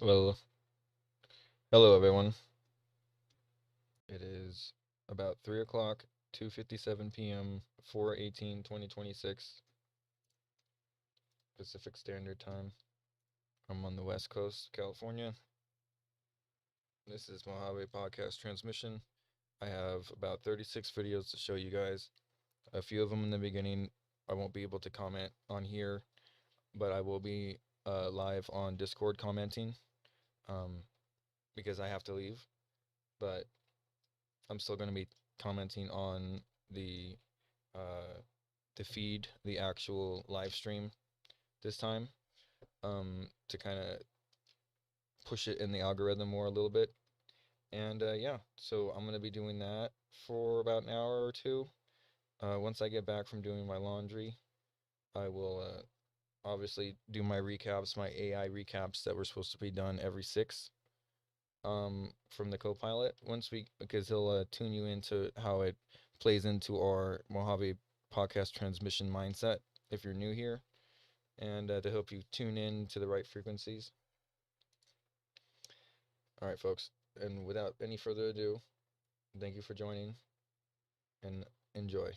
Well, hello everyone. It is about 3 o'clock, 2:57 p.m., 4/18/2026 Pacific Standard Time. I'm on the West Coast, California. This is Mojave Podcast Transmission. I have about 36 videos to show you guys. A few of them in the beginning I won't be able to comment on here, but I will be live on Discord commenting um, because I have to leave. But I'm still going to be commenting on the uh, feed, the actual live stream this time, to kind of push it in the algorithm more a little bit. And yeah, so I'm going to be doing that for about an hour or two. Once I get back from doing my laundry, I will obviously do my recaps, my AI recaps that were supposed to be done every 6 from the Copilot because he'll tune you into how it plays into our Mojave podcast transmission mindset if you're new here, and to help you tune in to the right frequencies. All right, folks, and without any further ado, thank you for joining and enjoy.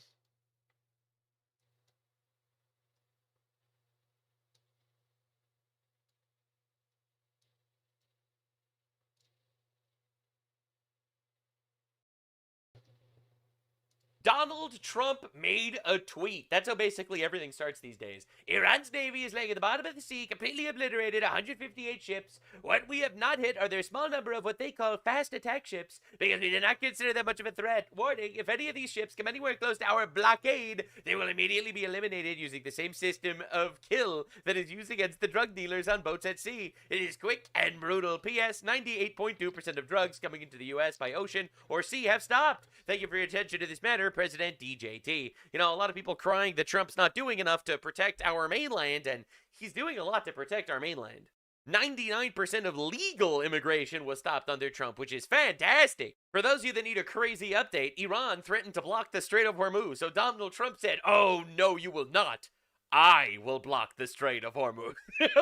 Donald Trump made a tweet. That's how basically everything starts these days. Iran's navy is laying at the bottom of the sea, completely obliterated 158 ships. What we have not hit are their small number of what they call fast attack ships, because we do not consider them much of a threat. Warning, if any of these ships come anywhere close to our blockade, they will immediately be eliminated using the same system of kill that is used against the drug dealers on boats at sea. It is quick and brutal. P.S. 98.2% of drugs coming into the U.S. by ocean or sea have stopped. Thank you for your attention to this matter, President DJT. You know, a lot of people crying that Trump's not doing enough to protect our mainland, and he's doing a lot to protect our mainland. 99% of legal immigration was stopped under Trump, which is fantastic. For those of you that need a crazy update, Iran threatened to block the Strait of Hormuz, so Donald Trump said, "Oh, no, you will not. I will block the Strait of Hormuz."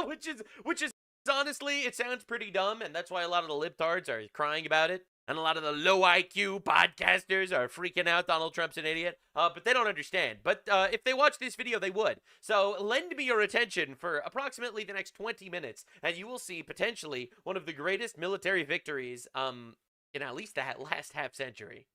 which is honestly, it sounds pretty dumb, and that's why a lot of the libtards are crying about it. And a lot of the low IQ podcasters are freaking out Donald Trump's an idiot, but they don't understand. But if they watch this video, they would. So lend me your attention for approximately the next 20 minutes, and you will see potentially one of the greatest military victories in at least the last half century.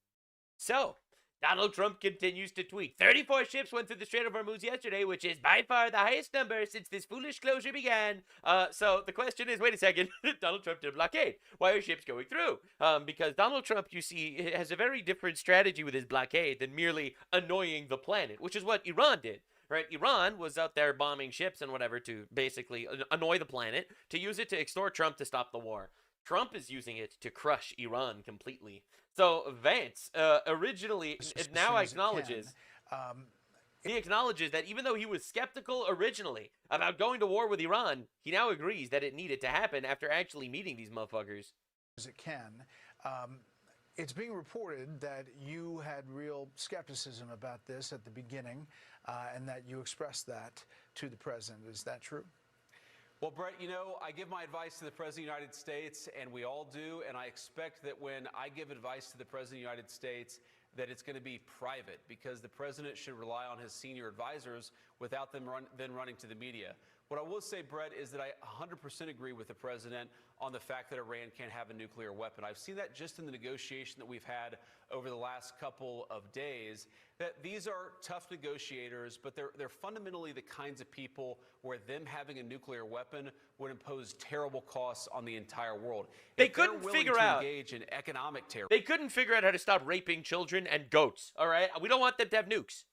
So, Donald Trump continues to tweet. 34 ships went through the Strait of Hormuz yesterday, which is by far the highest number since this foolish closure began. So the question is, wait a second, Donald Trump did a blockade. Why are ships going through? Because Donald Trump, you see, has a very different strategy with his blockade than merely annoying the planet, which is what Iran did. Right, Iran was out there bombing ships and whatever to basically annoy the planet, to use it to extort Trump to stop the war. Trump is using it to crush Iran completely. So Vance originally now acknowledges he acknowledges that even though he was skeptical originally about going to war with Iran, he now agrees that it needed to happen after actually meeting these motherfuckers. As it can. It's being reported that you had real skepticism about this at the beginning, and that you expressed that to the president. Is that true? Well, Brett, you know, I give my advice to the President of the United States, and we all do, and I expect that when I give advice to the President of the United States, that it's going to be private, because the President should rely on his senior advisors without them then running to the media. What I will say, Brett, is that I 100% agree with the President on the fact that Iran can't have a nuclear weapon. I've seen that just in the negotiation that we've had over the last couple of days, that these are tough negotiators, but they're fundamentally the kinds of people where them having a nuclear weapon would impose terrible costs on the entire world. They couldn't figure out engage in economic terror. They couldn't figure out how to stop raping children and goats. All right, we don't want them to have nukes.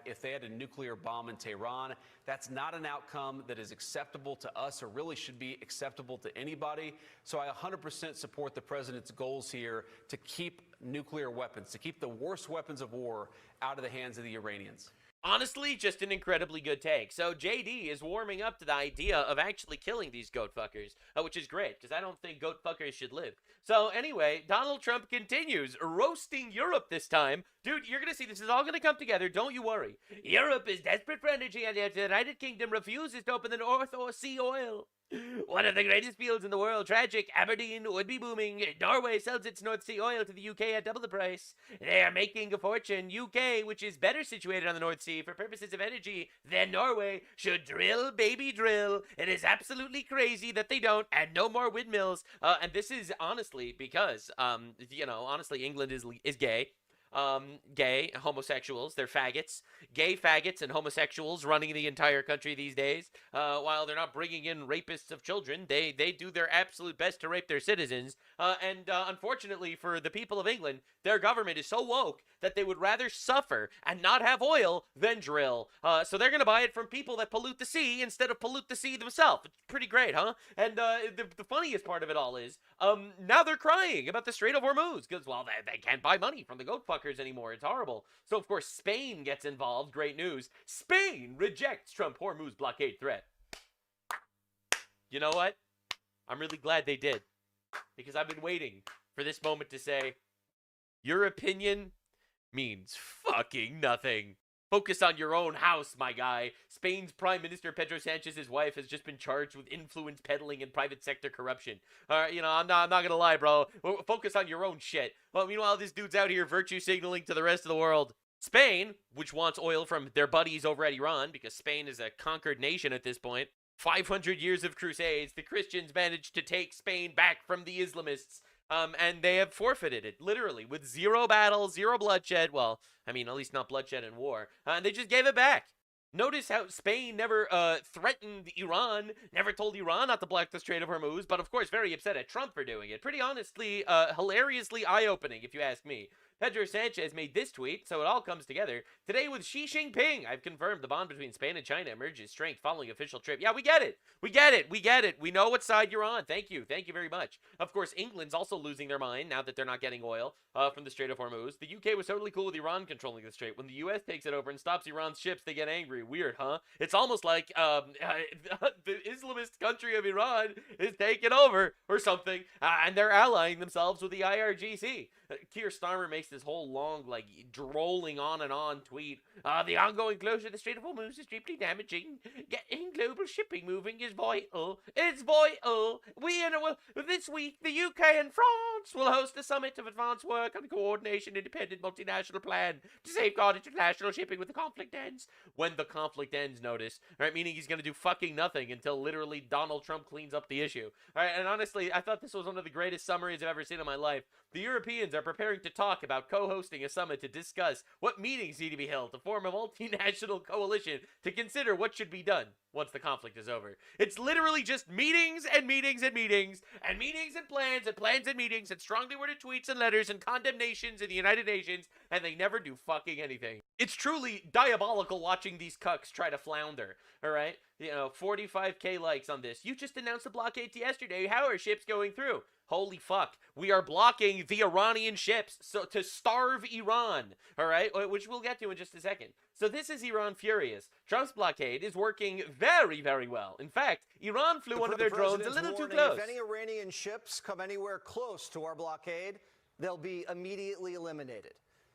If they had a nuclear bomb in Tehran, that's not an outcome that is acceptable to us, or really should be acceptable to anybody. So I 100% support the president's goals here to keep nuclear weapons, to keep the worst weapons of war out of the hands of the Iranians. Honestly, just an incredibly good take. So JD is warming up to the idea of actually killing these goat fuckers, which is great, because I don't think goat fuckers should live. So anyway, Donald Trump continues roasting Europe this time. Dude, you're going to see this is all going to come together. Don't you worry. Europe is desperate for energy, and the United Kingdom refuses to open the North Sea oil. One of the greatest fields in the world. Tragic. Aberdeen would be booming. Norway sells its North Sea oil to the UK at double the price. They are making a fortune. UK, which is better situated on the North Sea for purposes of energy than Norway, should drill, baby, drill. It is absolutely crazy that they don't. And no more windmills. And this is honestly because, honestly, England is gay. Gay, homosexuals, they're faggots. Gay faggots and homosexuals running the entire country these days. While they're not bringing in rapists of children, they do their absolute best to rape their citizens. And unfortunately for the people of England, their government is so woke that they would rather suffer and not have oil than drill. So they're going to buy it from people that pollute the sea instead of pollute the sea themselves. It's pretty great, huh? And the funniest part of it all is now they're crying about the Strait of Hormuz because, well, they can't buy money from the goat fuckers anymore. It's horrible. So, of course, Spain gets involved. Great news. Spain rejects Trump Hormuz blockade threat. You know what? I'm really glad they did because I've been waiting for this moment to say, your opinion means fucking nothing. Focus on your own house, my guy. Spain's Prime Minister Pedro Sanchez's wife has just been charged with influence peddling and private sector corruption. I'm not gonna lie, bro. Focus on your own shit. Well, meanwhile, this dude's out here virtue signaling to the rest of the world. Spain, which wants oil from their buddies over at Iran, because Spain is a conquered nation at this point. 500 years of crusades, the Christians managed to take Spain back from the Islamists. And they have forfeited it, literally, with zero battles, zero bloodshed. Well, I mean, at least not bloodshed in war. And they just gave it back. Notice how Spain never threatened Iran, never told Iran not to block the Strait of Hormuz, but of course very upset at Trump for doing it. Pretty honestly, hilariously eye-opening, if you ask me. Pedro Sanchez made this tweet, so it all comes together. Today with Xi Jinping, I've confirmed the bond between Spain and China emerges strength following official trip. Yeah, we get it. We get it. We get it. We know what side you're on. Thank you. Thank you very much. Of course, England's also losing their mind now that they're not getting oil from the Strait of Hormuz. The UK was totally cool with Iran controlling the strait. When the US takes it over and stops Iran's ships, they get angry. Weird, huh? It's almost like the Islamist country of Iran is taking over or something, and they're allying themselves with the IRGC. Keir Starmer makes this whole long, drolling on and on tweet. The ongoing closure of the Strait of Hormuz is deeply damaging. Getting global shipping moving is vital. It's vital. This week, the UK and France will host a summit of advanced work on a coordination independent multinational plan to safeguard international shipping when the conflict ends. When the conflict ends, notice. Right, meaning he's going to do fucking nothing until literally Donald Trump cleans up the issue. All right, and honestly, I thought this was one of the greatest summaries I've ever seen in my life. The Europeans are preparing to talk about co-hosting a summit to discuss what meetings need to be held to form a multinational coalition to consider what should be done once the conflict is over. It's literally just meetings and meetings and meetings and meetings and plans and meetings and strongly worded tweets and letters and condemnations in the United Nations, and they never do fucking anything. It's truly diabolical watching these cucks try to flounder, all right? 45K likes on this. You just announced the blockade yesterday. How are ships going through? Holy fuck. We are blocking the Iranian ships to starve Iran, all right? Which we'll get to in just a second. So this is Iran furious. Trump's blockade is working very, very well. In fact, Iran flew one of their drones a little too close. If any Iranian ships come anywhere close to our blockade, they'll be immediately eliminated.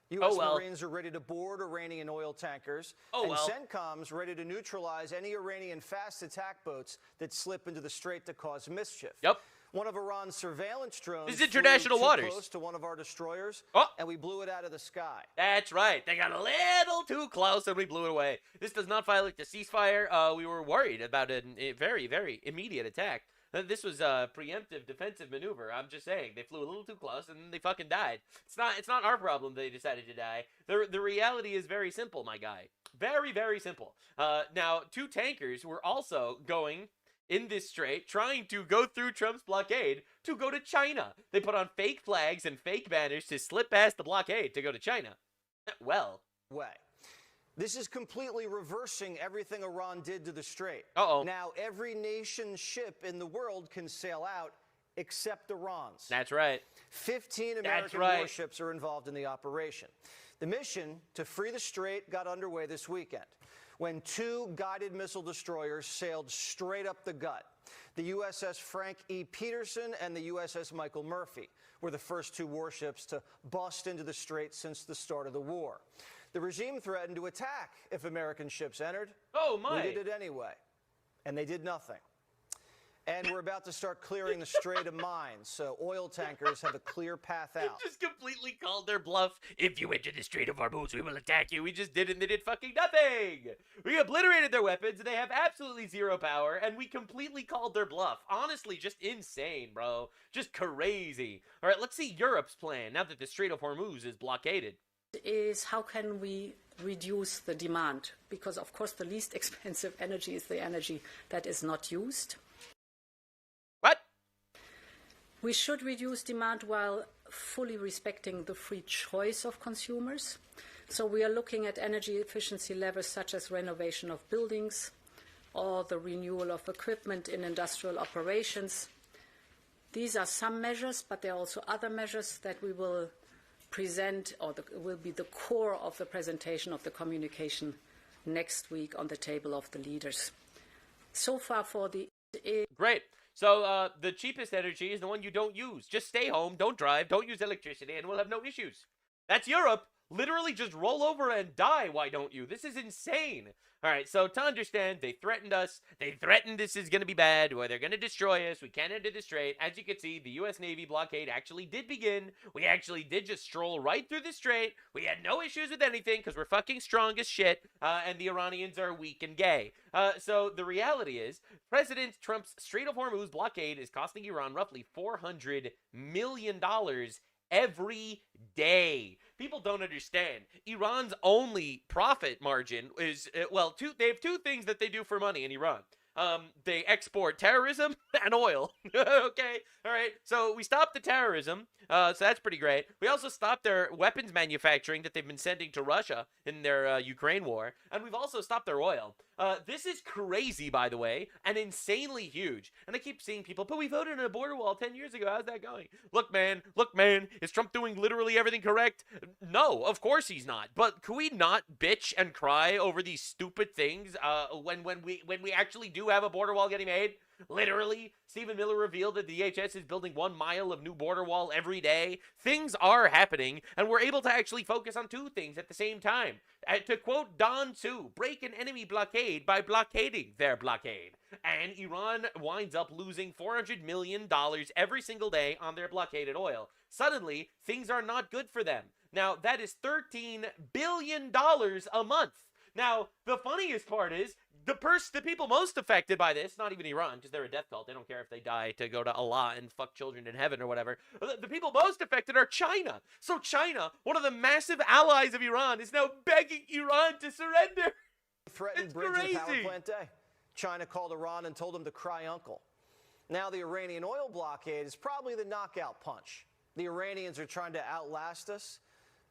U.S. Marines are ready to board Iranian oil tankers, CENTCOM's ready to neutralize any Iranian fast attack boats that slip into the strait to cause mischief. Yep. One of Iran's surveillance drones this is international flew waters. Too close to one of our destroyers, and we blew it out of the sky. That's right. They got a little too close, and we blew it away. This does not violate the ceasefire. We were worried about a very, very immediate attack. This was a preemptive defensive maneuver. I'm just saying. They flew a little too close, and they fucking died. It's not our problem they decided to die. The reality is very simple, my guy. Very, very simple. Now, two tankers were also going in this strait, trying to go through Trump's blockade to go to China. They put on fake flags and fake banners to slip past the blockade to go to China. This is completely reversing everything Iran did to the strait. Now, every nation's ship in the world can sail out except Iran's. That's right. 15 American warships are involved in the operation. The mission to free the strait got underway this weekend when two guided missile destroyers sailed straight up the gut. The USS Frank E. Peterson and the USS Michael Murphy were the first two warships to bust into the strait since the start of the war. The regime threatened to attack if American ships entered. Oh, my. We did it anyway, and they did nothing. And we're about to start clearing the Strait of Mines, so oil tankers have a clear path out. Just completely called their bluff. If you enter the Strait of Hormuz, we will attack you. We just did it, and they did fucking nothing. We obliterated their weapons, and they have absolutely zero power, and we completely called their bluff. Honestly, just insane, bro. Just crazy. All right, let's see Europe's plan now that the Strait of Hormuz is blockaded. Is how can we reduce the demand? Because, of course, the least expensive energy is the energy that is not used. What? We should reduce demand while fully respecting the free choice of consumers. So we are looking at energy efficiency levels such as renovation of buildings or the renewal of equipment in industrial operations. These are some measures, but there are also other measures that we will present, or will be the core of the presentation of the communication next week on the table of the leaders. So far for the... Great. So the cheapest energy is the one you don't use. Just stay home, don't drive, don't use electricity, and we'll have no issues. That's Europe. Literally just roll over and die, why don't you? This is insane. All right, so to understand, they threatened us. They threatened this is going to be bad, or they're going to destroy us. We can't enter the strait. As you can see, the U.S. Navy blockade actually did begin. We actually did just stroll right through the strait. We had no issues with anything because we're fucking strong as shit, and the Iranians are weak and gay. So the reality is, President Trump's Strait of Hormuz blockade is costing Iran roughly $400 million every day. People don't understand. Iran's only profit margin is, they have two things that they do for money in Iran. They export terrorism and oil. Okay, all right. So we stopped the terrorism, so that's pretty great. We also stopped their weapons manufacturing that they've been sending to Russia in their Ukraine war, and we've also stopped their oil. This is crazy, by the way, and insanely huge. And I keep seeing people, but we voted on a border wall 10 years ago. How's that going? Look, man, is Trump doing literally everything correct? No, of course he's not. But can we not bitch and cry over these stupid things when we actually do have a border wall getting made? Literally, Stephen Miller revealed that the DHS is building 1 mile of new border wall every day. Things are happening, and we're able to actually focus on two things at the same time. To quote Don Tzu, break an enemy blockade by blockading their blockade. And Iran winds up losing $400 million every single day on their blockaded oil. Suddenly, things are not good for them. Now, that is $13 billion a month. Now, the funniest part is, the people most affected by this, not even Iran, because they're a death cult. They don't care if they die to go to Allah and fuck children in heaven or whatever. The people most affected are China. So China, one of the massive allies of Iran, is now begging Iran to surrender. Threatened bridging power plant day. China called Iran and told them to cry uncle. Now the Iranian oil blockade is probably the knockout punch. The Iranians are trying to outlast us.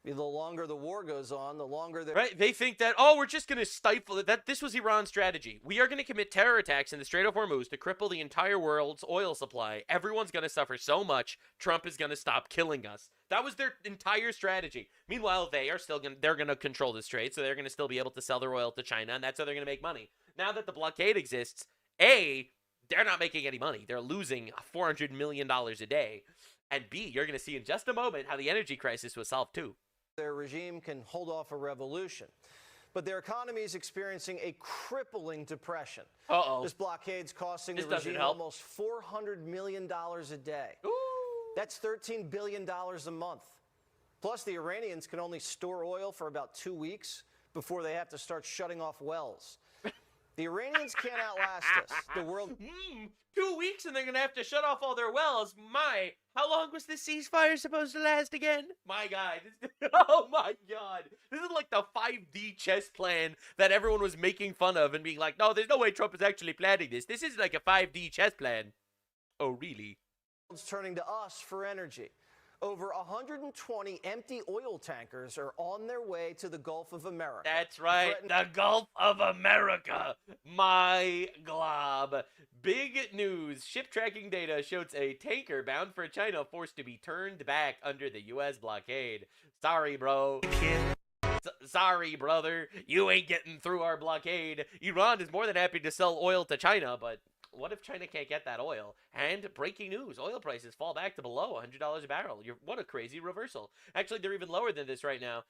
The longer the war goes on, the longer they're... Right? They think that, oh, we're just going to stifle it. This was Iran's strategy. We are going to commit terror attacks in the Strait of Hormuz to cripple the entire world's oil supply. Everyone's going to suffer so much, Trump is going to stop killing us. That was their entire strategy. Meanwhile, they're going to control the strait, so they're going to still be able to sell their oil to China, and that's how they're going to make money. Now that the blockade exists, A, they're not making any money. They're losing $400 million a day. And B, you're going to see in just a moment how the energy crisis was solved too. Their regime can hold off a revolution, but their economy is experiencing a crippling depression. This blockade's costing the regime almost $400 million a day. Ooh. That's $13 billion a month. Plus, the Iranians can only store oil for about 2 weeks before they have to start shutting off wells. The Iranians can't outlast us. The world... 2 weeks and they're going to have to shut off all their wells. How long was this ceasefire supposed to last again? My God. Oh my God. This is like the 5D chess plan that everyone was making fun of and being like, no, there's no way Trump is actually planning this. This is like a 5D chess plan. Oh, really? It's turning to us for energy. Over 120 empty oil tankers are on their way to the Gulf of America. That's right, the Gulf of America. My glob. Big news. Ship tracking data shows a tanker bound for China forced to be turned back under the U.S. blockade. Sorry, bro. Sorry, brother. You ain't getting through our blockade. Iran is more than happy to sell oil to China, but What if China can't get that oil? And breaking news, oil prices fall back to below $100 a barrel. What a crazy reversal. Actually, they're even lower than this right now.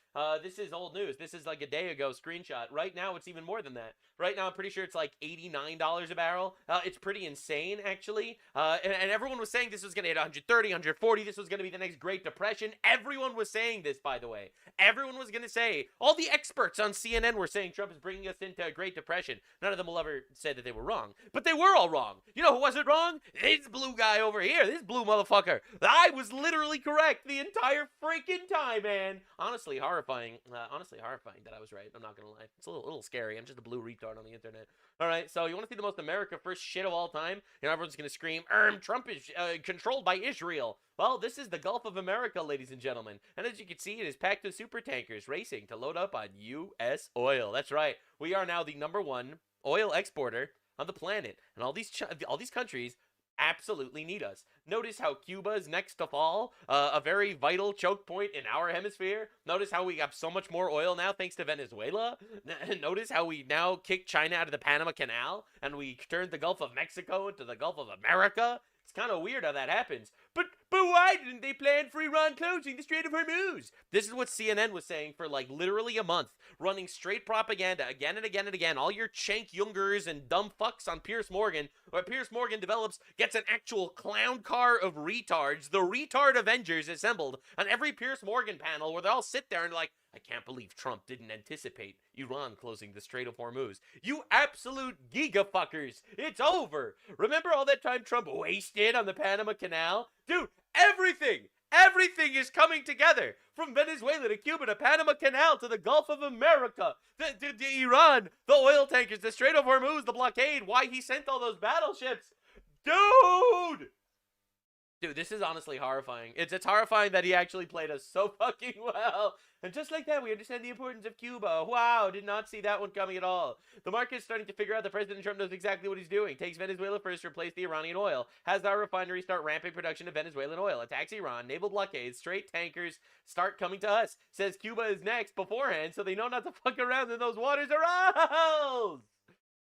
This is old news. This is like a day ago screenshot. Right now, it's even more than that. Right now, I'm pretty sure it's like $89 a barrel. It's pretty insane, actually. And everyone was saying this was going to hit 130, 140. This was going to be the next Great Depression. Everyone was saying this, by the way. Everyone was going to say, all the experts on CNN were saying Trump is bringing us into a Great Depression. None of them will ever say that they were wrong. But they were all wrong. You know who wasn't wrong? This blue guy over here. This blue motherfucker. I was literally correct the entire freaking time, man. Honestly horrifying. Honestly horrifying that I was right. I'm not going to lie. It's a little scary. I'm just a blue retard on the internet. All right, so you want to see the most America first shit of all time? You know, everyone's going to scream, Trump is controlled by Israel. Well, this is the Gulf of America, ladies and gentlemen. And as you can see, it is packed with super tankers racing to load up on U.S. oil. That's right. We are now the #1 oil exporter on the planet. And all these countries absolutely need us. Notice how Cuba is next to fall, a very vital choke point in our hemisphere. Notice how we have so much more oil now thanks to Venezuela. Notice how we now kicked China out of the Panama Canal and we turned the Gulf of Mexico into the Gulf of America. It's kind of weird how that happens. But why didn't they plan for Iran closing the Strait of Hormuz? This is what CNN was saying for like literally a month, running straight propaganda again and again and again. All your Cenk Jungers and dumb fucks on Piers Morgan, or Piers Morgan gets an actual clown car of retards, the retard Avengers assembled on every Piers Morgan panel where they all sit there and like, I can't believe Trump didn't anticipate Iran closing the Strait of Hormuz. You absolute gigafuckers. It's over. Remember all that time Trump wasted on the Panama Canal? Dude, everything is coming together. From Venezuela to Cuba to Panama Canal to the Gulf of America, to Iran, the oil tankers, the Strait of Hormuz, the blockade, why he sent all those battleships. Dude, this is honestly horrifying. It's horrifying that he actually played us so fucking well. And just like that, we understand the importance of Cuba. Wow, did not see that one coming at all. The market is starting to figure out that President Trump knows exactly what he's doing. Takes Venezuela first to replace the Iranian oil. Has our refinery start ramping production of Venezuelan oil. Attacks Iran. Naval blockades. Straight tankers start coming to us. Says Cuba is next beforehand, so they know not to fuck around in those waters or else.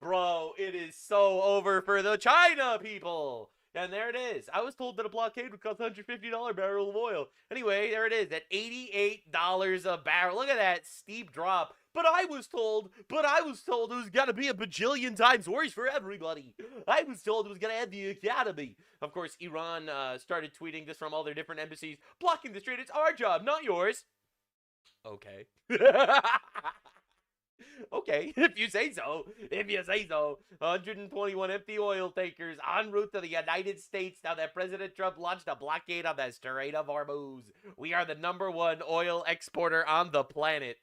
Bro, it is so over for the China people. And there it is. I was told that a blockade would cost $150 barrel of oil. Anyway, there it is at $88 a barrel. Look at that steep drop. But I was told it was going to be a bajillion times worse for everybody. I was told it was going to end the economy. Of course, Iran started tweeting this from all their different embassies. Blocking the strait, it's our job, not yours. Okay. Okay, if you say so. 121 empty oil tankers en route to the United States now that President Trump launched a blockade on the Strait of Hormuz. We are the #1 oil exporter on the planet.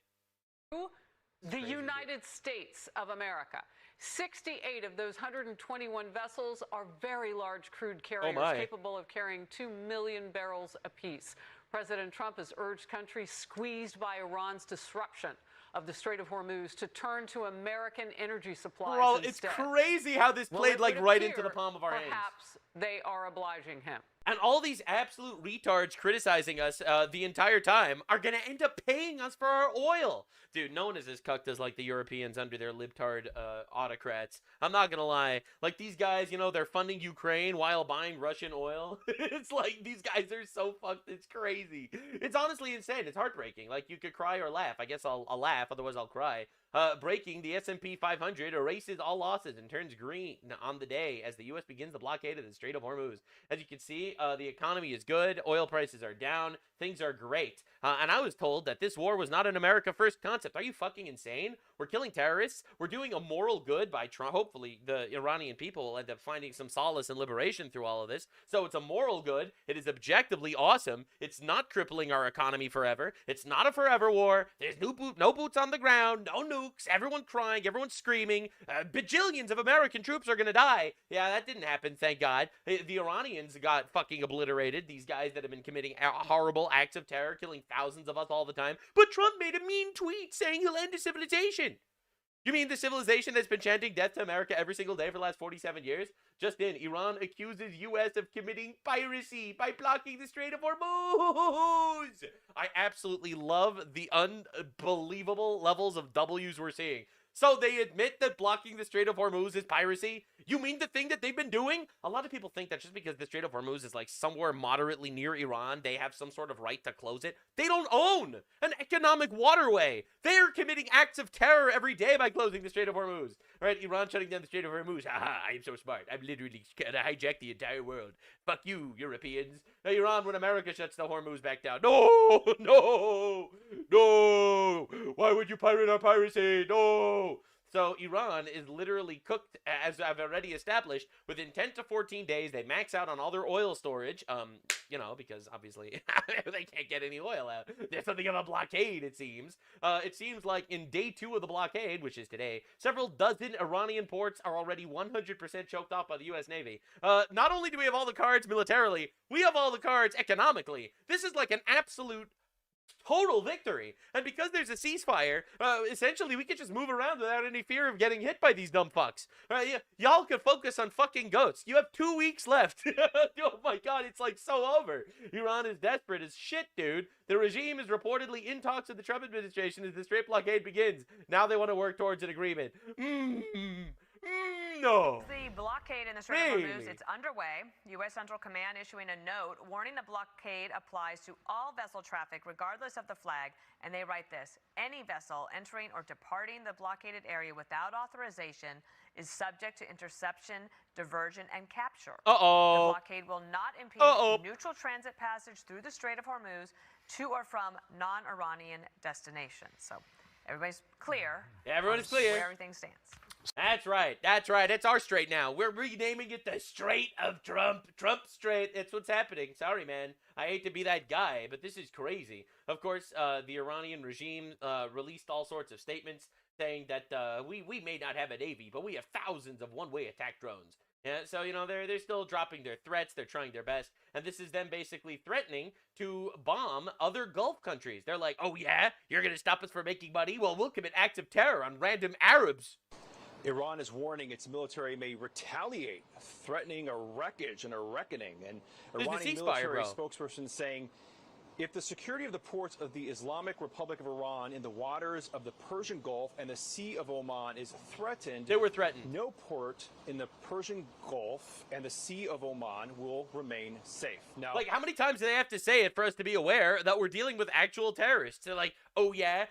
The United States of America. 68 of those 121 vessels are very large crude carriers capable of carrying 2 million barrels apiece. President Trump has urged countries squeezed by Iran's disruption of the Strait of Hormuz to turn to American energy supplies instead. It's crazy how this played like right into the palm of our hands. Perhaps they are obliging him. And all these absolute retards criticizing us the entire time are going to end up paying us for our oil. Dude, no one is as cucked as, like, the Europeans under their libtard autocrats. I'm not going to lie. Like, these guys, you know, they're funding Ukraine while buying Russian oil. It's like, these guys are so fucked. It's crazy. It's honestly insane. It's heartbreaking. Like, you could cry or laugh. I guess I'll laugh, otherwise I'll cry. Breaking, the S&P 500 erases all losses and turns green on the day as the U.S. begins the blockade of the Strait of Hormuz. As you can see, the economy is good. Oil prices are down. Things are great. And I was told that this war was not an America first concept. Are you fucking insane? We're killing terrorists. We're doing a moral good by hopefully the Iranian people will end up finding some solace and liberation through all of this. So it's a moral good. It is objectively awesome. It's not crippling our economy forever. It's not a forever war. There's no boots on the ground, no nukes, everyone crying, everyone screaming. Bajillions of American troops are going to die. Yeah, that didn't happen, thank God. The Iranians got fucking obliterated. These guys that have been committing horrible acts of terror, killing thousands of us all the time. But Trump made a mean tweet saying he'll end a civilization. You mean the civilization that's been chanting death to America every single day for the last 47 years? Just in, Iran accuses U.S. of committing piracy by blocking the Strait of Hormuz. I absolutely love the unbelievable levels of W's we're seeing. So they admit that blocking the Strait of Hormuz is piracy? You mean the thing that they've been doing? A lot of people think that just because the Strait of Hormuz is like somewhere moderately near Iran, they have some sort of right to close it. They don't own an economic waterway. They are committing acts of terror every day by closing the Strait of Hormuz. All right, Iran shutting down the Strait of Hormuz. Haha, I am so smart. I'm literally gonna hijack the entire world. Fuck you, Europeans. Now, Iran, when America shuts the Hormuz back down. No, no, no. Why would you pirate our piracy? No. So Iran is literally cooked, as I've already established, within 10 to 14 days. They max out on all their oil storage, because obviously they can't get any oil out. There's something of a blockade, it seems. It seems like in day 2 of the blockade, which is today, several dozen Iranian ports are already 100% choked off by the U.S. Navy. Not only do we have all the cards militarily, we have all the cards economically. This is like an absolute total victory. And because there's a ceasefire, essentially we could just move around without any fear of getting hit by these dumb fucks. Y'all could focus on fucking goats. You have 2 weeks left. Oh my god, it's like so over. Iran is desperate as shit, dude. The regime is reportedly in talks with the Trump administration as the Strait blockade begins. Now they want to work towards an agreement. No. The blockade in the Strait of Hormuz, it's underway. U.S. Central Command issuing a note warning the blockade applies to all vessel traffic regardless of the flag. And they write this: any vessel entering or departing the blockaded area without authorization is subject to interception, diversion, and capture. The blockade will not impede neutral transit passage through the Strait of Hormuz to or from non-Iranian destinations. So everybody's clear. Everyone is clear. Where everything stands. That's right. That's right. It's our strait now. We're renaming it the Strait of Trump. Trump Strait. That's what's happening. Sorry, man. I hate to be that guy, but this is crazy. Of course, the Iranian regime released all sorts of statements saying that we may not have a navy, but we have thousands of one-way attack drones. Yeah, so, they're still dropping their threats. They're trying their best. And this is them basically threatening to bomb other Gulf countries. They're like, oh, yeah? You're going to stop us from making money? Well, we'll commit acts of terror on random Arabs. Iran is warning its military may retaliate, threatening a wreckage and a reckoning. And Iranian military spokesperson saying if the security of the ports of the Islamic Republic of Iran in the waters of the Persian Gulf and the Sea of Oman is threatened, they were threatened. No port in the Persian Gulf and the Sea of Oman will remain safe. Now, like, how many times do they have to say it for us to be aware that we're dealing with actual terrorists? They're like, oh yeah,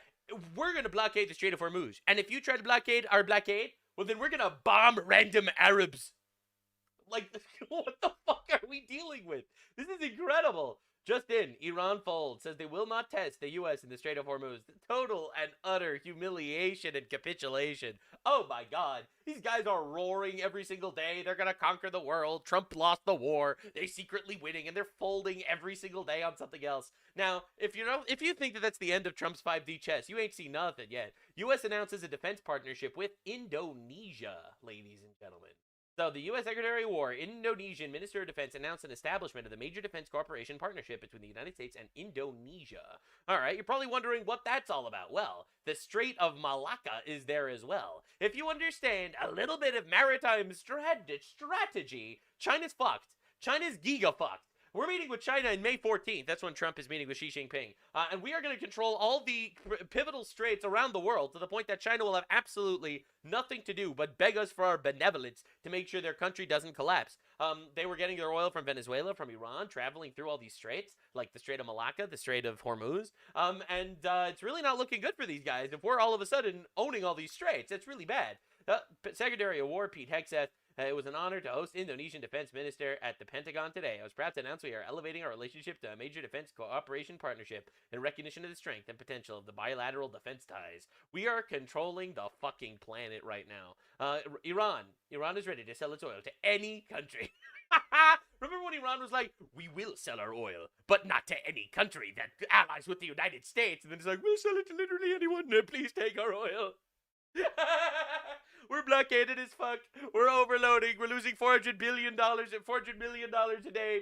we're going to blockade the Strait of Hormuz. And if you try to blockade our blockade, well, then we're going to bomb random Arabs. Like, what the fuck are we dealing with? This is incredible. Just in, Iran folds, says they will not test the U.S. in the Strait of Hormuz. Total and utter humiliation and capitulation. Oh my god. These guys are roaring every single day. They're going to conquer the world. Trump lost the war. They're secretly winning, and they're folding every single day on something else. Now, if you think that that's the end of Trump's 5D chess, you ain't seen nothing yet. U.S. announces a defense partnership with Indonesia, ladies and gentlemen. So the U.S. Secretary of War, Indonesian Minister of Defense, announced an establishment of the Major Defense Cooperation Partnership between the United States and Indonesia. All right, you're probably wondering what that's all about. Well, the Strait of Malacca is there as well. If you understand a little bit of maritime strategy, China's fucked. China's giga-fucked. We're meeting with China on May 14th. That's when Trump is meeting with Xi Jinping. And we are going to control all the pivotal straits around the world to the point that China will have absolutely nothing to do but beg us for our benevolence to make sure their country doesn't collapse. They were getting their oil from Venezuela, from Iran, traveling through all these straits, like the Strait of Malacca, the Strait of Hormuz. And it's really not looking good for these guys if we're all of a sudden owning all these straits. It's really bad. Secretary of War Pete Hegseth, it was an honor to host Indonesian Defense Minister at the Pentagon today. I was proud to announce we are elevating our relationship to a major defense cooperation partnership in recognition of the strength and potential of the bilateral defense ties. We are controlling the fucking planet right now. Iran is ready to sell its oil to any country. Remember when Iran was like, we will sell our oil, but not to any country that allies with the United States. And then it's like, we'll sell it to literally anyone. Please take our oil. We're blockaded as fuck. We're overloading. We're losing $400 million a day.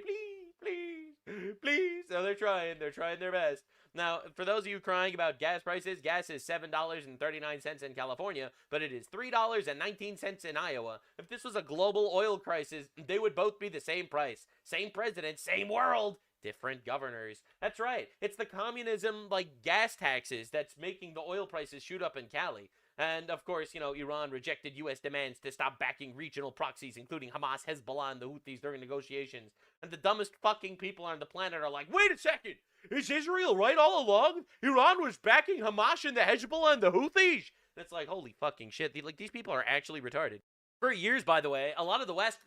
Please. So they're trying their best. Now, for those of you crying about gas prices, gas is $7.39 in California, but it is $3.19 in Iowa. If this was a global oil crisis, they would both be the same price. Same president, same world. Different governors. That's right. It's the communism, like, gas taxes that's making the oil prices shoot up in Cali. And, of course, you know, Iran rejected U.S. demands to stop backing regional proxies, including Hamas, Hezbollah, and the Houthis during negotiations. And the dumbest fucking people on the planet are like, wait a second, is Israel right all along? Iran was backing Hamas and the Hezbollah and the Houthis? And it's like, holy fucking shit. Like, these people are actually retarded. For years, by the way, a lot of the left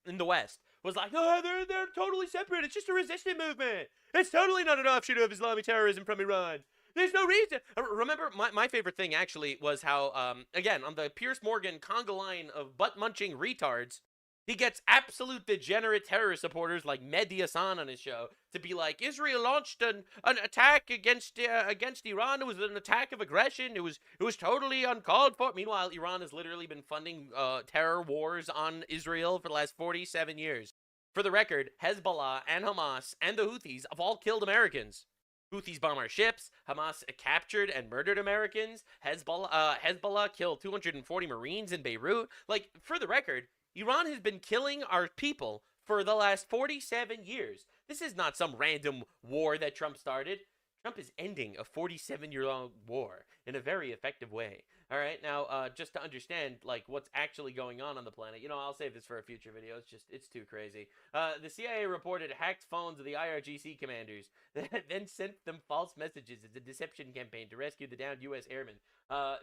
in the West was like, oh, they're totally separate. It's just a resistance movement. It's totally not an offshoot of Islamic terrorism from Iran. There's no reason. Remember, my favorite thing, actually, was how, again, on the Piers Morgan conga line of butt-munching retards, he gets absolute degenerate terrorist supporters like Mehdi Hassan on his show to be like, Israel launched an attack against Iran. It was an attack of aggression. It was totally uncalled for. Meanwhile, Iran has literally been funding terror wars on Israel for the last 47 years. For the record, Hezbollah and Hamas and the Houthis have all killed Americans. Houthis bomb our ships. Hamas captured and murdered Americans. Hezbollah killed 240 Marines in Beirut. Like, for the record, Iran has been killing our people for the last 47 years. This is not some random war that Trump started. Trump is ending a 47-year-long war in a very effective way. All right, now, just to understand, like, what's actually going on the planet, you know, I'll save this for a future video. It's too crazy. The CIA reported hacked phones of the IRGC commanders that then sent them false messages as a deception campaign to rescue the downed U.S. airmen.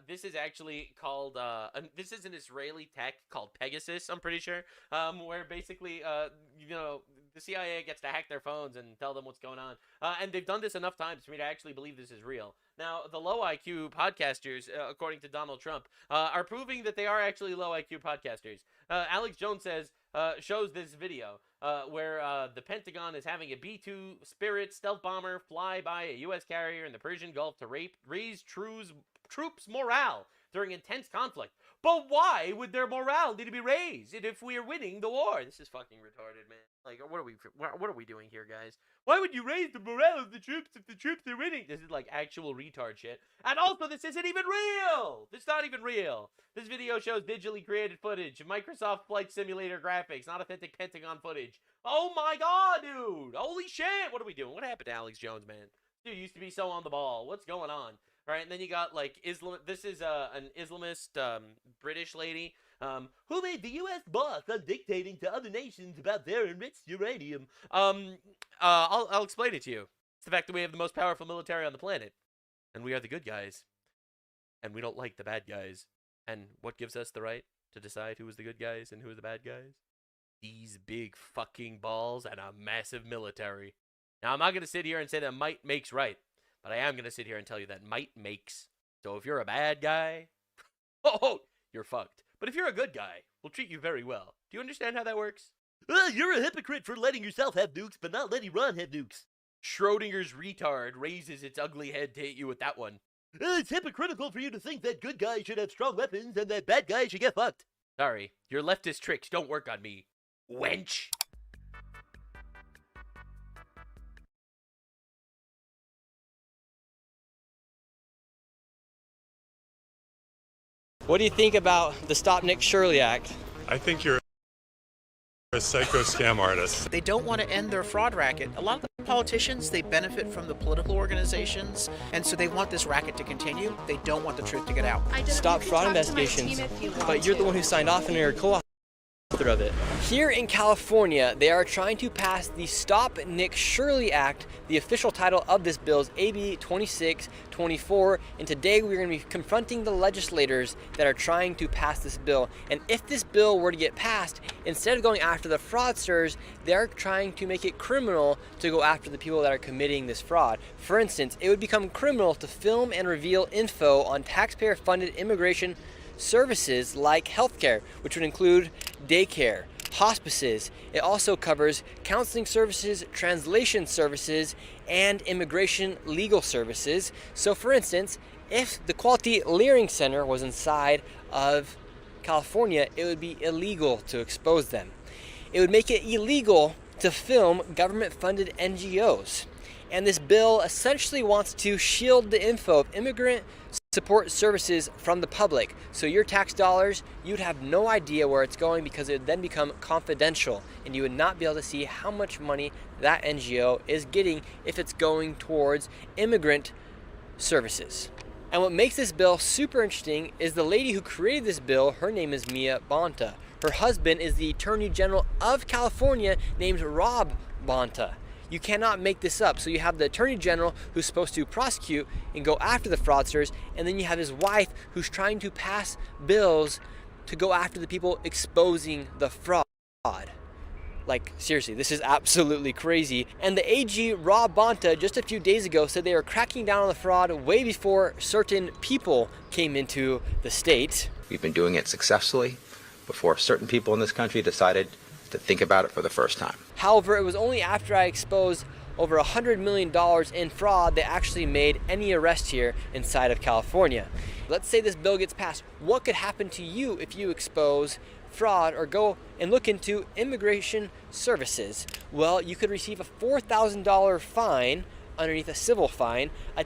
This is actually called, this is an Israeli tech called Pegasus, I'm pretty sure, where basically, you know, the CIA gets to hack their phones and tell them what's going on. And they've done this enough times for me to actually believe this is real. Now, the low IQ podcasters, according to Donald Trump, are proving that they are actually low IQ podcasters. Alex Jones says, shows this video where the Pentagon is having a B-2 Spirit stealth bomber fly by a U.S. carrier in the Persian Gulf to raise troops' morale during intense conflict. But why would their morale need to be raised if we are winning the war? This is fucking retarded, man. Like, what are we doing here, guys? Why would you raise the morale of the troops if the troops are winning? This is like actual retard shit. And also, this isn't even real. It's not even real. This video shows digitally created footage of Microsoft Flight Simulator graphics, not authentic Pentagon footage. Oh my god, dude. Holy shit. What are we doing? What happened to Alex Jones, man? Dude used to be so on the ball. What's going on? All right, and then you got, like, this is an Islamist British lady who made the U.S. boss on dictating to other nations about their enriched uranium. I'll explain it to you. It's the fact that we have the most powerful military on the planet, and we are the good guys, and we don't like the bad guys. And what gives us the right to decide who is the good guys and who are the bad guys? These big fucking balls and a massive military. Now, I'm not going to sit here and say that might makes right. But I am going to sit here and tell you that might makes. So if you're a bad guy, you're fucked. But if you're a good guy, we'll treat you very well. Do you understand how that works? You're a hypocrite for letting yourself have nukes, but not letting Iran have nukes. Schrodinger's retard raises its ugly head to hit you with that one. It's hypocritical for you to think that good guys should have strong weapons and that bad guys should get fucked. Sorry, your leftist tricks don't work on me, wench. What do you think about the Stop Nick Shirley Act? I think you're a psycho scam artist. They don't want to end their fraud racket. A lot of the politicians, they benefit from the political organizations, and so they want this racket to continue. They don't want the truth to get out. Stop fraud investigations, but you're the one who signed off and you're a co-author of it. Here in California, they are trying to pass the Stop Nick Shirley Act. The official title of this bill is AB 2624, and today we're going to be confronting the legislators that are trying to pass this bill. And if this bill were to get passed, instead of going after the fraudsters, they're trying to make it criminal to go after the people that are committing this fraud. For instance, it would become criminal to film and reveal info on taxpayer-funded immigration services like healthcare, which would include daycare, hospices. It also covers counseling services, translation services, and immigration legal services. So for instance, if the Quality Learning Center was inside of California, it would be illegal to expose them. It would make it illegal to film government-funded NGOs. And this bill essentially wants to shield the info of immigrant support services from the public. So your tax dollars, you'd have no idea where it's going because it would then become confidential and you would not be able to see how much money that NGO is getting if it's going towards immigrant services. And what makes this bill super interesting is the lady who created this bill, her name is Mia Bonta. Her husband is the Attorney General of California named Rob Bonta. You cannot make this up. So you have the Attorney General who's supposed to prosecute and go after the fraudsters, and then you have his wife who's trying to pass bills to go after the people exposing the fraud. Like, seriously, this is absolutely crazy. And the AG, Rob Bonta, just a few days ago said they were cracking down on the fraud way before certain people came into the state. We've been doing it successfully before certain people in this country decided to think about it for the first time. However, it was only after I exposed over $100 million in fraud they actually made any arrest here inside of California. Let's say this bill gets passed. What could happen to you if you expose fraud or go and look into immigration services? Well, you could receive a $4,000 fine underneath a civil fine, a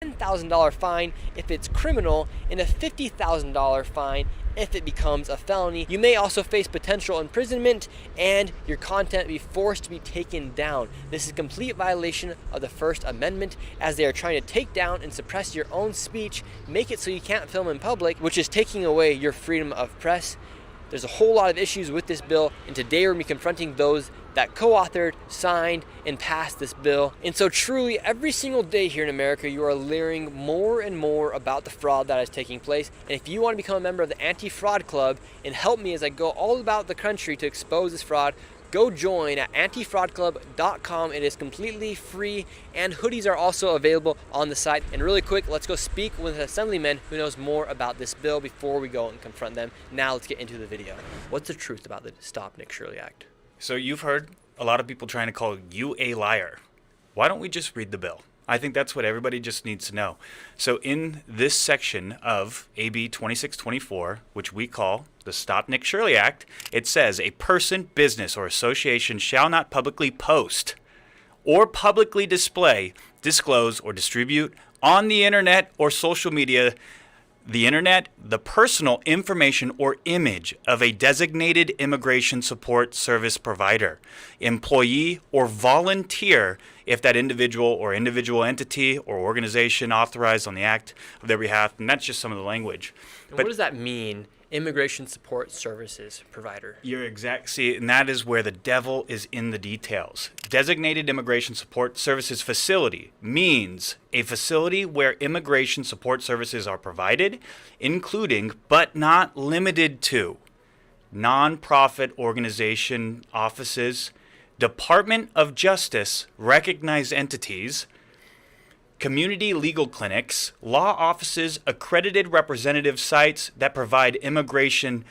$10,000 fine if it's criminal, and a $50,000 fine if it becomes a felony. You may also face potential imprisonment and your content be forced to be taken down. This is a complete violation of the First Amendment, as they are trying to take down and suppress your own speech, make it so you can't film in public, which is taking away your freedom of press. There's a whole lot of issues with this bill, and today we're going to be confronting those that co-authored, signed, and passed this bill. And so truly, every single day here in America, you are learning more and more about the fraud that is taking place. And if you want to become a member of the Anti-Fraud Club and help me as I go all about the country to expose this fraud, go join at antifraudclub.com. It is completely free, and hoodies are also available on the site. And really quick, let's go speak with an assemblyman who knows more about this bill before we go and confront them. Now let's get into the video. What's the truth about the Stop Nick Shirley Act? So you've heard a lot of people trying to call you a liar. Why don't we just read the bill? I think that's what everybody just needs to know. So in this section of AB 2624, which we call the Stop Nick Shirley Act, it says a person, business, or association shall not publicly post or publicly display, disclose, or distribute on the internet or social media the personal information or image of a designated immigration support service provider, employee, or volunteer if that individual or individual entity or organization authorized on the act of their behalf. And that's just some of the language. And what does that mean? Immigration support services provider. You're exact. See, and that is where the devil is in the details. Designated Immigration Support Services Facility means a facility where immigration support services are provided, including but not limited to nonprofit organization offices, Department of Justice recognized entities, community legal clinics, law offices, accredited representative sites that provide immigration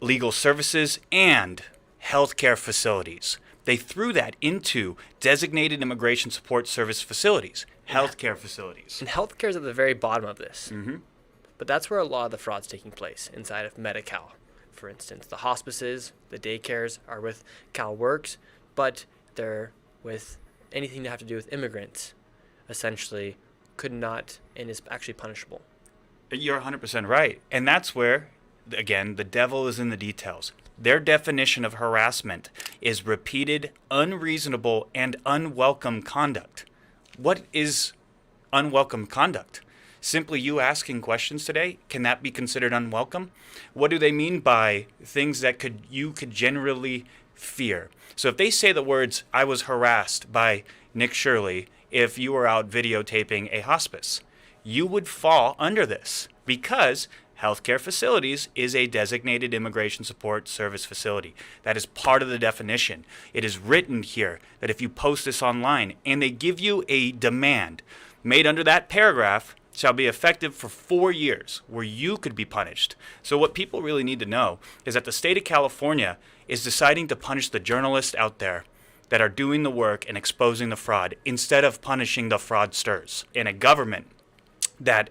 legal services, and healthcare facilities. They threw that into designated immigration support service facilities, healthcare facilities. And healthcare is at the very bottom of this. But that's where a lot of the fraud's taking place, inside of Medi-Cal. For instance, the hospices, the daycares are with CalWorks, but they're with anything to have to do with immigrants. Essentially could not and is actually punishable. You're 100% right. And that's where, again, the devil is in the details. Their definition of harassment is repeated, unreasonable, and unwelcome conduct. What is unwelcome conduct? Simply you asking questions today, can that be considered unwelcome? What do they mean by things that you could generally fear? So if they say the words, I was harassed by Nick Shirley, if you were out videotaping a hospice, you would fall under this because healthcare facilities is a designated immigration support service facility. That is part of the definition. It is written here that if you post this online and they give you a demand made under that paragraph shall be effective for 4 years where you could be punished. So what people really need to know is that the state of California is deciding to punish the journalists out there that are doing the work and exposing the fraud instead of punishing the fraudsters. And a government that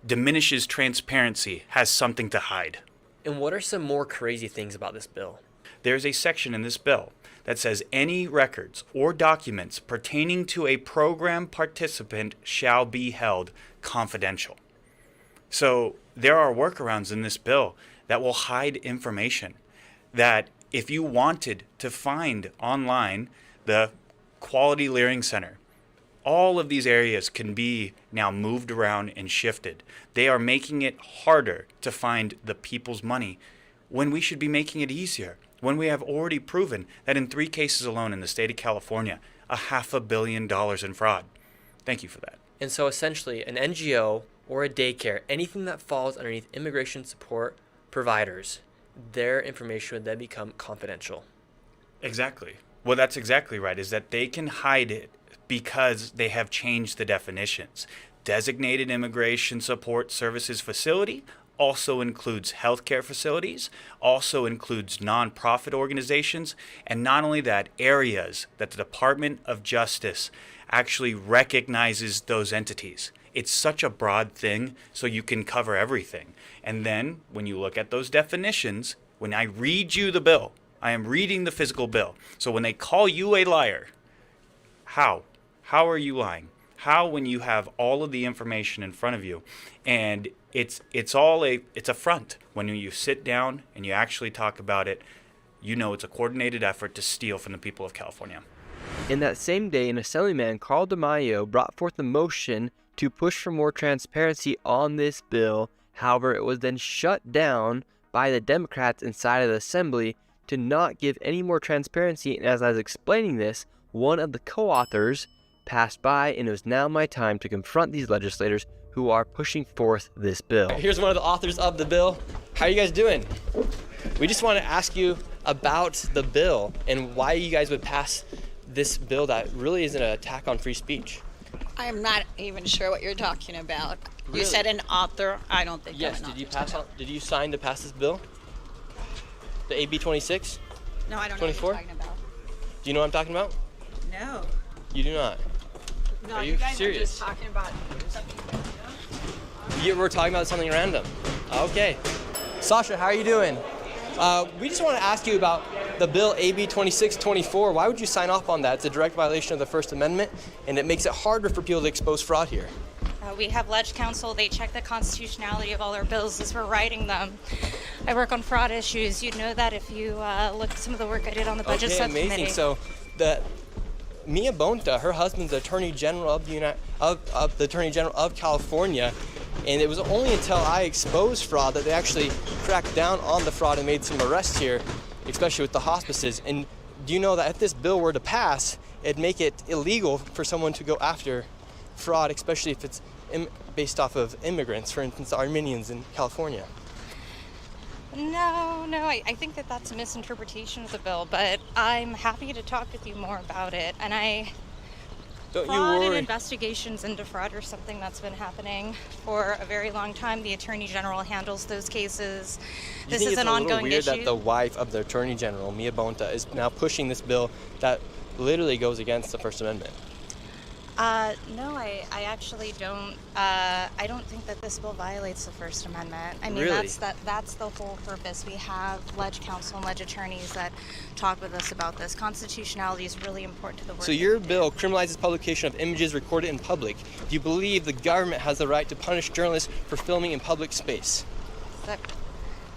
diminishes transparency has something to hide. And what are some more crazy things about this bill? There's a section in this bill that says any records or documents pertaining to a program participant shall be held confidential. So there are workarounds in this bill that will hide information that if you wanted to find online the Quality Learning Center, All of these areas can be now moved around and shifted. They are making it harder to find the people's money when we should be making it easier. When we have already proven that in 3 cases alone in the state of California, $500 million in fraud. Thank you for that. And so essentially an NGO or a daycare, anything that falls underneath immigration support providers, their information would then become confidential. Exactly. Well, that's exactly right, is that they can hide it because they have changed the definitions. Designated Immigration Support Services Facility also includes healthcare facilities, also includes nonprofit organizations, and not only that, areas that the Department of Justice actually recognizes those entities. It's such a broad thing, so you can cover everything. And then, when you look at those definitions, when I read you the bill, I am reading the physical bill. So when they call you a liar, how? How are you lying? How, when you have all of the information in front of you? And it's a front. When you sit down and you actually talk about it, you know it's a coordinated effort to steal from the people of California. In that same day, an assemblyman, Carl DeMaio, brought forth a motion to push for more transparency on this bill. However, it was then shut down by the Democrats inside of the assembly to not give any more transparency. And as I was explaining this, one of the co-authors passed by, and it was now my time to confront these legislators who are pushing forth this bill. Here's one of the authors of the bill. How are you guys doing? We just want to ask you about the bill and why you guys would pass this bill that really is an attack on free speech. I am not even sure what you're talking about. Really? You said an author. I don't think. Yes. Did you sign to pass this bill? The AB 26? No, I don't 24? know what you're talking about. Do you know what I'm talking about? No. You do not. No, Are you you guys serious? are just talking about something. We're talking about something random. Okay. Sasha, how are you doing? We just want to ask you about the bill AB 2624. Why would you sign off on that? It's a direct violation of the First Amendment, and it makes it harder for people to expose fraud here. We have Ledge Council. They check the constitutionality of all our bills as we're writing them. I work on fraud issues. You'd know that if you look at some of the work I did on the budget subcommittee. Amazing. So Mia Bonta, her husband's Attorney General of the Attorney General of California, and it was only until I exposed fraud that they actually cracked down on the fraud and made some arrests here, especially with the hospices. And do you know that if this bill were to pass, it'd make it illegal for someone to go after fraud, especially if it's based off of immigrants, for instance, the Armenians in California? No, I think that that's a misinterpretation of the bill, but I'm happy to talk with you more about it. And fraud and investigations into fraud are something that's been happening for a very long time. The Attorney General handles those cases. This is an ongoing issue. It's a little weird that the wife of the Attorney General, Mia Bonta, is now pushing this bill that literally goes against the First Amendment. No, I actually don't. I don't think that this bill violates the First Amendment. I mean, really? that's the whole purpose. We have Ledge Council and Ledge attorneys that talk with us about this. Constitutionality is really important to the work. So your bill criminalizes publication of images recorded in public. Do you believe the government has the right to punish journalists for filming in public space?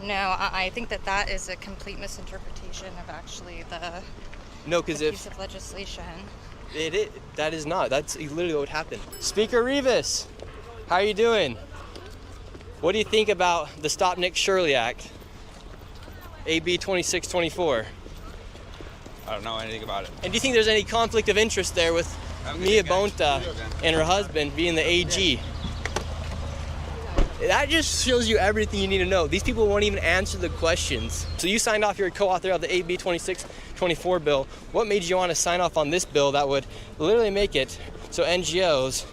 No, I think that is a complete misinterpretation of actually the piece of legislation. That is not. That's literally what would happen. Speaker Rivas, how are you doing? What do you think about the Stop Nick Shirley Act, AB 2624? I don't know anything about it. And do you think there's any conflict of interest there with Mia Bonta and her husband being the AG? That just shows you everything you need to know. These people won't even answer the questions. So you signed off, you're a co-author of the AB 2624 bill. What made you want to sign off on this bill that would literally make it so NGOs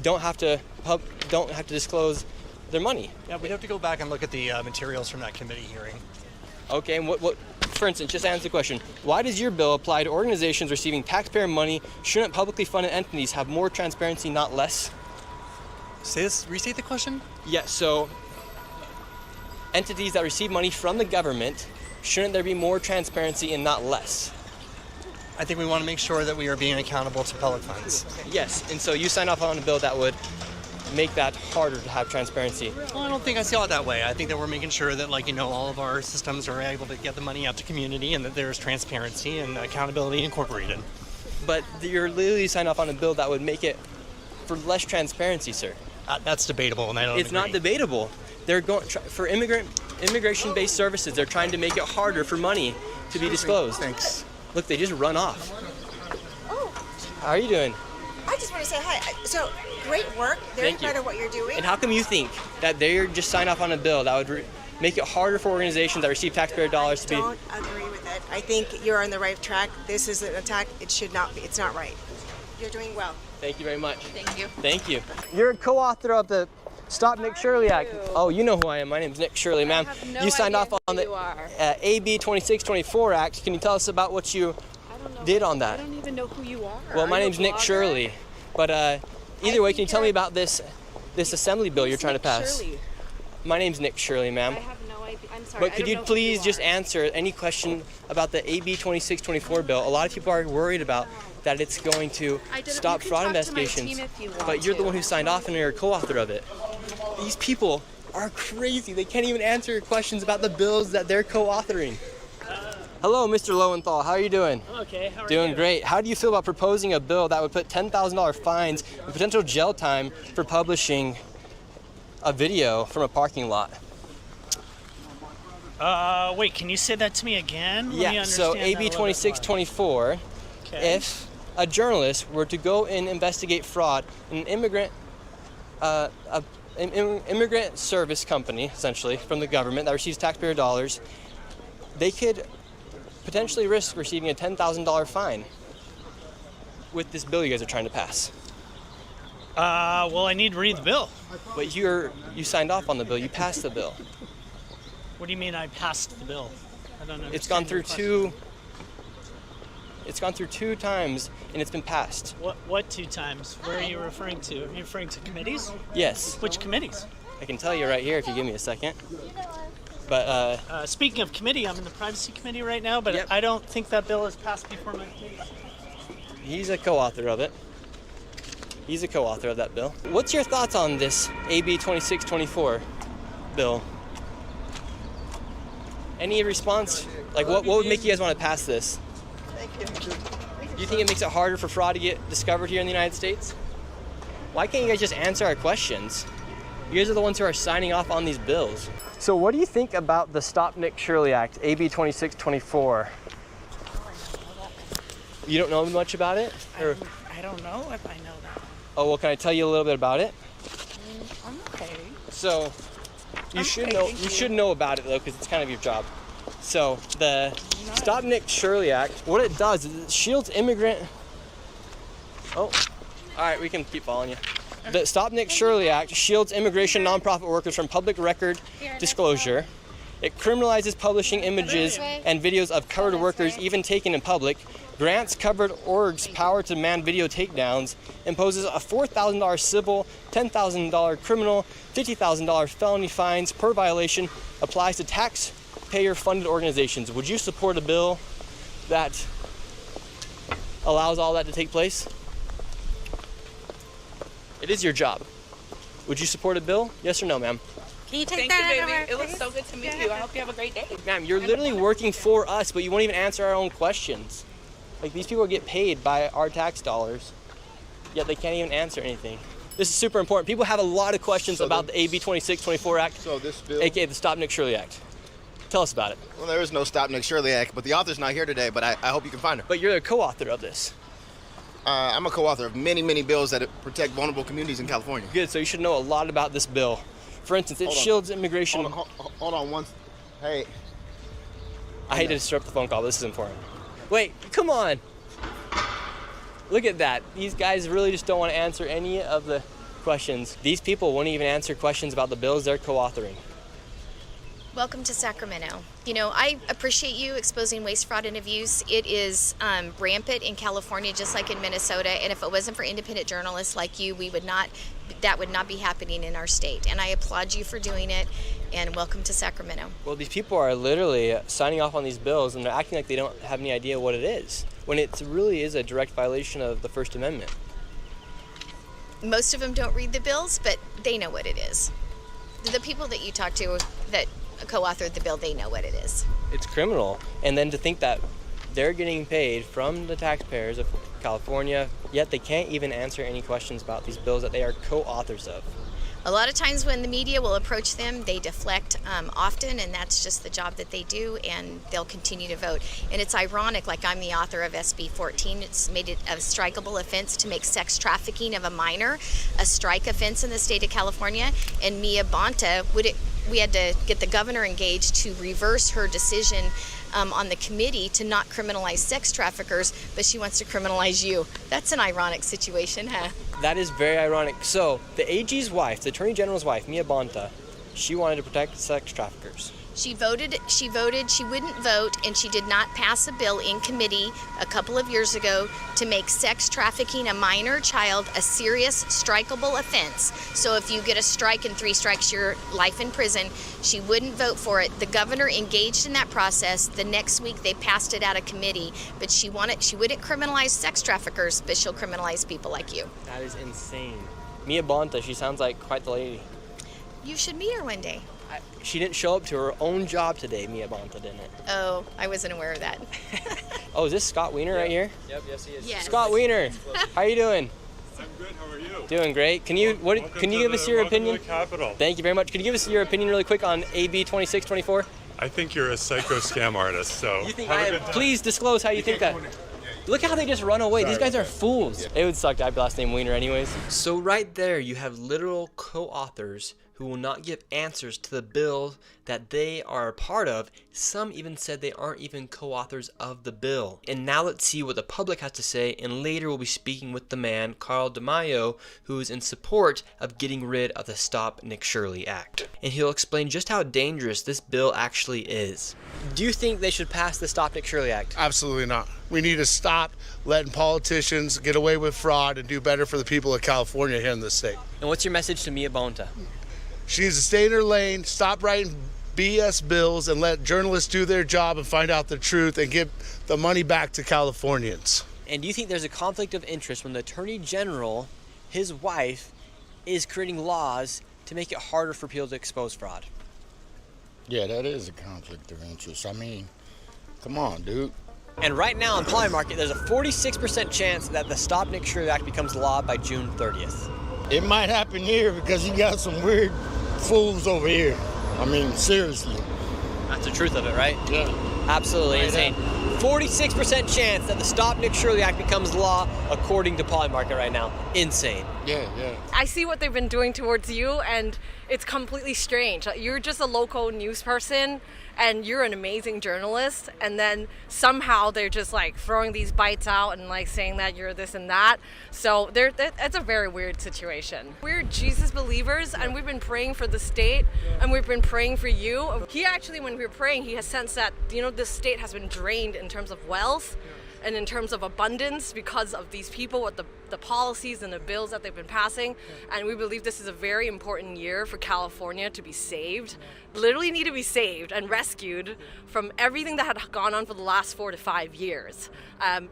don't have to disclose their money? Yeah, we'd have to go back and look at the materials from that committee hearing. Okay, and what, for instance, just answer the question. Why does your bill apply to organizations receiving taxpayer money? Shouldn't publicly funded entities have more transparency, not less? Restate the question? Yeah, so entities that receive money from the government, shouldn't there be more transparency and not less? I think we want to make sure that we are being accountable to public funds. Yes, and so you signed off on a bill that would make that harder to have transparency. Well, I don't think I see it that way. I think that we're making sure that, all of our systems are able to get the money out to community and that there's transparency and accountability incorporated. but you're literally signed off on a bill that would make it for less transparency, sir. That's debatable, and I don't It's not debatable. They're going for immigration-based services. They're trying to make it harder for money to be disclosed. Thanks. Look, they just run off. Oh. How are you doing? I just want to say hi. So, great work. Very Thank you. proud of what you're doing. And how come you think that they're just signed off on a bill that would make it harder for organizations that receive taxpayer dollars to be... I don't agree with it. I think you're on the right track. This is an attack. It should not be. It's not right. You're doing well. Thank you very much. Thank you. Thank you. You're a co-author of the Stop Nick Shirley Act. Oh, you know who I am. My name's Nick Shirley, ma'am. You signed off on the AB 2624 Act. Can you tell us about what you did on that? I don't even know who you are. Well, my name's Nick Shirley. But either way, can you tell me about this assembly bill you're trying to pass? Shirley? My name's Nick Shirley, ma'am. I have no idea. I'm sorry. But could you please just answer any question about the AB 2624 bill? A lot of people are worried about that it's going to stop fraud investigations, but you're the one who signed off and you're a co-author of it. These people are crazy. They can't even answer questions about the bills that they're co-authoring. Hello, Mr. Lowenthal. How are you doing? I'm okay. How are you? Doing great. How do you feel about proposing a bill that would put $10,000 fines and potential jail time for publishing a video from a parking lot? Wait, can you say that to me again? Yeah, so AB 2624, if a journalist were to go and investigate fraud in an immigrant service company, essentially, from the government that receives taxpayer dollars, they could potentially risk receiving a $10,000 fine with this bill you guys are trying to pass. Well, I need to read the bill. But you signed off on the bill. You passed the bill. What do you mean I passed the bill? I don't know. It's gone through two times and it's been passed. What 2 times? Where are you referring to? Are you referring to committees? Yes. Which committees? I can tell you right here if you give me a second. But speaking of committee, I'm in the privacy committee right now, but I don't think that bill has passed before my committee. He's a co-author of it. He's a co-author of that bill. What's your thoughts on this AB 2624 bill? Any response? Like, what would make you guys want to pass this? Thank you. Do you think it makes it harder for fraud to get discovered here in the United States? Why can't you guys just answer our questions? You guys are the ones who are signing off on these bills. So what do you think about the Stop Nick Shirley Act, AB 2624? You don't know much about it? Or? I don't know if I know that. Oh, well, can I tell you a little bit about it? I'm okay. So you should know about it though, because it's kind of your job. So the Stop Nick Shirley Act, what it does is it shields immigrant. Oh, all right, we can keep following you. The Stop Nick Shirley Act shields immigration nonprofit workers from public record disclosure. It criminalizes publishing images and videos of covered workers, even taken in public, grants covered orgs power to demand video takedowns, imposes a $4,000 civil, $10,000 criminal, $50,000 felony fines per violation, applies to taxpayer-funded organizations. Would you support a bill that allows all that to take place? It is your job. Would you support a bill? Yes or no, ma'am? Can you take that out of our It was so good to meet you. I hope you have a great day. Ma'am, you're literally working for us, but you won't even answer our own questions. Like, these people get paid by our tax dollars, yet they can't even answer anything. This is super important. People have a lot of questions about the AB 2624 Act, so this bill, aka the Stop Nick Shirley Act. Tell us about it. Well, there is no Stop Nick Shirley Act, but the author's not here today, but I hope you can find her. But you're a co-author of this. I'm a co-author of many, many bills that protect vulnerable communities in California. Good, so you should know a lot about this bill. For instance, it shields immigration. Hold on one. Hey. I hate to disrupt the phone call, but this is important. Wait, come on. Look at that. These guys really just don't want to answer any of the questions. These people won't even answer questions about the bills they're co-authoring. Welcome to Sacramento. You know, I appreciate you exposing waste, fraud, and abuse. It is rampant in California, just like in Minnesota. And if it wasn't for independent journalists like you, that would not be happening in our state. And I applaud you for doing it. And welcome to Sacramento. Well, these people are literally signing off on these bills, and they're acting like they don't have any idea what it is, when it really is a direct violation of the First Amendment. Most of them don't read the bills, but they know what it is. The people that you talk to that co-authored the bill, they know what it is. It's criminal. And then to think that They're getting paid from the taxpayers of California, yet they can't even answer any questions about these bills that they are co-authors of. A lot of times when the media will approach them, they deflect often, and that's just the job that they do, and they'll continue to vote. And it's ironic, like I'm the author of SB 14. It's made it a strikeable offense to make sex trafficking of a minor a strike offense in the state of California. And Mia Bonta, we had to get the governor engaged to reverse her decision on the committee to not criminalize sex traffickers, but she wants to criminalize you. That's an ironic situation, huh? That is very ironic. So the AG's wife, the Attorney General's wife, Mia Bonta, she wanted to protect sex traffickers. She wouldn't vote, and she did not pass a bill in committee a couple of years ago to make sex trafficking a minor child a serious strikeable offense. So if you get a strike and 3 strikes, your life in prison. She wouldn't vote for it. The governor engaged in that process. The next week they passed it out of committee, but she wouldn't criminalize sex traffickers, but she'll criminalize people like you. That is insane. Mia Bonta, she sounds like quite the lady. You should meet her one day. She didn't show up to her own job today, Mia Bonta, didn't it? Oh, I wasn't aware of that. Oh, is this Scott Wiener right here? Yep, yes he is. Yes. Scott Wiener, how are you doing? I'm good, how are you? Doing great. Can you give us your opinion? To the Capitol. Thank you very much. Can you give us your opinion really quick on AB 2624? I think you're a psycho scam artist, so... You think please disclose how you think that. Look how they just run away. These guys are fools. It would suck to have last name Wiener anyways. So right there, you have literal co-authors who will not give answers to the bill that they are a part of. Some even said they aren't even co-authors of the bill. And now let's see what the public has to say, and later we'll be speaking with the man, Carl DeMaio, who is in support of getting rid of the Stop Nick Shirley Act. And he'll explain just how dangerous this bill actually is. Do you think they should pass the Stop Nick Shirley Act? Absolutely not. We need to stop letting politicians get away with fraud and do better for the people of California here in the state. And what's your message to Mia Bonta? She needs to stay in her lane, stop writing BS bills, and let journalists do their job and find out the truth and give the money back to Californians. And do you think there's a conflict of interest when the Attorney General, his wife, is creating laws to make it harder for people to expose fraud? Yeah, that is a conflict of interest. I mean, come on, dude. And right now in Polymarket, there's a 46% chance that the Stop Nick Shirley Act becomes law by June 30th. It might happen here because you got some weird fools over here. I mean, seriously. That's the truth of it, right? Yeah. Absolutely insane. 46% chance that the Stop Nick Shirley Act becomes law according to Polymarket right now. Insane. Yeah. I see what they've been doing towards you, and it's completely strange. Like, you're just a local news person, and you're an amazing journalist, and then somehow they're just like throwing these bites out and like saying that you're this and that. So it's a very weird situation. We're Jesus believers, and we've been praying for the state, and we've been praying for you. He actually, when we were praying, he has sensed that, this state has been drained in terms of wealth and in terms of abundance because of these people with the policies and the bills that they've been passing. And we believe this is a very important year for California to be saved, literally need to be saved and rescued from everything that had gone on for the last 4 to 5 years,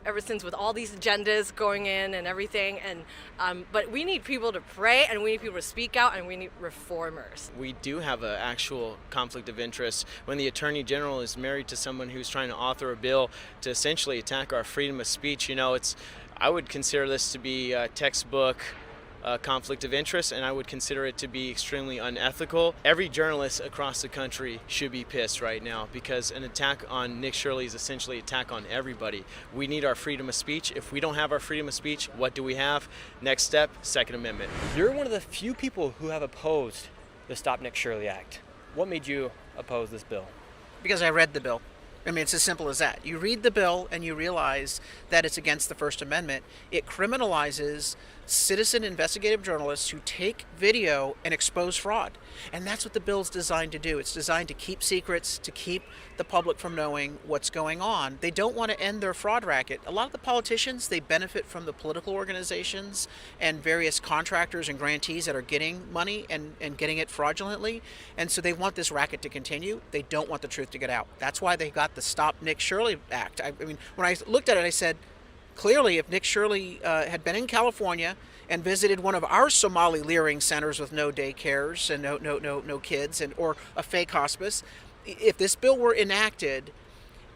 ever since with all these agendas going in and everything. And but we need people to pray, and we need people to speak out, and we need reformers. We do have an actual conflict of interest when the Attorney General is married to someone who's trying to author a bill to essentially attack our freedom of speech. I would consider this to be a textbook conflict of interest, and I would consider it to be extremely unethical. Every journalist across the country should be pissed right now, because an attack on Nick Shirley is essentially an attack on everybody. We need our freedom of speech. If we don't have our freedom of speech, what do we have? Next step, Second Amendment. You're one of the few people who have opposed the Stop Nick Shirley Act. What made you oppose this bill? Because I read the bill. I mean, it's as simple as that. You read the bill and you realize that it's against the First Amendment. It criminalizes citizen investigative journalists who take video and expose fraud. And that's what the bill's designed to do. It's designed to keep secrets, to keep the public from knowing what's going on. They don't want to end their fraud racket. A lot of the politicians, they benefit from the political organizations and various contractors and grantees that are getting money and getting it fraudulently. And so they want this racket to continue. They don't want the truth to get out. That's why they got the Stop Nick Shirley Act. I mean, when I looked at it, I said, clearly, if Nick Shirley had been in California and visited one of our Somali leering centers with no daycares and no kids or a fake hospice, if this bill were enacted,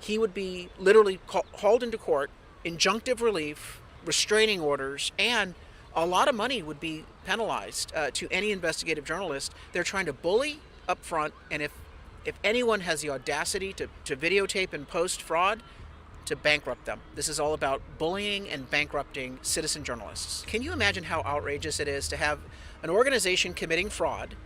he would be literally hauled into court, injunctive relief, restraining orders, and a lot of money would be penalized to any investigative journalist. They're trying to bully up front, and if anyone has the audacity to videotape and post fraud, to bankrupt them. This is all about bullying and bankrupting citizen journalists. Can you imagine how outrageous it is to have an organization committing fraud,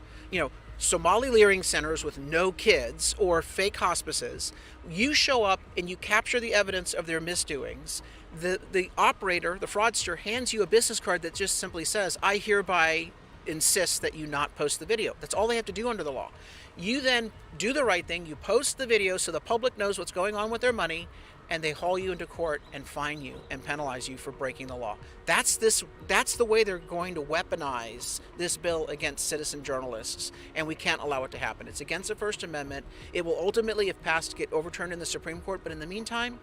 Somali Leering centers with no kids or fake hospices? You show up and you capture the evidence of their misdoings. The operator, the fraudster, hands you a business card that just simply says, I hereby insist that you not post the video. That's all they have to do under the law. You then do the right thing. You post the video so the public knows what's going on with their money, and they haul you into court and fine you and penalize you for breaking the law. That's the way they're going to weaponize this bill against citizen journalists, and we can't allow it to happen. It's against the First Amendment. It will ultimately, if passed, get overturned in the Supreme Court, but in the meantime,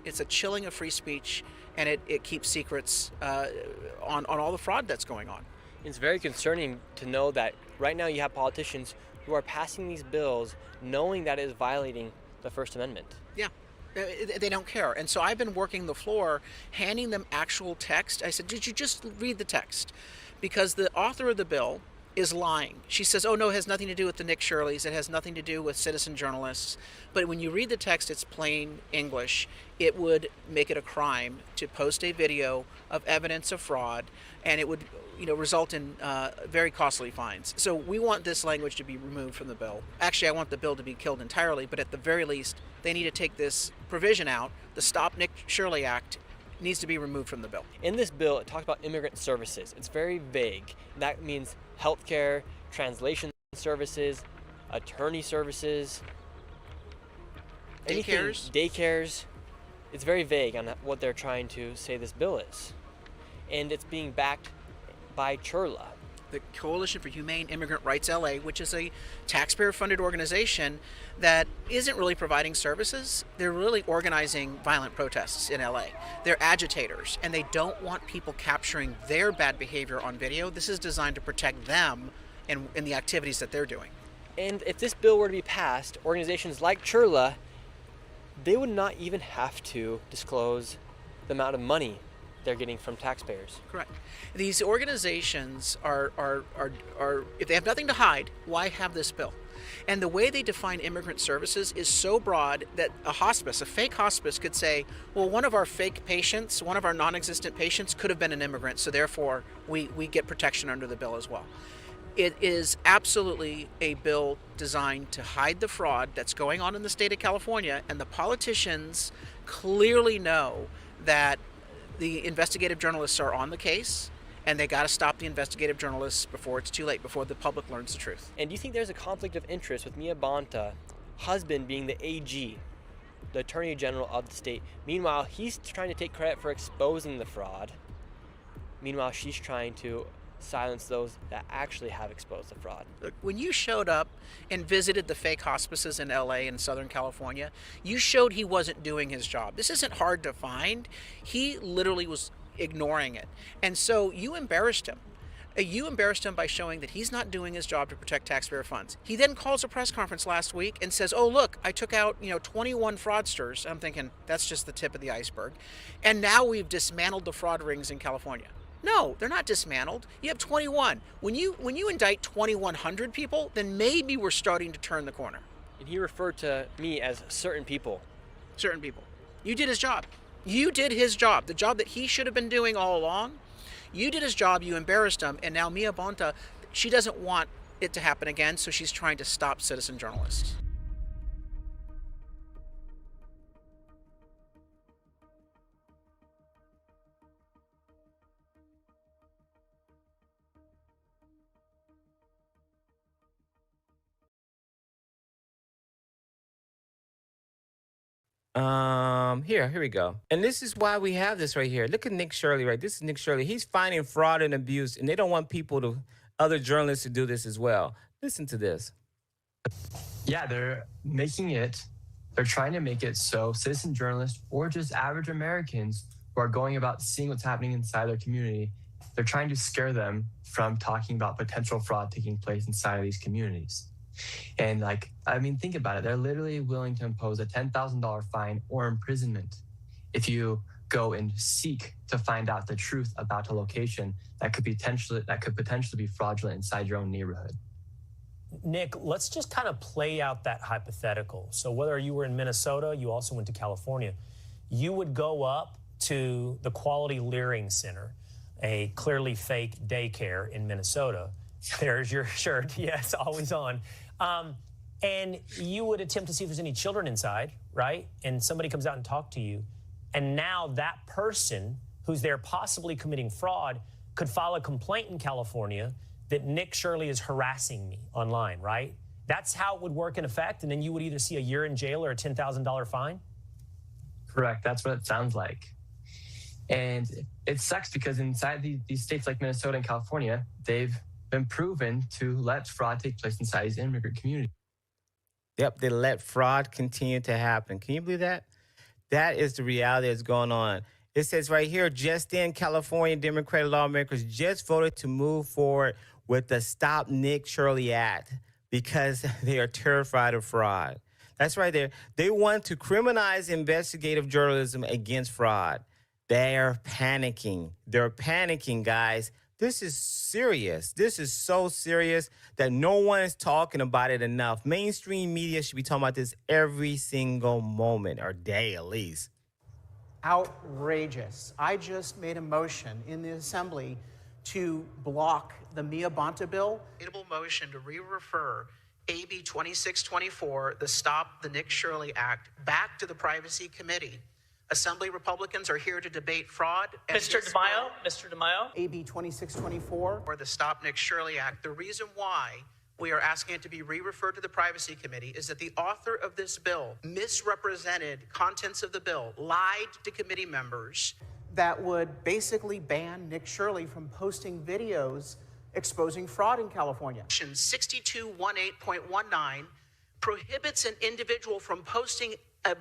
it's a chilling of free speech, and it keeps secrets on all the fraud that's going on. It's very concerning to know that right now you have politicians who are passing these bills knowing that it is violating the First Amendment. Yeah. They don't care. And so I've been working the floor, handing them actual text. I said, did you just read the text? Because the author of the bill is lying. She says, oh no, it has nothing to do with the Nick Shirleys. It has nothing to do with citizen journalists. But when you read the text, it's plain English. It would make it a crime to post a video of evidence of fraud, and it would result in very costly fines. So we want this language to be removed from the bill. Actually, I want the bill to be killed entirely, but at the very least, they need to take this provision out. The Stop Nick Shirley Act needs to be removed from the bill. In this bill, it talks about immigrant services. It's very vague. That means healthcare, translation services, attorney services, daycares. It's very vague on what they're trying to say this bill is. And it's being backed by CHRLA, the Coalition for Humane Immigrant Rights LA, which is a taxpayer-funded organization that isn't really providing services. They're really organizing violent protests in LA. They're agitators, and they don't want people capturing their bad behavior on video. This is designed to protect them in the activities that they're doing. And if this bill were to be passed, organizations like CHRLA, they would not even have to disclose the amount of money they're getting from taxpayers. Correct. These organizations are if they have nothing to hide, why have this bill? And the way they define immigrant services is so broad that a fake hospice could say, well, one of our fake patients, one of our non-existent patients could have been an immigrant, so therefore we get protection under the bill as well. It is absolutely a bill designed to hide the fraud that's going on in the state of California, and the politicians clearly know that the investigative journalists are on the case, and they got to stop the investigative journalists before it's too late, before the public learns the truth. And do you think there's a conflict of interest with Mia Bonta, husband being the AG, the Attorney General of the state? Meanwhile, he's trying to take credit for exposing the fraud. Meanwhile, she's trying to silence those that actually have exposed the fraud. Look, when you showed up and visited the fake hospices in LA and Southern California, you showed he wasn't doing his job. This isn't hard to find. He literally was ignoring it. And so you embarrassed him. You embarrassed him by showing that he's not doing his job to protect taxpayer funds. He then calls a press conference last week and says, oh, look, I took out 21 fraudsters. I'm thinking, that's just the tip of the iceberg. And now we've dismantled the fraud rings in California. No, they're not dismantled. You have 21. When you indict 2,100 people, then maybe we're starting to turn the corner. And he referred to me as certain people. Certain people. You did his job. You did his job. The job that he should have been doing all along. You did his job. You embarrassed him. And now Mia Bonta, she doesn't want it to happen again, so she's trying to stop citizen journalists. Here we go. And this is why we have this right here. Look at Nick Shirley, right? This is Nick Shirley. He's finding fraud and abuse, and they don't want other journalists to do this as well. Listen to this. Yeah, they're trying to make it so citizen journalists or just average Americans who are going about seeing what's happening inside their community, they're trying to scare them from talking about potential fraud taking place inside of these communities. And I mean, think about it. They're literally willing to impose a $10,000 fine or imprisonment if you go and seek to find out the truth about a location that could potentially be fraudulent inside your own neighborhood. Nick, let's just kind of play out that hypothetical. So whether you were in Minnesota, you also went to California, you would go up to the Quality Leering Center, a clearly fake daycare in Minnesota. There's your shirt. Yes, always on. And you would attempt to see if there's any children inside, right? And somebody comes out and talks to you. And now that person who's there possibly committing fraud could file a complaint in California that Nick Shirley is harassing me online, right? That's how it would work in effect. And then you would either see a year in jail or a $10,000 fine? Correct. That's what it sounds like. And it sucks because inside these states like Minnesota and California, they've been proven to let fraud take place inside these immigrant communities. Yep, they let fraud continue to happen. Can you believe that? That is the reality that's going on. It says right here, just then, California Democratic lawmakers just voted to move forward with the Stop Nick Shirley Act because they are terrified of fraud. That's right there. They want to criminalize investigative journalism against fraud. They're panicking. They're panicking, guys. This is serious. This is so serious that no one is talking about it enough. Mainstream media should be talking about this every single moment or day at least. Outrageous. I just made a motion in the Assembly to block the Mia Bonta bill. Motion to re-refer AB 2624, the Stop the Nick Shirley Act, back to the Privacy Committee. Assembly Republicans are here to debate fraud. Mr. DeMaio. AB 2624, or the Stop Nick Shirley Act. The reason why we are asking it to be re-referred to the Privacy Committee is that the author of this bill misrepresented contents of the bill, lied to committee members that would basically ban Nick Shirley from posting videos exposing fraud in California. Section 6218.19 prohibits an individual from posting a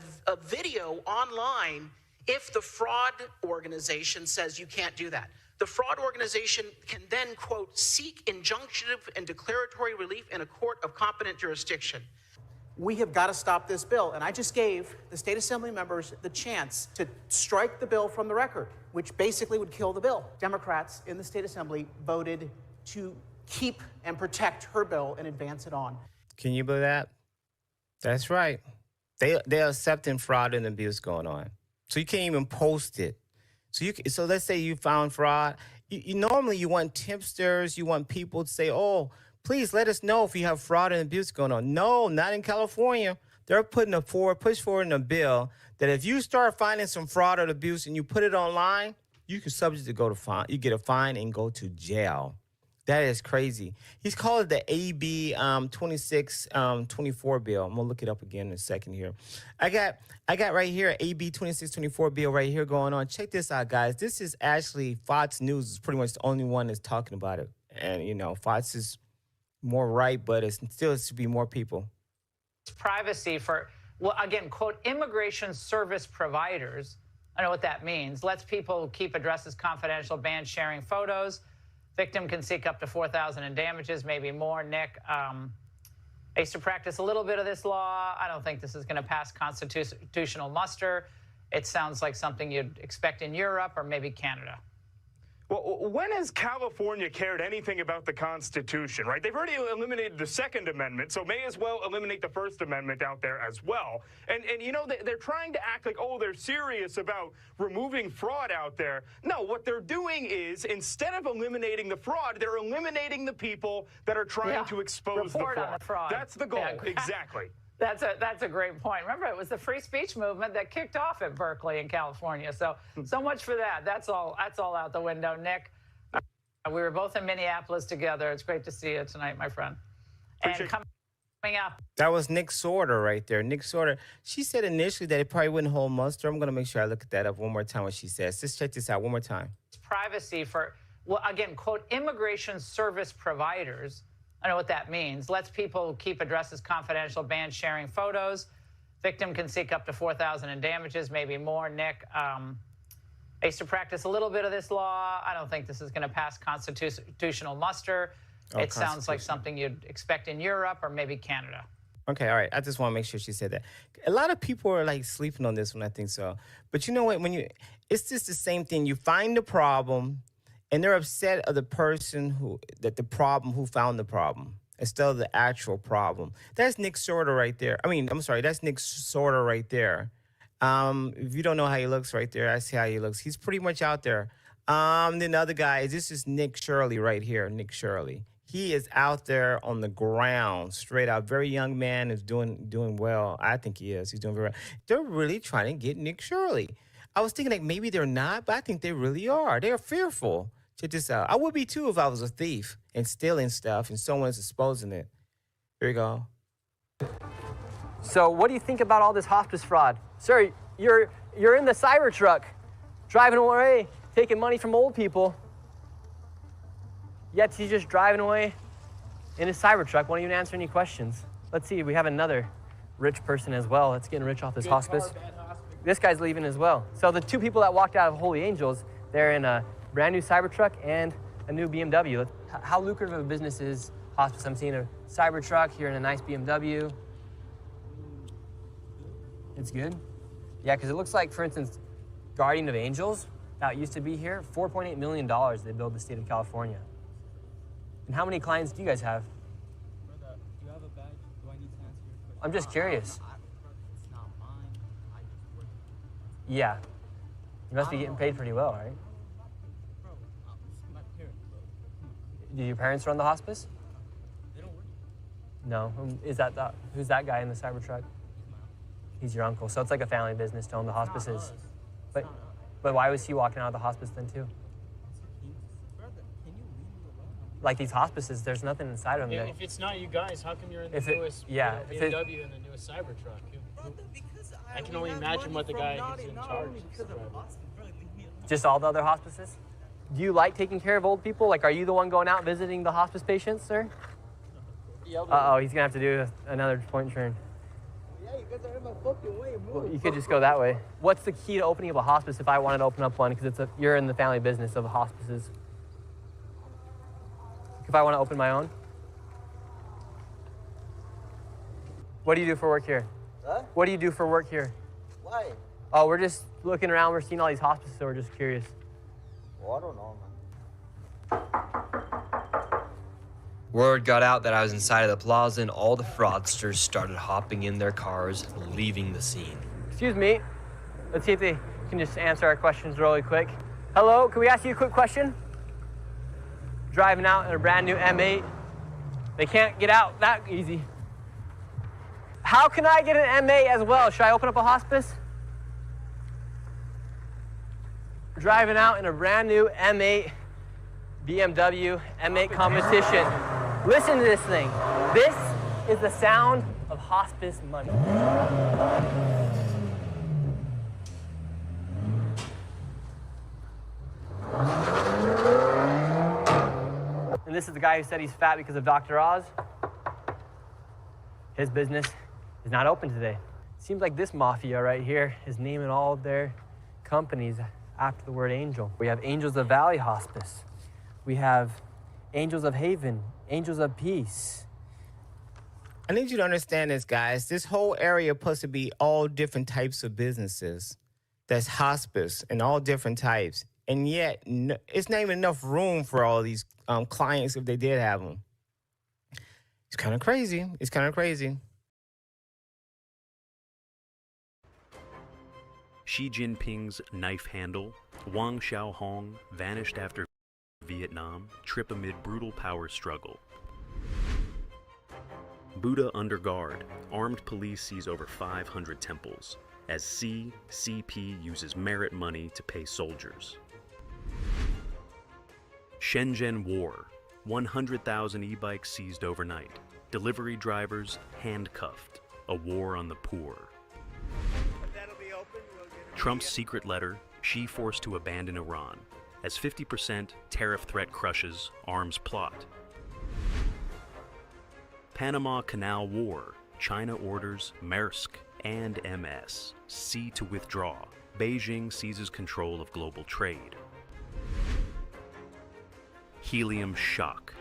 video online if the fraud organization says you can't do that. The fraud organization can then, quote, seek injunctive and declaratory relief in a court of competent jurisdiction. We have got to stop this bill. And I just gave the state assembly members the chance to strike the bill from the record, which basically would kill the bill. Democrats in the state assembly voted to keep and protect her bill and advance it on. Can you believe that? That's right. They're accepting fraud and abuse going on. So you can't even post it. So let's say you found fraud. Normally you want tipsters, you want people to say, oh, please let us know if you have fraud and abuse going on. No, not in California. They're putting push forward in a bill that if you start finding some fraud or abuse and you put it online, you can subject to go to fine. You get a fine and go to jail. That is crazy. He's called it the AB 2624 bill. I'm gonna look it up again in a second here. I got right here AB 2624 bill right here going on. Check this out, guys. This is actually Fox News is pretty much the only one that's talking about it. And you know, Fox is more right, but it still should be more people. Privacy for, well, again, quote, immigration service providers. I know what that means. Lets people keep addresses confidential, ban sharing photos. Victim can seek up to $4,000 in damages, maybe more. Nick, I used to practice a little bit of this law. I don't think this is going to pass constitutional muster. It sounds like something you'd expect in Europe or maybe Canada. Well, when has California cared anything about the Constitution, right? They've already eliminated the Second Amendment, so may as well eliminate the First Amendment out there as well. And you know, they're trying to act like, oh, they're serious about removing fraud out there. No, what they're doing is, instead of eliminating the fraud, they're eliminating the people that are trying to expose the fraud. On the fraud. That's the goal, exactly. That's a great point. Remember, it was the free speech movement that kicked off at Berkeley in California. So much for that. That's all out the window, Nick. We were both in Minneapolis together. It's great to see you tonight, my friend. And coming up. That was Nick Sorter right there. Nick Sorter. She said initially that it probably wouldn't hold muster. I'm going to make sure I look at that up one more time what she says. Just check this out one more time. Privacy for, well, again, quote, immigration service providers. I know what that means. Lets people keep addresses confidential, ban sharing photos. Victim can seek up to $4,000 in damages, maybe more. Nick, I used to practice a little bit of this law. I don't think this is going to pass constitutional muster. It sounds like something you'd expect in Europe or maybe Canada. Okay, all right. I just want to make sure she said that. A lot of people are like sleeping on this one, I think so. But you know what? It's just the same thing. You find the problem, and they're upset of the person who found the problem instead of the actual problem. That's Nick Sorter right there. That's Nick Sorter right there. If you don't know how he looks right there, I see how he looks. He's pretty much out there. Then the other guy, this is Nick Shirley right here, Nick Shirley. He is out there on the ground, straight out. Very young man, is doing well. I think he is. He's doing very well. They're really trying to get Nick Shirley. I was thinking like maybe they're not, but I think they really are. They are fearful. Check this out. I would be too if I was a thief and stealing stuff and someone's exposing it. Here you go. So what do you think about all this hospice fraud? Sir, you're in the Cybertruck, driving away, taking money from old people. Yet he's just driving away in his Cybertruck, won't even answer any questions. Let's see, we have another rich person as well that's getting rich off this hospice. This guy's leaving as well. So the two people that walked out of Holy Angels, they're in a brand new Cybertruck and a new BMW. How lucrative of a business is hospice? I'm seeing a Cybertruck, you're in a nice BMW. It's good? Yeah, because it looks like, for instance, Guardian of Angels, that used to be here, $4.8 million they billed the state of California. And how many clients do you guys have? Do you have a badge? Do I need to answer your question? I'm just curious. It's not mine. I just work. Yeah. You must be getting paid pretty well, right? Bro, this is my parents, bro. Do your parents run the hospice? They don't work. No. Who's that guy in the Cybertruck? He's your uncle. So it's like a family business to own the hospices. But why was he walking out of the hospice then too? Like these hospices, there's nothing inside of them. If it's not you guys, how come you're in the newest BMW and the newest Cybertruck? I can only imagine what the guy who's in charge is driving. Just all the other hospices? Do you like taking care of old people? Like, are you the one going out visiting the hospice patients, sir? Uh-oh, he's gonna have to do another point turn. Yeah, you guys are in my fucking way. Move. Well, you could just go that way. What's the key to opening up a hospice if I wanted to open up one? Because you're in the family business of hospices. If I want to open my own? What do you do for work here? Huh? What do you do for work here? Why? Oh, we're just looking around. We're seeing all these hospices, so we're just curious. Well, I don't know, man. Word got out that I was inside of the plaza and all the fraudsters started hopping in their cars, leaving the scene. Excuse me. Let's see if they can just answer our questions really quick. Hello, can we ask you a quick question? Driving out in a brand new M8. They can't get out that easy. How can I get an M8 as well? Should I open up a hospice? Driving out in a brand new M8 BMW M8 competition. Listen to this thing. This is the sound of hospice money. And this is the guy who said he's fat because of Dr. Oz. His business is not open today. Seems like this mafia right here is naming all of their companies after the word angel. We have Angels of Valley Hospice. We have Angels of Haven, Angels of Peace. I need you to understand this, guys. This whole area is supposed to be all different types of businesses. That's hospice and all different types. And yet, it's not even enough room for all these clients if they did have them. It's kind of crazy. It's kind of crazy. Xi Jinping's knife handle, Wang Xiaohong vanished after Vietnam, trip amid brutal power struggle. Buddha under guard, armed police seize over 500 temples, as CCP uses merit money to pay soldiers. Shenzhen War, 100,000 e-bikes seized overnight, delivery drivers handcuffed, a war on the poor. Trump's secret letter, Xi forced to abandon Iran, as 50% tariff threat crushes arms plot. Panama Canal War, China orders Maersk and MS sea to withdraw. Beijing seizes control of global trade. Helium shock.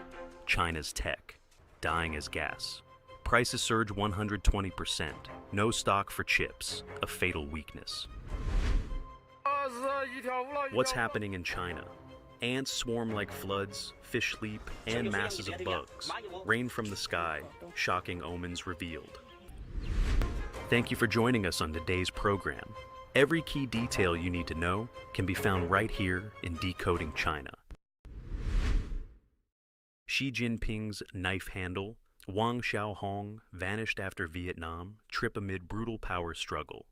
China's tech, dying as gas. Prices surge 120%. No stock for chips, a fatal weakness. What's happening in China? Ants swarm like floods, fish leap, and masses of bugs rain from the sky, shocking omens revealed. Thank you for joining us on today's program. Every key detail you need to know can be found right here in Decoding China. Xi Jinping's knife handle, Wang Xiaohong vanished after Vietnam, trip amid brutal power struggle.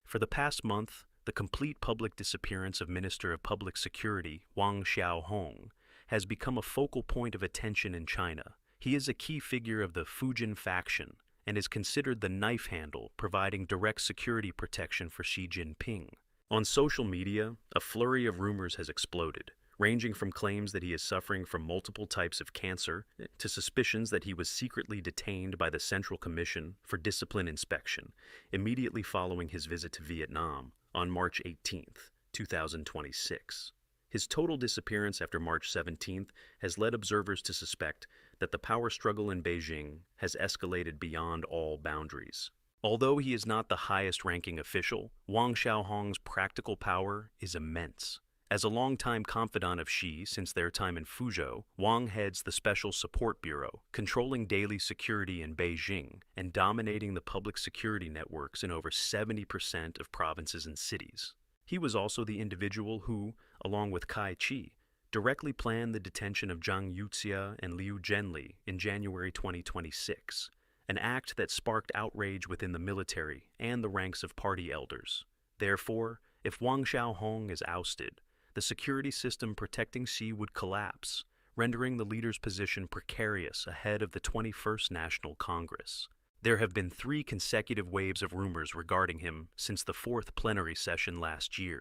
For the past month, the complete public disappearance of Minister of Public Security Wang Xiaohong has become a focal point of attention in China. He is a key figure of the Fujin faction and is considered the knife handle providing direct security protection for Xi Jinping. On social media, a flurry of rumors has exploded, ranging from claims that he is suffering from multiple types of cancer to suspicions that he was secretly detained by the Central Commission for Discipline Inspection immediately following his visit to Vietnam on March 18th, 2026. His total disappearance after March 17th has led observers to suspect that the power struggle in Beijing has escalated beyond all boundaries. Although he is not the highest-ranking official, Wang Xiaohong's practical power is immense. As a longtime confidant of Xi since their time in Fuzhou, Wang heads the Special Support Bureau, controlling daily security in Beijing and dominating the public security networks in over 70% of provinces and cities. He was also the individual who, along with Kai Chi, directly planned the detention of Zhang Yuxia and Liu Zhenli in January 2026, an act that sparked outrage within the military and the ranks of party elders. Therefore, if Wang Xiaohong is ousted, the security system protecting Xi would collapse, rendering the leader's position precarious ahead of the 21st National Congress. There have been 3 consecutive waves of rumors regarding him since the 4th plenary session last year.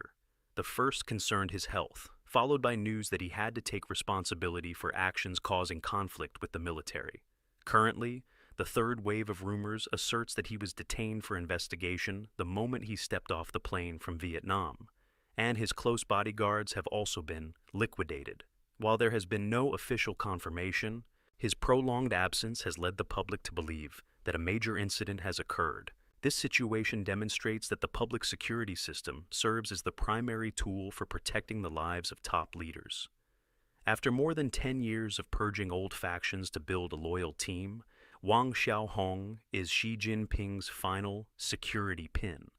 The first concerned his health, followed by news that he had to take responsibility for actions causing conflict with the military. Currently, the 3rd wave of rumors asserts that he was detained for investigation the moment he stepped off the plane from Vietnam, and his close bodyguards have also been liquidated. While there has been no official confirmation, his prolonged absence has led the public to believe that a major incident has occurred. This situation demonstrates that the public security system serves as the primary tool for protecting the lives of top leaders. After more than 10 years of purging old factions to build a loyal team, Wang Xiaohong is Xi Jinping's final security pin.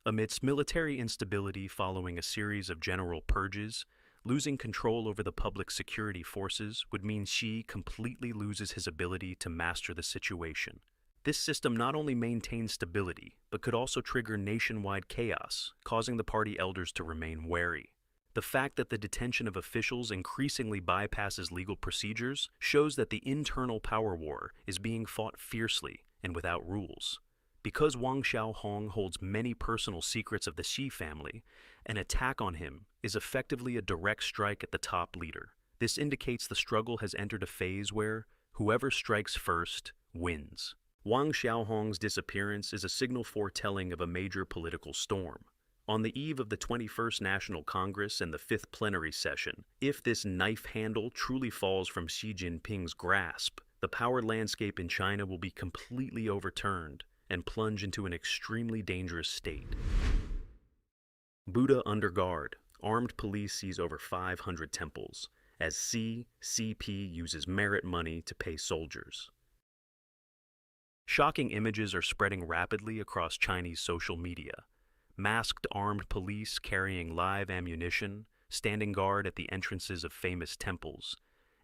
Amidst military instability following a series of general purges, losing control over the public security forces would mean Xi completely loses his ability to master the situation. This system not only maintains stability, but could also trigger nationwide chaos, causing the party elders to remain wary. The fact that the detention of officials increasingly bypasses legal procedures shows that the internal power war is being fought fiercely and without rules. Because Wang Xiaohong holds many personal secrets of the Xi family, an attack on him is effectively a direct strike at the top leader. This indicates the struggle has entered a phase where whoever strikes first wins. Wang Xiaohong's disappearance is a signal foretelling of a major political storm. On the eve of the 21st National Congress and the 5th plenary session, if this knife handle truly falls from Xi Jinping's grasp, the power landscape in China will be completely overturned and plunge into an extremely dangerous state. Buddha under guard. Armed police seize over 500 temples as CCP uses merit money to pay soldiers. Shocking images are spreading rapidly across Chinese social media. Masked armed police carrying live ammunition, standing guard at the entrances of famous temples,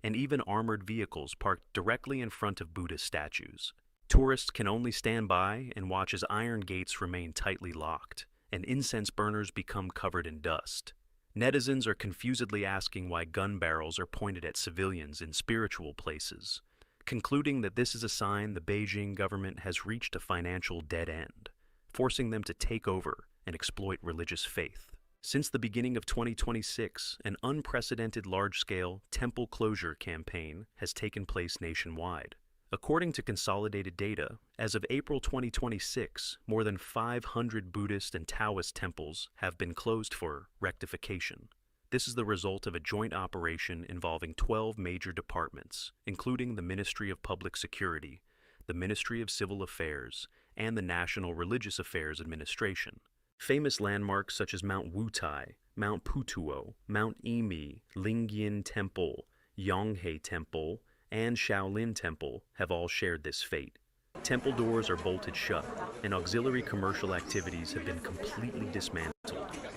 and even armored vehicles parked directly in front of Buddha statues. Tourists can only stand by and watch as iron gates remain tightly locked, and incense burners become covered in dust. Netizens are confusedly asking why gun barrels are pointed at civilians in spiritual places, concluding that this is a sign the Beijing government has reached a financial dead end, forcing them to take over and exploit religious faith. Since the beginning of 2026, an unprecedented large-scale temple closure campaign has taken place nationwide. According to consolidated data, as of April 2026, more than 500 Buddhist and Taoist temples have been closed for rectification. This is the result of a joint operation involving 12 major departments, including the Ministry of Public Security, the Ministry of Civil Affairs, and the National Religious Affairs Administration. Famous landmarks such as Mount Wutai, Mount Putuo, Mount Imi, Lingyin Temple, Yonghe Temple, and Shaolin Temple have all shared this fate. Temple doors are bolted shut, and auxiliary commercial activities have been completely dismantled.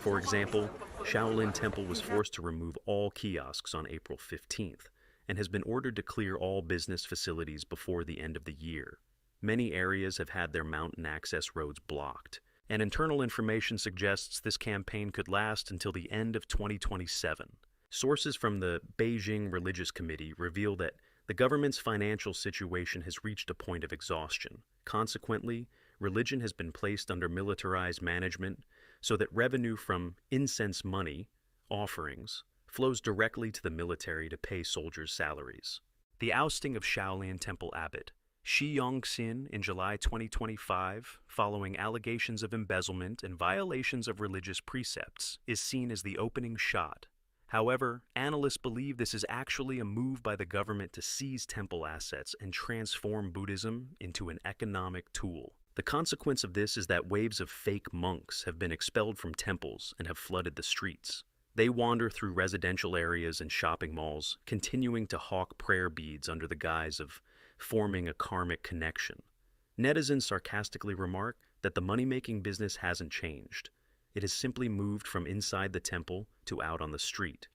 For example, Shaolin Temple was forced to remove all kiosks on April 15th, and has been ordered to clear all business facilities before the end of the year. Many areas have had their mountain access roads blocked, and internal information suggests this campaign could last until the end of 2027. Sources from the Beijing Religious Committee reveal that the government's financial situation has reached a point of exhaustion. Consequently, religion has been placed under militarized management so that revenue from incense money, offerings, flows directly to the military to pay soldiers' salaries. The ousting of Shaolin Temple abbot Shi Yongxin in July 2025, following allegations of embezzlement and violations of religious precepts, is seen as the opening shot. However, analysts believe this is actually a move by the government to seize temple assets and transform Buddhism into an economic tool. The consequence of this is that waves of fake monks have been expelled from temples and have flooded the streets. They wander through residential areas and shopping malls, continuing to hawk prayer beads under the guise of forming a karmic connection. Netizens sarcastically remark that the money-making business hasn't changed. It has simply moved from inside the temple to out on the street.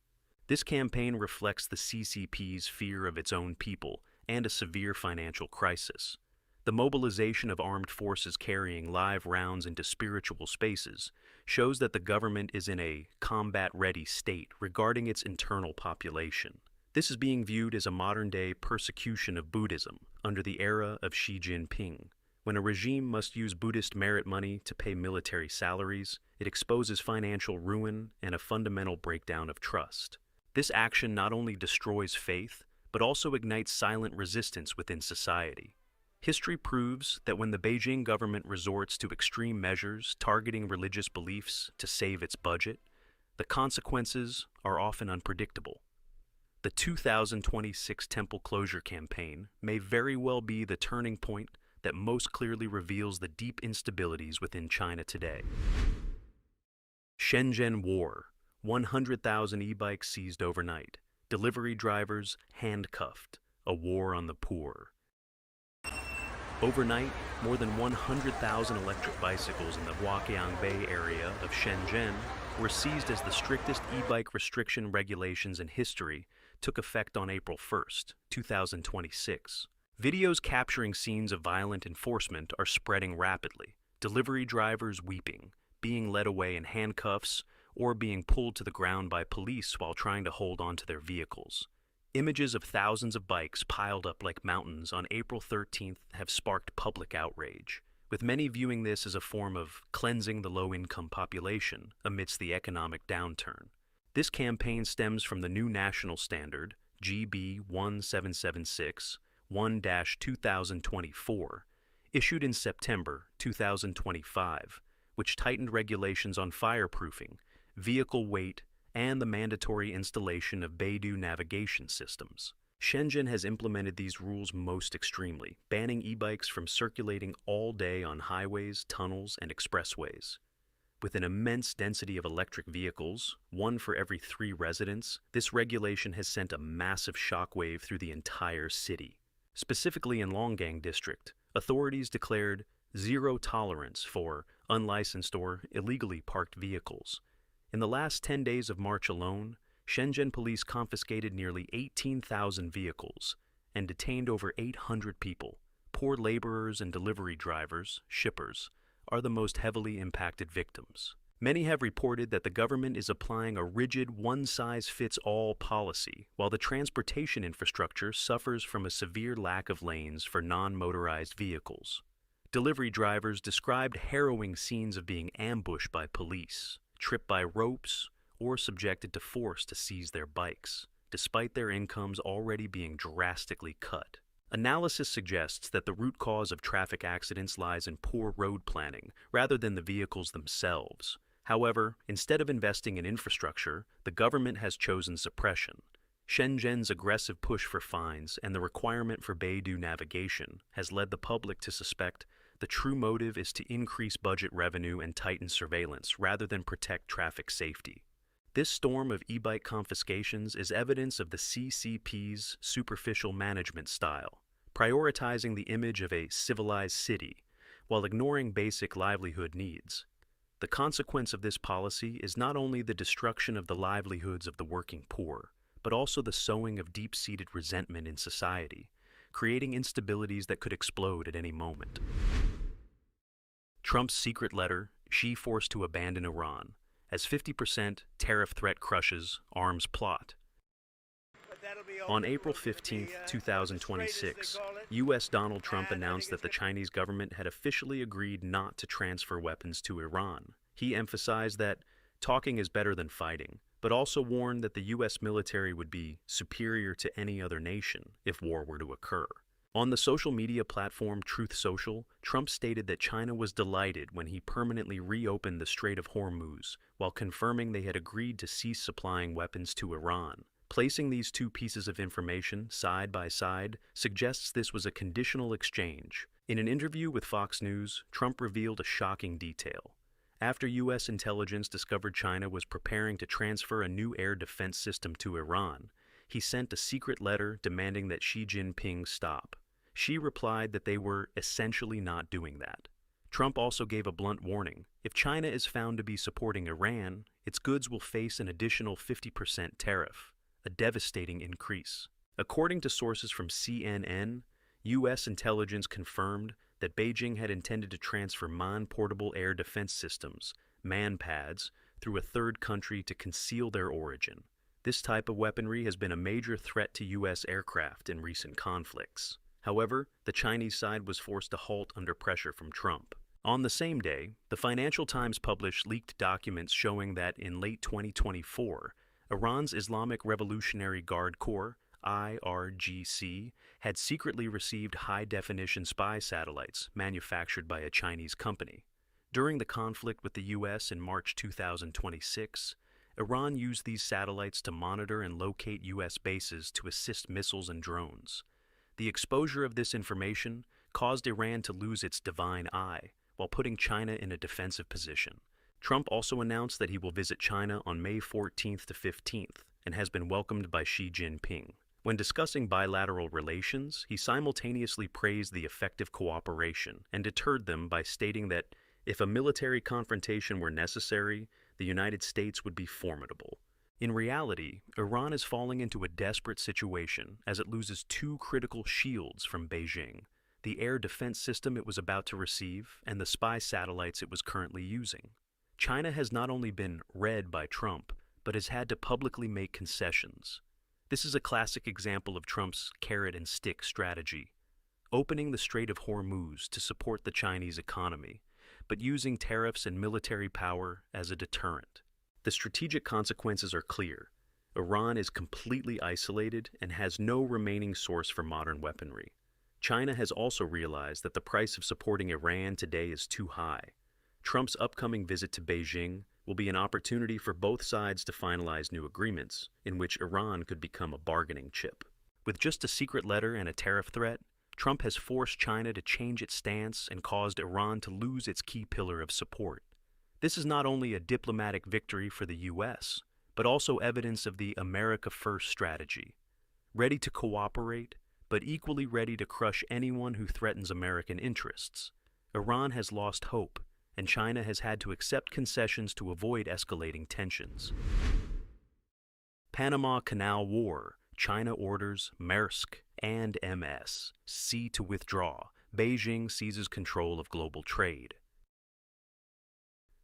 This campaign reflects the CCP's fear of its own people and a severe financial crisis. The mobilization of armed forces carrying live rounds into spiritual spaces shows that the government is in a combat-ready state regarding its internal population. This is being viewed as a modern-day persecution of Buddhism under the era of Xi Jinping. When a regime must use Buddhist merit money to pay military salaries, it exposes financial ruin and a fundamental breakdown of trust. This action not only destroys faith, but also ignites silent resistance within society. History proves that when the Beijing government resorts to extreme measures targeting religious beliefs to save its budget, the consequences are often unpredictable. The 2026 temple closure campaign may very well be the turning point that most clearly reveals the deep instabilities within China today. Shenzhen War. 100,000 e-bikes seized overnight. Delivery drivers handcuffed. A war on the poor. Overnight, more than 100,000 electric bicycles in the Huaqiang Bay area of Shenzhen were seized as the strictest e-bike restriction regulations in history took effect on April 1st, 2026. Videos capturing scenes of violent enforcement are spreading rapidly. Delivery drivers weeping, being led away in handcuffs, or being pulled to the ground by police while trying to hold onto their vehicles. Images of thousands of bikes piled up like mountains on April 13th have sparked public outrage, with many viewing this as a form of cleansing the low-income population amidst the economic downturn. This campaign stems from the new national standard, GB 1776, 1-2024, issued in September 2025, which tightened regulations on fireproofing, vehicle weight, and the mandatory installation of Beidou navigation systems. Shenzhen has implemented these rules most extremely, banning e-bikes from circulating all day on highways, tunnels, and expressways. With an immense density of electric vehicles, 1 for every 3 residents, this regulation has sent a massive shockwave through the entire city. Specifically in Longgang District, authorities declared zero tolerance for unlicensed or illegally parked vehicles. In the last 10 days of March alone, Shenzhen police confiscated nearly 18,000 vehicles and detained over 800 people. Poor laborers and delivery drivers, shippers, are the most heavily impacted victims. Many have reported that the government is applying a rigid one-size-fits-all policy, while the transportation infrastructure suffers from a severe lack of lanes for non-motorized vehicles. Delivery drivers described harrowing scenes of being ambushed by police, tripped by ropes, or subjected to force to seize their bikes, despite their incomes already being drastically cut. Analysis suggests that the root cause of traffic accidents lies in poor road planning rather than the vehicles themselves. However, instead of investing in infrastructure, the government has chosen suppression. Shenzhen's aggressive push for fines and the requirement for Beidou navigation has led the public to suspect the true motive is to increase budget revenue and tighten surveillance rather than protect traffic safety. This storm of e-bike confiscations is evidence of the CCP's superficial management style, prioritizing the image of a civilized city while ignoring basic livelihood needs. The consequence of this policy is not only the destruction of the livelihoods of the working poor, but also the sowing of deep-seated resentment in society, creating instabilities that could explode at any moment. Trump's secret letter, Xi forced to abandon Iran, as 50% tariff threat crushes arms plot. On April 15, 2026, U.S. Donald Trump announced that the Chinese government had officially agreed not to transfer weapons to Iran. He emphasized that talking is better than fighting, but also warned that the U.S. military would be superior to any other nation if war were to occur. On the social media platform Truth Social, Trump stated that China was delighted when he permanently reopened the Strait of Hormuz, while confirming they had agreed to cease supplying weapons to Iran. Placing these two pieces of information side by side suggests this was a conditional exchange. In an interview with Fox News, Trump revealed a shocking detail. After U.S. intelligence discovered China was preparing to transfer a new air defense system to Iran, he sent a secret letter demanding that Xi Jinping stop. Xi replied that they were essentially not doing that. Trump also gave a blunt warning. If China is found to be supporting Iran, its goods will face an additional 50% tariff, a devastating increase. According to sources from CNN, U.S. intelligence confirmed that Beijing had intended to transfer man-portable air defense systems, MANPADS, through a third country to conceal their origin. This type of weaponry has been a major threat to U.S. aircraft in recent conflicts. However, the Chinese side was forced to halt under pressure from Trump. On the same day, the Financial Times published leaked documents showing that in late 2024, Iran's Islamic Revolutionary Guard Corps, IRGC, had secretly received high-definition spy satellites manufactured by a Chinese company. During the conflict with the U.S. in March 2026, Iran used these satellites to monitor and locate U.S. bases to assist missiles and drones. The exposure of this information caused Iran to lose its divine eye, while putting China in a defensive position. Trump also announced that he will visit China on May 14th to 15th and has been welcomed by Xi Jinping. When discussing bilateral relations, he simultaneously praised the effective cooperation and deterred them by stating that if a military confrontation were necessary, the United States would be formidable. In reality, Iran is falling into a desperate situation as it loses two critical shields from Beijing: the air defense system it was about to receive and the spy satellites it was currently using. China has not only been read by Trump, but has had to publicly make concessions. This is a classic example of Trump's carrot and stick strategy, opening the Strait of Hormuz to support the Chinese economy, but using tariffs and military power as a deterrent. The strategic consequences are clear. Iran is completely isolated and has no remaining source for modern weaponry. China has also realized that the price of supporting Iran today is too high. Trump's upcoming visit to Beijing will be an opportunity for both sides to finalize new agreements, in which Iran could become a bargaining chip. With just a secret letter and a tariff threat, Trump has forced China to change its stance and caused Iran to lose its key pillar of support. This is not only a diplomatic victory for the U.S., but also evidence of the America First strategy, ready to cooperate, but equally ready to crush anyone who threatens American interests. Iran has lost hope, and China has had to accept concessions to avoid escalating tensions. Panama Canal War. China orders Maersk and MS Sea to withdraw. Beijing seizes control of global trade.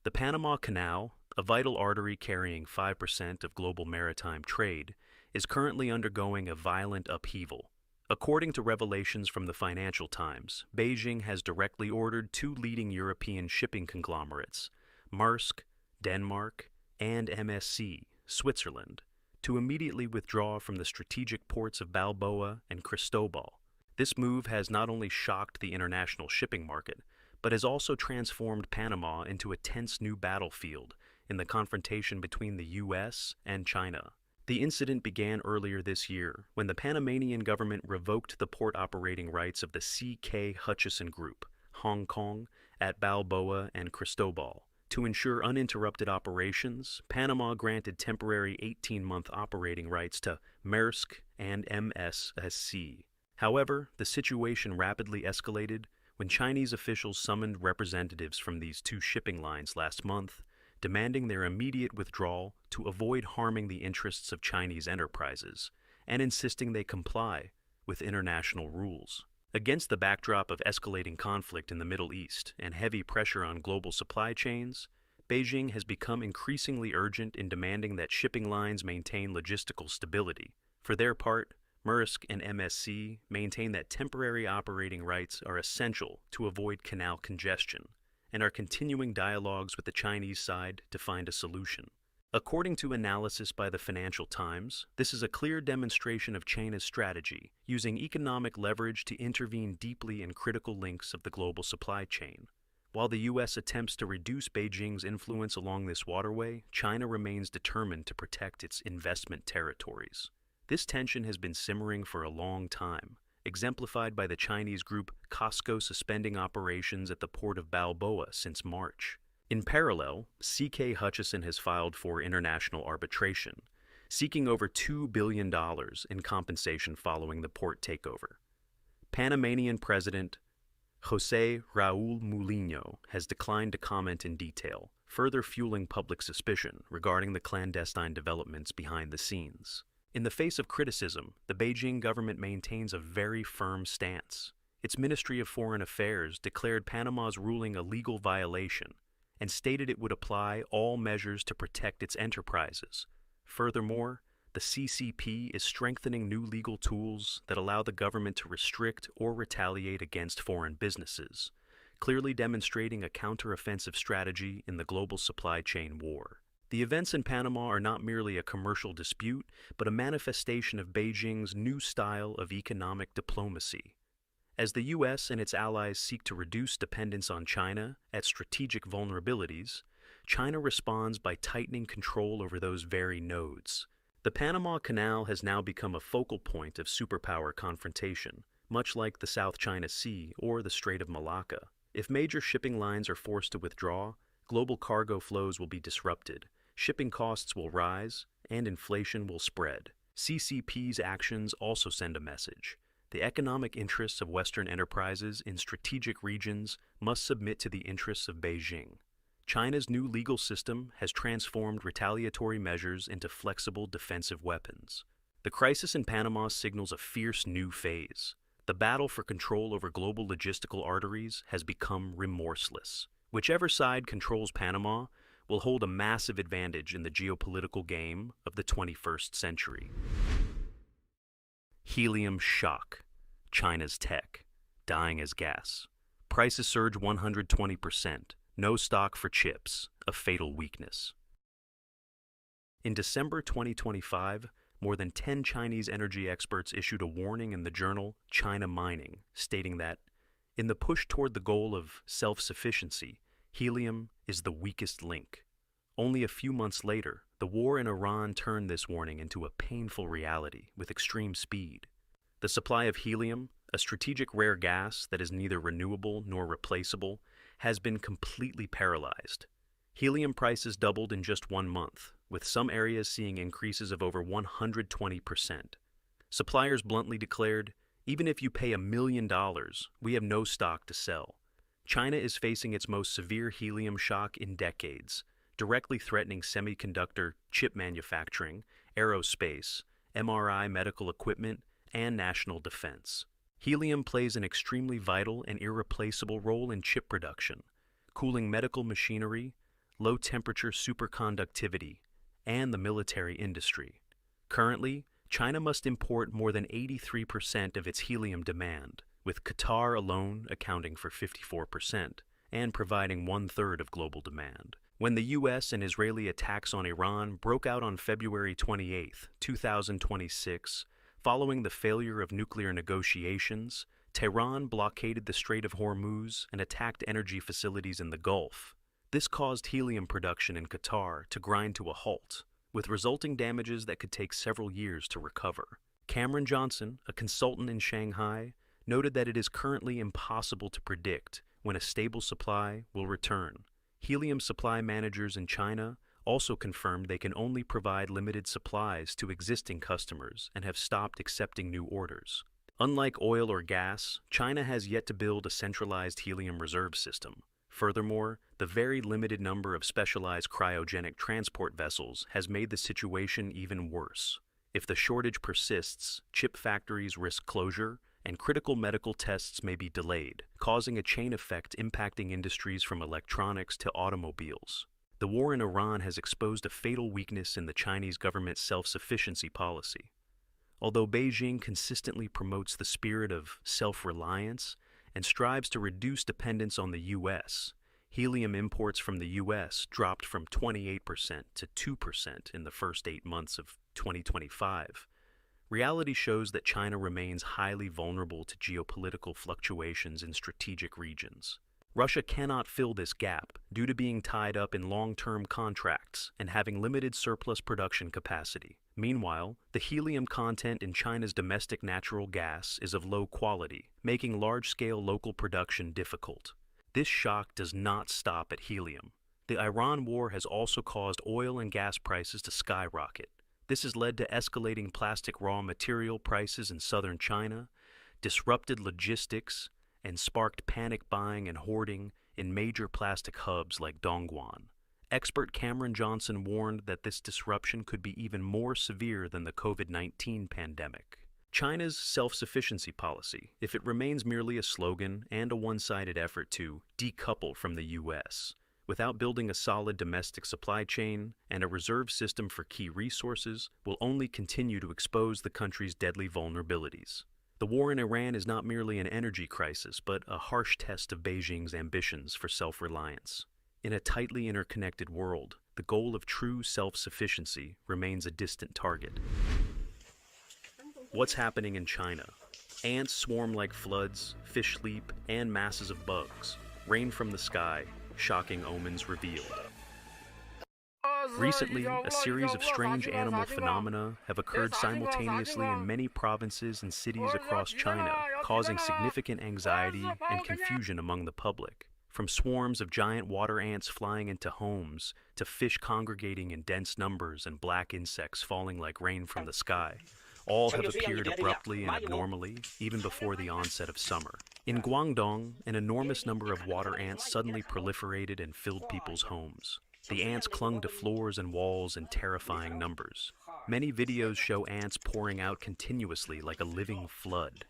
The Panama Canal, a vital artery carrying 5% of global maritime trade, is currently undergoing a violent upheaval. According to revelations from the Financial Times, Beijing has directly ordered two leading European shipping conglomerates, Maersk, Denmark, and MSC, Switzerland, to immediately withdraw from the strategic ports of Balboa and Cristobal. This move has not only shocked the international shipping market, but has also transformed Panama into a tense new battlefield, in the confrontation between the U.S. and China. The incident began earlier this year when the Panamanian government revoked the port operating rights of the C.K. Hutchison Group, Hong Kong, at Balboa and Cristobal. To ensure uninterrupted operations, Panama granted temporary 18-month operating rights to Maersk and MSSC. However, the situation rapidly escalated when Chinese officials summoned representatives from these two shipping lines last month, demanding their immediate withdrawal to avoid harming the interests of Chinese enterprises, and insisting they comply with international rules. Against the backdrop of escalating conflict in the Middle East and heavy pressure on global supply chains, Beijing has become increasingly urgent in demanding that shipping lines maintain logistical stability. For their part, Maersk and MSC maintain that temporary operating rights are essential to avoid canal congestion, and are continuing dialogues with the Chinese side to find a solution. According to analysis by the Financial Times, this is a clear demonstration of China's strategy, using economic leverage to intervene deeply in critical links of the global supply chain. While the U.S. attempts to reduce Beijing's influence along this waterway, China remains determined to protect its investment territories. This tension has been simmering for a long time, exemplified by the Chinese group COSCO suspending operations at the port of Balboa since March. In parallel, C.K. Hutchison has filed for international arbitration, seeking over $2 billion in compensation following the port takeover. Panamanian President José Raúl Mulino has declined to comment in detail, further fueling public suspicion regarding the clandestine developments behind the scenes. In the face of criticism, the Beijing government maintains a very firm stance. Its Ministry of Foreign Affairs declared Panama's ruling a legal violation and stated it would apply all measures to protect its enterprises. Furthermore, the CCP is strengthening new legal tools that allow the government to restrict or retaliate against foreign businesses, clearly demonstrating a counteroffensive strategy in the global supply chain war. The events in Panama are not merely a commercial dispute, but a manifestation of Beijing's new style of economic diplomacy. As the U.S. and its allies seek to reduce dependence on China at strategic vulnerabilities, China responds by tightening control over those very nodes. The Panama Canal has now become a focal point of superpower confrontation, much like the South China Sea or the Strait of Malacca. If major shipping lines are forced to withdraw, global cargo flows will be disrupted, shipping costs will rise, and inflation will spread. CCP's actions also send a message. The economic interests of Western enterprises in strategic regions must submit to the interests of Beijing. China's new legal system has transformed retaliatory measures into flexible defensive weapons. The crisis in Panama signals a fierce new phase. The battle for control over global logistical arteries has become remorseless. Whichever side controls Panama will hold a massive advantage in the geopolitical game of the 21st century. Helium shock. China's tech. Dying as gas. Prices surge 120%. No stock for chips. A fatal weakness. In December 2025, more than 10 Chinese energy experts issued a warning in the journal China Mining, stating that, in the push toward the goal of self-sufficiency, helium is the weakest link. Only a few months later, the war in Iran turned this warning into a painful reality with extreme speed. The supply of helium, a strategic rare gas that is neither renewable nor replaceable, has been completely paralyzed. Helium prices doubled in just 1 month, with some areas seeing increases of over 120%. Suppliers bluntly declared, even if you pay $1 million, we have no stock to sell. China is facing its most severe helium shock in decades, directly threatening semiconductor chip manufacturing, aerospace, MRI medical equipment, and national defense. Helium plays an extremely vital and irreplaceable role in chip production, cooling medical machinery, low-temperature superconductivity, and the military industry. Currently, China must import more than 83% of its helium demand, with Qatar alone accounting for 54% and providing 1/3 of global demand. When the U.S. and Israeli attacks on Iran broke out on February 28, 2026, following the failure of nuclear negotiations, Tehran blockaded the Strait of Hormuz and attacked energy facilities in the Gulf. This caused helium production in Qatar to grind to a halt, with resulting damages that could take several years to recover. Cameron Johnson, a consultant in Shanghai, noted that it is currently impossible to predict when a stable supply will return. Helium supply managers in China also confirmed they can only provide limited supplies to existing customers and have stopped accepting new orders. Unlike oil or gas, China has yet to build a centralized helium reserve system. Furthermore, the very limited number of specialized cryogenic transport vessels has made the situation even worse. If the shortage persists, chip factories risk closure, and critical medical tests may be delayed, causing a chain effect impacting industries from electronics to automobiles. The war in Iran has exposed a fatal weakness in the Chinese government's self-sufficiency policy. Although Beijing consistently promotes the spirit of self-reliance and strives to reduce dependence on the U.S., helium imports from the U.S. dropped from 28% to 2% in the first 8 months of 2025. Reality shows that China remains highly vulnerable to geopolitical fluctuations in strategic regions. Russia cannot fill this gap due to being tied up in long-term contracts and having limited surplus production capacity. Meanwhile, the helium content in China's domestic natural gas is of low quality, making large-scale local production difficult. This shock does not stop at helium. The Iran war has also caused oil and gas prices to skyrocket. This has led to escalating plastic raw material prices in southern China, disrupted logistics, and sparked panic buying and hoarding in major plastic hubs like Dongguan. Expert Cameron Johnson warned that this disruption could be even more severe than the COVID-19 pandemic. China's self-sufficiency policy, if it remains merely a slogan and a one-sided effort to decouple from the U.S., without building a solid domestic supply chain and a reserve system for key resources, will only continue to expose the country's deadly vulnerabilities. The war in Iran is not merely an energy crisis, but a harsh test of Beijing's ambitions for self-reliance. In a tightly interconnected world, the goal of true self-sufficiency remains a distant target. What's happening in China? Ants swarm like floods, fish leap, and masses of bugs rain from the sky. Shocking omens revealed. Recently, a series of strange animal phenomena have occurred simultaneously in many provinces and cities across China, causing significant anxiety and confusion among the public. From swarms of giant water ants flying into homes, to fish congregating in dense numbers and black insects falling like rain from the sky, all have appeared abruptly and abnormally, even before the onset of summer. In Guangdong, an enormous number of water ants suddenly proliferated and filled people's homes. The ants clung to floors and walls in terrifying numbers. Many videos show ants pouring out continuously like a living flood,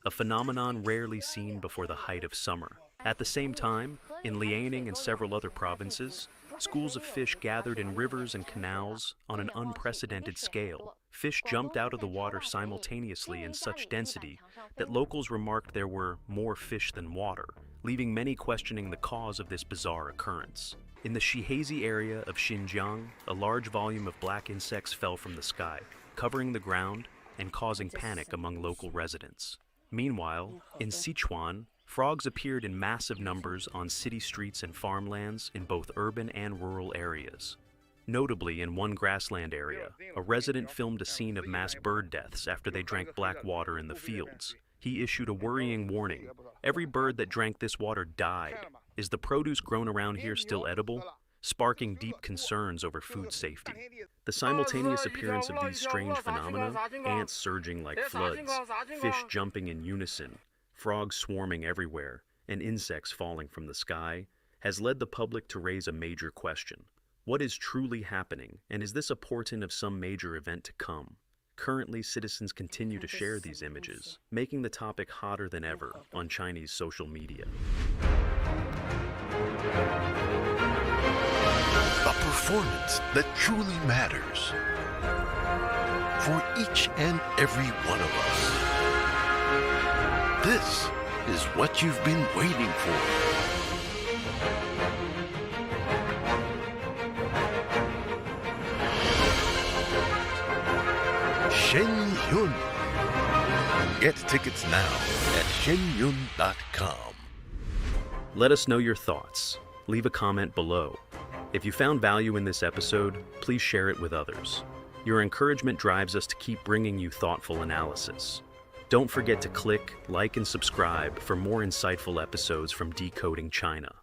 a phenomenon rarely seen before the height of summer. At the same time, in Liaoning and several other provinces, schools of fish gathered in rivers and canals on an unprecedented scale. Fish jumped out of the water simultaneously in such density that locals remarked there were more fish than water, leaving many questioning the cause of this bizarre occurrence. In the Shihazi area of Xinjiang, a large volume of black insects fell from the sky, covering the ground and causing panic among local residents. Meanwhile, in Sichuan, frogs appeared in massive numbers on city streets and farmlands in both urban and rural areas. Notably, in one grassland area, a resident filmed a scene of mass bird deaths after they drank black water in the fields. He issued a worrying warning. Every bird that drank this water died. Is the produce grown around here still edible? Sparking deep concerns over food safety. The simultaneous appearance of these strange phenomena, ants surging like floods, fish jumping in unison, frogs swarming everywhere, and insects falling from the sky, has led the public to raise a major question. What is truly happening, and is this a portent of some major event to come? Currently, citizens continue to share these images, making the topic hotter than ever on Chinese social media. A performance that truly matters for each and every one of us. This is what you've been waiting for. Shen Yun. Get tickets now at shenyun.com. Let us know your thoughts. leave a comment below. If you found value in this episode, please share it with others. Your encouragement drives us to keep bringing you thoughtful analysis. Don't forget to click, like, and subscribe for more insightful episodes from Decoding China.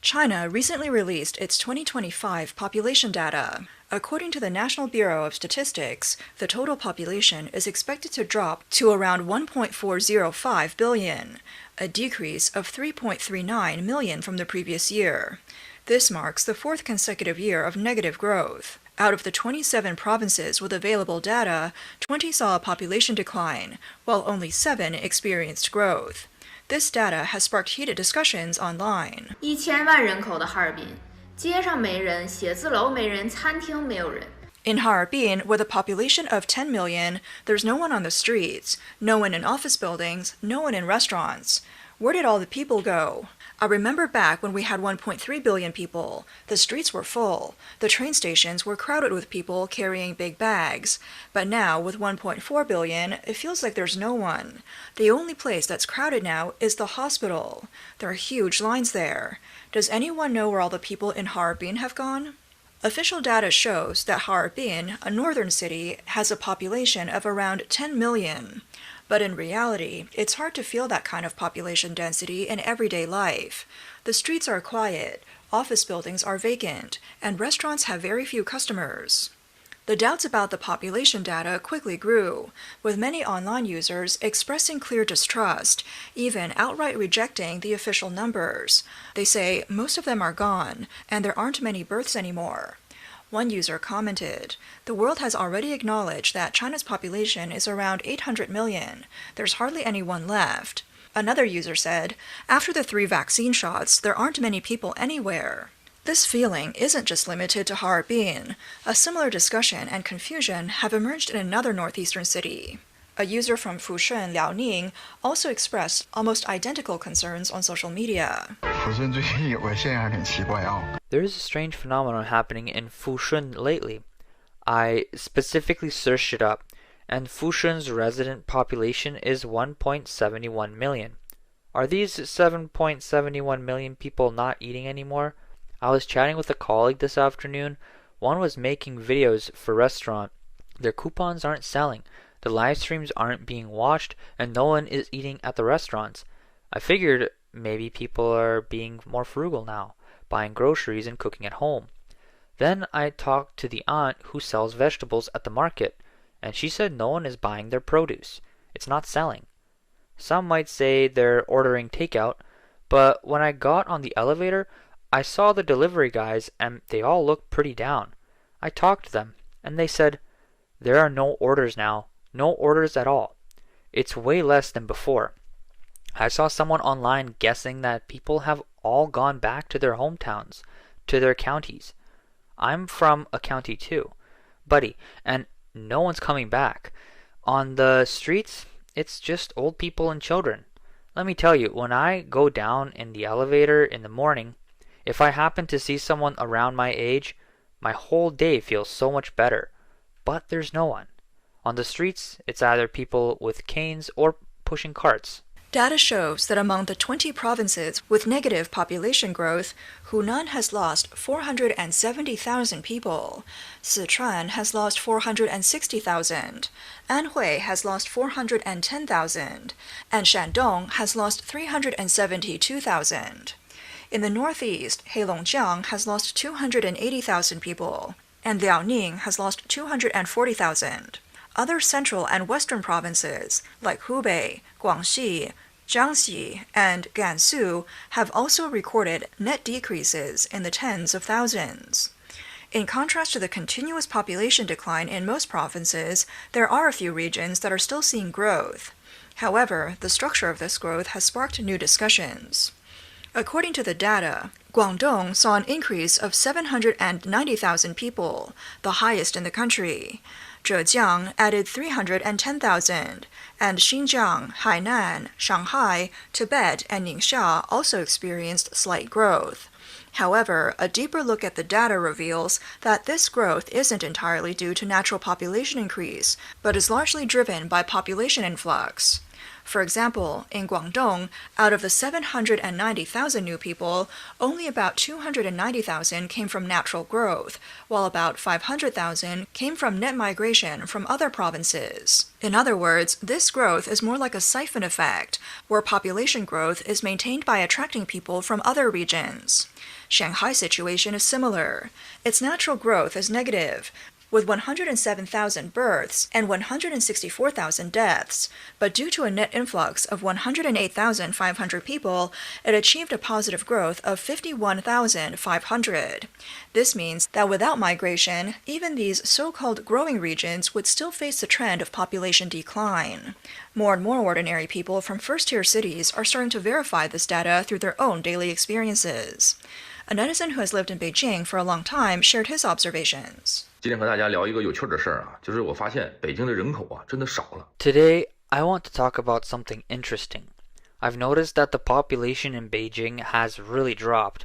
China recently released its 2025 population data. According to the National Bureau of Statistics, the total population is expected to drop to around 1.405 billion, a decrease of 3.39 million from the previous year. This marks the fourth consecutive year of negative growth. Out of the 27 provinces with available data, 20 saw a population decline, while only 7 experienced growth. This data has sparked heated discussions online. 1000万人口的哈尔滨，街上没人，写字楼没人，餐厅没有人。 In Harbin, with a population of 10 million, there's no one on the streets, no one in office buildings, no one in restaurants. Where did all the people go? I remember back when we had 1.3 billion people. The streets were full. The train stations were crowded with people carrying big bags. But now, with 1.4 billion, it feels like there's no one. The only place that's crowded now is the hospital. There are huge lines there. Does anyone know where all the people in Harbin have gone? Official data shows that Harbin, a northern city, has a population of around 10 million. But in reality, it's hard to feel that kind of population density in everyday life. The streets are quiet, office buildings are vacant, and restaurants have very few customers. The doubts about the population data quickly grew, with many online users expressing clear distrust, even outright rejecting the official numbers. They say most of them are gone, and there aren't many births anymore. One user commented, "The world has already acknowledged that China's population is around 800 million. There's hardly anyone left." Another user said, "After the 3 vaccine shots, there aren't many people anywhere." This feeling isn't just limited to Harbin. A similar discussion and confusion have emerged in another northeastern city. A user from Fushun, Liaoning, also expressed almost identical concerns on social media. There is a strange phenomenon happening in Fushun lately. I specifically searched it up, and Fushun's resident population is 1.71 million. Are these 7.71 million people not eating anymore? I was chatting with a colleague this afternoon. One was making videos for restaurant. Their coupons aren't selling. The live streams aren't being watched, and no one is eating at the restaurants. I figured maybe people are being more frugal now, buying groceries and cooking at home. Then I talked to the aunt who sells vegetables at the market, and she said no one is buying their produce. It's not selling. Some might say they're ordering takeout, but when I got on the elevator, I saw the delivery guys and they all looked pretty down. I talked to them, and they said, "There are no orders now. No orders at all. It's way less than before." I saw someone online guessing that people have all gone back to their hometowns, to their counties. I'm from a county too, buddy, and no one's coming back. On the streets, it's just old people and children. Let me tell you, when I go down in the elevator in the morning, if I happen to see someone around my age, my whole day feels so much better. But there's no one. On the streets, it's either people with canes or pushing carts. Data shows that among the 20 provinces with negative population growth, Hunan has lost 470,000 people, Sichuan has lost 460,000, Anhui has lost 410,000, and Shandong has lost 372,000. In the northeast, Heilongjiang has lost 280,000 people, and Liaoning has lost 240,000. Other central and western provinces, like Hubei, Guangxi, Jiangxi, and Gansu, have also recorded net decreases in the tens of thousands. In contrast to the continuous population decline in most provinces, there are a few regions that are still seeing growth. However, the structure of this growth has sparked new discussions. According to the data, Guangdong saw an increase of 790,000 people, the highest in the country. Zhejiang added 310,000, and Xinjiang, Hainan, Shanghai, Tibet, and Ningxia also experienced slight growth. However, a deeper look at the data reveals that this growth isn't entirely due to natural population increase, but is largely driven by population influx. For example, in Guangdong, out of the 790,000 new people, only about 290,000 came from natural growth, while about 500,000 came from net migration from other provinces. In other words, this growth is more like a siphon effect, where population growth is maintained by attracting people from other regions. Shanghai's situation is similar. Its natural growth is negative, with 107,000 births and 164,000 deaths, but due to a net influx of 108,500 people, it achieved a positive growth of 51,500. This means that without migration, even these so-called growing regions would still face the trend of population decline. More and more ordinary people from first-tier cities are starting to verify this data through their own daily experiences. A netizen who has lived in Beijing for a long time shared his observations. Today, I want to talk about something interesting. I've noticed that the population in Beijing has really dropped.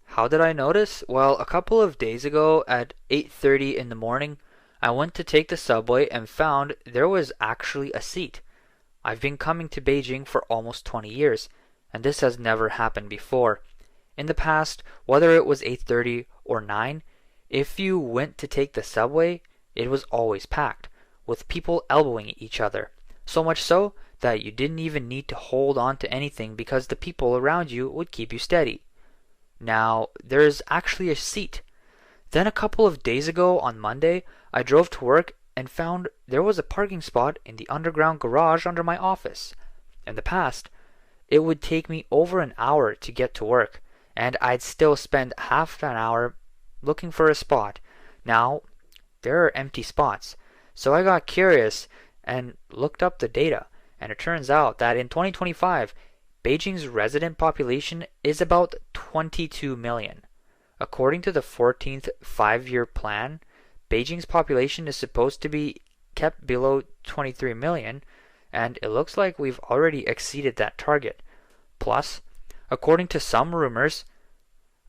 How did I notice? Well, a couple of days ago at 8:30 in the morning, I went to take the subway and found there was actually a seat. I've been coming to Beijing for almost 20 years, and this has never happened before. In the past, whether it was 8:30 or 9, if you went to take the subway, it was always packed, with people elbowing each other. So much so that you didn't even need to hold on to anything because the people around you would keep you steady. Now, there's actually a seat. Then a couple of days ago on Monday, I drove to work and found there was a parking spot in the underground garage under my office. In the past, it would take me over an hour to get to work, and I'd still spend half an hour looking for a spot. Now, there are empty spots. So I got curious and looked up the data, and it turns out that in 2025, Beijing's resident population is about 22 million. According to the 14th five-year plan, Beijing's population is supposed to be kept below 23 million, and it looks like we've already exceeded that target. Plus, according to some rumors,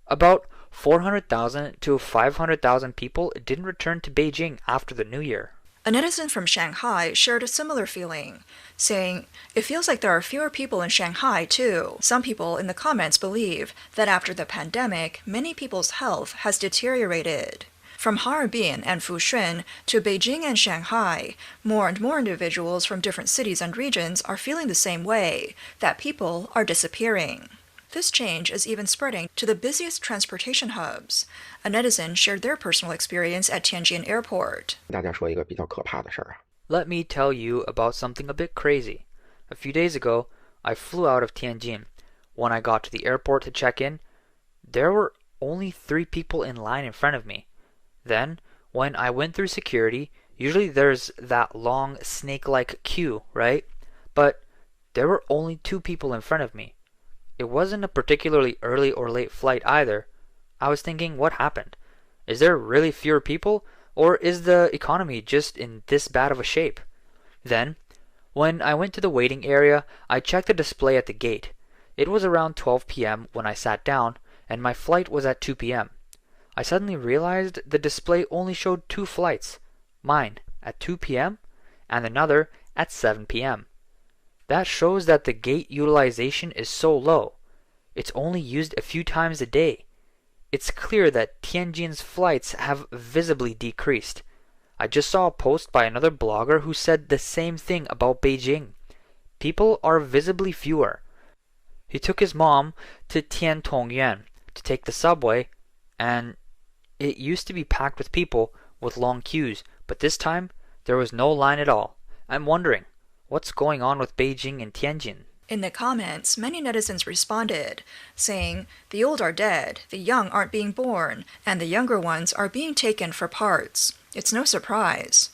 about 400,000 to 500,000 people didn't return to Beijing after the New Year. A netizen from Shanghai shared a similar feeling, saying, "It feels like there are fewer people in Shanghai, too." Some people in the comments believe that after the pandemic, many people's health has deteriorated. From Harbin and Fushun to Beijing and Shanghai, more and more individuals from different cities and regions are feeling the same way, that people are disappearing. This change is even spreading to the busiest transportation hubs. A netizen shared their personal experience at Tianjin Airport. Let me tell you about something a bit crazy. A few days ago, I flew out of Tianjin. When I got to the airport to check in, there were only 3 people in line in front of me. Then, when I went through security, usually there's that long snake-like queue, right? But there were only 2 people in front of me. It wasn't a particularly early or late flight either. I was thinking, what happened? Is there really fewer people? Or is the economy just in this bad of a shape? Then, when I went to the waiting area, I checked the display at the gate. It was around 12 p.m. when I sat down, and my flight was at 2 p.m. I suddenly realized the display only showed 2 flights, mine at 2 p.m. and another at 7 p.m. That shows that the gate utilization is so low. It's only used a few times a day. It's clear that Tianjin's flights have visibly decreased. I just saw a post by another blogger who said the same thing about Beijing. People are visibly fewer. He took his mom to Tiantongyuan to take the subway, and it used to be packed with people with long queues, but this time there was no line at all. I'm wondering, what's going on with Beijing and Tianjin? In the comments, many netizens responded, saying, "The old are dead, the young aren't being born, and the younger ones are being taken for parts. It's no surprise."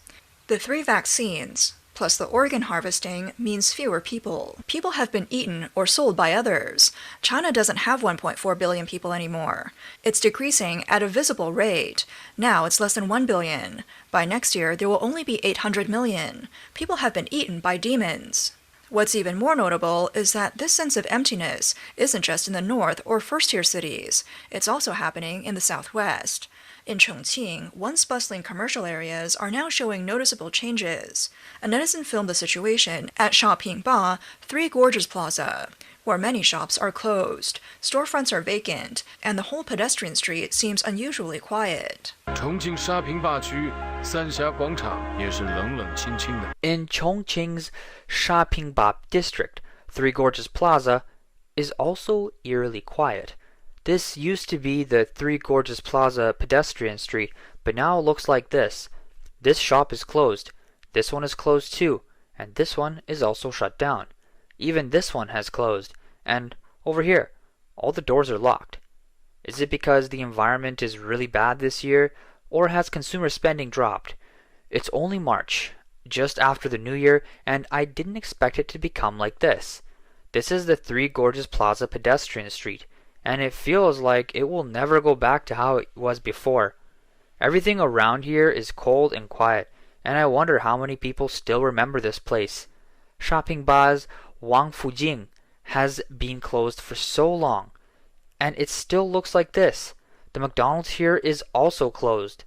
The 3 vaccines, Plus, the organ harvesting means fewer people. People have been eaten or sold by others. China doesn't have 1.4 billion people anymore. It's decreasing at a visible rate. Now it's less than 1 billion. By next year, there will only be 800 million. People have been eaten by demons. What's even more notable is that this sense of emptiness isn't just in the north or first-tier cities. It's also happening in the southwest. In Chongqing, once bustling commercial areas are now showing noticeable changes. A netizen filmed the situation at Shapingba, Three Gorges Plaza, where many shops are closed, storefronts are vacant, and the whole pedestrian street seems unusually quiet. In Chongqing's Shapingba district, Three Gorges Plaza is also eerily quiet. This used to be the Three Gorges Plaza pedestrian street, but now it looks like this. This shop is closed. This one is closed too, and this one is also shut down. Even this one has closed, and over here, all the doors are locked. Is it because the environment is really bad this year, or has consumer spending dropped? It's only March, just after the new year, and I didn't expect it to become like this. This is the Three Gorges Plaza pedestrian street, and it feels like it will never go back to how it was before. Everything around here is cold and quiet, and I wonder how many people still remember this place. Shapingba's Wang Fujing has been closed for so long, and it still looks like this. The McDonald's here is also closed,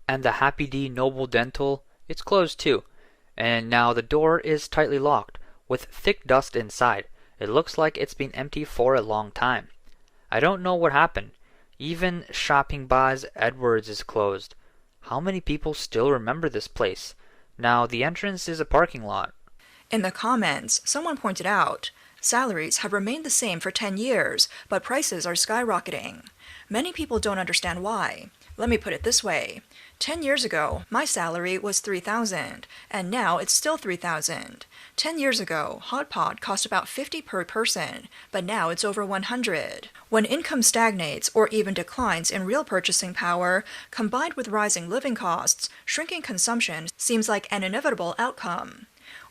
and the Happy D Noble Dental, it's closed too, and now the door is tightly locked with thick dust inside. It looks like it's been empty for a long time. I don't know what happened. Even Shapingba's Edwards is closed. How many people still remember this place? Now the entrance is a parking lot. In the comments, someone pointed out, salaries have remained the same for 10 years, but prices are skyrocketing. Many people don't understand why. Let me put it this way. 10 years ago, my salary was $3,000, and now it's still $3,000. 10 years ago, hot pot cost about $50 per person, but now it's over $100. When income stagnates or even declines in real purchasing power, combined with rising living costs, shrinking consumption seems like an inevitable outcome.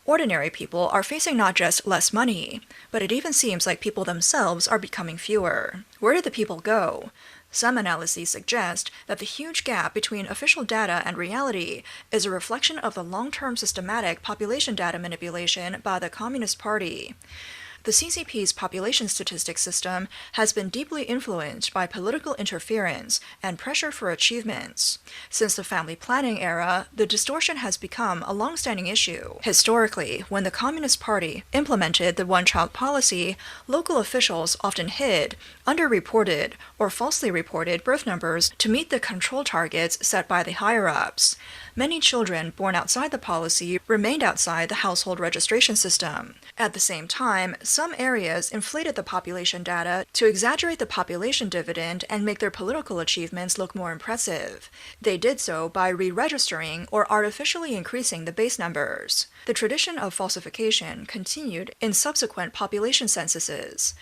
Ordinary people are facing not just less money, but it even seems like people themselves are becoming fewer. Where did the people go? Some analyses suggest that the huge gap between official data and reality is a reflection of the long-term systematic population data manipulation by the Communist Party. The CCP's population statistics system has been deeply influenced by political interference and pressure for achievements. Since the family planning era, the distortion has become a long-standing issue. Historically, when the Communist Party implemented the one-child policy, local officials often hid, underreported, or falsely reported birth numbers to meet the control targets set by the higher-ups. Many children born outside the policy remained outside the household registration system. At the same time, some areas inflated the population data to exaggerate the population dividend and make their political achievements look more impressive. They did so by re-registering or artificially increasing the base numbers. The tradition of falsification continued in subsequent population censuses.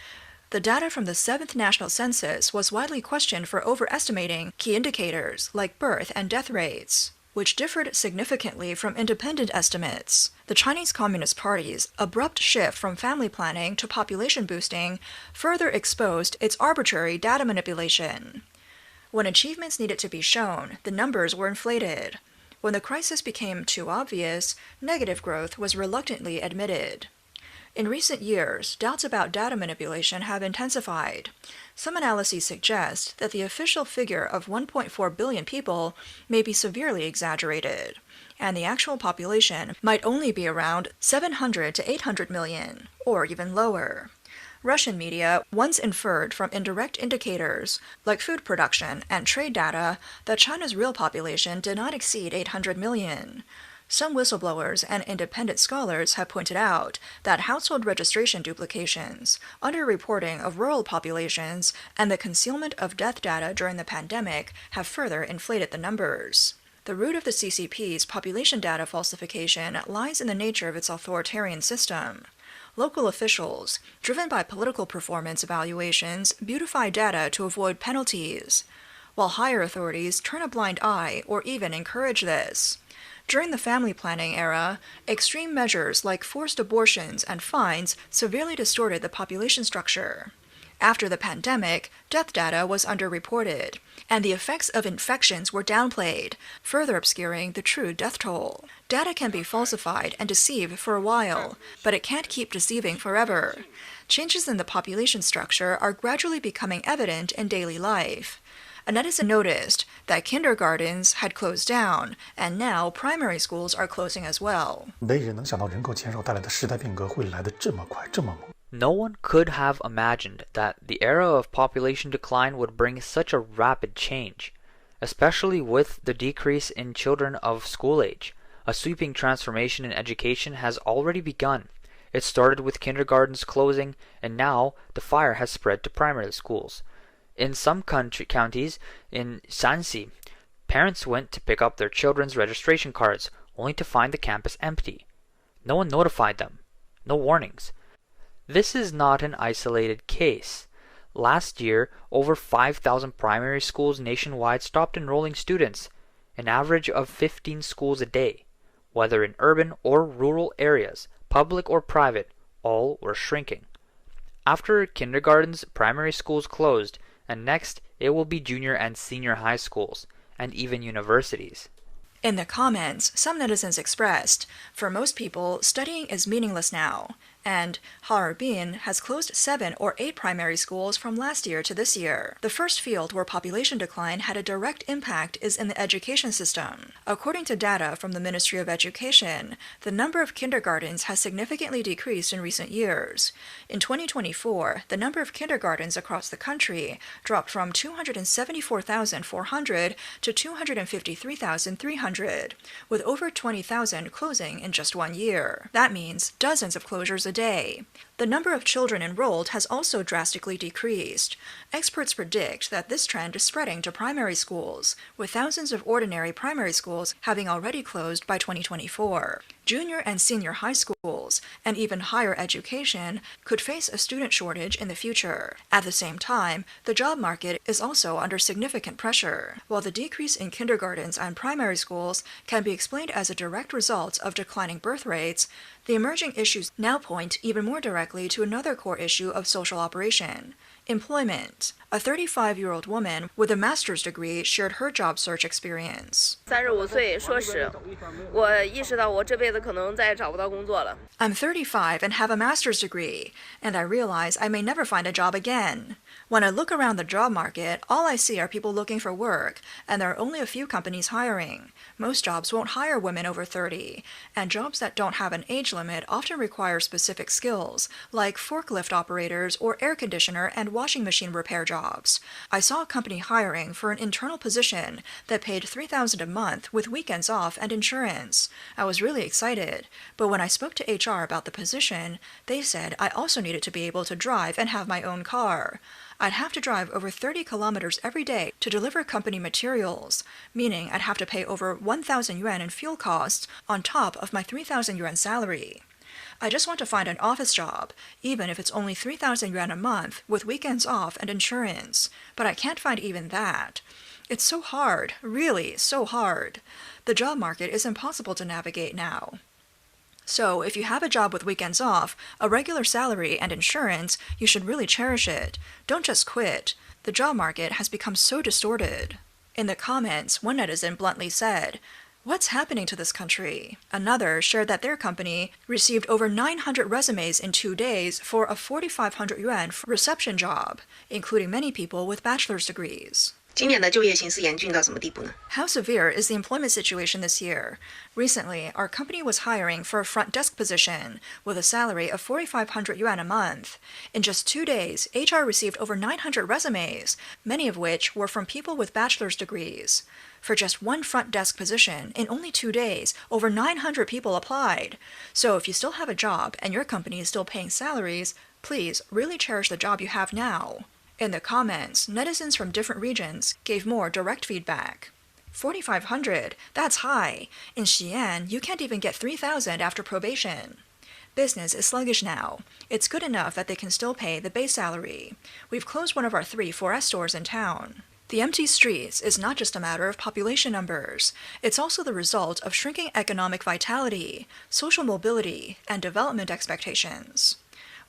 The data from the 7th National Census was widely questioned for overestimating key indicators like birth and death rates, which differed significantly from independent estimates. The Chinese Communist Party's abrupt shift from family planning to population boosting further exposed its arbitrary data manipulation. When achievements needed to be shown, the numbers were inflated. When the crisis became too obvious, negative growth was reluctantly admitted. In recent years, doubts about data manipulation have intensified. Some analyses suggest that the official figure of 1.4 billion people may be severely exaggerated, and the actual population might only be around 700 to 800 million, or even lower. Russian media once inferred from indirect indicators, like food production and trade data, that China's real population did not exceed 800 million. Some whistleblowers and independent scholars have pointed out that household registration duplications, underreporting of rural populations, and the concealment of death data during the pandemic have further inflated the numbers. The root of the CCP's population data falsification lies in the nature of its authoritarian system. Local officials, driven by political performance evaluations, beautify data to avoid penalties, while higher authorities turn a blind eye or even encourage this. During the family planning era, extreme measures like forced abortions and fines severely distorted the population structure. After the pandemic, death data was underreported, and the effects of infections were downplayed, further obscuring the true death toll. Data can be falsified and deceive for a while, but it can't keep deceiving forever. Changes in the population structure are gradually becoming evident in daily life. A netizen noticed that kindergartens had closed down, and now primary schools are closing as well. No one could have imagined that the era of population decline would bring such a rapid change, especially with the decrease in children of school age. A sweeping transformation in education has already begun. It started with kindergartens closing, and now the fire has spread to primary schools. In some counties, in Shanxi, parents went to pick up their children's registration cards, only to find the campus empty. No one notified them. No warnings. This is not an isolated case. Last year, over 5,000 primary schools nationwide stopped enrolling students, an average of 15 schools a day. Whether in urban or rural areas, public or private, all were shrinking. After kindergartens, primary schools closed, and next it will be junior and senior high schools, and even universities. In the comments, some netizens expressed, for most people, studying is meaningless now, and Harbin has closed 7 or 8 primary schools from last year to this year. The first field where population decline had a direct impact is in the education system. According to data from the Ministry of Education, the number of kindergartens has significantly decreased in recent years. In 2024, the number of kindergartens across the country dropped from 274,400 to 253,300, with over 20,000 closing in just 1 year. That means dozens of closures a day. The number of children enrolled has also drastically decreased. Experts predict that this trend is spreading to primary schools, with thousands of ordinary primary schools having already closed by 2024. Junior and senior high schools, and even higher education, could face a student shortage in the future. At the same time, the job market is also under significant pressure. While the decrease in kindergartens and primary schools can be explained as a direct result of declining birth rates, the emerging issues now point even more directly to another core issue of social operation: employment. A 35-year-old woman with a master's degree shared her job search experience. 35岁硕士，我意识到我这辈子可能再也找不到工作了。 I'm 35 and have a master's degree, and I realize I may never find a job again. When I look around the job market, all I see are people looking for work, and there are only a few companies hiring. Most jobs won't hire women over 30, and jobs that don't have an age limit often require specific skills, like forklift operators or air conditioner and washing machine repair jobs. I saw a company hiring for an internal position that paid $3,000 a month with weekends off and insurance. I was really excited, but when I spoke to HR about the position, they said I also needed to be able to drive and have my own car. I'd have to drive over 30 kilometers every day to deliver company materials, meaning I'd have to pay over 1,000 yuan in fuel costs on top of my 3,000 yuan salary. I just want to find an office job, even if it's only 3,000 yuan a month with weekends off and insurance, but I can't find even that. It's so hard, really so hard. The job market is impossible to navigate now. So, if you have a job with weekends off, a regular salary, and insurance, you should really cherish it. Don't just quit. The job market has become so distorted. In the comments, one netizen bluntly said, "What's happening to this country?" Another shared that their company received over 900 resumes in 2 days for a 4,500 yuan reception job, including many people with bachelor's degrees. 今年的就业形势严峻到什么地步呢？ How severe is the employment situation this year? Recently, our company was hiring for a front desk position with a salary of 4,500 yuan a month. In just 2 days, HR received over 900 resumes, many of which were from people with bachelor's degrees. For just one front desk position, in only 2 days, over 900 people applied. So if you still have a job and your company is still paying salaries, please really cherish the job you have now. In the comments, netizens from different regions gave more direct feedback. 4,500, that's high. In Xi'an, you can't even get 3,000 after probation. Business is sluggish now. It's good enough that they can still pay the base salary. We've closed one of our 3 4S stores in town. The empty streets is not just a matter of population numbers, it's also the result of shrinking economic vitality, social mobility, and development expectations.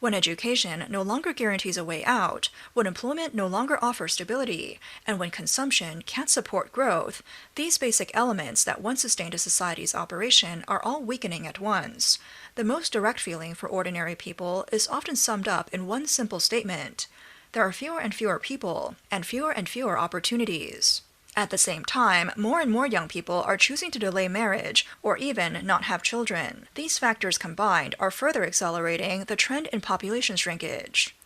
When education no longer guarantees a way out, when employment no longer offers stability, and when consumption can't support growth, these basic elements that once sustained a society's operation are all weakening at once. The most direct feeling for ordinary people is often summed up in one simple statement: there are fewer and fewer people, and fewer opportunities. At the same time, more and more young people are choosing to delay marriage or even not have children. These factors combined are further accelerating the trend in population shrinkage.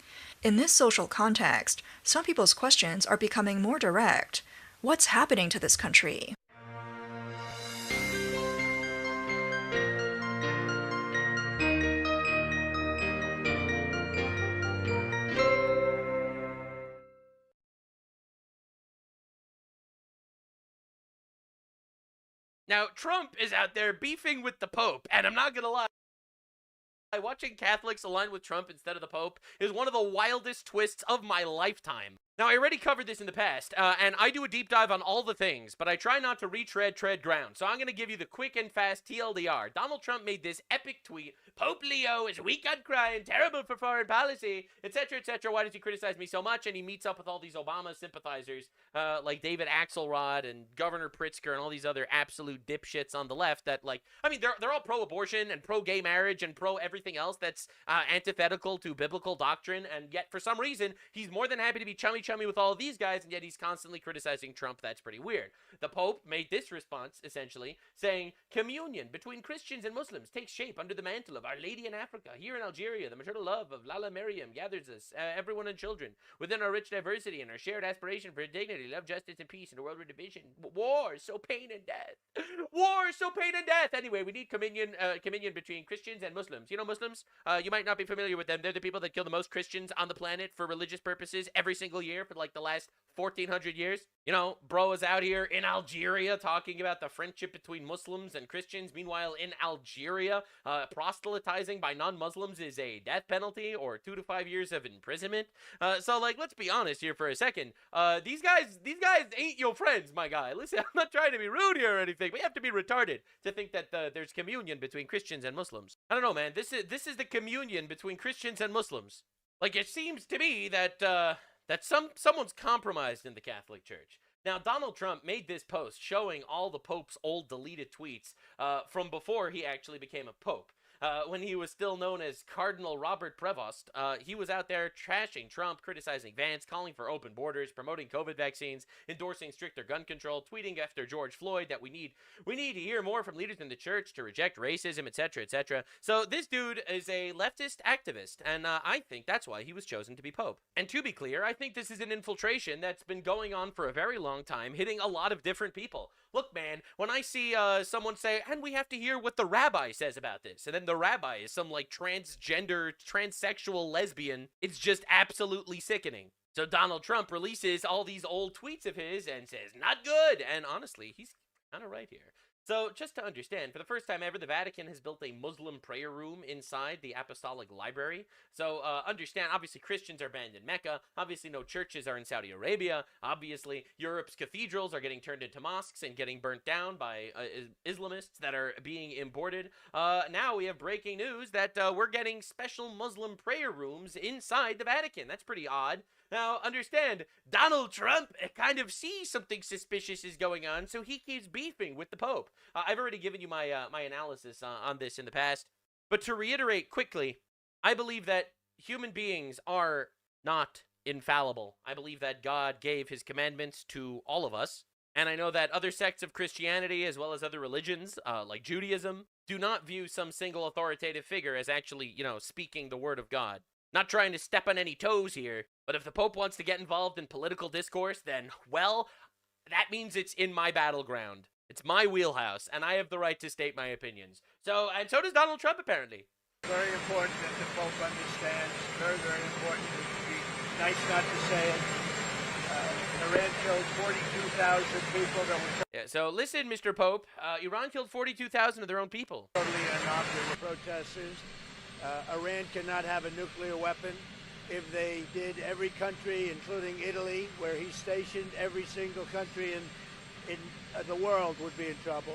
In this social context, some people's questions are becoming more direct. What's happening to this country? Now, Trump is out there beefing with the Pope, and I'm not gonna lie, watching Catholics align with Trump instead of the Pope is one of the wildest twists of my lifetime. Now, I already covered this in the past, and I do a deep dive on all the things, but I try not to tread ground, so I'm going to give you the quick and fast TLDR. Donald Trump made this epic tweet: Pope Leo is weak on crime, terrible for foreign policy, etc., etc. Why does he criticize me so much? And he meets up with all these Obama sympathizers, like David Axelrod and Governor Pritzker and all these other absolute dipshits on the left that, like, I mean, they're all pro-abortion and pro-gay marriage and pro-everything else that's antithetical to biblical doctrine, and yet, for some reason, he's more than happy to be chummy with all of these guys, and yet he's constantly criticizing Trump. That's pretty weird. The Pope made this response, essentially, saying, communion between Christians and Muslims takes shape under the mantle of Our Lady in Africa. Here in Algeria, the maternal love of Lala Maryam gathers us, everyone and children, within our rich diversity and our shared aspiration for dignity, love, justice, and peace in a world where division, war, so pain and death. War, so pain and death. Anyway, we need communion between Christians and Muslims. You know Muslims? You might not be familiar with them. They're the people that kill the most Christians on the planet for religious purposes every single year for like the last 1400 years. You know, bro is out here in Algeria talking about the friendship between Muslims and Christians. Meanwhile, in Algeria, proselytizing by non-Muslims is a death penalty or 2 to 5 years of imprisonment. So, like, let's be honest here for a second. These guys ain't your friends, my guy. Listen, I'm not trying to be rude here or anything. We have to be retarded to think that there's communion between Christians and Muslims. I don't know, man. This is the communion between Christians and Muslims. Like, it seems to me that that someone's compromised in the Catholic Church. Now, Donald Trump made this post showing all the Pope's old deleted tweets from before he actually became a Pope. When he was still known as Cardinal Robert Prevost, he was out there trashing Trump, criticizing Vance, calling for open borders, promoting COVID vaccines, endorsing stricter gun control, tweeting after George Floyd that we need to hear more from leaders in the church to reject racism, etc., etc. So this dude is a leftist activist, and I think that's why he was chosen to be Pope. And to be clear, I think this is an infiltration that's been going on for a very long time, hitting a lot of different people. Look, man, when I see someone say, and we have to hear what the rabbi says about this, and then the rabbi is some, like, transgender, transsexual lesbian, it's just absolutely sickening. So Donald Trump releases all these old tweets of his and says, not good, and honestly, he's kind of right here. So, just to understand, for the first time ever, the Vatican has built a Muslim prayer room inside the Apostolic Library. So, understand, obviously, Christians are banned in Mecca. Obviously, no churches are in Saudi Arabia. Obviously, Europe's cathedrals are getting turned into mosques and getting burnt down by Islamists that are being imported. Now we have breaking news that we're getting special Muslim prayer rooms inside the Vatican. That's pretty odd. Now, understand, Donald Trump kind of sees something suspicious is going on, so he keeps beefing with the Pope. I've already given you my analysis on this in the past, but to reiterate quickly, I believe that human beings are not infallible. I believe that God gave his commandments to all of us, and I know that other sects of Christianity, as well as other religions, like Judaism, do not view some single authoritative figure as actually, speaking the word of God. Not trying to step on any toes here, but if the Pope wants to get involved in political discourse, then, well, that means it's in my battleground. It's my wheelhouse, and I have the right to state my opinions. So, and so does Donald Trump, apparently. Very important that the Pope understands. Very, very important. It would be nice not to say it. Iran killed 42,000 people that were... Yeah, so listen, Mr. Pope. Iran killed 42,000 of their own people. Totally innocuous protesters. Iran cannot have a nuclear weapon. if they did every country, including Italy, where he's stationed, every single country in the world would be in trouble.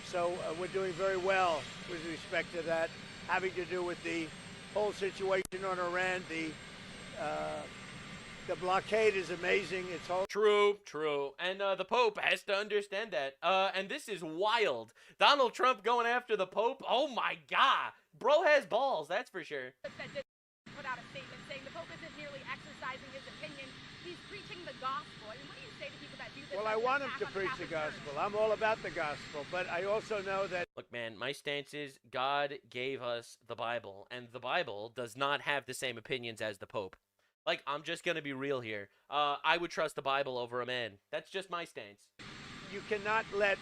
So we're doing very well with respect to that, having to do with the whole situation on Iran. The blockade is amazing. It's all true, and the Pope has to understand that. And this is wild. Donald Trump going after the Pope. Oh my God, bro has balls. That's for sure. Put out a statement saying the Pope isn't merely exercising his opinion; he's preaching the gospel. I mean, what do you say to people that do this? Well, I want him to preach the gospel. I'm all about the gospel, but I also know that. Look, man, my stance is God gave us the Bible, and the Bible does not have the same opinions as the Pope. Like, I'm just going to be real here. I would trust the Bible over a man. That's just my stance. You cannot let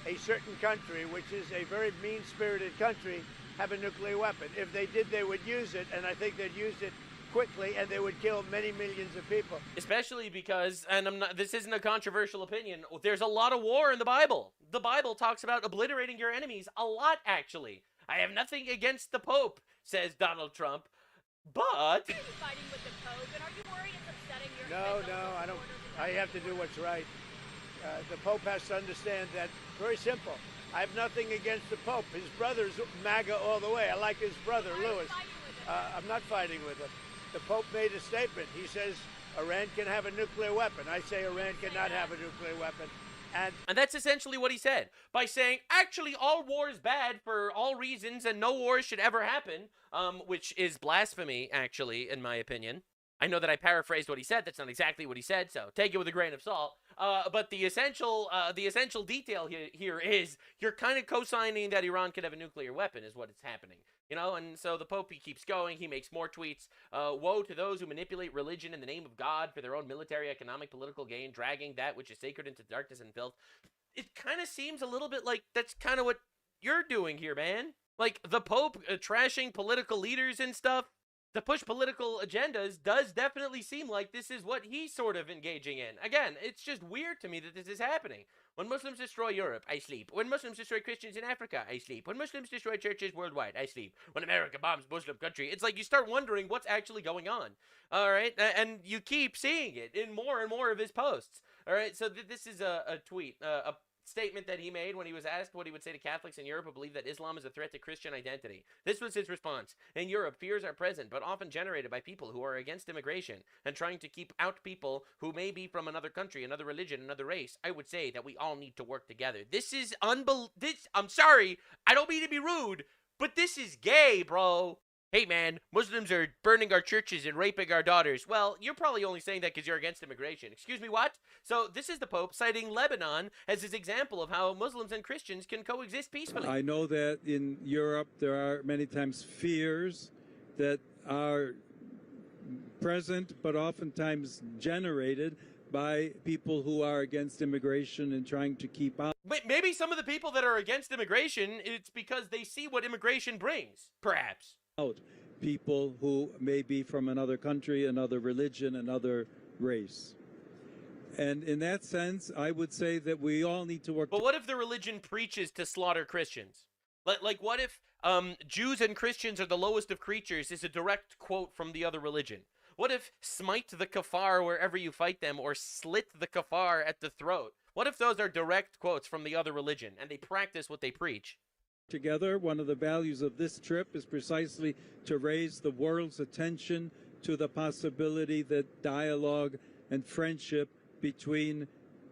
a certain country, which is a very mean-spirited country, have a nuclear weapon. If they did, they would use it, and I think they'd use it quickly, and they would kill many millions of people. Especially because, and this isn't a controversial opinion, there's a lot of war in the Bible. The Bible talks about obliterating your enemies a lot, actually. I have nothing against the Pope, says Donald Trump. But Are you fighting with the Pope, and are you worried it's upsetting your? No, I don't. I have to do what's right. The Pope has to understand that. Very simple. I have nothing against the Pope. His brother's MAGA all the way. I like his brother, Louis. I'm not fighting with him. The Pope made a statement. He says Iran can have a nuclear weapon. I say Iran cannot have a nuclear weapon. And that's essentially what he said, by saying, actually, all war is bad for all reasons and no war should ever happen, which is blasphemy, actually, in my opinion. I know that I paraphrased what he said. That's not exactly what he said, so take it with a grain of salt. But the essential detail here is you're kind of co-signing that Iran could have a nuclear weapon is what is happening. You know, and so the Pope, he keeps going. He makes more tweets. Woe to those who manipulate religion in the name of God for their own military, economic, political gain, dragging that which is sacred into darkness and filth. It kind of seems a little bit like that's kind of what you're doing here, man. Like, the Pope trashing political leaders and stuff to push political agendas does definitely seem like this is what he's sort of engaging in. Again, it's just weird to me that this is happening. When Muslims destroy Europe, I sleep. When Muslims destroy Christians in Africa, I sleep. When Muslims destroy churches worldwide, I sleep. When America bombs Muslim country, it's like you start wondering what's actually going on. All right? And you keep seeing it in more and more of his posts. All right? So this is a tweet, a statement that he made when he was asked what he would say to Catholics in Europe who believe that Islam is a threat to Christian identity. This was his response. In Europe, fears are present, but often generated by people who are against immigration and trying to keep out people who may be from another country, another religion, another race. I would say that we all need to work together. This is I'm sorry, I don't mean to be rude, but this is gay, bro. Hey, man, Muslims are burning our churches and raping our daughters. Well, you're probably only saying that because you're against immigration. Excuse me, what? So this is the Pope citing Lebanon as his example of how Muslims and Christians can coexist peacefully. I know that in Europe there are many times fears that are present but oftentimes generated by people who are against immigration and trying to keep out. Maybe some of the people that are against immigration, it's because they see what immigration brings, perhaps. People who may be from another country, another religion, another race. And in that sense, I would say that we all need to work. But what if the religion preaches to slaughter Christians? Like what if Jews and Christians are the lowest of creatures is a direct quote from the other religion? What if smite the kafar wherever you fight them or slit the kafar at the throat? What if those are direct quotes from the other religion and they practice what they preach? Together, one of the values of this trip is precisely to raise the world's attention to the possibility that dialogue and friendship between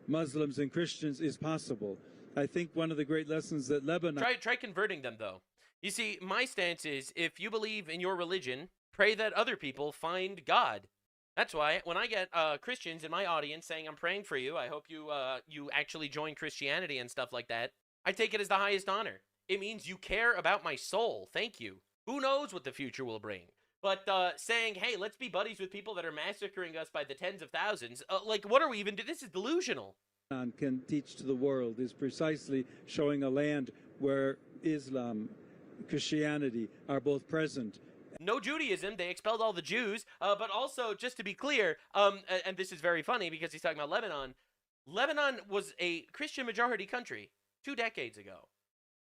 Muslims and Christians is possible. I think one of the great lessons that Lebanon... Try converting them, though. You see, my stance is, if you believe in your religion, pray that other people find God. That's why when I get Christians in my audience saying, I'm praying for you, I hope you actually join Christianity and stuff like that, I take it as the highest honor. It means you care about my soul. Thank you. Who knows what the future will bring? But saying, hey, let's be buddies with people that are massacring us by the tens of thousands, like, what are we even doing? This is delusional. Can teach to the world is precisely showing a land where Islam, Christianity are both present. No Judaism, they expelled all the Jews, but also, just to be clear, and this is very funny because he's talking about Lebanon. Lebanon was a Christian majority country 2 decades ago.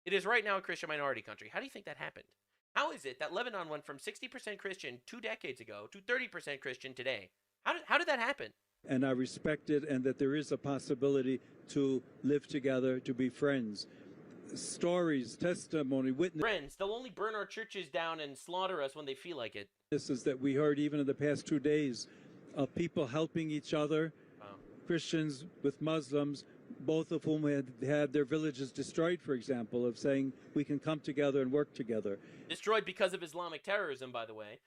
It is right now a Christian minority country. How do you think that happened? How is it that Lebanon went from 60% Christian 2 decades ago to 30% Christian today? How did that happen? And I respect it, and that there is a possibility to live together, to be friends. Stories, testimony, witness. Friends, they'll only burn our churches down and slaughter us when they feel like it. This is that we heard even in the past 2 days of people helping each other, Christians with Muslims, both of whom had their villages destroyed, for example, of saying we can come together and work together. Destroyed because of Islamic terrorism, by the way.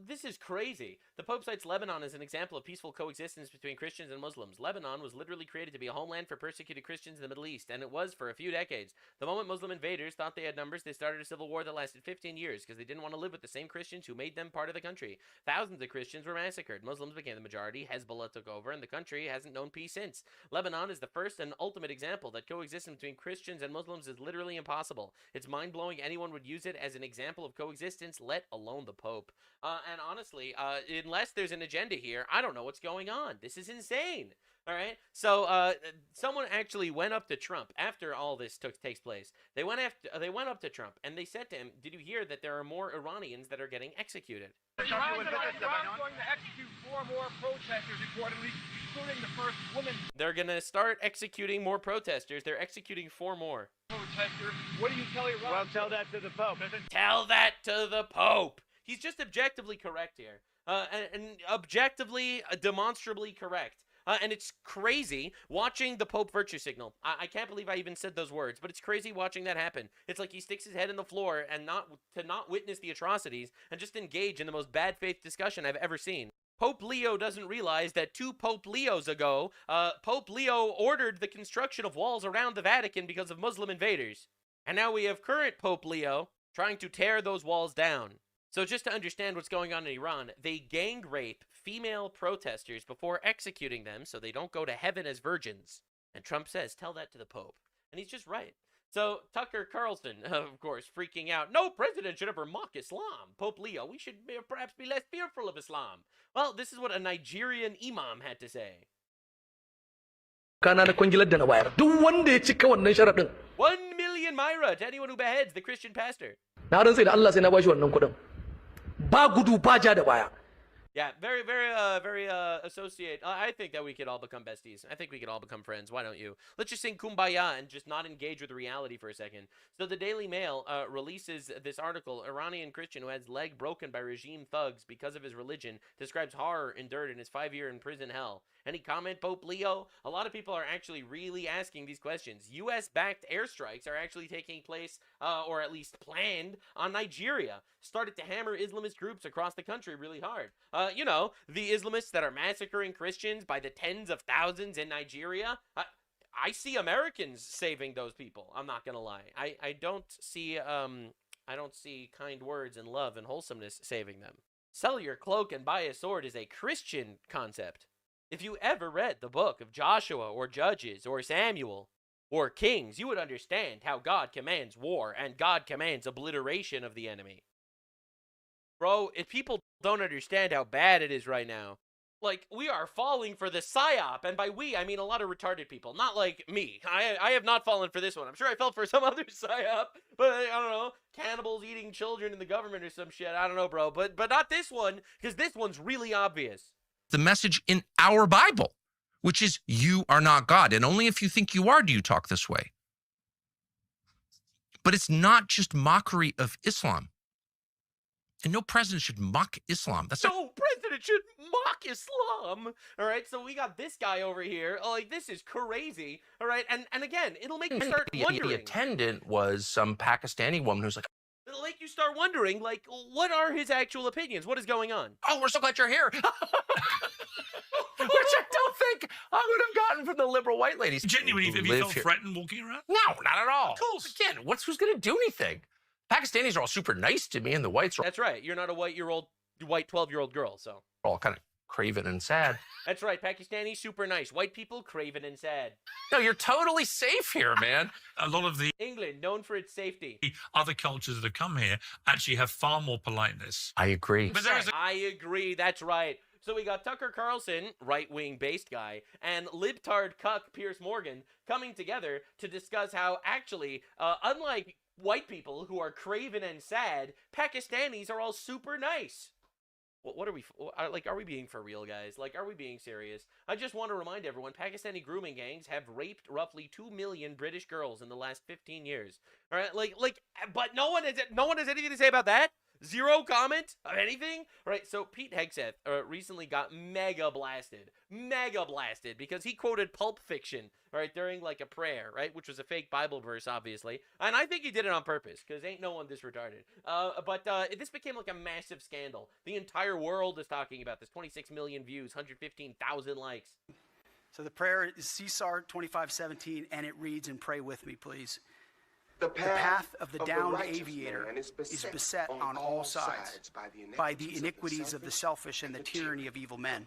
This is crazy. The Pope cites Lebanon as an example of peaceful coexistence between Christians and Muslims. Lebanon was literally created to be a homeland for persecuted Christians in the Middle East, and it was for a few decades. The moment Muslim invaders thought they had numbers, they started a civil war that lasted 15 years because they didn't want to live with the same Christians who made them part of the country. Thousands of Christians were massacred. Muslims became the majority, Hezbollah took over, and the country hasn't known peace since. Lebanon is the first and ultimate example that coexistence between Christians and Muslims is literally impossible. It's mind-blowing anyone would use it as an example of coexistence, let alone the Pope. And honestly, unless there's an agenda here, I don't know what's going on. This is insane. All right. So someone actually went up to Trump after all this takes place. They went up to Trump and they said to him, "Did you hear that there are more Iranians that are getting executed?" Iran going to execute 4 more protesters, reportedly, including the first woman They're gonna start executing more protesters. They're executing 4 more. protester. What do you tell Iran? Well, tell that to the Pope. Tell that to the Pope. He's just objectively correct here. And objectively, demonstrably correct. And it's crazy watching the Pope virtue signal. I can't believe I even said those words, but it's crazy watching that happen. It's like he sticks his head in the floor and not witness the atrocities and just engage in the most bad faith discussion I've ever seen. Pope Leo doesn't realize that 2 Pope Leos ago, Pope Leo ordered the construction of walls around the Vatican because of Muslim invaders. And now we have current Pope Leo trying to tear those walls down. So just to understand what's going on in Iran, they gang rape female protesters before executing them so they don't go to heaven as virgins. And Trump says, tell that to the Pope. And he's just right. So Tucker Carlson, of course, freaking out. No president should ever mock Islam. Pope Leo, we should perhaps be less fearful of Islam. Well, this is what a Nigerian imam had to say. 1 million Myra to anyone who beheads the Christian pastor. na ran sai da Allah sai na bashi wannan kudin ba gudu ba ja da baya. Yeah, very associate. I think that we could all become besties. I think we could all become friends. Why don't you? Let's just sing Kumbaya and just not engage with reality for a second. So the Daily Mail releases this article. Iranian Christian who has leg broken by regime thugs because of his religion describes horror endured in his 5-year in prison hell. Any comment, Pope Leo? A lot of people are actually really asking these questions. U.S.-backed airstrikes are actually taking place, or at least planned, on Nigeria. Started to hammer Islamist groups across the country really hard. You know, the Islamists that are massacring Christians by the tens of thousands in Nigeria. I see Americans saving those people. I'm not gonna lie. I don't see kind words and love and wholesomeness saving them. Sell your cloak and buy a sword is a Christian concept. If you ever read the book of Joshua or Judges or Samuel or Kings, you would understand how God commands war and God commands obliteration of the enemy. Bro, if people don't understand how bad it is right now, like, we are falling for the psyop, and by we, I mean a lot of retarded people, not like me. I have not fallen for this one. I'm sure I fell for some other psyop, but I don't know, cannibals eating children in the government or some shit. I don't know, bro, but not this one, because this one's really obvious. The message in our Bible, which is you are not God, and only if you think you are do you talk this way. But it's not just mockery of Islam. And no president should mock Islam. No president should mock Islam. All right, so we got this guy over here. Like, this is crazy. All right, and again, it'll make you start wondering. The attendant was some Pakistani woman who's like, it'll make you start wondering, like, what are his actual opinions? What is going on? oh, we're so glad you're here. Which I don't think I would have gotten from the liberal white ladies. Genuinely, have you felt threatened walking around? No, not at all. Of course. Again, who's going to do anything? Pakistanis are all super nice to me, and the whites are That's right. You're not a white 12-year-old girl, so. all kind of craven and sad. That's right. Pakistani, super nice. White people, craven and sad. No, you're totally safe here, man. A lot of the England, known for its safety. other cultures that have come here actually have far more politeness. I agree. But there is I agree. That's right. So we got Tucker Carlson, right-wing based guy, and libtard cuck Piers Morgan coming together to discuss how actually, unlike white people who are craven and sad, Pakistanis are all super nice. What are we, like, are we being for real, guys? Like, are we being serious? I just want to remind everyone, Pakistani grooming gangs have raped roughly 2 million British girls in the last 15 years. All right, but no one has anything to say about that? Zero comment of anything? All right, so Pete Hegseth recently got mega blasted because he quoted Pulp Fiction, all right, during like a prayer, right, which was a fake Bible verse, obviously, and I think he did it on purpose because ain't no one this retarded. But this became like a massive scandal. The entire world is talking about this. 26 million views, 115,000 likes. So the prayer is CSAR 2517, and it reads, and pray with me, please. The path of the downed aviator is beset on all sides by the iniquities of the selfish and the tyranny of evil men.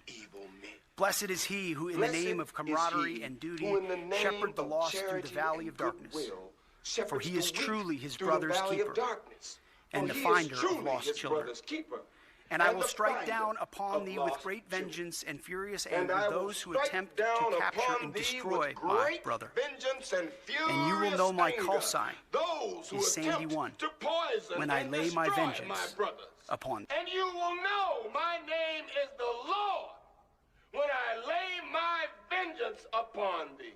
Blessed is he who, in the name of camaraderie and duty, shepherd the lost through the valley of darkness. For he is truly his brother's keeper and the finder of lost children. And I will strike down upon thee with great vengeance and furious anger those who attempt to capture and destroy my brother. And you will know my call sign is Sandy 1 when I lay my vengeance upon thee. And you will know my name is the Lord when I lay my vengeance upon thee.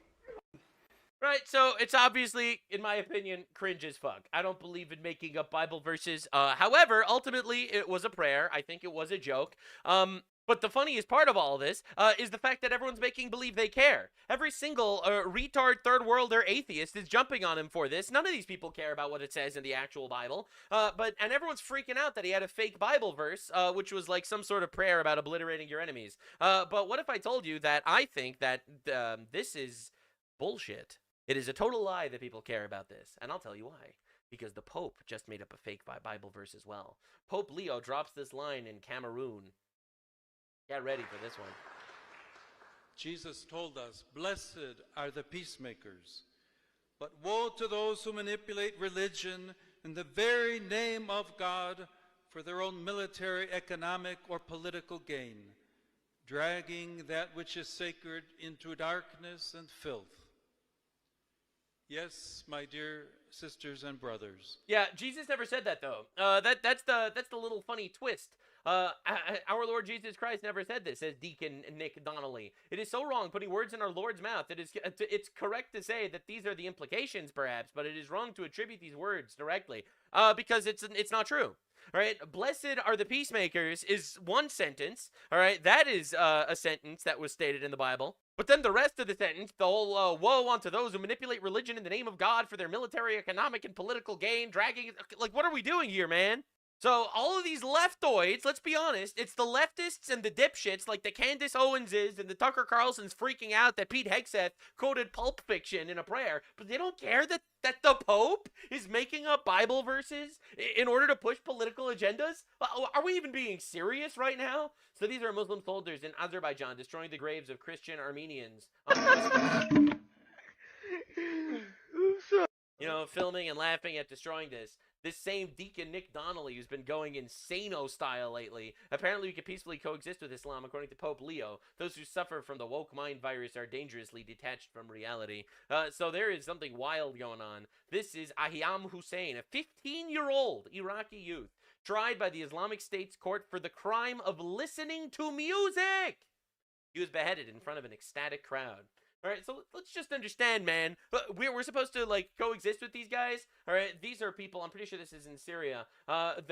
Right, so it's obviously, in my opinion, cringe as fuck. I don't believe in making up Bible verses. However, ultimately, it was a prayer. I think it was a joke. But the funniest part of all this is the fact that everyone's making believe they care. Every single retard third worlder atheist is jumping on him for this. None of these people care about what it says in the actual Bible. And everyone's freaking out that he had a fake Bible verse, which was like some sort of prayer about obliterating your enemies. But what if I told you that I think that this is bullshit? It is a total lie that people care about this, and I'll tell you why. Because the Pope just made up a fake Bible verse as well. Pope Leo drops this line in Cameroon. Get ready for this one. Jesus told us, "Blessed are the peacemakers, but woe to those who manipulate religion in the very name of God for their own military, economic, or political gain, dragging that which is sacred into darkness and filth." Yes, my dear sisters and brothers. Yeah, Jesus never said that though. That's the little funny twist. Our Lord Jesus Christ never said this, says Deacon Nick Donnelly. It is so wrong putting words in our Lord's mouth. It's correct to say that these are the implications, perhaps, but it is wrong to attribute these words directly because it's not true. All right, blessed are the peacemakers is one sentence. All right, that is a sentence that was stated in the Bible. But then the rest of the sentence, the whole woe unto those who manipulate religion in the name of God for their military, economic, and political gain, dragging, like, what are we doing here, man? So all of these leftoids, let's be honest, it's the leftists and the dipshits like the Candace Owenses and the Tucker Carlsons freaking out that Pete Hegseth quoted Pulp Fiction in a prayer, but they don't care that the Pope is making up Bible verses in order to push political agendas? Are we even being serious right now? So these are Muslim soldiers in Azerbaijan destroying the graves of Christian Armenians. You know, filming and laughing at destroying this. This same Deacon Nick Donnelly, who's been going insano style lately. Apparently, we can peacefully coexist with Islam, according to Pope Leo. Those who suffer from the woke mind virus are dangerously detached from reality. So there is something wild going on. This is Ahiam Hussein, a 15-year-old Iraqi youth, tried by the Islamic State's court for the crime of listening to music. He was beheaded in front of an ecstatic crowd. All right, so let's just understand, man. We're supposed to, like, coexist with these guys. All right, these are people, I'm pretty sure this is in Syria,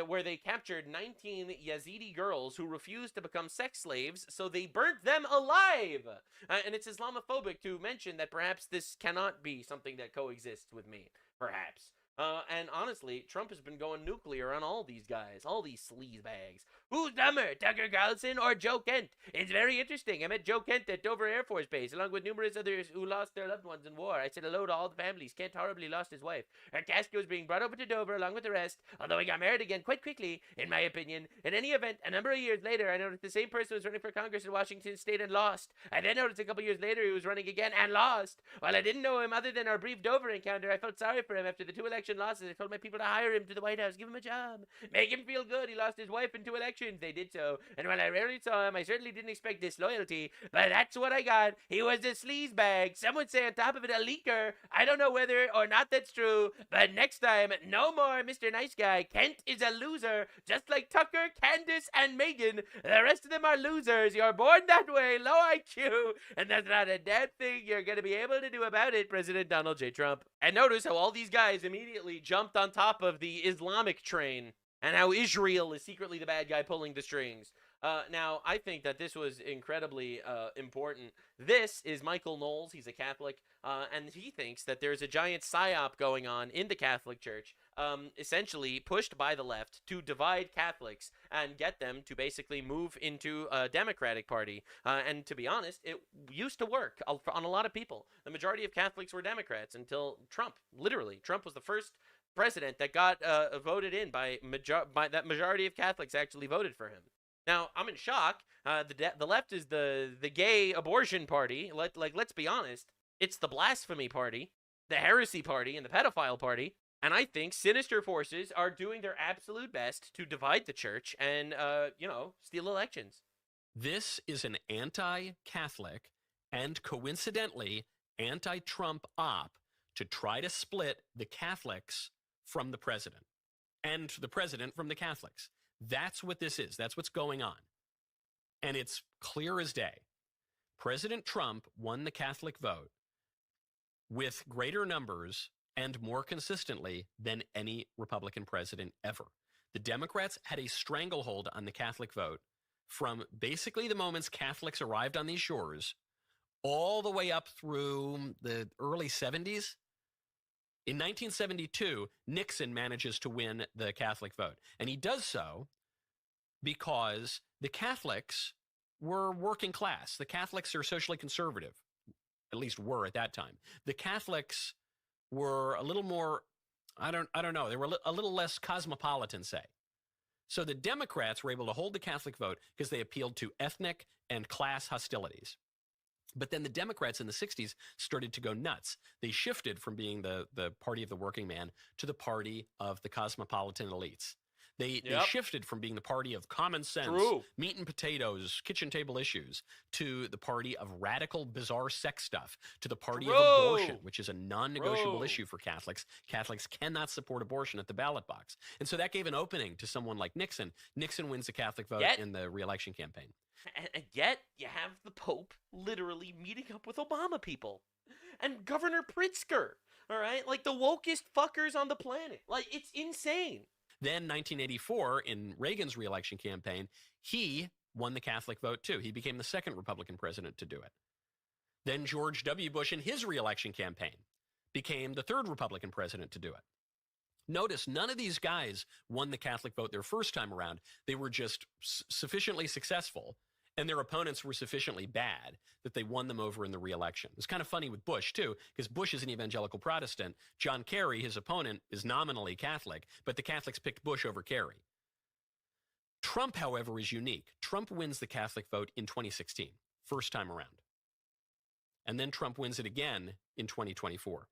where they captured 19 Yazidi girls who refused to become sex slaves, so they burnt them alive. And it's Islamophobic to mention that perhaps this cannot be something that coexists with me, perhaps. And honestly, Trump has been going nuclear on all these guys, all these sleazebags. Who's dumber, Tucker Carlson or Joe Kent? It's very interesting. I met Joe Kent at Dover Air Force Base, along with numerous others who lost their loved ones in war. I said hello to all the families. Kent horribly lost his wife. Her casket was being brought over to Dover along with the rest, although he got married again quite quickly, in my opinion. In any event, a number of years later, I noticed the same person was running for Congress in Washington State and lost. I then noticed a couple years later he was running again and lost. While I didn't know him other than our brief Dover encounter, I felt sorry for him after the 2 election losses. I told my people to hire him to the White House, give him a job, make him feel good. He lost his wife in 2 elections. elections, they did so. And when I rarely saw him, I certainly didn't expect disloyalty, but that's what I got. He was a sleazebag. Some would say on top of it, a leaker. I don't know whether or not that's true, but next time, no more Mr. Nice Guy. Kent is a loser, just like Tucker, Candace, and Megan. The rest of them are losers. You're born that way, low IQ, and there's not a damn thing you're going to be able to do about it, President Donald J. Trump. And notice how all these guys immediately jumped on top of the Islamic train, and how Israel is secretly the bad guy pulling the strings. Now, I think that this was incredibly important. This is Michael Knowles. He's a Catholic, and he thinks that there's a giant psyop going on in the Catholic Church, essentially pushed by the left to divide Catholics and get them to basically move into a Democratic Party. And to be honest, it used to work on a lot of people. The majority of Catholics were Democrats until Trump. Literally, Trump was the first president that got voted in by that majority of Catholics actually voted for him. Now, I'm in shock. The left is the gay abortion party. Let's be honest. It's the blasphemy party, the heresy party, and the pedophile party. And I think sinister forces are doing their absolute best to divide the church and, steal elections. This is an anti-Catholic and coincidentally anti-Trump op to try to split the Catholics from the president and the president from the Catholics. That's what this is. That's what's going on. And it's clear as day. President Trump won the Catholic vote with greater numbers and more consistently than any Republican president ever. The Democrats had a stranglehold on the Catholic vote from basically the moments Catholics arrived on these shores all the way up through the early 70s. In 1972, Nixon manages to win the Catholic vote, and he does so because the Catholics were working class. The Catholics are socially conservative, at least were at that time. The Catholics were a little more, I don't know, they were a little less cosmopolitan, say. So the Democrats were able to hold the Catholic vote because they appealed to ethnic and class hostilities. But then the Democrats in the 60s started to go nuts. They shifted from being the party of the working man to the party of the cosmopolitan elites. They shifted from being the party of common sense, meat and potatoes, kitchen table issues, to the party of radical, bizarre sex stuff, to the party of abortion, which is a non-negotiable issue for Catholics. Catholics cannot support abortion at the ballot box. And so that gave an opening to someone like Nixon. Nixon wins the Catholic vote in the re-election campaign. And yet, you have the Pope literally meeting up with Obama people. And Governor Pritzker, all right? Like the wokest fuckers on the planet. Like, it's insane. Then 1984, in Reagan's re-election campaign, he won the Catholic vote too. He became the second Republican president to do it. Then George W. Bush, in his re-election campaign, became the third Republican president to do it. Notice none of these guys won the Catholic vote their first time around. They were just sufficiently successful, and their opponents were sufficiently bad that they won them over in the re-election. It's kind of funny with Bush, too, because Bush is an evangelical Protestant. John Kerry, his opponent, is nominally Catholic, but the Catholics picked Bush over Kerry. Trump, however, is unique. Trump wins the Catholic vote in 2016, first time around. And then Trump wins it again in 2024.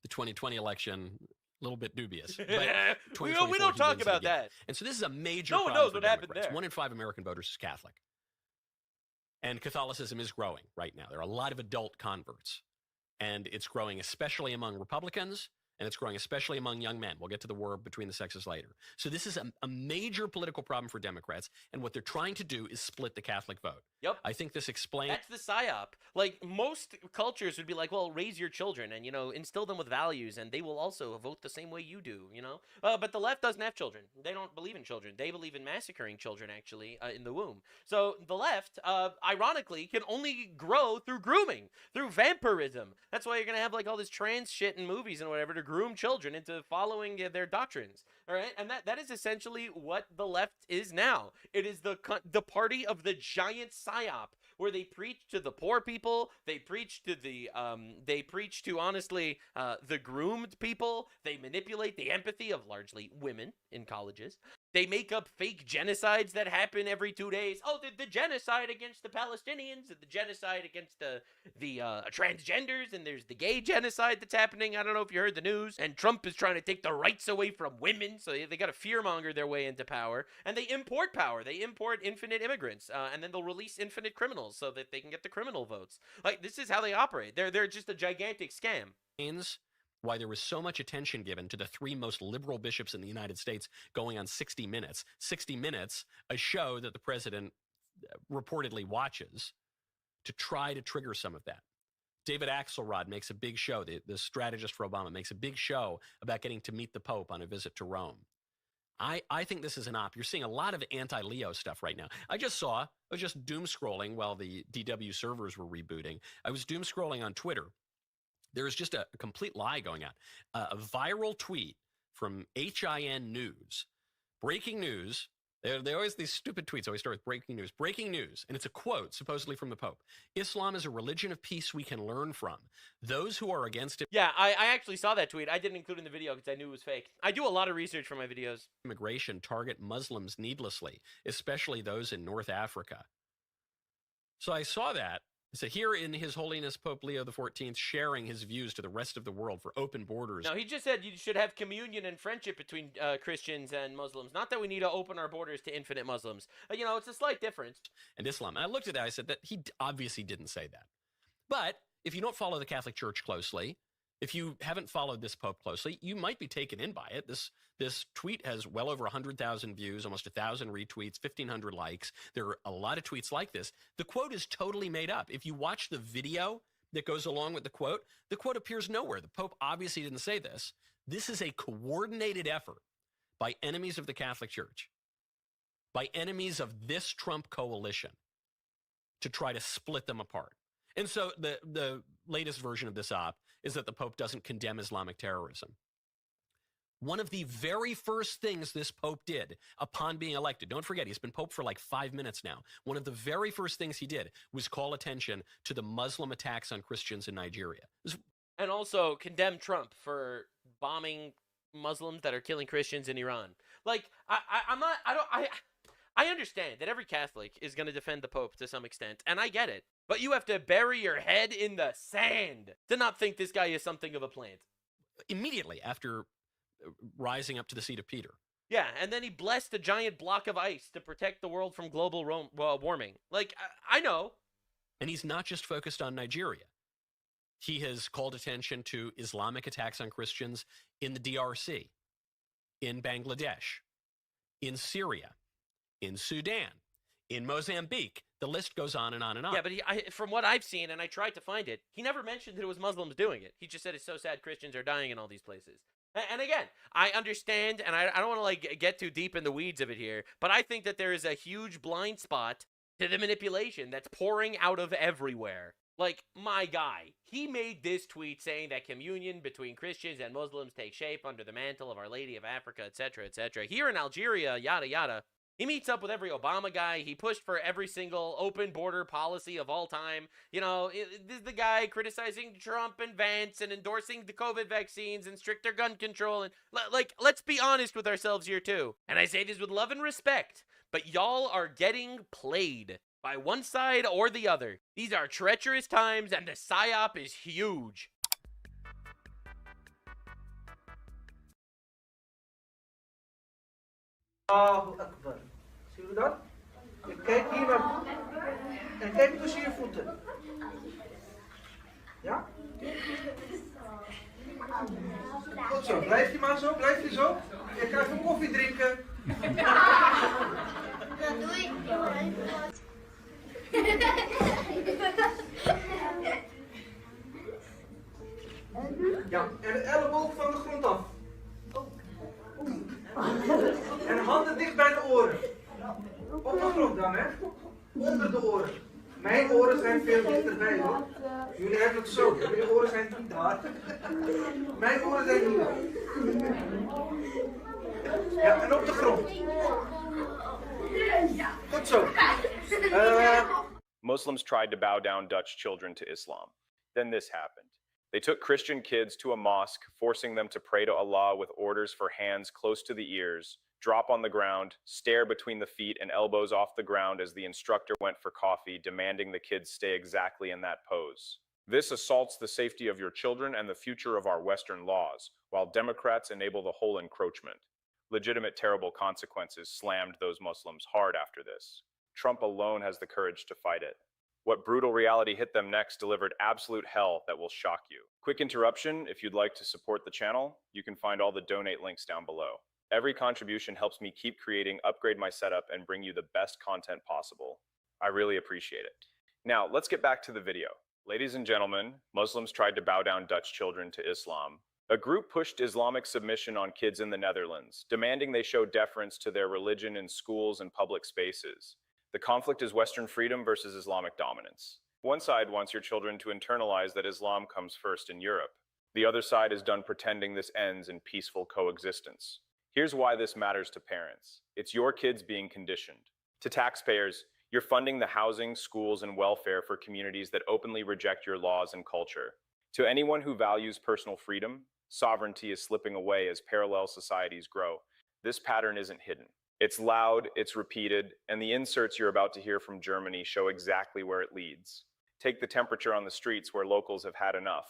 The 2020 election, a little bit dubious. But we don't talk about that. And so this is a major problem. No one knows what happened there. 1 in 5 American voters is Catholic. And Catholicism is growing right now. There are a lot of adult converts. And it's growing especially among Republicans, and it's growing especially among young men. We'll get to the war between the sexes later. So this is a major political problem for Democrats, and what they're trying to do is split the Catholic vote. Yep. I think this explains... That's the psyop. Like, most cultures would be like, well, raise your children and, instill them with values, and they will also vote the same way you do, But the left doesn't have children. They don't believe in children. They believe in massacring children, actually, in the womb. So the left, ironically, can only grow through grooming, through vampirism. That's why you're going to have, like, all this trans shit in movies and whatever to groom children into following their doctrines. All right? And that is essentially what the left is now. It is the party of the giant psyop, where they preach to the poor people, they preach to honestly the groomed people, they manipulate the empathy of largely women in colleges, They make up fake genocides that happen every 2 days. Oh, the genocide against the Palestinians, and the genocide against the transgenders, and there's the gay genocide that's happening. I don't know if you heard the news. And Trump is trying to take the rights away from women, so they got to fearmonger their way into power. And they import power. They import infinite immigrants, and then they'll release infinite criminals so that they can get the criminal votes. Like, this is how they operate. They're just a gigantic scam. Why there was so much attention given to the 3 most liberal bishops in the United States going on 60 Minutes. 60 Minutes, a show that the president reportedly watches to try to trigger some of that. David Axelrod makes a big show, the strategist for Obama, makes a big show about getting to meet the Pope on a visit to Rome. I think this is an op. You're seeing a lot of anti-Leo stuff right now. I was just doom scrolling while the DW servers were rebooting. I was doom scrolling on Twitter. There is just a complete lie going on. A viral tweet from HIN News. Breaking news. They always, these stupid tweets always start with breaking news. Breaking news. And it's a quote, supposedly from the Pope. Islam is a religion of peace we can learn from. Those who are against it. Yeah, I actually saw that tweet. I didn't include it in the video because I knew it was fake. I do a lot of research for my videos. Immigration target Muslims needlessly, especially those in North Africa. So I saw that. So here in His Holiness Pope Leo XIV sharing his views to the rest of the world for open borders. No, he just said you should have communion and friendship between Christians and Muslims. Not that we need to open our borders to infinite Muslims. You know, it's a slight difference. And Islam. And I looked at that. I said that he obviously didn't say that. But if you don't follow the Catholic Church closely, if you haven't followed this Pope closely, you might be taken in by it. This tweet has well over 100,000 views, almost 1,000 retweets, 1,500 likes. There are a lot of tweets like this. The quote is totally made up. If you watch the video that goes along with the quote appears nowhere. The Pope obviously didn't say this. This is a coordinated effort by enemies of the Catholic Church, by enemies of this Trump coalition to try to split them apart. And so the latest version of this op is that the Pope doesn't condemn Islamic terrorism. One of the very first things this Pope did upon being elected, don't forget, he's been Pope for like 5 minutes now. One of the very first things he did was call attention to the Muslim attacks on Christians in Nigeria. And also condemn Trump for bombing Muslims that are killing Christians in Iran. Like, I understand that every Catholic is going to defend the Pope to some extent, and I get it. But you have to bury your head in the sand to not think this guy is something of a plant. Immediately after rising up to the seat of Peter. Yeah, and then he blessed a giant block of ice to protect the world from global warming. Like, I know. And he's not just focused on Nigeria. He has called attention to Islamic attacks on Christians in the DRC, in Bangladesh, in Syria, in Sudan, in Mozambique. The list goes on and on and on. Yeah, but from what I've seen, and I tried to find it, he never mentioned that it was Muslims doing it. He just said it's so sad Christians are dying in all these places. And again, I understand, and I don't want to like get too deep in the weeds of it here, but I think that there is a huge blind spot to the manipulation that's pouring out of everywhere. Like, my guy, he made this tweet saying that communion between Christians and Muslims takes shape under the mantle of Our Lady of Africa, etc., etc. Here in Algeria, yada, yada. He meets up with every Obama guy. He pushed for every single open border policy of all time. You know, this is the guy criticizing Trump and Vance and endorsing the COVID vaccines and stricter gun control. And like, let's be honest with ourselves here too. And I say this with love and respect, but y'all are getting played by one side or the other. These are treacherous times and the psyop is huge. Allahu Akbar. Zien jullie dat? En kijk hier naar. En kijk tussen je voeten. Ja? Goed zo. Blijf je maar zo. Blijf je zo. Ik ga even koffie drinken. Dat doe ik. Ja, en de elleboog van de grond af. En handen dicht bij de oren. Op de grond dan, hè? Onder de oren. Mijn oren zijn veel dichterbij, hoor. Jullie hebben het zo. Jullie oren zijn niet daar. Mijn oren zijn hier. Ja, en op de grond. Goed zo. Muslims tried to bow down Dutch children to Islam. Then this happened. They took Christian kids to a mosque, forcing them to pray to Allah with orders for hands close to the ears drop on the ground, stare between the feet and elbows off the ground as the instructor went for coffee, demanding the kids stay exactly in that pose. This assaults the safety of your children and the future of our Western laws, while Democrats enable the whole encroachment. Legitimate terrible consequences slammed those Muslims hard after this. Trump alone has the courage to fight it. What brutal reality hit them next delivered absolute hell that will shock you. Quick interruption, if you'd like to support the channel, you can find all the donate links down below. Every contribution helps me keep creating, upgrade my setup, and bring you the best content possible. I really appreciate it. Now, let's get back to the video. Ladies and gentlemen, Muslims tried to bow down Dutch children to Islam. A group pushed Islamic submission on kids in the Netherlands, demanding they show deference to their religion in schools and public spaces. The conflict is Western freedom versus Islamic dominance. One side wants your children to internalize that Islam comes first in Europe. The other side is done pretending this ends in peaceful coexistence. Here's why this matters to parents. It's your kids being conditioned. To taxpayers, you're funding the housing, schools, and welfare for communities that openly reject your laws and culture. To anyone who values personal freedom, sovereignty is slipping away as parallel societies grow. This pattern isn't hidden. It's loud, it's repeated, and the inserts you're about to hear from Germany show exactly where it leads. Take the temperature on the streets where locals have had enough.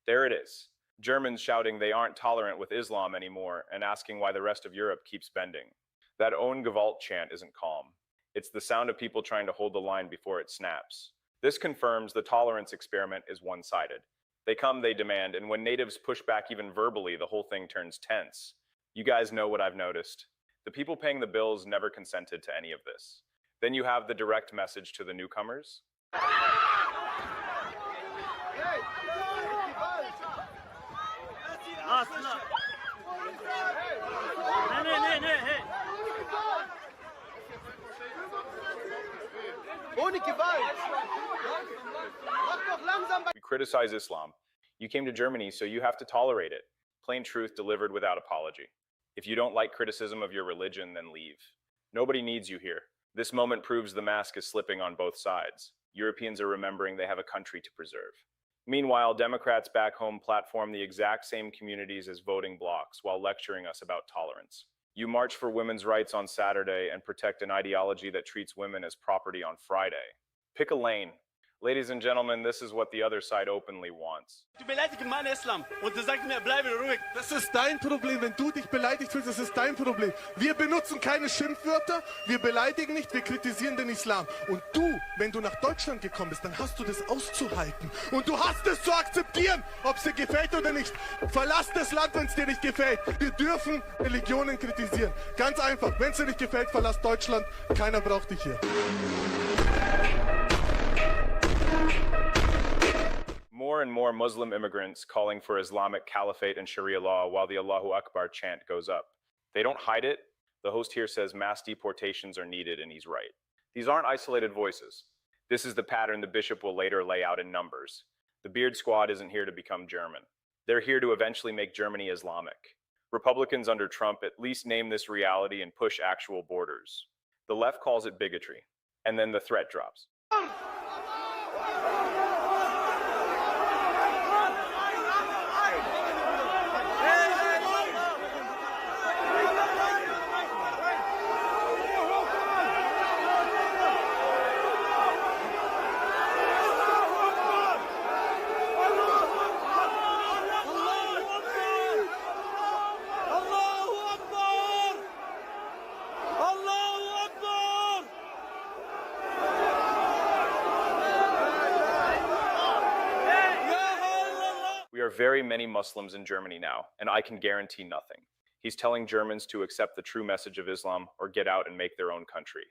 There it is. Germans shouting they aren't tolerant with Islam anymore and asking why the rest of Europe keeps bending. That own Gewalt chant isn't calm. It's the sound of people trying to hold the line before it snaps. This confirms the tolerance experiment is one-sided. They come, they demand, and when natives push back even verbally, the whole thing turns tense. You guys know what I've noticed. The people paying the bills never consented to any of this. Then you have the direct message to the newcomers. We criticize Islam. You came to Germany, so you have to tolerate it. Plain truth delivered without apology. If you don't like criticism of your religion, then leave. Nobody needs you here. This moment proves the mask is slipping on both sides. Europeans are remembering they have a country to preserve. Meanwhile, Democrats back home platform the exact same communities as voting blocs while lecturing us about tolerance. You march for women's rights on Saturday and protect an ideology that treats women as property on Friday. Pick a lane. Ladies and gentlemen, this is what the other side openly wants. Du beleidigst meinen Islam und du sagst mir, bleibe ruhig. Das ist dein Problem. Wenn du dich beleidigt fühlst, das ist dein Problem. Wir benutzen keine Schimpfwörter, wir beleidigen nicht, wir kritisieren den Islam. Und du, wenn du nach Deutschland gekommen bist, dann hast du das auszuhalten. Und du hast es zu akzeptieren, ob es dir gefällt oder nicht. Verlass das Land, wenn es dir nicht gefällt. Wir dürfen Religionen kritisieren. Ganz einfach. Wenn es dir nicht gefällt, verlass Deutschland. Keiner braucht dich hier. More and more Muslim immigrants calling for Islamic caliphate and Sharia law while the Allahu Akbar chant goes up. They don't hide it. The host here says mass deportations are needed, and he's right. These aren't isolated voices. This is the pattern the bishop will later lay out in numbers. The Beard Squad isn't here to become German. They're here to eventually make Germany Islamic. Republicans under Trump at least name this reality and push actual borders. The left calls it bigotry. And then the threat drops. There are very many Muslims in Germany now, and I can guarantee nothing. He's telling Germans to accept the true message of Islam or get out and make their own country.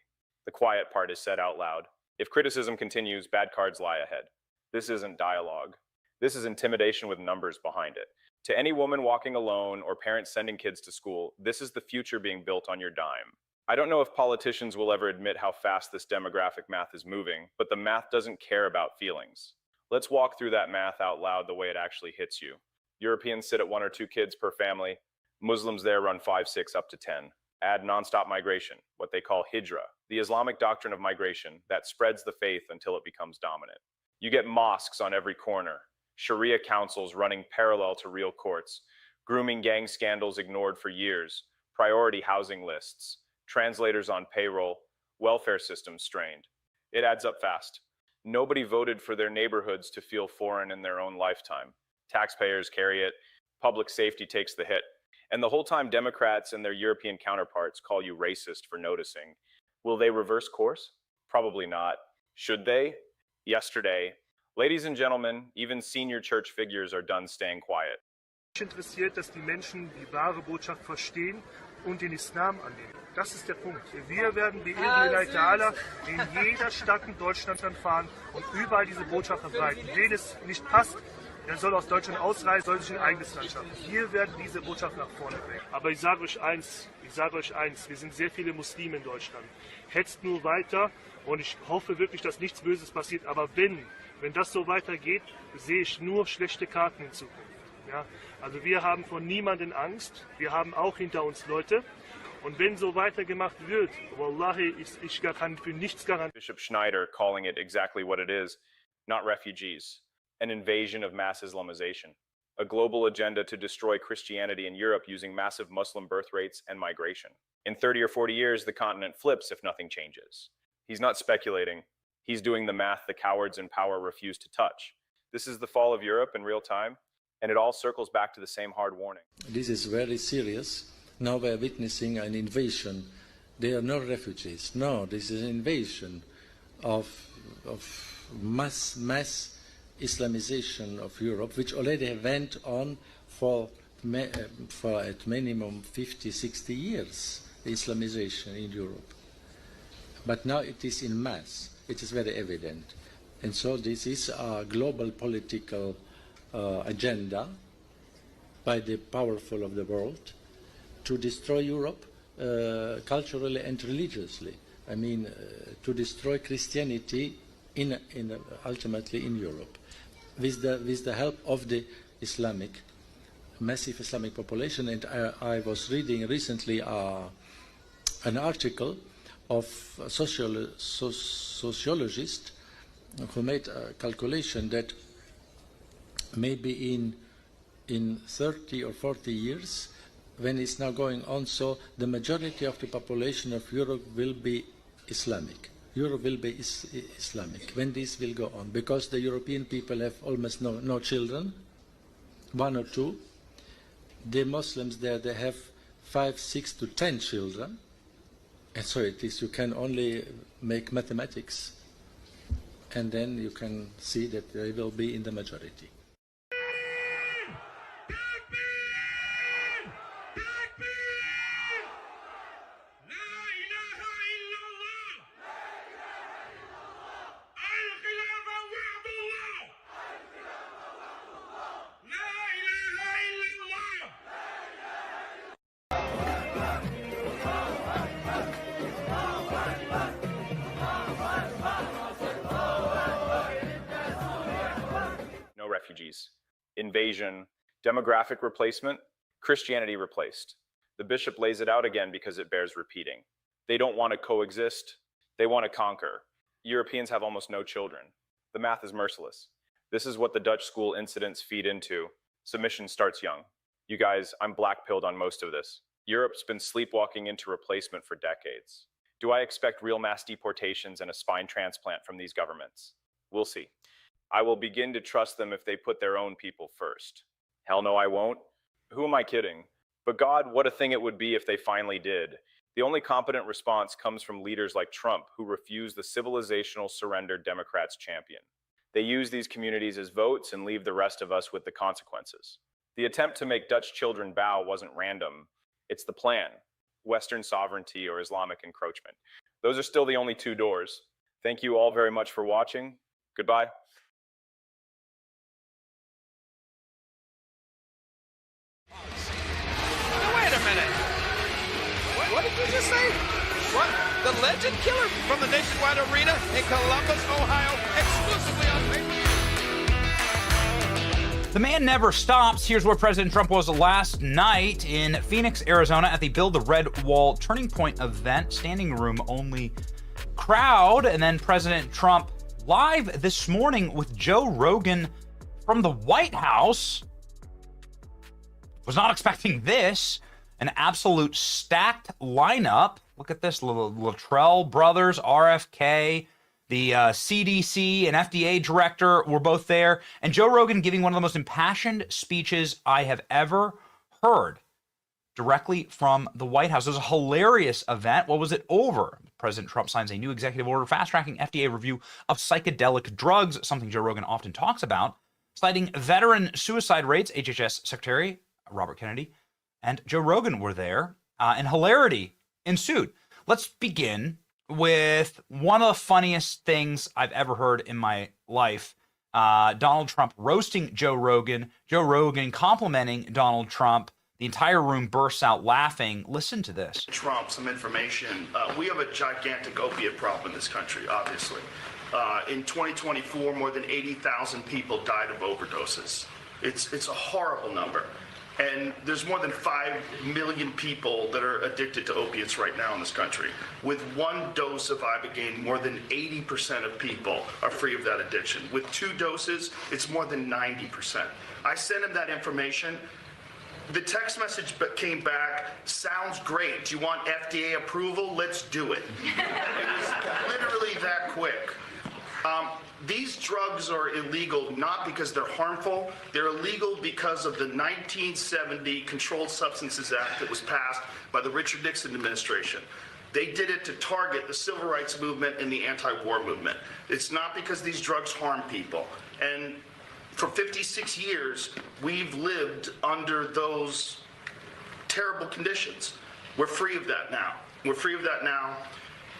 The quiet part is said out loud. If criticism continues, bad cards lie ahead. This isn't dialogue. This is intimidation with numbers behind it. To any woman walking alone or parents sending kids to school, this is the future being built on your dime. I don't know if politicians will ever admit how fast this demographic math is moving, but the math doesn't care about feelings. Let's walk through that math out loud the way it actually hits you. Europeans sit at 1 or 2 kids per family. Muslims there run 5, 6, up to 10. Add nonstop migration, what they call hijra, the Islamic doctrine of migration that spreads the faith until it becomes dominant. You get mosques on every corner, Sharia councils running parallel to real courts, grooming gang scandals ignored for years, priority housing lists, translators on payroll, welfare systems strained. It adds up fast. Nobody voted for their neighborhoods to feel foreign in their own lifetime. Taxpayers carry it. Public safety takes the hit. And the whole time Democrats and their European counterparts call you racist for noticing. Will they reverse course? Probably not. Should they? Yesterday. Ladies and gentlemen, even senior church figures are done staying quiet. Interessiert, dass die Menschen die wahre Botschaft verstehen und den Islam annehmen. Das ist der Punkt. Wir werden wie Ta'ala in jeder Stadt in Deutschland fahren und überall diese Botschaft verbreiten. Wen es nicht passt, der soll aus Deutschland ausreisen, soll sich ein eigenes Land schaffen. Wir werden diese Botschaft nach vorne bringen. Aber ich sage euch eins, wir sind sehr viele Muslime in Deutschland. Hetzt nur weiter und ich hoffe wirklich, dass nichts Böses passiert. Aber wenn das so weitergeht, sehe ich nur schlechte Karten in Zukunft. Ja? Also wir haben vor niemanden Angst, wir haben auch hinter uns Leute. Und wenn so weitergemacht wird, wallahi, ich kann für nichts garantieren. Bishop Schneider calling it exactly what it is, not refugees. An invasion of mass Islamization, a global agenda to destroy Christianity in Europe using massive Muslim birth rates and migration. In 30 or 40 years, the continent flips if nothing changes. He's not speculating. He's doing the math the cowards in power refuse to touch. This is the fall of Europe in real time, and it all circles back to the same hard warning. This is very serious. Now we are witnessing an invasion. They are not refugees. No, this is an invasion of mass Islamization of Europe, which already went on for at minimum 50, 60 years, Islamization in Europe. But now it is in mass. It is very evident. And so this is a global political agenda by the powerful of the world to destroy Europe culturally and religiously. I mean, to destroy Christianity ultimately in Europe. With the help of the massive Islamic population. And I was reading recently an article of a sociologist who made a calculation that maybe in 30 or 40 years, when it's now going on, so the majority of the population of Europe will be Islamic. Europe will be Islamic when this will go on, because the European people have almost no children, 1 or 2. The Muslims there, they have 5, 6 to 10 children, and so it is. You can only make mathematics, and then you can see that they will be in the majority. Refugees, invasion, demographic replacement, Christianity replaced. The bishop lays it out again because it bears repeating. They don't want to coexist. They want to conquer. Europeans have almost no children. The math is merciless. This is what the Dutch school incidents feed into. Submission starts young. You guys, I'm black-pilled on most of this. Europe's been sleepwalking into replacement for decades. Do I expect real mass deportations and a spine transplant from these governments? We'll see. I will begin to trust them if they put their own people first. Hell no, I won't. Who am I kidding? But God, what a thing it would be if they finally did. The only competent response comes from leaders like Trump, who refuse the civilizational surrender Democrats champion. They use these communities as votes and leave the rest of us with the consequences. The attempt to make Dutch children bow wasn't random. It's the plan. Western sovereignty or Islamic encroachment. Those are still the only 2 doors. Thank you all very much for watching. Goodbye. What did you just say? What? The Legend Killer from the Nationwide Arena in Columbus, Ohio, exclusively on pay-per-view. The man never stops. Here's where President Trump was last night in Phoenix, Arizona at the Build the Red Wall Turning Point event. Standing room only crowd. And then President Trump live this morning with Joe Rogan from the White House. Was not expecting this. An absolute stacked lineup. Look at this, Luttrell brothers, RFK, the CDC and FDA director were both there, and Joe Rogan giving one of the most impassioned speeches I have ever heard directly from the White House. It was a hilarious event. What was it over? President Trump signs a new executive order fast-tracking FDA review of psychedelic drugs, something Joe Rogan often talks about, citing veteran suicide rates. HHS Secretary Robert Kennedy and Joe Rogan were there, and hilarity ensued. Let's begin with one of the funniest things I've ever heard in my life. Donald Trump roasting Joe Rogan complimenting Donald Trump. The entire room bursts out laughing. Listen to this. Trump, some information. We have a gigantic opiate problem in this country, obviously. In 2024, more than 80,000 people died of overdoses. It's a horrible number. And there's more than 5 million people that are addicted to opiates right now in this country. With one dose of Ibogaine, more than 80% of people are free of that addiction. With 2 doses, it's more than 90%. I sent him that information. The text message came back, sounds great. Do you want FDA approval? Let's do it. It was literally that quick. These drugs are illegal not because they're harmful. They're illegal because of the 1970 Controlled Substances Act that was passed by the Richard Nixon administration. They did it to target the civil rights movement and the anti-war movement. It's not because these drugs harm people. And for 56 years, we've lived under those terrible conditions. We're free of that now. We're free of that now.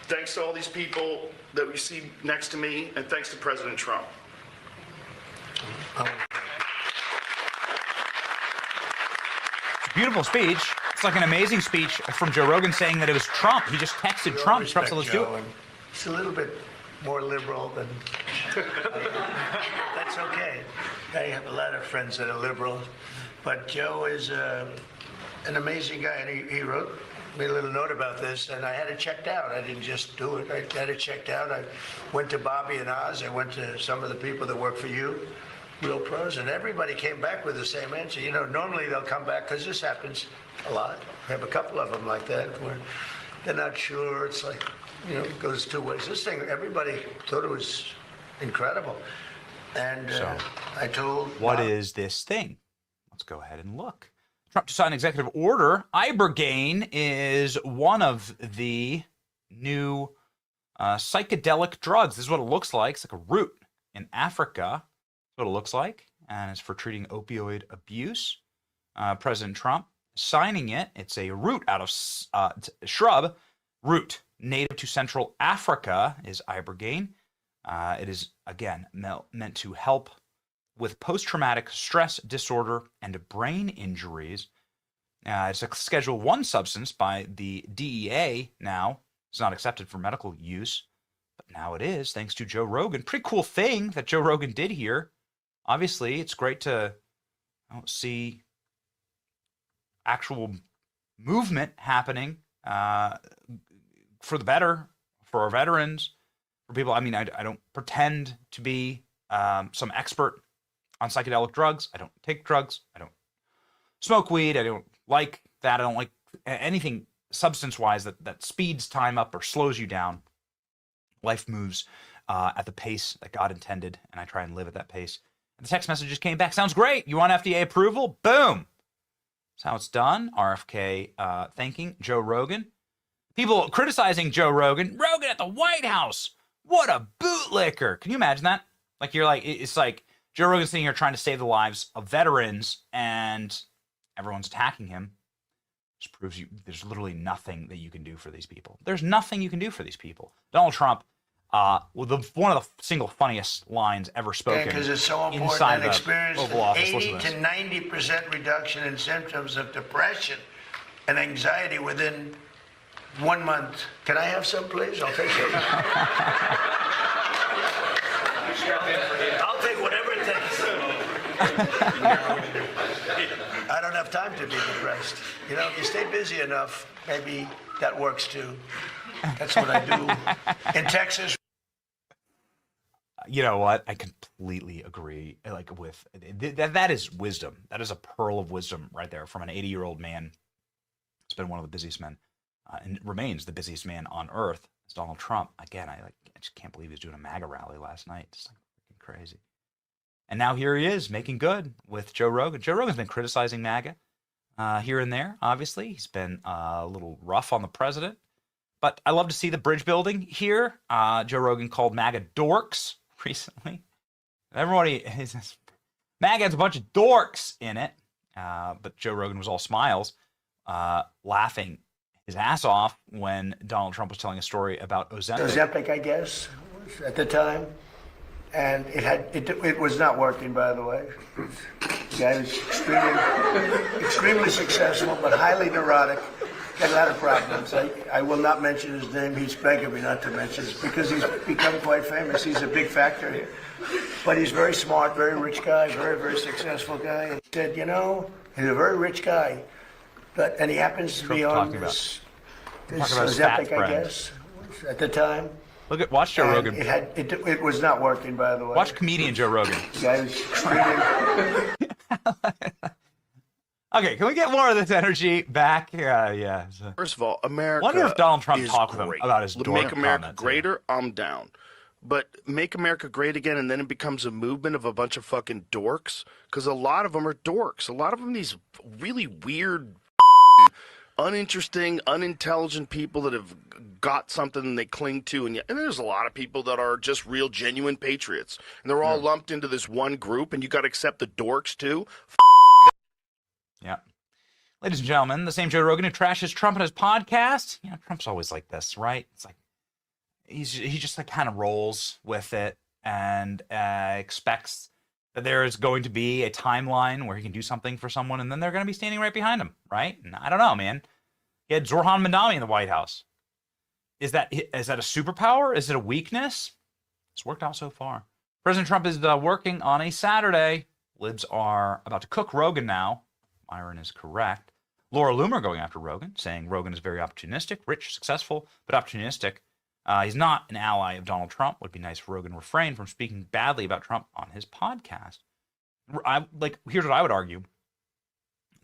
Thanks to all these people that we see next to me, and thanks to President Trump. Beautiful speech. It's like an amazing speech from Joe Rogan saying that it was Trump. He just texted Trump. Trump said, let's do it. It's a little bit more liberal than... That's okay. I have a lot of friends that are liberal. But Joe is an amazing guy, and he wrote me a little note about this, and I had it checked out. I didn't just do it. I had it checked out. I went to Bobby and Oz. I went to some of the people that work for you, real pros, and everybody came back with the same answer. You know, normally they'll come back, because this happens a lot. I have a couple of them like that, where they're not sure. It's like, you know, it goes 2 ways. This thing, everybody thought it was incredible. And I told... What is this thing? Let's go ahead and look. Trump to sign an executive order. Ibogaine is one of the new psychedelic drugs. This is what it looks like. It's like a root in Africa. That's what it looks like. And it's for treating opioid abuse. President Trump signing it. It's a root out of shrub. Root native to Central Africa is Ibogaine. It is, again, meant to help with post-traumatic stress disorder and brain injuries. It's a Schedule 1 substance by the DEA now. It's not accepted for medical use, but now it is, thanks to Joe Rogan. Pretty cool thing that Joe Rogan did here. Obviously, it's great to see actual movement happening for the better, for our veterans, for people. I mean, I don't pretend to be some expert on psychedelic drugs. I don't take drugs. I don't smoke weed. I don't like that. I don't like anything substance-wise that speeds time up or slows you down. Life moves at the pace that God intended, and I try and live at that pace. And the text message just came back. Sounds great. You want FDA approval? Boom. That's how it's done. RFK thanking Joe Rogan. People criticizing Joe Rogan. Rogan at the White House. What a bootlicker. Can you imagine that? Like, you're like, it's like Joe Rogan's sitting here trying to save the lives of veterans, and everyone's attacking him. Just proves you there's literally nothing that you can do for these people. There's nothing you can do for these people. Donald Trump, one of the single funniest lines ever spoken. Because it's so important. Inside and the experienced Oval Office. 80 to 90% reduction in symptoms of depression and anxiety within 1 month. Can I have some, please? I'll take some. I'll take whatever it takes. I don't have time to be depressed. You know, if you stay busy enough, maybe that works too. That's what I do in Texas. You know what? I completely agree. Like, with that is wisdom. That is a pearl of wisdom right there from an 80-year-old man been one of the busiest men and remains the busiest man on earth. It's Donald Trump. Again, I just can't believe he was doing a MAGA rally last night. It's like freaking crazy. And now here he is making good with Joe Rogan. Joe Rogan's been criticizing MAGA here and there, obviously. He's been a little rough on the president. But I love to see the bridge building here. Joe Rogan called MAGA dorks recently. Everybody, MAGA has a bunch of dorks in it. But Joe Rogan was all smiles, laughing his ass off when Donald Trump was telling a story about Ozempic. Ozempic, I guess, at the time. And it was not working, by the way. The guy was extremely successful, but highly neurotic. Got a lot of problems. I will not mention his name. He's begging me not to mention it because he's become quite famous. He's a big factor here. But he's very smart, very rich guy, very, very successful guy. And he said, he's a very rich guy. And he happens to be on this Ozempic, I guess, at the time. Watch Joe Rogan. It was not working, by the way. Watch comedian Joe Rogan. The guy was extremely... Okay, can we get more of this energy back? Yeah. First of all, America. Wonder if Donald Trump talked with him great. about his dork Make America comments. greater. I'm down. But make America great again, and then it becomes a movement of a bunch of fucking dorks. Because a lot of them are dorks. A lot of them, these really weird, uninteresting, unintelligent people that have got something they cling to. And there's a lot of people that are just real, genuine patriots. And they're all lumped into this one group, and you got to accept the dorks too. Yeah. Ladies and gentlemen, the same Joe Rogan who trashes Trump on his podcast. Trump's always like this, right? It's like he just like kind of rolls with it and expects that there is going to be a timeline where he can do something for someone, and then they're going to be standing right behind him, right? And I don't know, man. He had Zorhan Mandami in the White House. Is that a superpower? Is it a weakness? It's worked out so far. President Trump is working on a Saturday. Libs are about to cook Rogan now. Myron is correct. Laura Loomer going after Rogan, saying Rogan is very opportunistic, rich, successful, but opportunistic. He's not an ally of Donald Trump. Would be nice for Rogan to refrain from speaking badly about Trump on his podcast. Here's what I would argue: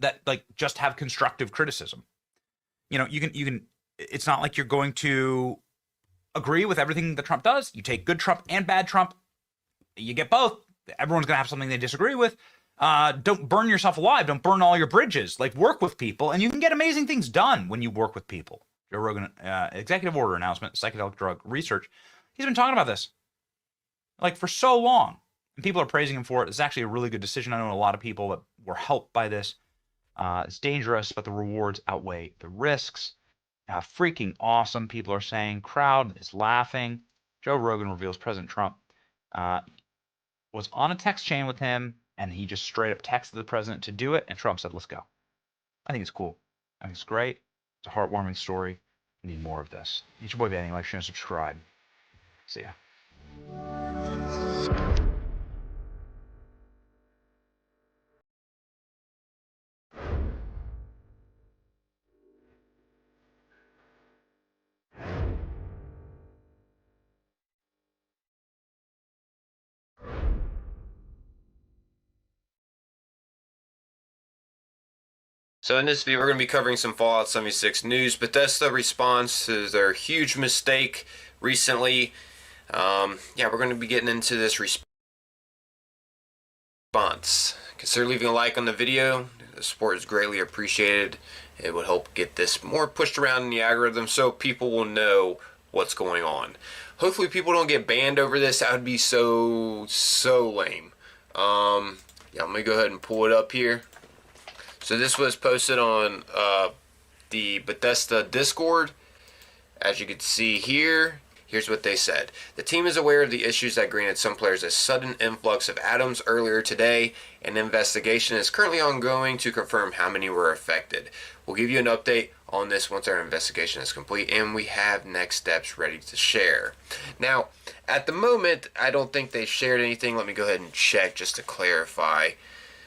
that just have constructive criticism. You can. It's not like you're going to agree with everything that Trump does. You take good Trump and bad Trump. You get both. Everyone's going to have something they disagree with. Don't burn yourself alive. Don't burn all your bridges. Work with people, and you can get amazing things done when you work with people. Joe Rogan, executive order announcement, psychedelic drug research. He's been talking about this for so long, and people are praising him for it. It's actually a really good decision. I know a lot of people that were helped by this. It's dangerous, but the rewards outweigh the risks. Freaking awesome, people are saying. Crowd is laughing. Joe Rogan reveals President Trump was on a text chain with him, and he just straight up texted the president to do it, and Trump said, let's go. I think it's cool. I think it's great. It's a heartwarming story. We need more of this. It's your boy Benny. Like, share, and subscribe. See ya. So in this video, we're going to be covering some Fallout 76 news. Bethesda responds to their huge mistake recently. We're going to be getting into this response. Consider leaving a like on the video. The support is greatly appreciated. It would help get this more pushed around in the algorithm so people will know what's going on. Hopefully people don't get banned over this. That would be so lame. I'm going to go ahead and pull it up here. So this was posted on the Bethesda Discord. As you can see here, here's what they said. The team is aware of the issues that granted some players a sudden influx of atoms earlier today. An investigation is currently ongoing to confirm how many were affected. We'll give you an update on this once our investigation is complete and we have next steps ready to share. Now, at the moment, I don't think they shared anything. Let me go ahead and check just to clarify.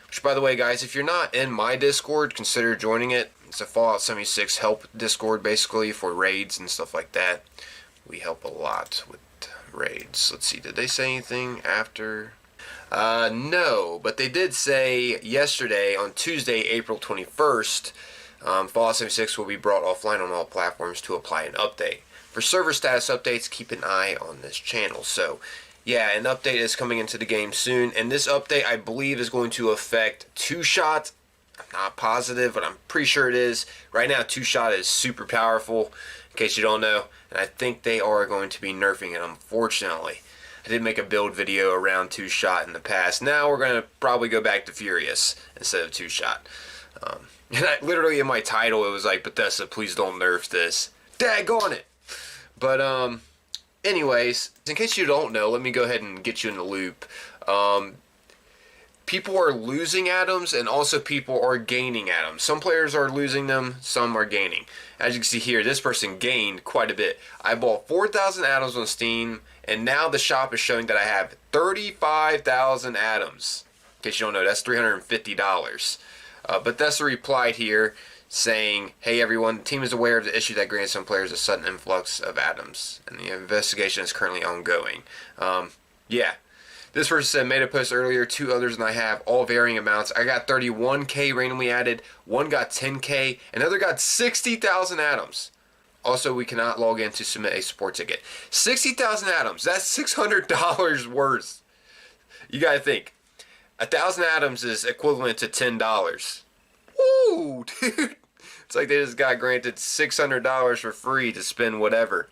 Which, by the way, guys, if you're not in my Discord, consider joining it. It's a Fallout 76 help Discord, basically, for raids and stuff like that. We help a lot with raids. Let's see, did they say anything after? No, but they did say yesterday, on Tuesday, April 21st, Fallout 76 will be brought offline on all platforms to apply an update. For server status updates, keep an eye on this channel. So, yeah, an update is coming into the game soon, and this update, I believe, is going to affect Two-Shot. I'm not positive, but I'm pretty sure it is. Right now, Two-Shot is super powerful, in case you don't know, and I think they are going to be nerfing it, unfortunately. I did make a build video around Two-Shot in the past. Now we're going to probably go back to Furious instead of Two-Shot. And literally in my title, it was like, Bethesda, please don't nerf this. Daggone it! But, anyways, in case you don't know, let me go ahead and get you in the loop. People are losing atoms, and also people are gaining atoms. Some players are losing them, some are gaining. As you can see here, this person gained quite a bit. I bought 4,000 atoms on Steam, and now the shop is showing that I have 35,000 atoms. In case you don't know, that's $350. Bethesda replied here saying, hey everyone, the team is aware of the issue that granted some players a sudden influx of atoms, and the investigation is currently ongoing. Yeah. This person said, made a post earlier, 2 others than I have, all varying amounts. I got 31k randomly added, one got 10k, another got 60,000 atoms. Also, we cannot log in to submit a support ticket. 60,000 atoms, that's $600 worth. You gotta think. 1,000 atoms is equivalent to $10. Woo, dude. It's like they just got granted $600 for free to spend whatever.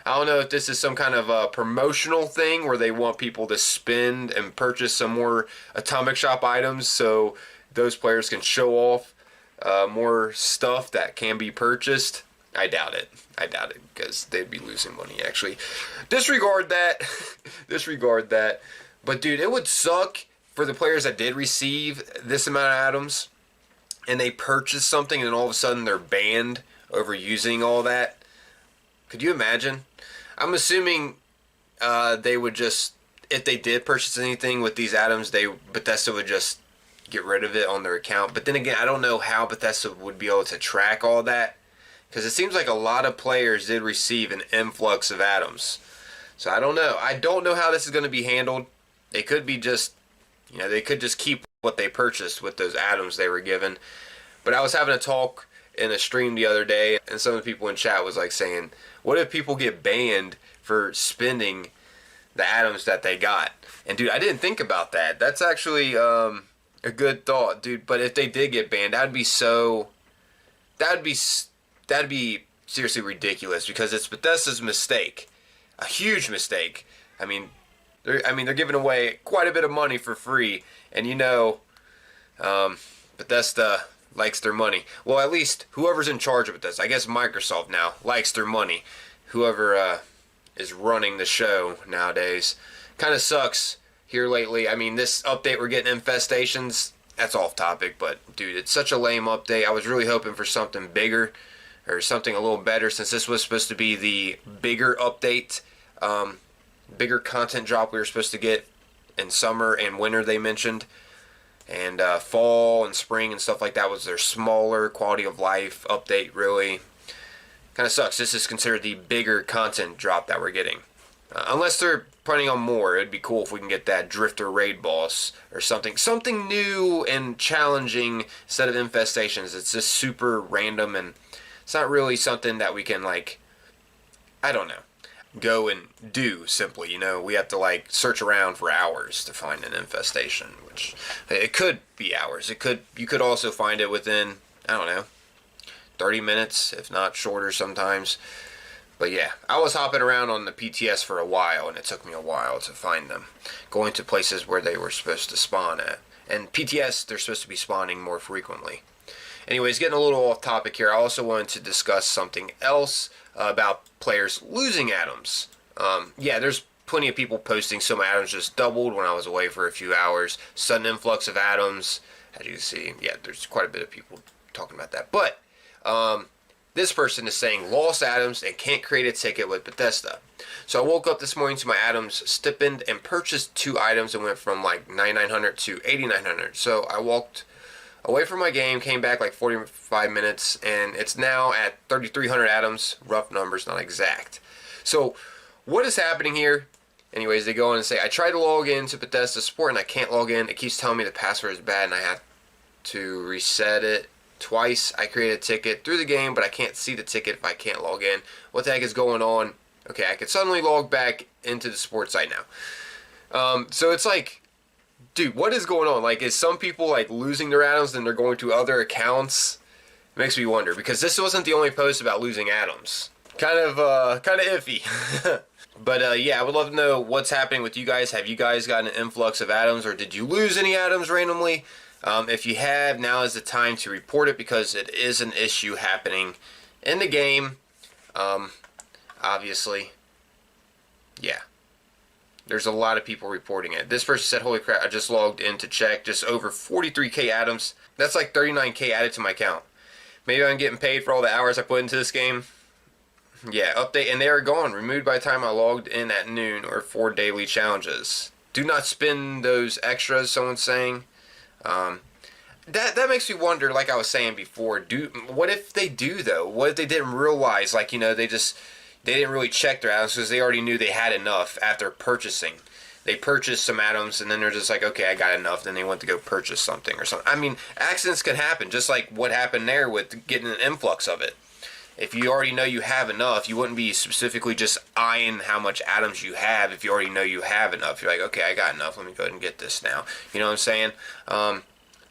I don't know if this is some kind of a promotional thing where they want people to spend and purchase some more Atomic Shop items so those players can show off more stuff that can be purchased. I doubt it. I doubt it because they'd be losing money actually. Disregard that. Disregard that. But dude, it would suck for the players that did receive this amount of atoms and they purchase something and then all of a sudden they're banned over using all that. Could you imagine? I'm assuming they would just, if they did purchase anything with these atoms, Bethesda would just get rid of it on their account. But then again, I don't know how Bethesda would be able to track all that, because it seems like a lot of players did receive an influx of atoms. So I don't know. I don't know how this is going to be handled. They could be just, they could just keep what they purchased with those atoms they were given. But I was having a talk in a stream the other day, and some of the people in chat was like saying, what if people get banned for spending the atoms that they got? And dude, I didn't think about that. That's actually a good thought, dude. But if they did get banned, that'd be seriously ridiculous, because it's Bethesda's mistake, a huge mistake. I mean, they're giving away quite a bit of money for free, and Bethesda likes their money. Well, at least whoever's in charge of Bethesda, I guess Microsoft now, likes their money. Whoever is running the show nowadays. Kind of sucks here lately. I mean, this update we're getting infestations, that's off topic, but dude, it's such a lame update. I was really hoping for something bigger or something a little better, since this was supposed to be the bigger update, bigger content drop we were supposed to get in summer and winter, they mentioned. And fall and spring and stuff like that was their smaller quality of life update, really. Kind of sucks. This is considered the bigger content drop that we're getting. Unless they're planning on more, it'd be cool if we can get that Drifter Raid Boss or something. Something new and challenging instead of infestations. It's just super random, and it's not really something that we can, I don't know, go and do simply. We have to search around for hours to find an infestation, which it could be hours. You could also find it within, I don't know, 30 minutes, if not shorter sometimes. But yeah, I was hopping around on the PTS for a while, and it took me a while to find them, going to places where they were supposed to spawn at. And PTS, they're supposed to be spawning more frequently. Anyways, getting a little off topic here, I also wanted to discuss something else about players losing atoms. Yeah, there's plenty of people posting some atoms just doubled when I was away for a few hours. Sudden influx of atoms, as you can see. Yeah, there's quite a bit of people talking about that. But this person is saying lost atoms and can't create a ticket with Bethesda. So I woke up this morning to my atoms stipend and purchased 2 items and went from 9,900 to 8,900. So I walked away from my game, came back 45 minutes, and it's now at 3,300 atoms. Rough numbers, not exact. So what is happening here? Anyways, they go in and say, I tried to log in to Bethesda support and I can't log in. It keeps telling me the password is bad and I have to reset it. twice. I created a ticket through the game, but I can't see the ticket if I can't log in. What the heck is going on? Okay, I can suddenly log back into the sports site now. So it's like, dude, what is going on? Like, is some people like losing their atoms and they're going to other accounts? It makes me wonder, because this wasn't the only post about losing atoms. Kind of iffy. But yeah, I would love to know what's happening with you guys. Have you guys gotten an influx of atoms, or did you lose any atoms randomly? If you have, now is the time to report it, because it is an issue happening in the game. Obviously, yeah. There's a lot of people reporting it. This person said, holy crap, I just logged in to check. Just over 43k atoms. That's like 39k added to my account. Maybe I'm getting paid for all the hours I put into this game. Yeah, update, and they are gone. Removed by the time I logged in at noon, or 4 daily challenges. Do not spend those extras, someone's saying. That makes me wonder, like I was saying before, what if they do, though? What if they didn't realize, like, you know, they didn't really check their atoms because they already knew they had enough after purchasing. They purchased some atoms, and then they're just like, okay, I got enough. Then they went to go purchase something or something. I mean, accidents can happen, just like what happened there with getting an influx of it. If you already know you have enough, you wouldn't be specifically just eyeing how much atoms you have if you already know you have enough. You're like, okay, I got enough. Let me go ahead and get this now. You know what I'm saying? I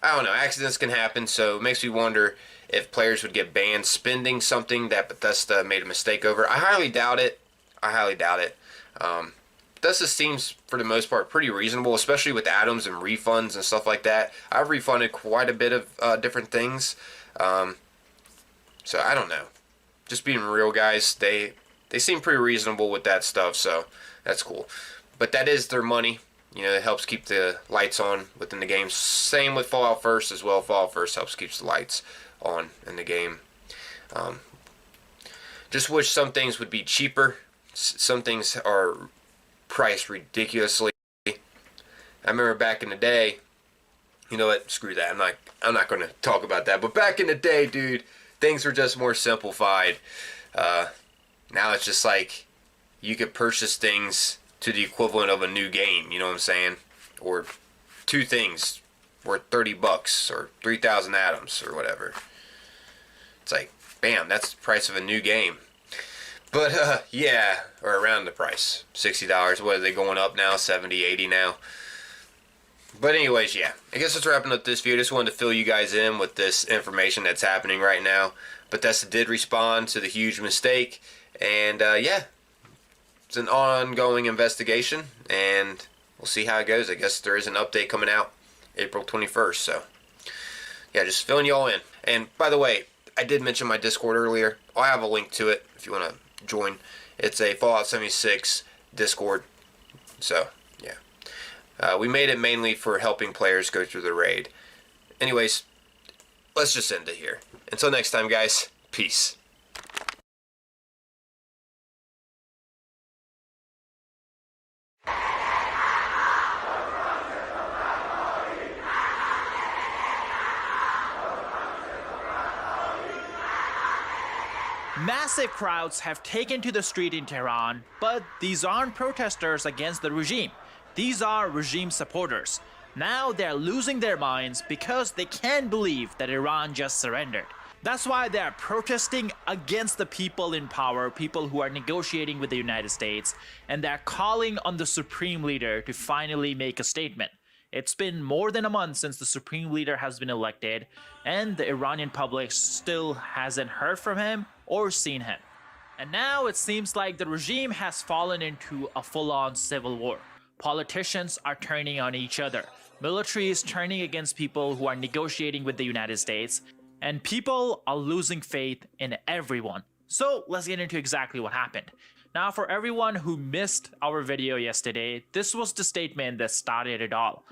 don't know. Accidents can happen, so it makes me wonder if players would get banned spending something that Bethesda made a mistake over. I highly doubt it. Bethesda seems, for the most part, pretty reasonable, especially with atoms and refunds and stuff like that. I've refunded quite a bit of different things. So I don't know. Just being real, guys, they seem pretty reasonable with that stuff, so that's cool. But that is their money. You know, it helps keep the lights on within the game. Same with Fallout First as well. Fallout First helps keep the lights on in the game. Just wish some things would be cheaper. Some things are priced ridiculously. I remember back in the day, you know what, screw that. I'm not going to talk about that. But back in the day, dude, things were just more simplified. Now it's just like you could purchase things to the equivalent of a new game, you know what I'm saying? Or 2 things worth $30 or 3,000 atoms or whatever. It's like, bam, that's the price of a new game. But yeah, or around the price, $60. What are they going up now? 70, 80 now. But anyways, yeah, I guess that's wrapping up this video. Just wanted to fill you guys in with this information that's happening right now. Bethesda did respond to the huge mistake, and yeah, it's an ongoing investigation, and we'll see how it goes. I guess there is an update coming out April 21st, so yeah, just filling y'all in. And by the way, I did mention my Discord earlier. I have a link to it if you want to join. It's a Fallout 76 Discord, so yeah. We made it mainly for helping players go through the raid. Anyways, let's just end it here. Until next time, guys, peace. Massive crowds have taken to the street in Tehran, but these aren't protesters against the regime. These are regime supporters. Now they're losing their minds because they can't believe that Iran just surrendered. That's why they're protesting against the people in power, people who are negotiating with the United States, and they're calling on the supreme leader to finally make a statement. It's been more than a month since the supreme leader has been elected, and the Iranian public still hasn't heard from him or seen him. And now it seems like the regime has fallen into a full-on civil war. Politicians are turning on each other. Military is turning against people who are negotiating with the United States, and people are losing faith in everyone. So let's get into exactly what happened. Now, for everyone who missed our video yesterday, this was the statement that started it all.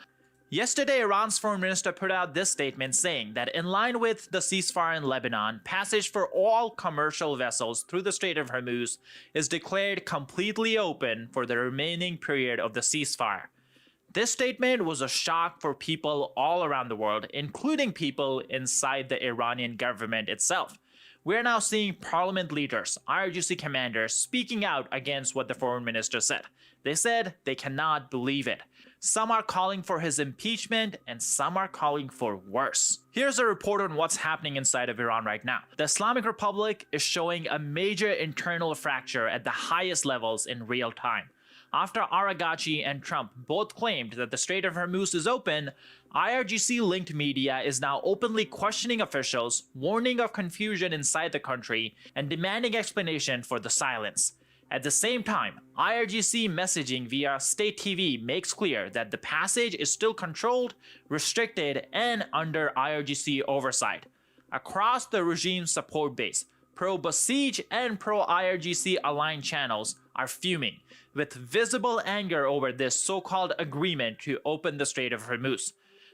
Yesterday, Iran's foreign minister put out this statement saying that in line with the ceasefire in Lebanon, passage for all commercial vessels through the Strait of Hormuz is declared completely open for the remaining period of the ceasefire. This statement was a shock for people all around the world, including people inside the Iranian government itself. We're now seeing parliament leaders, IRGC commanders, speaking out against what the foreign minister said. They said they cannot believe it. Some are calling for his impeachment, and some are calling for worse. Here's a report on what's happening inside of Iran right now. The Islamic Republic is showing a major internal fracture at the highest levels in real time. After Aragachi and Trump both claimed that the Strait of Hormuz is open, IRGC-linked media is now openly questioning officials, warning of confusion inside the country, and demanding explanation for the silence. At the same time, IRGC messaging via state TV makes clear that the passage is still controlled, restricted, and under IRGC oversight. Across the regime's support base, pro-Basij and pro-IRGC aligned channels are fuming, with visible anger over this so-called agreement to open the Strait of Hormuz.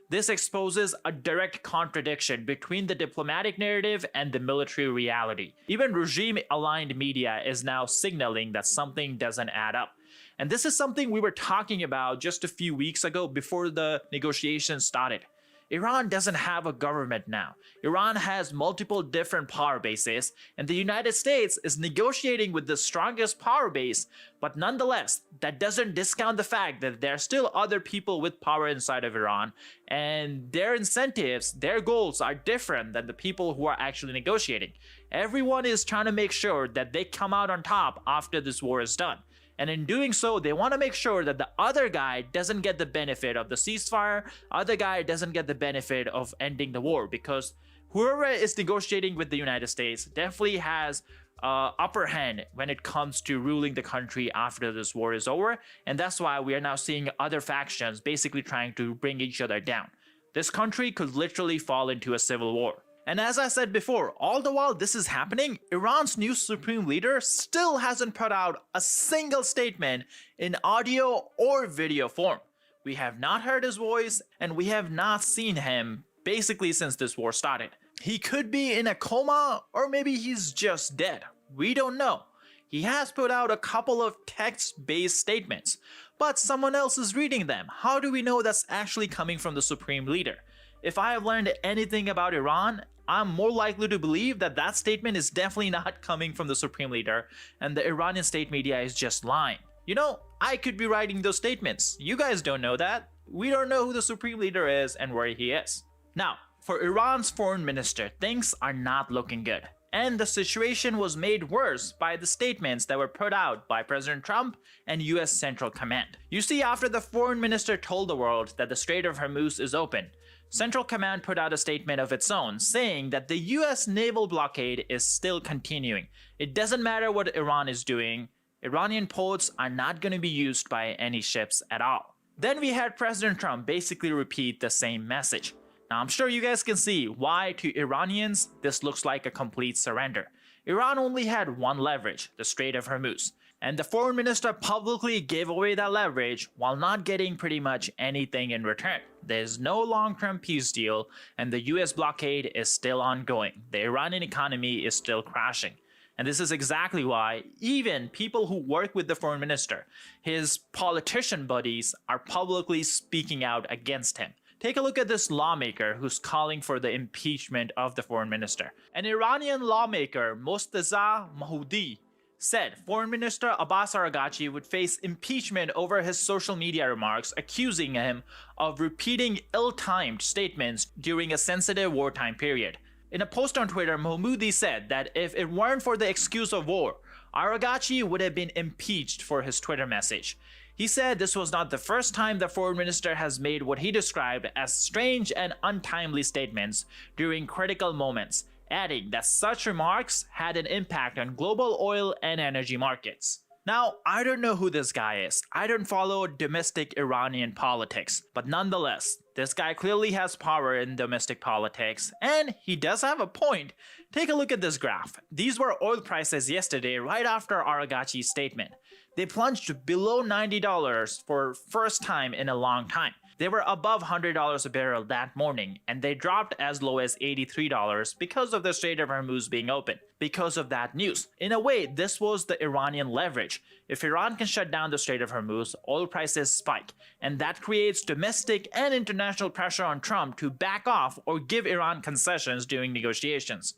This exposes a direct contradiction between the diplomatic narrative and the military reality. Even regime-aligned media is now signaling that something doesn't add up. And this is something we were talking about just a few weeks ago before the negotiations started. Iran doesn't have a government now. Iran has multiple different power bases, and the United States is negotiating with the strongest power base, but nonetheless, that doesn't discount the fact that there are still other people with power inside of Iran, and their incentives, their goals are different than the people who are actually negotiating. Everyone is trying to make sure that they come out on top after this war is done. And in doing so, they want to make sure that the other guy doesn't get the benefit of the ceasefire, other guy doesn't get the benefit of ending the war, because whoever is negotiating with the United States definitely has upper hand when it comes to ruling the country after this war is over, and that's why we are now seeing other factions basically trying to bring each other down. This country could literally fall into a civil war. And as I said before, all the while this is happening, Iran's new supreme leader still hasn't put out a single statement in audio or video form. We have not heard his voice, and we have not seen him basically since this war started. He could be in a coma, or maybe he's just dead. We don't know. He has put out a couple of text-based statements, but someone else is reading them. How do we know that's actually coming from the supreme leader? If I have learned anything about Iran, I'm more likely to believe that that statement is definitely not coming from the supreme leader, and the Iranian state media is just lying. You know, I could be writing those statements. You guys don't know that. We don't know who the supreme leader is and where he is. Now, for Iran's foreign minister, things are not looking good. And the situation was made worse by the statements that were put out by President Trump and US Central Command. You see, after the foreign minister told the world that the Strait of Hormuz is open, Central Command put out a statement of its own, saying that the US naval blockade is still continuing. It doesn't matter what Iran is doing, Iranian ports are not going to be used by any ships at all. Then we had President Trump basically repeat the same message. Now I'm sure you guys can see why to Iranians this looks like a complete surrender. Iran only had one leverage, the Strait of Hormuz. And the foreign minister publicly gave away that leverage while not getting pretty much anything in return. There's no long-term peace deal, and the US blockade is still ongoing. The Iranian economy is still crashing. And this is exactly why even people who work with the foreign minister, his politician buddies, are publicly speaking out against him. Take a look at this lawmaker who's calling for the impeachment of the foreign minister. An Iranian lawmaker, Mostaza Mahoudi, said Foreign Minister Abbas Aragachi would face impeachment over his social media remarks, accusing him of repeating ill-timed statements during a sensitive wartime period. In a post on Twitter, Mahmoudi said that if it weren't for the excuse of war, Aragachi would have been impeached for his Twitter message. He said this was not the first time the foreign minister has made what he described as strange and untimely statements during critical moments, adding that such remarks had an impact on global oil and energy markets. Now, I don't know who this guy is. I don't follow domestic Iranian politics, but nonetheless, this guy clearly has power in domestic politics, and he does have a point. Take a look at this graph. These were oil prices yesterday right after Aragachi's statement. They plunged below $90 for first time in a long time. They were above $100 a barrel that morning, and they dropped as low as $83 because of the Strait of Hormuz being open. Because of that news. In a way, this was the Iranian leverage. If Iran can shut down the Strait of Hormuz, oil prices spike, and that creates domestic and international pressure on Trump to back off or give Iran concessions during negotiations.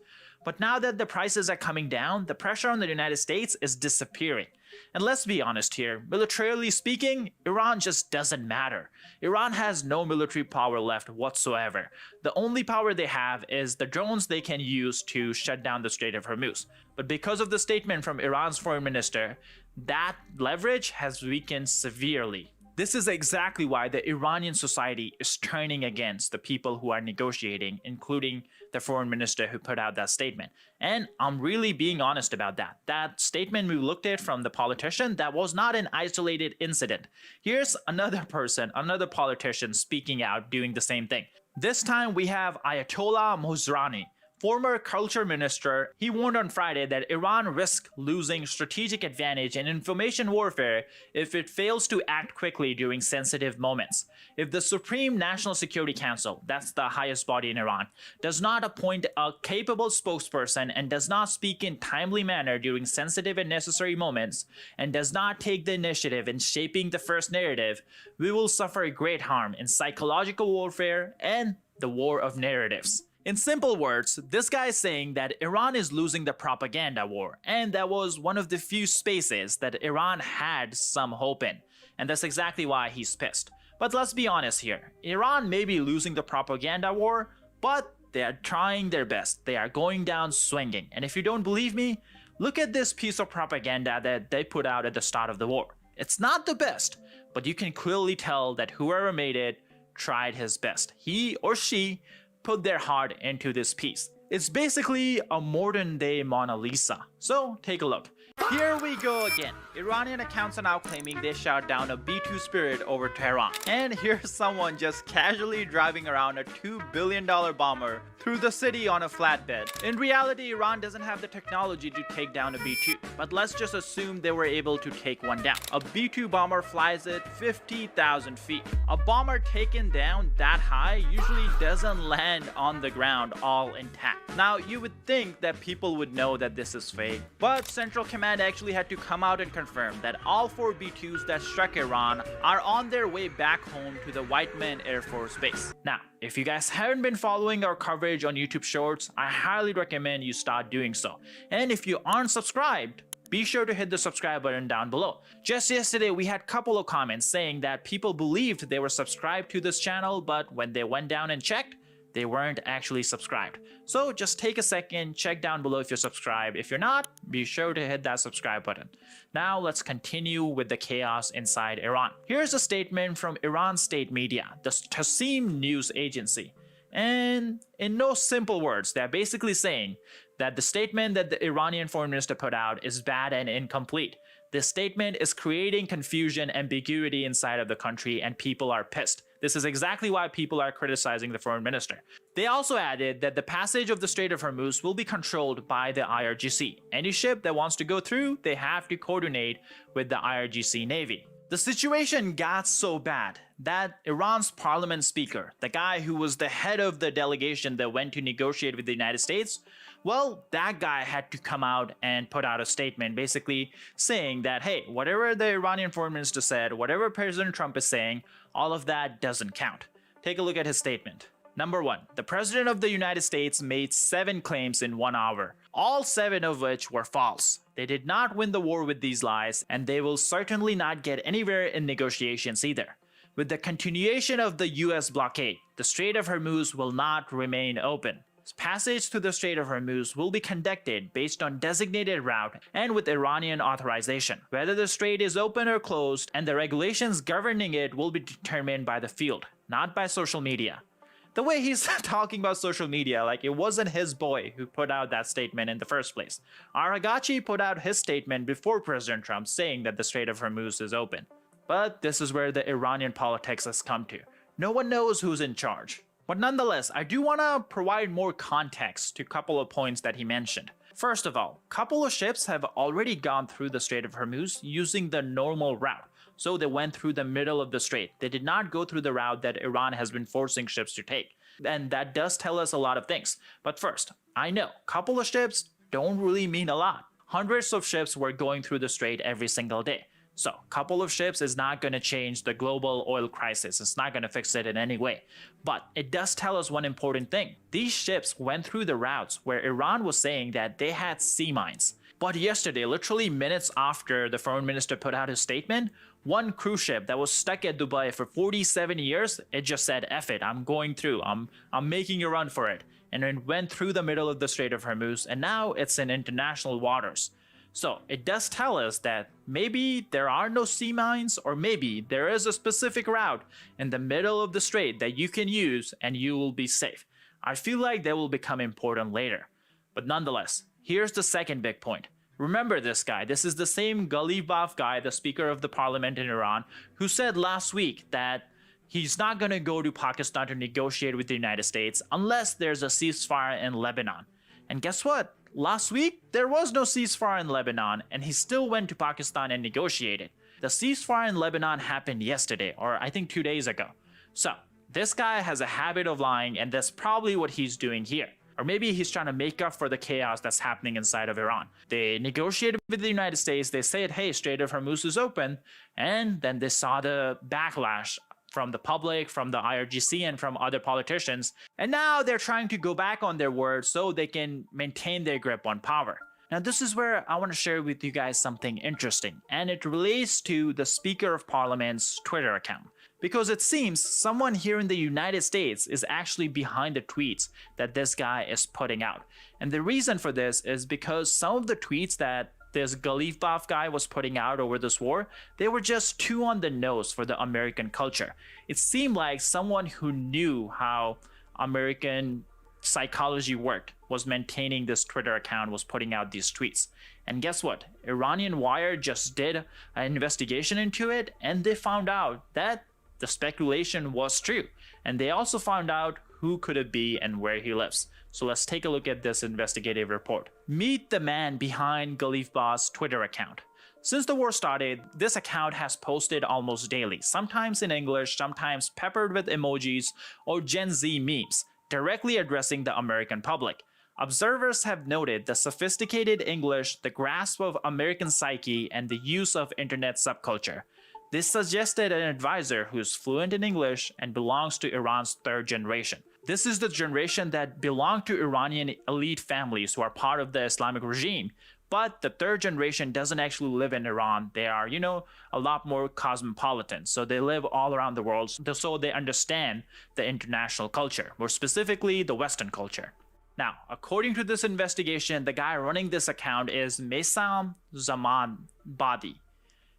But now that the prices are coming down, the pressure on the United States is disappearing. And let's be honest here, militarily speaking, Iran just doesn't matter. Iran has no military power left whatsoever. The only power they have is the drones they can use to shut down the Strait of Hormuz. But because of the statement from Iran's foreign minister, that leverage has weakened severely. This is exactly why the Iranian society is turning against the people who are negotiating, including the foreign minister who put out that statement. And I'm really being honest about that. That statement we looked at from the politician, that was not an isolated incident. Here's another person, another politician speaking out, doing the same thing. This time we have Ayatollah Mosrani, former culture minister. He warned on Friday that Iran risks losing strategic advantage in information warfare if it fails to act quickly during sensitive moments. If the Supreme National Security Council, that's the highest body in Iran, does not appoint a capable spokesperson and does not speak in timely manner during sensitive and necessary moments, and does not take the initiative in shaping the first narrative, we will suffer great harm in psychological warfare and the war of narratives. In simple words, this guy is saying that Iran is losing the propaganda war, and that was one of the few spaces that Iran had some hope in, and that's exactly why he's pissed. But let's be honest here, Iran may be losing the propaganda war, but they are trying their best. They are going down swinging, and if you don't believe me, look at this piece of propaganda that they put out at the start of the war. It's not the best, but you can clearly tell that whoever made it tried his best. He or she put their heart into this piece. It's basically a modern day Mona Lisa. So take a look. Here we go again. Iranian accounts are now claiming they shot down a B-2 Spirit over Tehran. And here's someone just casually driving around a $2 billion bomber through the city on a flatbed. In reality, Iran doesn't have the technology to take down a B-2, but let's just assume they were able to take one down. A B-2 bomber flies at 50,000 feet. A bomber taken down that high usually doesn't land on the ground all intact. Now, you would think that people would know that this is fake, but Central Command actually had to come out and confirm that all 4 B-2s that struck Iran are on their way back home to the Whiteman Air Force Base. Now, if you guys haven't been following our coverage on YouTube Shorts, I highly recommend you start doing so. And if you aren't subscribed, be sure to hit the subscribe button down below. Just yesterday, we had a couple of comments saying that people believed they were subscribed to this channel, but when they went down and checked, they weren't actually subscribed. So just take a second, check down below if you're subscribed. If you're not, be sure to hit that subscribe button. Now let's continue with the chaos inside Iran. Here's a statement from Iran state media, the Tasnim news agency. And in no simple words, they're basically saying that the statement that the Iranian foreign minister put out is bad and incomplete. This statement is creating confusion, ambiguity inside of the country, and people are pissed. This is exactly why people are criticizing the foreign minister. They also added that the passage of the Strait of Hormuz will be controlled by the IRGC. Any ship that wants to go through, they have to coordinate with the IRGC Navy. The situation got so bad that Iran's parliament speaker, the guy who was the head of the delegation that went to negotiate with the United States, well, that guy had to come out and put out a statement basically saying that, hey, whatever the Iranian foreign minister said, whatever President Trump is saying, all of that doesn't count. Take a look at his statement. Number 1, the President of the United States made 7 claims in 1 hour, all 7 of which were false. They did not win the war with these lies, and they will certainly not get anywhere in negotiations either. With the continuation of the US blockade, the Strait of Hormuz will not remain open. Passage through the Strait of Hormuz will be conducted based on designated route and with Iranian authorization. Whether the strait is open or closed, and the regulations governing it will be determined by the field, not by social media. The way he's talking about social media, like it wasn't his boy who put out that statement in the first place. Aragachi put out his statement before President Trump saying that the Strait of Hormuz is open. But this is where the Iranian politics has come to. No one knows who's in charge. But nonetheless, I do want to provide more context to a couple of points that he mentioned. First of all, a couple of ships have already gone through the Strait of Hormuz using the normal route. So they went through the middle of the strait. They did not go through the route that Iran has been forcing ships to take. And that does tell us a lot of things. But first, I know, a couple of ships don't really mean a lot. Hundreds of ships were going through the strait every single day. So a couple of ships is not going to change the global oil crisis. It's not going to fix it in any way. But it does tell us one important thing. These ships went through the routes where Iran was saying that they had sea mines. But yesterday, literally minutes after the foreign minister put out his statement, one cruise ship that was stuck at Dubai for 47 years, it just said, F it, I'm going through, I'm making a run for it. And it went through the middle of the Strait of Hormuz, and now it's in international waters. So it does tell us that maybe there are no sea mines, or maybe there is a specific route in the middle of the strait that you can use and you will be safe. I feel like they will become important later. But nonetheless, here's the second big point. Remember this guy. This is the same Ghalibaf guy, the Speaker of the Parliament in Iran, who said last week that he's not going to go to Pakistan to negotiate with the United States unless there's a ceasefire in Lebanon. And guess what? Last week, there was no ceasefire in Lebanon, and he still went to Pakistan and negotiated. The ceasefire in Lebanon happened yesterday, or I think 2 days ago. So, this guy has a habit of lying, and that's probably what he's doing here. Or maybe he's trying to make up for the chaos that's happening inside of Iran. They negotiated with the United States, they said, hey, Strait of Hormuz is open, and then they saw the backlash from the public, from the IRGC, and from other politicians. And now they're trying to go back on their word so they can maintain their grip on power. Now this is where I want to share with you guys something interesting, and it relates to the Speaker of Parliament's Twitter account. Because it seems someone here in the United States is actually behind the tweets that this guy is putting out. And the reason for this is because some of the tweets that this Ghalibaf guy was putting out over this war, they were just too on the nose for the American culture. It seemed like someone who knew how American psychology worked was maintaining this Twitter account, was putting out these tweets. And guess what? Iranian Wire just did an investigation into it, and they found out that the speculation was true. And they also found out who could it be and where he lives. So let's take a look at this investigative report. Meet the man behind Ghalibaf's Twitter account. Since the war started, this account has posted almost daily, sometimes in English, sometimes peppered with emojis or Gen Z memes, directly addressing the American public. Observers have noted the sophisticated English, the grasp of American psyche, and the use of internet subculture. This suggested an advisor who's fluent in English and belongs to Iran's third generation. This is the generation that belong to Iranian elite families who are part of the Islamic regime. But the third generation doesn't actually live in Iran. They are, a lot more cosmopolitan. So they live all around the world. So they understand the international culture, more specifically the Western culture. Now, according to this investigation, the guy running this account is Mesam Zamanbadi.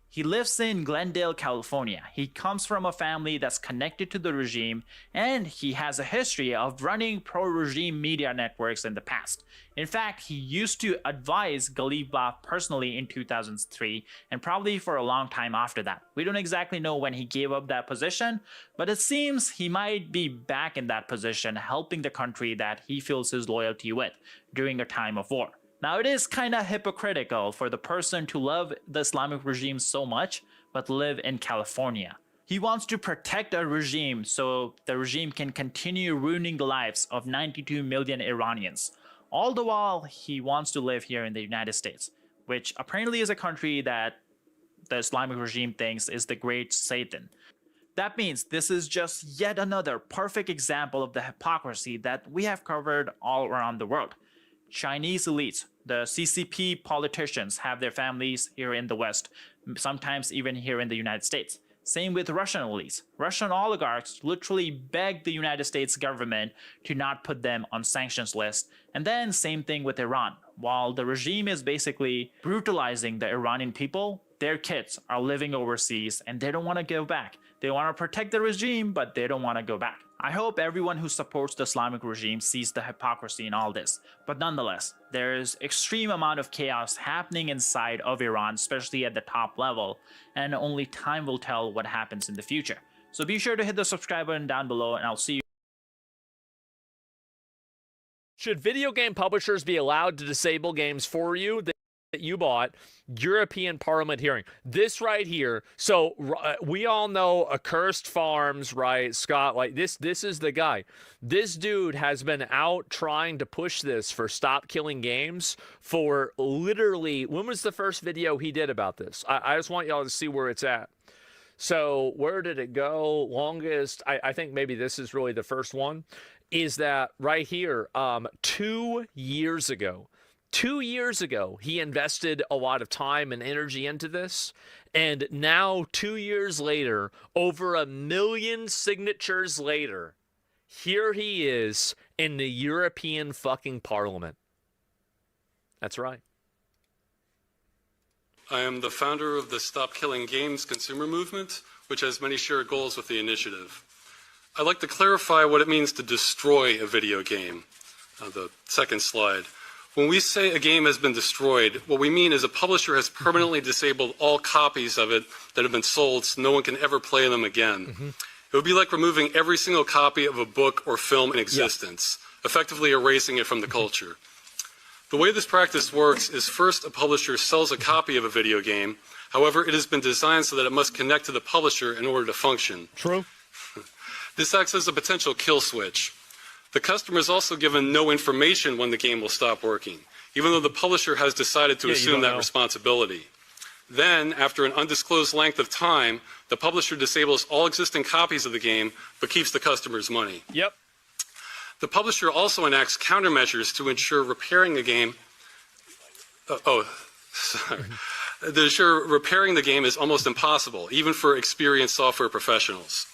He lives in Glendale, California. He comes from a family that's connected to the regime, and he has a history of running pro-regime media networks in the past. In fact, he used to advise Ghalibaf personally in 2003, and probably for a long time after that. We don't exactly know when he gave up that position, but it seems he might be back in that position, helping the country that he feels his loyalty with during a time of war. Now, it is kind of hypocritical for the person to love the Islamic regime so much, but live in California. He wants to protect a regime so the regime can continue ruining the lives of 92 million Iranians. All the while, he wants to live here in the United States, which apparently is a country that the Islamic regime thinks is the great Satan. That means this is just yet another perfect example of the hypocrisy that we have covered all around the world. Chinese elites, the CCP politicians, have their families here in the West, sometimes even here in the United States. Same with Russian elites. Russian oligarchs literally beg the United States government to not put them on sanctions list. And then same thing with Iran. While the regime is basically brutalizing the Iranian people, their kids are living overseas and they don't want to go back. They want to protect the regime, but they don't want to go back. I hope everyone who supports the Islamic regime sees the hypocrisy in all this. But nonetheless, there is extreme amount of chaos happening inside of Iran, especially at the top level, and only time will tell what happens in the future. So be sure to hit the subscribe button down below, and I'll see you. Should video game publishers be allowed to disable games for you? you bought, European Parliament hearing. This right here. So we all know Accursed Farms, right? Scott, like this is the guy. This dude has been out trying to push this for Stop Killing Games for literally, when was the first video he did about this? I just want y'all to see where it's at. So where did it go? Longest, I think maybe this is really the first one, is that right here, 2 years ago. 2 years ago, he invested a lot of time and energy into this. And now, 2 years later, over 1 million signatures later, here he is in the European fucking Parliament. That's right. I am the founder of the Stop Killing Games consumer movement, which has many shared goals with the initiative. I'd like to clarify what it means to destroy a video game. The second slide. When we say a game has been destroyed, what we mean is a publisher has permanently disabled all copies of it that have been sold so no one can ever play them again. It would be like removing every single copy of a book or film in existence, effectively erasing it from the culture. The way this practice works is first a publisher sells a copy of a video game. However, it has been designed so that it must connect to the publisher in order to function. True. This acts as a potential kill switch. The customer is also given no information when the game will stop working, even though the publisher has decided to assume that responsibility. Then, after an undisclosed length of time, the publisher disables all existing copies of the game, but keeps the customer's money. Yep. The publisher also enacts countermeasures to ensure repairing the game. To ensure repairing the game is almost impossible, even for experienced software professionals.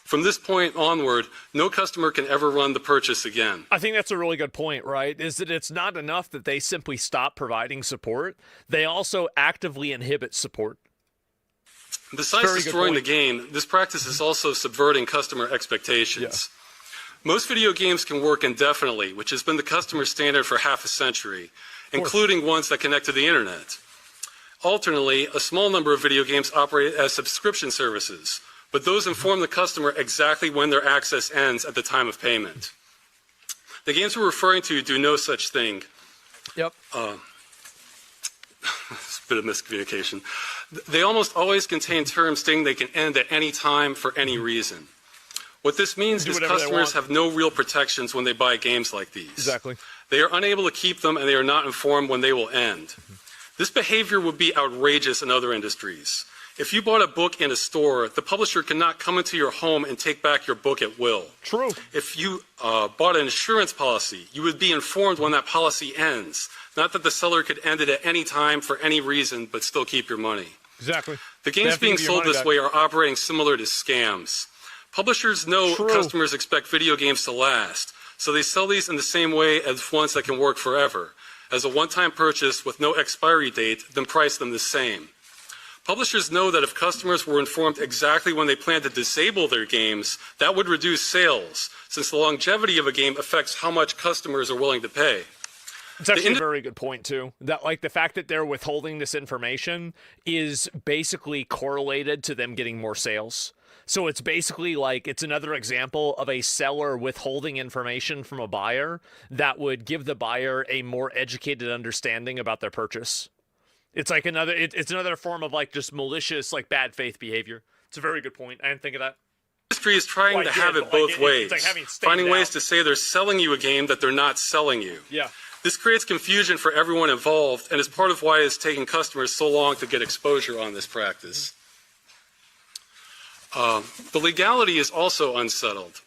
From this point onward, no customer can ever run the purchase again. I think that's a really good point, right? Is that it's not enough that they simply stop providing support. They also actively inhibit support. Besides destroying the game, this practice is also subverting customer expectations. Most video games can work indefinitely, which has been the customer standard for half a century, including ones that connect to the internet. Alternately, a small number of video games operate as subscription services, but those inform the customer exactly when their access ends at the time of payment. The games we're referring to do no such thing. Yep. It's a bit of miscommunication. They almost always contain terms stating they can end at any time for any reason. What this means is customers have no real protections when they buy games like these. Exactly. They are unable to keep them, and they are not informed when they will end. This behavior would be outrageous in other industries. If you bought a book in a store, the publisher cannot come into your home and take back your book at will. True. If you bought an insurance policy, you would be informed when that policy ends. Not that the seller could end it at any time for any reason, but still keep your money. Exactly. The games being sold this way are operating similar to scams. Publishers know customers expect video games to last, so they sell these in the same way as ones that can work forever, as a one-time purchase with no expiry date, then price them the same. Publishers know that if customers were informed exactly when they plan to disable their games, that would reduce sales, since the longevity of a game affects how much customers are willing to pay. It's actually a very good point, too. That, like, the fact that they're withholding this information is basically correlated to them getting more sales. So it's basically like it's another example of a seller withholding information from a buyer that would give the buyer a more educated understanding about their purchase. It's like another it's another form of like just malicious, like bad faith behavior. It's a very good point. I didn't think of that. The industry is trying to have it both ways, finding ways to say they're selling you a game that they're not selling you. Yeah. This creates confusion for everyone involved, and is part of why it's taking customers so long to get exposure on this practice. The legality is also unsettled.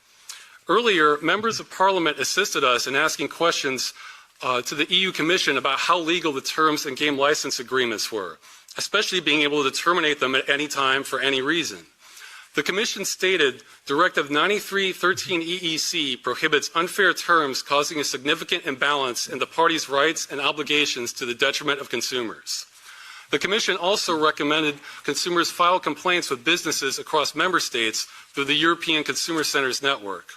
Earlier, members of Parliament assisted us in asking questions to the EU Commission about how legal the terms and game license agreements were, especially being able to terminate them at any time for any reason. The Commission stated Directive 93/13 EEC prohibits unfair terms causing a significant imbalance in the parties' rights and obligations to the detriment of consumers. The Commission also recommended consumers file complaints with businesses across member states through the European Consumer Centers network.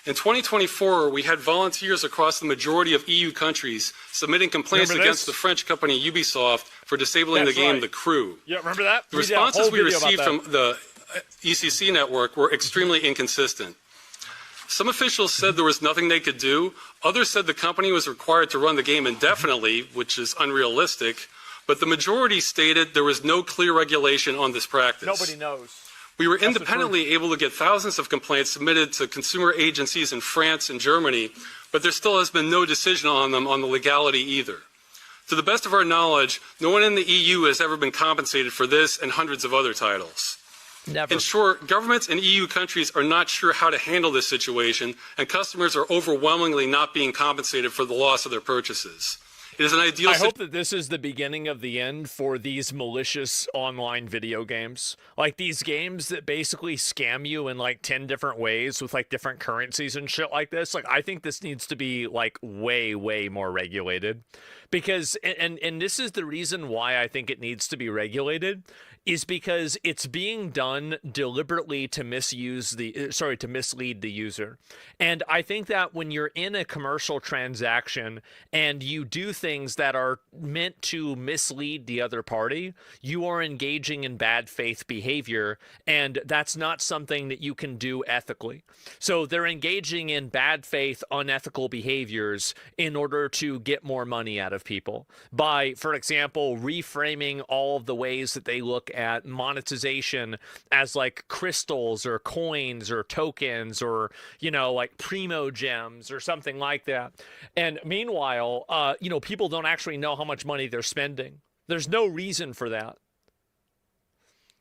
In 2024, we had volunteers across the majority of EU countries submitting complaints against the French company Ubisoft for disabling the game The Crew. Yeah, remember that? The responses we received from the ECC network were extremely inconsistent. Some officials said there was nothing they could do. Others said the company was required to run the game indefinitely, which is unrealistic. But the majority stated there was no clear regulation on this practice. Nobody knows. We were independently able to get thousands of complaints submitted to consumer agencies in France and Germany, but there still has been no decision on them on the legality either. To the best of our knowledge, no one in the EU has ever been compensated for this and hundreds of other titles. Never. In short, governments in EU countries are not sure how to handle this situation, and customers are overwhelmingly not being compensated for the loss of their purchases. It is an ideal I hope that this is the beginning of the end for these malicious online video games. Like these games that basically scam you in like 10 different ways with like different currencies and shit like this. Like I think this needs to be like way, way more regulated. Because, and this is the reason why I think it needs to be regulated, is because it's being done deliberately to mislead the user. And I think that when you're in a commercial transaction and you do things that are meant to mislead the other party, you are engaging in bad faith behavior, and that's not something that you can do ethically. So they're engaging in bad faith, unethical behaviors in order to get more money out of people by, for example, reframing all of the ways that they look at monetization as like crystals or coins or tokens or, you know, like primo gems or something like that. And meanwhile, you know, people don't actually know how much money they're spending. There's no reason for that.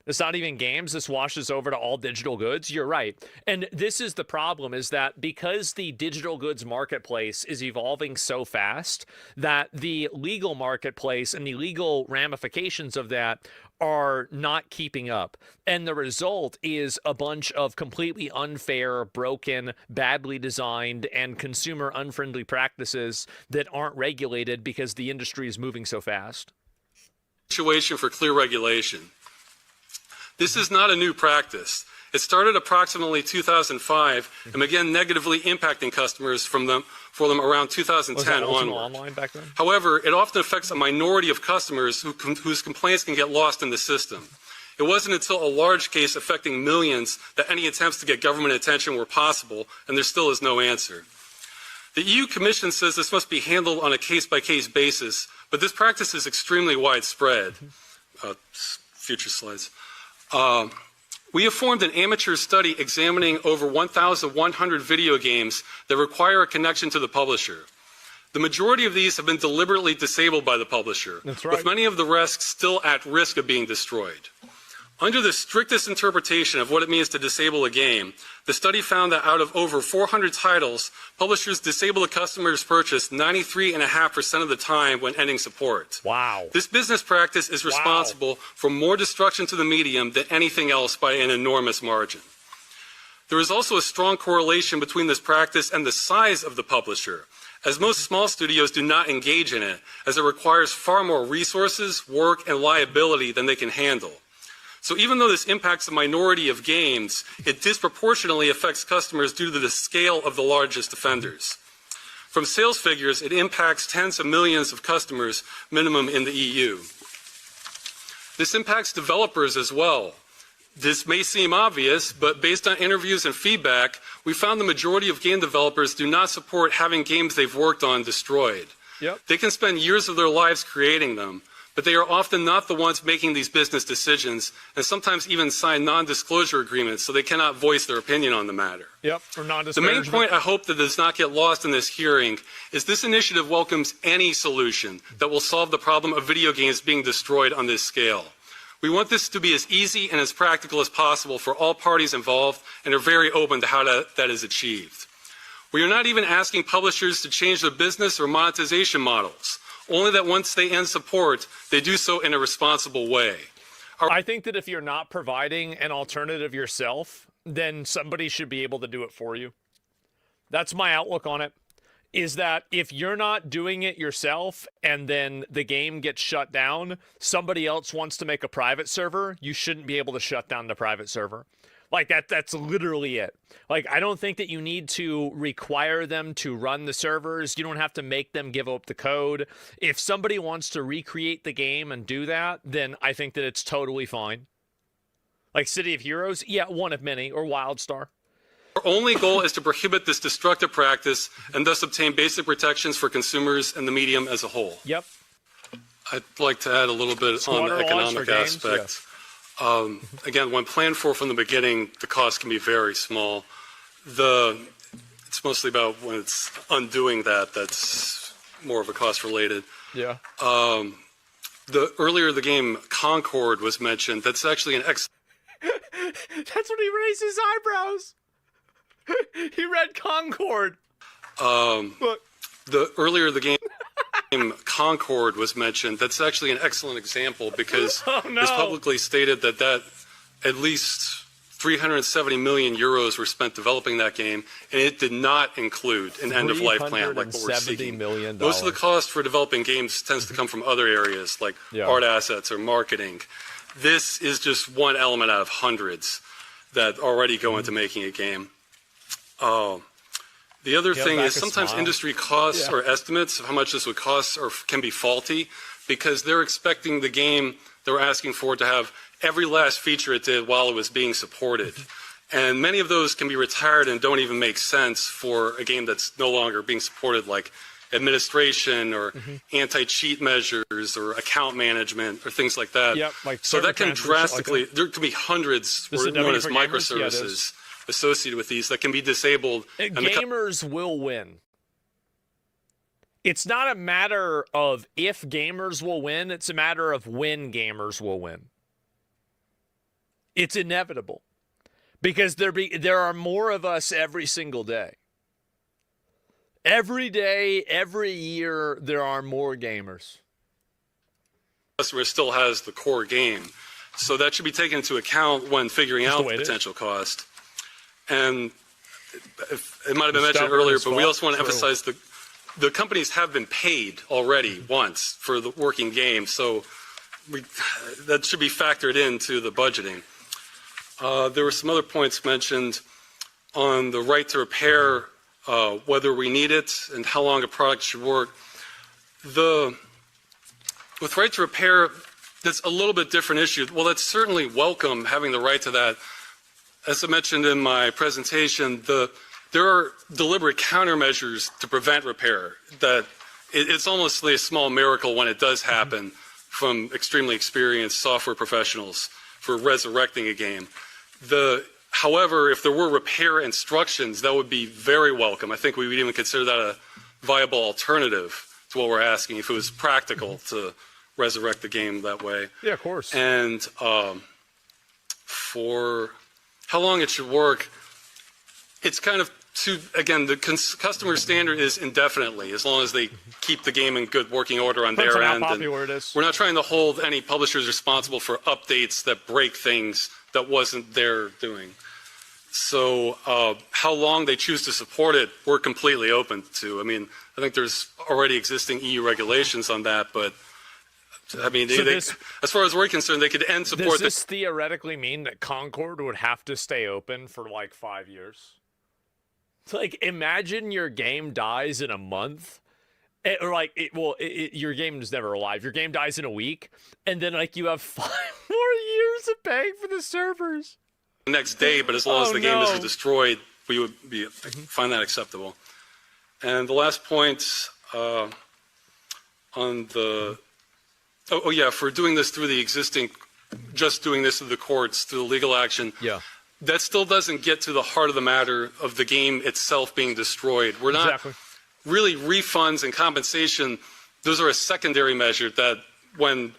It's not even games. This washes over to all digital goods. You're right. And this is the problem, is that because the digital goods marketplace is evolving so fast, that the legal marketplace and the legal ramifications of that are not keeping up. And the result is a bunch of completely unfair, broken, badly designed, and consumer unfriendly practices that aren't regulated because the industry is moving so fast. Situation for clear regulation. This is not a new practice. It started approximately 2005 and began negatively impacting customers for them around 2010 onward. Online back then? However, it often affects a minority of customers whose complaints can get lost in the system. It wasn't until a large case affecting millions that any attempts to get government attention were possible, and there still is no answer. The EU Commission says this must be handled on a case-by-case basis, but this practice is extremely widespread. Future slides. We have formed an amateur study examining over 1,100 video games that require a connection to the publisher. The majority of these have been deliberately disabled by the publisher, That's right. with many of the rest still at risk of being destroyed. Under the strictest interpretation of what it means to disable a game, the study found that out of over 400 titles, publishers disable a customer's purchase 93.5% of the time when ending support. Wow. This business practice is responsible for more destruction to the medium than anything else by an enormous margin. There is also a strong correlation between this practice and the size of the publisher, as most small studios do not engage in it, as it requires far more resources, work, and liability than they can handle. So even though this impacts a minority of games, it disproportionately affects customers due to the scale of the largest offenders. From sales figures, it impacts tens of millions of customers, minimum in the EU. This impacts developers as well. This may seem obvious, but based on interviews and feedback, we found the majority of game developers do not support having games they've worked on destroyed. Yep. They can spend years of their lives creating them, but they are often not the ones making these business decisions, and sometimes even sign non-disclosure agreements so they cannot voice their opinion on the matter. Yep, or The non-disparagement. main point I hope that does not get lost in this hearing is this initiative welcomes any solution that will solve the problem of video games being destroyed on this scale. We want this to be as easy and as practical as possible for all parties involved, and are very open to how that is achieved. We are not even asking publishers to change their business or monetization models, only that once they end support, they do so in a responsible way. I think that if you're not providing an alternative yourself, then somebody should be able to do it for you. That's my outlook on it, is that if you're not doing it yourself and then the game gets shut down, somebody else wants to make a private server, you shouldn't be able to shut down the private server. Like that's literally it. Like, I don't think that you need to require them to run the servers. You don't have to make them give up the code. If somebody wants to recreate the game and do that, then I think that it's totally fine. Like City of Heroes, yeah, one of many, or WildStar. Our only goal is to prohibit this destructive practice and thus obtain basic protections for consumers and the medium as a whole. Yep. I'd like to add a little bit on the economic aspect. Again, when planned for from the beginning, the cost can be very small. It's mostly about when it's undoing that's more of a cost related. Yeah. Earlier the game Concord was mentioned. That's actually an That's when he raised his eyebrows. He read Concord. Look. Earlier the game Concord was mentioned. That's actually an excellent example because it's publicly stated that at least 370 million euros were spent developing that game, and it did not include an end-of-life plan like what we're seeking. Most of the cost for developing games tends to come from other areas like art assets or marketing. This is just one element out of hundreds that already go into making a game. The other thing is sometimes industry costs or estimates of how much this would cost can be faulty because they're expecting the game they're asking for to have every last feature it did while it was being supported. And many of those can be retired and don't even make sense for a game that's no longer being supported, like administration or anti-cheat measures or account management or things like that. Yep, like so that can drastically, there can be hundreds known as microservices associated with these that can be disabled. And gamers will win. It's not a matter of if gamers will win, it's a matter of when gamers will win. It's inevitable because there are more of us every single day. Every day, every year, there are more gamers. Customer still has the core game, so that should be taken into account when figuring out the potential cost. And it might have been mentioned earlier, but we also want to emphasize the companies have been paid already once for the working game, so that should be factored into the budgeting. There were some other points mentioned on the right to repair, whether we need it and how long a product should work. With right to repair, that's a little bit different issue. Well, that's certainly welcome, having the right to that. As I mentioned in my presentation, there are deliberate countermeasures to prevent repair. That it's almost a small miracle when it does happen from extremely experienced software professionals for resurrecting a game. However, if there were repair instructions, that would be very welcome. I think we would even consider that a viable alternative to what we're asking, if it was practical to resurrect the game that way. Yeah, of course. And for how long it should work, it's kind of again, the customer standard is indefinitely, as long as they keep the game in good working order on their end. How popular it is. We're not trying to hold any publishers responsible for updates that break things that wasn't their doing. So how long they choose to support it, we're completely open to. I mean, I think there's already existing EU regulations on that, but I mean, as far as we're concerned, they could end support. Does this theoretically mean that Concord would have to stay open for like 5 years? It's like, imagine your game dies in a month. Your game is never alive. Your game dies in a week, and then like you have 5 more years of paying for the servers. Next day, but as long as the game isn't destroyed, we would find that acceptable. And the last point on the for doing this through the existing, just doing this through the courts, through the legal action. Yeah. That still doesn't get to the heart of the matter of the game itself being destroyed. We're not really refunds and compensation. Those are a secondary measure that when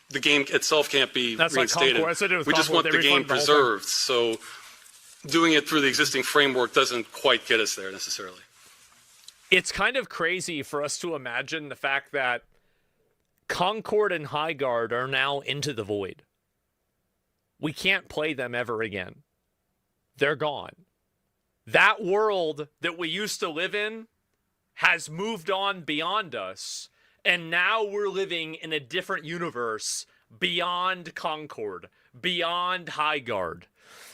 the game itself can't be reinstated. We just want the game preserved. So doing it through the existing framework doesn't quite get us there necessarily. It's kind of crazy for us to imagine the fact that Concord and Highguard are now into the void. We can't play them ever again. They're gone. That world that we used to live in has moved on beyond us, and now we're living in a different universe beyond Concord, beyond Highguard.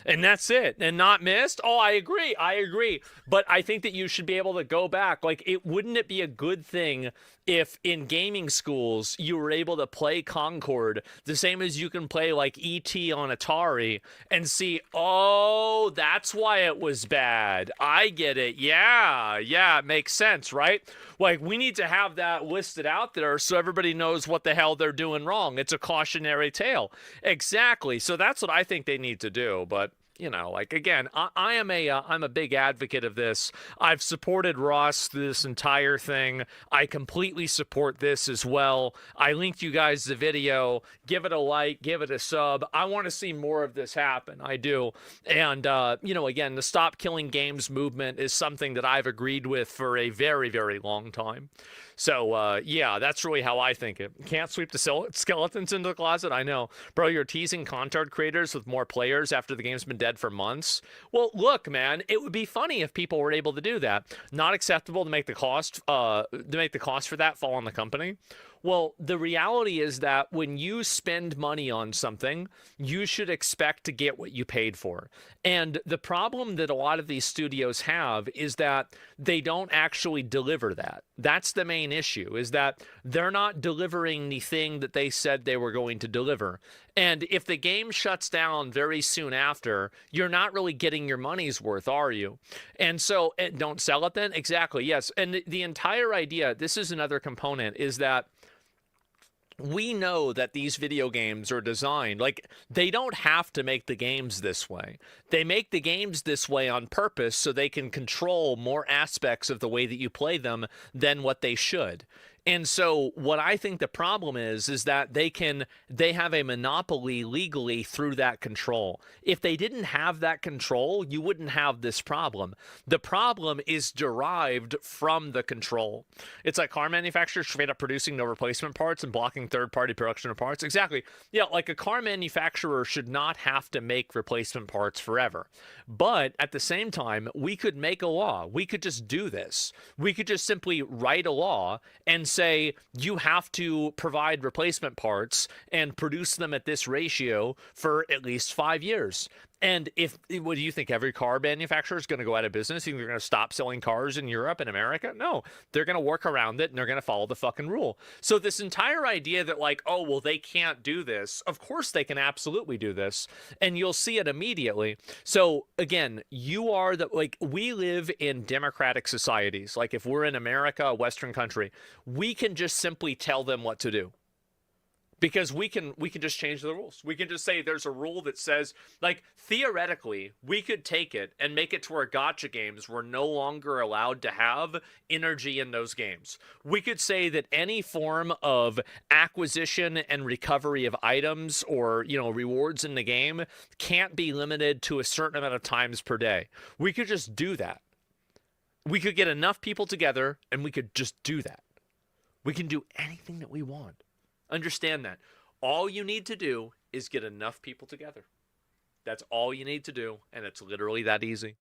and that's it. And not missed. Oh, I agree. But I think that you should be able to go back. Like, wouldn't it be a good thing if in gaming schools you were able to play Concord the same as you can play like E.T. on Atari and see, oh, that's why it was bad. I get it. Yeah, it makes sense, right? Like, we need to have that listed out there so everybody knows what the hell they're doing wrong. It's a cautionary tale. Exactly. So that's what I think they need to do. But you know, like, again, I'm a big advocate of this. I've supported Ross this entire thing. I completely support this as well. I linked you guys the video. Give it a like, give it a sub. I want to see more of this happen. I do. And, you know, again, the Stop Killing Games movement is something that I've agreed with for a very, very long time. So, yeah, that's really how I think it. Can't sweep the skeletons into the closet? I know. Bro, you're teasing Contard creators with more players after the game's been dead for months? Well, look, man, it would be funny if people were able to do that. Not acceptable to make the cost for that fall on the company. Well, the reality is that when you spend money on something, you should expect to get what you paid for. And the problem that a lot of these studios have is that they don't actually deliver that. That's the main issue, is that they're not delivering the thing that they said they were going to deliver. And if the game shuts down very soon after, you're not really getting your money's worth, are you? And so, don't sell it then? Exactly, yes. And the entire idea, this is another component, is that we know that these video games are designed, like, they don't have to make the games this way. They make the games this way on purpose so they can control more aspects of the way that you play them than what they should. And so what I think the problem is that they have a monopoly legally through that control. If they didn't have that control, you wouldn't have this problem. The problem is derived from the control. It's like car manufacturers straight up producing no replacement parts and blocking third-party production of parts. Exactly. Yeah, like a car manufacturer should not have to make replacement parts forever. But at the same time, we could make a law. We could just do this. We could just simply write a law and say you have to provide replacement parts and produce them at this ratio for at least 5 years. And what do you think? Every car manufacturer is going to go out of business? You think they're going to stop selling cars in Europe and America? No, they're going to work around it and they're going to follow the fucking rule. So this entire idea that like, oh, well, they can't do this. Of course they can absolutely do this. And you'll see it immediately. So again, we live in democratic societies. Like if we're in America, a Western country, we can just simply tell them what to do. Because we can just change the rules. We can just say there's a rule that says, like, theoretically, we could take it and make it to where gacha games were no longer allowed to have energy in those games. We could say that any form of acquisition and recovery of items or, you know, rewards in the game can't be limited to a certain amount of times per day. We could just do that. We could get enough people together and we could just do that. We can do anything that we want. Understand that. All you need to do is get enough people together. That's all you need to do, and it's literally that easy.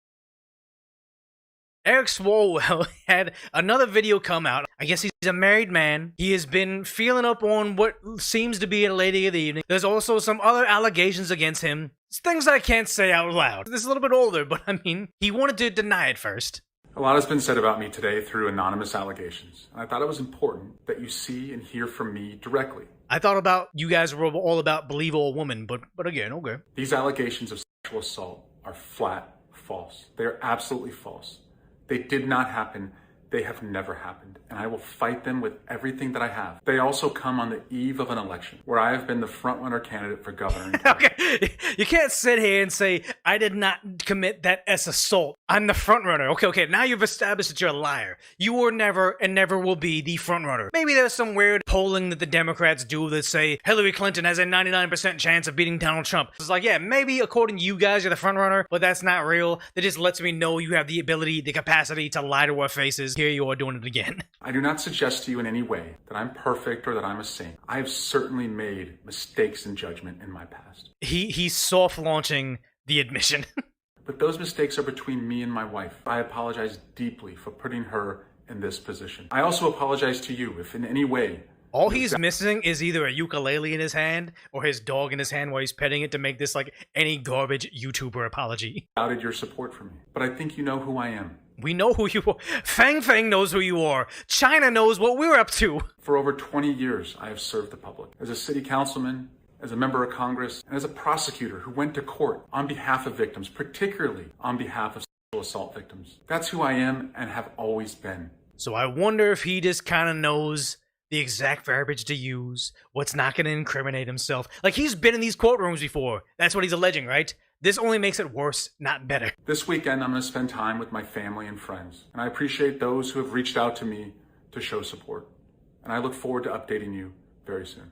Eric Swalwell had another video come out. I guess he's a married man. He has been feeling up on what seems to be a lady of the evening. There's also some other allegations against him. It's things I can't say out loud. This is a little bit older, but I mean, he wanted to deny it first. A lot has been said about me today through anonymous allegations, and I thought it was important that you see and hear from me directly. I thought about you guys were all about believe all women, but again, okay. These allegations of sexual assault are flat false. They are absolutely false. They did not happen. They have never happened, and I will fight them with everything that I have. They also come on the eve of an election where I have been the front-runner candidate for governor. Okay, you can't sit here and say, I did not commit that as assault. I'm the front-runner. Okay, now you've established that you're a liar. You were never and never will be the front-runner. Maybe there's some weird polling that the Democrats do that say Hillary Clinton has a 99% chance of beating Donald Trump. It's like, yeah, maybe according to you guys, you're the front-runner, but that's not real. That just lets me know you have the ability, the capacity to lie to our faces. Here you are doing it again. I do not suggest to you in any way that I'm perfect or that I'm a saint. I have certainly made mistakes in judgment in my past. He's soft launching the admission. But those mistakes are between me and my wife. I apologize deeply for putting her in this position. I also apologize to you if in any way All he's missing is either a ukulele in his hand or his dog in his hand while he's petting it to make this like any garbage YouTuber apology. Doubted your support for me, but I think you know who I am. We know who you are. Fang Fang knows who you are. China knows what we're up to. For over 20 years, I have served the public. As a city councilman, as a member of Congress, and as a prosecutor who went to court on behalf of victims, particularly on behalf of sexual assault victims. That's who I am and have always been. So I wonder if he just kind of knows the exact verbiage to use, what's not going to incriminate himself. Like, he's been in these courtrooms before. That's what he's alleging, right? This only makes it worse, not better. This weekend, I'm going to spend time with my family and friends, and I appreciate those who have reached out to me to show support. And I look forward to updating you very soon.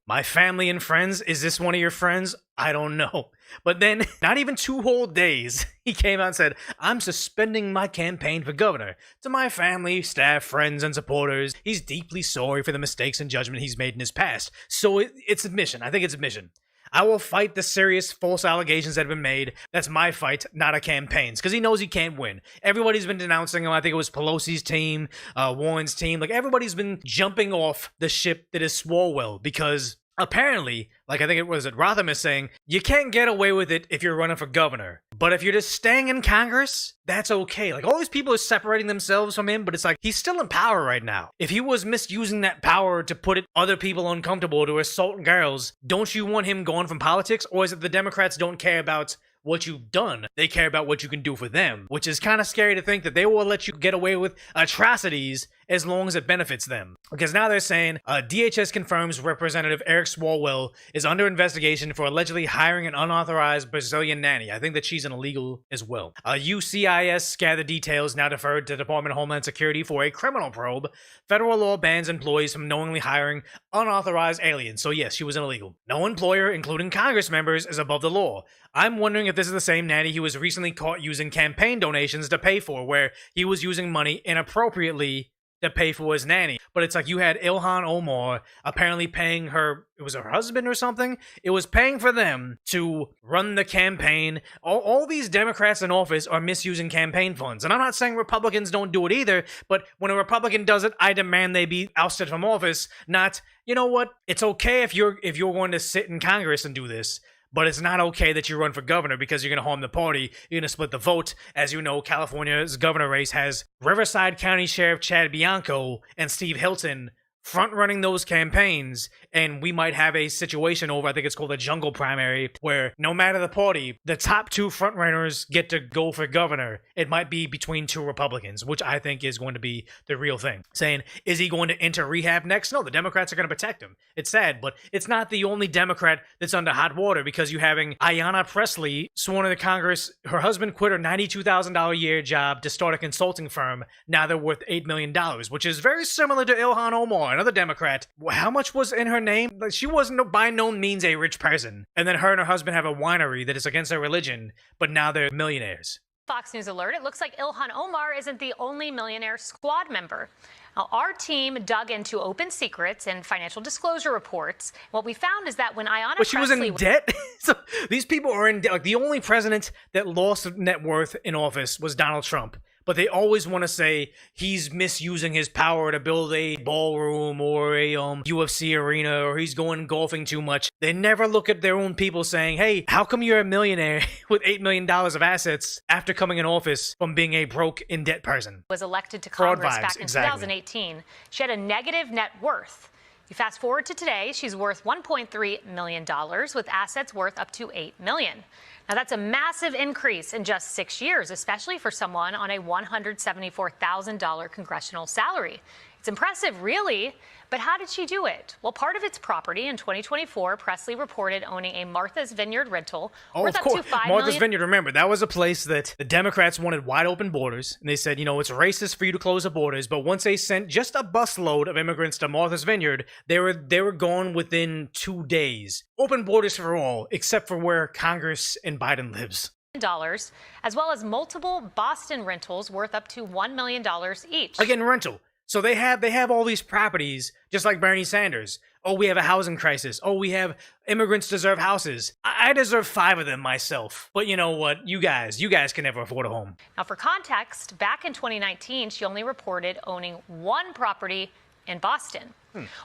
My family and friends? Is this one of your friends? I don't know. But then, not even 2 whole days, he came out and said, I'm suspending my campaign for governor. To my family, staff, friends, and supporters, he's deeply sorry for the mistakes and judgment he's made in his past. So it's admission. I think it's admission. I will fight the serious false allegations that have been made. That's my fight, not a campaign's, because he knows he can't win. Everybody's been denouncing him. I think it was Pelosi's team, Warren's team. Like, everybody's been jumping off the ship that is Swalwell because apparently, like I think it was Rotham is saying, you can't get away with it if you're running for governor. But if you're just staying in Congress, that's okay. Like, all these people are separating themselves from him, but it's like, he's still in power right now. If he was misusing that power to put other people uncomfortable, to assault girls, don't you want him gone from politics? Or is it the Democrats don't care about what you've done, they care about what you can do for them, which is kind of scary to think that they will let you get away with atrocities as long as it benefits them. Because now they're saying DHS confirms Representative Eric Swalwell is under investigation for allegedly hiring an unauthorized Brazilian nanny. I think that she's an illegal as well. UCIS gathered details now deferred to the Department of Homeland Security for a criminal probe. Federal law bans employees from knowingly hiring unauthorized aliens. So yes, she was an illegal. No employer, including Congress members, is above the law. I'm wondering if this is the same nanny he was recently caught using campaign donations to pay for, where he was using money inappropriately to pay for his nanny. But it's like you had Ilhan Omar apparently paying her, it was her husband or something? It was paying for them to run the campaign. All these Democrats in office are misusing campaign funds. And I'm not saying Republicans don't do it either, but when a Republican does it, I demand they be ousted from office, not, you know what, it's okay if you're going to sit in Congress and do this. But it's not okay that you run for governor because you're going to harm the party. You're going to split the vote. As you know, California's governor race has Riverside County Sheriff Chad Bianco and Steve Hilton front-running those campaigns, and we might have a situation over, I think it's called a jungle primary, where no matter the party, the top 2 front-runners get to go for governor. It might be between 2 Republicans, which I think is going to be the real thing. Saying, is he going to enter rehab next? No, the Democrats are going to protect him. It's sad, but it's not the only Democrat that's under hot water, because you're having Ayanna Pressley sworn into Congress. Her husband quit her $92,000 a year job to start a consulting firm. Now they're worth $8 million, which is very similar to Ilhan Omar, another Democrat. How much was in her name? She wasn't by no means a rich person. And then her and her husband have a winery that is against their religion, but now they're millionaires. Fox News alert, it looks like Ilhan Omar isn't the only millionaire squad member. Now, our team dug into open secrets and financial disclosure reports. What we found is that when Ayanna But she was in debt? So these people are in debt. Like, the only president that lost net worth in office was Donald Trump. But they always want to say he's misusing his power to build a ballroom or a UFC arena, or he's going golfing too much. They never look at their own people saying, hey, how come you're a millionaire with $8 million of assets after coming in office from being a broke, in-debt person? Was elected to Fraud Congress vibes, back in exactly. 2018. She had a negative net worth. You fast forward to today, she's worth $1.3 million with assets worth up to $8 million. Now, that's a massive increase in just 6 years, especially for someone on a $174,000 congressional salary. It's impressive, really, but how did she do it? Well, part of its property in 2024, Presley reported owning a Martha's Vineyard rental worth of up to course. $5 Martha's million. Vineyard, remember, that was a place that the Democrats wanted wide open borders. And they said, you know, it's racist for you to close the borders. But once they sent just a busload of immigrants to Martha's Vineyard, they were gone within 2 days. Open borders for all, except for where Congress and Biden lives. As well as multiple Boston rentals worth up to $1 million each. Again, rental. So they have all these properties, just like Bernie Sanders. Oh, we have a housing crisis. Oh, we have immigrants deserve houses. I deserve 5 of them myself. But you know what? You guys can never afford a home. Now, for context, back in 2019, she only reported owning 1 property in Boston.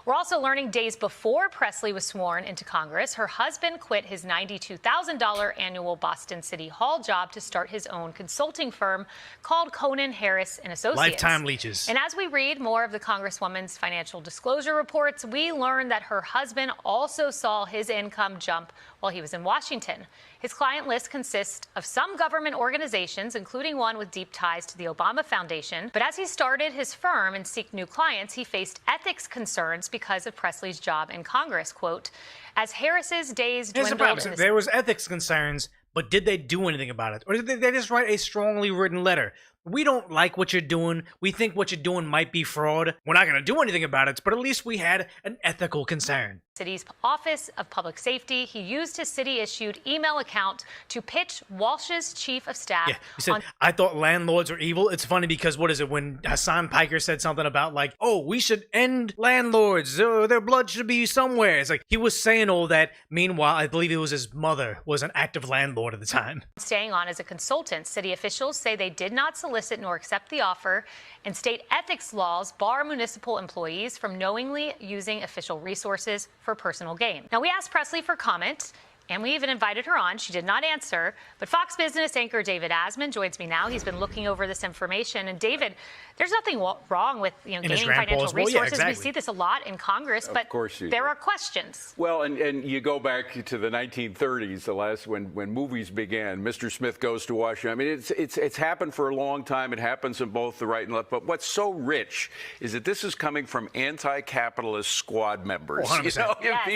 We're also learning days before Presley was sworn into Congress, her husband quit his $92,000 annual Boston City Hall job to start his own consulting firm called Conan Harris and Associates. Lifetime leeches. And as we read more of the Congresswoman's financial disclosure reports, we learn that her husband also saw his income jump while he was in Washington. His client list consists of some government organizations, including one with deep ties to the Obama Foundation. But as he started his firm and seeked new clients, he faced ethics concerns because of Presley's job in Congress. Quote, as Harris's days Here's the dwindled... problem. There was ethics concerns, but did they do anything about it? Or did they just write a strongly written letter? We don't like what you're doing. We think what you're doing might be fraud. We're not going to do anything about it, but at least we had an ethical concern. City's Office of Public Safety. He used his city-issued email account to pitch Walsh's chief of staff. Yeah, he said, I thought landlords are evil. It's funny because, what is it, when Hassan Piker said something about like, oh, we should end landlords. Their blood should be somewhere. It's like he was saying all that. Meanwhile, I believe it was his mother was an active landlord at the time. Staying on as a consultant, city officials say they did not solicit nor accept the offer, and state ethics laws bar municipal employees from knowingly using official resources for personal gain. Now, we asked Presley for comment, and we even invited her on. She did not answer, but Fox Business anchor David Asman joins me now. He's been looking over this information. And David, there's nothing wrong with gaining financial resources. Yeah, exactly. We see this a lot in Congress, but there are questions. Well, and you go back to the 1930s, the last when movies began. Mr. Smith Goes to Washington. I mean, it's happened for a long time. It happens in both the right and left. But what's so rich is that this is coming from anti-capitalist squad members. 100%. You know, Yes.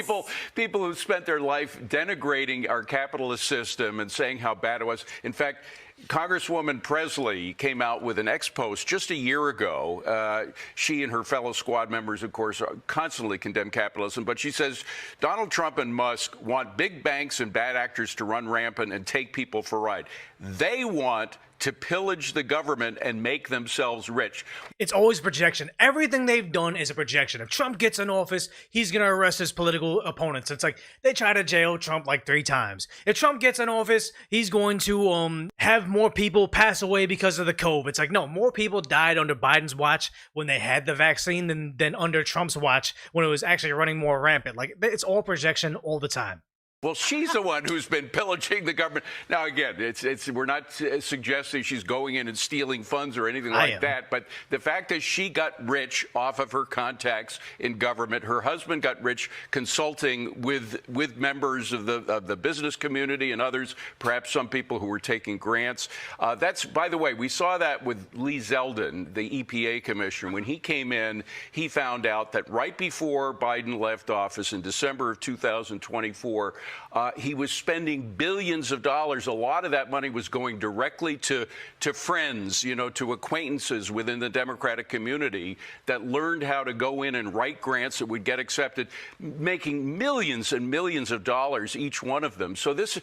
people who spent their life denigrating our capitalist system and saying how bad it was. In fact, Congresswoman Presley came out with an ex-post just a year ago. She and her fellow squad members, of course, constantly condemn capitalism. But she says Donald Trump and Musk want big banks and bad actors to run rampant and take people for a ride. They want to pillage the government and make themselves rich. It's always projection. Everything they've done is a projection. If Trump gets in office, he's going to arrest his political opponents. It's like they try to jail Trump like 3 times. If Trump gets in office, he's going to have more people pass away because of the COVID. It's like, no, more people died under Biden's watch when they had the vaccine than under Trump's watch when it was actually running more rampant. Like, it's all projection all the time. Well, she's the one who's been pillaging the government. Now, again, we're not suggesting she's going in and stealing funds or anything like that. But the fact is she got rich off of her contacts in government. Her husband got rich consulting with members of the business community and others, perhaps some people who were taking grants. That's, by the way, we saw that with Lee Zeldin, the EPA commissioner. When he came in, he found out that right before Biden left office in December of 2024, he was spending billions of dollars. A lot of that money was going directly to friends, you know, to acquaintances within the Democratic community that learned how to go in and write grants that would get accepted, making millions and millions of dollars, each one of them. So this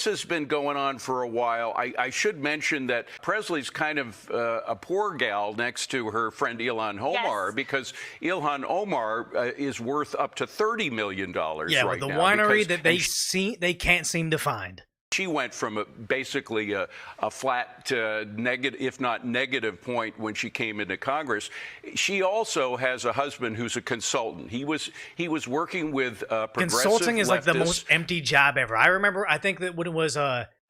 has been going on for a while. I should mention that Presley's kind of a poor gal next to her friend Ilhan Omar, because Ilhan Omar is worth up to $30 million right now. The winery that they can't seem to find. She went from basically a flat to negative, if not negative, point when she came into Congress. She also has a husband who's a consultant. He was working with progressive Consulting is like the leftists. most empty job ever. I remember, I think that when it was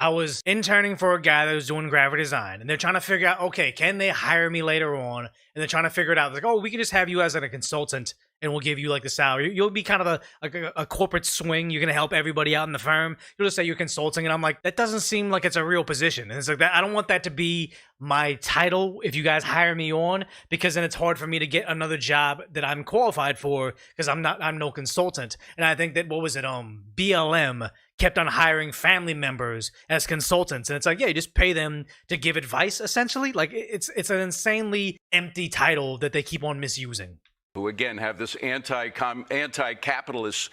I was interning for a guy that was doing graphic design, and they're trying to figure out, okay, can they hire me later on? And they're trying to figure it out. Like, oh, we can just have you as a consultant, and we'll give you like the salary. You'll be kind of a corporate swing. You're gonna help everybody out in the firm. You'll just say you're consulting, and I'm like, that doesn't seem like it's a real position. And it's like that. I don't want that to be my title if you guys hire me on, because then it's hard for me to get another job that I'm qualified for because I'm no consultant. And I think that BLM kept on hiring family members as consultants, and it's like, yeah, you just pay them to give advice, essentially. Like, it's an insanely empty title that they keep on misusing. Who again have this anti-capitalist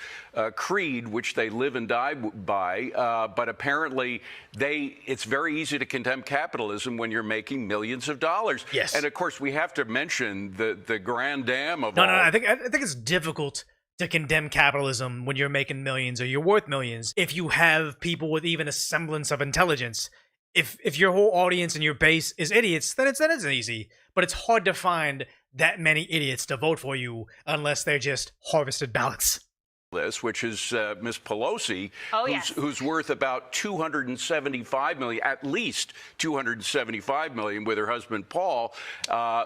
creed, which they live and die by. But apparently, it's very easy to condemn capitalism when you're making millions of dollars. Yes. And of course, we have to mention the grand dam of No, I think it's difficult to condemn capitalism when you're making millions or you're worth millions. If you have people with even a semblance of intelligence, if your whole audience and your base is idiots, then it's easy. But it's hard to find that many idiots to vote for you unless they're just harvested ballots. List, which is Miss Pelosi, who's worth about 275 million, at least 275 million, with her husband Paul,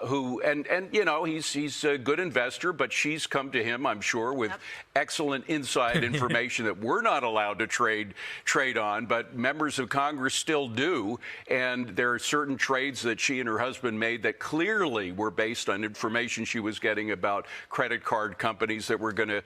who and you know he's a good investor, but she's come to him, I'm sure, with excellent inside information that we're not allowed to trade on, but members of Congress still do, and there are certain trades that she and her husband made that clearly were based on information she was getting about credit card companies that were going to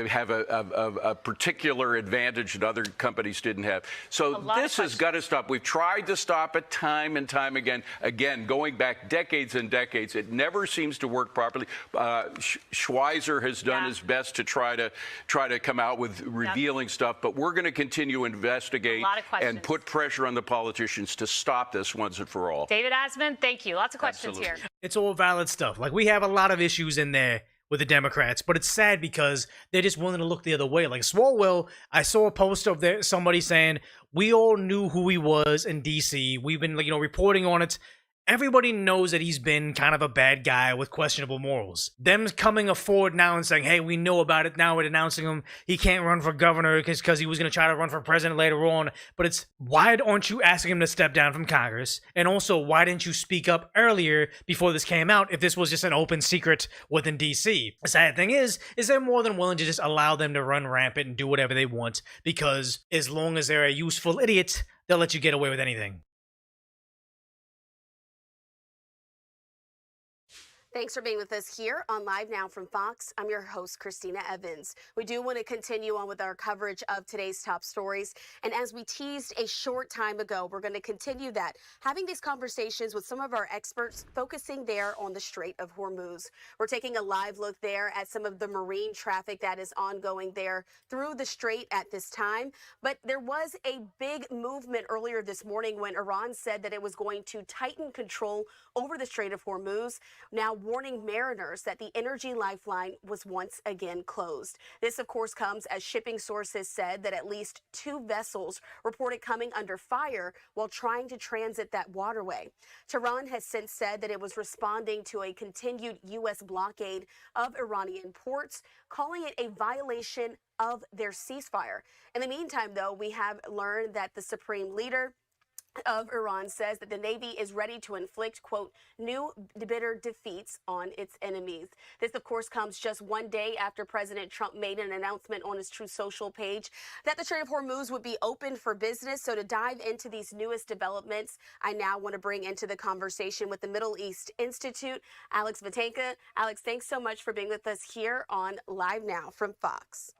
have a particular advantage that other companies didn't have. So this has got to stop. We've tried to stop it time and time again. Again, going back decades and decades, it never seems to work properly. Schweizer has done his best to try to come out with revealing stuff, but we're going to continue to investigate and put pressure on the politicians to stop this once and for all. David Asman, thank you. Lots of questions here. It's all valid stuff. Like, we have a lot of issues in there with the Democrats, but it's sad because they're just willing to look the other way. Like Swalwell, I saw a post of somebody saying, we all knew who he was in DC. We've been, reporting on it. Everybody knows that he's been kind of a bad guy with questionable morals. Them coming forward now and saying, hey, we know about it. Now we're denouncing him. He can't run for governor because he was going to try to run for president later on. But it's, why aren't you asking him to step down from Congress? And also, why didn't you speak up earlier before this came out if this was just an open secret within DC? The sad thing is they're more than willing to just allow them to run rampant and do whatever they want, because as long as they're a useful idiot, they'll let you get away with anything. Thanks for being with us here on Live Now from Fox. I'm your host, Christina Evans. We do want to continue on with our coverage of today's top stories. And as we teased a short time ago, we're going to continue that, having these conversations with some of our experts focusing there on the Strait of Hormuz. We're taking a live look there at some of the marine traffic that is ongoing there through the strait at this time. But there was a big movement earlier this morning when Iran said that it was going to tighten control over the Strait of Hormuz, now warning mariners that the energy lifeline was once again closed. This, of course, comes as shipping sources said that at least 2 vessels reported coming under fire while trying to transit that waterway. Tehran has since said that it was responding to a continued U.S. blockade of Iranian ports, calling it a violation of their ceasefire. In the meantime, though, we have learned that the supreme leader of Iran says that the Navy is ready to inflict, quote, new bitter defeats on its enemies. This, of course, comes just one day after President Trump made an announcement on his Truth Social page that the Strait of Hormuz would be open for business. So to dive into these newest developments, I now want to bring into the conversation with the Middle East Institute, Alex Vatenka. Alex, thanks so much for being with us here on Live Now from Fox.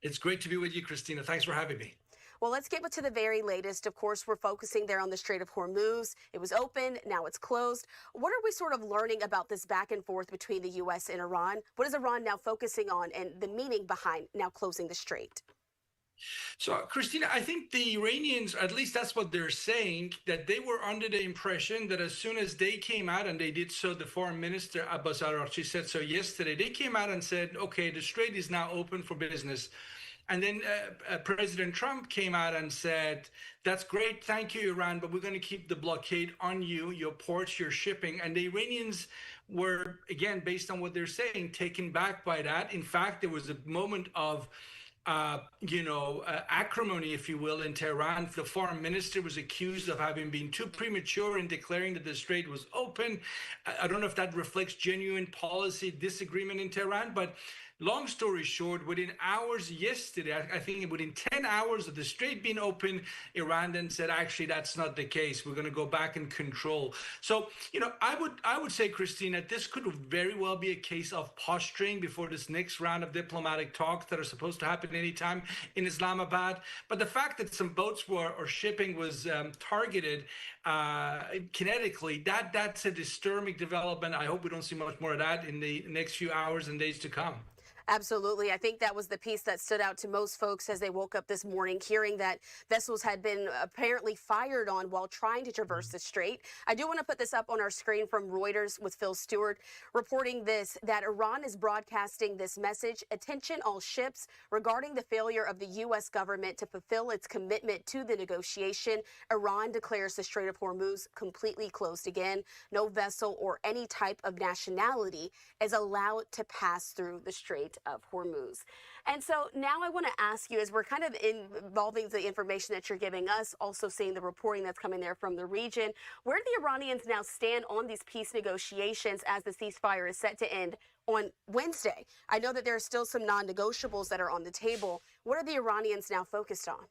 It's great to be with you, Christina. Thanks for having me. Well, let's get to the very latest. Of course, we're focusing there on the Strait of Hormuz. It was open, now it's closed. What are we sort of learning about this back and forth between the U.S. and Iran? What is Iran now focusing on and the meaning behind now closing the strait? So, Christina, I think the Iranians, at least that's what they're saying, that they were under the impression that as soon as they came out, and they did so, the foreign minister, Abbas Araghchi, said so yesterday, they came out and said, okay, the strait is now open for business. And then President Trump came out and said, that's great, thank you, Iran, but we're going to keep the blockade on you, your ports, your shipping. And the Iranians were, again, based on what they're saying, taken back by that. In fact, there was a moment of acrimony, if you will, in Tehran. The foreign minister was accused of having been too premature in declaring that the strait was open. I don't know if that reflects genuine policy disagreement in Tehran, but long story short, within hours yesterday, I think within 10 hours of the strait being open, Iran then said, actually, that's not the case. We're going to go back and control. So, I would say, Christina, this could very well be a case of posturing before this next round of diplomatic talks that are supposed to happen anytime in Islamabad. But the fact that some boats or shipping was targeted kinetically, that's a disturbing development. I hope we don't see much more of that in the next few hours and days to come. Absolutely. I think that was the piece that stood out to most folks as they woke up this morning, hearing that vessels had been apparently fired on while trying to traverse the strait. I do want to put this up on our screen from Reuters with Phil Stewart reporting this, that Iran is broadcasting this message: attention all ships, regarding the failure of the U.S. government to fulfill its commitment to the negotiation. Iran declares the Strait of Hormuz completely closed again. No vessel or any type of nationality is allowed to pass through the Strait of Hormuz. And so now I want to ask you, as we're kind of involving the information that you're giving us, also seeing the reporting that's coming there from the region, where do the Iranians now stand on these peace negotiations as the ceasefire is set to end on Wednesday? I know that there are still some non-negotiables that are on the table. What are the Iranians now focused on?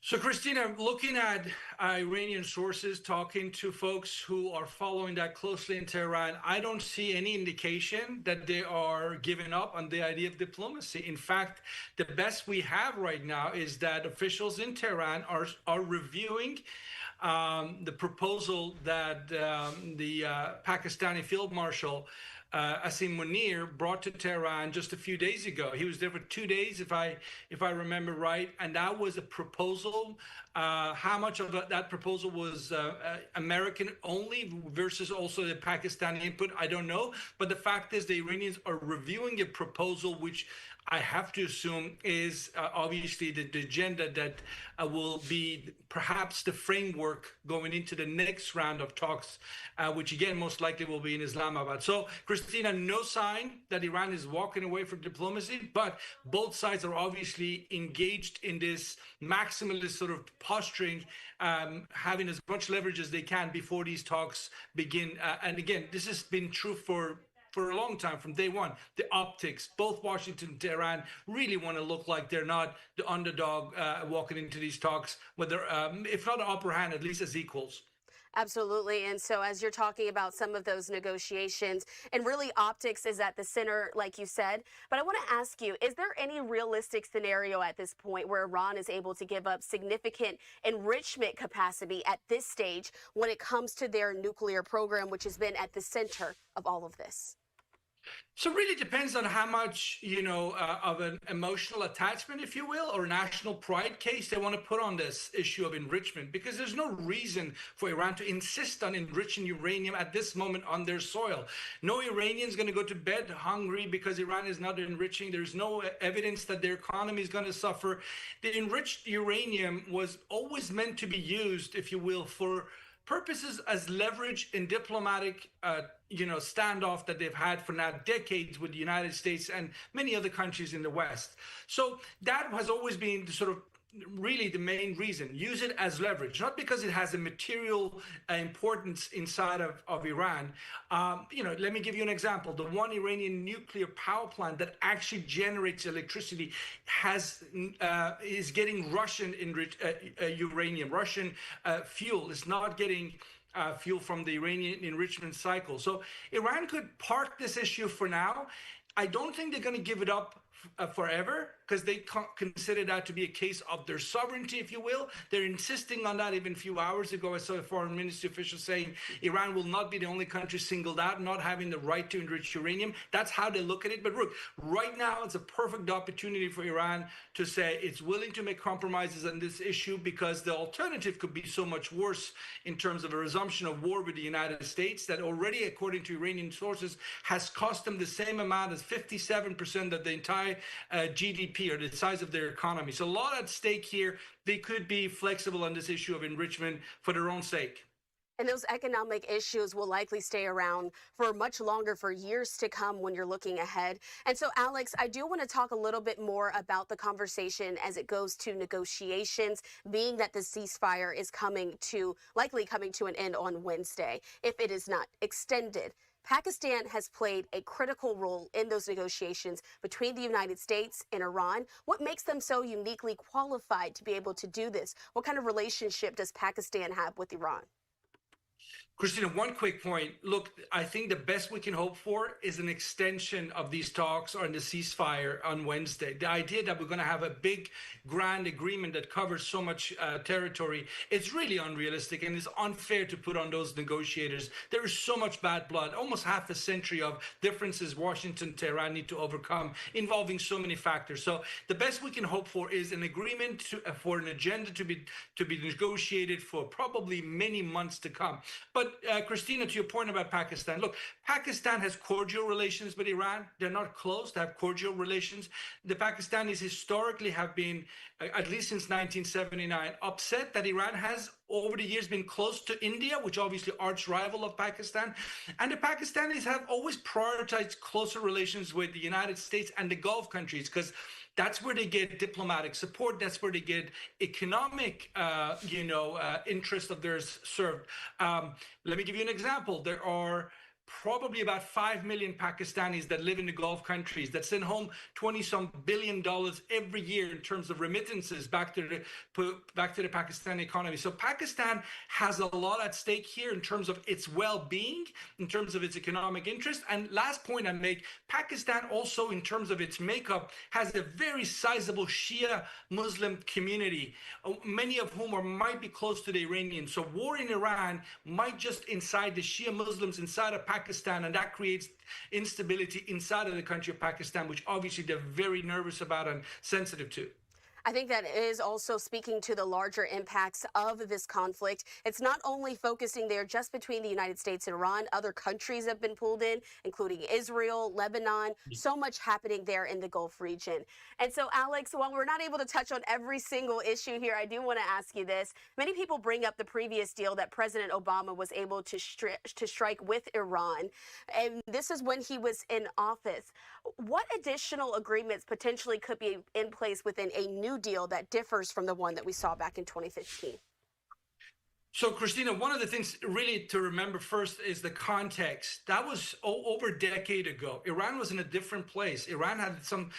So, Christina, looking at Iranian sources, talking to folks who are following that closely in Tehran, I don't see any indication that they are giving up on the idea of diplomacy. In fact, the best we have right now is that officials in Tehran are reviewing the proposal that the Pakistani Field Marshal Asim Munir brought to Tehran just a few days ago. He was there for 2 days, if I remember right, and that was a proposal. How much of that proposal was American only versus also the Pakistani input, I don't know. But the fact is, the Iranians are reviewing a proposal which I have to assume is obviously the agenda that will be perhaps the framework going into the next round of talks, which again most likely will be in Islamabad. So, Christina, no sign that Iran is walking away from diplomacy, but both sides are obviously engaged in this maximalist sort of posturing, having as much leverage as they can before these talks begin. And again, this has been true for a long time, from day one. The optics, both Washington and Tehran really want to look like they're not the underdog walking into these talks, whether if not an upper hand, at least as equals. Absolutely. And so as you're talking about some of those negotiations, and really optics is at the center, like you said, but I want to ask you, is there any realistic scenario at this point where Iran is able to give up significant enrichment capacity at this stage when it comes to their nuclear program, which has been at the center of all of this? So it really depends on how much, of an emotional attachment, if you will, or national pride case they want to put on this issue of enrichment, because there's no reason for Iran to insist on enriching uranium at this moment on their soil. No Iranian's going to go to bed hungry because Iran is not enriching. There's no evidence that their economy is going to suffer. The enriched uranium was always meant to be used, if you will, for purposes as leverage in diplomatic, standoff that they've had for now decades with the United States and many other countries in the West. So that has always been the sort of really the main reason. Use it as leverage, not because it has a material importance inside of Iran. Let me give you an example. The one Iranian nuclear power plant that actually generates electricity is getting Russian uranium, Russian fuel. It's not getting fuel from the Iranian enrichment cycle. So Iran could park this issue for now. I don't think they're going to give it up forever, because they consider that to be a case of their sovereignty, if you will. They're insisting on that. Even a few hours ago, I saw a foreign ministry official saying Iran will not be the only country singled out, not having the right to enrich uranium. That's how they look at it. But look, right now, it's a perfect opportunity for Iran to say it's willing to make compromises on this issue, because the alternative could be so much worse in terms of a resumption of war with the United States that already, according to Iranian sources, has cost them the same amount as 57% of the entire GDP, or the size of their economy. So a lot at stake here. They could be flexible on this issue of enrichment for their own sake. And those economic issues will likely stay around for much longer, for years to come when you're looking ahead. And so, Alex, I do want to talk a little bit more about the conversation as it goes to negotiations, being that the ceasefire is likely coming to an end on Wednesday, if it is not extended. Pakistan has played a critical role in those negotiations between the United States and Iran. What makes them so uniquely qualified to be able to do this? What kind of relationship does Pakistan have with Iran? Christina, one quick point. Look, I think the best we can hope for is an extension of these talks on the ceasefire on Wednesday. The idea that we're going to have a big, grand agreement that covers so much territory, it's really unrealistic, and it's unfair to put on those negotiators. There is so much bad blood, almost half a century of differences Washington and Tehran need to overcome, involving so many factors. So the best we can hope for is an agreement for an agenda to be negotiated for probably many months to come. But Christina, to your point about Pakistan, look, Pakistan has cordial relations with Iran. They're not close, they have cordial relations. The Pakistanis historically have been, at least since 1979, upset that Iran has over the years been close to India, which obviously arch rival of Pakistan. And the Pakistanis have always prioritized closer relations with the United States and the Gulf countries, because that's where they get diplomatic support. That's where they get economic, interest of theirs served. Let me give you an example. There are probably about 5 million Pakistanis that live in the Gulf countries that send home 20-some billion dollars every year in terms of remittances back to the Pakistani economy. So Pakistan has a lot at stake here in terms of its well-being, in terms of its economic interest. And last point I make, Pakistan also, in terms of its makeup, has a very sizable Shia Muslim community, many of whom might be close to the Iranians. So war in Iran might just incite the Shia Muslims inside of Pakistan, and that creates instability inside of the country of Pakistan, which obviously they're very nervous about and sensitive to. I think that is also speaking to the larger impacts of this conflict. It's not only focusing there just between the United States and Iran. Other countries have been pulled in, including Israel, Lebanon, so much happening there in the Gulf region. And so, Alex, while we're not able to touch on every single issue here, I do want to ask you this. Many people bring up the previous deal that President Obama was able to strike with Iran. And this is when he was in office. What additional agreements potentially could be in place within a new deal that differs from the one that we saw back in 2015? So, Christina, one of the things really to remember first is the context. That was over a decade ago. Iran was in a different place. Iran had some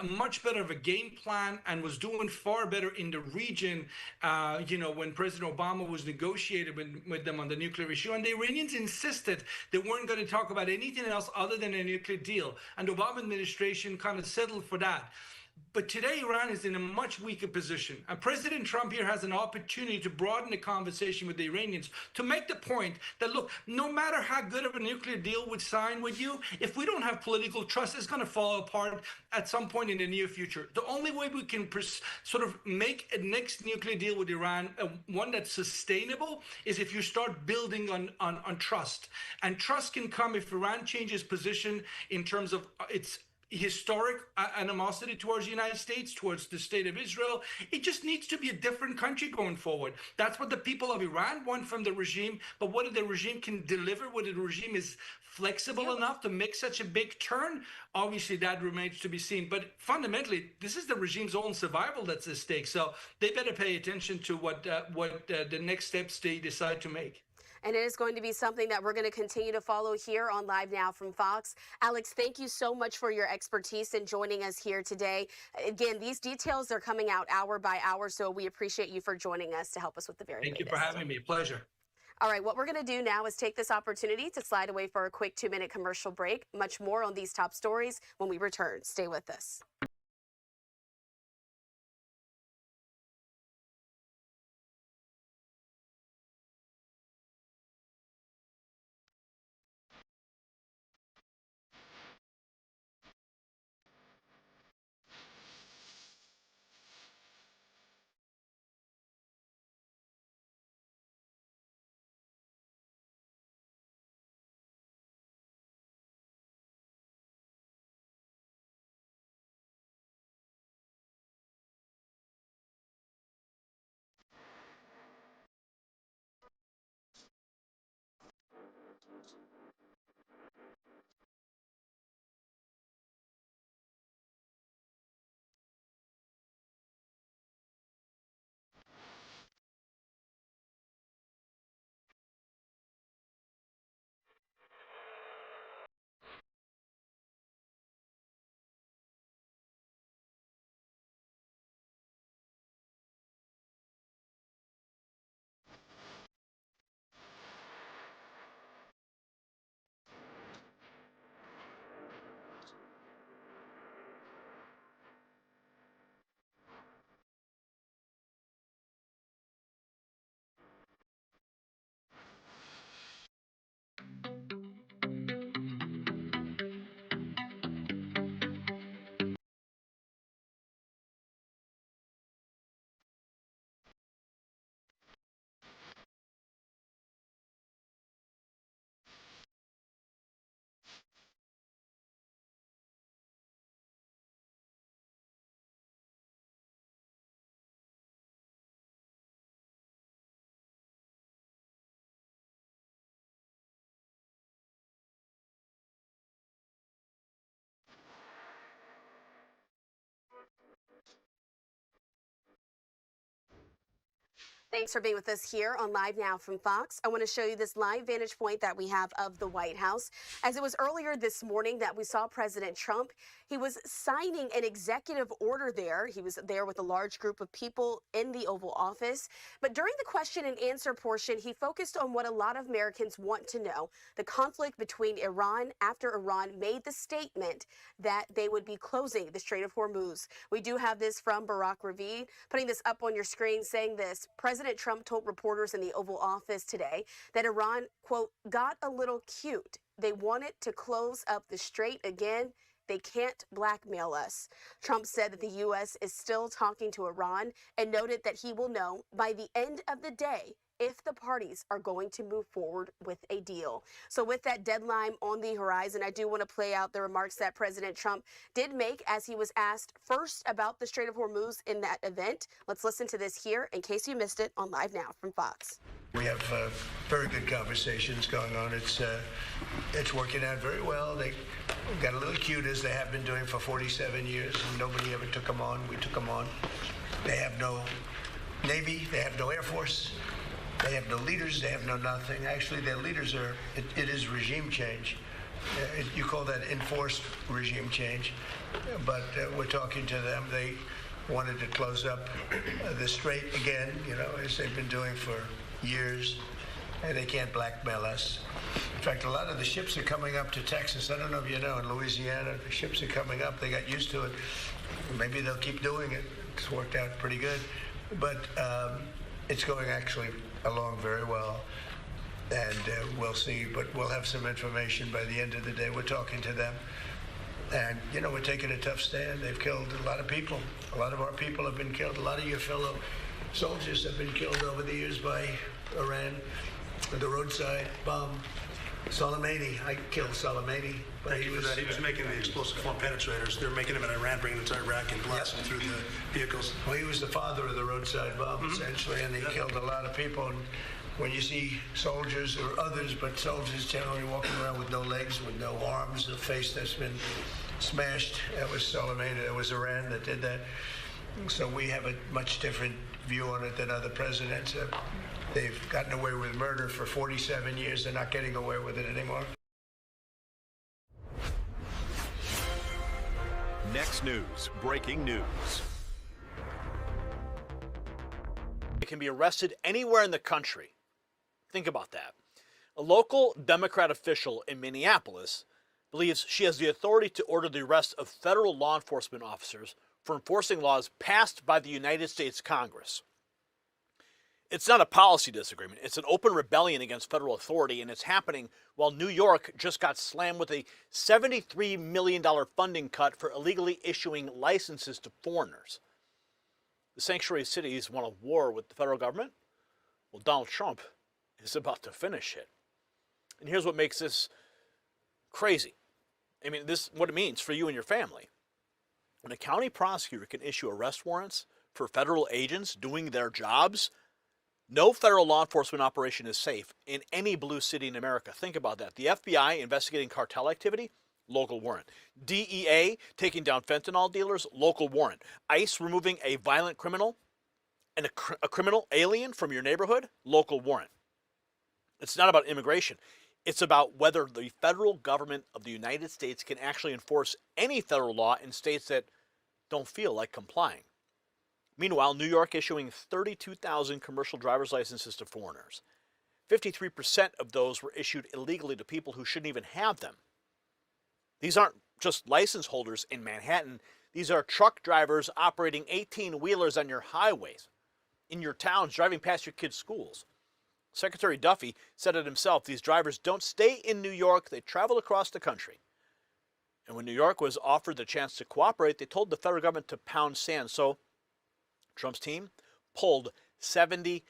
much better of a game plan and was doing far better in the region, when President Obama was negotiating with them on the nuclear issue. And the Iranians insisted they weren't going to talk about anything else other than a nuclear deal. And the Obama administration kind of settled for that. But today, Iran is in a much weaker position. And President Trump here has an opportunity to broaden the conversation with the Iranians to make the point that, look, no matter how good of a nuclear deal we sign with you, if we don't have political trust, it's going to fall apart at some point in the near future. The only way we can sort of make a next nuclear deal with Iran, one that's sustainable, is if you start building on trust. And trust can come if Iran changes position in terms of its historic animosity towards the United States, towards the state of Israel. It just needs to be a different country going forward. That's what the people of Iran want from the regime. But whether the regime can deliver, whether the regime is flexible enough to make such a big turn, obviously that remains to be seen. But fundamentally, this is the regime's own survival that's at stake. So they better pay attention to what the next steps they decide to make. And it is going to be something that we're going to continue to follow here on Live Now from Fox. Alex, thank you so much for your expertise in joining us here today. Again, these details are coming out hour by hour, so we appreciate you for joining us to help us with the very latest. Thank you for having me. Pleasure. All right, what we're going to do now is take this opportunity to slide away for a quick 2-minute commercial break. Much more on these top stories when we return. Stay with us. Thanks for being with us here on Live Now from Fox. I want to show you this live vantage point that we have of the White House. As it was earlier this morning that we saw President Trump, he was signing an executive order there. He was there with a large group of people in the Oval Office. But during the question and answer portion, he focused on what a lot of Americans want to know, the conflict between Iran after Iran made the statement that they would be closing the Strait of Hormuz. We do have this from Barack Ravid, putting this up on your screen, saying this: President Trump told reporters in the Oval Office today that Iran, quote, got a little cute. They wanted to close up the strait again. They can't blackmail us. Trump said that the U.S. is still talking to Iran and noted that he will know by the end of the day if the parties are going to move forward with a deal. So with that deadline on the horizon, I do want to play out the remarks that President Trump did make as he was asked first about the Strait of Hormuz in that event. Let's listen to this here in case you missed it on Live Now from Fox. We have very good conversations going on. It's working out very well. They got a little cute, as they have been doing for 47 years, and nobody ever took them on. We took them on. They have no Navy. They have no Air Force. They have no leaders. They have no nothing. Actually, their leaders are, it is regime change. You call that enforced regime change. But we're talking to them. They wanted to close up the strait again, you know, as they've been doing for years. And they can't blackmail us. In fact, a lot of the ships are coming up to Texas. I don't know if you know, in Louisiana, the ships are coming up. They got used to it. Maybe they'll keep doing it. It's worked out pretty good. But it's going actually along very well. And we'll see. But we'll have some information by the end of the day. We're talking to them. And, you know, we're taking a tough stand. They've killed a lot of people. A lot of our people have been killed. A lot of your fellow soldiers have been killed over the years by Iran. The roadside bomb. Soleimani, I killed Soleimani. But Thank you for that. He was making the explosive form penetrators. They're making them in Iran, bringing them to Iraq and blasting through the vehicles. Well, he was the father of the roadside bomb, essentially, and he killed a lot of people. And when you see soldiers or others, but soldiers generally walking around with no legs, with no arms, a face that's been smashed, that was Soleimani. That was Iran that did that. So we have a much different view on it than other presidents. They've gotten away with murder for 47 years. They're not getting away with it anymore. Next news, breaking news. They can be arrested anywhere in the country. Think about that. A local Democrat official in Minneapolis believes she has the authority to order the arrest of federal law enforcement officers for enforcing laws passed by the United States Congress. It's not a policy disagreement. It's an open rebellion against federal authority, and it's happening while New York just got slammed with a $73 million funding cut for illegally issuing licenses to foreigners. The sanctuary cities want a war with the federal government? Well, Donald Trump is about to finish it. And here's what makes this crazy. I mean, this what it means for you and your family. When a county prosecutor can issue arrest warrants for federal agents doing their jobs, no federal law enforcement operation is safe in any blue city in America. Think about that. The FBI investigating cartel activity, local warrant. DEA taking down fentanyl dealers, local warrant. ICE removing a violent criminal and a criminal alien from your neighborhood, local warrant. It's not about immigration. It's about whether the federal government of the United States can actually enforce any federal law in states that don't feel like complying. Meanwhile, New York issuing 32,000 commercial driver's licenses to foreigners. 53% of those were issued illegally to people who shouldn't even have them. These aren't just license holders in Manhattan. These are truck drivers operating 18-wheelers on your highways, in your towns, driving past your kids' schools. Secretary Duffy said it himself. These drivers don't stay in New York. They travel across the country. And when New York was offered the chance to cooperate, they told the federal government to pound sand. So Trump's team pulled $73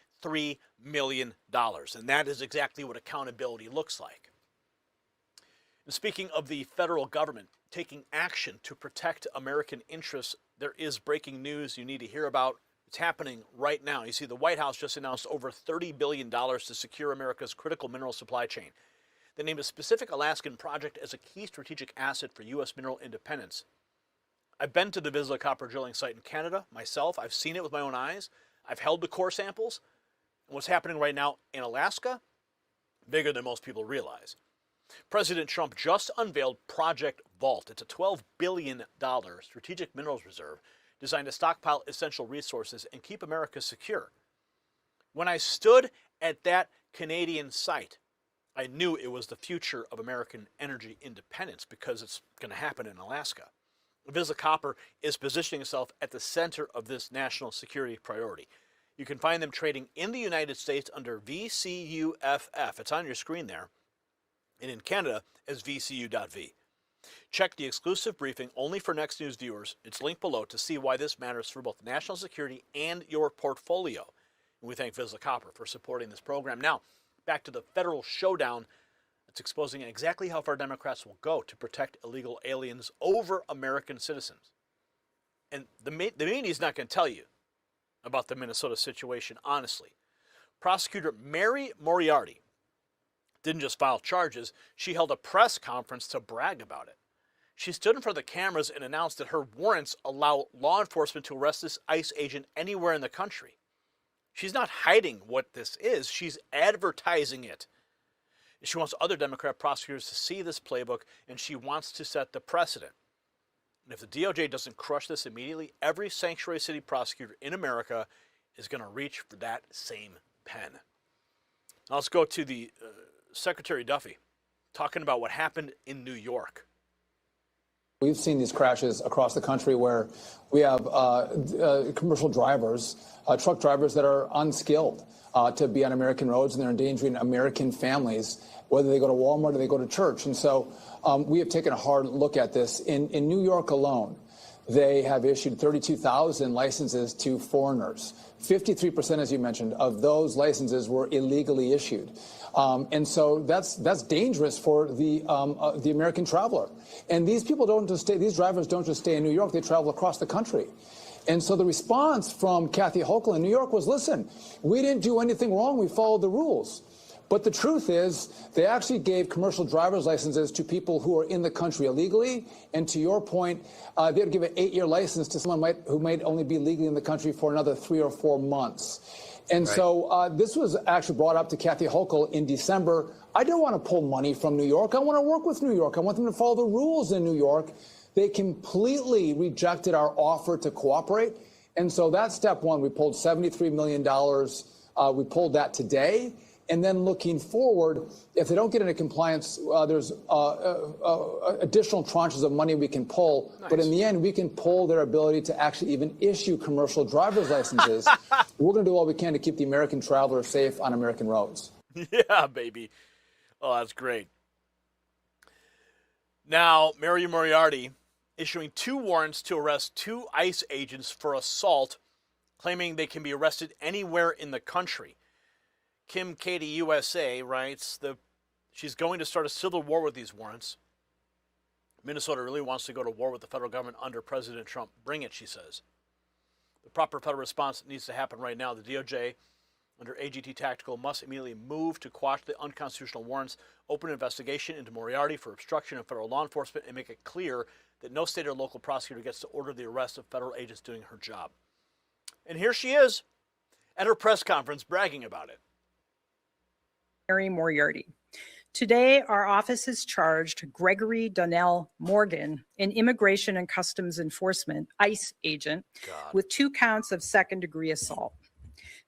million. And that is exactly what accountability looks like. And speaking of the federal government taking action to protect American interests, there is breaking news you need to hear about. It's happening right now. You see, the White House just announced over $30 billion to secure America's critical mineral supply chain. They named a specific Alaskan project as a key strategic asset for U.S. mineral independence. I've been to the Vizsla copper drilling site in Canada myself. I've seen it with my own eyes. I've held the core samples. And what's happening right now in Alaska, bigger than most people realize. President Trump just unveiled Project Vault. It's a $12 billion strategic minerals reserve designed to stockpile essential resources and keep America secure. When I stood at that Canadian site, I knew it was the future of American energy independence because it's going to happen in Alaska. Vizsla Copper is positioning itself at the center of this national security priority. You can find them trading in the United States under VCUFF. It's on your screen there. And in Canada as VCU.V. Check the exclusive briefing only for Next News viewers. It's linked below to see why this matters for both national security and your portfolio. And we thank Vizsla Copper for supporting this program. Now, back to the federal showdown that's exposing exactly how far Democrats will go to protect illegal aliens over American citizens. And the media is not going to tell you about the Minnesota situation, honestly. Prosecutor Mary Moriarty didn't just file charges, she held a press conference to brag about it. She stood in front of the cameras and announced that her warrants allow law enforcement to arrest this ICE agent anywhere in the country. She's not hiding what this is, she's advertising it. She wants other Democrat prosecutors to see this playbook, and she wants to set the precedent. And if the DOJ doesn't crush this immediately, every sanctuary city prosecutor in America is going to reach for that same pen. Now let's go to the Secretary Duffy talking about what happened in New York. We've seen these crashes across the country where we have commercial drivers, truck drivers that are unskilled to be on American roads, and they're endangering American families, whether they go to Walmart or they go to church. And so we have taken a hard look at this. In New York alone, they have issued 32,000 licenses to foreigners. 53%, as you mentioned, of those licenses were illegally issued. And so that's dangerous for the American traveler. And these people don't just stay, these drivers don't just stay in New York, they travel across the country. And so the response from Kathy Hochul in New York was, listen, we didn't do anything wrong, we followed the rules. But the truth is, they actually gave commercial driver's licenses to people who are in the country illegally. And to your point, they'd give an 8-year license to someone who might only be legally in the country for another 3 or 4 months. And so this was actually brought up to Kathy Hochul in December. I don't want to pull money from New York. I want to work with New York. I want them to follow the rules in New York. They completely rejected our offer to cooperate. And so that's step one. We pulled $73 million. We pulled that today. And then looking forward, if they don't get into compliance, there's additional tranches of money we can pull. Nice. But in the end, we can pull their ability to actually even issue commercial driver's licenses. We're going to do all we can to keep the American traveler safe on American roads. Yeah, baby. Oh, that's great. Now, Mary Moriarty issuing 2 warrants to arrest 2 ICE agents for assault, claiming they can be arrested anywhere in the country. Kim Katie USA writes she's going to start a civil war with these warrants. Minnesota really wants to go to war with the federal government under President Trump. Bring it, she says. The proper federal response needs to happen right now. The DOJ, under AGT Tactical, must immediately move to quash the unconstitutional warrants, open an investigation into Moriarty for obstruction of federal law enforcement, and make it clear that no state or local prosecutor gets to order the arrest of federal agents doing her job. And here she is at her press conference bragging about it. Mary Moriarty. Today, our office has charged Gregory Donnell Morgan, an Immigration and Customs Enforcement ICE agent, with 2 counts of second-degree assault.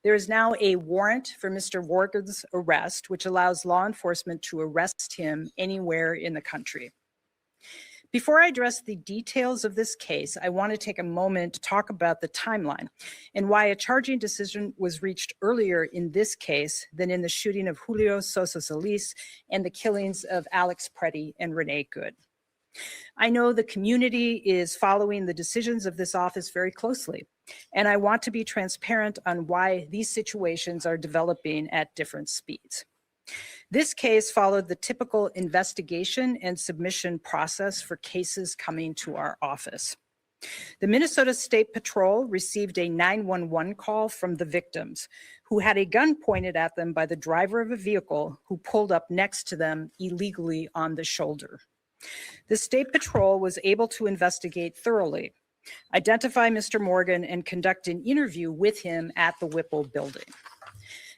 There is now a warrant for Mr. Morgan's arrest, which allows law enforcement to arrest him anywhere in the country. Before I address the details of this case, I want to take a moment to talk about the timeline and why a charging decision was reached earlier in this case than in the shooting of Julio Sosa Solis and the killings of Alex Preddy and Renee Good. I know the community is following the decisions of this office very closely, and I want to be transparent on why these situations are developing at different speeds. This case followed the typical investigation and submission process for cases coming to our office. The Minnesota State Patrol received a 911 call from the victims, who had a gun pointed at them by the driver of a vehicle who pulled up next to them illegally on the shoulder. The State Patrol was able to investigate thoroughly, identify Mr. Morgan, and conduct an interview with him at the Whipple building.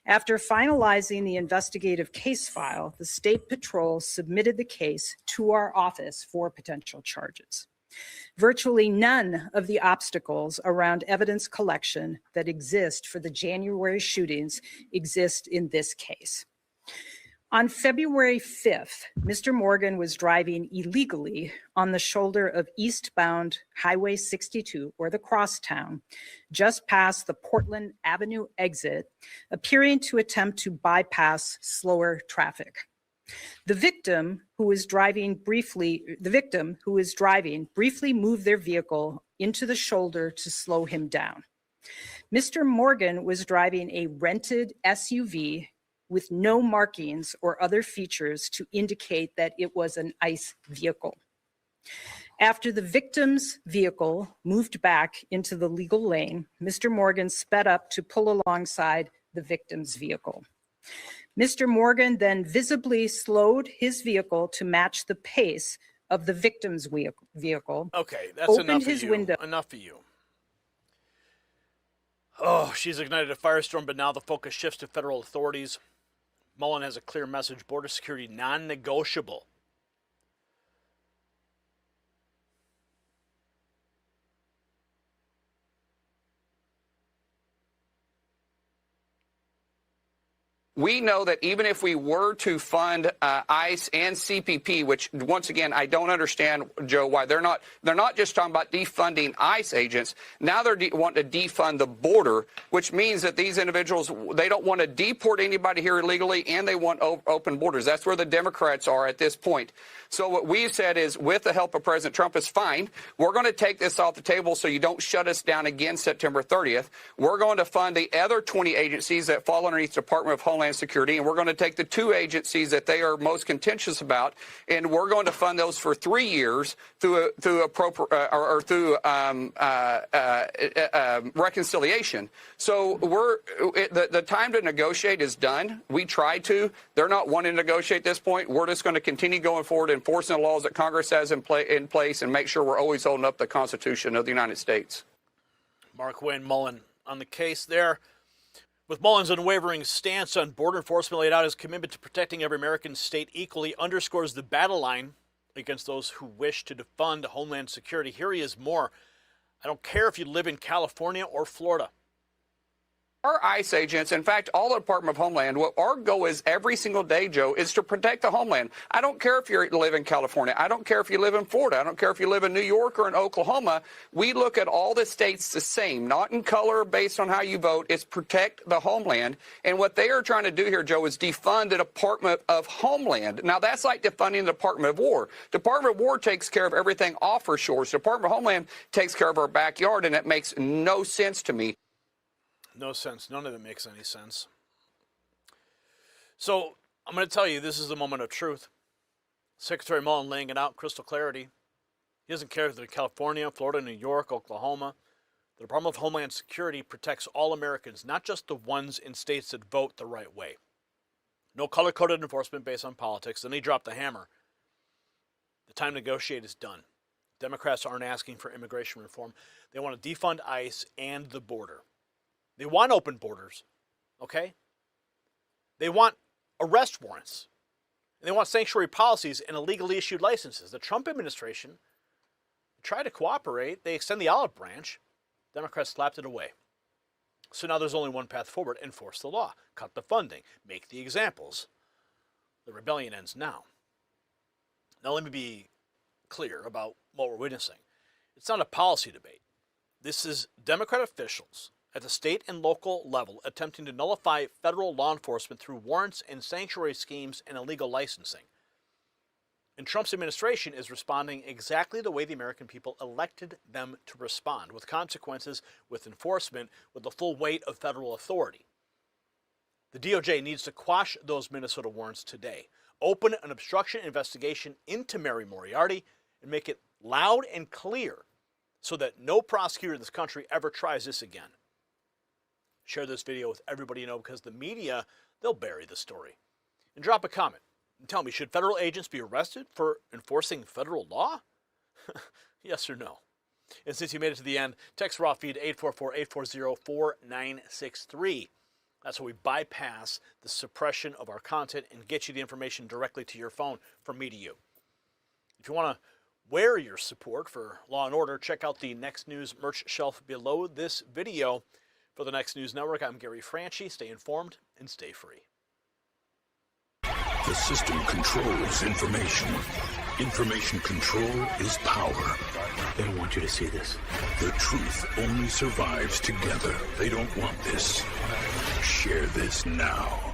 After finalizing the investigative case file, the State Patrol submitted the case to our office for potential charges. Virtually none of the obstacles around evidence collection that exist for the January shootings exist in this case. On February 5th, Mr. Morgan was driving illegally on the shoulder of eastbound Highway 62, or the crosstown, just past the Portland Avenue exit, appearing to attempt to bypass slower traffic. The victim who was driving briefly moved their vehicle into the shoulder to slow him down. Mr. Morgan was driving a rented SUV with no markings or other features to indicate that it was an ICE vehicle. After the victim's vehicle moved back into the legal lane, Mr. Morgan sped up to pull alongside the victim's vehicle. Mr. Morgan then visibly slowed his vehicle to match the pace of the victim's vehicle. Okay, that's opened enough his of you. window. Enough of you. Oh, she's ignited a firestorm, but now the focus shifts to federal authorities. Mullen has a clear message: border security non-negotiable. We know that even if we were to fund ICE and CPP, which once again I don't understand, Joe, why they're not just talking about defunding ICE agents. Now they're wanting to defund the border, which means that these individuals, they don't want to deport anybody here illegally, and they want open borders. That's where the Democrats are at this point. So what we've said is, with the help of President Trump, is fine. We're going to take this off the table so you don't shut us down again September 30th. We're going to fund the other 20 agencies that fall underneath the Department of Homeland Security, and we're going to take the 2 agencies that they are most contentious about, and we're going to fund those for 3 years through reconciliation. So the time to negotiate is done. We tried to. They're not wanting to negotiate at this point. We're just going to continue going forward, enforcing the laws that Congress has in place, and make sure we're always holding up the Constitution of the United States. Mark Wayne Mullen on the case there. With Mullen's unwavering stance on border enforcement laid out, his commitment to protecting every American state equally underscores the battle line against those who wish to defund Homeland Security. Here he is more. I don't care if you live in California or Florida. Our ICE agents, in fact, all the Department of Homeland, what our goal is every single day, Joe, is to protect the homeland. I don't care if you live in California. I don't care if you live in Florida. I don't care if you live in New York or in Oklahoma. We look at all the states the same, not in color based on how you vote. It's protect the homeland. And what they are trying to do here, Joe, is defund the Department of Homeland. Now, that's like defunding the Department of War. Department of War takes care of everything off our shores. Department of Homeland takes care of our backyard, and it makes no sense to me. No sense. None of it makes any sense. So I'm going to tell you, this is the moment of truth. Secretary Mullen laying it out crystal clarity. He doesn't care if they're California, Florida, New York, Oklahoma. The Department of Homeland Security protects all Americans, not just the ones in states that vote the right way. No color-coded enforcement based on politics. Then he dropped the hammer. The time to negotiate is done. Democrats aren't asking for immigration reform. They want to defund ICE and the border. They want open borders, okay? They want arrest warrants. And they want sanctuary policies and illegally issued licenses. The Trump administration tried to cooperate. They extend the olive branch. Democrats slapped it away. So now there's only one path forward: enforce the law, cut the funding, make the examples. The rebellion ends now. Now let me be clear about what we're witnessing. It's not a policy debate. This is Democrat officials at the state and local level attempting to nullify federal law enforcement through warrants and sanctuary schemes and illegal licensing. And Trump's administration is responding exactly the way the American people elected them to respond, with consequences, with enforcement, with the full weight of federal authority. The DOJ needs to quash those Minnesota warrants today, open an obstruction investigation into Mary Moriarty, and make it loud and clear so that no prosecutor in this country ever tries this again. Share this video with everybody you know, because the media, they'll bury the story. And drop a comment and tell me, should federal agents be arrested for enforcing federal law? Yes or no? And since you made it to the end, text raw feed 844-840-4963. That's how we bypass the suppression of our content and get you the information directly to your phone from me to you. If you want to wear your support for Law & Order, check out the Next News merch shelf below this video. For the Next News Network, I'm Gary Franchi. Stay informed and stay free. The system controls information. Information control is power. They don't want you to see this. The truth only survives together. They don't want this. Share this now.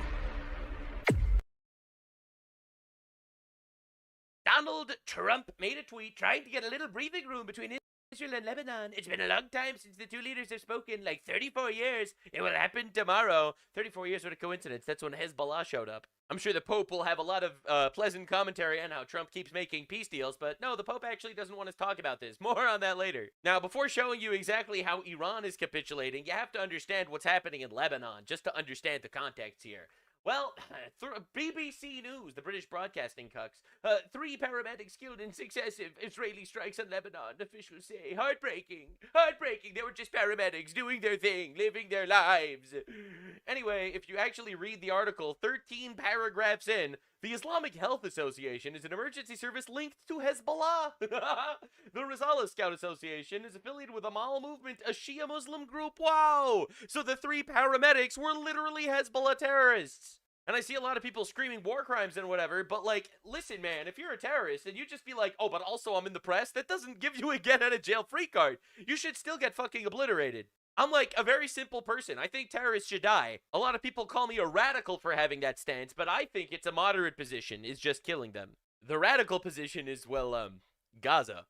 Donald Trump made a tweet trying to get a little breathing room between Israel and Lebanon. It's been a long time since the two leaders have spoken, like 34 years. It will happen tomorrow. 34 years, what a coincidence. That's when Hezbollah showed up. I'm sure the Pope will have a lot of pleasant commentary on how Trump keeps making peace deals, but no, the Pope actually doesn't want us to talk about this. More on that later. Now, before showing you exactly how Iran is capitulating, you have to understand what's happening in Lebanon, just to understand the context here. Well, BBC News, the British broadcasting cucks, 3 paramedics killed in successive Israeli strikes on Lebanon, officials say. Heartbreaking. Heartbreaking. They were just paramedics doing their thing, living their lives. Anyway, if you actually read the article 13 paragraphs in, the Islamic Health Association is an emergency service linked to Hezbollah. The Rizallah Scout Association is affiliated with the Amal movement, a Shia Muslim group. Wow! So the 3 paramedics were literally Hezbollah terrorists. And I see a lot of people screaming war crimes and whatever, but like, listen, man, if you're a terrorist and you just be like, oh, but also I'm in the press, that doesn't give you a get out of jail free card. You should still get fucking obliterated. I'm like a very simple person. I think terrorists should die. A lot of people call me a radical for having that stance, but I think it's a moderate position, is just killing them. The radical position is, well, Gaza.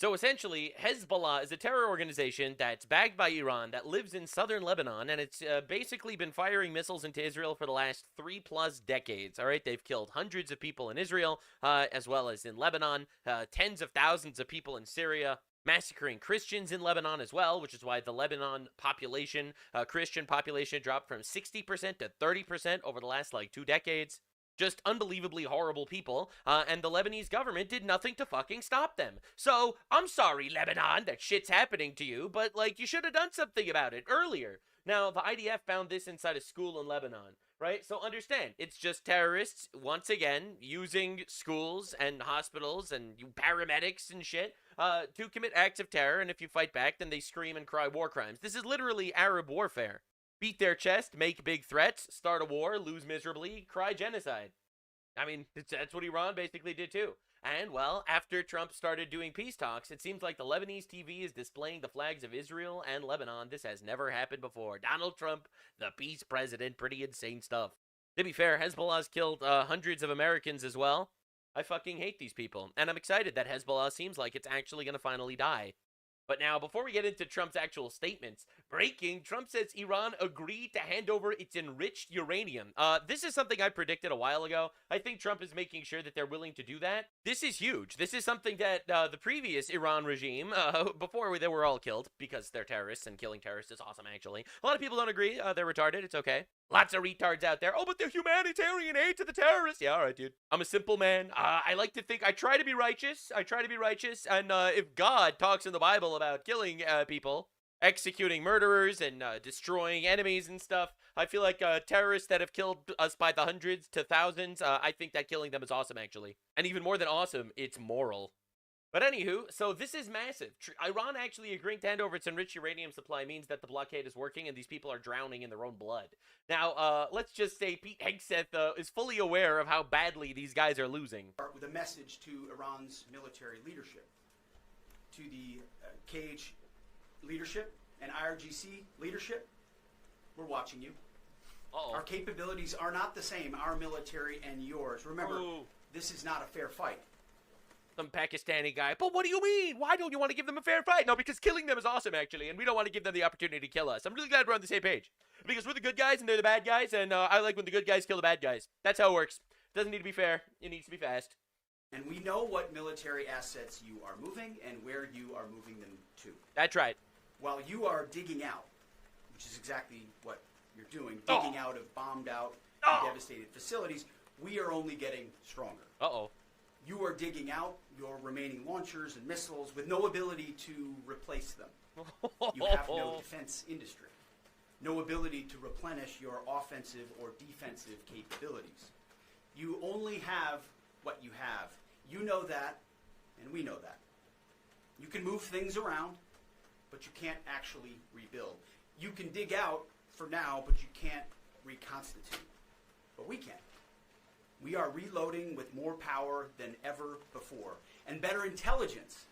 So essentially, Hezbollah is a terror organization that's backed by Iran that lives in southern Lebanon, and it's basically been firing missiles into Israel for the last 3+ decades, all right? They've killed hundreds of people in Israel, as well as in Lebanon, tens of thousands of people in Syria, massacring Christians in Lebanon as well, which is why the Lebanon population, Christian population, dropped from 60% to 30% over the last, 2 decades. Just unbelievably horrible people, and the Lebanese government did nothing to fucking stop them. So, I'm sorry, Lebanon, that shit's happening to you, but, you should have done something about it earlier. Now, the IDF found this inside a school in Lebanon, right? So understand, it's just terrorists, once again, using schools and hospitals and paramedics and shit to commit acts of terror, and if you fight back, then they scream and cry war crimes. This is literally Arab warfare. Beat their chest, make big threats, start a war, lose miserably, cry genocide. I mean, that's what Iran basically did too. And, well, after Trump started doing peace talks, it seems like the Lebanese TV is displaying the flags of Israel and Lebanon. This has never happened before. Donald Trump, the peace president, pretty insane stuff. To be fair, Hezbollah's killed hundreds of Americans as well. I fucking hate these people. And I'm excited that Hezbollah seems like it's actually going to finally die. But now, before we get into Trump's actual statements, breaking, Trump says Iran agreed to hand over its enriched uranium. This is something I predicted a while ago. I think Trump is making sure that they're willing to do that. This is huge. This is something that the previous Iran regime, before they were all killed, because they're terrorists, and killing terrorists is awesome, actually. A lot of people don't agree. They're retarded. It's okay. Lots of retards out there. Oh, but they're humanitarian aid to the terrorists. Yeah, all right, dude. I'm a simple man. I like to think, I try to be righteous. And if God talks in the Bible about killing people, executing murderers, and destroying enemies and stuff, I feel like terrorists that have killed us by the hundreds to thousands, I think that killing them is awesome, actually. And even more than awesome, it's moral. But anywho, so this is massive. Iran actually agreeing to hand over its enriched uranium supply means that the blockade is working and these people are drowning in their own blood. Now, let's just say Pete Hegseth is fully aware of how badly these guys are losing. With a message to Iran's military leadership, to the KH leadership and IRGC leadership, we're watching you. Uh-oh. Our capabilities are not the same, our military and yours. Remember, this is not a fair fight. Some Pakistani guy, but what do you mean? Why don't you want to give them a fair fight? No, because killing them is awesome, actually, and we don't want to give them the opportunity to kill us. I'm really glad we're on the same page. Because we're the good guys and they're the bad guys, and I like when the good guys kill the bad guys. That's how it works. It doesn't need to be fair. It needs to be fast. And we know what military assets you are moving and where you are moving them to. That's right. While you are digging out, which is exactly what you're doing, digging out of bombed out and devastated facilities, we are only getting stronger. Uh-oh. You are digging out your remaining launchers and missiles with no ability to replace them. You have no defense industry. no ability to replenish your offensive or defensive capabilities. You only have what you have. You know that, and we know that. You can move things around, but you can't actually rebuild. You can dig out for now, but you can't reconstitute. But we can. We are reloading with more power than ever before, and better intelligence.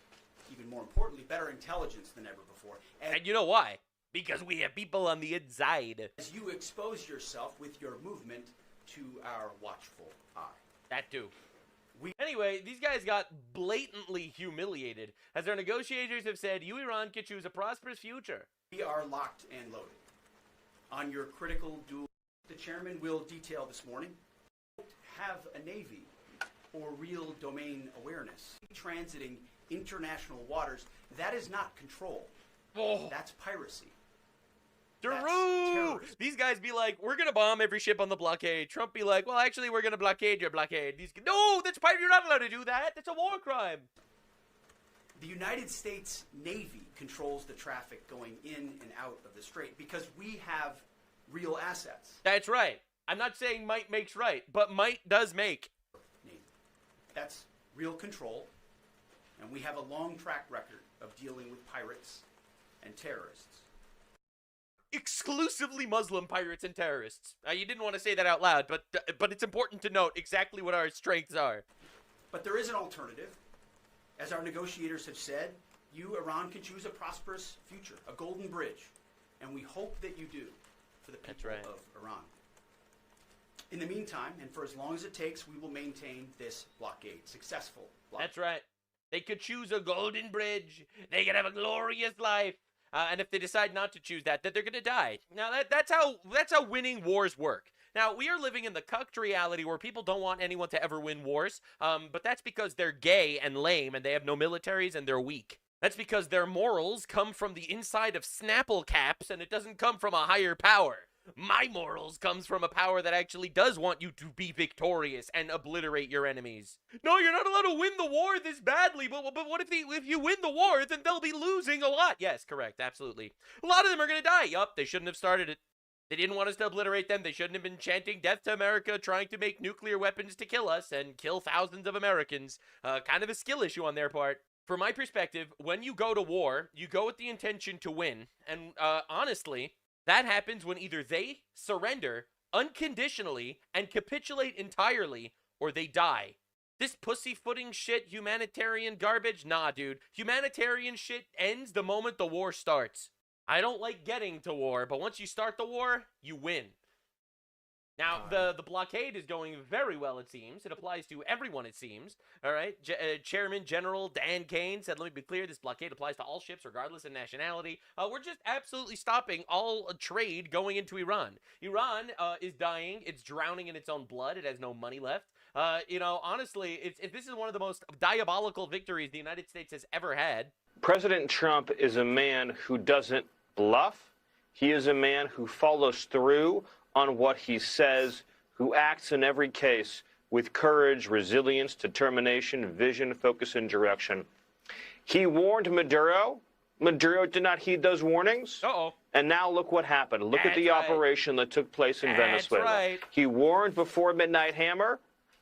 Even more importantly, better intelligence than ever before. And you know why? Because we have people on the inside. As you expose yourself with your movement to our watchful eye. That too. Anyway, these guys got blatantly humiliated as their negotiators have said, you, Iran, can choose a prosperous future. We are locked and loaded. On your critical duel, the chairman will detail this morning, have a navy or real domain awareness. Transiting international waters, that is not control. Oh. That's piracy. Daru! These guys be like, we're going to bomb every ship on the blockade. Trump be like, well, actually, we're going to blockade your blockade. No, that's pirate. You're not allowed to do that. That's a war crime. The United States Navy controls the traffic going in and out of the strait because we have real assets. That's right. I'm not saying might makes right, but might does make. That's real control, and we have a long track record of dealing with pirates and terrorists. Exclusively Muslim pirates and terrorists. You didn't want to say that out loud, but it's important to note exactly what our strengths are. But there is an alternative. As our negotiators have said, you, Iran, can choose a prosperous future, a golden bridge, and we hope that you do for the people of Iran. In the meantime, and for as long as it takes, we will maintain this blockade, successful blockade. That's right. They could choose a golden bridge. They could have a glorious life. And if they decide not to choose that, they're going to die. Now, that's how winning wars work. Now, we are living in the cucked reality where people don't want anyone to ever win wars, but that's because they're gay and lame and they have no militaries and they're weak. That's because their morals come from the inside of Snapple caps and it doesn't come from a higher power. My morals comes from a power that actually does want you to be victorious and obliterate your enemies. No, you're not allowed to win the war this badly, but what if you win the war, then they'll be losing a lot. Yes, correct, absolutely. A lot of them are going to die. Yup, they shouldn't have started it. They didn't want us to obliterate them. They shouldn't have been chanting death to America, trying to make nuclear weapons to kill us and kill thousands of Americans. Kind of a skill issue on their part. From my perspective, when you go to war, you go with the intention to win. And honestly, that happens when either they surrender unconditionally and capitulate entirely, or they die. This pussyfooting shit, humanitarian garbage? Nah, dude. Humanitarian shit ends the moment the war starts. I don't like getting to war, but once you start the war, you win. Now, the blockade is going very well, it seems. It applies to everyone, it seems. All right? Chairman General Dan Kane said, let me be clear, this blockade applies to all ships, regardless of nationality. We're just absolutely stopping all trade going into Iran. Iran is dying. It's drowning in its own blood. It has no money left. Honestly, this is one of the most diabolical victories the United States has ever had. President Trump is a man who doesn't bluff. He is a man who follows through on what he says, who acts in every case with courage, resilience, determination, vision, focus, and direction. He warned Maduro. Maduro did not heed those warnings. Uh-oh. And now look what happened. Look at the operation that took place in Venezuela. Right. He warned before Midnight Hammer.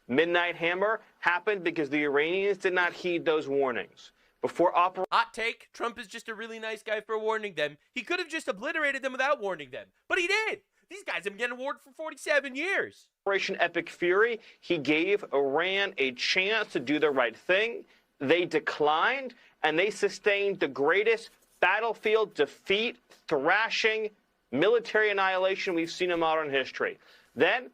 Midnight Hammer happened because the Iranians did not heed those warnings. Hot take, Trump is just a really nice guy for warning them. He could have just obliterated them without warning them. But he did. These guys have been getting awarded for 47 years. Operation Epic Fury, he gave Iran a chance to do the right thing. They declined, and they sustained the greatest battlefield defeat, thrashing, military annihilation we've seen in modern history. Then,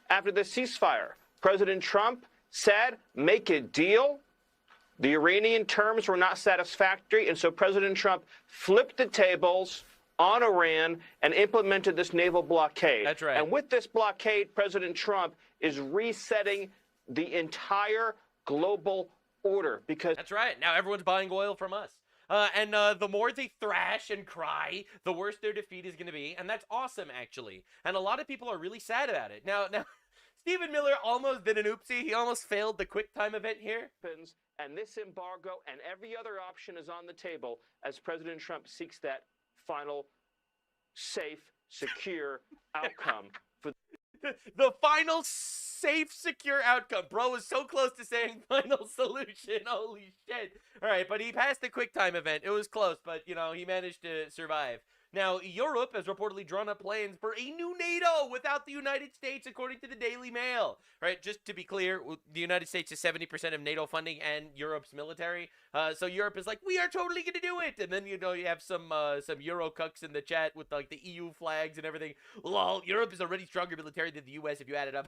after the ceasefire, President Trump said, make a deal. The Iranian terms were not satisfactory, and so President Trump flipped the tables on Iran and implemented this naval blockade. That's right. And with this blockade, President Trump is resetting the entire global order because... That's right. Now everyone's buying oil from us. And the more they thrash and cry, the worse their defeat is going to be. And that's awesome, actually. And a lot of people are really sad about it. Now, Stephen Miller almost did an oopsie. He almost failed the QuickTime event here. And this embargo and every other option is on the table as President Trump seeks that final, safe, secure outcome for the final safe, secure outcome. Bro was so close to saying final solution. Holy shit. All right, but he passed the QuickTime event. It was close, but, you know, he managed to survive. Now, Europe has reportedly drawn up plans for a new NATO without the United States, according to the Daily Mail. Right, just to be clear, the United States is 70% of NATO funding and Europe's military. So Europe is like, we are totally going to do it. And then, you know, you have some Euro cucks in the chat with, like, the EU flags and everything. Lol, Europe is already stronger military than the U.S. if you add it up.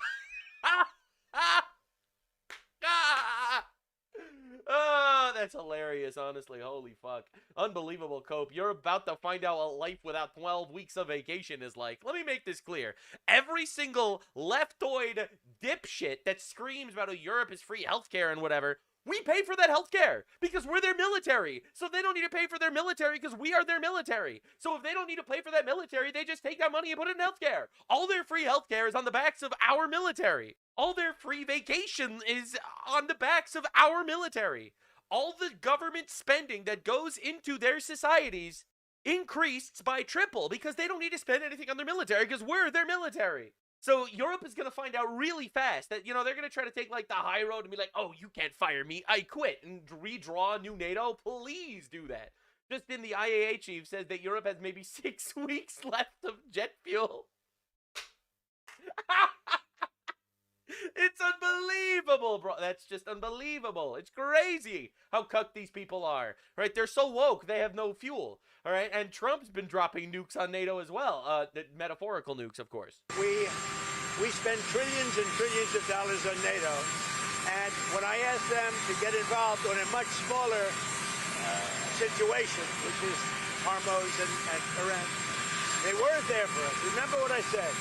Oh, that's hilarious, honestly. Holy fuck. Unbelievable, Cope. You're about to find out what life without 12 weeks of vacation is like. Let me make this clear. Every single leftoid dipshit that screams about how Europe is free healthcare and whatever, we pay for that healthcare because we're their military. So they don't need to pay for their military because we are their military. So if they don't need to pay for that military, they just take that money and put it in healthcare. All their free healthcare is on the backs of our military. All their free vacation is on the backs of our military. All the government spending that goes into their societies increased by triple because they don't need to spend anything on their military because we're their military. So Europe is going to find out really fast that, you know, they're going to try to take, like, the high road and be like, oh, you can't fire me, I quit, and redraw a new NATO. Please do that. Just in, the IAA chief says that Europe has maybe 6 weeks left of jet fuel. It's unbelievable, bro. That's just unbelievable. It's crazy how cucked these people are, right? They're so woke, they have no fuel, all right? And Trump's been dropping nukes on NATO as well, metaphorical nukes, of course. We spend trillions and trillions of dollars on NATO, and when I asked them to get involved on a much smaller situation, which is Hormuz and Iran, they weren't there for us. Remember what I said.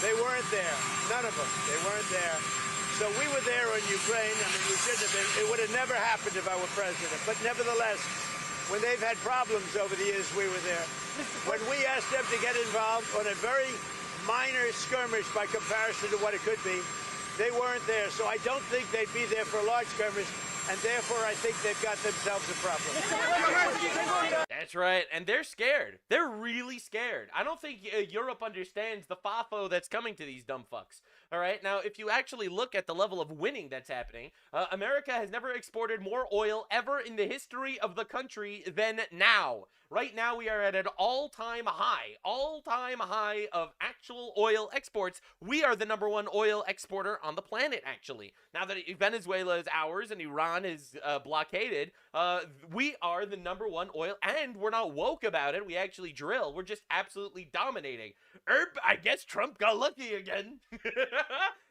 They weren't there. None of them. They weren't there. So we were there on Ukraine. I mean, we shouldn't have been. It would have never happened if I were president. But nevertheless, when they've had problems over the years, we were there. When we asked them to get involved on a very minor skirmish by comparison to what it could be, they weren't there. So I don't think they'd be there for a large skirmish. And therefore, I think they've got themselves a problem. That's right. And they're scared. They're really scared. I don't think Europe understands the FAFO that's coming to these dumb fucks. All right. Now, if you actually look at the level of winning that's happening, America has never exported more oil ever in the history of the country than now. Right now, we are at an all-time high of actual oil exports. We are the #1 oil exporter on the planet, actually. Now that Venezuela is ours and Iran is blockaded, we are the #1 oil, and we're not woke about it. We actually drill. We're just absolutely dominating. I guess Trump got lucky again.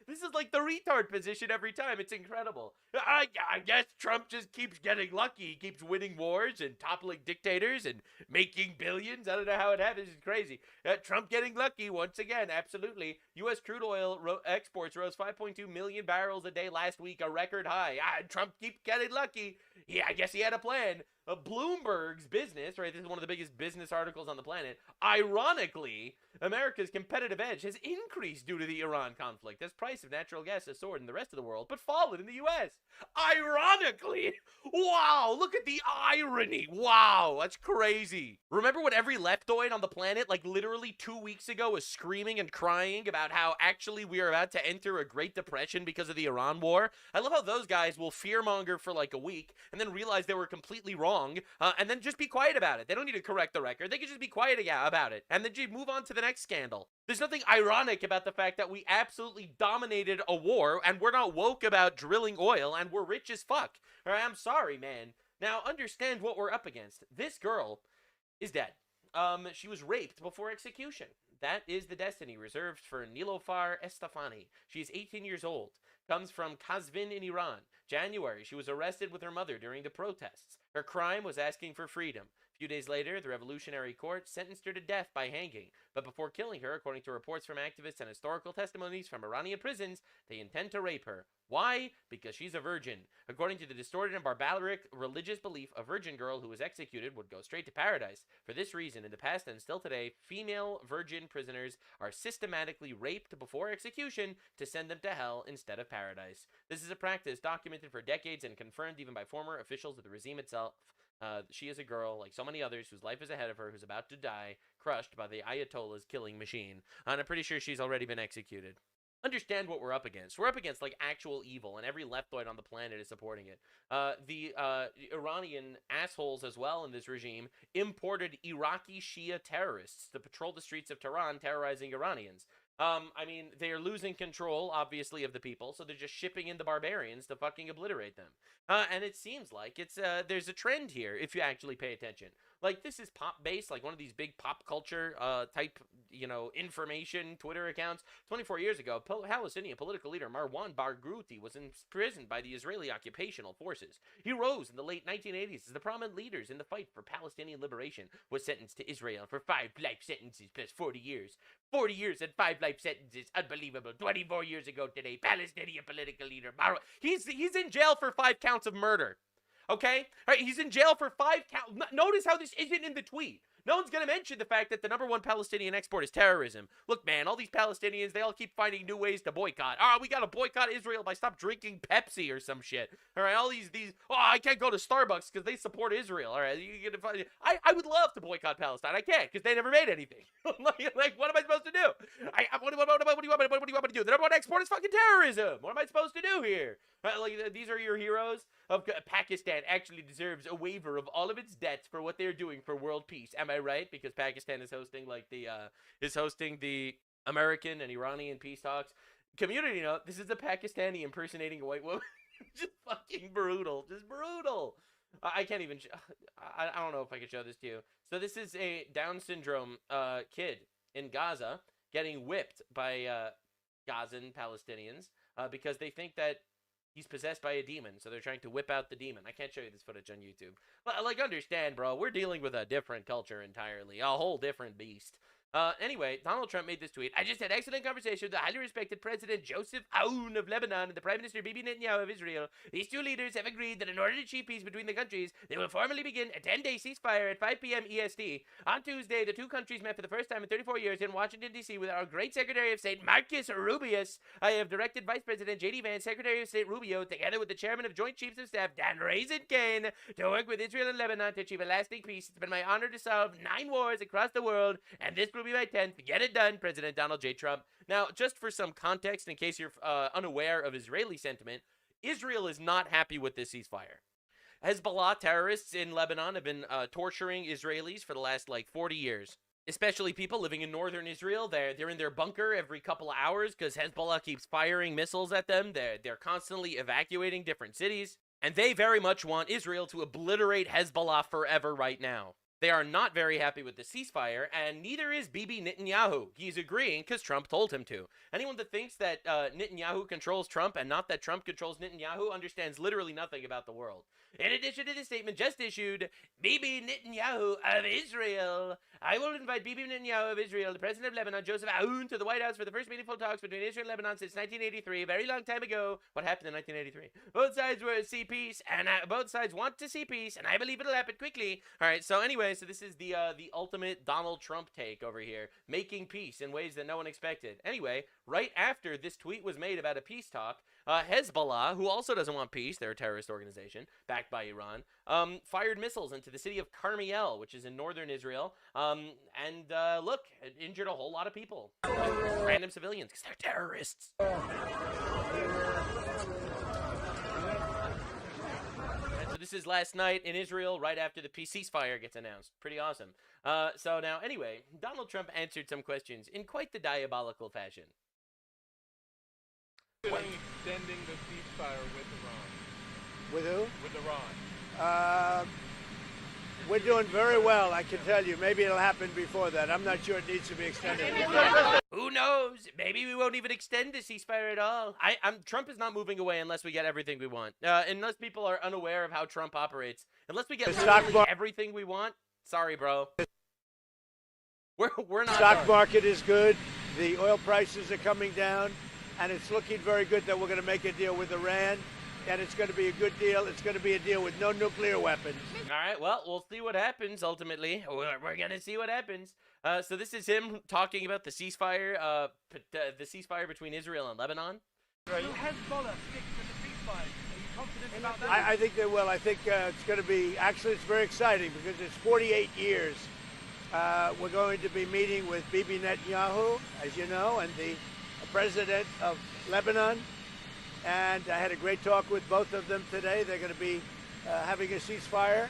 This is like the retard position every time. It's incredible. I guess Trump just keeps getting lucky. He keeps winning wars and toppling dictators and making billions. I don't know how it happens. It's crazy. Trump getting lucky once again. Absolutely. U.S. crude oil exports rose 5.2 million barrels a day last week, a record high. Trump keeps getting lucky. Yeah, I guess he had a plan. Bloomberg's business, right? This is one of the biggest business articles on the planet. Ironically, America's competitive edge has increased due to the Iran conflict as price of natural gas has soared in the rest of the world, but fallen in the U.S. Ironically! Wow, look at the irony. Wow, that's crazy. Remember when every leftoid on the planet, like literally 2 weeks ago, was screaming and crying about how actually we are about to enter a Great Depression because of the Iran war? I love how those guys will fearmonger for like a week and then realize they were completely wrong. And then just be quiet about it. They don't need to correct the record. They can just be quiet about it. And then just move on to the next scandal. There's nothing ironic about the fact that we absolutely dominated a war and we're not woke about drilling oil and we're rich as fuck. All right, I'm sorry, man. Now, understand what we're up against. This girl is dead. She was raped before execution. That is the destiny reserved for Nilofar Estefani. She is 18 years old. Comes from Kazvin in Iran. January, she was arrested with her mother during the protests. Her crime was asking for freedom. A few days later, the Revolutionary Court sentenced her to death by hanging. But before killing her, according to reports from activists and historical testimonies from Iranian prisons, they intend to rape her. Why? Because she's a virgin. According to the distorted and barbaric religious belief, a virgin girl who was executed would go straight to paradise. For this reason, in the past and still today, female virgin prisoners are systematically raped before execution to send them to hell instead of paradise. This is a practice documented for decades and confirmed even by former officials of the regime itself. She is a girl, like so many others, whose life is ahead of her, who's about to die, crushed by the Ayatollah's killing machine. And I'm pretty sure she's already been executed. Understand what we're up against. We're up against, like, actual evil, and every leftoid on the planet is supporting it. The Iranian assholes as well in this regime imported Iraqi Shia terrorists to patrol the streets of Tehran, terrorizing Iranians. I mean, they are losing control, obviously, of the people, so they're just shipping in the barbarians to fucking obliterate them. And it seems like it's there's a trend here, if you actually pay attention. Like, this is pop-based, like one of these big pop culture type, you know, information Twitter accounts. 24 years ago, Palestinian political leader Marwan Barghouti was imprisoned by the Israeli occupational forces. He rose in the late 1980s as the prominent leaders in the fight for Palestinian liberation, was sentenced to Israel for 5 life sentences plus 40 years. 40 years and 5 life sentences. Unbelievable. 24 years ago today, Palestinian political leader Marwan. He's in jail for 5 counts of murder. Okay? All right, he's in jail for 5 counts. Notice how this isn't in the tweet. No one's going to mention the fact that the #1 Palestinian export is terrorism. Look, man, all these Palestinians, they all keep finding new ways to boycott. All right, we got to boycott Israel by stop drinking Pepsi or some shit. All right, all these oh, I can't go to Starbucks because they support Israel. All right, you get to I would love to boycott Palestine. I can't because they never made anything. like, what am I supposed to do? What do you want me to do? The #1 export is fucking terrorism. What am I supposed to do here? Like, these are your heroes? Pakistan actually deserves a waiver of all of its debts for what they're doing for world peace. Am I right? Because Pakistan is hosting the American and Iranian peace talks. Community note: this is a Pakistani impersonating a white woman. Just fucking brutal. Just brutal. I can't even. I don't know if I can show this to you. So this is a Down syndrome kid in Gaza getting whipped by Gazan Palestinians because they think that he's possessed by a demon, so they're trying to whip out the demon. I can't show you this footage on YouTube. Like, understand, bro, we're dealing with a different culture entirely, a whole different beast. Anyway, Donald Trump made this tweet. I just had excellent conversation with the highly respected President Joseph Aoun of Lebanon and the Prime Minister Bibi Netanyahu of Israel. These two leaders have agreed that in order to achieve peace between the countries, they will formally begin a 10-day ceasefire at 5 p.m. EST. On Tuesday, the two countries met for the first time in 34 years in Washington, D.C. with our great Secretary of State, Marcus Rubius. I have directed Vice President J.D. Vance, Secretary of State Rubio, together with the Chairman of Joint Chiefs of Staff, Dan Raisin-Kane, to work with Israel and Lebanon to achieve a lasting peace. It's been my honor to solve 9 wars across the world, and this will be my 10th. Get it done, President Donald J. Trump. Now, just for some context, in case you're unaware of Israeli sentiment, Israel is not happy with this ceasefire. Hezbollah terrorists in Lebanon have been torturing Israelis for the last, 40 years. Especially people living in northern Israel. They're in their bunker every couple of hours because Hezbollah keeps firing missiles at them. They're constantly evacuating different cities. And they very much want Israel to obliterate Hezbollah forever right now. They are not very happy with the ceasefire, and neither is Bibi Netanyahu. He's agreeing because Trump told him to. Anyone that thinks that Netanyahu controls Trump and not that Trump controls Netanyahu understands literally nothing about the world. In addition to the statement just issued, Bibi Netanyahu of Israel. I will invite Bibi Netanyahu of Israel, the president of Lebanon, Joseph Aoun, to the White House for the first meaningful talks between Israel and Lebanon since 1983, a very long time ago. What happened in 1983? Both sides were to see peace, and both sides want to see peace, and I believe it'll happen quickly. All right, so anyway, so this is the ultimate Donald Trump take over here, making peace in ways that no one expected. Anyway, right after this tweet was made about a peace talk, Hezbollah, who also doesn't want peace, they're a terrorist organization backed by Iran, fired missiles into the city of Carmiel, which is in northern Israel, and look, it injured a whole lot of people, random civilians, because they're terrorists. So this is last night in Israel, right after the peace ceasefire gets announced. Pretty awesome. So now, anyway, Donald Trump answered some questions in quite the diabolical fashion. Extending the ceasefire with Iran. With who? With Iran. We're doing very well, I can tell you. Maybe it'll happen before that. I'm not sure it needs to be extended. Who knows? Maybe we won't even extend the ceasefire at all. Trump is not moving away unless we get everything we want. Unless people are unaware of how Trump operates. Unless we get literally everything we want. Sorry, bro. We're not. The stock market is good. The oil prices are coming down. And it's looking very good that we're going to make a deal with Iran. And it's going to be a good deal. It's going to be a deal with no nuclear weapons. All right, well, we'll see what happens, ultimately. We're going to see what happens. So this is him talking about the ceasefire between Israel and Lebanon. Hezbollah stick to the ceasefire. I think they will. I think it's going to be, actually, it's very exciting because it's 48 years. We're going to be meeting with Bibi Netanyahu, as you know, and the president of Lebanon. And I had a great talk with both of them today. They're going to be having a ceasefire.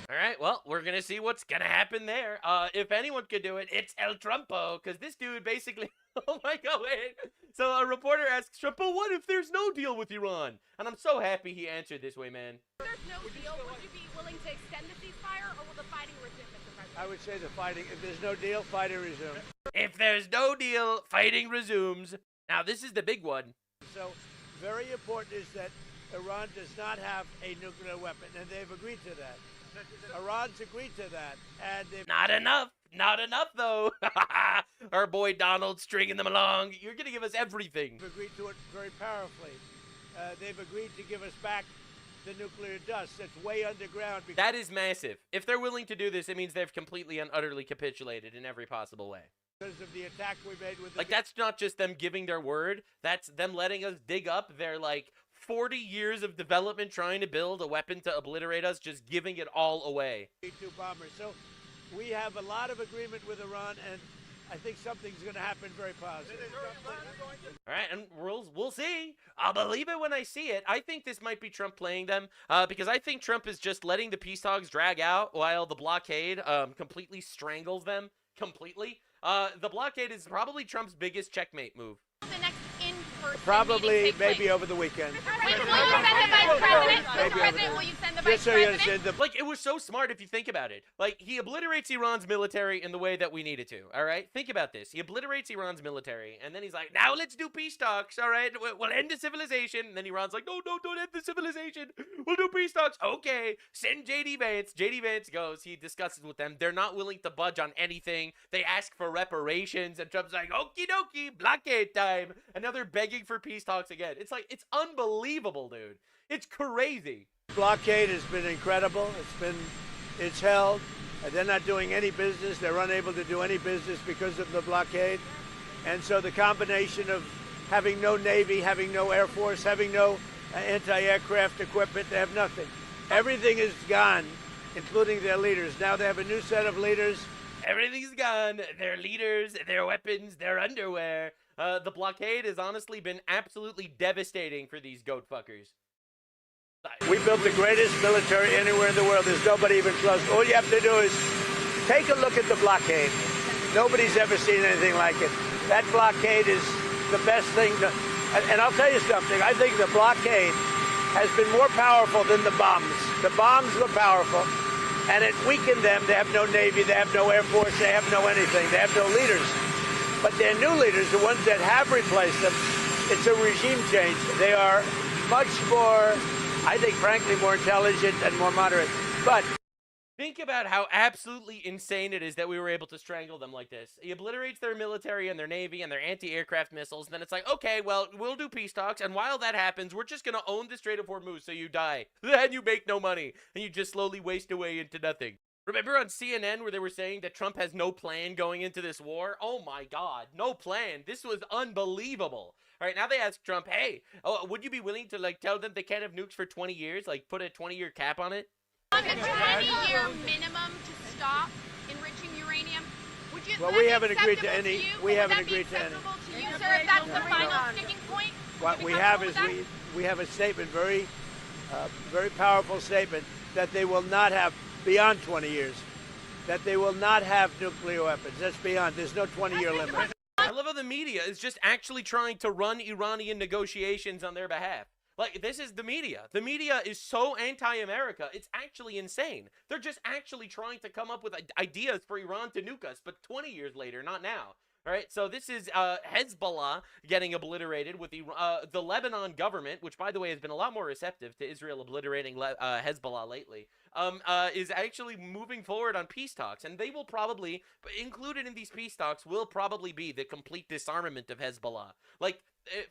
All right, well, we're going to see what's going to happen there. If anyone could do it, it's El Trumpo, because this dude basically... Oh, my God, wait. So a reporter asks Trump, but what if there's no deal with Iran? And I'm so happy he answered this way, man. If there's no deal, would you be willing to extend the ceasefire, or will the fighting resume, Mr. President? I would say the fighting, if there's no deal, fighting resumes. If there's no deal, fighting resumes. Now, this is the big one. So, very important is that Iran does not have a nuclear weapon, and they've agreed to that. Iran's agreed to that, and they've... Not enough. Not enough, though. Our boy Donald stringing them along. You're going to give us everything. They've agreed to it very powerfully. They've agreed to give us back the nuclear dust that's way underground. That is massive. If they're willing to do this, it means they've completely and utterly capitulated in every possible way. Because of the attack we made with the... Like, that's not just them giving their word. That's them letting us dig up their, 40 years of development trying to build a weapon to obliterate us, just giving it all away. B-2 bombers. So we have a lot of agreement with Iran, and I think something's going to happen very positive. All right, and we'll see. I'll believe it when I see it. I think this might be Trump playing them because I think Trump is just letting the peace talks drag out while the blockade completely strangles them completely. The blockade is probably Trump's biggest checkmate move. The next in-person Probably, maybe over the weekend. Will you send the vice president? Mr. President, will you send the vice president? Like, it was so smart if you think about it. Like, he obliterates Iran's military in the way that we needed to, all right? Think about this. He obliterates Iran's military, and then he's like, now let's do peace talks, all right? We'll end the civilization. And then Iran's like, no, don't end the civilization. We'll do peace talks. Okay, send J.D. Vance. J.D. Vance goes. He discusses with them. They're not willing to budge on anything. They ask for reparations, and Trump's like, okie dokie, blockade time. And now they're begging for peace talks again. It's like, it's unbelievable, dude. It's crazy. Blockade has been incredible. It's held. They're not doing any business. They're unable to do any business because of the blockade. And so the combination of having no Navy, having no Air Force, having no anti-aircraft equipment, they have nothing. Everything is gone, including their leaders. Now they have a new set of leaders. Everything's gone. Their leaders, their weapons, their underwear. The blockade has honestly been absolutely devastating for these goat fuckers. We built the greatest military anywhere in the world. There's nobody even close. All you have to do is take a look at the blockade. Nobody's ever seen anything like it. That blockade is the best thing. And I'll tell you something. I think the blockade has been more powerful than the bombs. The bombs were powerful, and it weakened them. They have no Navy. They have no Air Force. They have no anything. They have no leaders. But their new leaders, the ones that have replaced them, it's a regime change. They are much more, I think, frankly, more intelligent and more moderate. But think about how absolutely insane it is that we were able to strangle them like this. He obliterates their military and their Navy and their anti-aircraft missiles. And then it's like, okay, well, we'll do peace talks. And while that happens, we're just going to own the Strait of Hormuz so you die. Then you make no money. And you just slowly waste away into nothing. Remember on CNN where they were saying that Trump has no plan going into this war? Oh my God, no plan. This was unbelievable. All right, now they ask Trump, hey, would you be willing to tell them they can't have nukes for 20 years? Like put a 20-year cap on it? On the 20-year minimum to stop enriching uranium, would you? Well, we haven't agreed to any. We haven't agreed to any. To you, sir, if that's the final sticking point. What we have is we have a statement, very powerful statement, that they will not have beyond 20 years, that they will not have nuclear weapons. That's beyond. There's no 20-year limit. I love how the media is just actually trying to run Iranian negotiations on their behalf. Like, this is the media. The media is so anti-America, it's actually insane. They're just actually trying to come up with ideas for Iran to nuke us, but 20 years later, not now. All right, so this is Hezbollah getting obliterated with the Lebanon government, which, by the way, has been a lot more receptive to Israel obliterating Hezbollah lately, is actually moving forward on peace talks. And they will probably, included in these peace talks, will probably be the complete disarmament of Hezbollah. Like,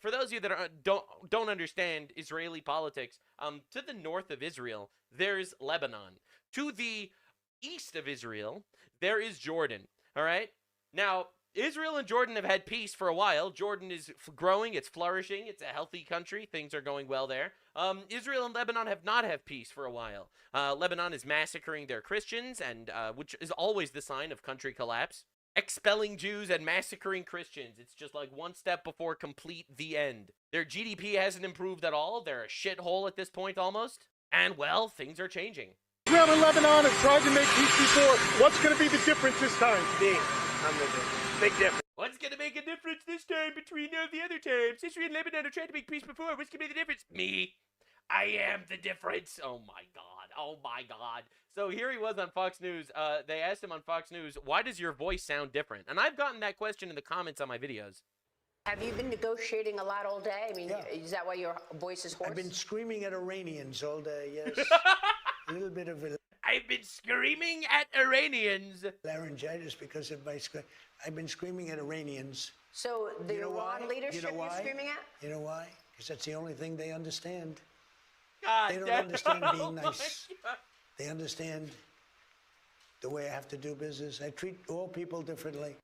for those of you that don't understand Israeli politics, to the north of Israel, there's Lebanon. To the east of Israel, there is Jordan, all right? Now, Israel and Jordan have had peace for a while. Jordan is growing, it's flourishing, it's a healthy country, things are going well there. Israel and Lebanon have not had peace for a while. Lebanon is massacring their Christians, and which is always the sign of country collapse. Expelling Jews and massacring Christians. It's just like one step before complete the end. Their GDP hasn't improved at all. They're a shithole at this point almost. And, well, things are changing. Israel and Lebanon have tried to make peace before. What's going to be the difference this time? Me. I'm the big difference. What's going to make a difference this time between the other times? Israel and Lebanon have tried to make peace before. What's going to be the difference? Me. I am the difference. Oh, my God. Oh, my God. So here he was on Fox News. They asked him on Fox News, why does your voice sound different? And I've gotten that question in the comments on my videos. Have you been negotiating a lot all day? I mean, is that why your voice is hoarse? I've been screaming at Iranians all day, yes. A little bit of a I've been screaming at Iranians. Laryngitis because of my scream. I've been screaming at Iranians. So the You know Iran why? leadership You know you're why? screaming at? You know why? Because that's the only thing they understand. God They don't damn. understand Oh being my nice. God. They understand the way I have to do business. I treat all people differently.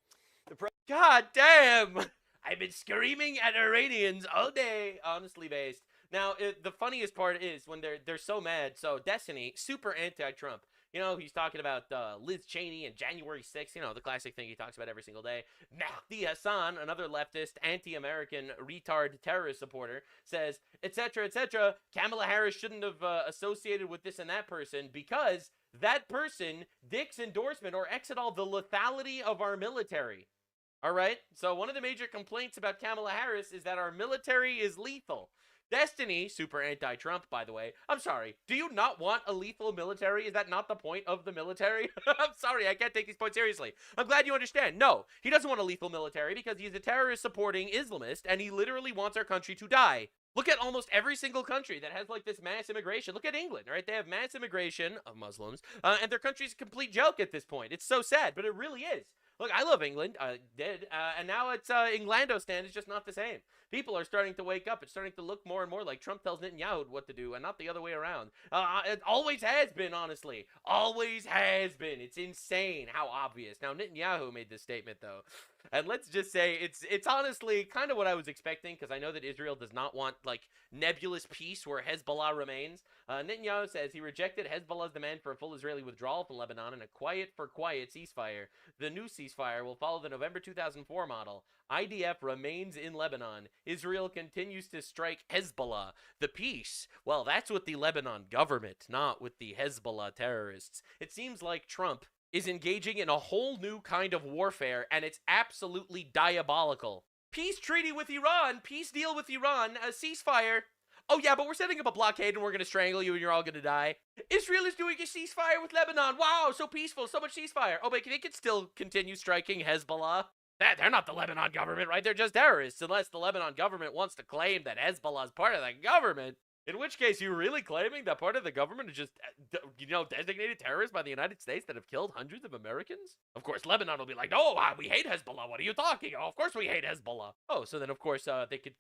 God damn! I've been screaming at Iranians all day, honestly based. Now, the funniest part is when they're so mad. So Destiny, super anti-Trump. You know, he's talking about Liz Cheney and January 6th, you know, the classic thing he talks about every single day. Mehdi Hassan, another leftist, anti-American, retard terrorist supporter, says, etc., etc., Kamala Harris shouldn't have associated with this and that person because that person dicks endorsement or exit all the lethality of our military. All right? So one of the major complaints about Kamala Harris is that our military is lethal. Destiny, super anti-Trump, by the way. I'm sorry. Do you not want a lethal military? Is that not the point of the military? I'm sorry. I can't take these points seriously. I'm glad you understand. No, he doesn't want a lethal military because he's a terrorist-supporting Islamist, and he literally wants our country to die. Look at almost every single country that has, like, this mass immigration. Look at England, right? They have mass immigration of Muslims, and their country's a complete joke at this point. It's so sad, but it really is. Look, I love England. I did. And now it's Englandostan is just not the same. People are starting to wake up. It's starting to look more and more like Trump tells Netanyahu what to do and not the other way around. It always has been, honestly. Always has been. It's insane how obvious. Now, Netanyahu made this statement, though. And let's just say it's honestly kind of what I was expecting because I know that Israel does not want, like, nebulous peace where Hezbollah remains. Netanyahu says he rejected Hezbollah's demand for a full Israeli withdrawal from Lebanon and a quiet ceasefire. The new ceasefire will follow the November 2004 model. IDF remains in Lebanon. Israel continues to strike Hezbollah. The peace, well, that's with the Lebanon government, not with the Hezbollah terrorists. It seems like Trump is engaging in a whole new kind of warfare, and it's absolutely diabolical. Peace treaty with Iran, peace deal with Iran, a ceasefire. Oh yeah, but we're setting up a blockade and we're going to strangle you and you're all going to die. Israel is doing a ceasefire with Lebanon. Wow, so peaceful, so much ceasefire. Oh, but they could still continue striking Hezbollah. They're not the Lebanon government, right? They're just terrorists, unless the Lebanon government wants to claim that Hezbollah is part of the government. In which case, you're really claiming that part of the government is just, designated terrorists by the United States that have killed hundreds of Americans? Of course, Lebanon will be like, no, we hate Hezbollah. What are you talking about? Of course we hate Hezbollah. Oh, so then, of course, they could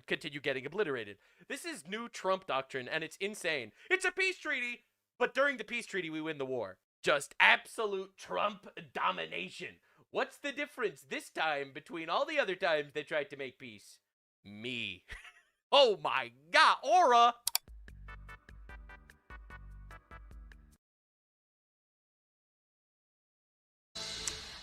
continue getting obliterated. This is new Trump doctrine, and it's insane. It's a peace treaty, but during the peace treaty, we win the war. Just absolute Trump domination. What's the difference this time between all the other times they tried to make peace? Me. Oh my God, Aura!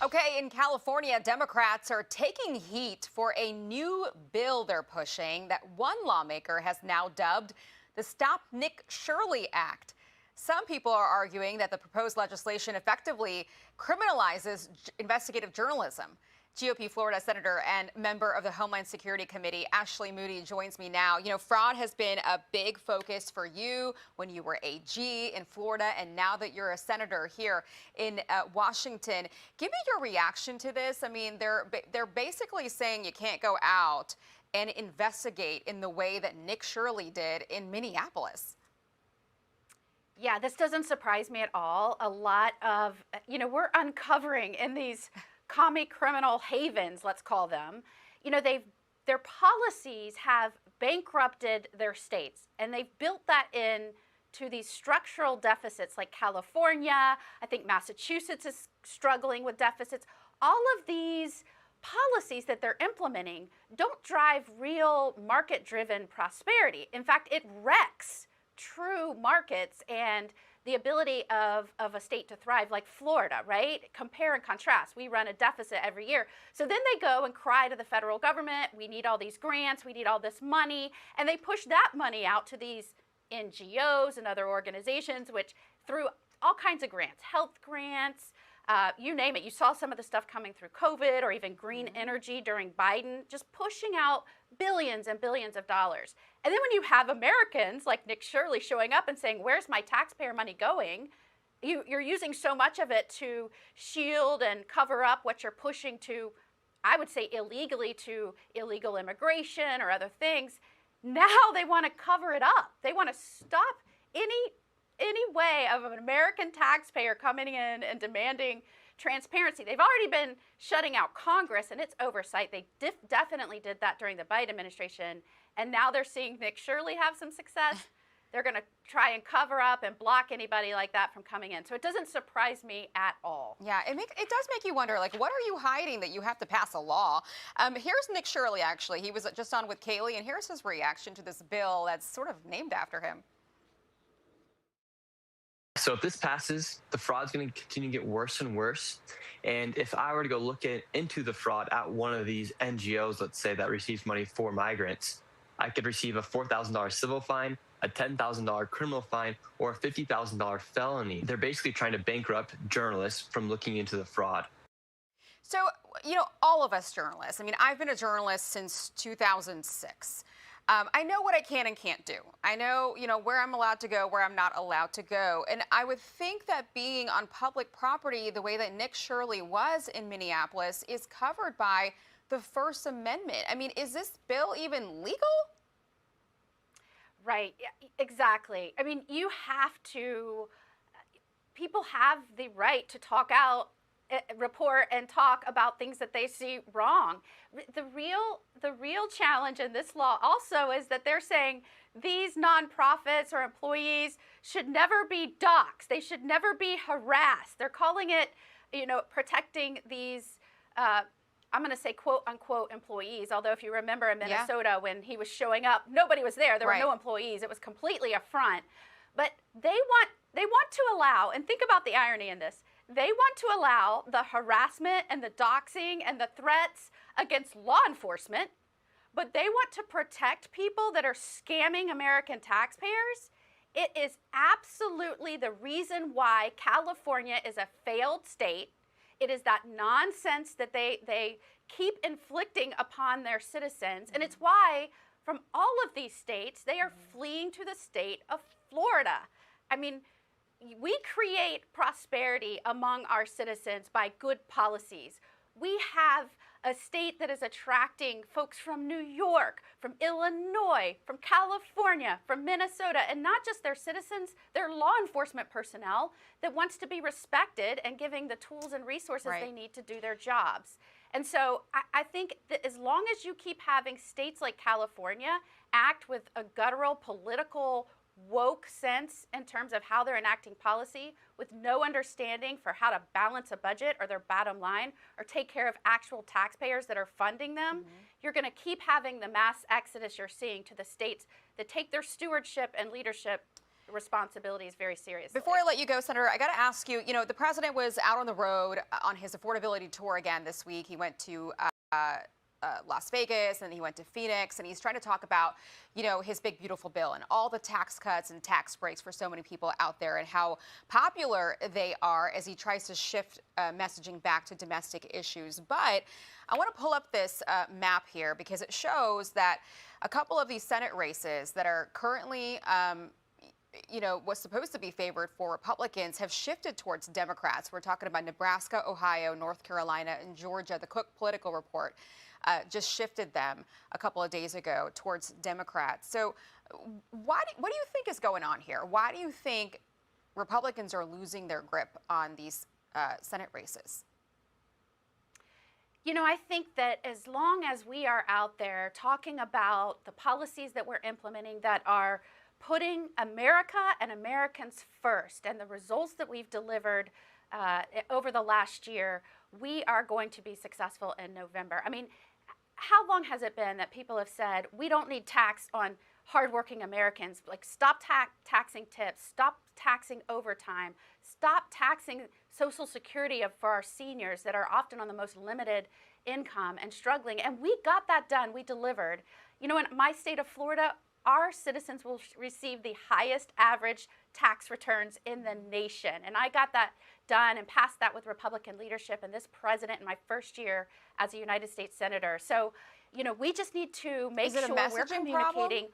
Okay, in California, Democrats are taking heat for a new bill they're pushing that one lawmaker has now dubbed the Stop Nick Shirley Act. Some people are arguing that the proposed legislation effectively criminalizes investigative journalism. GOP Florida Senator and member of the Homeland Security Committee, Ashley Moody, joins me now. You know, fraud has been a big focus for you when you were AG in Florida, and now that you're a senator here in Washington. Give me your reaction to this. I mean, they're basically saying you can't go out and investigate in the way that Nick Shirley did in Minneapolis. Yeah, this doesn't surprise me at all. A lot of, we're uncovering in these commie criminal havens, let's call them, their policies have bankrupted their states, and they've built that in to these structural deficits like California. I think Massachusetts is struggling with deficits. All of these policies that they're implementing don't drive real market-driven prosperity. In fact, it wrecks true markets and the ability of a state to thrive, like Florida, right? Compare and contrast. We run a deficit every year. So then they go and cry to the federal government, we need all these grants, we need all this money, and they push that money out to these NGOs and other organizations, which through all kinds of grants, health grants, you name it. You saw some of the stuff coming through COVID or even green energy during Biden, just pushing out billions and billions of dollars. And then when you have Americans like Nick Shirley showing up and saying, where's my taxpayer money going? You're using so much of it to shield and cover up what you're pushing to, I would say illegally, to illegal immigration or other things. Now they want to cover it up. They want to stop any way of an American taxpayer coming in and demanding transparency. They've already been shutting out Congress and its oversight. They definitely did that during the Biden administration. And now they're seeing Nick Shirley have some success. They're going to try and cover up and block anybody like that from coming in. So it doesn't surprise me at all. Yeah, it does make you wonder, like, what are you hiding that you have to pass a law? Here's Nick Shirley, actually. He was just on with Kaylee, and here's his reaction to this bill that's sort of named after him. So if this passes, the fraud's going to continue to get worse and worse. And if I were to go look into the fraud at one of these NGOs, let's say, that receives money for migrants, I could receive a $4,000 civil fine, a $10,000 criminal fine, or a $50,000 felony. They're basically trying to bankrupt journalists from looking into the fraud. So, you know, all of us journalists, I mean, I've been a journalist since 2006. I know what I can and can't do. I know, you know, where I'm allowed to go, where I'm not allowed to go. And I would think that being on public property the way that Nick Shirley was in Minneapolis is covered by the First Amendment. I mean, is this bill even legal? Right, exactly. I mean, you have to, people have the right to talk out, report and talk about things that they see wrong. The real challenge in this law also is that they're saying these nonprofits or employees should never be doxxed. They should never be harassed. They're calling it, you know, protecting these, I'm going to say quote unquote employees, although if you remember in Minnesota when he was showing up, nobody was there. There were no employees. It was completely a front. But they want to allow, and think about the irony in this, they want to allow the harassment and the doxing and the threats against law enforcement, but they want to protect people that are scamming American taxpayers. It is absolutely the reason why California is a failed state. It is that nonsense that they keep inflicting upon their citizens. And it's why from all of these states, they are fleeing to the state of Florida. I mean, we create prosperity among our citizens by good policies. We have a state that is attracting folks from New York, from Illinois, from California, from Minnesota, and not just their citizens, their law enforcement personnel that wants to be respected and giving the tools and resources they need to do their jobs. And so I think that as long as you keep having states like California act with a guttural political woke sense in terms of how they're enacting policy with no understanding for how to balance a budget or their bottom line or take care of actual taxpayers that are funding them, you're going to keep having the mass exodus you're seeing to the states that take their stewardship and leadership responsibilities very seriously. Before I let you go, Senator, I got to ask you, you know, the president was out on the road on his affordability tour again this week. He went to Las Vegas, and he went to Phoenix, and he's trying to talk about, you know, his big, beautiful bill and all the tax cuts and tax breaks for so many people out there and how popular they are as he tries to shift messaging back to domestic issues. But I want to pull up this map here because it shows that a couple of these Senate races that are currently you know, was supposed to be favored for Republicans have shifted towards Democrats. We're talking about Nebraska, Ohio, North Carolina, and Georgia. The Cook Political Report just shifted them a couple of days ago towards Democrats. So what do you think is going on here? Why do you think Republicans are losing their grip on these Senate races? You know, I think that as long as we are out there talking about the policies that we're implementing that are putting America and Americans first and the results that we've delivered over the last year, we are going to be successful in November. I mean, how long has it been that people have said, we don't need tax on hardworking Americans? Like, stop taxing tips, stop taxing overtime, stop taxing Social Security for our seniors that are often on the most limited income and struggling. And we got that done. We delivered. You know, in my state of Florida, our citizens will receive the highest average tax returns in the nation. And I got that done and passed that with Republican leadership and this president in my first year as a United States Senator. So, you know, we just need to make sure we're communicating.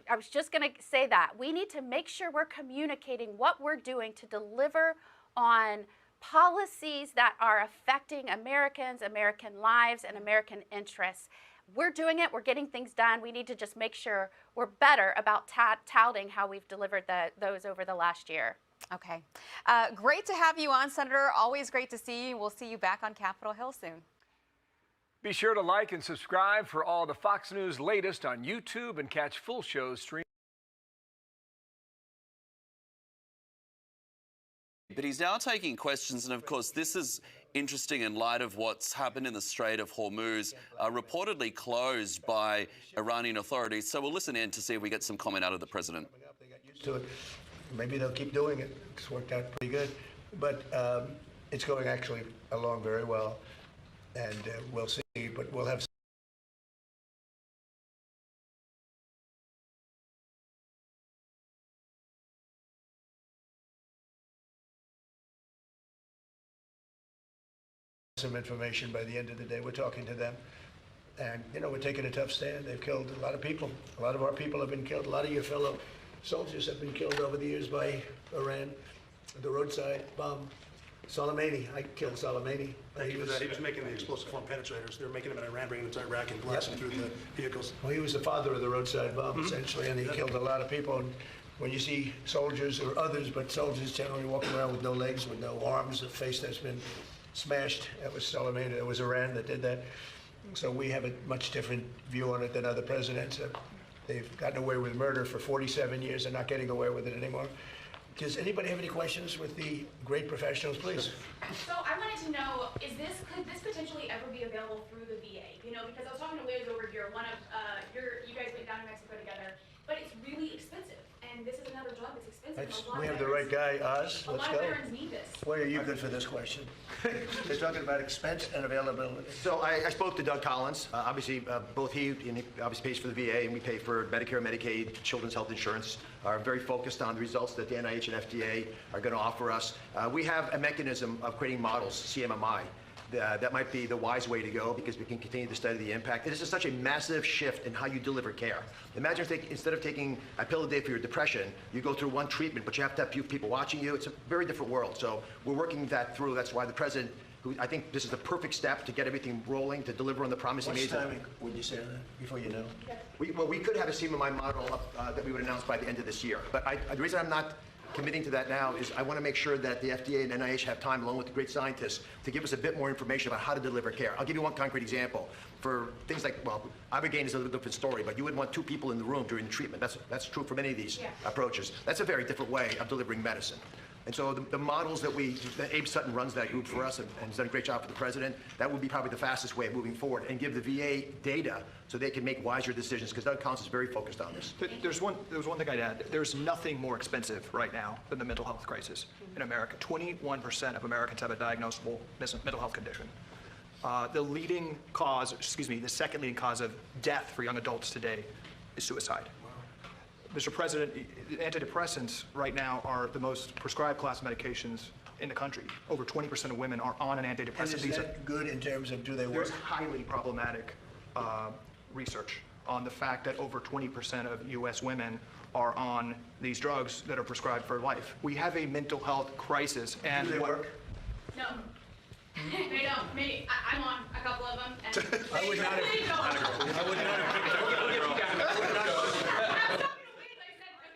I was just going to say that. We need to make sure we're communicating what we're doing to deliver on policies that are affecting Americans, American lives, and American interests. We're doing it. We're getting things done. We need to just make sure we're better about touting how we've delivered those over the last year. Okay. Great to have you on, Senator. Always great to see you. We'll see you back on Capitol Hill soon. Be sure to like and subscribe for all the Fox News latest on YouTube and catch full shows streamed. But he's now taking questions, and of course this is interesting in light of what's happened in the Strait of Hormuz, reportedly closed by Iranian authorities. So we'll listen in to see if we get some comment out of the president. They got used to it. Maybe they'll keep doing it. It's worked out pretty good. But it's going actually along very well. And we'll see, but we'll have some information by the end of the day. We're talking to them. And, you know, we're taking a tough stand. They've killed a lot of people. A lot of our people have been killed. A lot of your fellow soldiers have been killed over the years by Iran. The roadside bomb. Soleimani, I killed Soleimani. He was making the explosive form penetrators. They were making them in Iran, bringing them to Iraq and blasting through the vehicles. Well, he was the father of the roadside bomb, essentially, and he killed a lot of people. And when you see soldiers or others, but soldiers generally walking around with no legs, with no arms, a face that's been smashed, that was Soleimani. It was Iran that did that. So we have a much different view on it than other presidents. They've gotten away with murder for 47 years. They're not getting away with it anymore. Does anybody have any questions with the great professionals, please? So I wanted to know, could this potentially ever be available through the VA? You know, because I was talking to Liz over here, you guys went down to Mexico together, but it's really expensive. And this is another drug that's expensive. We have the right guy, Oz. Let's go. A lot of veterans need this. Why are you good for this question? They're talking about expense and availability. So I spoke to Doug Collins. Obviously, both he obviously pays for the VA, and we pay for Medicare, Medicaid, children's health insurance. Are very focused on the results that the NIH and FDA are going to offer us. We have a mechanism of creating models, CMMI. That might be the wise way to go because we can continue to study the impact. This is such a massive shift in how you deliver care. Imagine if instead of taking a pill a day for your depression, you go through one treatment, but you have to have few people watching you. It's a very different world. So we're working that through. That's why the president, who I think this is the perfect step to get everything rolling, to deliver on the promise he made. What timing would you say on that before you know? We could have a CMMI model that we would announce by the end of this year. But the reason I'm not committing to that now is I want to make sure that the FDA and NIH have time, along with the great scientists, to give us a bit more information about how to deliver care. I'll give you one concrete example. For things like, well, Ibogaine is a little different story, but you wouldn't want 2 people in the room during the treatment. That's true for many of these approaches. That's a very different way of delivering medicine. And so the models that Abe Sutton runs that group for us and has done a great job for the president, that would be probably the fastest way of moving forward and give the VA data so they can make wiser decisions, because Doug Collins is very focused on this. There's one thing I'd add. There's nothing more expensive right now than the mental health crisis in America. 21% of Americans have a diagnosable mental health condition. The second leading cause of death for young adults today is suicide. Mr. President, antidepressants right now are the most prescribed class of medications in the country. Over 20% of women are on an antidepressant. And is that good in terms of do they work? There's highly problematic research on the fact that over 20% of U.S. women are on these drugs that are prescribed for life. We have a mental health crisis. And do they work? No. They don't. Maybe I'm on a couple of them. And I would not have.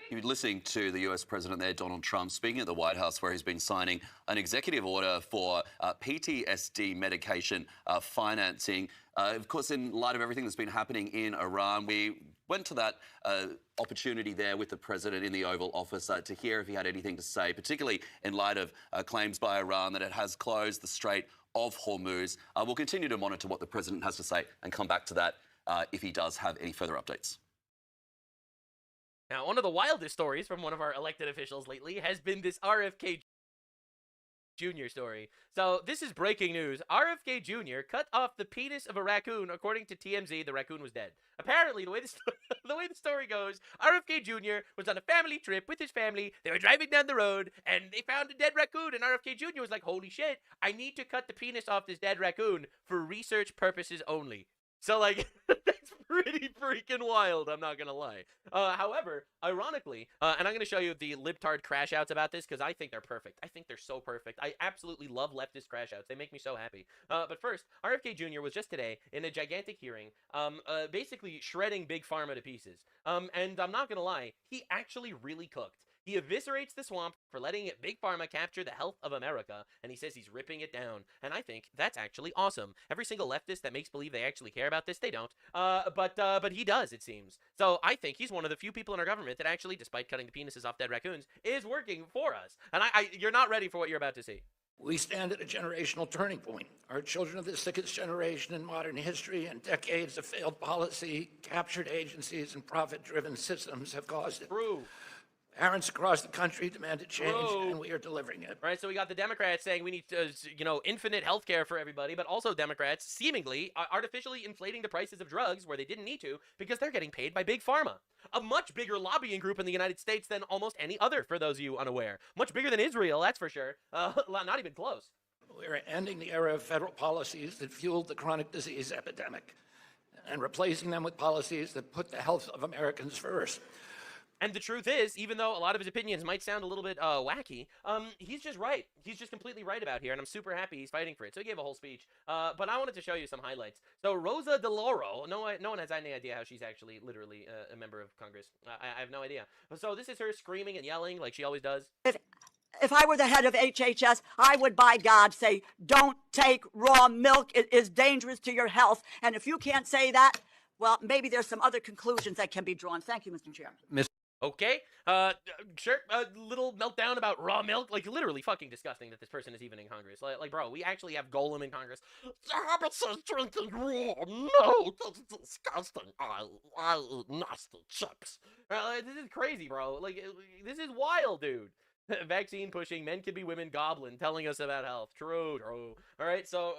You You're listening to the US President there, Donald Trump, speaking at the White House, where he's been signing an executive order for PTSD medication financing. Of course, in light of everything that's been happening in Iran, we went to that opportunity there with the president in the Oval Office to hear if he had anything to say, particularly in light of claims by Iran that it has closed the Strait of Hormuz. We'll continue to monitor what the president has to say and come back to that if he does have any further updates. Now, one of the wildest stories from one of our elected officials lately has been this RFK Jr. story. So this is breaking news. RFK Jr. cut off the penis of a raccoon. According to TMZ, the raccoon was dead. Apparently, the way the story goes, RFK Jr. was on a family trip with his family. They were driving down the road, and they found a dead raccoon, and RFK Jr. was like, holy shit, I need to cut the penis off this dead raccoon for research purposes only. So, like, that's pretty freaking wild, I'm not gonna lie. However, ironically, and I'm gonna show you the libtard crash outs about this, because I think they're perfect. I think they're so perfect. I absolutely love leftist crash outs. They make me so happy. But first, RFK Jr. was just today in a gigantic hearing, basically shredding Big Pharma to pieces. And I'm not gonna lie, he actually really cooked. He eviscerates the swamp for letting Big Pharma capture the health of America, and he says he's ripping it down. And I think that's actually awesome. Every single leftist that makes believe they actually care about this, they don't. But he does, it seems. So I think he's one of the few people in our government that actually, despite cutting the penises off dead raccoons, is working for us. And you're not ready for what you're about to see. We stand at a generational turning point. Our children are the sickest generation in modern history, and decades of failed policy, captured agencies, and profit-driven systems have caused it. True. Parents across the country demanded change, and we are delivering it. Right, so we got the Democrats saying we need, infinite health care for everybody, but also Democrats seemingly artificially inflating the prices of drugs where they didn't need to because they're getting paid by Big Pharma, a much bigger lobbying group in the United States than almost any other, for those of you unaware. Much bigger than Israel, that's for sure. Not even close. We're ending the era of federal policies that fueled the chronic disease epidemic and replacing them with policies that put the health of Americans first. And the truth is, even though a lot of his opinions might sound a little bit wacky, he's just right. He's just completely right about here, and I'm super happy he's fighting for it. So he gave a whole speech. But I wanted to show you some highlights. So Rosa DeLauro, no one has any idea how she's actually literally a member of Congress. I have no idea. So this is her screaming and yelling like she always does. If I were the head of HHS, I would, by God, say, don't take raw milk. It is dangerous to your health. And if you can't say that, well, maybe there's some other conclusions that can be drawn. Thank you, Mr. Chairman. Okay, sure, a little meltdown about raw milk, like literally fucking disgusting that this person is even in Congress. Like bro, we actually have Golem in Congress. The habit says drinking raw milk, that's disgusting. I eat nasty chips. This is crazy, bro. Like, this is wild, dude. Vaccine pushing, men can be women goblin telling us about health. True. All right, so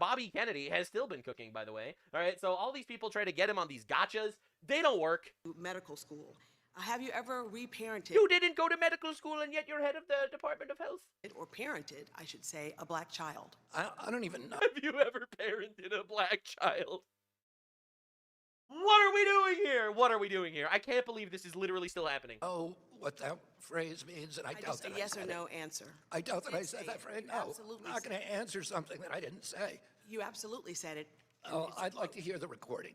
Bobby Kennedy has still been cooking, by the way. All right, so all these people try to get him on these gotchas. They don't work. Medical school. Have you ever reparented? You didn't go to medical school, and yet you're head of the Department of Health. Or parented, I should say, a black child. I don't even know. Have you ever parented a black child? What are we doing here? What are we doing here? I can't believe this is literally still happening. Oh, what that phrase means, and I doubt just that a yes or no answer. I doubt that I said that phrase. No, absolutely I'm not going to answer something that I didn't say. You absolutely said it. Oh, I'd like to hear the recording.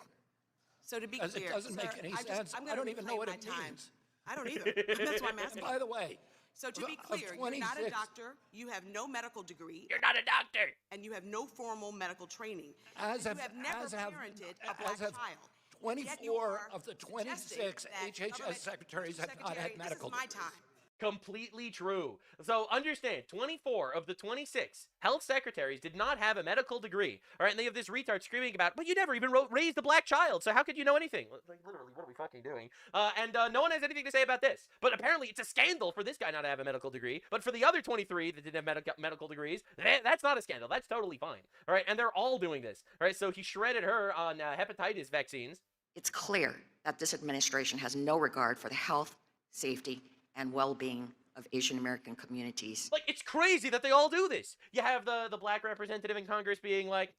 So to be clear, it doesn't make any sense. I don't even know what it means. I don't either. That's why I'm asking. By the way, so to be clear, you're not a doctor. You have no medical degree. You're not a doctor. And you have no formal medical training. You have never parented a black child. 24 of the 26 HHS secretaries have not had medical degrees. Completely true. So understand, 24 of the 26 health secretaries did not have a medical degree. All right, and they have this retard screaming about, but you never even raised a black child, so how could you know anything? Like, literally, what are we fucking doing? And no one has anything to say about this. But apparently it's a scandal for this guy not to have a medical degree, but for the other 23 that didn't have medical degrees, that's not a scandal. That's totally fine. All right, and they're all doing this. All right, so he shredded her on hepatitis vaccines. It's clear that this administration has no regard for the health, safety, and well-being of Asian American communities. Like, it's crazy that they all do this. You have the black representative in Congress being like,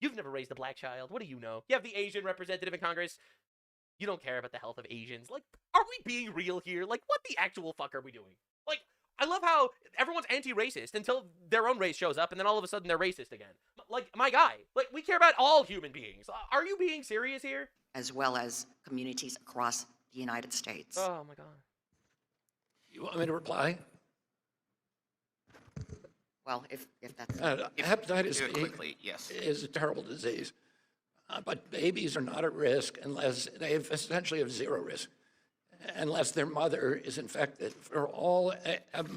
you've never raised a black child. What do you know? You have the Asian representative in Congress. You don't care about the health of Asians. Like, are we being real here? Like, what the actual fuck are we doing? Like, I love how everyone's anti-racist until their own race shows up, and then all of a sudden they're racist again. Like, my guy, like, we care about all human beings. Are you being serious here? As well as communities across the United States. Oh my God. You want me to reply? Well, if that's... Hepatitis B quickly, yes. is a terrible disease, but babies are not at risk unless they essentially have zero risk, unless their mother is infected. For all,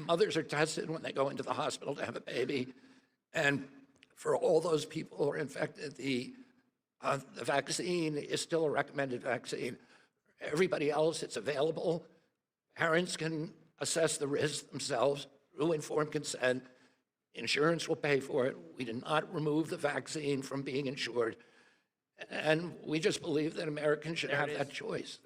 mothers are tested when they go into the hospital to have a baby, and for all those people who are infected, the vaccine is still a recommended vaccine. Everybody else, it's available. Parents can assess the risk themselves through informed consent. Insurance will pay for it. We did not remove the vaccine from being insured. And we just believe that Americans should have that choice.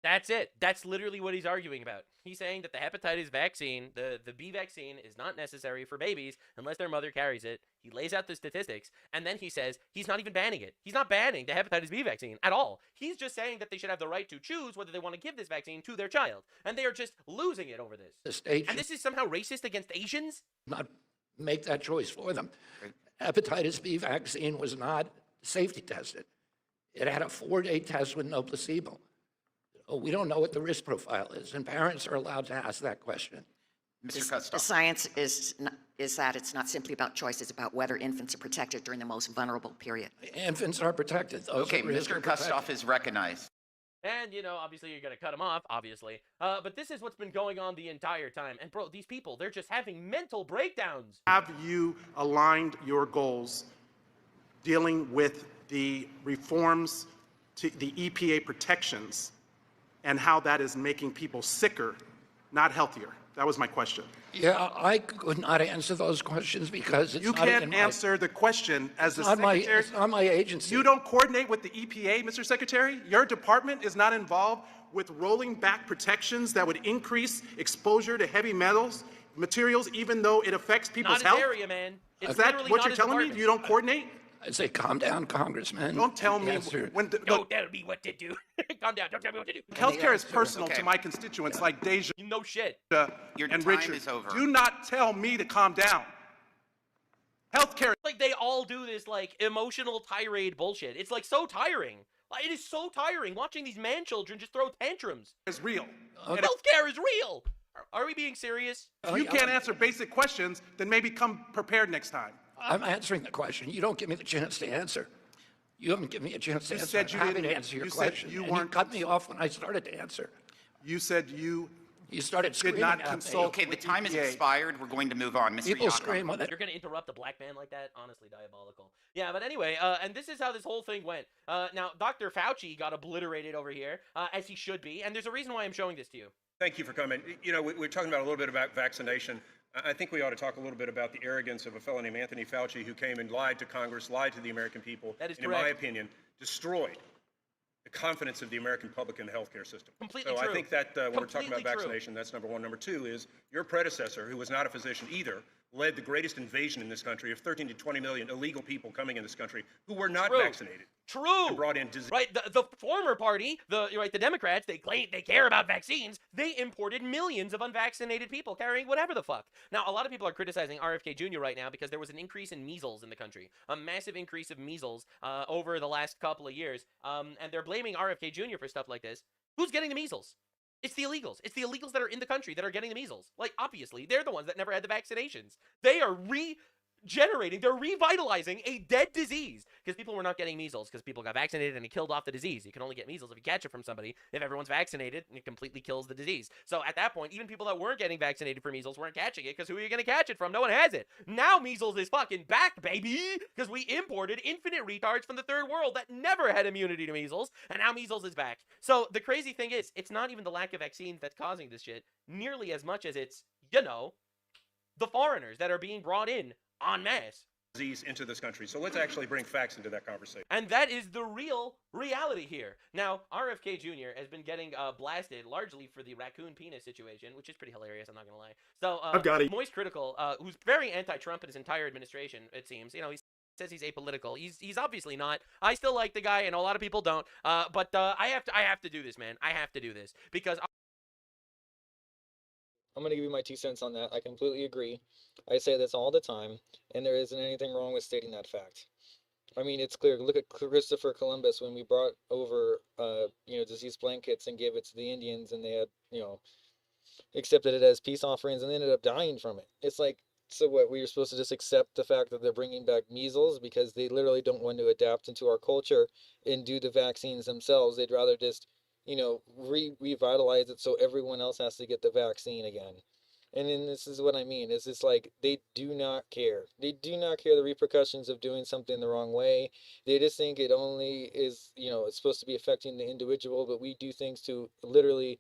That's it. That's literally what he's arguing about. He's saying that the hepatitis vaccine, the B vaccine, is not necessary for babies unless their mother carries it. He lays out the statistics, and then he says he's not even banning it. He's not banning the hepatitis B vaccine at all. He's just saying that they should have the right to choose whether they want to give this vaccine to their child. And they are just losing it over this. And this is somehow racist against Asians? Not make that choice for them. Hepatitis B vaccine was not safety tested. It had a 4-day test with no placebo. We don't know what the risk profile is, and parents are allowed to ask that question. The science is that it's not simply about choice, it's about whether infants are protected during the most vulnerable period. Infants are protected. Okay, Mr. Kustoff is recognized. And, you know, obviously you're going to cut him off, obviously. But this is what's been going on the entire time. And, bro, these people, they're just having mental breakdowns. Have you aligned your goals dealing with the reforms to the EPA protections and how that is making people sicker, not healthier? That was my question. Yeah, I could not answer those questions because it's you not can't answer the question as the secretary. It's not my agency. You don't coordinate with the EPA, Mr. Secretary? Your department is not involved with rolling back protections that would increase exposure to heavy materials, even though it affects people's Not health? his area, man. It's Is that literally what not you're his telling me? department. You don't coordinate? I say, calm down, Congressman. Don't tell me when. Don't tell me what to do. Calm down. Don't tell me what to do. Healthcare is personal to my constituents, like Deja. No shit. Your and time Richard. is over. Do not tell me to calm down. Healthcare. Like, they all do this, like, emotional tirade bullshit. It's, like, so tiring. Like, it is so tiring watching these man-children just throw tantrums. Is real. Healthcare is real. Are we being serious? If you can't answer basic questions, then maybe come prepared next time. I'm answering the question. You don't give me the chance to answer. You haven't given me a chance to You answer. said you I'm happy didn't- to answer your you said question. you and weren't- cut me off when I started to answer. You said you started did screaming not at me. consult. Okay, the with time has EPA. expired. We're going to move on. Mr. People Yakov. scream when You're going to interrupt a black man like that? Honestly, diabolical. Yeah, but anyway, and this is how this whole thing went. Now, Dr. Fauci got obliterated over here, as he should be, and there's a reason why I'm showing this to you. Thank you for coming. You know, we're talking about a little bit about vaccination. I think we ought to talk a little bit about the arrogance of a fellow named Anthony Fauci, who came and lied to Congress, lied to the American people, That is and in correct. my opinion, destroyed the confidence of the American public in the healthcare system. Completely so true. I think that when we're talking about Completely true. vaccination, that's number one. Number two is your predecessor, who was not a physician either, led the greatest invasion in this country of 13 to 20 million illegal people coming in this country who were not True. vaccinated. True. And brought in disease. Right, the former party, the Democrats, they claim they care about vaccines. They imported millions of unvaccinated people carrying whatever the fuck. Now, a lot of people are criticizing RFK Jr. right now because there was an increase in measles in the country, a massive increase of measles over the last couple of years, and they're blaming RFK Jr. for stuff like this. Who's getting the measles? It's the illegals. It's the illegals that are in the country that are getting the measles. Like, obviously, they're the ones that never had the vaccinations. They are regenerating, they're revitalizing a dead disease because people were not getting measles because people got vaccinated and it killed off the disease. You can only get measles if you catch it from somebody. If everyone's vaccinated, it completely kills the disease. So at that point, even people that weren't getting vaccinated for measles weren't catching it because who are you going to catch it from? No one has it. Now measles is fucking back, baby, because we imported infinite retards from the third world that never had immunity to measles, and now measles is back. So the crazy thing is, it's not even the lack of vaccines that's causing this shit nearly as much as it's, you know, the foreigners that are being brought in en masse Disease into this country. So let's actually bring facts into that conversation. And that is the real reality here. Now, RFK Jr. has been getting blasted largely for the raccoon penis situation, which is pretty hilarious, I'm not going to lie. So, I've got it. Moist Critical, who's very anti-Trump in his entire administration, it seems. You know, he says he's apolitical. He's obviously not. I still like the guy, and a lot of people don't. But I have to do this, man. I have to do this because I'm going to give you my 2 cents on that. I completely agree. I say this all the time, and there isn't anything wrong with stating that fact. I mean, it's clear. Look at Christopher Columbus when we brought over, disease blankets and gave it to the Indians, and they had, accepted it as peace offerings and ended up dying from it. It's like, so what? We were supposed to just accept the fact that they're bringing back measles because they literally don't want to adapt into our culture and do the vaccines themselves. They'd rather just, revitalize it so everyone else has to get the vaccine again. And then this is what I mean, is it's like they do not care. They do not care the repercussions of doing something the wrong way. They just think it only is, it's supposed to be affecting the individual, but we do things to literally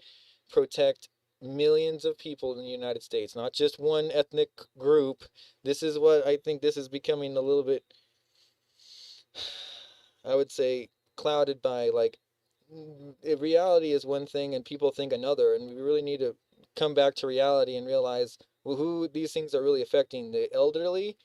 protect millions of people in the United States, not just one ethnic group. This is what I think this is becoming a little bit, I would say, clouded by like reality is one thing and people think another, and we really need to come back to reality and realize who these things are really affecting. The elderly,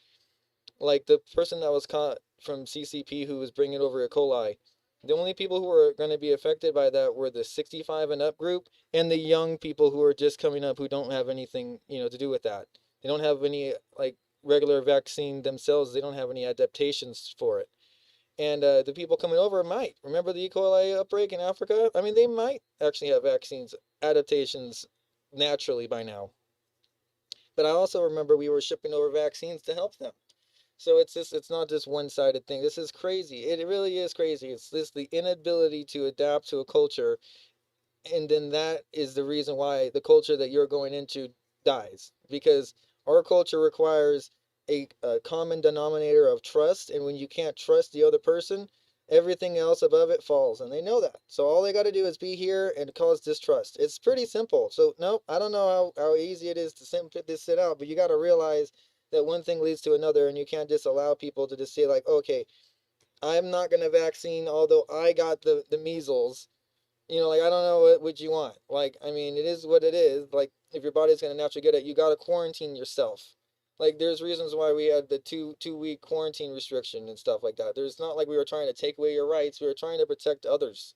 like the person that was caught from CCP who was bringing over E. coli. The only people who are going to be affected by that were the 65 and up group and the young people who are just coming up who don't have anything, to do with that. They don't have any like regular vaccine themselves. They don't have any adaptations for it. And the people coming over might. Remember the E. coli outbreak in Africa? I mean, they might actually have vaccines adaptations naturally by now. But I also remember we were shipping over vaccines to help them. So it's not just one-sided thing. This is crazy. It really is crazy. It's the inability to adapt to a culture, and then that is the reason why the culture that you're going into dies, because our culture requires a common denominator of trust, and when you can't trust the other person, everything else above it falls, and they know that. So all they got to do is be here and cause distrust. It's pretty simple. So no, I don't know how easy it is to put this shit out, but you got to realize that one thing leads to another, and you can't just allow people to just say like, okay, I'm not going to vaccine, although I got the measles. Like, I don't know what you want. Like, I mean, it is what it is. Like, if your body's going to naturally get it, you got to quarantine yourself. Like, there's reasons why we had the two-week quarantine restriction and stuff like that. There's not like we were trying to take away your rights. We were trying to protect others.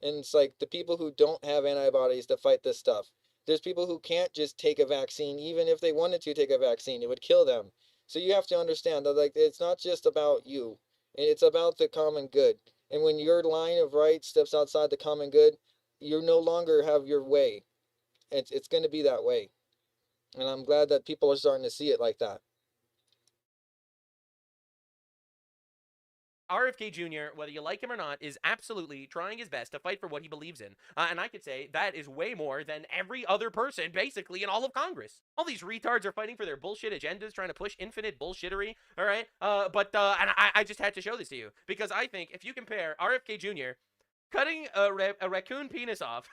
And it's like the people who don't have antibodies to fight this stuff. There's people who can't just take a vaccine, even if they wanted to take a vaccine, it would kill them. So you have to understand that, like, it's not just about you. It's about the common good. And when your line of right steps outside the common good, you no longer have your way. It's going to be that way. And I'm glad that people are starting to see it like that. RFK Jr., whether you like him or not, is absolutely trying his best to fight for what he believes in. And I could say that is way more than every other person, basically, in all of Congress. All these retards are fighting for their bullshit agendas, trying to push infinite bullshittery, all right? And I just had to show this to you, because I think if you compare RFK Jr. cutting a raccoon penis off,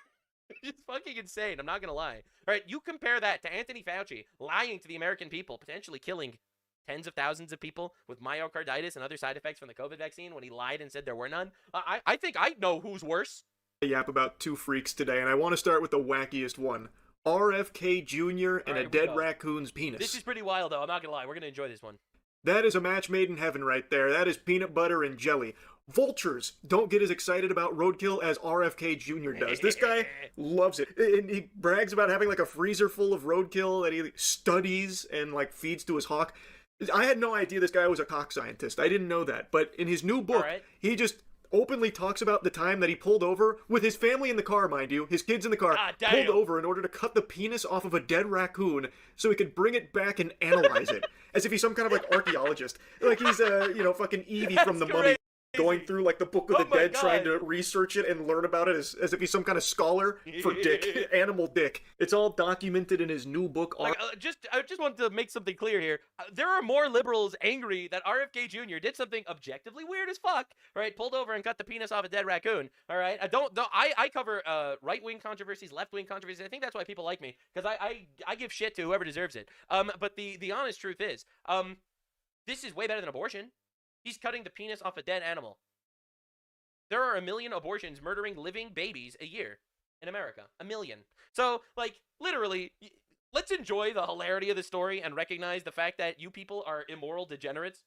it's fucking insane, I'm not gonna lie. All right, you compare that to Anthony Fauci lying to the American people, potentially killing tens of thousands of people with myocarditis and other side effects from the COVID vaccine when he lied and said there were none. I think I know who's worse. Yap about two freaks today, and I want to start with the wackiest one. RFK Jr. and a dead raccoon's penis. This is pretty wild, though. I'm not gonna lie. We're gonna enjoy this one. That is a match made in heaven right there. That is peanut butter and jelly. Vultures don't get as excited about roadkill as RFK Jr. does. This guy loves it. And he brags about having like a freezer full of roadkill that he studies and like feeds to his hawk. I had no idea this guy was a cock scientist. I didn't know that. But in his new book, he just openly talks about the time that he pulled over with his family in the car, mind you, his kids in the car, pulled over in order to cut the penis off of a dead raccoon so he could bring it back and analyze it. As if he's some kind of like archaeologist. Like he's fucking Evie from The Mummy. Going through like the Book of the Dead, trying to research it and learn about it as if he's some kind of scholar for dick, animal dick. It's all documented in his new book. I just wanted to make something clear here. There are more liberals angry that RFK Jr. did something objectively weird as fuck, right? Pulled over and cut the penis off a dead raccoon. All right, I cover right-wing controversies, left-wing controversies. I think that's why people like me, because I give shit to whoever deserves it. But the honest truth is, this is way better than abortion. He's cutting the penis off a dead animal. There are 1 million abortions murdering living babies a year in America. 1 million. So, like, literally, let's enjoy the hilarity of the story and recognize the fact that you people are immoral degenerates.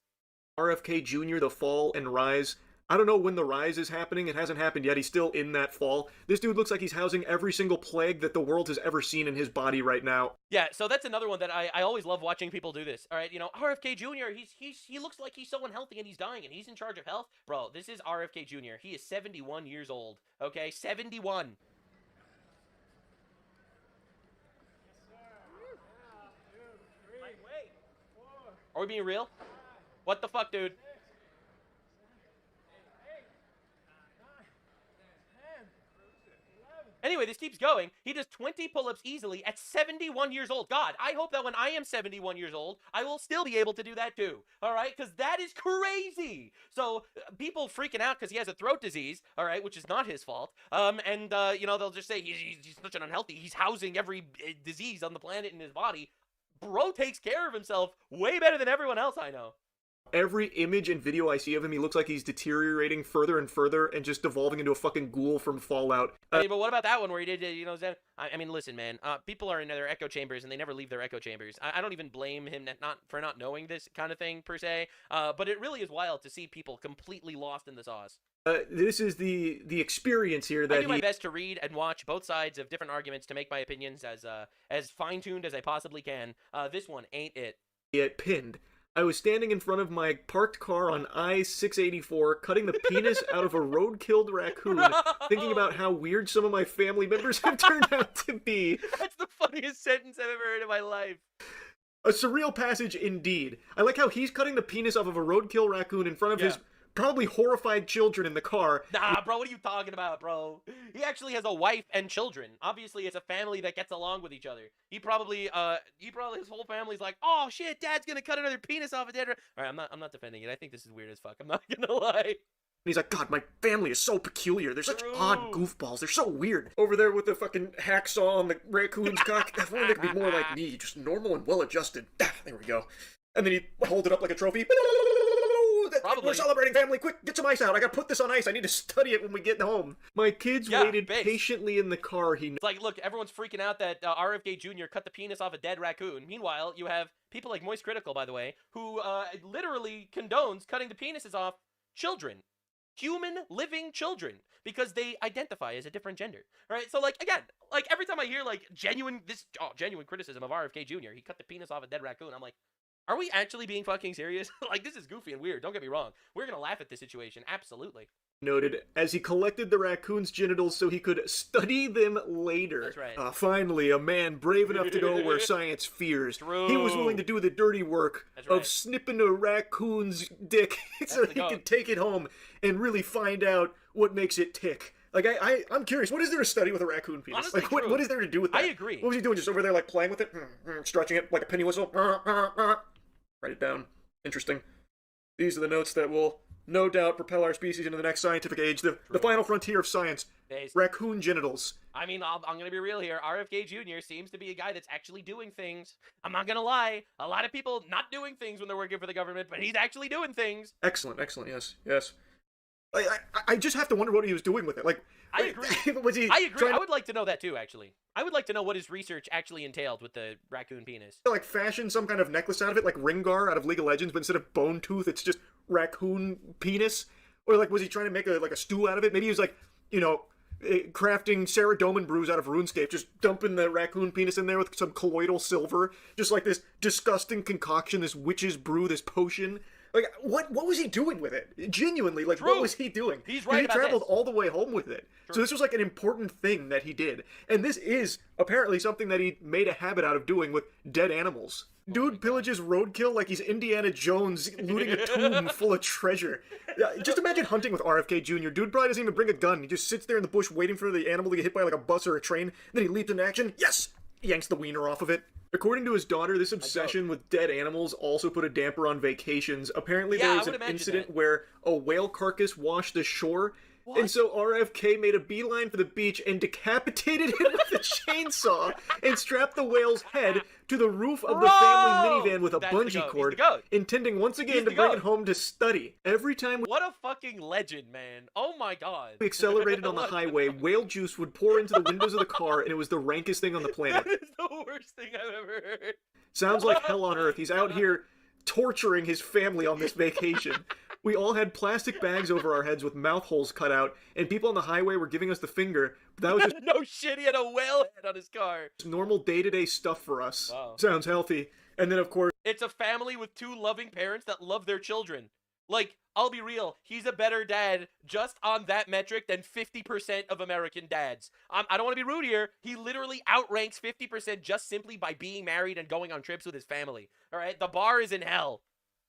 RFK Jr., The Fall and Rise. I don't know when the rise is happening. It hasn't happened yet. He's still in that fall. This dude looks like he's housing every single plague that the world has ever seen in his body right now. Yeah, so that's another one that I always love watching people do this. All right, you know, RFK Jr., he looks like he's so unhealthy and he's dying and he's in charge of health. Bro, this is RFK Jr. He is 71 years old, okay? 71. Are we being real? What the fuck, dude? Anyway, this keeps going. He does 20 pull-ups easily at 71 years old. God, I hope that when I am 71 years old, I will still be able to do that too. All right? Because that is crazy. So people freaking out because he has a throat disease, all right, which is not his fault. You know, they'll just say he's such an unhealthy. He's housing every disease on the planet in his body. Bro takes care of himself way better than everyone else I know. Every image and video I see of him, he looks like he's deteriorating further and further and just devolving into a fucking ghoul from Fallout. I mean, but what about that one where he did, you know, I mean, listen, man, people are in their echo chambers and they never leave their echo chambers. I don't even blame him for not knowing this kind of thing, per se, but it really is wild to see people completely lost in the sauce. This is the experience here that I do my best to read and watch both sides of different arguments to make my opinions as fine-tuned as I possibly can. This one ain't it. Get pinned. I was standing in front of my parked car on I-684, cutting the penis out of a road-killed raccoon, thinking about how weird some of my family members have turned out to be. That's the funniest sentence I've ever heard in my life. A surreal passage indeed. I like how he's cutting the penis off of a roadkill raccoon in front of his probably horrified children in the car. Nah, bro, what are you talking about, bro? He actually has a wife and children. Obviously, it's a family that gets along with each other. He probably, his whole family's like, oh shit, Dad's gonna cut another penis off a dead. All right, I'm not defending it. I think this is weird as fuck. I'm not gonna lie. He's like, God, my family is so peculiar. They're such odd goofballs. They're so weird. Over there with the fucking hacksaw on the raccoon's cock. If only they could be more like me, just normal and well-adjusted. There we go. And then he'd hold it up like a trophy. Probably. We're celebrating, family. Quick, get some ice out. I gotta put this on ice. I need to study it when we get home. My kids waited patiently in the car. It's like, look, everyone's freaking out that RFK Jr. cut the penis off a dead raccoon. Meanwhile, you have people like Moist Critical, by the way, who literally condones cutting the penises off children. Human, living children. Because they identify as a different gender. Right? So, like, again, like, every time I hear, like, genuine criticism of RFK Jr., he cut the penis off a dead raccoon, I'm like, are we actually being fucking serious? Like, this is goofy and weird. Don't get me wrong. We're gonna laugh at this situation. Absolutely. Noted as he collected the raccoon's genitals so he could study them later. That's right. Finally, a man brave enough to go where science fears. True. He was willing to do the dirty work of snipping a raccoon's dick so he could take it home and really find out what makes it tick. Like, I'm curious, what is there to study with a raccoon penis? Honestly, like, what is there to do with that? I agree. What was he doing, just over there, like, playing with it? Stretching it like a penny whistle? Write it down. Interesting. These are the notes that will no doubt propel our species into the next scientific age, the final frontier of science. Raccoon genitals. I mean, I'm going to be real here. RFK Jr. seems to be a guy that's actually doing things. I'm not going to lie. A lot of people not doing things when they're working for the government, but he's actually doing things. Excellent, yes. I just have to wonder what he was doing with it. Like, I agree. I agree. I would like to know that too, actually. I would like to know what his research actually entailed with the raccoon penis. Like, fashion some kind of necklace out of it, like Ringar out of League of Legends, but instead of bone tooth, it's just raccoon penis? Or, like, was he trying to make a stew out of it? Maybe he was, like, you know, crafting Sarah Doman brews out of RuneScape, just dumping the raccoon penis in there with some colloidal silver, just like this disgusting concoction, this witch's brew, this potion. Like, what was he doing with it? Genuinely, like, what was he doing? He's right about this. He traveled all the way home with it. True. So this was, like, an important thing that he did. And this is, apparently, something that he made a habit out of doing with dead animals. Dude pillages roadkill like he's Indiana Jones looting a tomb full of treasure. Just imagine hunting with RFK Jr. Dude probably doesn't even bring a gun. He just sits there in the bush waiting for the animal to get hit by, like, a bus or a train. Then he leaps into action. Yes! Yanks the wiener off of it. According to his daughter, this obsession with dead animals also put a damper on vacations. Apparently there was an incident where a whale carcass washed ashore, and so RFK made a beeline for the beach and decapitated it with a chainsaw and strapped the whale's head to the roof of the family minivan with a bungee cord, intending once again to bring it home to study. Every time What a fucking legend, man. Oh my god. we accelerated on the highway, whale juice would pour into the windows of the car, and it was the rankest thing on the planet. That is the worst thing I've ever heard. Sounds like hell on earth. He's out here torturing his family on this vacation. We all had plastic bags over our heads with mouth holes cut out, and people on the highway were giving us the finger. But that was just No shit, he had a whale head on his car. normal day-to-day stuff for us. Wow. Sounds healthy. And then, of course, It's a family with two loving parents that love their children. Like, I'll be real, he's a better dad just on that metric than 50% of American dads. I don't want to be rude here. He literally outranks 50% just simply by being married and going on trips with his family. All right, the bar is in hell.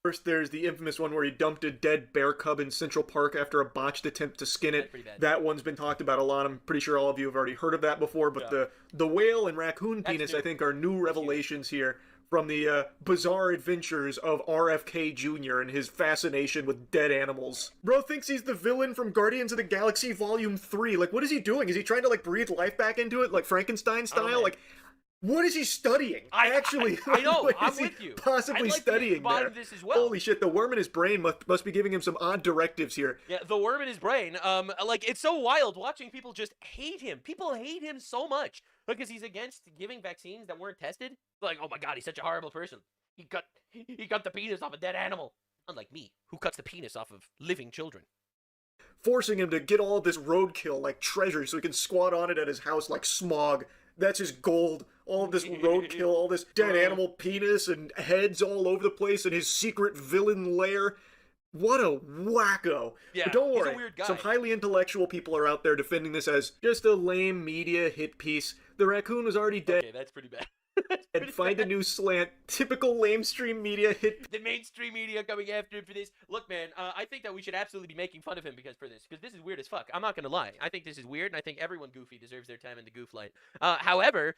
First, there's the infamous one where he dumped a dead bear cub in Central Park after a botched attempt to skin it. That one's been talked about a lot. I'm pretty sure all of you have already heard of that before. But the whale and raccoon penis, I think, are new revelations here from the bizarre adventures of RFK Jr. and his fascination with dead animals. Bro thinks he's the villain from Guardians of the Galaxy Volume 3. Like, what is he doing? Is he trying to, like, breathe life back into it, like Frankenstein style? Like, what is he studying? I know, what I'm is he with you. possibly I'd like to studying combine there? this as well. Holy shit, the worm in his brain must be giving him some odd directives here. Yeah, the worm in his brain. Like, it's so wild watching people just hate him. People hate him so much because he's against giving vaccines that weren't tested. Like, oh my god, he's such a horrible person. He cut the penis off a dead animal. Unlike me, who cuts the penis off of living children. Forcing him to get all of this roadkill like treasure so he can squat on it at his house like Smog. That's his gold. All of this roadkill, all this dead animal penis and heads all over the place in his secret villain lair. What a wacko. Yeah, but don't he's a worry, weird guy. some highly intellectual people are out there defending this as just a lame media hit piece. The raccoon was already dead. Okay, that's pretty bad. And find a new slant. Typical lamestream media hit. The mainstream media coming after him for this. Look, man, I think that we should absolutely be making fun of him because this is weird as fuck. I'm not gonna lie. I think this is weird, and I think everyone goofy deserves their time in the goof light. However,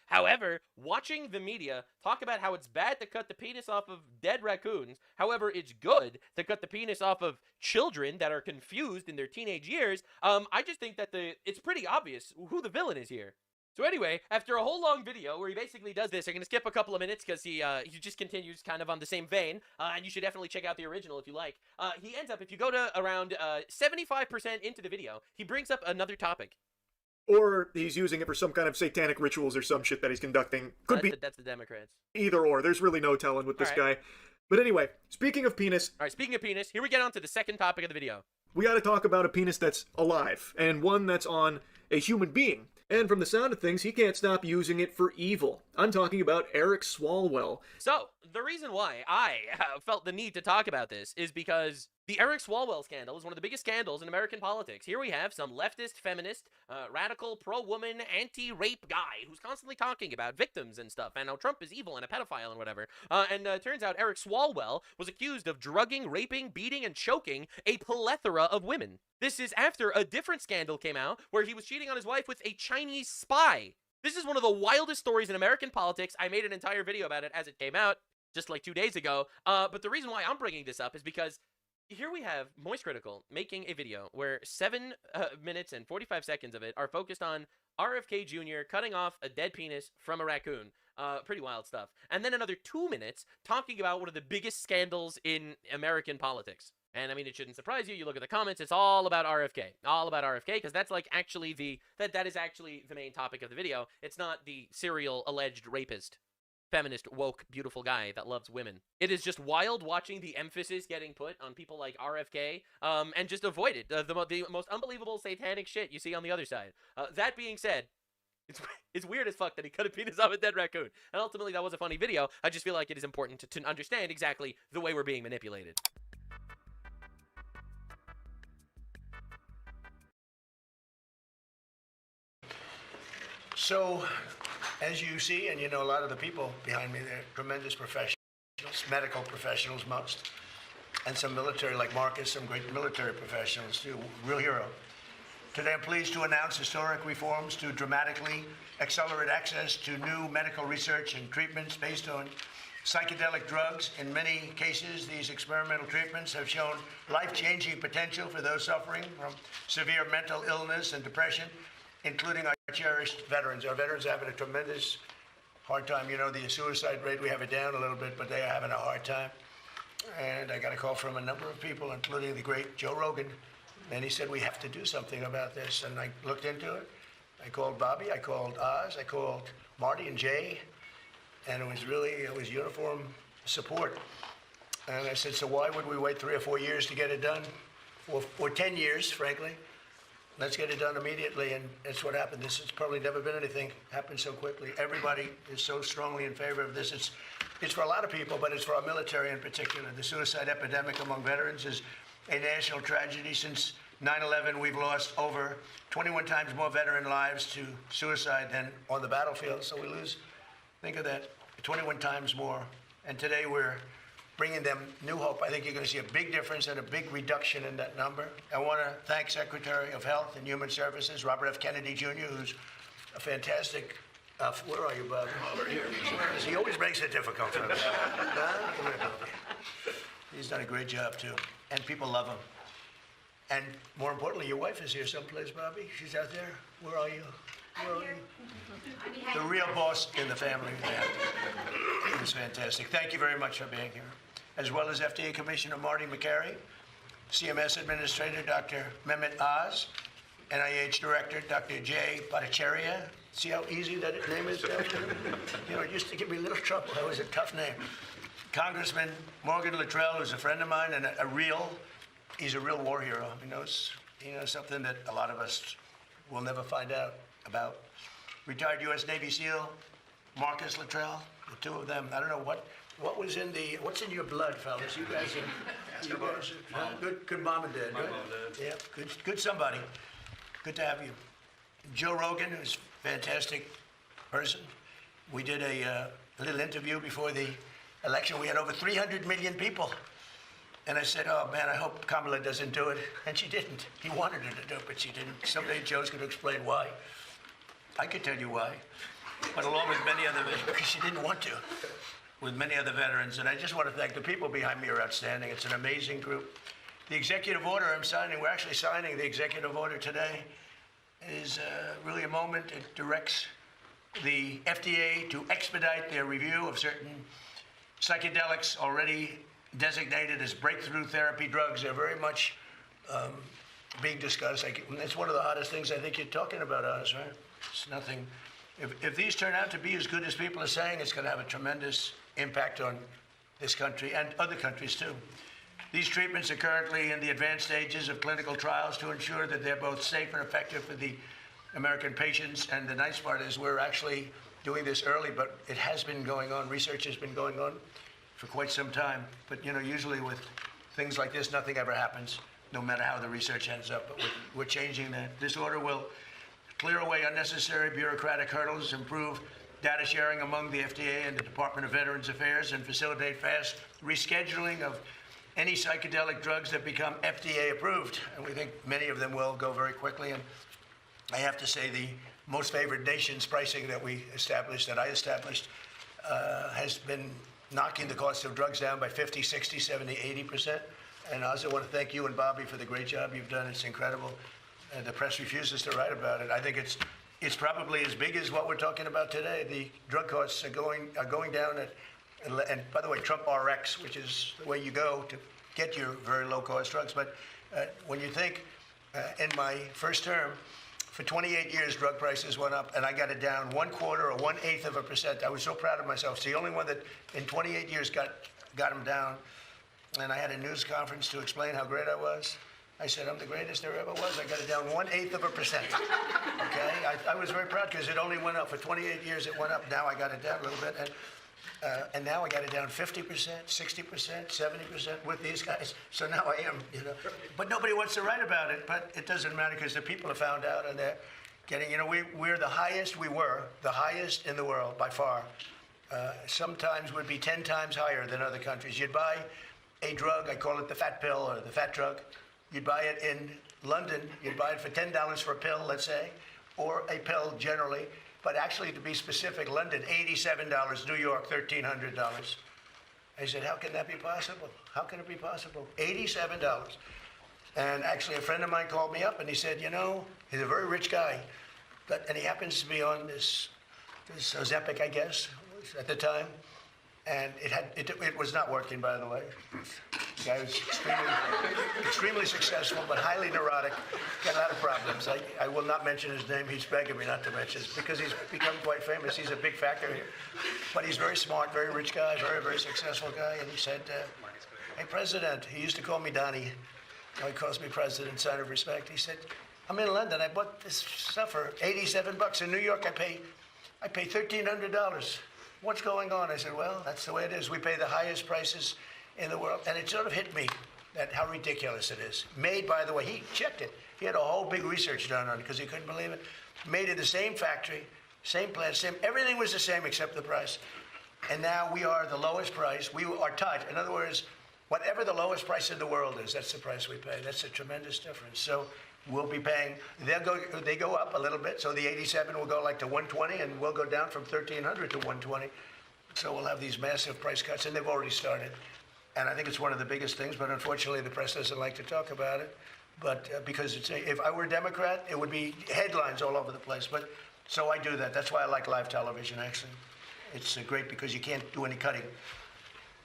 watching the media talk about how it's bad to cut the penis off of dead raccoons, however, it's good to cut the penis off of children that are confused in their teenage years, I just think that it's pretty obvious who the villain is here. So anyway, after a whole long video where he basically does this, I'm going to skip a couple of minutes because he just continues kind of on the same vein, and you should definitely check out the original if you like. He ends up, if you go to around 75% into the video, he brings up another topic. Or he's using it for some kind of satanic rituals or some shit that he's conducting. That's the Democrats. Either or. There's really no telling with this guy. But anyway, speaking of penis. All right, speaking of penis, here we get on to the second topic of the video. We got to talk about a penis that's alive, and one that's on a human being. And from the sound of things, he can't stop using it for evil. I'm talking about Eric Swalwell. So, the reason why I felt the need to talk about this is because the Eric Swalwell scandal is one of the biggest scandals in American politics. Here we have some leftist, feminist, radical, pro-woman, anti-rape guy who's constantly talking about victims and stuff, and how Trump is evil and a pedophile and whatever. Turns out Eric Swalwell was accused of drugging, raping, beating, and choking a plethora of women. This is after a different scandal came out where he was cheating on his wife with a Chinese spy. This is one of the wildest stories in American politics. I made an entire video about it as it came out just like 2 days ago. But the reason why I'm bringing this up is because here we have Moist Critical making a video where 7 minutes and 45 seconds of it are focused on RFK Jr. cutting off a dead penis from a raccoon. Pretty wild stuff. And then another 2 minutes talking about one of the biggest scandals in American politics. And I mean, it shouldn't surprise you. You look at the comments, it's all about RFK. All about RFK, because that's like actually that is actually the main topic of the video. It's not the serial alleged rapist, feminist, woke, beautiful guy that loves women. It is just wild watching the emphasis getting put on people like RFK, and just avoid it. The most unbelievable satanic shit you see on the other side. That being said, it's weird as fuck that he cut a penis off a dead raccoon. And ultimately, that was a funny video. I just feel like it is important to understand exactly the way we're being manipulated. So, as you see, and you know a lot of the people behind me, they're tremendous professionals, medical professionals most, and some military, like Marcus, some great military professionals too, real hero. Today I'm pleased to announce historic reforms to dramatically accelerate access to new medical research and treatments based on psychedelic drugs. In many cases, these experimental treatments have shown life-changing potential for those suffering from severe mental illness and depression, including our cherished veterans. Our veterans are having a tremendous hard time. You know, the suicide rate, we have it down a little bit, but they are having a hard time. And I got a call from a number of people, including the great Joe Rogan, and he said, we have to do something about this. And I looked into it. I called Bobby, I called Oz, I called Marty and Jay, and it was uniform support. And I said, so why would we wait 3 or 4 years to get it done? Or 10 years, frankly. Let's get it done immediately, and that's what happened. This has probably never been anything happened so quickly. Everybody is so strongly in favor of this. It's for a lot of people, but it's for our military in particular. The suicide epidemic among veterans is a national tragedy. Since 9/11, we've lost over 21 times more veteran lives to suicide than on the battlefield. So we lose, think of that, 21 times more. And today we're bringing them new hope. I think you're going to see a big difference and a big reduction in that number. I want to thank Secretary of Health and Human Services, Robert F. Kennedy Jr., who's a fantastic, where are you, Bob? Over here. He always makes it difficult for us. Come here, Bobby. He's done a great job, too. And people love him. And more importantly, your wife is here someplace, Bobby. She's out there. Where are you? Where are you? The real boss in the family. Yeah. It's fantastic. Thank you very much for being here. As well as FDA Commissioner Marty McCary, CMS Administrator Dr. Mehmet Oz, NIH Director Dr. Jay Bhattacharya. See how easy that name is? You know, it used to give me a little trouble. That was a tough name. Congressman Morgan Luttrell, who's a friend of mine and he's a real war hero. He knows something that a lot of us will never find out about. Retired U.S. Navy SEAL Marcus Luttrell, the two of them. I don't know what's in your blood, fellas. You guys are good mom and dad, right? Yeah, good somebody. Good to have you. Joe Rogan, who's a fantastic person. We did a little interview before the election. We had over 300 million people. And I said, oh, man, I hope Kamala doesn't do it. And she didn't. He wanted her to do it, but she didn't. Someday Joe's going to explain why. I could tell you why. But along with many other, because she didn't want to, with many other veterans. And I just want to thank the people behind me are outstanding. It's an amazing group. The executive order I'm signing, we're actually signing the executive order today, is really a moment. It directs the FDA to expedite their review of certain psychedelics already designated as breakthrough therapy drugs. They're very much being discussed. It's one of the hottest things I think you're talking about, Oz, right? It's nothing. If these turn out to be as good as people are saying, it's going to have a tremendous impact on this country and other countries too. These treatments are currently in the advanced stages of clinical trials to ensure that they're both safe and effective for the American patients. And the nice part is we're actually doing this early, but it has been going on. Research has been going on for quite some time. But usually with things like this, nothing ever happens, no matter how the research ends up. But we're changing that. This order will clear away unnecessary bureaucratic hurdles, improve data sharing among the FDA and the Department of Veterans Affairs, and facilitate fast rescheduling of any psychedelic drugs that become FDA approved. And we think many of them will go very quickly. And I have to say the most favored nations pricing that I established, has been knocking the cost of drugs down by 50, 60, 70, 80%. And I also want to thank you and Bobby for the great job you've done. It's incredible. And the press refuses to write about it. I think it's probably as big as what we're talking about today. The drug costs are going down and by the way, Trump RX, which is the way you go to get your very low cost drugs. But when you think in my first term, for 28 years, drug prices went up, and I got it down 1/4 or 1/8%. I was so proud of myself. It's the only one that in 28 years got them down. And I had a news conference to explain how great I was. I said, I'm the greatest there ever was. I got it down 1/8%. Okay? I was very proud because it only went up. For 28 years, it went up. Now I got it down a little bit. And now I got it down 50%, 60%, 70% with these guys. So now I am, But nobody wants to write about it. But it doesn't matter because the people have found out and they're getting, we're the highest, we were the highest in the world by far. Sometimes would be 10 times higher than other countries. You'd buy a drug, I call it the fat pill or the fat drug. You'd buy it in London, you'd buy it for $10 for a pill, let's say, or a pill generally. But actually, to be specific, London, $87, New York, $1,300. I said, how can that be possible? How can it be possible? $87. And actually, a friend of mine called me up and he said, he's a very rich guy, and he happens to be on this Ozempic, I guess, at the time. And it was not working, by the way. The guy was extremely successful, but highly neurotic, got a lot of problems. I will not mention his name. He's begging me not to mention it because he's become quite famous. He's a big factor here. But he's very smart, very rich guy, very, very successful guy. And he said, Hey, President, he used to call me Donnie. Now he calls me President, sign of respect. He said, I'm in London. I bought this stuff for $87. In New York, I pay $1,300. What's going on? I said, well, that's the way it is. We pay the highest prices in the world. And it sort of hit me that how ridiculous it is. Made, by the way, he checked it. He had a whole big research done on it because he couldn't believe it. Made in the same factory, same plant, everything was the same except the price. And now we are the lowest price. We are tied. In other words, whatever the lowest price in the world is, that's the price we pay. That's a tremendous difference. So we'll be paying, they go up a little bit. So the 87 will go like to 120 and we'll go down from 1,300 to 120. So we'll have these massive price cuts and they've already started. And I think it's one of the biggest things, but unfortunately the press doesn't like to talk about it. But because if I were a Democrat, it would be headlines all over the place. But so I do that. That's why I like live television, actually. It's great because you can't do any cutting.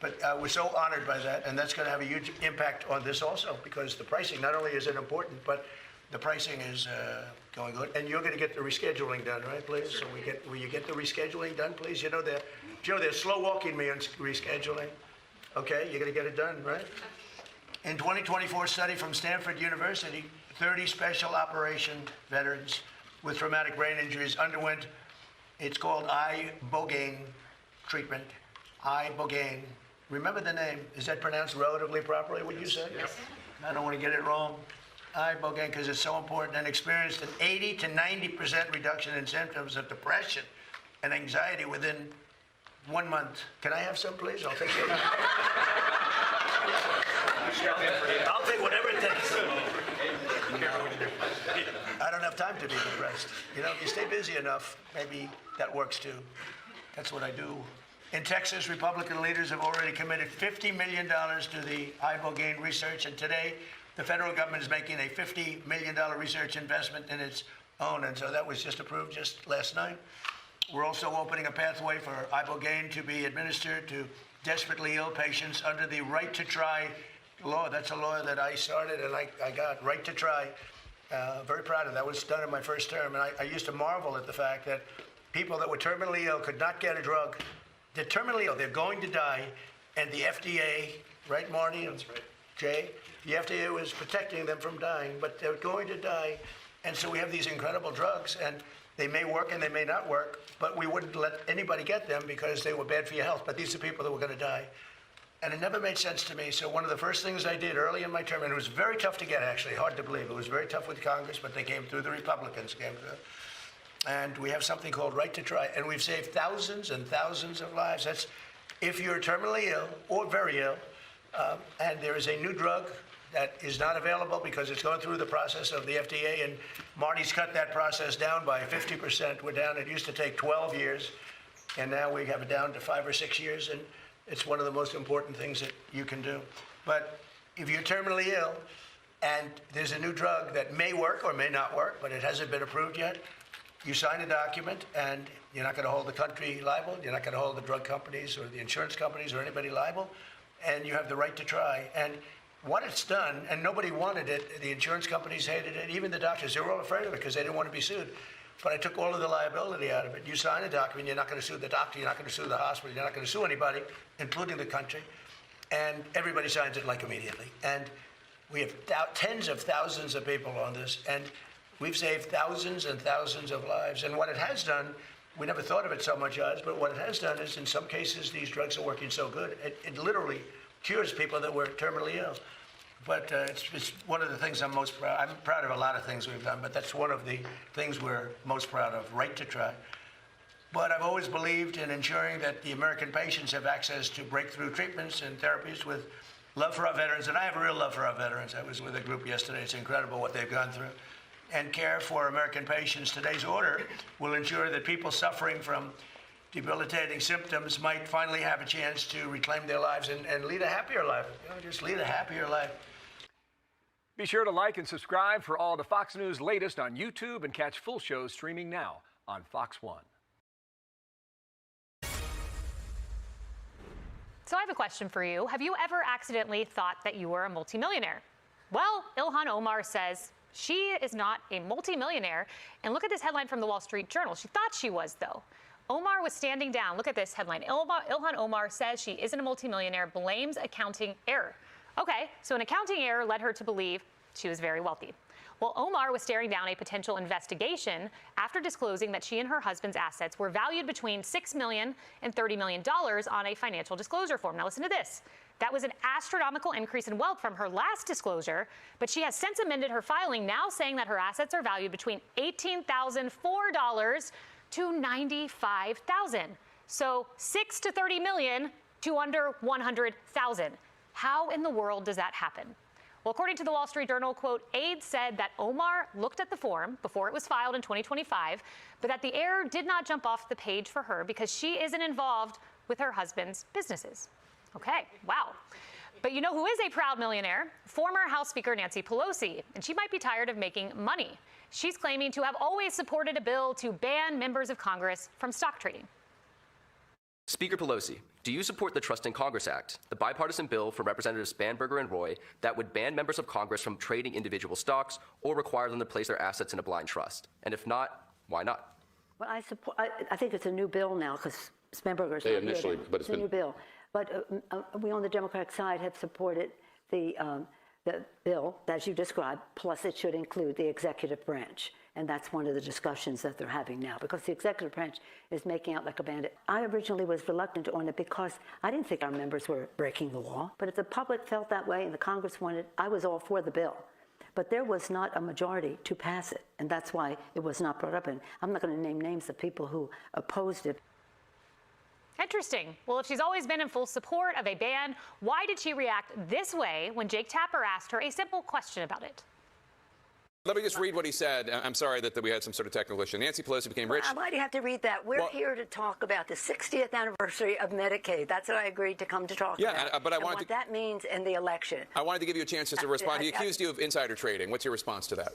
But we're so honored by that, and that's going to have a huge impact on this also, because the pricing, not only is it important, but the pricing is going good. And you're going to get the rescheduling done, right, please? So will you get the rescheduling done, please? You know, they're slow walking me on rescheduling. Okay, you're going to get it done, right? In 2024 study from Stanford University, 30 special operation veterans with traumatic brain injuries underwent, it's called ibogaine treatment. Ibogaine. Remember the name. Is that pronounced relatively properly, would you say? Yes. I don't want to get it wrong. Ibogaine, because it's so important, and experienced an 80 to 90% reduction in symptoms of depression and anxiety within 1 month. Can I have some, please? I'll take it. I'll take whatever it takes. I don't have time to be depressed. You know, if you stay busy enough, maybe that works too. That's what I do. In Texas, Republican leaders have already committed $50 million to the ibogaine research, and today the federal government is making a $50 million research investment in its own, and so that was just approved just last night. We're also opening a pathway for ibogaine to be administered to desperately ill patients under the Right to Try law. That's a law that I started and I got, Right to Try. Very proud of that. That was done in my first term, and I used to marvel at the fact that people that were terminally ill could not get a drug. They're terminally ill. They're going to die, and the FDA, right, Marty? That's right. Jay? The FDA was protecting them from dying, but they're going to die. And so we have these incredible drugs, and they may work and they may not work, but we wouldn't let anybody get them because they were bad for your health. But these are people that were going to die. And it never made sense to me. So one of the first things I did early in my term, and it was very tough to get, actually, hard to believe. It was very tough with Congress, but they came through. The Republicans came through. And we have something called Right to Try. And we've saved thousands and thousands of lives. That's if you're terminally ill or very ill, and there is a new drug that is not available because it's going through the process of the FDA, and Marty's cut that process down by 50%. We're down, it used to take 12 years, and now we have it down to 5 or 6 years, and it's one of the most important things that you can do. But if you're terminally ill, and there's a new drug that may work or may not work, but it hasn't been approved yet, you sign a document, and you're not going to hold the country liable, you're not going to hold the drug companies or the insurance companies or anybody liable, and you have the right to try. And what it's done, and nobody wanted it, the insurance companies hated it, even the doctors, they were all afraid of it because they didn't want to be sued. But I took all of the liability out of it. You sign a document, you're not going to sue the doctor, you're not going to sue the hospital, you're not going to sue anybody, including the country, and everybody signs it like immediately. And we have tens of thousands of people on this, and we've saved thousands and thousands of lives. And what it has done, we never thought of it so much as, but what it has done is in some cases these drugs are working so good, it literally cures people that were terminally ill. But it's one of the things I'm most proud of. I'm proud of a lot of things we've done, but that's one of the things we're most proud of, Right to Try. But I've always believed in ensuring that the American patients have access to breakthrough treatments and therapies with love for our veterans. And I have a real love for our veterans. I was with a group yesterday. It's incredible what they've gone through. And care for American patients. Today's order will ensure that people suffering from debilitating symptoms might finally have a chance to reclaim their lives and lead a happier life. You know, just lead a happier life. Be sure to like and subscribe for all the Fox News latest on YouTube and catch full shows streaming now on Fox 1. So I have a question for you. Have you ever accidentally thought that you were a multimillionaire? Well, Ilhan Omar says she is not a multimillionaire. And look at this headline from the Wall Street Journal. She thought she was, though. Omar was standing down. Look at this headline. Ilhan Omar says she isn't a multimillionaire, blames accounting error. Okay, so an accounting error led her to believe she was very wealthy. Well, Omar was staring down a potential investigation after disclosing that she and her husband's assets were valued between $6 million and $30 million on a financial disclosure form. Now listen to this. That was an astronomical increase in wealth from her last disclosure, but she has since amended her filing, now saying that her assets are valued between $18,004 to $95,000. So 6 to 30 million to under 100,000. How in the world does that happen? Well, according to the Wall Street Journal, quote, aides said that Omar looked at the form before it was filed in 2025, but that the error did not jump off the page for her because she isn't involved with her husband's businesses. Okay, wow. But you know who is a proud millionaire? Former House Speaker Nancy Pelosi, and she might be tired of making money. She's claiming to have always supported a bill to ban members of Congress from stock trading. Speaker Pelosi, do you support the Trust in Congress Act, the bipartisan bill from Representatives Spanberger and Roy that would ban members of Congress from trading individual stocks or require them to place their assets in a blind trust? And if not, why not? Well, I think it's a new bill now because Spanberger's not here. But it's a new bill. But we on the Democratic side have supported the bill, as you described, plus it should include the executive branch. And that's one of the discussions that they're having now, because the executive branch is making out like a bandit. I originally was reluctant on it because I didn't think our members were breaking the law. But if the public felt that way and the Congress wanted, I was all for the bill. But there was not a majority to pass it, and that's why it was not brought up. And I'm not going to name names of people who opposed it. Interesting. Well, if she's always been in full support of a ban, why did she react this way when Jake Tapper asked her a simple question about it? Let me just read what he said. I'm sorry that we had some sort of technical issue. Nancy Pelosi became rich. Why do you have to read that? We're here to talk about the 60th anniversary of Medicaid. That's what I agreed to come to talk about. Yeah, but I wanted what that means in the election. I wanted to give you a chance just to respond. He accused you of insider trading. What's your response to that?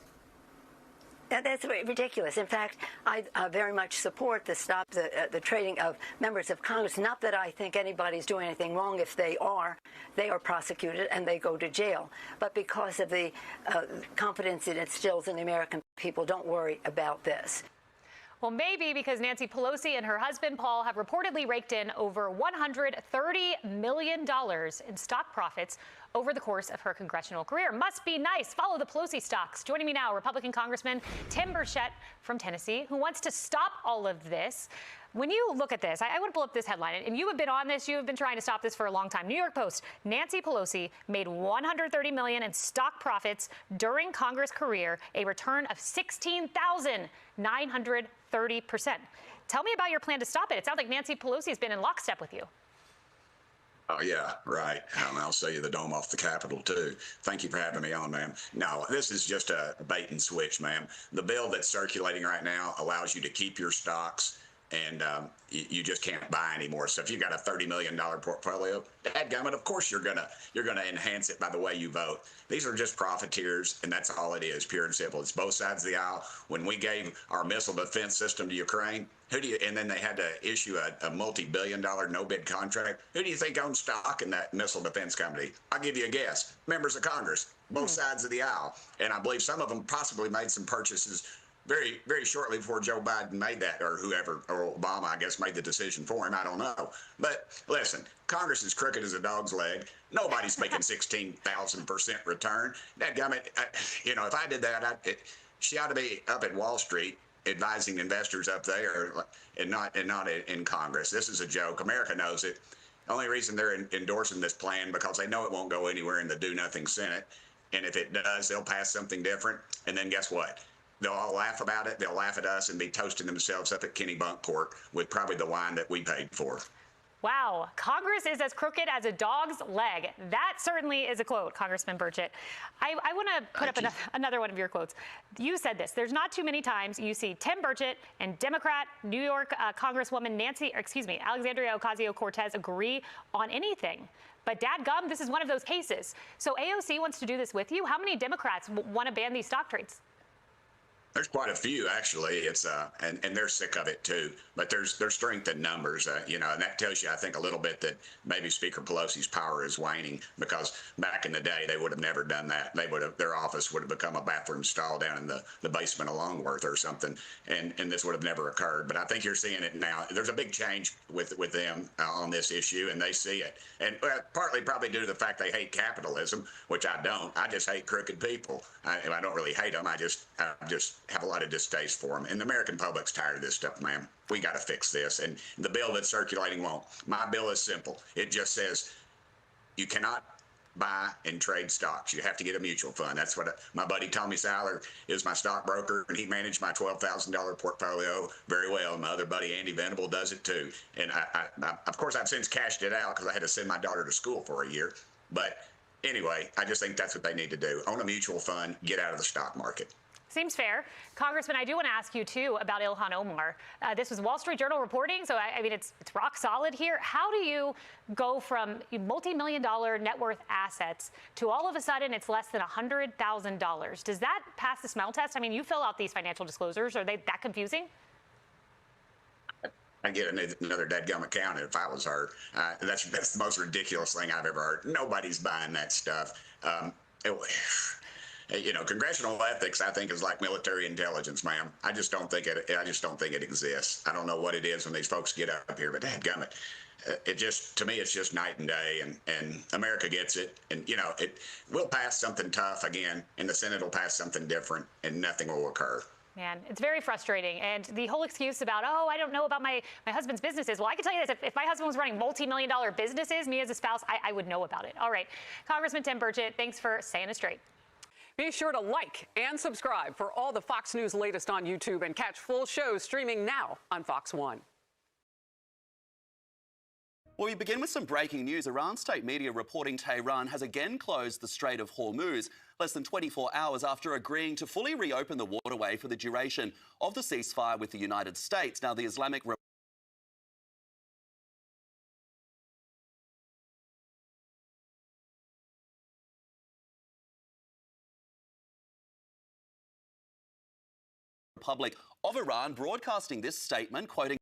That's ridiculous. In fact, I very much support the trading of members of Congress. Not that I think anybody's doing anything wrong. If they are prosecuted and they go to jail. But because of the confidence it instills in the American people, don't worry about this. Well, maybe because Nancy Pelosi and her husband, Paul, have reportedly raked in over $130 million in stock profits over the course of her congressional career. Must be nice. Follow the Pelosi stocks. Joining me now, Republican Congressman Tim Burchett from Tennessee, who wants to stop all of this. When you look at this, I want to pull up this headline, and you have been on this, you have been trying to stop this for a long time. New York Post, Nancy Pelosi made $130 million in stock profits during Congress career, a return of 16,930%. Tell me about your plan to stop it. It sounds like Nancy Pelosi has been in lockstep with you. Oh, yeah, right. I'll sell you the dome off the Capitol, too. Thank you for having me on, ma'am. No, this is just a bait and switch, ma'am. The bill that's circulating right now allows you to keep your stocks, and you just can't buy anymore. So if you've got a $30 million portfolio, dadgummit, of course you're gonna enhance it by the way you vote. These are just profiteers, and that's all it is, pure and simple. It's both sides of the aisle. When we gave our missile defense system to Ukraine, and then they had to issue a multi-billion-dollar no-bid contract. Who do you think owns stock in that missile defense company? I'll give you a guess. Members of Congress, both sides of the aisle. And I believe some of them possibly made some purchases very, very shortly before Joe Biden made that, or whoever, or Obama, I guess, made the decision for him. I don't know. But listen, Congress is crooked as a dog's leg. Nobody's making 16,000% return. Dadgummit, if I did that, she ought to be up at Wall Street advising investors up there, and not in Congress. This is a joke. America knows it. The only reason they're endorsing this plan because they know it won't go anywhere in the do-nothing Senate. And if it does, they'll pass something different. And then guess what? They'll all laugh about it. They'll laugh at us and be toasting themselves up at Kennebunkport with probably the wine that we paid for. Wow, Congress is as crooked as a dog's leg. That certainly is a quote, Congressman Burchett. I want to put up another one of your quotes. You said this: there's not too many times you see Tim Burchett and Democrat New York Congresswoman Alexandria Ocasio-Cortez agree on anything. But dadgum, this is one of those cases. So AOC wants to do this with you. How many Democrats want to ban these stock trades? There's quite a few, actually. It's and they're sick of it too. But there's strength in numbers, you know, and that tells you, I think, a little bit that maybe Speaker Pelosi's power is waning, because back in the day they would have never done that. Their office would have become a bathroom stall down in the basement of Longworth or something, and this would have never occurred. But I think you're seeing it now. There's a big change with them on this issue, and they see it, and partly probably due to the fact they hate capitalism, which I don't. I just hate crooked people. I don't really hate them. I just have a lot of distaste for them. And the American public's tired of this stuff, ma'am. We got to fix this. And the bill that's circulating won't. My bill is simple. It just says you cannot buy and trade stocks. You have to get a mutual fund. That's what my buddy Tommy Siler is, my stockbroker, and he managed my $12,000 portfolio very well. My other buddy Andy Venable does it too. And I of course, I've since cashed it out because I had to send my daughter to school for a year. But anyway, I just think that's what they need to do. Own a mutual fund, get out of the stock market. Seems fair. Congressman, I do want to ask you, too, about Ilhan Omar. This was Wall Street Journal reporting, so, I mean, it's rock solid here. How do you go from multi-million-dollar net worth assets to all of a sudden it's less than $100,000? Does that pass the smell test? I mean, you fill out these financial disclosures. Are they that confusing? I'd get another dadgum account if I was her. That's the most ridiculous thing I've ever heard. Nobody's buying that stuff. You know, congressional ethics, I think, is like military intelligence, ma'am. I just don't think it exists. I don't know what it is when these folks get up here, but dadgummit, to me, it's just night and day, and America gets it. And, you know, we'll pass something tough again, and the Senate will pass something different, and nothing will occur. Man, it's very frustrating. And the whole excuse about, oh, I don't know about my husband's businesses. Well, I can tell you this. If my husband was running multi-million-dollar businesses, me as a spouse, I would know about it. All right. Congressman Tim Burchett, thanks for saying it straight. Be sure to like and subscribe for all the Fox News latest on YouTube, and catch full shows streaming now on Fox One. Well, we begin with some breaking news. Iran state media reporting Tehran has again closed the Strait of Hormuz less than 24 hours after agreeing to fully reopen the waterway for the duration of the ceasefire with the United States. Now, the Islamic Republic of Iran broadcasting this statement, quoting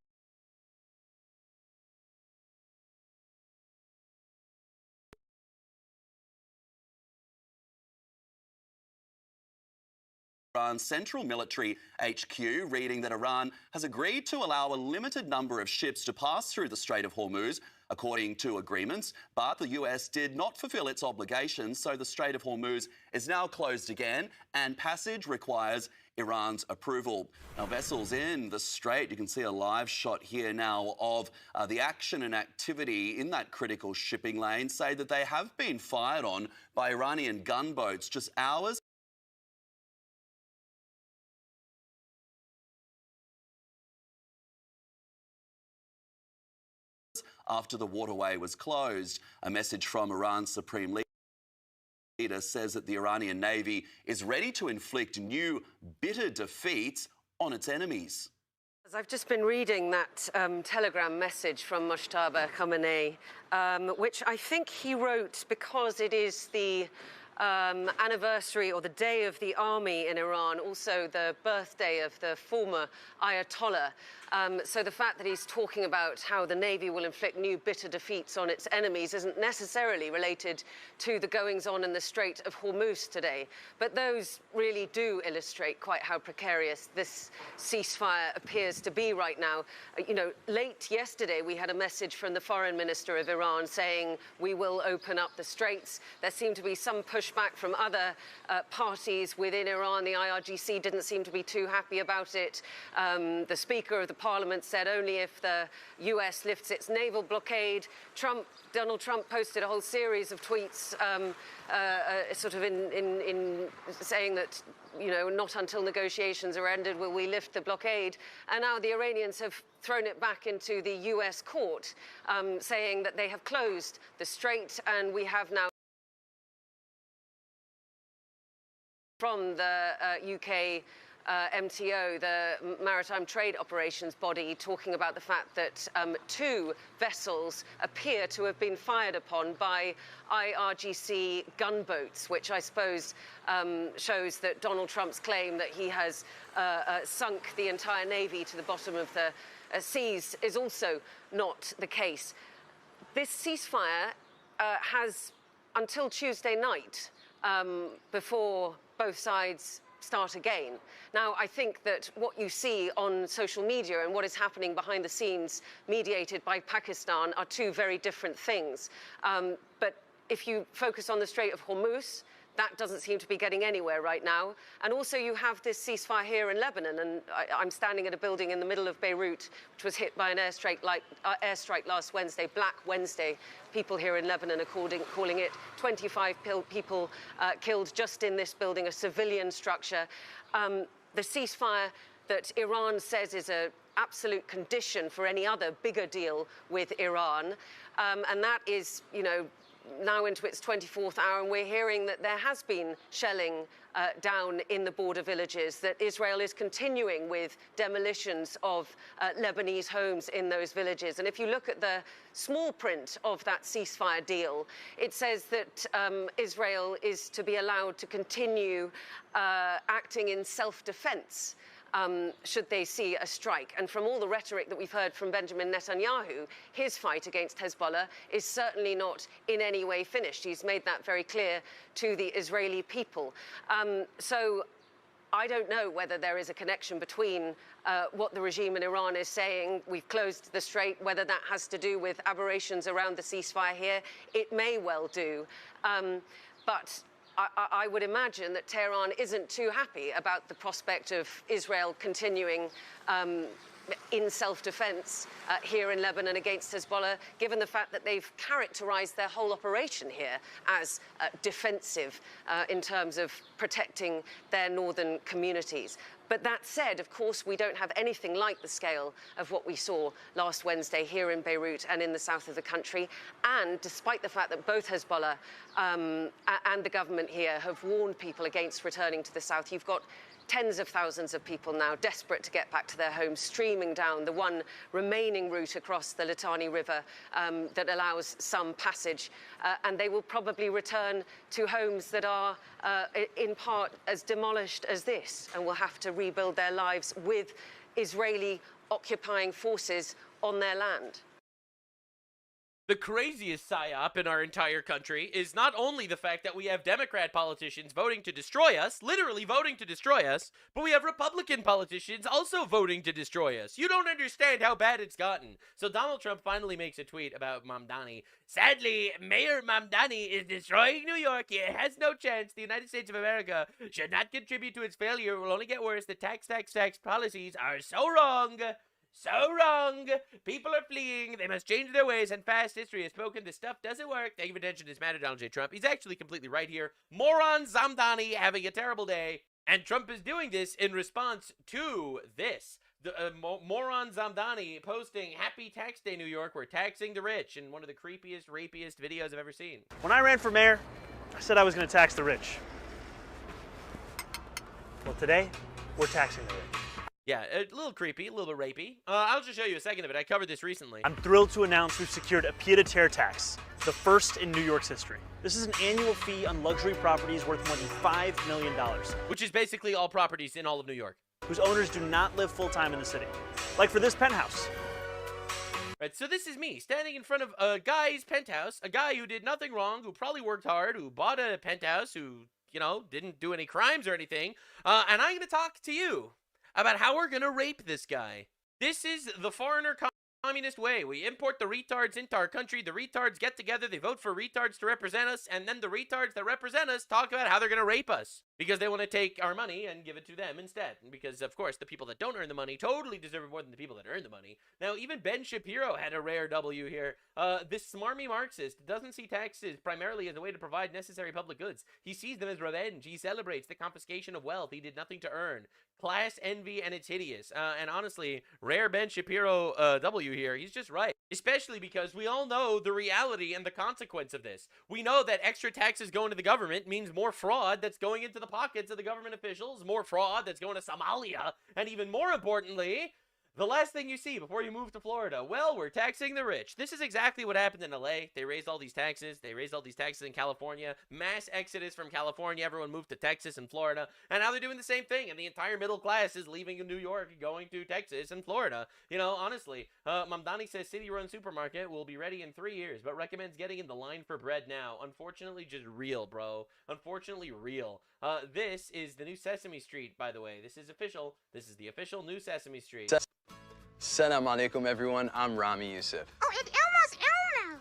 Iran's Central Military HQ, reading that Iran has agreed to allow a limited number of ships to pass through the Strait of Hormuz, according to agreements, but the US did not fulfill its obligations, so the Strait of Hormuz is now closed again, and passage requires Iran's approval. Now, vessels in the Strait, you can see a live shot here now of the action and activity in that critical shipping lane, say that they have been fired on by Iranian gunboats just hours after the waterway was closed. A message from Iran's supreme leader says that the Iranian Navy is ready to inflict new bitter defeats on its enemies. I've just been reading that telegram message from Mojtaba Khamenei, which I think he wrote because it is the anniversary or the day of the army in Iran, also the birthday of the former Ayatollah. So the fact that he's talking about how the Navy will inflict new bitter defeats on its enemies isn't necessarily related to the goings-on in the Strait of Hormuz today. But those really do illustrate quite how precarious this ceasefire appears to be right now. You know, late yesterday, we had a message from the foreign minister of Iran saying we will open up the straits. There seemed to be some pushback from other parties within Iran. The IRGC didn't seem to be too happy about it. The Speaker of the Parliament said only if the US lifts its naval blockade. Donald Trump posted a whole series of tweets sort of in saying that, you know, not until negotiations are ended will we lift the blockade. And now the Iranians have thrown it back into the US court, saying that they have closed the strait, and we have now from the UK MTO, the Maritime Trade Operations body, talking about the fact that 2 vessels appear to have been fired upon by IRGC gunboats, which I suppose shows that Donald Trump's claim that he has sunk the entire Navy to the bottom of the seas is also not the case. This ceasefire has until Tuesday night before both sides start again. Now, I think that what you see on social media and what is happening behind the scenes mediated by Pakistan are 2 very different things. But if you focus on the Strait of Hormuz, that doesn't seem to be getting anywhere right now. And also you have this ceasefire here in Lebanon, and I'm standing at a building in the middle of Beirut, which was hit by an airstrike last Wednesday, Black Wednesday. People here in Lebanon are calling it 25 people killed just in this building, a civilian structure. The ceasefire that Iran says is an absolute condition for any other bigger deal with Iran, and that is, you know, now into its 24th hour, and we're hearing that there has been shelling down in the border villages, that Israel is continuing with demolitions of Lebanese homes in those villages. And if you look at the small print of that ceasefire deal, it says that Israel is to be allowed to continue acting in self-defense should they see a strike. And from all the rhetoric that we've heard from Benjamin Netanyahu, his fight against Hezbollah is certainly not in any way finished. He's made that very clear to the Israeli people. So I don't know whether there is a connection between what the regime in Iran is saying, we've closed the strait, whether that has to do with aberrations around the ceasefire here. It may well do. But I would imagine that Tehran isn't too happy about the prospect of Israel continuing in self-defense here in Lebanon against Hezbollah, given the fact that they've characterized their whole operation here as defensive in terms of protecting their northern communities. But that said, of course, we don't have anything like the scale of what we saw last Wednesday here in Beirut and in the south of the country. And despite the fact that both Hezbollah and the government here have warned people against returning to the south, you've got tens of thousands of people now desperate to get back to their homes, streaming down the one remaining route across the Litani River that allows some passage. And they will probably return to homes that are in part as demolished as this, and will have to rebuild their lives with Israeli occupying forces on their land. The craziest psyop in our entire country is not only the fact that we have Democrat politicians voting to destroy us, literally voting to destroy us, but we have Republican politicians also voting to destroy us. You don't understand how bad it's gotten. So Donald Trump finally makes a tweet about Mamdani. Sadly, Mayor Mamdani is destroying New York. He has no chance. The United States of America should not contribute to its failure. It will only get worse. The tax policies are so wrong. So wrong. People are fleeing. They must change their ways, and past history has spoken. This stuff doesn't work. Thank you for attention. It's Matter Donald J. Trump. He's actually completely right here. Moron Zamdani having a terrible day. And Trump is doing this in response to this. The moron Zamdani posting Happy Tax Day, New York. We're taxing the rich in one of the creepiest, rapiest videos I've ever seen. When I ran for mayor, I said I was going to tax the rich. Well, today, we're taxing the rich. Yeah, a little creepy, a little bit rapey. I'll just show you a second of it. I covered this recently. I'm thrilled to announce we've secured a pied-à-terre tax, the first in New York's history. This is an annual fee on luxury properties worth more than $5 million. Which is basically all properties in all of New York. Whose owners do not live full-time in the city. Like for this penthouse. Right, so this is me standing in front of a guy's penthouse, a guy who did nothing wrong, who probably worked hard, who bought a penthouse, who, you know, didn't do any crimes or anything, and I'm going to talk to you about how we're gonna rape this guy. This is the foreigner communist way. We import the retards into our country, the retards get together, they vote for retards to represent us, and then the retards that represent us talk about how they're gonna rape us. Because they want to take our money and give it to them instead. And because, of course, the people that don't earn the money totally deserve it more than the people that earn the money. Now, even Ben Shapiro had a rare W here. This smarmy Marxist doesn't see taxes primarily as a way to provide necessary public goods. He sees them as revenge. He celebrates the confiscation of wealth he did nothing to earn. class envy, and it's hideous. And honestly, rare Ben Shapiro W here. He's just right. Especially because we all know the reality and the consequence of this. We know that extra taxes going to the government means more fraud that's going into the pockets of the government officials, more fraud that's going to Somalia, and even more importantly, the last thing you see before you move to Florida, well, we're taxing the rich. This is exactly what happened in LA. They raised all these taxes. They raised all these taxes in California. Mass exodus from California. Everyone moved to Texas and Florida. And now they're doing the same thing. And the entire middle class is leaving New York and going to Texas and Florida. You know, honestly, Mamdani says city-run supermarket will be ready in 3 years, but recommends getting in the line for bread now. Unfortunately, just real, bro. Unfortunately, real. This is the new Sesame Street, by the way. This is official. This is the official new Sesame Street. Salam alaikum, everyone. I'm Rami Youssef. Oh, it almost Elmo.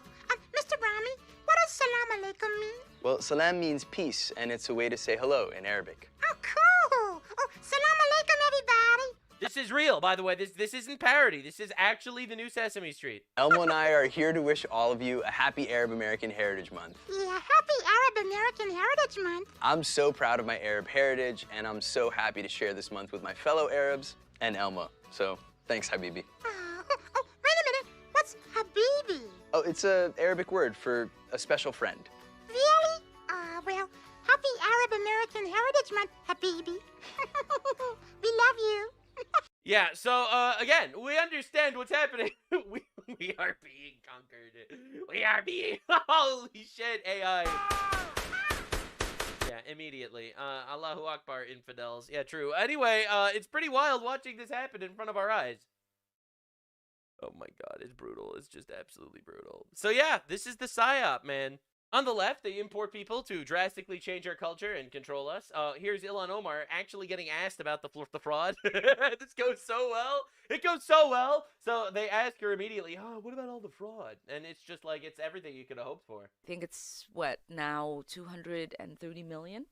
Mr. Rami, what does salam alaikum mean? Well, salam means peace, and it's a way to say hello in Arabic. Oh, cool. Oh, salam alaikum, everybody. This is real, by the way. This isn't parody. This is actually the new Sesame Street. Elmo and I are here to wish all of you a happy Arab American Heritage Month. Yeah, happy Arab American Heritage Month. I'm so proud of my Arab heritage, and I'm so happy to share this month with my fellow Arabs and Elmo. So, thanks, Habibi. Oh, wait a minute. What's Habibi? Oh, it's an Arabic word for a special friend. Really? Well, happy Arab American Heritage Month, Habibi. We love you. Yeah, so, again, we understand what's happening. we are being conquered. We are being... Holy shit, AI. Yeah, immediately. Allahu Akbar, infidels. Yeah, true. Anyway, it's pretty wild watching this happen in front of our eyes. Oh my god, it's brutal. It's just absolutely brutal. So yeah, this is the PSYOP, man. On the left, they import people to drastically change our culture and control us. Here's Ilhan Omar actually getting asked about the fraud. This goes so well. It goes so well. So they ask her immediately, oh, what about all the fraud? And it's just like, it's everything you could have hoped for. I think it's, what, now 230 million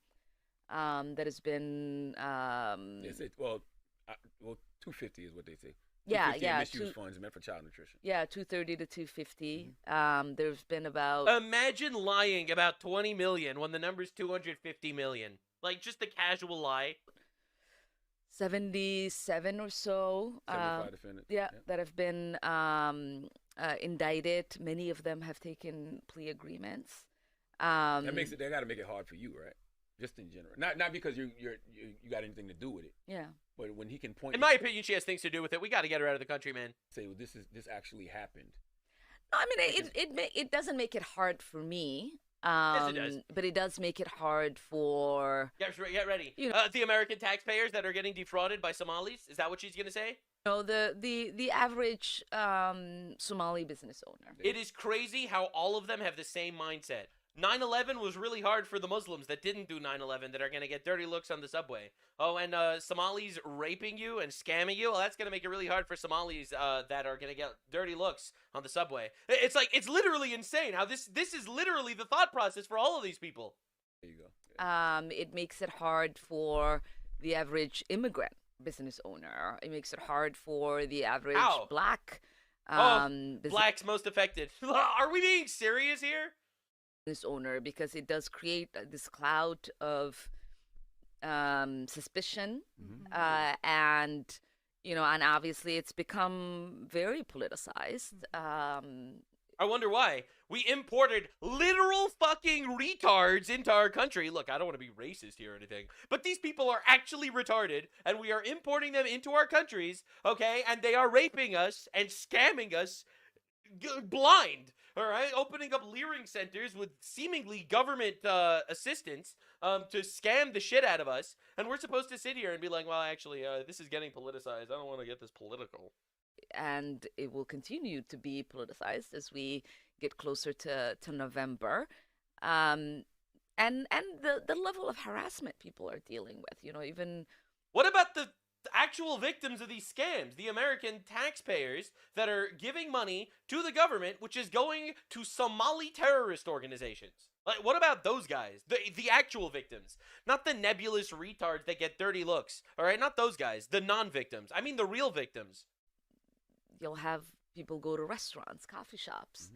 that has been... well, 250 is what they say. Yeah. Misuse funds meant for child nutrition. Yeah, 230 to 250. There's been about... Imagine lying about 20 million when the number's 250 million. Like, just a casual lie. 77 or so. 75 defendants. Yeah, that have been indicted. Many of them have taken plea agreements. That makes it. They got to make it hard for you, right? Just in general, not because you got anything to do with it. Yeah. But when he can point. In my opinion, she has things to do with it. We got to get her out of the country, man. Say, well, this actually happened. No, I mean it doesn't make it hard for me. Yes, it does. But it does make it hard for. Get ready. You know, the American taxpayers that are getting defrauded by Somalis. Is that what she's gonna say? No, the average Somali business owner. It is crazy how all of them have the same mindset. 9/11 was really hard for the Muslims that didn't do 9/11 that are going to get dirty looks on the subway. Oh, and Somalis raping you and scamming you, well, that's going to make it really hard for Somalis that are going to get dirty looks on the subway. It's like, it's literally insane how this is literally the thought process for all of these people. There you go. Yeah. It makes it hard for the average immigrant business owner. It makes it hard for the average black blacks most affected. Are we being serious here? Business owner, because it does create this cloud of suspicion, and and obviously it's become very politicized. I wonder why. We imported literal fucking retards into our country. Look, I don't want to be racist here or anything, but these people are actually retarded, and we are importing them into our countries, okay? And they are raping us and scamming us blind. All right, opening up leering centers with seemingly government assistance to scam the shit out of us, and we're supposed to sit here and be like, well, actually, this is getting politicized. I don't want to get this political. And it will continue to be politicized as we get closer to November. And the level of harassment people are dealing with, even... What about the actual victims of these scams, the American taxpayers that are giving money to the government, which is going to Somali terrorist organizations? Like, what about those guys? The actual victims. Not the nebulous retards that get dirty looks. All right, not those guys. The non-victims. I mean the real victims. You'll have people go to restaurants, coffee shops,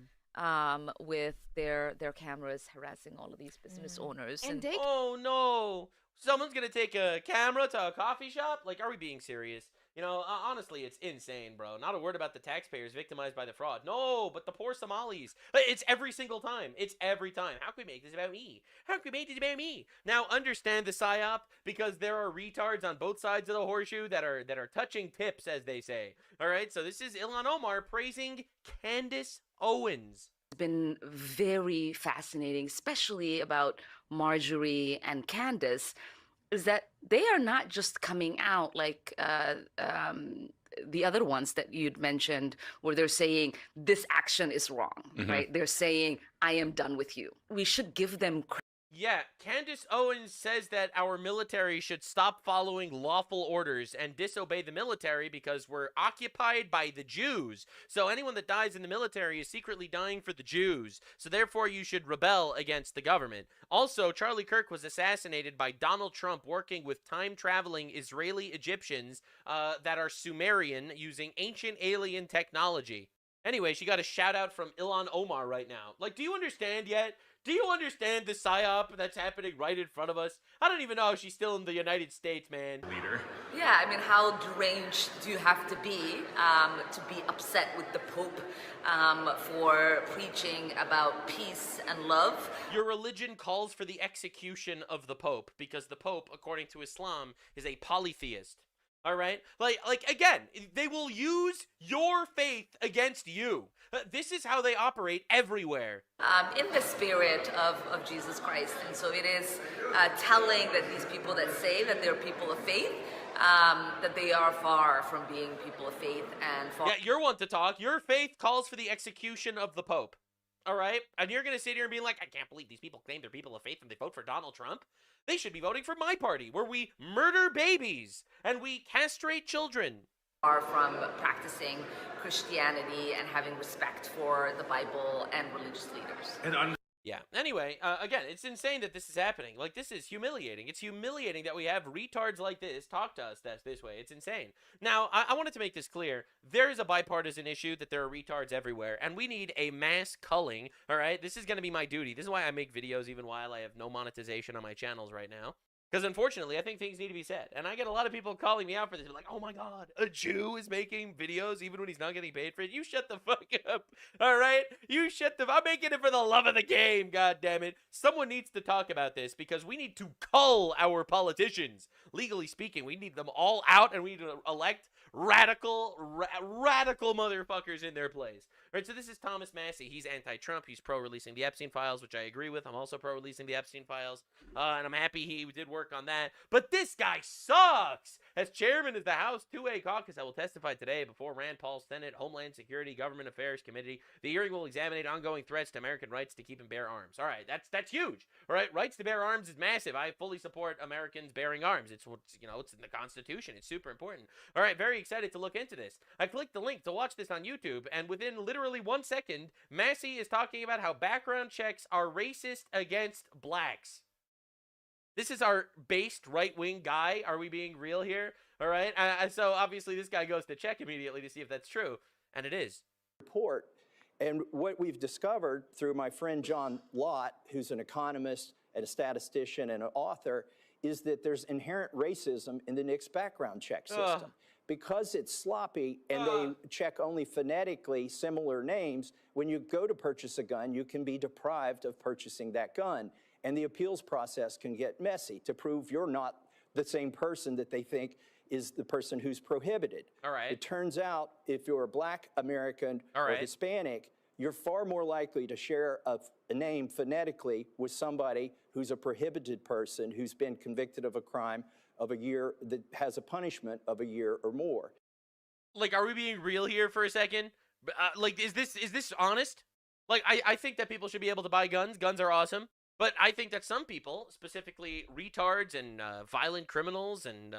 with their cameras harassing all of these business owners. And oh no. Someone's gonna take a camera to a coffee shop? Like, are we being serious? You know, honestly, it's insane, bro. Not a word about the taxpayers victimized by the fraud. No, but the poor Somalis. It's every single time. It's every time. How can we make this about me? How can we make this about me? Now, understand the psyop, because there are retards on both sides of the horseshoe that are touching tips, as they say. All right, so this is Ilhan Omar praising Candace Owens. It's been very fascinating, especially about Marjorie and Candace, is that they are not just coming out like the other ones that you'd mentioned, where they're saying this action is wrong, right? They're saying, I am done with you. We should give them credit. Yeah, Candace Owens says that our military should stop following lawful orders and disobey the military because we're occupied by the Jews. So anyone that dies in the military is secretly dying for the Jews. So therefore you should rebel against the government. Also, Charlie Kirk was assassinated by Donald Trump working with time-traveling Israeli Egyptians that are Sumerian using ancient alien technology. Anyway, she got a shout out from Ilhan Omar right now. Like, do you understand yet? Do you understand the psyop that's happening right in front of us? I don't even know if she's still in the United States, man. Leader. Yeah, I mean, how deranged do you have to be upset with the Pope for preaching about peace and love? Your religion calls for the execution of the Pope because the Pope, according to Islam, is a polytheist. All right? Like again, they will use your faith against you. This is how they operate everywhere. In the spirit of Jesus Christ. And so it is telling that these people that say that they're people of faith, that they are far from being people of faith and far. Yeah, you're one to talk. Your faith calls for the execution of the Pope. All right? And you're going to sit here and be like, I can't believe these people claim they're people of faith and they vote for Donald Trump. They should be voting for my party, where we murder babies and we castrate children. Far from practicing Christianity and having respect for the Bible and religious leaders. Yeah. Anyway, again, it's insane that this is happening. Like, this is humiliating. It's humiliating that we have retards like this talk to us this way. It's insane. Now, I wanted to make this clear. There is a bipartisan issue that there are retards everywhere, and we need a mass culling, all right? This is going to be my duty. This is why I make videos even while I have no monetization on my channels right now. Because unfortunately, I think things need to be said. And I get a lot of people calling me out for this. They're like, oh my God, a Jew is making videos even when he's not getting paid for it. You shut the fuck up. All right? You shut the... I'm making it for the love of the game, God damn it. Someone needs to talk about this because we need to cull our politicians. Legally speaking, we need them all out and we need to elect radical motherfuckers in their place. All right, so this is Thomas Massey. He's anti-Trump. He's pro-releasing the Epstein files, which I agree with. I'm also pro-releasing the Epstein files, and I'm happy he did work on that. But this guy sucks. As chairman of the House 2A caucus, I will testify today before Rand Paul's Senate Homeland Security Government Affairs Committee. The hearing will examine ongoing threats to American rights to keep and bear arms. All right, that's huge. All right, rights to bear arms is massive. I fully support Americans bearing arms. It's it's in the Constitution. It's super important. All right, very excited to look into this. I clicked the link to watch this on YouTube, and within literally 1 second, Massey is talking about how background checks are racist against blacks. This is our based right-wing guy. Are we being real here? All right. So obviously this guy goes to check immediately to see if that's true. And it is. Report. And what we've discovered through my friend John Lott, who's an economist and a statistician and an author, is that there's inherent racism in the NICS background check system. Because it's sloppy and they check only phonetically similar names, when you go to purchase a gun, you can be deprived of purchasing that gun. And the appeals process can get messy to prove you're not the same person that they think is the person who's prohibited. All right. It turns out if you're a Black American or Hispanic, you're far more likely to share a name phonetically with somebody who's a prohibited person who's been convicted of a crime of a year that has a punishment of a year or more. Like, are we being real here for a second? Like, is this honest? Like, I think that people should be able to buy guns. Guns are awesome. But I think that some people, specifically retards and violent criminals and,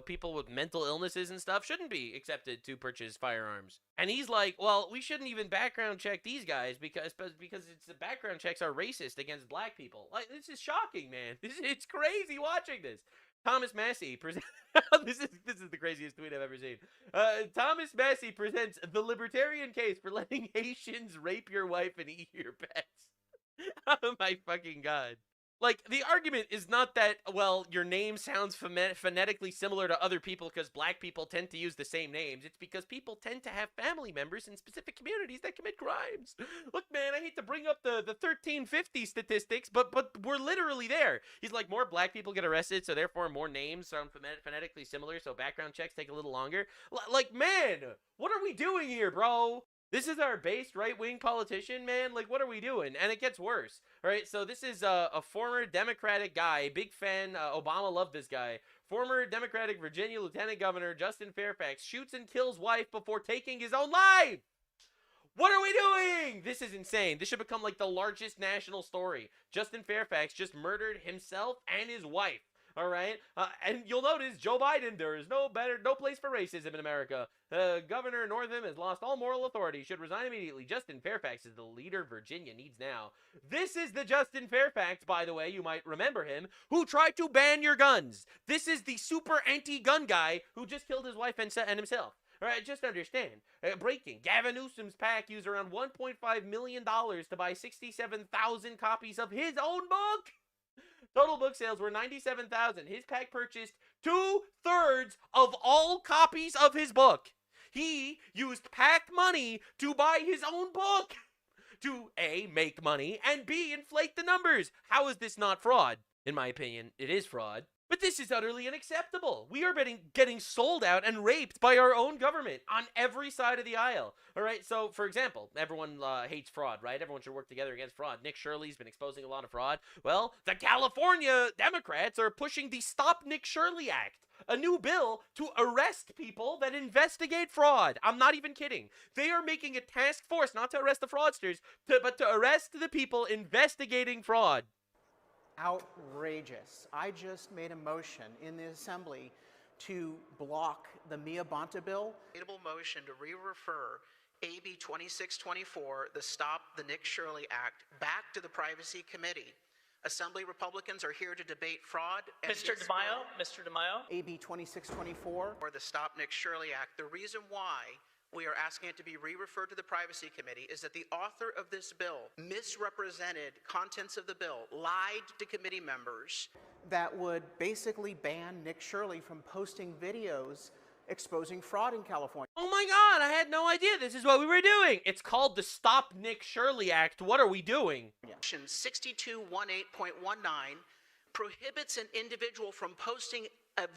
people with mental illnesses and stuff, shouldn't be accepted to purchase firearms. And he's like, well, we shouldn't even background check these guys because the background checks are racist against black people. Like, this is shocking, man. It's crazy watching this. Thomas Massey presents... this is the craziest tweet I've ever seen. Thomas Massey presents the libertarian case for letting Haitians rape your wife and eat your pets. Oh my fucking God. Like, the argument is not that, well, your name sounds phonetically similar to other people because black people tend to use the same names. It's because people tend to have family members in specific communities that commit crimes. Look, man, I hate to bring up the 1350 statistics, but we're literally there. He's like, more black people get arrested, so therefore more names sound phonetically similar, so background checks take a little longer. Like, man, what are we doing here, bro? This is our based right-wing politician, man? Like, what are we doing? And it gets worse, all right? So this is a former Democratic guy, big fan, Obama loved this guy. Former Democratic Virginia Lieutenant Governor Justin Fairfax shoots and kills wife before taking his own life. What are we doing? This is insane. This should become like the largest national story. Justin Fairfax just murdered himself and his wife. All right, and you'll notice Joe Biden, there is no place for racism in America. Governor Northam has lost all moral authority, should resign immediately. Justin Fairfax is the leader Virginia needs now. This is the Justin Fairfax, by the way, you might remember him, who tried to ban your guns. This is the super anti-gun guy who just killed his wife and himself. All right, just understand. Breaking. Gavin Newsom's PAC used around $1.5 million to buy 67,000 copies of his own book. Total book sales were 97,000. His PAC purchased 2/3 of all copies of his book. He used PAC money to buy his own book. To A, make money, and B, inflate the numbers. How is this not fraud? In my opinion, it is fraud. But this is utterly unacceptable. We are getting sold out and raped by our own government on every side of the aisle. All right, so for example, everyone hates fraud, right? Everyone should work together against fraud. Nick Shirley's been exposing a lot of fraud. Well, the California Democrats are pushing the Stop Nick Shirley Act, a new bill to arrest people that investigate fraud. I'm not even kidding. They are making a task force, not to arrest the fraudsters, but to arrest the people investigating fraud. Outrageous. I just made a motion in the Assembly to block the Mia Bonta bill. Motion to re-refer AB 2624, the Stop the Nick Shirley Act, back to the Privacy Committee. Assembly Republicans are here to debate fraud. Mr. DeMaio. AB 2624. Or the Stop Nick Shirley Act. The reason why we are asking it to be re-referred to the Privacy Committee is that the author of this bill misrepresented contents of the bill, lied to committee members. That would basically ban Nick Shirley from posting videos exposing fraud in California. Oh my God, I had no idea this is what we were doing. It's called the Stop Nick Shirley Act. What are we doing? Section 6218.19 prohibits an individual from posting a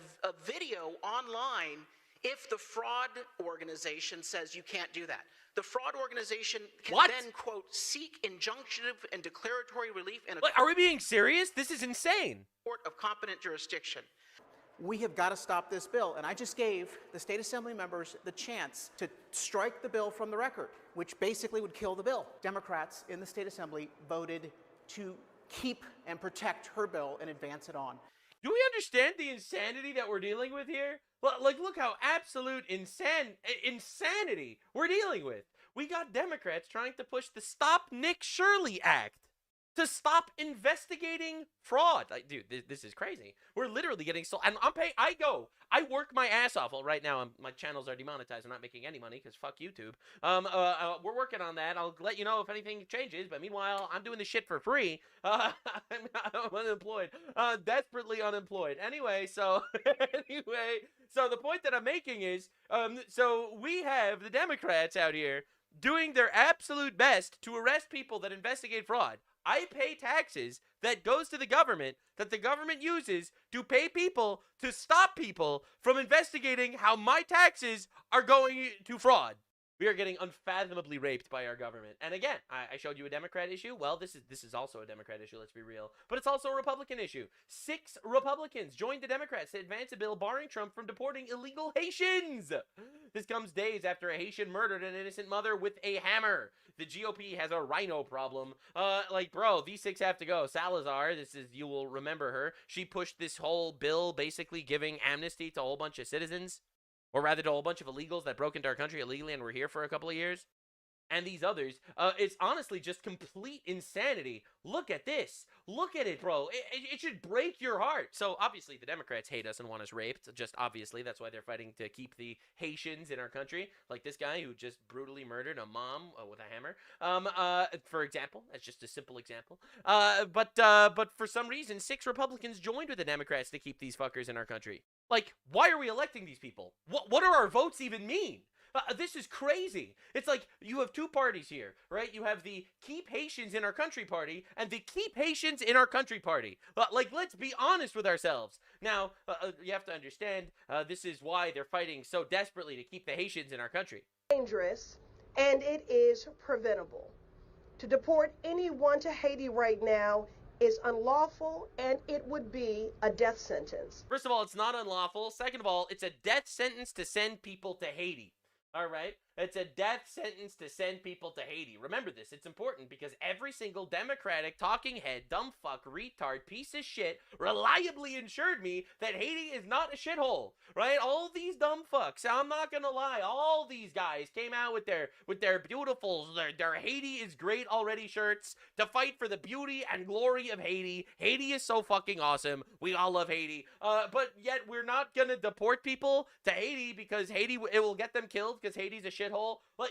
video online if the fraud organization says you can't do that. The fraud organization can then, quote, seek injunctive and declaratory relief in a are we being serious? This is insane. Court of competent jurisdiction. We have got to stop this bill, and I just gave the state assembly members the chance to strike the bill from the record, which basically would kill the bill. Democrats in the state assembly voted to keep and protect her bill and advance it on. Do we understand the insanity that we're dealing with here? Like, look how absolute insanity we're dealing with. We got Democrats trying to push the Stop Nick Shirley Act to stop investigating fraud. Like, dude, this is crazy. We're literally getting sold. And I work my ass off. Well, right now, my channels are demonetized. I'm not making any money because fuck YouTube. We're working on that. I'll let you know if anything changes. But meanwhile, I'm doing this shit for free. I'm unemployed. Desperately unemployed. Anyway, so the point that I'm making is, so we have the Democrats out here doing their absolute best to arrest people that investigate fraud. I pay taxes that goes to the government that the government uses to pay people to stop people from investigating how my taxes are going to fraud. We are getting unfathomably raped by our government. And again, I showed you a Democrat issue. Well, this is also a Democrat issue, let's be real. But it's also a Republican issue. 6 Republicans joined the Democrats to advance a bill barring Trump from deporting illegal Haitians. This comes days after a Haitian murdered an innocent mother with a hammer. The GOP has a rhino problem. Bro, these 6 have to go. Salazar, you will remember her. She pushed this whole bill basically giving amnesty to a whole bunch of citizens. Or rather to a whole bunch of illegals that broke into our country illegally and were here for a couple of years. and these others, it's honestly just complete insanity. Look at this. Look at it, bro. It should break your heart. So obviously the Democrats hate us and want us raped. Just obviously, that's why they're fighting to keep the Haitians in our country. Like this guy who just brutally murdered a mom with a hammer. For example, that's just a simple example. But for some reason, 6 Republicans joined with the Democrats to keep these fuckers in our country. Like, why are we electing these people? What do our votes even mean? This is crazy. It's like you have 2 parties here, right? You have the Keep Haitians in Our Country party and the Keep Haitians in Our Country party. Like, let's be honest with ourselves. Now, you have to understand, this is why they're fighting so desperately to keep the Haitians in our country. Dangerous, and it is preventable. To deport anyone to Haiti right now is unlawful, and it would be a death sentence. First of all, it's not unlawful. Second of all, it's a death sentence to send people to Haiti. All right? It's a death sentence to send people to Haiti. Remember this. It's important because every single Democratic talking head, dumb fuck, retard, piece of shit reliably assured me that Haiti is not a shithole, right? All these dumb fucks, I'm not gonna lie, all these guys came out with their beautiful, their Haiti is great already shirts to fight for the beauty and glory of Haiti. Haiti is so fucking awesome. We all love Haiti. But yet we're not gonna deport people to Haiti because Haiti, it will get them killed because Haiti's a shithole.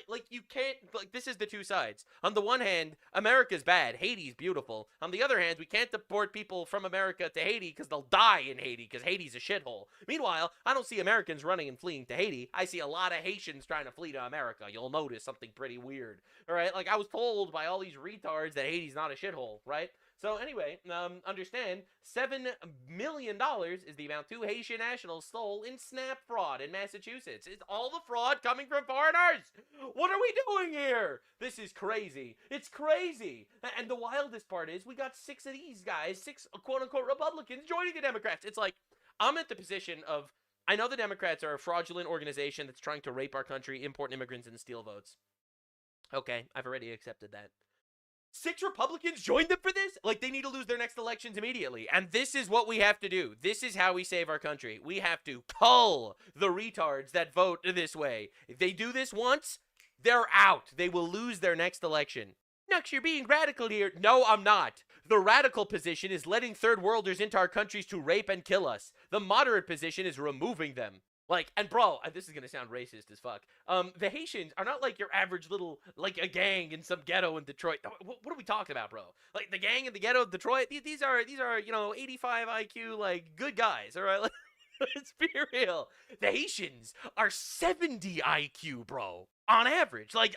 Like you can't, like, this is the 2 sides. On the one hand, America's bad, Haiti's beautiful. On the other hand, we can't deport people from America to Haiti because they'll die in Haiti because Haiti's a shithole. Meanwhile, I don't see Americans running and fleeing to Haiti. I see a lot of Haitians trying to flee to America. You'll notice something pretty weird. All right, like I was told by all these retards that Haiti's not a shithole, right? So anyway, understand, $7 million is the amount 2 Haitian nationals stole in SNAP fraud in Massachusetts. It's all the fraud coming from foreigners. What are we doing here? This is crazy. It's crazy. And the wildest part is we got 6 of these guys, 6 quote-unquote Republicans joining the Democrats. It's like, I'm at the position of, I know the Democrats are a fraudulent organization that's trying to rape our country, import immigrants, and steal votes. Okay, I've already accepted that. 6 Republicans joined them for this? Like, they need to lose their next elections immediately. And this is what we have to do. This is how we save our country. We have to cull the retards that vote this way. If they do this once, they're out. They will lose their next election. Nux, you're being radical here. No, I'm not. The radical position is letting third worlders into our countries to rape and kill us. The moderate position is removing them. Like, and bro, this is gonna sound racist as fuck. The Haitians are not like your average little, like a gang in some ghetto in Detroit. What are we talking about, bro? Like the gang in the ghetto of Detroit. These are 85 IQ like good guys. All right, let's be real. The Haitians are 70 IQ, bro. On average. Like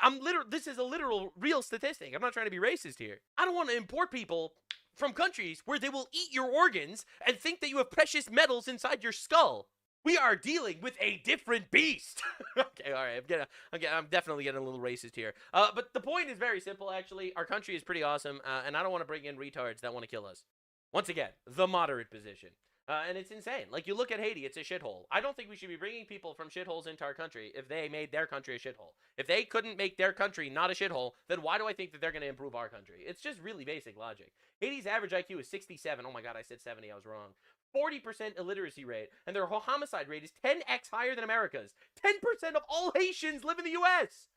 this is a literal real statistic. I'm not trying to be racist here. I don't want to import people from countries where they will eat your organs and think that you have precious metals inside your skull. We are dealing with a different beast. Okay, all right. I'm definitely getting a little racist here. But the point is very simple, actually. Our country is pretty awesome, and I don't want to bring in retards that want to kill us. Once again, the moderate position. And it's insane. Like, you look at Haiti, it's a shithole. I don't think we should be bringing people from shitholes into our country if they made their country a shithole. If they couldn't make their country not a shithole, then why do I think that they're going to improve our country? It's just really basic logic. Haiti's average IQ is 67. Oh my god, I said 70. I was wrong. 40% illiteracy rate, and their homicide rate is 10x higher than America's. 10% of all Haitians live in the U.S.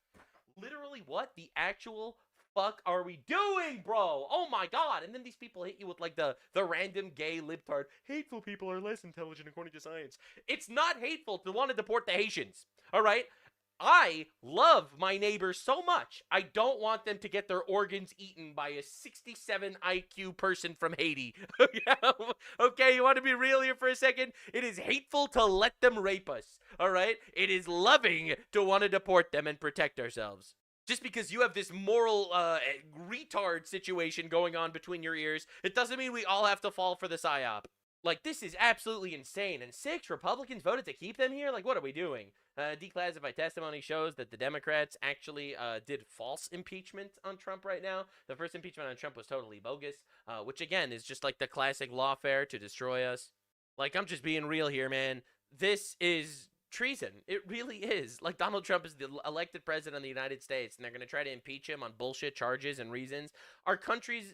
Literally, what the actual fuck are we doing, bro? Oh my god. And then these people hit you with like the random gay libtard. Hateful people are less intelligent according to science. It's not hateful to want to deport the Haitians. All right? I love my neighbors so much. I don't want them to get their organs eaten by a 67 IQ person from Haiti. Okay, you want to be real here for a second? It is hateful to let them rape us. All right? It is loving to want to deport them and protect ourselves. Just because you have this moral retard situation going on between your ears, it doesn't mean we all have to fall for the psyop. Like, this is absolutely insane. And 6 Republicans voted to keep them here? Like, what are we doing? Declassified testimony shows that the Democrats actually did false impeachment on Trump right now. The first impeachment on Trump was totally bogus, which, again, is just like the classic lawfare to destroy us. Like, I'm just being real here, man. This is treason. It really is. Like, Donald Trump is the elected president of the United States, and they're going to try to impeach him on bullshit charges and reasons. Our country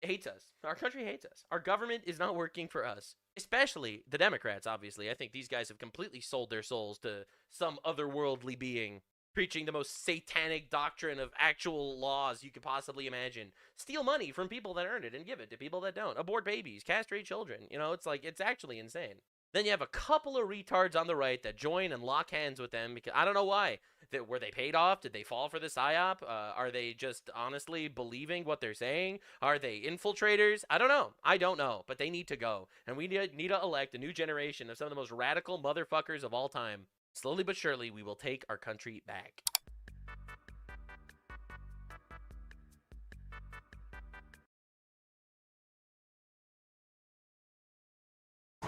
hates us. Our country hates us. Our government is not working for us. Especially the Democrats, obviously. I think these guys have completely sold their souls to some otherworldly being. preaching the most satanic doctrine of actual laws you could possibly imagine. Steal money from people that earn it and give it to people that don't. Abort babies, castrate children. You know, it's like, it's actually insane. Then you have a couple of retards on the right that join and lock hands with them because I don't know why. Were they paid off? Did they fall for the psyop? Are they just honestly believing what they're saying? Are they infiltrators? I don't know. I don't know. But they need to go. And we need to elect a new generation of some of the most radical motherfuckers of all time. Slowly but surely, we will take our country back.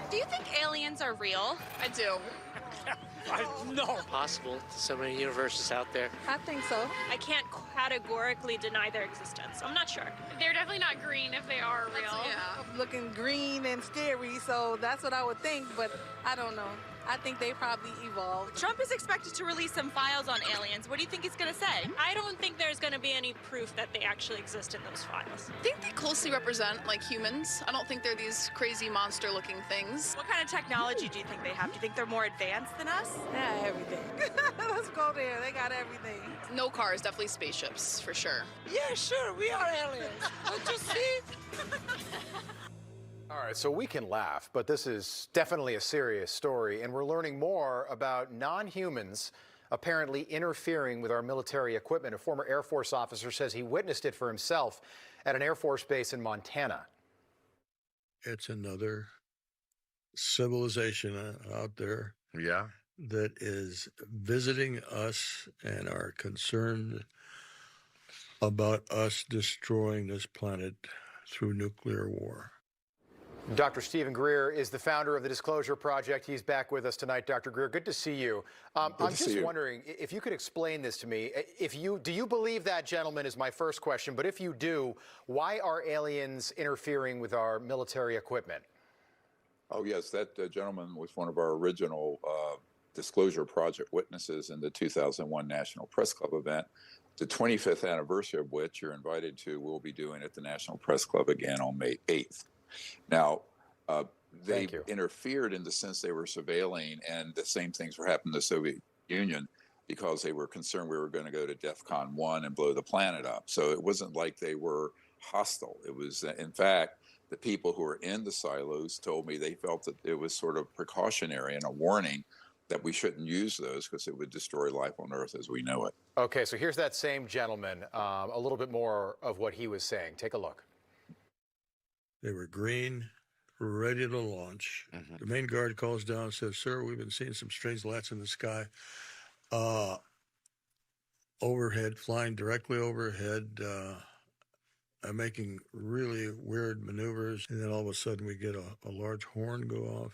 Do you think aliens are real? I do. No. Possible. So many universes out there. I think so. I can't categorically deny their existence. I'm not sure. They're definitely not green if they are real. Yeah. Looking green and scary, so that's what I would think, but I don't know. I think they probably evolved. Trump is expected to release some files on aliens. What do you think he's going to say? I don't think there's going to be any proof that they actually exist in those files. I think they closely represent, like, humans. I don't think they're these crazy monster-looking things. What kind of technology do you think they have? Do you think they're more advanced than us? Yeah, everything. Let's go there. They got everything. No cars, definitely spaceships, for sure. Yeah, sure. We are aliens. Don't you see? All right, so we can laugh, but this is definitely a serious story, and we're learning more about non-humans apparently interfering with our military equipment. A former Air Force officer says he witnessed it for himself at an Air Force base in Montana. It's another civilization out there. Yeah. That is visiting us and are concerned about us destroying this planet through nuclear war. Dr. Stephen Greer is the founder of the Disclosure Project. He's back with us tonight. Dr. Greer, good to see you. I'm just wondering if you could explain this to me. Do you believe that gentleman is my first question, but if you do, why are aliens interfering with our military equipment? Oh, yes, that gentleman was one of our original Disclosure Project witnesses in the 2001 National Press Club event, the 25th anniversary of which you're invited to. We'll be doing at the National Press Club again on May 8th. Now, they interfered in the sense they were surveilling, and the same things were happening in the Soviet Union because they were concerned we were going to go to DEFCON 1 and blow the planet up. So it wasn't like they were hostile. It was, in fact, the people who were in the silos told me they felt that it was sort of precautionary and a warning that we shouldn't use those because it would destroy life on Earth as we know it. Okay, so here's that same gentleman, a little bit more of what he was saying. Take a look. They were green, ready to launch. The main guard calls down and says, "Sir, we've been seeing some strange lights in the sky. Overhead, flying directly overhead, making really weird maneuvers." And then all of a sudden we get a large horn go off.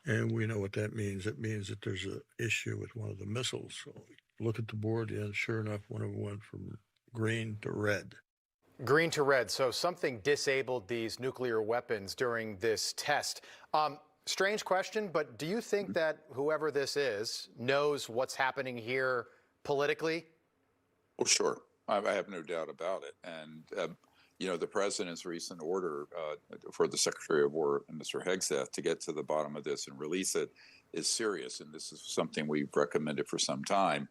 And we know what that means. It means that there's an issue with one of the missiles. So we look at the board, and sure enough, one of them went from green to red. Green to red. So something disabled these nuclear weapons during this test. Strange question, but do you think that whoever this is knows what's happening here politically? Oh, sure. I have no doubt about it. And, you know, the president's recent order for the Secretary of War, Mr. Hegseth, to get to the bottom of this and release it is serious. And this is something we've recommended for some time.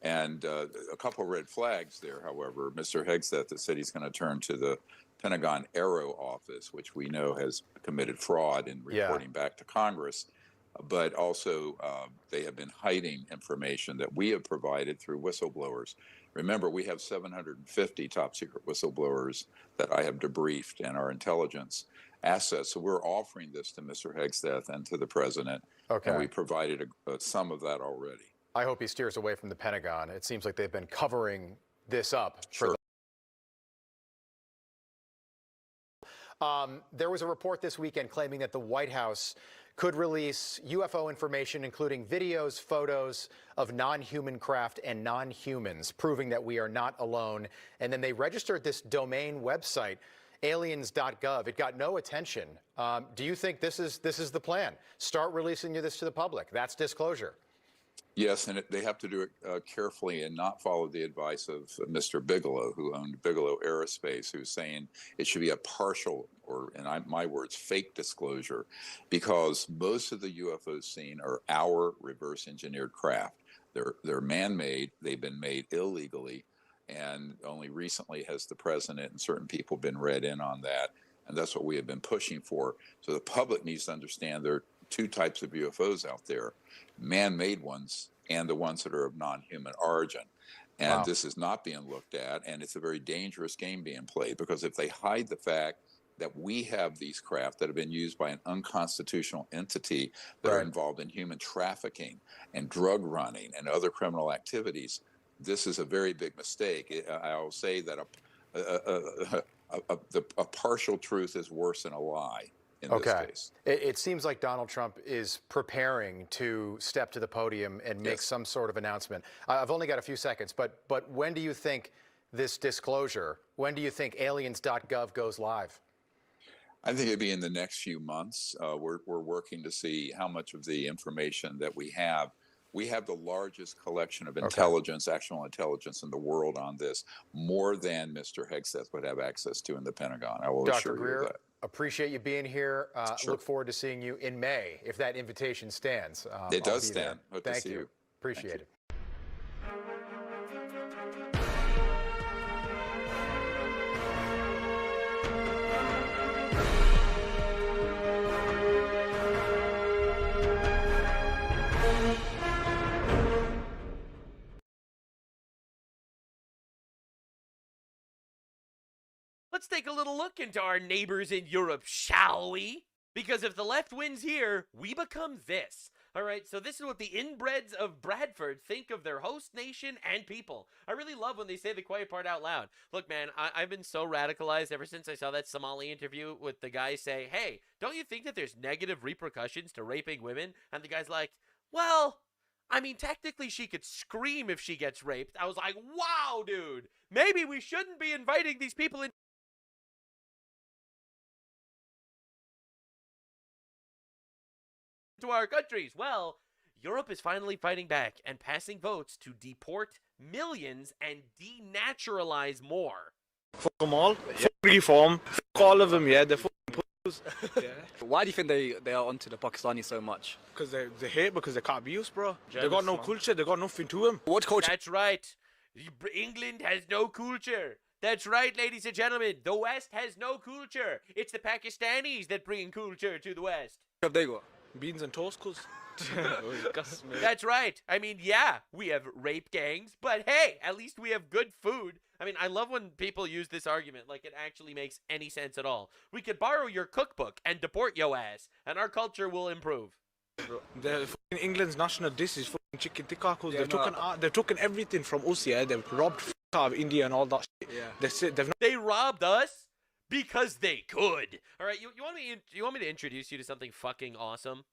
And a couple of red flags there, however. Mr. Hegseth has said he's going to turn to the Pentagon Aero Office, which we know has committed fraud in reporting back to Congress. But also they have been hiding information that we have provided through whistleblowers. Remember, we have 750 top secret whistleblowers that I have debriefed and our intelligence assets. So we're offering this to Mr. Hegseth and to the president. Okay. And we provided some of that already. I hope he steers away from the Pentagon. It seems like they've been covering this up. Sure. There was a report this weekend claiming that the White House could release UFO information, including videos, photos of non-human craft and non-humans, proving that we are not alone. And then they registered this domain website, aliens.gov. It got no attention. Do you think this is the plan? Start releasing this to the public. That's disclosure. Yes, and they have to do it carefully and not follow the advice of Mr. Bigelow, who owned Bigelow Aerospace, who's saying it should be a partial, or in my words, fake disclosure, because most of the UFOs seen are our reverse engineered craft. They're man-made. They've been made illegally, and only recently has the president and certain people been read in on that. And that's what we have been pushing for. So the public needs to understand there are two types of UFOs out there: man-made ones and the ones that are of non-human origin. And this is not being looked at, and it's a very dangerous game being played, because if they hide the fact that we have these craft that have been used by an unconstitutional entity that are involved in human trafficking and drug running and other criminal activities, this is a very big mistake. I will say that a partial truth is worse than a lie in this case. It seems like Donald Trump is preparing to step to the podium and make some sort of announcement. I've only got a few seconds, but when do you think this disclosure, when do you think aliens.gov goes live? I think it'd be in the next few months. We're working to see how much of the information that we have. We have the largest collection of intelligence, actual intelligence in the world on this, more than Mr. Hegseth would have access to in the Pentagon. I will assure you of that. Appreciate you being here. Look forward to seeing you in May, if that invitation stands. It does stand. Thank you. Appreciate it. Let's take a little look into our neighbors in Europe, shall we? Because if the left wins here, we become this. All right, so this is what the inbreds of Bradford think of their host nation and people. I really love when they say the quiet part out loud. Look, man, I've been so radicalized ever since I saw that Somali interview with the guy say, hey, don't you think that there's negative repercussions to raping women? And the guy's like, well, I mean, technically she could scream if she gets raped. I was like, wow, dude, maybe we shouldn't be inviting these people in to our countries. Well, Europe is finally fighting back and passing votes to deport millions and denaturalize more. Fuck them all. Fuck reform. Fuck all of them, yeah. They're fucking pussies. Why do you think they are onto the Pakistanis so much? Because they hate, because they can't be used, bro. They got no culture. They got nothing to them. What culture? That's right. England has no culture. That's right, ladies and gentlemen. The West has no culture. It's the Pakistanis that bring culture to the West. What have they got? Beans and toast, cuz. That's right. I mean, yeah, we have rape gangs, but hey, at least we have good food. I mean, I love when people use this argument like it actually makes any sense at all. We could borrow your cookbook and deport yo ass, and our culture will improve. England's national dish is fucking chicken tikka, cuz they've taken everything from us, yeah. They've robbed out of India and all that shit. Yeah. They robbed us because they could. All right, you want me to introduce you to something fucking awesome?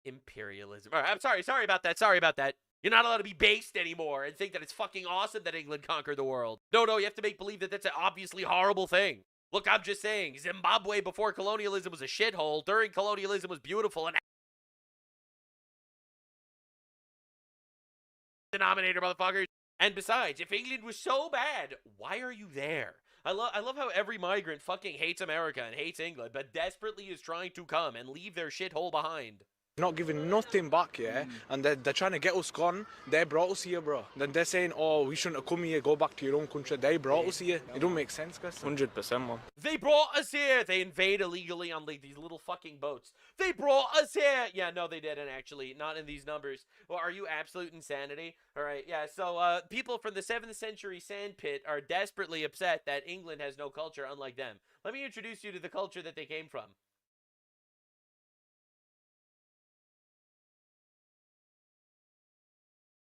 Imperialism. All right, I'm sorry about that. You're not allowed to be based anymore and think that it's fucking awesome that England conquered the world. No, you have to make believe that that's an obviously horrible thing. Look, I'm just saying, Zimbabwe before colonialism was a shithole. During colonialism was beautiful and denominator, motherfuckers. And besides, if England was so bad, why are you there? I love how every migrant fucking hates America and hates England, but desperately is trying to come and leave their shithole behind. Not giving nothing back, yeah, and they're trying to get us gone. They brought us here, bro. Then they're saying, oh, we shouldn't have come here, go back to your own country. They brought us here. It don't make sense, guys. 100%, man. They brought us here. They invade illegally on like these little fucking boats. They brought us here. Yeah, no, they didn't actually. Not in these numbers. Well, are you absolute insanity? All right, yeah, so people from the 7th century sandpit are desperately upset that England has no culture unlike them. Let me introduce you to the culture that they came from.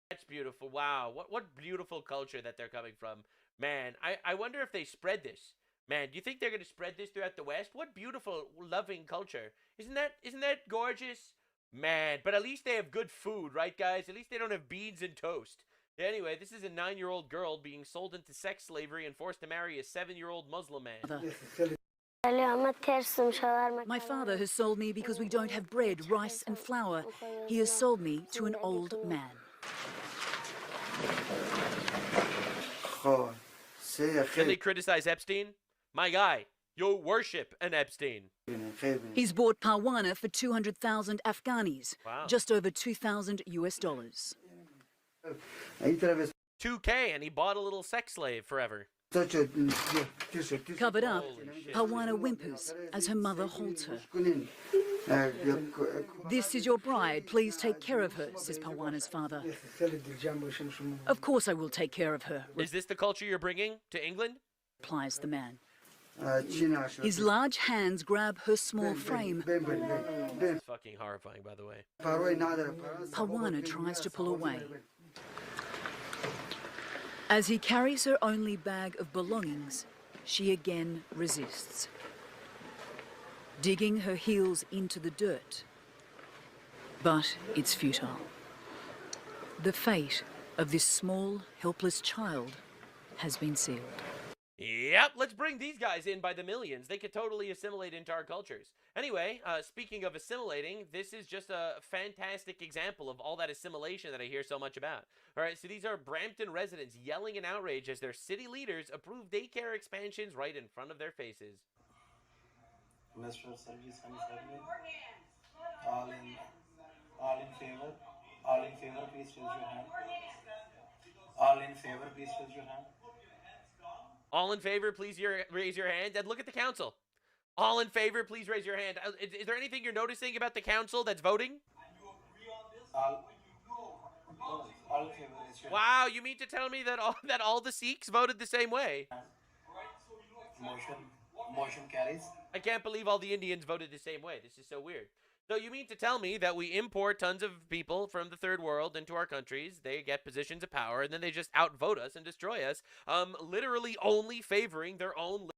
That's beautiful. Wow. What beautiful culture that they're coming from. Man, I wonder if they spread this. Man, do you think they're going to spread this throughout the West? What beautiful, loving culture. Isn't that gorgeous? Man, but at least they have good food, right, guys? At least they don't have beans and toast. Anyway, this is a 9-year-old girl being sold into sex slavery and forced to marry a 7-year-old Muslim man. My father has sold me because we don't have bread, rice and flour. He has sold me to an old man. Can they criticize Epstein? My guy, You worship an Epstein. He's bought Parwana for 200,000 Afghanis, Wow. just over $2,000 US. 2K, and he bought a little sex slave forever. Covered up, Parwana whimpers as her mother holds her. This is your bride. Please take care of her, says Parwana's father. Of course I will take care of her, Is this the culture you're bringing to England? replies the man. His large hands grab her small frame. It's fucking horrifying, by the way. Parwana tries to pull away. As he carries her only bag of belongings, she again resists, digging her heels into the dirt. But it's futile. The fate of this small, helpless child has been sealed. Yep, let's bring these guys in by the millions. They could totally assimilate into our cultures. Anyway, speaking of assimilating, this is just a fantastic example of all that assimilation that I hear so much about. All right, so these are Brampton residents yelling in outrage as their city leaders approve daycare expansions right in front of their faces. Mr. Service all in favor? All in favor, please raise your hand. All in favor, please raise your hand. All in favor, please raise your hand. And look at the council. All in favor, please raise your hand. Is there anything you're noticing about the council that's voting? All in favor, raise your hand. Wow, you mean to tell me that all the Sikhs voted the same way? Motion carries. I can't believe all the Indians voted the same way. This is so weird. So you mean to tell me that we import tons of people from the third world into our countries, they get positions of power, and then they just outvote us and destroy us, literally only favoring their own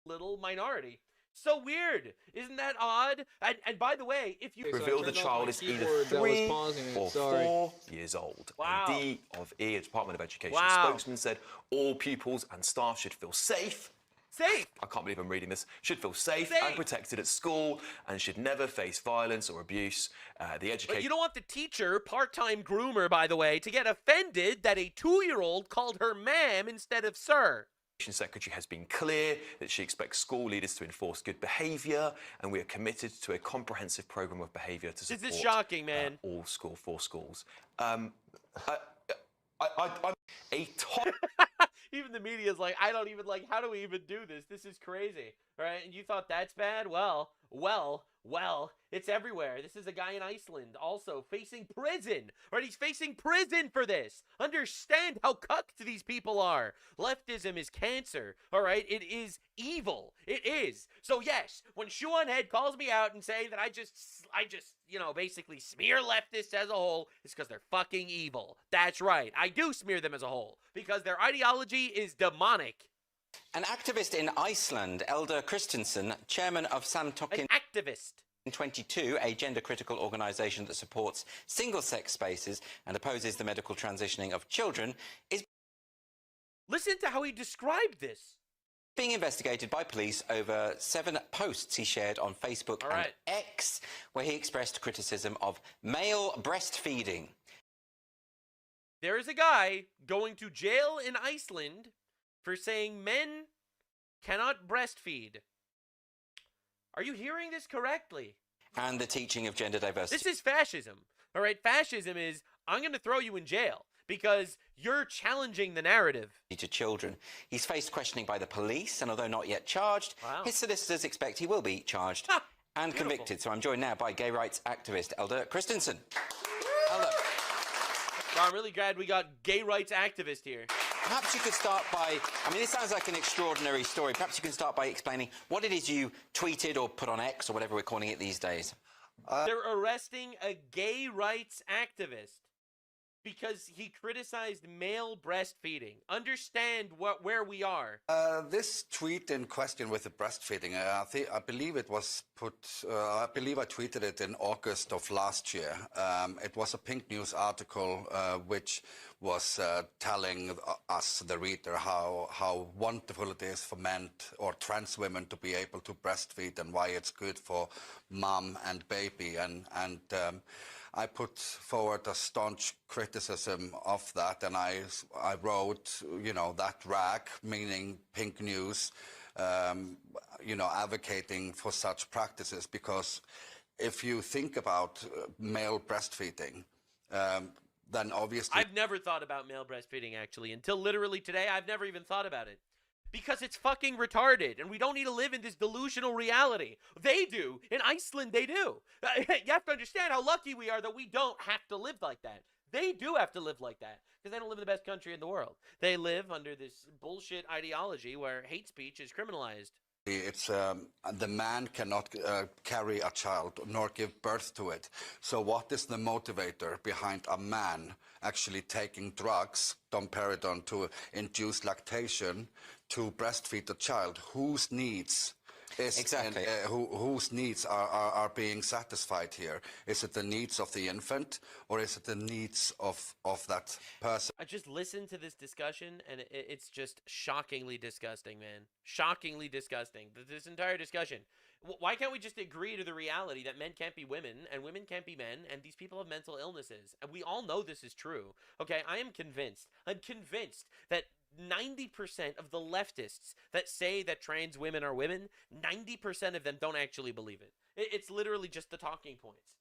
little minority. So weird. Isn't that odd? And by the way, if you reveal the child is either 3 or 4 years old. Wow. And D of E, Department of Education Wow. spokesman said all pupils and staff should feel safe. Safe. I can't believe I'm reading this. Should feel safe and protected at school and should never face violence or abuse. The education. But you don't want the teacher, part-time groomer, by the way, to get offended that a 2-year-old called her ma'am instead of sir. Secretary has been clear that she expects school leaders to enforce good behaviour, and we are committed to a comprehensive programme of behaviour to support. This is shocking, man. All four schools. I'm a top. Even the media is like, I don't even like. How do we even do this? This is crazy, right? And you thought that's bad? Well, it's everywhere. This is a guy in Iceland also facing prison, right? He's facing prison for this. Understand how cucked these people are. Leftism is cancer, all right? It is evil. It is. So yes, when Shoe on Head calls me out and say that I just, you know, basically smear leftists as a whole, it's because they're fucking evil. That's right. I do smear them as a whole because their ideology is demonic. An activist in Iceland, Elder Christensen, chairman of Samtökin. An activist. 22, a gender-critical organisation that supports single-sex spaces and opposes the medical transitioning of children, is... Listen to how he described this. Being investigated by police over 7 posts he shared on Facebook and X, where he expressed criticism of male breastfeeding. There is a guy going to jail in Iceland for saying men cannot breastfeed. Are you hearing this correctly? And the teaching of gender diversity. This is fascism. All right, fascism is, I'm going to throw you in jail because you're challenging the narrative. To children. He's faced questioning by the police, and although not yet charged, his solicitors expect he will be charged and convicted. So I'm joined now by gay rights activist Elder Christensen. Elder. Well, I'm really glad we got gay rights activist here. Perhaps you could start by, I mean, this sounds like an extraordinary story. Perhaps you can start by explaining what it is you tweeted or put on X or whatever we're calling it these days. They're arresting a gay rights activist because he criticized male breastfeeding. Understand where we are. This tweet in question with the breastfeeding, I believe it was put, I believe I tweeted it in August of last year. It was a Pink News article which was telling us, the reader, how wonderful it is for men or trans women to be able to breastfeed and why it's good for mom and baby. And I put forward a staunch criticism of that, and I wrote, you know, that rag, meaning Pink News, you know, advocating for such practices, because if you think about male breastfeeding, then obviously... I've never thought about male breastfeeding, actually. Until literally today, I've never even thought about it. Because it's fucking retarded, and we don't need to live in this delusional reality. They do. In Iceland, they do. You have to understand how lucky we are that we don't have to live like that. They do have to live like that, because they don't live in the best country in the world. They live under this bullshit ideology where hate speech is criminalized. It's the man cannot carry a child nor give birth to it. So what is the motivator behind a man actually taking drugs, domperidone, to induce lactation, to breastfeed the child? Whose needs is exactly whose needs are being satisfied here? Is it the needs of the infant, or is it the needs of that person? I just listened to this discussion, and it's just shockingly disgusting, man. Shockingly disgusting. This entire discussion. Why can't we just agree to the reality that men can't be women and women can't be men, and these people have mental illnesses? And we all know this is true. Okay, I am convinced. I'm convinced that 90% of the leftists that say that trans women are women, 90% of them don't actually believe it. It's literally just the talking points.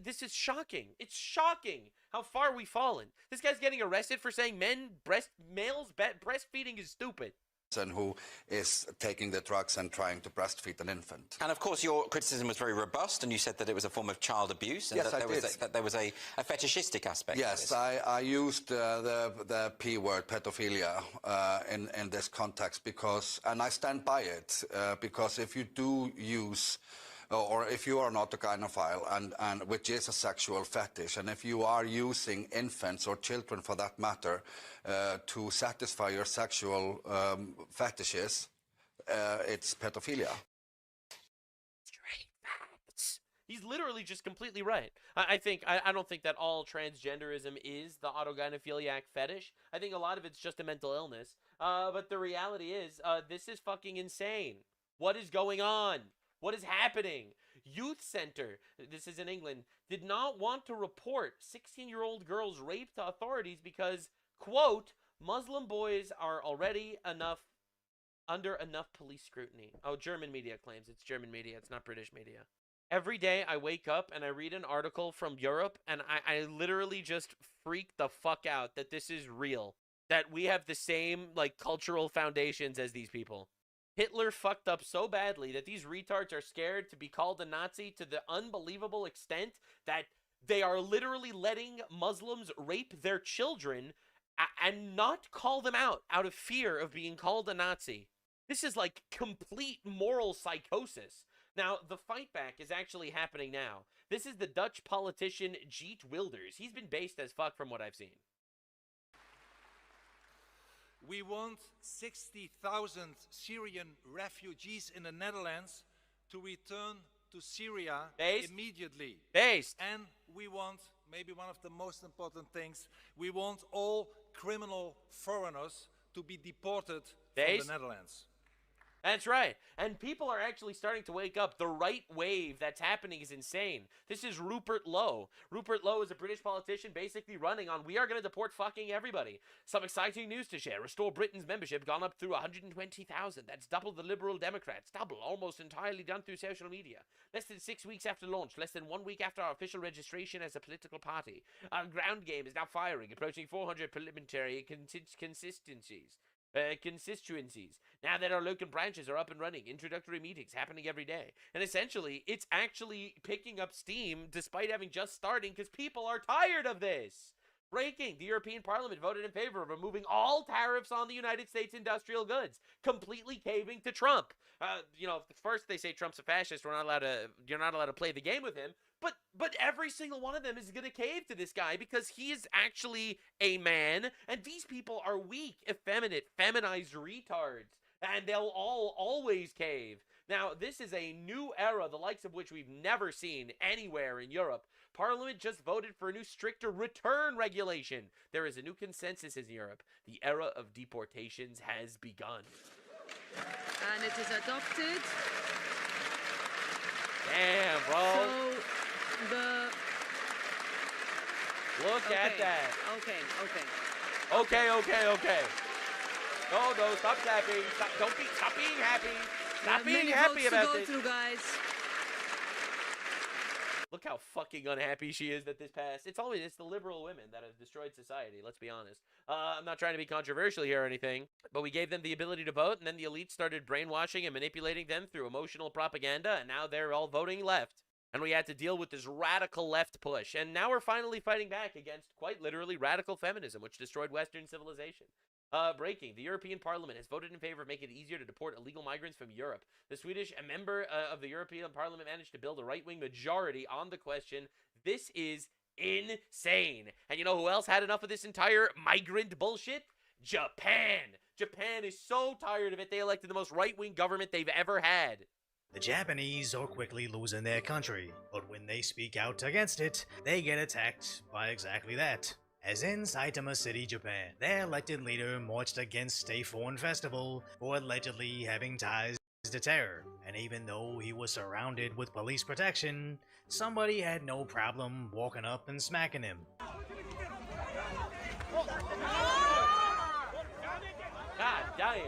This is shocking. It's shocking how far we've fallen. This guy's getting arrested for saying males breastfeeding is stupid. And who is taking the drugs and trying to breastfeed an infant. And of course your criticism was very robust, and you said that it was a form of child abuse, and yes, that there was a fetishistic aspect. Yes, I used the P word, pedophilia, in this context, because, and I stand by it, because if you do use, or if you are not a gynophile, and which is a sexual fetish, and if you are using infants or children for that matter to satisfy your sexual fetishes, it's pedophilia. He's literally just completely right. I don't think that all transgenderism is the autogynephiliac fetish. I think a lot of it's just a mental illness. But the reality is, this is fucking insane. What is going on? What is happening? Youth Center, this is in England, did not want to report 16-year-old girls raped to authorities because, quote, Muslim boys are already under enough police scrutiny. Oh, German media claims. It's German media. It's not British media. Every day I wake up and I read an article from Europe and I literally just freak the fuck out that this is real. That we have the same, like, cultural foundations as these people. Hitler fucked up so badly that these retards are scared to be called a Nazi to the unbelievable extent that they are literally letting Muslims rape their children and not call them out of fear of being called a Nazi. This is like complete moral psychosis. Now, the fight back is actually happening now. This is the Dutch politician Geert Wilders. He's been based as fuck from what I've seen. We want 60,000 Syrian refugees in the Netherlands to return to Syria immediately. And we want, maybe one of the most important things, we want all criminal foreigners to be deported from the Netherlands. That's right. And people are actually starting to wake up. The right wave that's happening is insane. This is Rupert Lowe. Rupert Lowe is a British politician basically running on, we are going to deport fucking everybody. Some exciting news to share. Restore Britain's membership gone up through 120,000. That's double the Liberal Democrats. Double. Almost entirely done through social media. Less than 6 weeks after launch. Less than 1 week after our official registration as a political party. Our ground game is now firing. Approaching 400 parliamentary constituencies. Now that our local branches are up and running, introductory meetings happening every day. And essentially, it's actually picking up steam despite having just starting because people are tired of this. Breaking, the European Parliament voted in favor of removing all tariffs on the United States industrial goods, completely caving to Trump. First they say Trump's a fascist, you're not allowed to play the game with him. But every single one of them is going to cave to this guy because he is actually a man, and these people are weak, effeminate, feminized retards, and they'll always cave. Now, this is a new era, the likes of which we've never seen anywhere in Europe. Parliament just voted for a new stricter return regulation. There is a new consensus in Europe. The era of deportations has begun. And it is adopted. Damn, bro. Look at that. Okay. No, stop clapping. Stop being happy. Stop being happy about this. Guys. Look how fucking unhappy she is that this passed. It's the liberal women that have destroyed society, let's be honest. I'm not trying to be controversial here or anything, but we gave them the ability to vote, and then the elite started brainwashing and manipulating them through emotional propaganda, and now they're all voting left. And we had to deal with this radical left push. And now we're finally fighting back against, quite literally, radical feminism, which destroyed Western civilization. Breaking. The European Parliament has voted in favor of making it easier to deport illegal migrants from Europe. The Swedish member of the European Parliament managed to build a right-wing majority on the question. This is insane. And you know who else had enough of this entire migrant bullshit? Japan. Japan is so tired of it, they elected the most right-wing government they've ever had. The Japanese are quickly losing their country, but when they speak out against it, they get attacked by exactly that. As in Saitama City, Japan, their elected leader marched against a foreign festival for allegedly having ties to terror, and even though he was surrounded with police protection, somebody had no problem walking up and smacking him. God damn.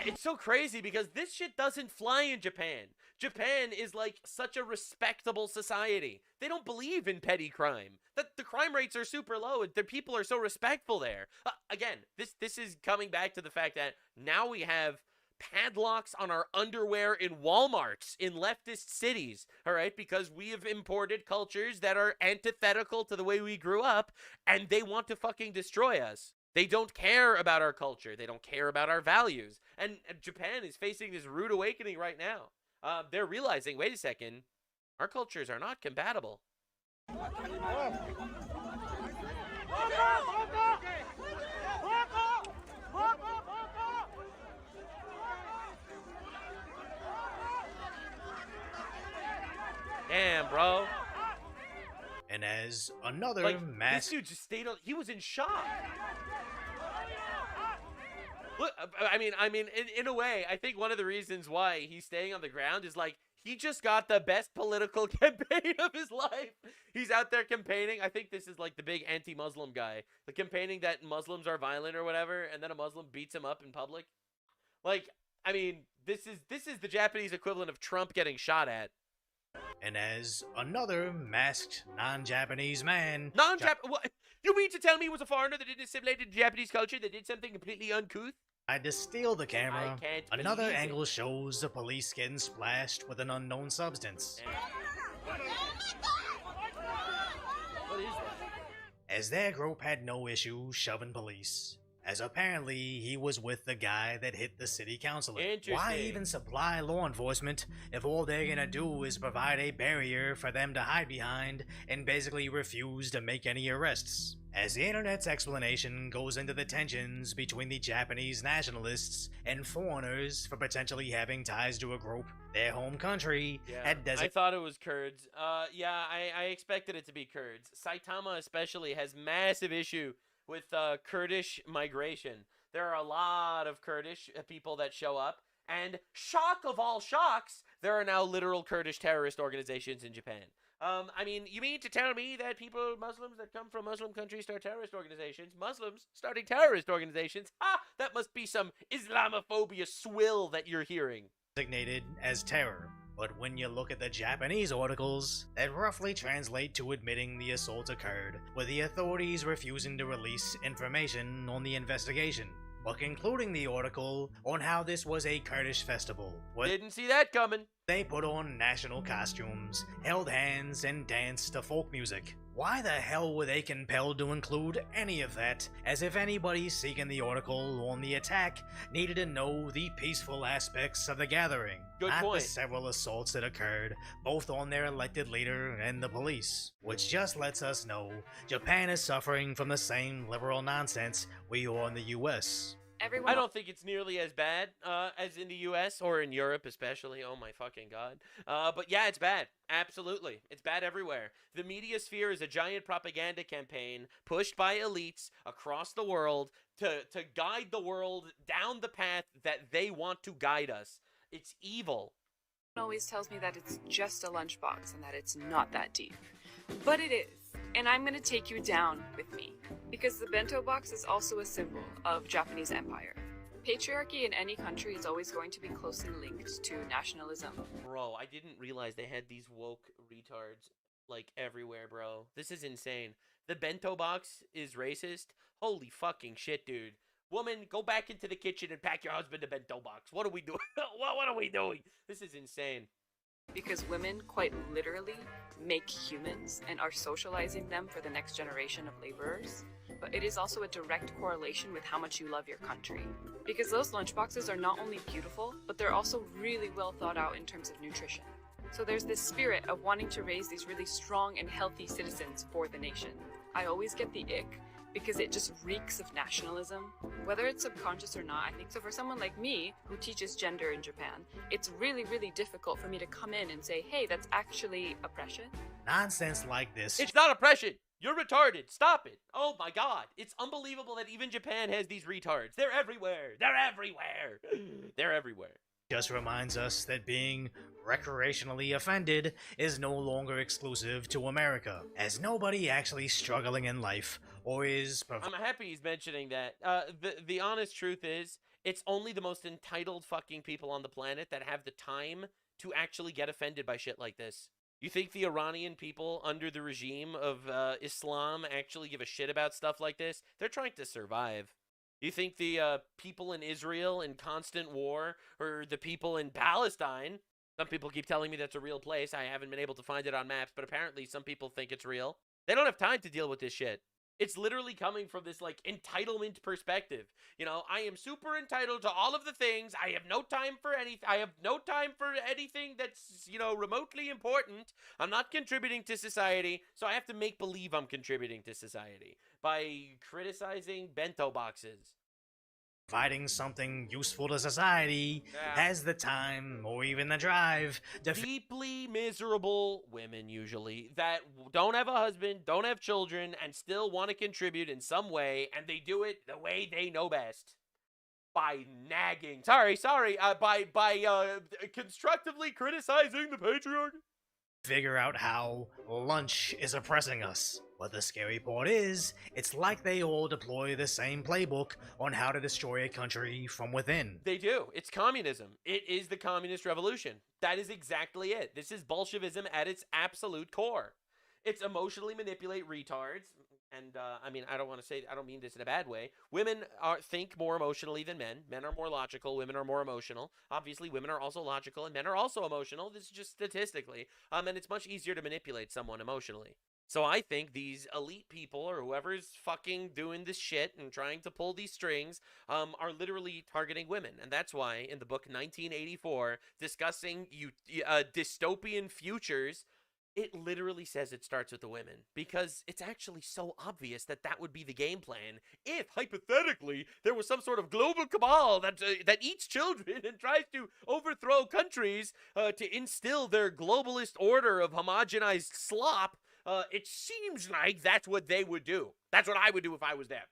It's so crazy because this shit doesn't fly in Japan. Japan is like such a respectable society. They don't believe in petty crime. The crime rates are super low. The people are so respectful there. Again, this is coming back to the fact that now we have padlocks on our underwear in Walmarts in leftist cities, all right? Because we have imported cultures that are antithetical to the way we grew up, and they want to fucking destroy us. They don't care about our culture. They don't care about our values. And Japan is facing this rude awakening right now. They're realizing, wait a second, our cultures are not compatible. Damn, bro. And as another Like, mass... this dude just stayed on. He was in shock. Look, I mean, in a way, I think one of the reasons why he's staying on the ground is like he just got the best political campaign of his life. He's out there campaigning. I think this is like the big anti-Muslim guy, the campaigning that Muslims are violent or whatever, and then a Muslim beats him up in public. Like, I mean, this is the Japanese equivalent of Trump getting shot at. And as another masked non-Japanese man... What? You mean to tell me he was a foreigner that didn't assimilate into Japanese culture, that did something completely uncouth? Tried to steal the camera. I can't Another believe angle it. shows the police getting splashed with an unknown substance. What is that? As their group had no issue shoving police, as apparently he was with the guy that hit the city councilor. Why even supply law enforcement if all they're gonna do is provide a barrier for them to hide behind and basically refuse to make any arrests? As the internet's explanation goes into the tensions between the Japanese nationalists and foreigners for potentially having ties to a group, their home country had I thought it was Kurds. Yeah, I expected it to be Kurds. Saitama especially has massive issue with Kurdish migration. There are a lot of Kurdish people that show up, and shock of all shocks, there are now literal Kurdish terrorist organizations in Japan. I mean, you mean to tell me that Muslims that come from Muslim countries start terrorist organizations? Muslims starting terrorist organizations? Ha! That must be some Islamophobia swill that you're hearing. Designated as terror. But when you look at the Japanese articles, that roughly translate to admitting the assault occurred, with the authorities refusing to release information on the investigation, but concluding the article on how this was a Kurdish festival. Didn't see that coming. They put on national costumes, held hands, and danced to folk music. Why the hell were they compelled to include any of that, as if anybody seeking the article on the attack needed to know the peaceful aspects of the gathering, not the several assaults that occurred, both on their elected leader and the police, which just lets us know Japan is suffering from the same liberal nonsense we are in the US. I don't think it's nearly as bad as in the U.S. or in Europe especially. Oh my fucking god. But yeah, it's bad. Absolutely. It's bad everywhere. The media sphere is a giant propaganda campaign pushed by elites across the world to guide the world down the path that they want to guide us. It's evil. Always tells me that it's just a lunchbox and that it's not that deep. But it is. And I'm going to take you down with me, because the bento box is also a symbol of Japanese empire. Patriarchy in any country is always going to be closely linked to nationalism. Bro, I didn't realize they had these woke retards, like, everywhere, bro. This is insane. The bento box is racist? Holy fucking shit, dude. Woman, go back into the kitchen and pack your husband a bento box. What are we doing? What are we doing? This is insane. Because women, quite literally, make humans and are socializing them for the next generation of laborers. But it is also a direct correlation with how much you love your country. Because those lunchboxes are not only beautiful, but they're also really well thought out in terms of nutrition. So there's this spirit of wanting to raise these really strong and healthy citizens for the nation. I always get the ick, because it just reeks of nationalism. Whether it's subconscious or not, I think so for someone like me, who teaches gender in Japan, it's really, really difficult for me to come in and say, hey, that's actually oppression. Nonsense like this. It's not oppression! You're retarded! Stop it! Oh my god! It's unbelievable that even Japan has these retards. They're everywhere! They're everywhere! They're everywhere. Just reminds us that being recreationally offended is no longer exclusive to America, as nobody actually struggling in life or is... I'm happy he's mentioning that. The honest truth is, it's only the most entitled fucking people on the planet that have the time to actually get offended by shit like this. You think the Iranian people under the regime of Islam actually give a shit about stuff like this? They're trying to survive. You think the people in Israel in constant war, or the people in Palestine, some people keep telling me that's a real place. I haven't been able to find it on maps, but apparently some people think it's real. They don't have time to deal with this shit. It's literally coming from this, like, entitlement perspective. You know, I am super entitled to all of the things. I have no time for anything. I have no time for anything that's, you know, remotely important. I'm not contributing to society, so I have to make believe I'm contributing to society by criticizing bento boxes. providing something useful to society, has the time or even the drive to deeply miserable women, usually, that don't have a husband, don't have children, and still want to contribute in some way, and they do it the way they know best. By nagging. By constructively criticizing the patriarchy. figure out how lunch is oppressing us. But the scary part is, it's like they all deploy the same playbook on how to destroy a country from within. They do. It's communism. It is the communist revolution. That is exactly it. This is Bolshevism at its absolute core. It's emotionally manipulate retards. And, I mean, I don't mean this in a bad way. Women think more emotionally than men. Men are more logical. Women are more emotional. Obviously, women are also logical, and men are also emotional. This is just statistically. And it's much easier to manipulate someone emotionally. So I think these elite people, or whoever's fucking doing this shit and trying to pull these strings, are literally targeting women. And that's why, in the book 1984, discussing dystopian futures, it literally says it starts with the women, because it's actually so obvious that that would be the game plan if, hypothetically, there was some sort of global cabal that eats children and tries to overthrow countries to instill their globalist order of homogenized slop. It seems like that's what they would do. That's what I would do if I was them.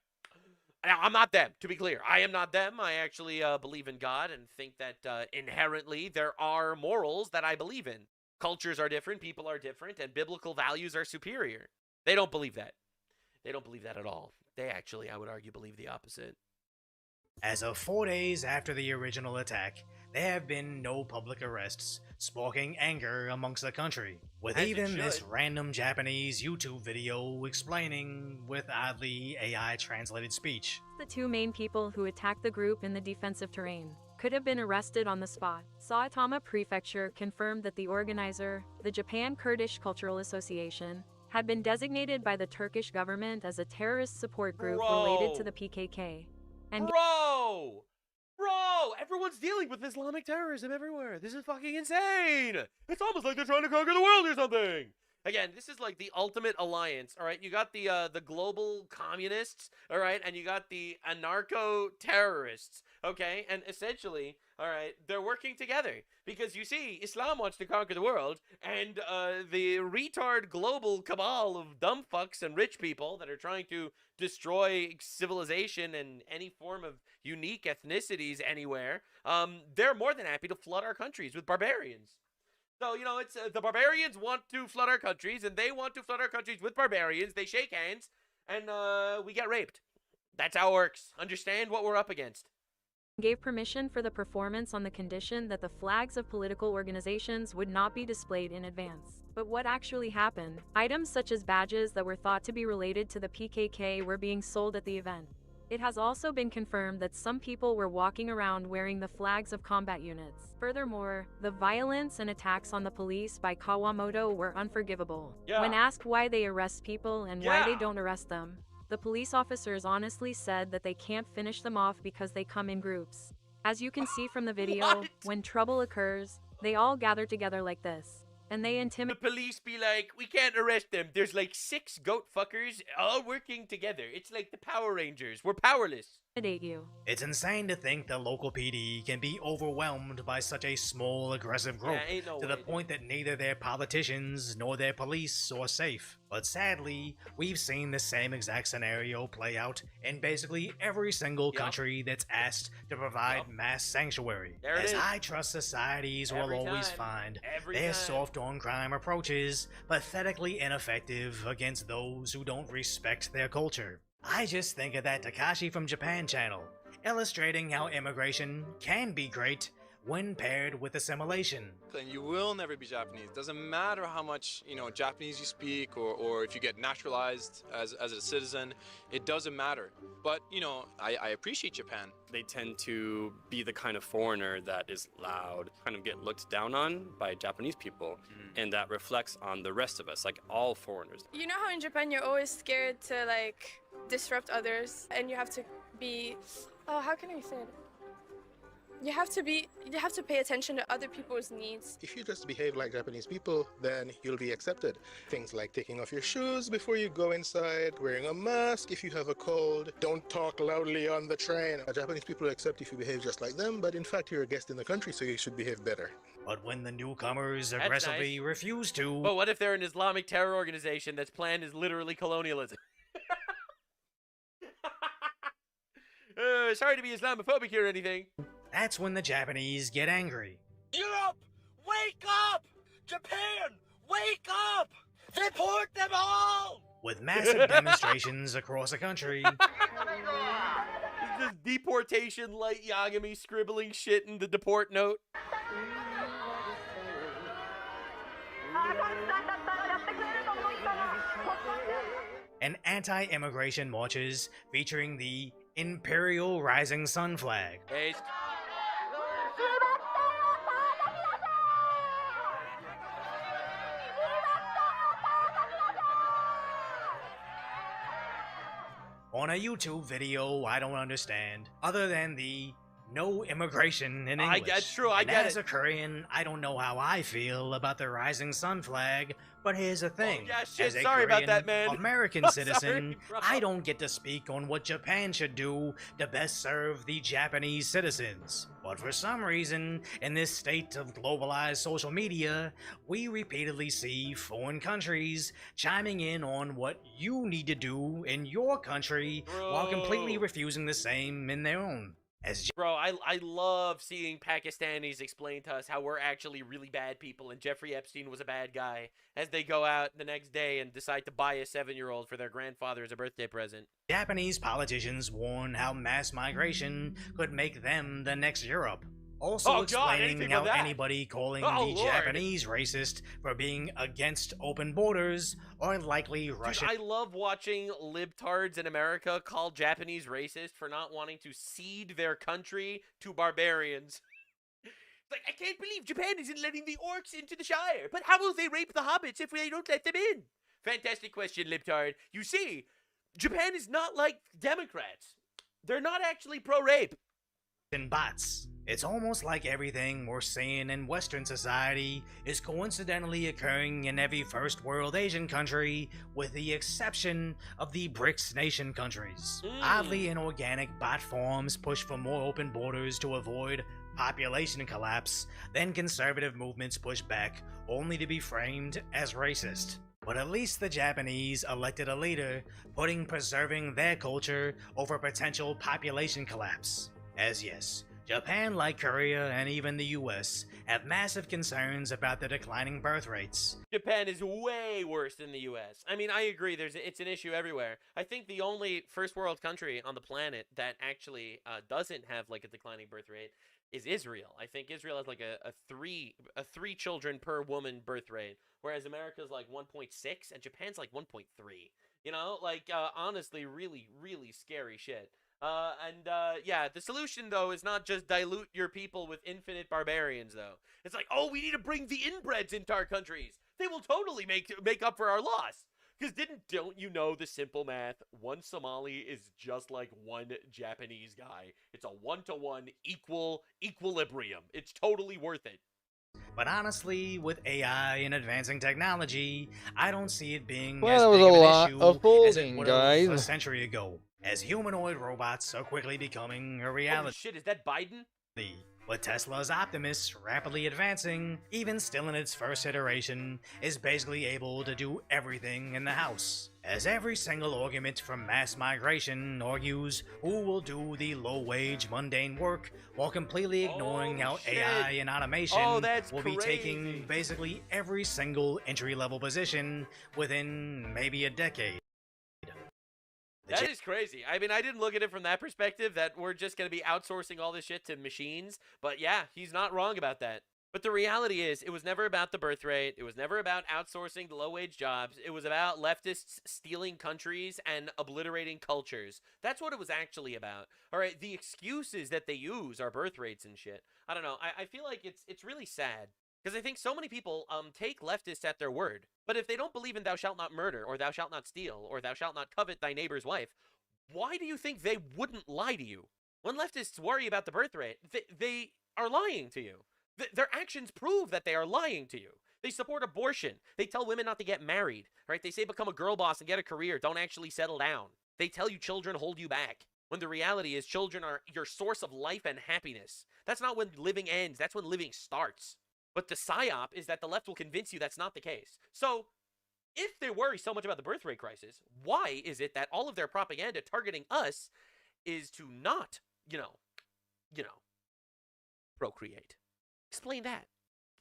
Now, I'm not them, to be clear. I am not them. I actually believe in God and think that inherently there are morals that I believe in. Cultures are different, people are different, and biblical values are superior. They don't believe that. They don't believe that at all. They actually, I would argue, believe the opposite. As of 4 days after the original attack, there have been no public arrests, sparking anger amongst the country, with even this random Japanese YouTube video explaining, with oddly AI-translated speech. The two main people who attacked the group in the defensive terrain could have been arrested on the spot. Saitama Prefecture confirmed that the organizer, the Japan Kurdish Cultural Association, had been designated by the Turkish government as a terrorist support group related to the PKK. And Bro! Everyone's dealing with Islamic terrorism everywhere. This is fucking insane! It's almost like they're trying to conquer the world or something! Again, this is like the ultimate alliance, all right? You got the global communists, all right? And you got the anarcho-terrorists, okay? And essentially, all right, they're working together. Because you see, Islam wants to conquer the world, and the retard global cabal of dumb fucks and rich people that are trying to destroy civilization and any form of unique ethnicities anywhere, they're more than happy to flood our countries with barbarians. So, you know, it's the barbarians want to flood our countries, and they want to flood our countries with barbarians. They shake hands, and we get raped. That's how it works. Understand what we're up against. Gave permission for the performance on the condition that the flags of political organizations would not be displayed in advance. But what actually happened? Items such as badges that were thought to be related to the PKK were being sold at the event. It has also been confirmed that some people were walking around wearing the flags of combat units. Furthermore, the violence and attacks on the police by Kawamoto were unforgivable. When asked why they arrest people and why they don't arrest them, the police officers honestly said that they can't finish them off because they come in groups. As you can see from the video, when trouble occurs, they all gather together like this. And they intimidate. The police be like, we can't arrest them. There's like 6 goat fuckers all working together. It's like the Power Rangers. We're powerless. You. It's insane to think the local PD can be overwhelmed by such a small, aggressive group, to the point that neither their politicians nor their police are safe. But sadly, we've seen the same exact scenario play out in basically every single country that's asked to provide mass sanctuary. As high-trust societies will always find, their soft-on-crime approaches pathetically ineffective against those who don't respect their culture. I just think of that Takashi from Japan channel, illustrating how immigration can be great when paired with assimilation. And you will never be Japanese. Doesn't matter how much, Japanese you speak or if you get naturalized as a citizen, it doesn't matter. But, I appreciate Japan. They tend to be the kind of foreigner that is loud, kind of get looked down on by Japanese people, and that reflects on the rest of us, like all foreigners. You know how in Japan you're always scared to disrupt others and you have to be, how can I say it? You have to pay attention to other people's needs. If you just behave like Japanese people, then you'll be accepted. Things like taking off your shoes before you go inside, wearing a mask if you have a cold, don't talk loudly on the train. Japanese people accept if you behave just like them, but in fact you're a guest in the country, so you should behave better. But when the newcomers aggressively refuse to... But what if they're an Islamic terror organization that's planned is literally colonialism? Sorry to be Islamophobic here or anything. That's when the Japanese get angry. Europe, wake up! Japan, wake up! Deport them all! With massive demonstrations across the country. Is this deportation light Yagami scribbling shit in the deport note? And anti-immigration marches featuring the Imperial Rising Sun flag. Paste. On a YouTube video I don't understand, other than the no immigration in English. That's true, I And get as it. a Korean, I don't know how I feel about the rising sun flag, but here's the thing. Oh, yeah, shit, as a sorry about Korean that, man. American I'm citizen, sorry, bro. I don't get to speak on what Japan should do to best serve the Japanese citizens. But for some reason, in this state of globalized social media, we repeatedly see foreign countries chiming in on what you need to do in your country while completely refusing the same in their own. Bro, I love seeing Pakistanis explain to us how we're actually really bad people and Jeffrey Epstein was a bad guy as they go out the next day and decide to buy a 7-year-old for their grandfather as a birthday present. Japanese politicians warn how mass migration could make them the next Europe. Also explaining how anybody calling the Japanese racist for being against open borders are likely Russian. Dude, I love watching libtards in America call Japanese racist for not wanting to cede their country to barbarians. It's like, I can't believe Japan isn't letting the orcs into the Shire, but how will they rape the hobbits if they don't let them in? Fantastic question, libtard. You see, Japan is not like Democrats. They're not actually pro-rape. Bots. It's almost like everything we're seeing in Western society is coincidentally occurring in every first world Asian country, with the exception of the BRICS nation countries. Oddly inorganic bot forms push for more open borders to avoid population collapse, then conservative movements push back, only to be framed as racist. But at least the Japanese elected a leader, putting preserving their culture over potential population collapse. As yes, Japan, like Korea and even the US, have massive concerns about the declining birth rates. Japan is way worse than the US. I mean, I agree, it's an issue everywhere. I think the only first world country on the planet that actually doesn't have like a declining birth rate is Israel. I think Israel has like a three children per woman birth rate, whereas America's like 1.6 and Japan's like 1.3. You know, like honestly, really, really scary shit. Yeah, the solution, though, is not just dilute your people with infinite barbarians, though. It's like, oh, we need to bring the inbreds into our countries. They will totally make up for our loss. Because don't you know the simple math? One Somali is just like one Japanese guy. It's a 1-to-1 equilibrium. It's totally worth it. But honestly, with AI and advancing technology, I don't see it being Well, as that was big a of lot an of issue as it folding, would guys. have a century ago, as humanoid robots are quickly becoming a reality. Holy shit, is that Biden? But Tesla's Optimus, rapidly advancing, even still in its first iteration, is basically able to do everything in the house. As every single argument from mass migration argues who will do the low-wage, mundane work, while completely ignoring how AI and automation will be taking basically every single entry-level position within maybe a decade. That is crazy. I mean, I didn't look at it from that perspective, that we're just going to be outsourcing all this shit to machines. But yeah, he's not wrong about that. But the reality is, it was never about the birth rate. It was never about outsourcing the low-wage jobs. It was about leftists stealing countries and obliterating cultures. That's what it was actually about. All right, the excuses that they use are birth rates and shit. I don't know. I feel like it's really sad. Because I think so many people take leftists at their word. But if they don't believe in thou shalt not murder, or thou shalt not steal, or thou shalt not covet thy neighbor's wife, why do you think they wouldn't lie to you? When leftists worry about the birth rate, they are lying to you. Their actions prove that they are lying to you. They support abortion. They tell women not to get married, right? They say become a girl boss and get a career. Don't actually settle down. They tell you children hold you back, when the reality is children are your source of life and happiness. That's not when living ends. That's when living starts. But the psyop is that the left will convince you that's not the case. So, if they worry so much about the birth rate crisis, why is it that all of their propaganda targeting us is to not, procreate? Explain that.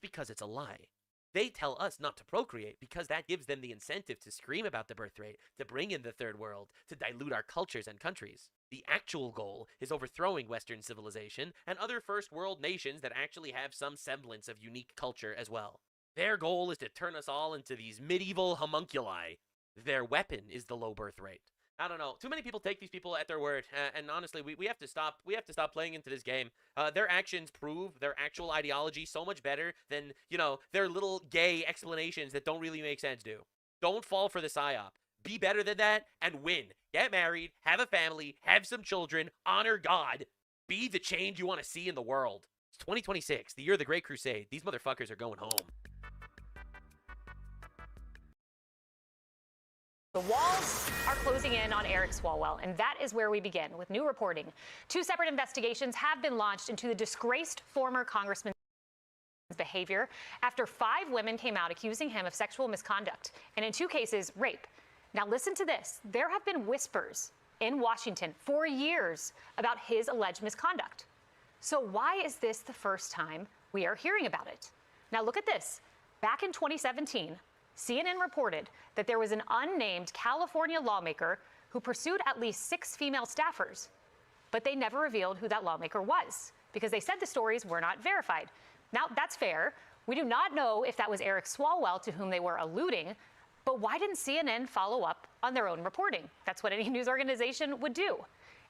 Because it's a lie. They tell us not to procreate because that gives them the incentive to scream about the birth rate, to bring in the third world, to dilute our cultures and countries. The actual goal is overthrowing Western civilization and other first world nations that actually have some semblance of unique culture as well. Their goal is to turn us all into these medieval homunculi. Their weapon is the low birth rate. I don't know. Too many people take these people at their word, and honestly, we have to stop. We have to stop playing into this game. Their actions prove their actual ideology so much better than, their little gay explanations that don't really make sense do. Don't fall for the psyop. Be better than that and win. Get married, have a family, have some children, honor God. Be the change you want to see in the world. It's 2026, the year of the Great Crusade. These motherfuckers are going home. The walls are closing in on Eric Swalwell, and that is where we begin with new reporting. 2 separate investigations have been launched into the disgraced former congressman's behavior after 5 women came out accusing him of sexual misconduct, and in 2 cases, rape. Now listen to this. There have been whispers in Washington for years about his alleged misconduct. So why is this the first time we are hearing about it? Now look at this. Back in 2017, CNN reported that there was an unnamed California lawmaker who pursued at least 6 female staffers, but they never revealed who that lawmaker was because they said the stories were not verified. Now, that's fair. We do not know if that was Eric Swalwell to whom they were alluding, but why didn't CNN follow up on their own reporting? That's what any news organization would do.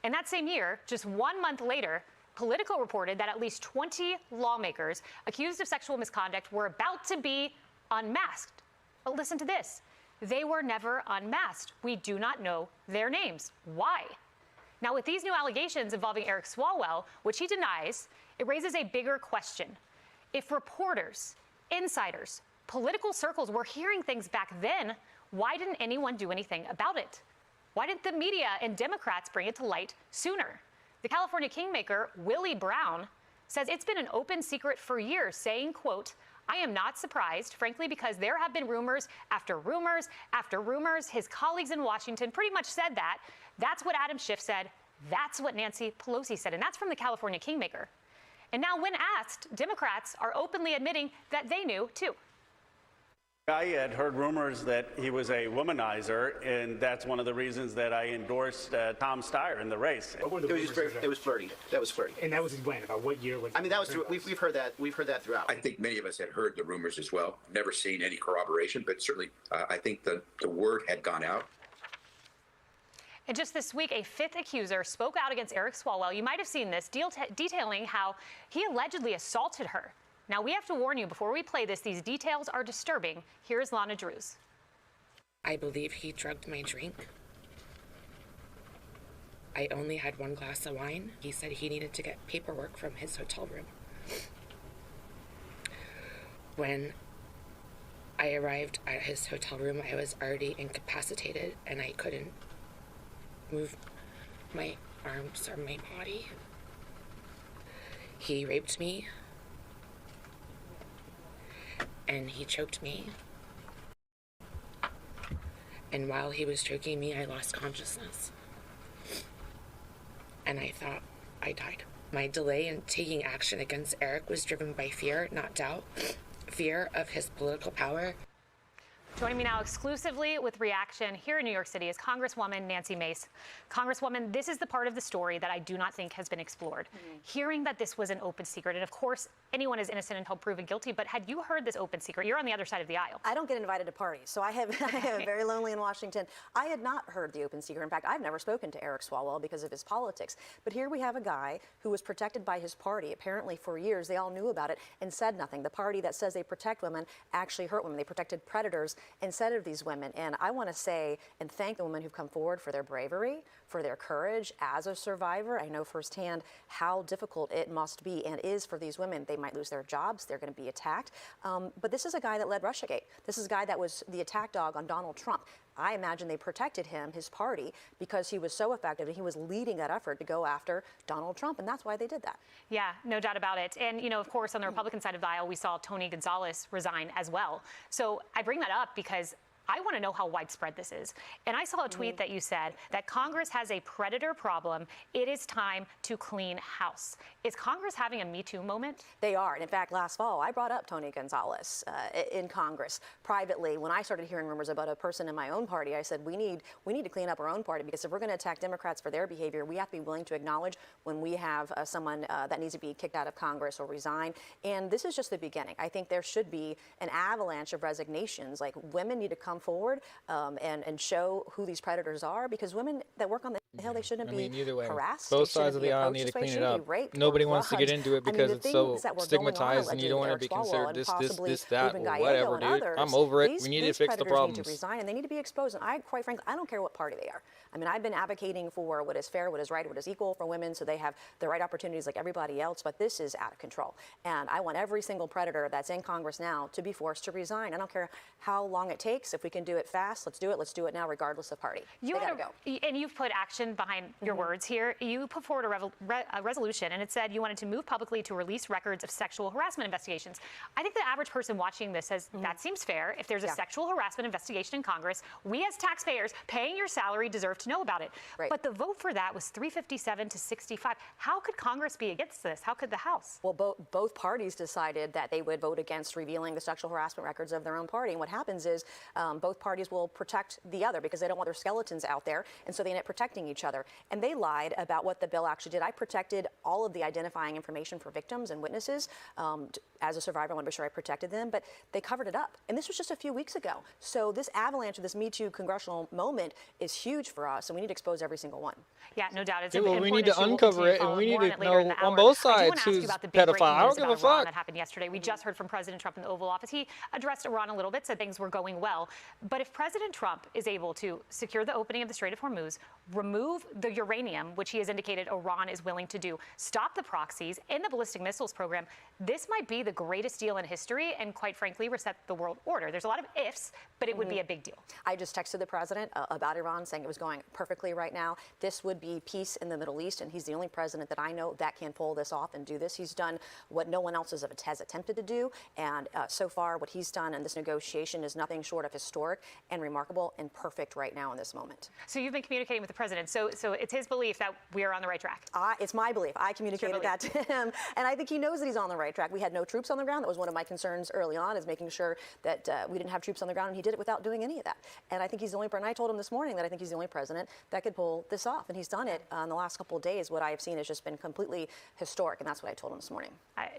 In that same year, just 1 month later, Politico reported that at least 20 lawmakers accused of sexual misconduct were about to be unmasked. But listen to this. They were never unmasked. We do not know their names. Why? Now, with these new allegations involving Eric Swalwell, which he denies, it raises a bigger question. If reporters, insiders, political circles were hearing things back then, why didn't anyone do anything about it? Why didn't the media and Democrats bring it to light sooner? The California kingmaker, Willie Brown, says it's been an open secret for years, saying, quote, I am not surprised, frankly, because there have been rumors after rumors after rumors. His colleagues in Washington pretty much said that. That's what Adam Schiff said. That's what Nancy Pelosi said. And that's from the California kingmaker. And now when asked, Democrats are openly admitting that they knew, too. I had heard rumors that he was a womanizer, and that's one of the reasons that I endorsed Tom Steyer in the race. It was flirty. That was flirty. And that was when? About what year? I mean, that was we've heard that. We've heard that throughout. I think many of us had heard the rumors as well. Never seen any corroboration, but certainly I think the word had gone out. And just this week, a 5th accuser spoke out against Eric Swalwell. You might have seen this, detailing how he allegedly assaulted her. Now, we have to warn you before we play this, these details are disturbing. Here's Lana Drews. I believe he drugged my drink. I only had 1 glass of wine. He said he needed to get paperwork from his hotel room. When I arrived at his hotel room, I was already incapacitated and I couldn't move my arms or my body. He raped me. And he choked me. And while he was choking me, I lost consciousness. And I thought I died. My delay in taking action against Eric was driven by fear, not doubt. Fear of his political power. Joining me now exclusively with reaction here in New York City is Congresswoman Nancy Mace. Congresswoman, this is the part of the story that I do not think has been explored. Hearing that this was an open secret, and of course, anyone is innocent until proven guilty, but had you heard this open secret? You're on the other side of the aisle. I don't get invited to parties, so I have very lonely in Washington. I had not heard the open secret. In fact, I've never spoken to Eric Swalwell because of his politics. But here we have a guy who was protected by his party, apparently for years. They all knew about it and said nothing. The party that says they protect women actually hurt women. They protected predators instead of these women. And I want to say and thank the women who've come forward for their bravery, for their courage as a survivor. I know firsthand how difficult it must be and is for these women. They might lose their jobs. They're going to be attacked. But this is a guy that led Russiagate. This is a guy that was the attack dog on Donald Trump. I imagine they protected him, his party, because he was so effective and he was leading that effort to go after Donald Trump, and that's why they did that. Yeah, no doubt about it. And, you know, of course, on the Republican side of the aisle, we saw Tony Gonzalez resign as well. So I bring that up because I want to know how widespread this is. And I saw a tweet that you said that Congress has a predator problem. It is time to clean house. Is Congress having a Me Too moment? They are. And in fact, last fall, I brought up Tony Gonzalez in Congress privately. When I started hearing rumors about a person in my own party, I said, we need to clean up our own party, because if we're going to attack Democrats for their behavior, we have to be willing to acknowledge when we have someone that needs to be kicked out of Congress or resign. And this is just the beginning. I think there should be an avalanche of resignations. Like, women need to come forward and show who these predators are, because women that work on the Hill, they shouldn't be either way, harassed. both sides of the aisle need to clean it up. Nobody wants to get into it because it's so stigmatized, and you don't want to be considered this, that, or whatever, dude. I'm over it. We need to fix the problems. Need to resign, and they need to be exposed. And quite frankly, I don't care what party they are. I mean, I've been advocating for what is fair, what is right, what is equal for women, so they have the right opportunities like everybody else. But this is out of control, and I want every single predator that's in Congress now to be forced to resign. I don't care how long it takes. If we can do it fast, let's do it. Let's do it now, regardless of party. They gotta go. And you've put action behind your words here. You put forward a resolution, and it said you wanted to move publicly to release records of sexual harassment investigations. I think the average person watching this says that seems fair. If there's a sexual harassment investigation in Congress, we as taxpayers paying your salary deserve to know about it. Right. But the vote for that was 357 to 65. How could Congress be against this? How could the House? Well, both parties decided that they would vote against revealing the sexual harassment records of their own party. And what happens is both parties will protect the other because they don't want their skeletons out there. And so they end up protecting each other. And they lied about what the bill actually did. I protected all of the identifying information for victims and witnesses. As a survivor, I want to be sure I protected them. But they covered it up. And this was just a few weeks ago. So this avalanche of this Me Too congressional moment is huge for us. And we need to expose every single one. Yeah, no doubt. It's we need to uncover it, and we need to know on both sides who's pedophile. I don't give a fuck. That happened yesterday. We just heard from President Trump in the Oval Office. He addressed Iran a little bit, said things were going well. But if President Trump is able to secure the opening of the Strait of Hormuz, remove the uranium, which he has indicated Iran is willing to do, stop the proxies in the ballistic missiles program, this might be the greatest deal in history and, quite frankly, reset the world order. There's a lot of ifs, but it would be a big deal. I just texted the president about Iran, saying it was going perfectly right now. This would be peace in the Middle East, and he's the only president that I know that can pull this off and do this. He's done what no one else has attempted to do, and so far what he's done in this negotiation is nothing short of historic and remarkable and perfect right now in this moment. So you've been communicating with the president, so it's his belief that we are on the right track? It's my belief. I communicated that to him, and I think he knows that he's on the right track. We had no troops on the ground. That was one of my concerns early on, is making sure that we didn't have troops on the ground, and he did it without doing any of that. And I think he's the only, and I told him this morning that I think he's the only president that could pull this off, and he's done it in the last couple of days. What I have seen has just been completely historic, and that's what I told him this morning.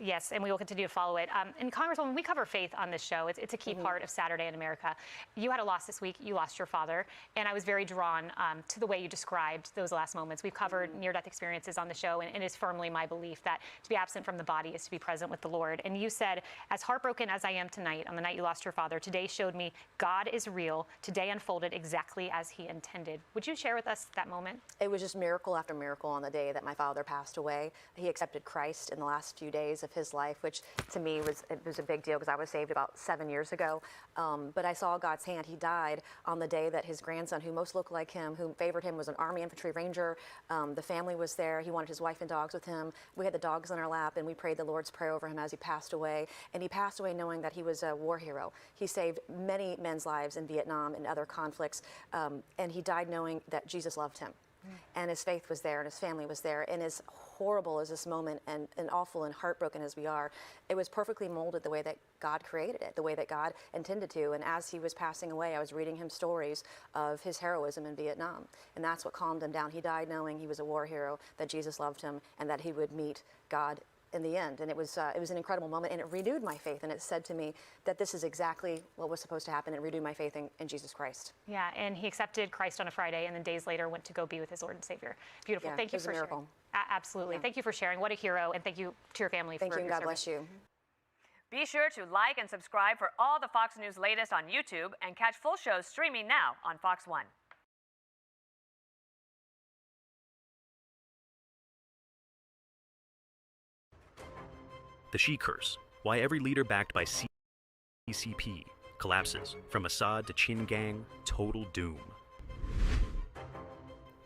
Yes, and we will continue to follow it. And Congresswoman, we cover faith on this show. It's a key part of Saturday in America. You had a loss this week. You lost your father, and I was very drawn to the way you described those last moments. We've covered near-death experiences on the show, and it is firmly my belief that to be absent from the body is to be present with the Lord. And you said, as heartbroken as I am tonight, on the night you lost your father, today showed me God is real. Today unfolded exactly as he intended. Would you share with us that moment? It was just miracle after miracle on the day that my father passed away. He accepted Christ in the last few days of his life, which to me was a big deal because I was saved about 7 years ago. But I saw God's hand. He died on the day that his grandson, who most looked like him, who favored him, was an Army infantry ranger. The family was there. He wanted his wife and dogs with him. We had the dogs on our lap, and we prayed the Lord's Prayer over him as he passed away. And he passed away knowing that he was a war hero. He saved many men's lives in Vietnam and other conflicts, and he died knowing that Jesus loved him. And his faith was there, and his family was there. And as horrible as this moment and awful and heartbroken as we are, it was perfectly molded the way that God created it, the way that God intended to. And as he was passing away, I was reading him stories of his heroism in Vietnam. And that's what calmed him down. He died knowing he was a war hero, that Jesus loved him, and that he would meet God in the end. And it was an incredible moment, and it renewed my faith, and it said to me that this is exactly what was supposed to happen. It renewed my faith in Jesus Christ. Yeah, and he accepted Christ on a Friday, and then days later went to go be with his Lord and Savior. Beautiful. Yeah, thank you for sharing. Absolutely. Yeah. Thank you for sharing. What a hero, and thank you to your family for your service. Thank you, and God bless you. Be sure to like and subscribe for all the Fox News latest on YouTube and catch full shows streaming now on Fox One. The Xi Curse, why every leader backed by CCP collapses, from Assad to Qin Gang, total doom.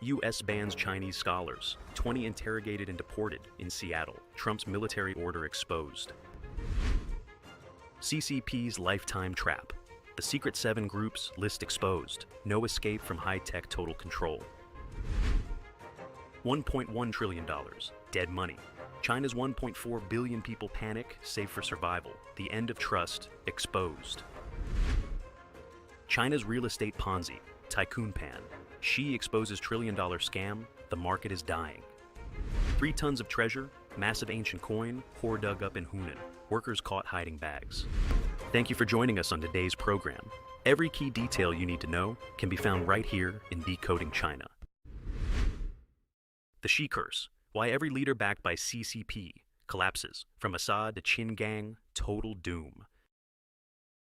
U.S. bans Chinese scholars, 20 interrogated and deported in Seattle, Trump's military order exposed. CCP's lifetime trap, the secret 7 groups list exposed, no escape from high-tech total control. $1.1 trillion, dead money. China's 1.4 billion people panic, save for survival. The end of trust, exposed. China's real estate Ponzi, Tycoon Pan. Xi exposes trillion-dollar scam, the market is dying. 3 tons of treasure, massive ancient coin, hoard dug up in Hunan. Workers caught hiding bags. Thank you for joining us on today's program. Every key detail you need to know can be found right here in Decoding China. The Xi Curse, why every leader backed by CCP collapses, from Assad to Qin Gang, total doom.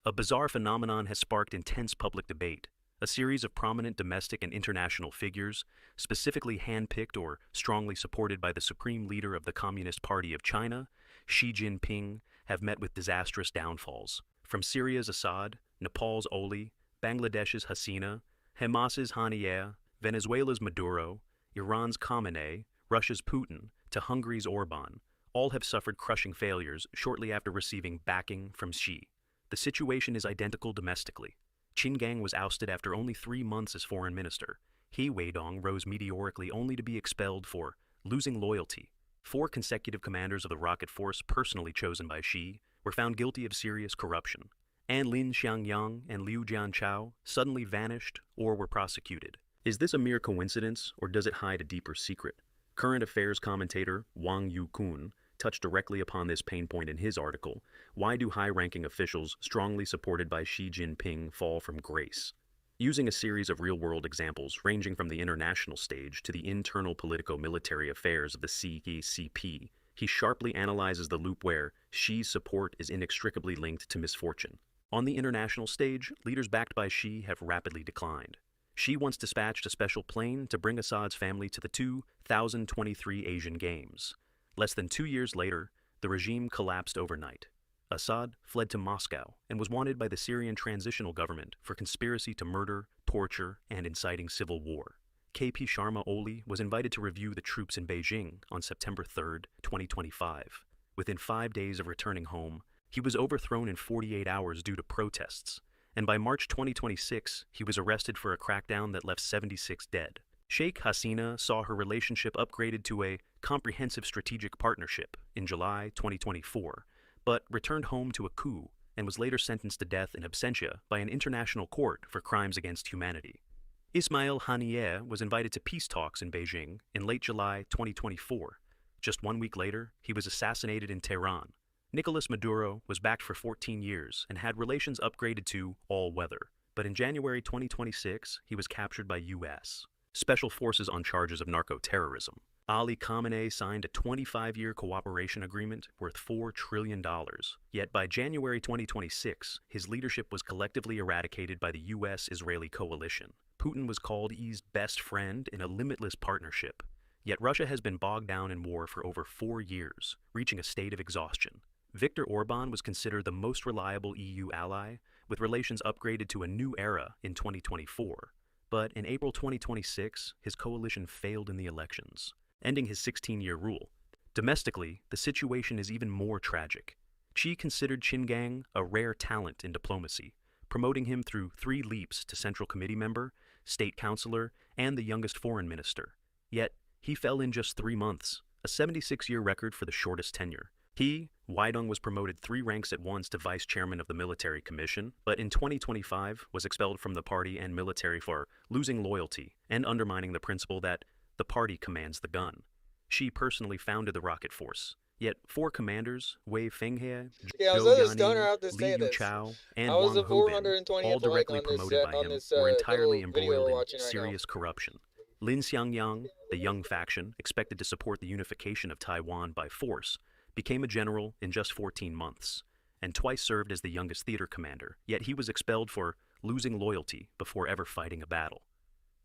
A bizarre phenomenon has sparked intense public debate. A series of prominent domestic and international figures, specifically handpicked or strongly supported by the supreme leader of the Communist Party of China, Xi Jinping, have met with disastrous downfalls. From Syria's Assad, Nepal's Oli, Bangladesh's Hasina, Hamas's Haniyeh, Venezuela's Maduro, Iran's Khamenei, Russia's Putin, to Hungary's Orban, all have suffered crushing failures shortly after receiving backing from Xi. The situation is identical domestically. Qin Gang was ousted after only 3 months as foreign minister. He, Weidong, rose meteorically only to be expelled for losing loyalty. 4 consecutive commanders of the rocket force personally chosen by Xi were found guilty of serious corruption. And Lin Xiangyang and Liu Jianchao suddenly vanished or were prosecuted. Is this a mere coincidence, or does it hide a deeper secret? Current affairs commentator Wang Yukun touched directly upon this pain point in his article, Why Do High-Ranking Officials Strongly Supported by Xi Jinping Fall from Grace? Using a series of real-world examples ranging from the international stage to the internal politico-military affairs of the CCP, he sharply analyzes the loop where Xi's support is inextricably linked to misfortune. On the international stage, leaders backed by Xi have rapidly declined. Xi once dispatched a special plane to bring Assad's family to the 2023 Asian Games. Less than 2 years later, the regime collapsed overnight. Assad fled to Moscow and was wanted by the Syrian transitional government for conspiracy to murder, torture, and inciting civil war. KP Sharma Oli was invited to review the troops in Beijing on September 3, 2025. Within 5 days of returning home, he was overthrown in 48 hours due to protests, and by March 2026, he was arrested for a crackdown that left 76 dead. Sheikh Hasina saw her relationship upgraded to a comprehensive strategic partnership in July 2024, but returned home to a coup and was later sentenced to death in absentia by an international court for crimes against humanity. Ismail Haniyeh was invited to peace talks in Beijing in late July 2024. Just 1 week later, he was assassinated in Tehran. Nicolas Maduro was backed for 14 years and had relations upgraded to all-weather, but in January 2026, he was captured by U.S. Special Forces on charges of narco-terrorism. Ali Khamenei signed a 25-year cooperation agreement worth $4 trillion. Yet by January 2026, his leadership was collectively eradicated by the U.S.-Israeli coalition. Putin was called Xi's best friend in a limitless partnership. Yet Russia has been bogged down in war for over 4 years, reaching a state of exhaustion. Viktor Orban was considered the most reliable EU ally, with relations upgraded to a new era in 2024. But in April 2026, his coalition failed in the elections, ending his 16-year rule. Domestically, the situation is even more tragic. Xi considered Qin Gang a rare talent in diplomacy, promoting him through 3 leaps to Central Committee member, State Councilor, and the youngest foreign minister. Yet, he fell in just 3 months, a 76-year record for the shortest tenure. He, Weidong, was promoted 3 ranks at once to vice chairman of the military commission, but in 2025 was expelled from the party and military for losing loyalty and undermining the principle that the party commands the gun. Xi personally founded the rocket force, yet 4 commanders, Wei Fenghe, Zhou Yanin, Li Yuchao, and Wang Hubin, all directly promoted by him, were entirely embroiled in serious corruption. Lin Xiangyang, the young faction, expected to support the unification of Taiwan by force, became a general in just 14 months. and twice served as the youngest theater commander, yet he was expelled for losing loyalty before ever fighting a battle.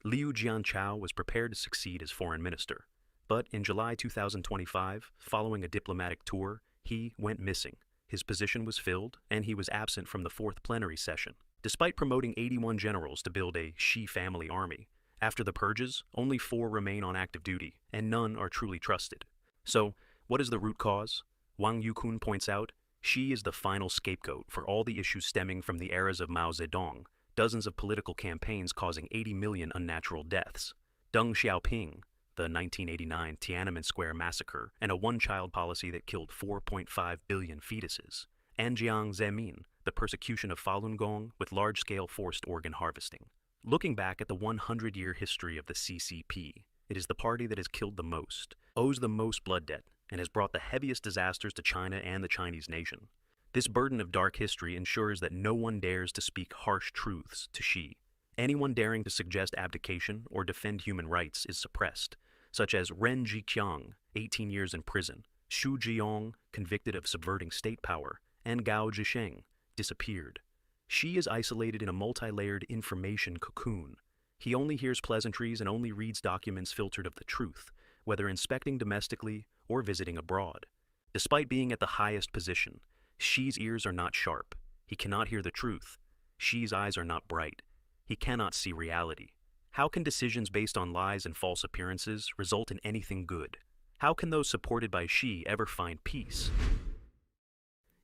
Liu Jianchao was prepared to succeed as foreign minister, but in July 2025, following a diplomatic tour, he went missing. His position was filled, and he was absent from the fourth plenary session. Despite promoting 81 generals to build a Xi family army, after the purges, only 4 remain on active duty, and none are truly trusted. So, what is the root cause? Wang Yukun points out, Xi is the final scapegoat for all the issues stemming from the eras of Mao Zedong, dozens of political campaigns causing 80 million unnatural deaths, Deng Xiaoping, the 1989 Tiananmen Square massacre, and a one-child policy that killed 4.5 billion fetuses, and Jiang Zemin, the persecution of Falun Gong with large-scale forced organ harvesting. Looking back at the 100-year history of the CCP, it is the party that has killed the most, owes the most blood debt, and has brought the heaviest disasters to China and the Chinese nation. This burden of dark history ensures that no one dares to speak harsh truths to Xi. Anyone daring to suggest abdication or defend human rights is suppressed, such as Ren Jiqiang, 18 years in prison, Xu Jiong, convicted of subverting state power, and Gao Zhisheng, disappeared. Xi is isolated in a multi-layered information cocoon. He only hears pleasantries and only reads documents filtered of the truth, whether inspecting domestically or visiting abroad. Despite being at the highest position, Xi's ears are not sharp. He cannot hear the truth. Xi's eyes are not bright. He cannot see reality. How can decisions based on lies and false appearances result in anything good? How can those supported by Xi ever find peace?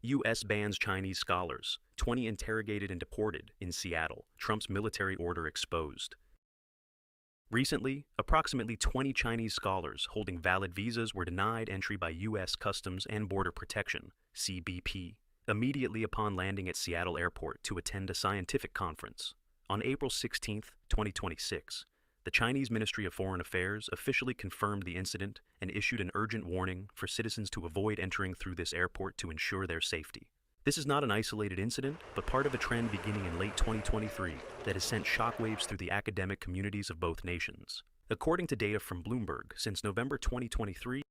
U.S. bans Chinese scholars, 20 interrogated and deported in Seattle, Trump's military order exposed. Recently, approximately 20 Chinese scholars holding valid visas were denied entry by U.S. Customs and Border Protection, CBP, immediately upon landing at Seattle Airport to attend a scientific conference. On April 16, 2026, the Chinese Ministry of Foreign Affairs officially confirmed the incident and issued an urgent warning for citizens to avoid entering through this airport to ensure their safety. This is not an isolated incident, but part of a trend beginning in late 2023 that has sent shockwaves through the academic communities of both nations. According to data from Bloomberg, since November 2023,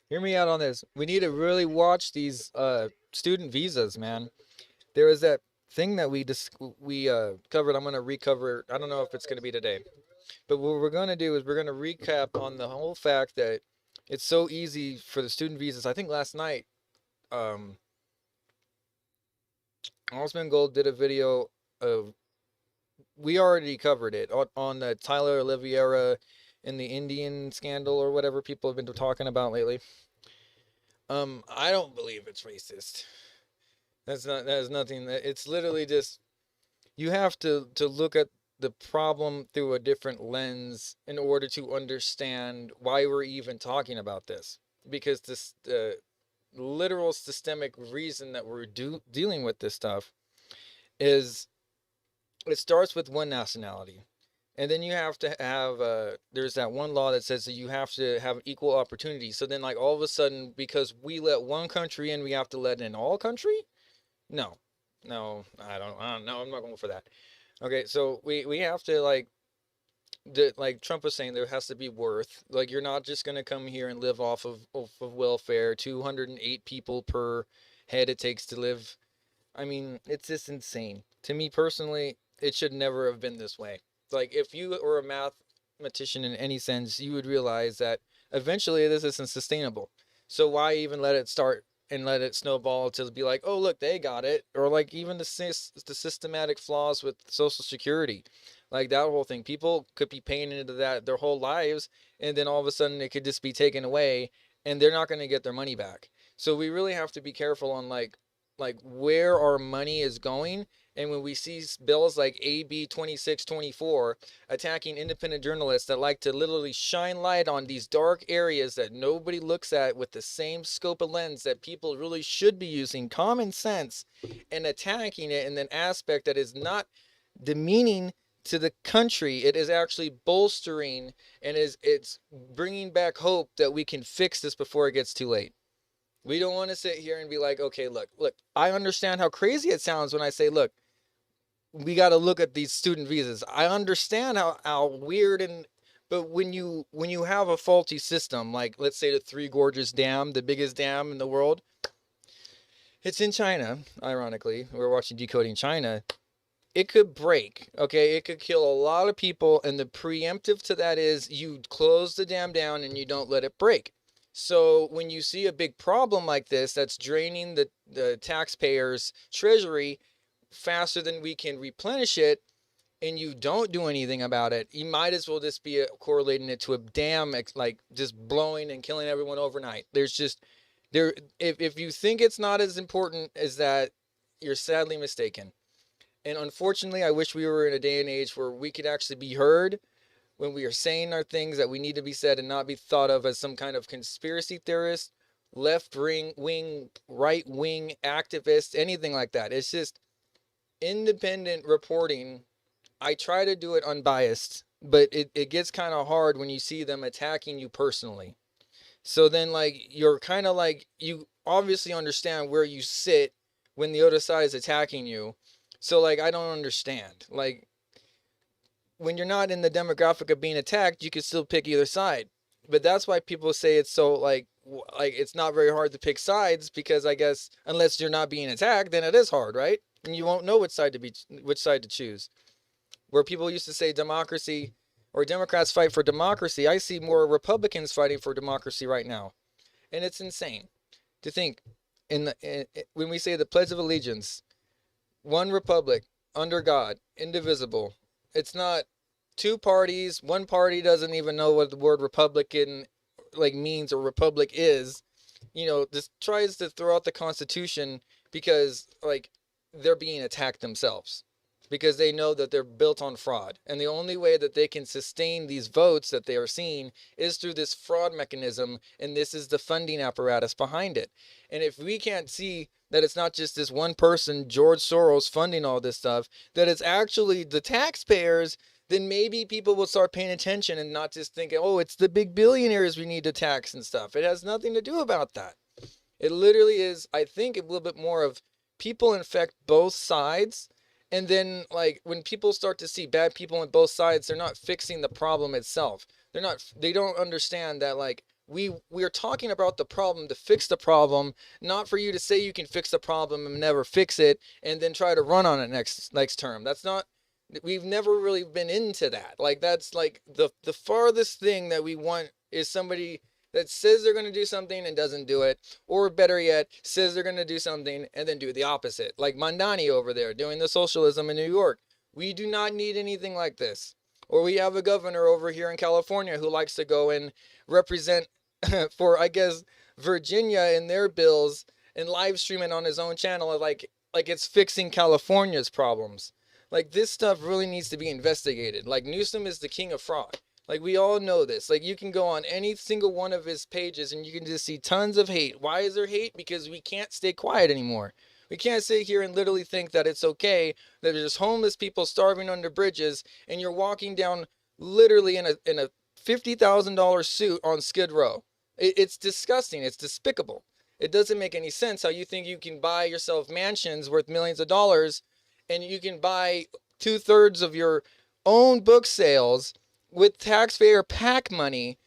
hear me out on this. We need to really watch these student visas, man. There was that thing that we covered. I'm going to recover. I don't know if it's going to be today. But what we're going to do is we're going to recap on the whole fact that it's so easy for the student visas. I think last night, Osman Gold did a video of, we already covered it on the Tyler Oliveira and the Indian scandal or whatever people have been talking about lately. I don't believe it's racist. That has nothing. It's literally just, you have to look at the problem through a different lens in order to understand why we're even talking about this. Because this literal systemic reason that we're dealing with this stuff is, it starts with one nationality. And then you have to have, there's that one law that says that you have to have equal opportunity. So then, like, all of a sudden, because we let one country in, we have to let in all country? No, I don't know. I'm not going for that. Okay, so we have to, like Trump was saying, there has to be worth. Like, you're not just going to come here and live off of welfare. 208 people per head it takes to live. I mean, it's just insane. To me personally, it should never have been this way. Like, if you were a mathematician in any sense, you would realize that eventually this isn't sustainable. So why even let it start and let it snowball to be like, oh, look, they got it. Or like even the systematic flaws with Social Security. Like that whole thing. People could be paying into that their whole lives, and then all of a sudden it could just be taken away, and they're not going to get their money back. So we really have to be careful on like where our money is going. And when we see bills like AB 2624 attacking independent journalists that like to literally shine light on these dark areas that nobody looks at with the same scope of lens that people really should be using common sense, and attacking it in an aspect that is not demeaning to the country, it is actually bolstering and it's bringing back hope that we can fix this before it gets too late. We don't want to sit here and be like, okay, look, I understand how crazy it sounds when I say, look, we got to look at these student visas. I understand how weird and But when you have a faulty system, like let's say the Three Gorges Dam, the biggest dam in the world, it's in China, ironically. We're watching Decoding China. It could break, okay? It could kill a lot of people, and the preemptive to that is you close the dam down and you don't let it break. So when you see a big problem like this that's draining the taxpayers' treasury faster than we can replenish it, and you don't do anything about it, you might as well just be correlating it to a dam like just blowing and killing everyone overnight. There's just if you think it's not as important as that, you're sadly mistaken. And unfortunately, I wish we were in a day and age where we could actually be heard when we are saying our things that we need to be said and not be thought of as some kind of conspiracy theorist, left-wing, right-wing activist, anything like that. It's just independent reporting. I try to do it unbiased, but it gets kind of hard when you see them attacking you personally. So then, like, you're kind of like, you obviously understand where you sit when the other side is attacking you. So, like, I don't understand. Like, when you're not in the demographic of being attacked, you can still pick either side. But that's why people say it's so, like it's not very hard to pick sides, because I guess unless you're not being attacked, then it is hard, right? And you won't know which side to choose. Where people used to say democracy or Democrats fight for democracy, I see more Republicans fighting for democracy right now. And it's insane to think when we say the Pledge of Allegiance, one republic under God, indivisible. It's not two parties. One party doesn't even know what the word Republican means or republic is. This tries to throw out the Constitution because they're being attacked themselves, because they know that they're built on fraud. And the only way that they can sustain these votes that they are seeing is through this fraud mechanism, and this is the funding apparatus behind it. And if we can't see that it's not just this one person, George Soros, funding all this stuff, that it's actually the taxpayers, then maybe people will start paying attention and not just thinking, oh, it's the big billionaires we need to tax and stuff. It has nothing to do about that. It literally is, I think, a little bit more of people infect both sides. And then, when people start to see bad people on both sides, they're not fixing the problem itself. They don't understand that, we are talking about the problem to fix the problem, not for you to say you can fix the problem and never fix it and then try to run on it next term. That's not, we've never really been into that. That's the farthest thing that we want is somebody that says they're going to do something and doesn't do it, or better yet, says they're going to do something and then do the opposite, like Mandani over there doing the socialism in New York. We do not need anything like this. Or we have a governor over here in California who likes to go and represent for, I guess, Virginia in their bills and live stream it on his own channel like it's fixing California's problems. This stuff really needs to be investigated. Newsom is the king of fraud. We all know this. You can go on any single one of his pages and you can just see tons of hate. Why is there hate? Because we can't stay quiet anymore. We can't sit here and literally think that it's okay that there's homeless people starving under bridges and you're walking down literally in a $50,000 suit on Skid Row. It's disgusting. It's despicable. It doesn't make any sense how you think you can buy yourself mansions worth millions of dollars and you can buy 2/3 of your own book sales with taxpayer PAC money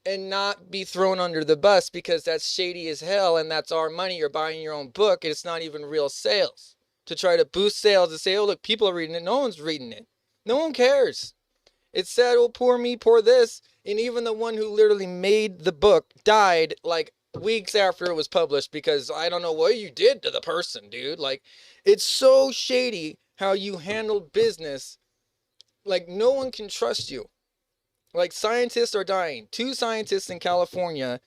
and not be thrown under the bus because that's shady as hell and that's our money. You're buying your own book and it's not even real sales. To try to boost sales and say, oh, look, people are reading it. No one's reading it. No one cares. It's sad, oh, poor me, poor this. And even the one who literally made the book died weeks after it was published because I don't know what you did to the person, dude. It's so shady how you handled business. No one can trust you. Scientists are dying. 2 scientists in California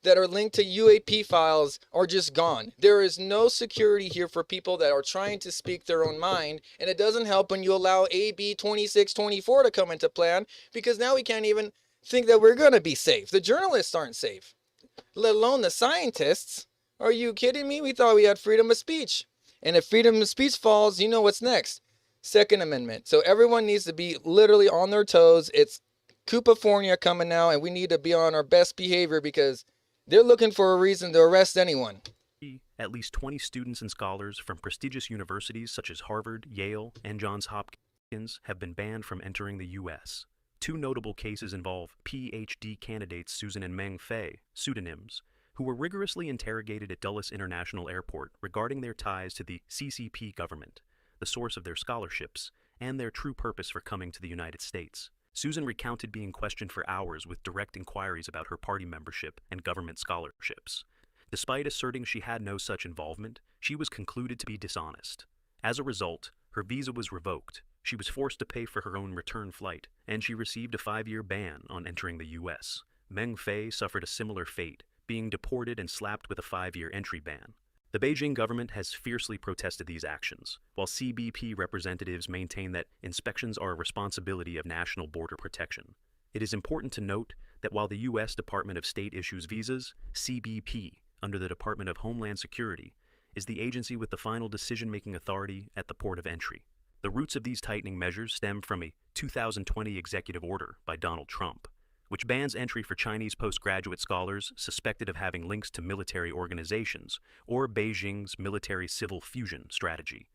that are linked to UAP files are just gone. There is no security here for people that are trying to speak their own mind. And it doesn't help when you allow AB 2624 to come into plan, because now we can't even think that we're going to be safe. The journalists aren't safe, let alone the scientists. Are you kidding me? We thought we had freedom of speech. And if freedom of speech falls, you know what's next. Second Amendment. So everyone needs to be literally on their toes. It's California coming now, and we need to be on our best behavior because they're looking for a reason to arrest anyone. At least 20 students and scholars from prestigious universities such as Harvard, Yale, and Johns Hopkins have been banned from entering the U.S. Two notable cases involve PhD candidates Susan and Meng Fei, pseudonyms, who were rigorously interrogated at Dulles International Airport regarding their ties to the CCP government, the source of their scholarships, and their true purpose for coming to the United States. Susan recounted being questioned for hours with direct inquiries about her party membership and government scholarships. Despite asserting she had no such involvement, she was concluded to be dishonest. As a result, her visa was revoked, she was forced to pay for her own return flight, and she received a 5-year ban on entering the U.S. Meng Fei suffered a similar fate, being deported and slapped with a 5-year entry ban. The Beijing government has fiercely protested these actions, while CBP representatives maintain that inspections are a responsibility of national border protection. It is important to note that while the U.S. Department of State issues visas, CBP, under the Department of Homeland Security, is the agency with the final decision-making authority at the port of entry. The roots of these tightening measures stem from a 2020 executive order by Donald Trump, which bans entry for Chinese postgraduate scholars suspected of having links to military organizations or Beijing's military-civil fusion strategy.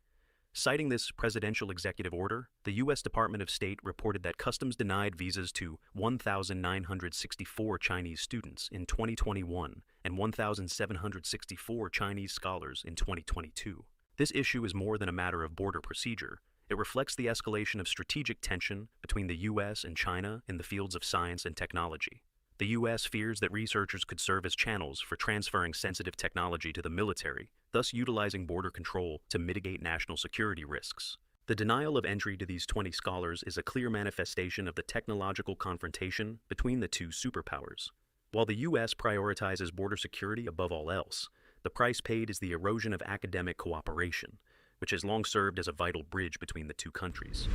Citing this presidential executive order, the U.S. Department of State reported that customs denied visas to 1,964 Chinese students in 2021 and 1,764 Chinese scholars in 2022. This issue is more than a matter of border procedure. It reflects the escalation of strategic tension between the U.S. and China in the fields of science and technology. The U.S. fears that researchers could serve as channels for transferring sensitive technology to the military, thus utilizing border control to mitigate national security risks. The denial of entry to these 20 scholars is a clear manifestation of the technological confrontation between the two superpowers. While the U.S. prioritizes border security above all else, the price paid is the erosion of academic cooperation, which has long served as a vital bridge between the two countries.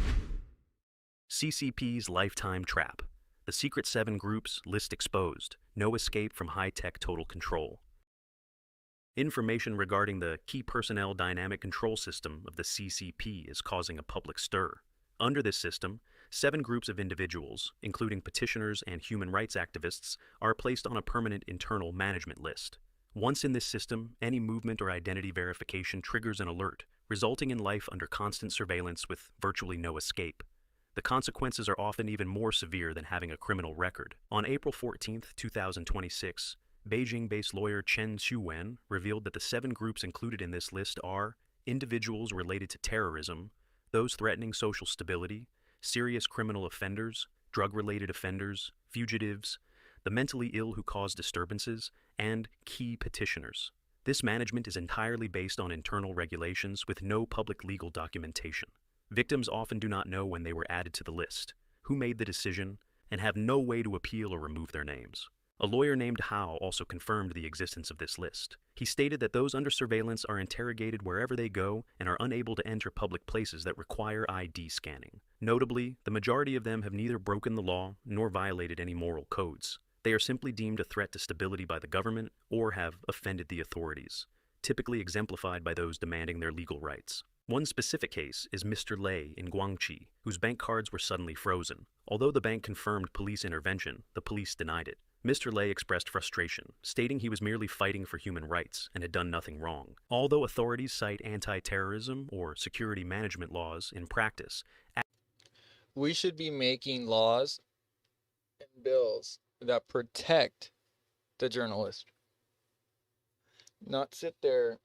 CCP's lifetime trap. The Secret Seven Group's list exposed. No escape from high-tech total control. Information regarding the key personnel dynamic control system of the CCP is causing a public stir. Under this system, 7 groups of individuals, including petitioners and human rights activists, are placed on a permanent internal management list. Once in this system, any movement or identity verification triggers an alert, resulting in life under constant surveillance with virtually no escape. The consequences are often even more severe than having a criminal record. On April 14, 2026, Beijing-based lawyer Chen Qiuwen revealed that the 7 groups included in this list are individuals related to terrorism, those threatening social stability, serious criminal offenders, drug-related offenders, fugitives, the mentally ill who cause disturbances, and key petitioners. This management is entirely based on internal regulations with no public legal documentation. Victims often do not know when they were added to the list, who made the decision, and have no way to appeal or remove their names. A lawyer named Hao also confirmed the existence of this list. He stated that those under surveillance are interrogated wherever they go and are unable to enter public places that require ID scanning. Notably, the majority of them have neither broken the law nor violated any moral codes. They are simply deemed a threat to stability by the government or have offended the authorities, typically exemplified by those demanding their legal rights. One specific case is Mr. Lei in Guangxi, whose bank cards were suddenly frozen. Although the bank confirmed police intervention, the police denied it. Mr. Lei expressed frustration, stating he was merely fighting for human rights and had done nothing wrong. Although authorities cite anti-terrorism or security management laws in practice, we should be making laws and bills that protect the journalist. Not sit there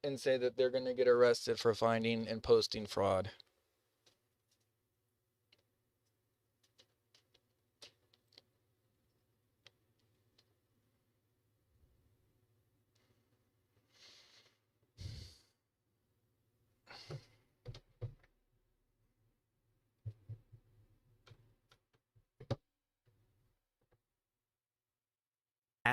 and say that they're going to get arrested for finding and posting fraud.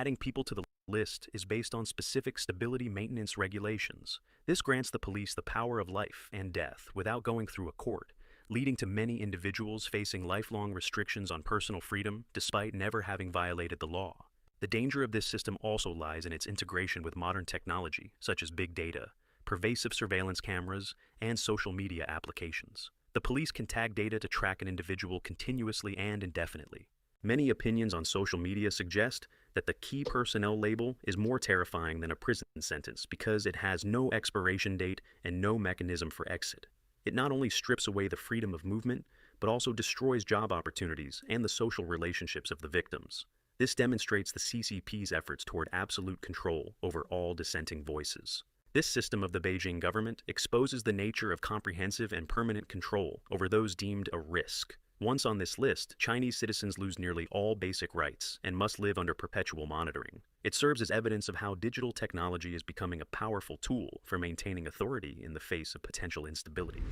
adding people to the list is based on specific stability maintenance regulations. This grants the police the power of life and death without going through a court, leading to many individuals facing lifelong restrictions on personal freedom despite never having violated the law. The danger of this system also lies in its integration with modern technology, such as big data, pervasive surveillance cameras, and social media applications. The police can tag data to track an individual continuously and indefinitely. Many opinions on social media suggest that the key personnel label is more terrifying than a prison sentence because it has no expiration date and no mechanism for exit. It not only strips away the freedom of movement, but also destroys job opportunities and the social relationships of the victims. This demonstrates the CCP's efforts toward absolute control over all dissenting voices. This system of the Beijing government exposes the nature of comprehensive and permanent control over those deemed a risk. Once on this list, Chinese citizens lose nearly all basic rights and must live under perpetual monitoring. It serves as evidence of how digital technology is becoming a powerful tool for maintaining authority in the face of potential instability.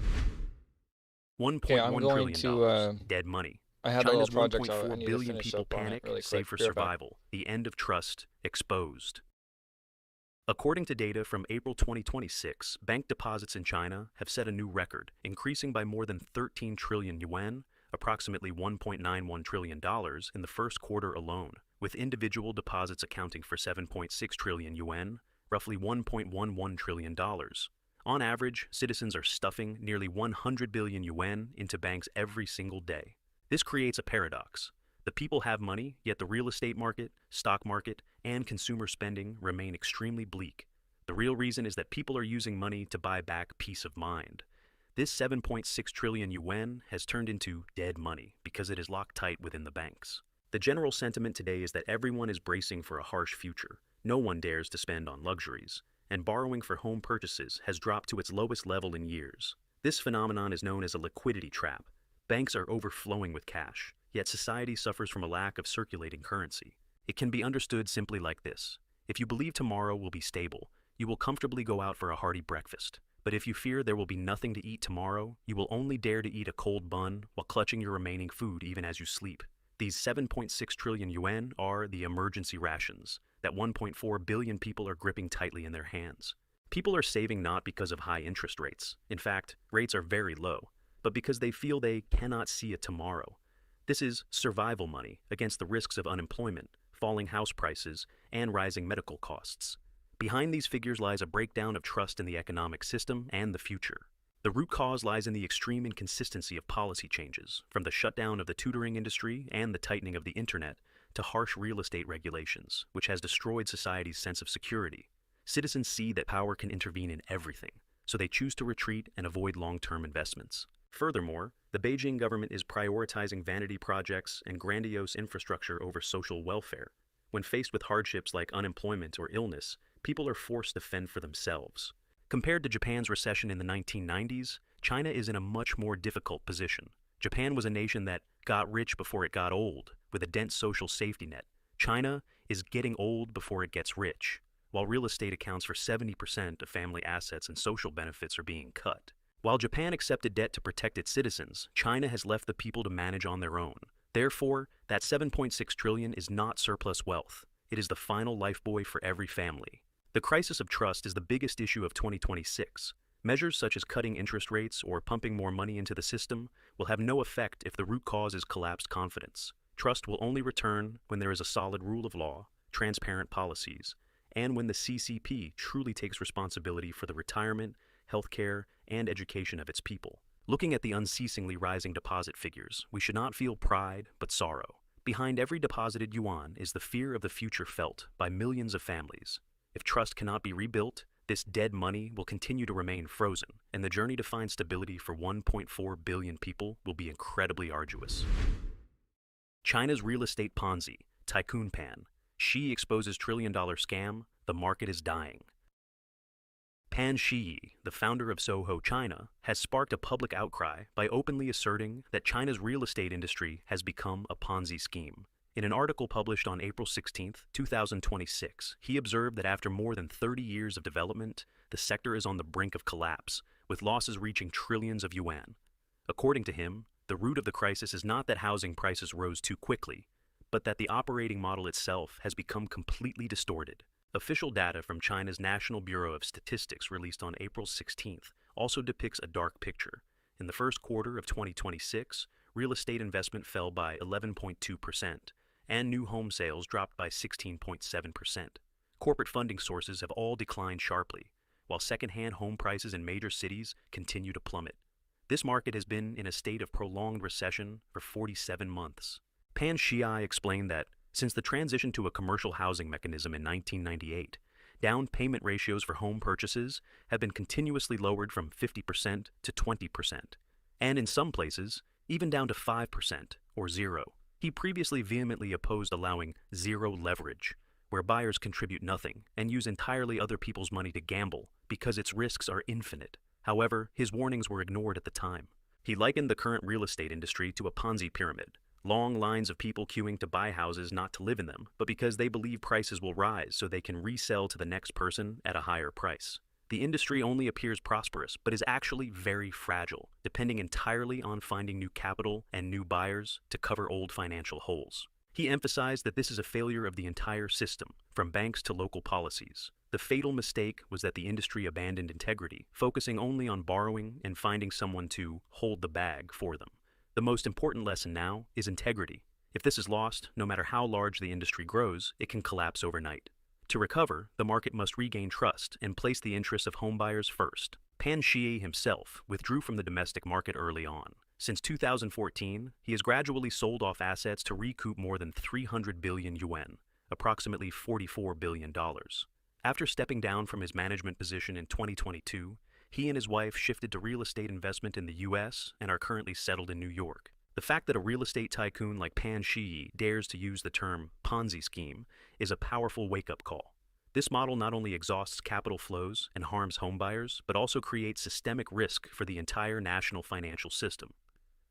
$1.1 trillion dead money. I had China's a little project 1.4 billion people panic, really save for quick. Be right back. survival. The end of trust exposed. According to data from April 2026, bank deposits in China have set a new record, increasing by more than 13 trillion yuan, approximately $1.91 trillion in the first quarter alone, with individual deposits accounting for 7.6 trillion yuan, roughly $1.11 trillion. On average, citizens are stuffing nearly 100 billion yuan into banks every single day. This creates a paradox. The people have money, yet the real estate market, stock market, and consumer spending remain extremely bleak. The real reason is that people are using money to buy back peace of mind. This 7.6 trillion yuan has turned into dead money because it is locked tight within the banks. The general sentiment today is that everyone is bracing for a harsh future. No one dares to spend on luxuries, and borrowing for home purchases has dropped to its lowest level in years. This phenomenon is known as a liquidity trap. Banks are overflowing with cash, yet society suffers from a lack of circulating currency. It can be understood simply like this. If you believe tomorrow will be stable, you will comfortably go out for a hearty breakfast. But if you fear there will be nothing to eat tomorrow, you will only dare to eat a cold bun while clutching your remaining food even as you sleep. These 7.6 trillion yuan are the emergency rations that 1.4 billion people are gripping tightly in their hands. People are saving not because of high interest rates. In fact, rates are very low, but because they feel they cannot see a tomorrow. This is survival money against the risks of unemployment, falling house prices, and rising medical costs. Behind these figures lies a breakdown of trust in the economic system and the future. The root cause lies in the extreme inconsistency of policy changes, from the shutdown of the tutoring industry and the tightening of the internet to harsh real estate regulations, which has destroyed society's sense of security. Citizens see that power can intervene in everything, so they choose to retreat and avoid long-term investments. Furthermore, the Beijing government is prioritizing vanity projects and grandiose infrastructure over social welfare. When faced with hardships like unemployment or illness, people are forced to fend for themselves. Compared to Japan's recession in the 1990s, China is in a much more difficult position. Japan was a nation that got rich before it got old, with a dense social safety net. China is getting old before it gets rich, while real estate accounts for 70% of family assets and social benefits are being cut. While Japan accepted debt to protect its citizens, China has left the people to manage on their own. Therefore, that 7.6 trillion is not surplus wealth. It is the final lifebuoy for every family. The crisis of trust is the biggest issue of 2026. Measures such as cutting interest rates or pumping more money into the system will have no effect if the root cause is collapsed confidence. Trust will only return when there is a solid rule of law, transparent policies, and when the CCP truly takes responsibility for the retirement, healthcare, and education of its people. Looking at the unceasingly rising deposit figures, we should not feel pride, but sorrow. Behind every deposited yuan is the fear of the future felt by millions of families. If trust cannot be rebuilt, this dead money will continue to remain frozen, and the journey to find stability for 1.4 billion people will be incredibly arduous. China's real estate Ponzi, Tycoon Pan. Xi exposes trillion-dollar scam, the market is dying. Pan Xi, the founder of Soho China, has sparked a public outcry by openly asserting that China's real estate industry has become a Ponzi scheme. In an article published on April 16, 2026, he observed that after more than 30 years of development, the sector is on the brink of collapse, with losses reaching trillions of yuan. According to him, the root of the crisis is not that housing prices rose too quickly, but that the operating model itself has become completely distorted. Official data from China's National Bureau of Statistics released on April 16th also depicts a dark picture. In the first quarter of 2026, real estate investment fell by 11.2%, and new home sales dropped by 16.7%. Corporate funding sources have all declined sharply, while second-hand home prices in major cities continue to plummet. This market has been in a state of prolonged recession for 47 months. Pan Xi explained that since the transition to a commercial housing mechanism in 1998, down payment ratios for home purchases have been continuously lowered from 50% to 20%, and in some places, even down to 5% or zero. He previously vehemently opposed allowing zero leverage, where buyers contribute nothing and use entirely other people's money to gamble because its risks are infinite. However, his warnings were ignored at the time. He likened the current real estate industry to a Ponzi pyramid, long lines of people queuing to buy houses not to live in them, but because they believe prices will rise so they can resell to the next person at a higher price. The industry only appears prosperous, but is actually very fragile, depending entirely on finding new capital and new buyers to cover old financial holes. He emphasized that this is a failure of the entire system, from banks to local policies. The fatal mistake was that the industry abandoned integrity, focusing only on borrowing and finding someone to hold the bag for them. The most important lesson now is integrity. If this is lost, no matter how large the industry grows, it can collapse overnight. To recover, the market must regain trust and place the interests of homebuyers first. Pan Xie himself withdrew from the domestic market early on. Since 2014, he has gradually sold off assets to recoup more than 300 billion yuan, approximately $44 billion. After stepping down from his management position in 2022, he and his wife shifted to real estate investment in the US and are currently settled in New York. The fact that a real estate tycoon like Pan Xie dares to use the term Ponzi scheme is a powerful wake-up call. This model not only exhausts capital flows and harms homebuyers, but also creates systemic risk for the entire national financial system.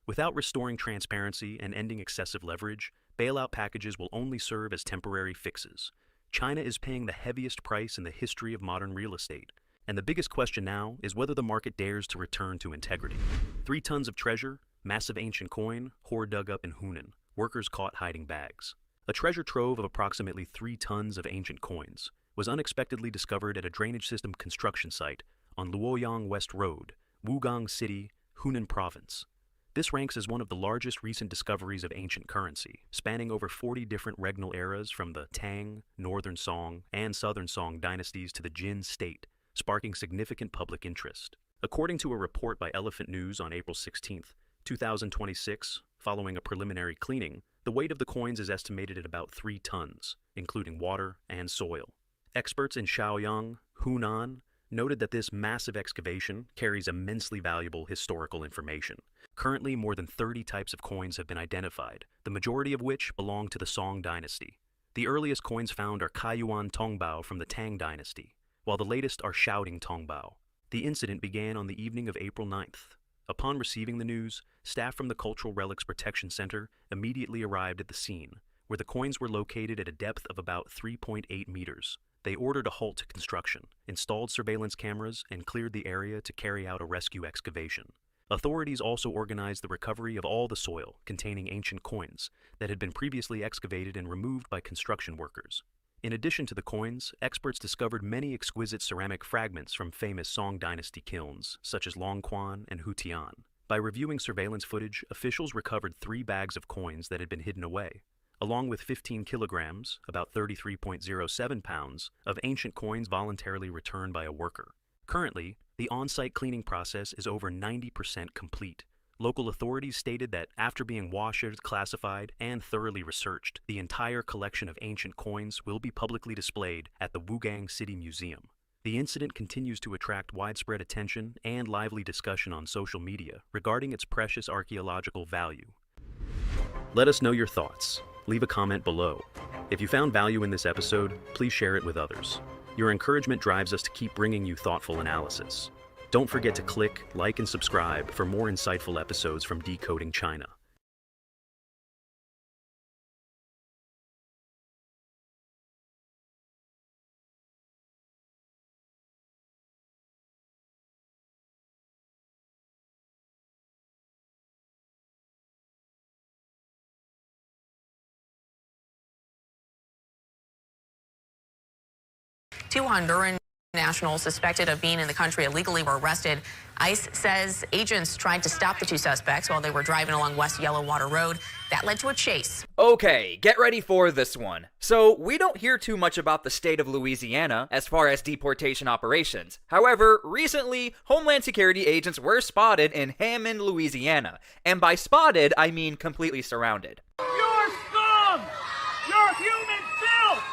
Without restoring transparency and ending excessive leverage, bailout packages will only serve as temporary fixes. China is paying the heaviest price in the history of modern real estate, and the biggest question now is whether the market dares to return to integrity. 3 tons of treasure, massive ancient coin, hoard dug up in Hunan, workers caught hiding bags. A treasure trove of approximately 3 tons of ancient coins was unexpectedly discovered at a drainage system construction site on Luoyang West Road, Wugang City, Hunan Province. This ranks as one of the largest recent discoveries of ancient currency, spanning over 40 different regnal eras from the Tang, Northern Song, and Southern Song dynasties to the Jin state, sparking significant public interest. According to a report by Elephant News on April 16, 2026, following a preliminary cleaning, the weight of the coins is estimated at about 3 tons, including water and soil. Experts in Shaoyang, Hunan, noted that this massive excavation carries immensely valuable historical information. Currently, more than 30 types of coins have been identified, the majority of which belong to the Song dynasty. The earliest coins found are Kaiyuan Tongbao from the Tang dynasty, while the latest are Shouting Tongbao. The incident began on the evening of April 9th. Upon receiving the news, staff from the Cultural Relics Protection Center immediately arrived at the scene, where the coins were located at a depth of about 3.8 meters. They ordered a halt to construction, installed surveillance cameras, and cleared the area to carry out a rescue excavation. Authorities also organized the recovery of all the soil containing ancient coins that had been previously excavated and removed by construction workers. In addition to the coins, experts discovered many exquisite ceramic fragments from famous Song dynasty kilns, such as Longquan and Hutian. By reviewing surveillance footage, officials recovered 3 bags of coins that had been hidden away, along with 15 kilograms, about 33.07 pounds, of ancient coins voluntarily returned by a worker. Currently, the on-site cleaning process is over 90% complete. Local authorities stated that after being washed, classified, and thoroughly researched, the entire collection of ancient coins will be publicly displayed at the Wugang City Museum. The incident continues to attract widespread attention and lively discussion on social media regarding its precious archaeological value. Let us know your thoughts. Leave a comment below. If you found value in this episode, please share it with others. Your encouragement drives us to keep bringing you thoughtful analysis. Don't forget to click, like, and subscribe for more insightful episodes from Decoding China. Two Honduran nationals suspected of being in the country illegally were arrested. ICE says agents tried to stop the 2 suspects while they were driving along West Yellowwater Road. That led to a chase. Okay, get ready for this one. So, we don't hear too much about the state of Louisiana as far as deportation operations. However, recently, Homeland Security agents were spotted in Hammond, Louisiana. And by spotted, I mean completely surrounded. You're scum! You're human filth!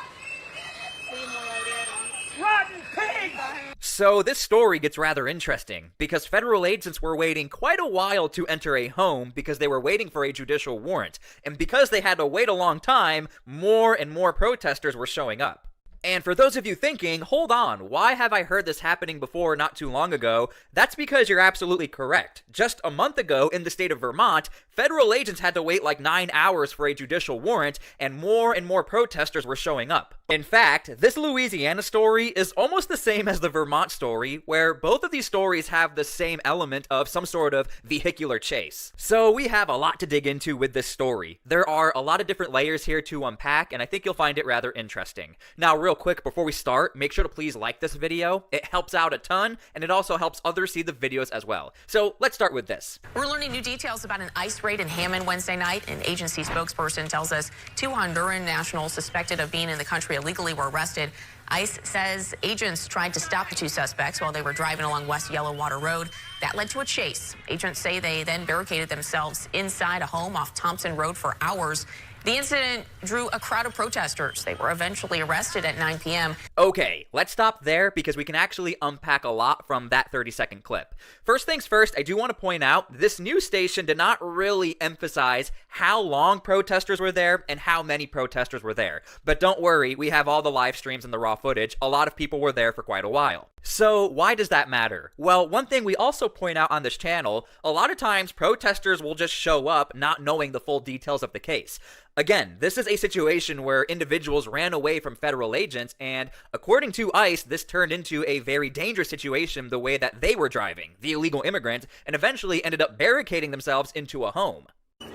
So this story gets rather interesting, because federal agents were waiting quite a while to enter a home because they were waiting for a judicial warrant, and because they had to wait a long time, more and more protesters were showing up. And for those of you thinking, hold on, why have I heard this happening before not too long ago? That's because you're absolutely correct. Just a month ago in the state of Vermont, federal agents had to wait like 9 hours for a judicial warrant, and more protesters were showing up. In fact, this Louisiana story is almost the same as the Vermont story, where both of these stories have the same element of some sort of vehicular chase. So we have a lot to dig into with this story. There are a lot of different layers here to unpack, and I think you'll find it rather interesting. Now, real quick, before we start, make sure to please like this video. It helps out a ton, and it also helps others see the videos as well. So let's start with this. We're learning new details about an ICE raid in Hammond Wednesday night. An agency spokesperson tells us 2 Honduran nationals suspected of being in the country illegally were arrested. ICE says agents tried to stop the 2 suspects while they were driving along West Yellow Water Road. That led to a chase. Agents say they then barricaded themselves inside a home off Thompson Road for hours. The incident drew a crowd of protesters. They were eventually arrested at 9 p.m. Okay, let's stop there because we can actually unpack a lot from that 30-second clip. First things first, I do want to point out this news station did not really emphasize how long protesters were there and how many protesters were there. But don't worry, we have all the live streams and the raw footage. A lot of people were there for quite a while. So why does that matter? Well, one thing we also point out on this channel, a lot of times protesters will just show up not knowing the full details of the case. Again, this is a situation where individuals ran away from federal agents, and according to ICE, this turned into a very dangerous situation the way that they were driving, the illegal immigrants, and eventually ended up barricading themselves into a home. Can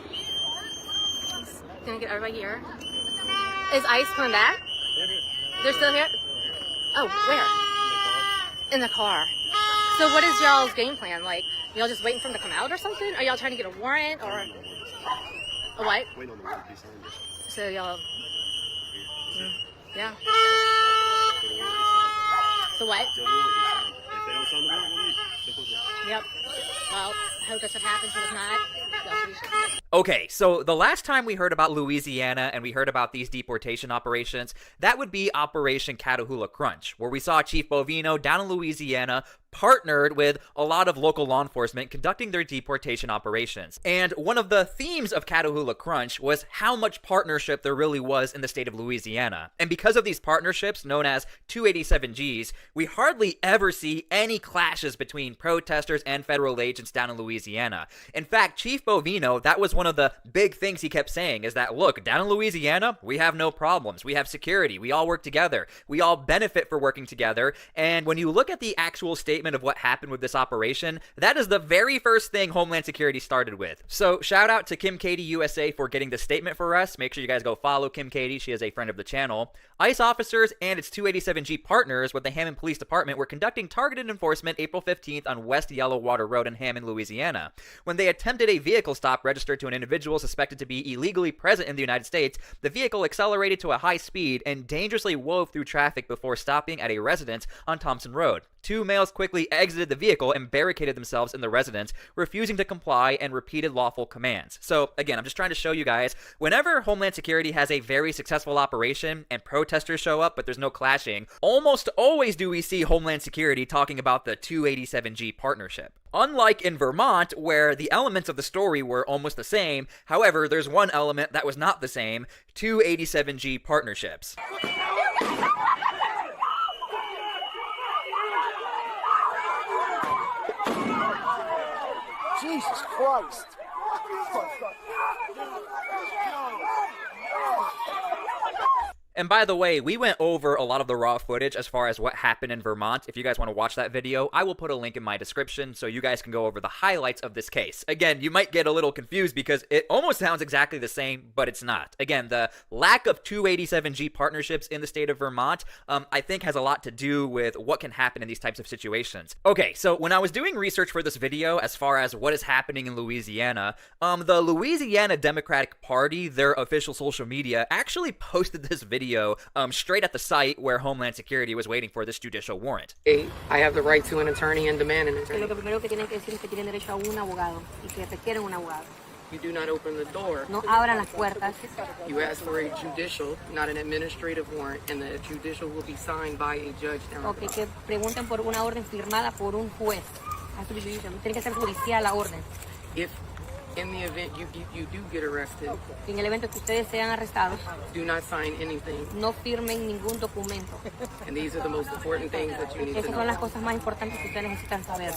I get over here? Is ICE coming back? They're still here? Oh, where? In the car. So what is y'all's game plan? Like, y'all just waiting for them to come out or something? Are y'all trying to get a warrant or... A what? Wait on the warrant. So y'all... Yeah. So what? Yep. Well, I hope that's what happens, but it's not. Okay, so the last time we heard about Louisiana and we heard about these deportation operations, that would be Operation Catahoula Crunch, where we saw Chief Bovino down in Louisiana partnered with a lot of local law enforcement conducting their deportation operations. And one of the themes of Catahoula Crunch was how much partnership there really was in the state of Louisiana. And because of these partnerships, known as 287Gs, we hardly ever see any clashes between protesters and federal agents down in Louisiana. In fact, Chief Bovino, that was one of the big things he kept saying, is that, look, down in Louisiana, we have no problems. We have security. We all work together. We all benefit for working together. And when you look at the actual statement of what happened with this operation, that is the very first thing Homeland Security started with. So shout out to Kim Katie USA for getting the statement for us. Make sure you guys go follow Kim Katie. She is a friend of the channel. ICE officers and its 287G partners with the Hammond Police Department were conducting targeted enforcement April 15th on West Yellow Water Road in Hammond, Louisiana. When they attempted a vehicle stop registered to an individual suspected to be illegally present in the United States, the vehicle accelerated to a high speed and dangerously wove through traffic before stopping at a residence on Thompson Road. 2 males quickly exited the vehicle and barricaded themselves in the residence, refusing to comply and repeated lawful commands. So again, I'm just trying to show you guys, whenever Homeland Security has a very successful operation and protesters show up but there's no clashing, almost always do we see Homeland Security talking about the 287G partnership. Unlike in Vermont, where the elements of the story were almost the same, however, there's one element that was not the same: 287G partnerships. Jesus Christ. And by the way, we went over a lot of the raw footage as far as what happened in Vermont. If you guys want to watch that video, I will put a link in my description so you guys can go over the highlights of this case. Again, you might get a little confused because it almost sounds exactly the same, but it's not. Again, the lack of 287G partnerships in the state of Vermont, I think has a lot to do with what can happen in these types of situations. Okay, so when I was doing research for this video as far as what is happening in Louisiana, the Louisiana Democratic Party, their official social media, actually posted this video straight at the site where Homeland Security was waiting for this judicial warrant. I have the right to an attorney and demand an attorney. You do not open the door. No abran las puertas. You ask for a judicial, not an administrative warrant, and the judicial will be signed by a judge. Okay, que pregunten por una orden firmada por un juez. Tiene que ser judicial la orden. If in the event you do get arrested, en el evento que ustedes sean arrestados, do not sign anything. No firmen ningún documento. And these are the most important things that you need to know. Esas son las cosas más importantes que ustedes necesitan saber.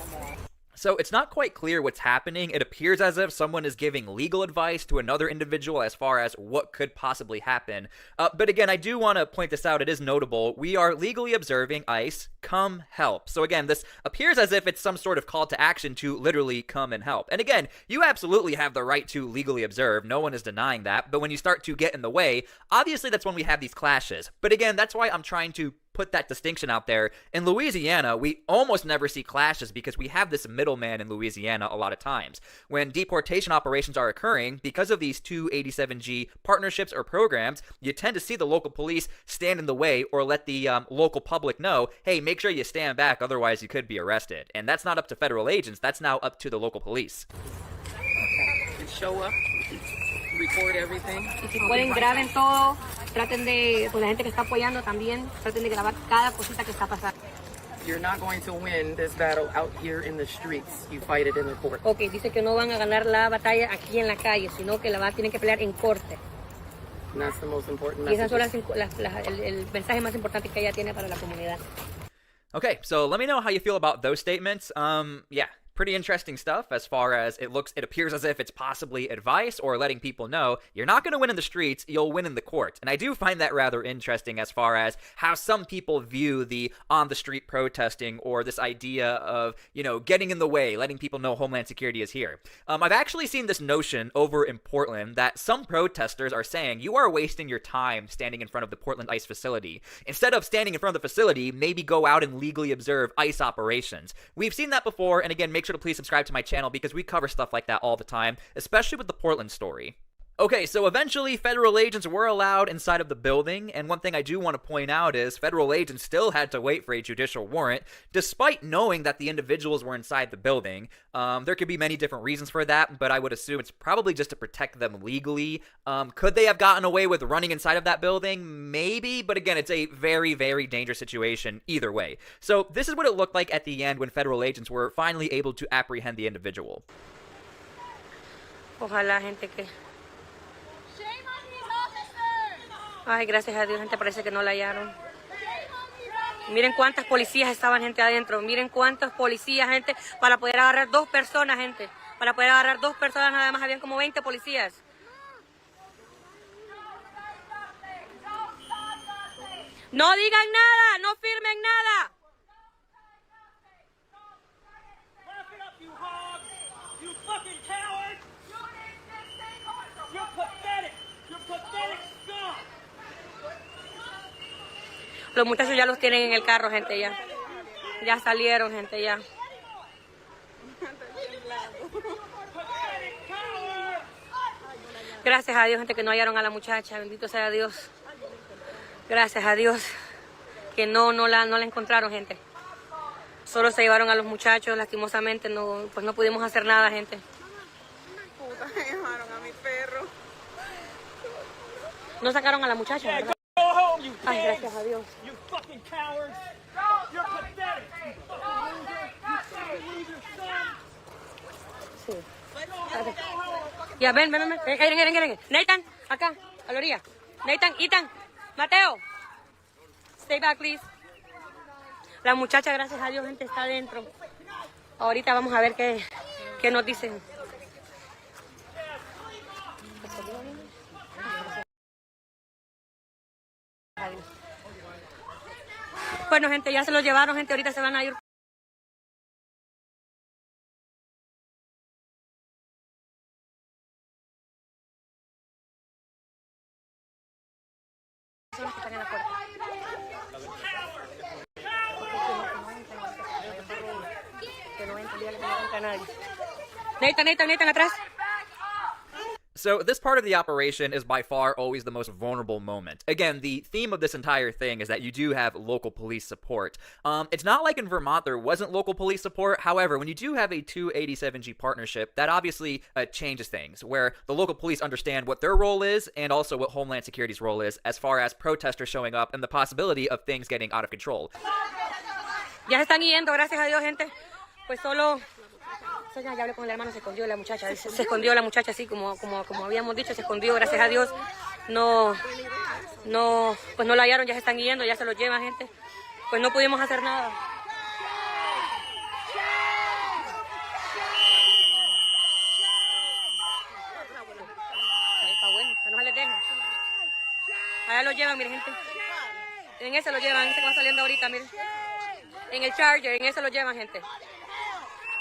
So it's not quite clear what's happening. It appears as if someone is giving legal advice to another individual as far as what could possibly happen. But again, I do want to point this out. It is notable. We are legally observing ICE come help. So again, this appears as if it's some sort of call to action to literally come and help. And again, you absolutely have the right to legally observe. No one is denying that. But when you start to get in the way, obviously that's when we have these clashes. But again, that's why I'm trying to put that distinction out there. In Louisiana, we almost never see clashes because we have this middleman in Louisiana a lot of times. When deportation operations are occurring, because of these 287G partnerships or programs, you tend to see the local police stand in the way or let the local public know, hey, make sure you stand back, otherwise you could be arrested. And that's not up to federal agents, that's now up to the local police. And show up, record everything. Y si pueden, graben todo. Traten de, con la gente que está apoyando también, traten de grabar cada cosita que está pasando. You're not going to win this battle out here in the streets. You fight it in the court. Okay, dice que no van a ganar la batalla aquí en la calle, sino que la tienen que pelear en corte. And that's the most important Y esas son message. el mensaje más importante que ella tiene para la comunidad. Okay, so let me know how you feel about those statements. Yeah. Pretty interesting stuff as far as it appears as if it's possibly advice or letting people know you're not going to win in the streets, you'll win in the court. And I do find that rather interesting as far as how some people view the on-the-street protesting or this idea of, getting in the way, letting people know Homeland Security is here. I've actually seen this notion over in Portland that some protesters are saying you are wasting your time standing in front of the Portland ICE facility. Instead of standing in front of the facility, maybe go out and legally observe ICE operations. We've seen that before, and again, make sure to please subscribe to my channel because we cover stuff like that all the time, especially with the Portland story. Okay, so eventually federal agents were allowed inside of the building, and one thing I do want to point out is federal agents still had to wait for a judicial warrant, despite knowing that the individuals were inside the building. There could be many different reasons for that, but I would assume it's probably just to protect them legally. Could they have gotten away with running inside of that building? Maybe, but again, it's a very, very dangerous situation either way. So this is what it looked like at the end when federal agents were finally able to apprehend the individual. Ojalá, gente, que... Ay, gracias a Dios, gente, parece que no la hallaron. Miren cuántas policías estaban, gente, adentro. Miren cuántos policías, gente, para poder agarrar 2 personas, gente. Para poder agarrar 2 personas nada más, habían como 20 policías. No digan nada, no firmen nada. Los muchachos ya los tienen en el carro, gente, ya. Ya salieron, gente, ya. Gracias a Dios, gente, que no hallaron a la muchacha. Bendito sea Dios. Gracias a Dios que no la encontraron, gente. Solo se llevaron a los muchachos, lastimosamente, pues no pudimos hacer nada, gente. Puta, me llevaron a mi perro. No sacaron a la muchacha, ¿verdad? Ay, gracias a Dios. Sí. Ya, ven. Nathan, acá, a la orilla. Nathan, Ethan, Mateo. Stay back, please. La muchacha, gracias a Dios, gente, está adentro. Ahorita vamos a ver qué nos dicen. Bueno, gente, ya se los llevaron, gente, ahorita se van a ir. Son los que están en la puerta. Que no entren, dígale que no entra nadie. Nathan, atrás. So this part of the operation is by far always the most vulnerable moment. Again, the theme of this entire thing is that you do have local police support. It's not like in Vermont there wasn't local police support. However, when you do have a 287G partnership, that obviously changes things, where the local police understand what their role is and also what Homeland Security's role is as far as protesters showing up and the possibility of things getting out of control. Ya se están yendo, gracias a Dios, gente. Pues solo... Ya hablé con el hermano, se escondió la muchacha. Se escondió la muchacha, así como habíamos dicho, se escondió, gracias a Dios. Pues no la hallaron, ya se están yendo, ya se los llevan, gente. Pues no pudimos hacer nada. Está bueno, que no se les deje. Allá lo llevan, mire, gente. En ese lo llevan, ese que va saliendo ahorita, mire. En el Charger, en ese lo llevan, gente.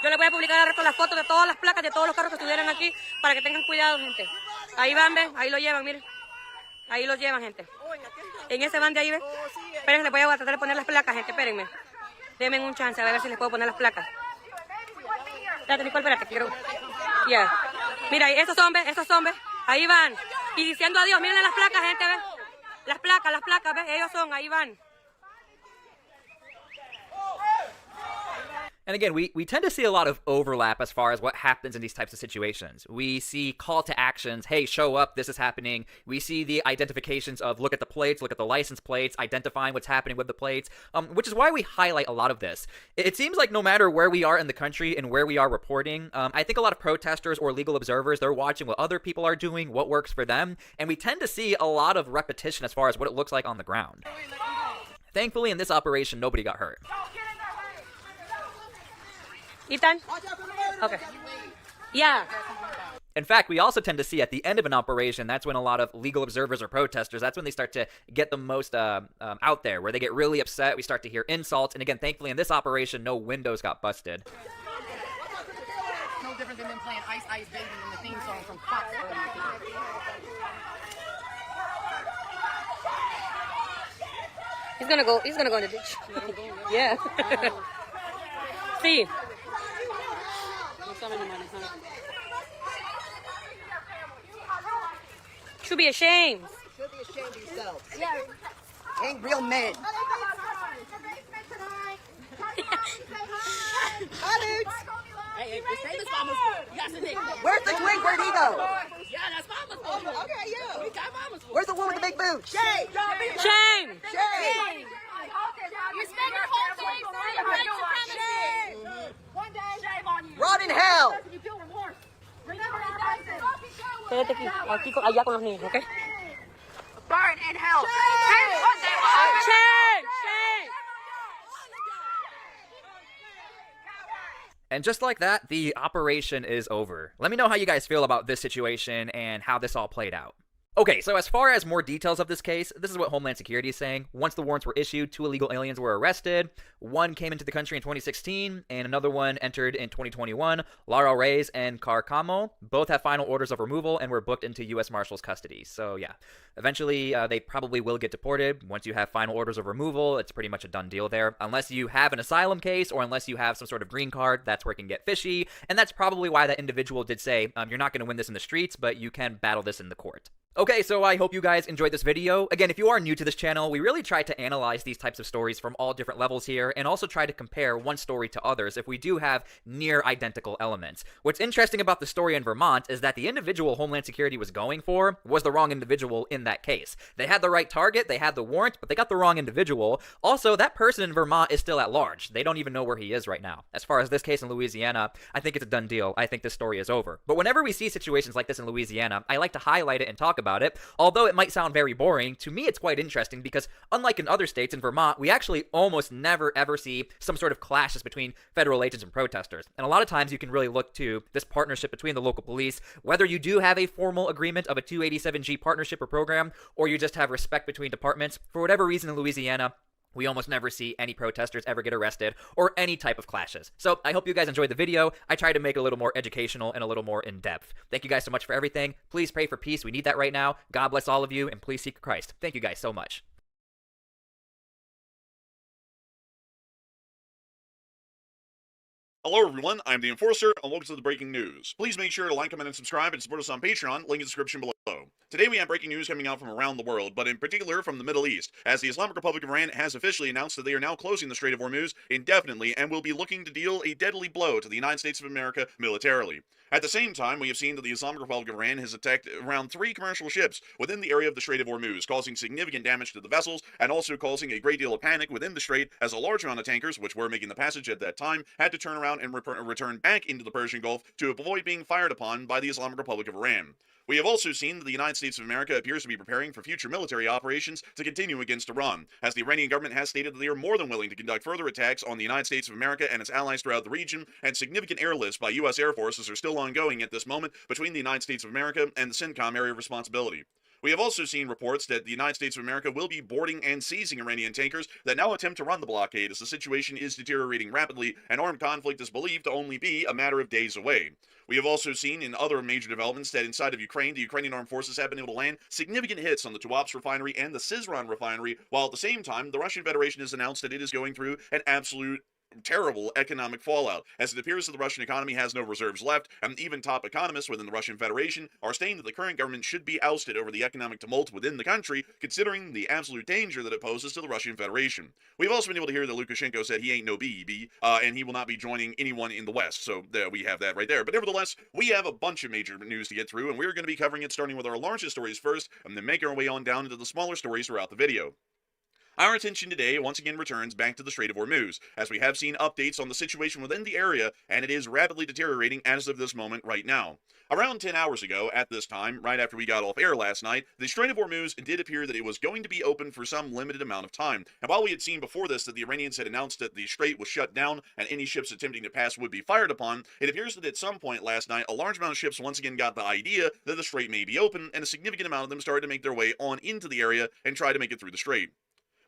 Yo les voy a publicar al rato las fotos de todas las placas de todos los carros que estuvieran aquí para que tengan cuidado, gente. Ahí van, ven, ahí lo llevan, miren. Ahí lo llevan, gente. En ese van de ahí, ven. Espérenme, les voy a tratar de poner las placas, gente, espérenme. Denme un chance, a ver si les puedo poner las placas. Espérate, Nicole, espérate, quiero... Ya. Mira, esos hombres, ahí van. Y diciendo adiós, miren las placas, gente, ven. Las placas, ven, ellos son, ahí van. And again, we tend to see a lot of overlap as far as what happens in these types of situations. We see call to actions, hey, show up, this is happening. We see the identifications of look at the plates, look at the license plates, identifying what's happening with the plates, which is why we highlight a lot of this. It seems like no matter where we are in the country and where we are reporting, I think a lot of protesters or legal observers, they're watching what other people are doing, what works for them, and we tend to see a lot of repetition as far as what it looks like on the ground. Thankfully, in this operation, nobody got hurt. Ethan? Okay. Yeah. In fact, we also tend to see at the end of an operation, that's when a lot of legal observers or protesters, that's when they start to get the most out there, where they get really upset. We start to hear insults. And again, thankfully in this operation, no windows got busted. No different than them playing Ice Ice Baby in the theme song from Fox. He's gonna go in the ditch. Yeah. See. Should be ashamed. Should be ashamed of yourselves. Yeah. Ain't real men. Hey, say this mama's. Where's the twin? Where'd he go? Yeah, that's mama's. Oh, okay, yeah. We got mama's. Where's the one with the big boots? Shame. Shame. Shame. You spend your whole day saying white supremacy. One day, shame on you. Rot in hell. You feel remorse. Quédate aquí, allá con los niños, ¿ok? Burn in hell. Shame. And just like that, the operation is over. Let me know how you guys feel about this situation and how this all played out. Okay, so as far as more details of this case, this is what Homeland Security is saying. Once the warrants were issued, 2 illegal aliens were arrested. One came into the country in 2016, and another one entered in 2021. Lara Reyes and Carcamo both have final orders of removal and were booked into U.S. Marshals custody. So yeah, eventually they probably will get deported. Once you have final orders of removal, it's pretty much a done deal there. Unless you have an asylum case or unless you have some sort of green card, that's where it can get fishy. And that's probably why that individual did say, you're not going to win this in the streets, but you can battle this in the court. Okay, so I hope you guys enjoyed this video. Again, if you are new to this channel, we really try to analyze these types of stories from all different levels here, and also try to compare one story to others if we do have near identical elements. What's interesting about the story in Vermont is that the individual Homeland Security was going for was the wrong individual in that case. They had the right target, they had the warrant, but they got the wrong individual. Also, that person in Vermont is still at large. They don't even know where he is right now. As far as this case in Louisiana, I think it's a done deal. I think this story is over. But whenever we see situations like this in Louisiana, I like to highlight it and talk about it. Although it might sound very boring, to me it's quite interesting because unlike in other states, in Vermont, we actually almost never ever see some sort of clashes between federal agents and protesters. And a lot of times you can really look to this partnership between the local police, whether you do have a formal agreement of a 287G partnership or program, or you just have respect between departments. For whatever reason in Louisiana, we almost never see any protesters ever get arrested or any type of clashes. So I hope you guys enjoyed the video. I tried to make it a little more educational and a little more in-depth. Thank you guys so much for everything. Please pray for peace. We need that right now. God bless all of you, and please seek Christ. Thank you guys so much. Hello everyone, I'm the Enforcer, and welcome to the breaking news. Please make sure to like, comment, and subscribe, and support us on Patreon, link in the description below. Today we have breaking news coming out from around the world, but in particular from the Middle East, as the Islamic Republic of Iran has officially announced that they are now closing the Strait of Hormuz indefinitely and will be looking to deal a deadly blow to the United States of America militarily. At the same time, we have seen that the Islamic Republic of Iran has attacked around 3 commercial ships within the area of the Strait of Hormuz, causing significant damage to the vessels and also causing a great deal of panic within the strait, as a large amount of tankers, which were making the passage at that time, had to turn around and return back into the Persian Gulf to avoid being fired upon by the Islamic Republic of Iran. We have also seen that the United States of America appears to be preparing for future military operations to continue against Iran, as the Iranian government has stated that they are more than willing to conduct further attacks on the United States of America and its allies throughout the region, and significant airlifts by U.S. Air Forces are still ongoing at this moment between the United States of America and the CENTCOM area of responsibility. We have also seen reports that the United States of America will be boarding and seizing Iranian tankers that now attempt to run the blockade, as the situation is deteriorating rapidly and armed conflict is believed to only be a matter of days away. We have also seen in other major developments that inside of Ukraine, the Ukrainian armed forces have been able to land significant hits on the Tuapse refinery and the Syzran refinery, while at the same time, the Russian Federation has announced that it is going through an absolute terrible economic fallout, as it appears that the Russian economy has no reserves left, and even top economists within the Russian Federation are saying that the current government should be ousted over the economic tumult within the country, considering the absolute danger that it poses to the Russian Federation. We've also been able to hear that Lukashenko said he ain't no BEB, and he will not be joining anyone in the West, so there we have that right there. But nevertheless, we have a bunch of major news to get through, and we're going to be covering it starting with our largest stories first, and then making our way on down into the smaller stories throughout the video. Our attention today once again returns back to the Strait of Hormuz, as we have seen updates on the situation within the area, and it is rapidly deteriorating as of this moment right now. Around 10 hours ago, at this time, right after we got off air last night, the Strait of Hormuz did appear that it was going to be open for some limited amount of time. And while we had seen before this that the Iranians had announced that the strait was shut down and any ships attempting to pass would be fired upon, it appears that at some point last night, a large amount of ships once again got the idea that the strait may be open, and a significant amount of them started to make their way on into the area and try to make it through the strait.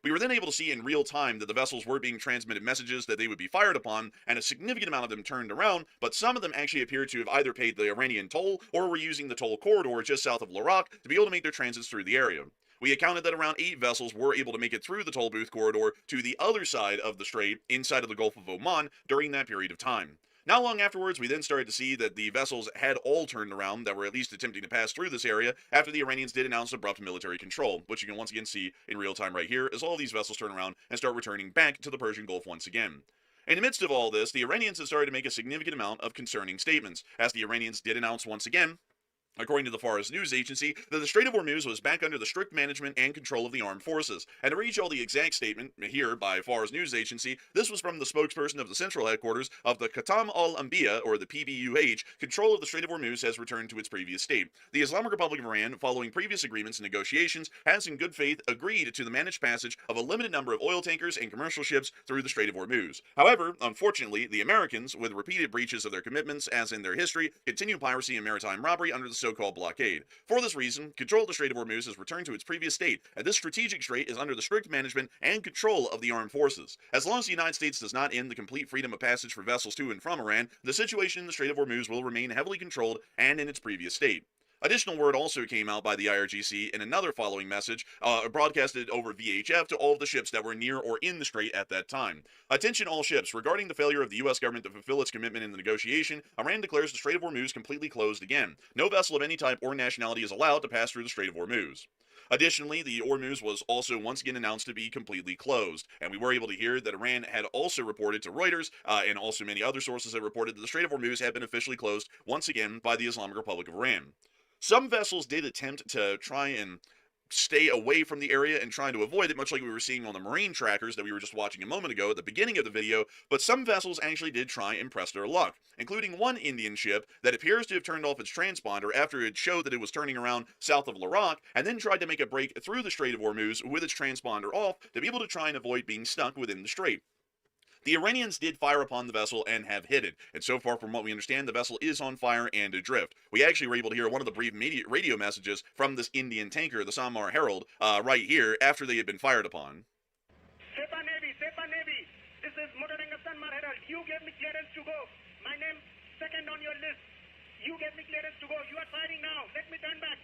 We were then able to see in real time that the vessels were being transmitted messages that they would be fired upon, and a significant amount of them turned around, but some of them actually appeared to have either paid the Iranian toll or were using the toll corridor just south of Larak to be able to make their transits through the area. We accounted that around 8 vessels were able to make it through the toll booth corridor to the other side of the strait, inside of the Gulf of Oman, during that period of time. Not long afterwards, we then started to see that the vessels had all turned around that were at least attempting to pass through this area after the Iranians did announce abrupt military control, which you can once again see in real time right here as all these vessels turn around and start returning back to the Persian Gulf once again. In the midst of all this, the Iranians have started to make a significant amount of concerning statements, as the Iranians did announce once again, according to the Fars news agency, that the Strait of Hormuz was back under the strict management and control of the armed forces. And to read you all the exact statement here by Fars news agency, this was from the spokesperson of the central headquarters of the Khatam al-Anbiya, or the PBUH. Control of the Strait of Hormuz has returned to its previous state. The Islamic Republic of Iran, following previous agreements and negotiations, has in good faith agreed to the managed passage of a limited number of oil tankers and commercial ships through the Strait of Hormuz. However, unfortunately, the Americans, with repeated breaches of their commitments as in their history, continue piracy and maritime robbery under the so-called blockade. For this reason, control of the Strait of Hormuz has returned to its previous state, and this strategic strait is under the strict management and control of the armed forces. As long as the United States does not end the complete freedom of passage for vessels to and from Iran, the situation in the Strait of Hormuz will remain heavily controlled and in its previous state. Additional word also came out by the IRGC in another following message, broadcasted over VHF to all of the ships that were near or in the strait at that time. Attention all ships, regarding the failure of the U.S. government to fulfill its commitment in the negotiation, Iran declares the Strait of Hormuz completely closed again. No vessel of any type or nationality is allowed to pass through the Strait of Hormuz. Additionally, the Hormuz was also once again announced to be completely closed, and we were able to hear that Iran had also reported to Reuters, and also many other sources have reported that the Strait of Hormuz had been officially closed once again by the Islamic Republic of Iran. Some vessels did attempt to try and stay away from the area and trying to avoid it, much like we were seeing on the marine trackers that we were just watching a moment ago at the beginning of the video, but some vessels actually did try and press their luck, including one Indian ship that appears to have turned off its transponder after it showed that it was turning around south of Larak, and then tried to make a break through the Strait of Hormuz with its transponder off to be able to try and avoid being stuck within the strait. The Iranians did fire upon the vessel and have hit it, and so far from what we understand, the vessel is on fire and adrift. We actually were able to hear one of the brief radio messages from this Indian tanker, the Samar Herald, right here, after they had been fired upon. Sepa Navy, this is Motoranga Samar Herald. You gave me clearance to go. My name second on your list. You gave me clearance to go. You are firing now. Let me turn back.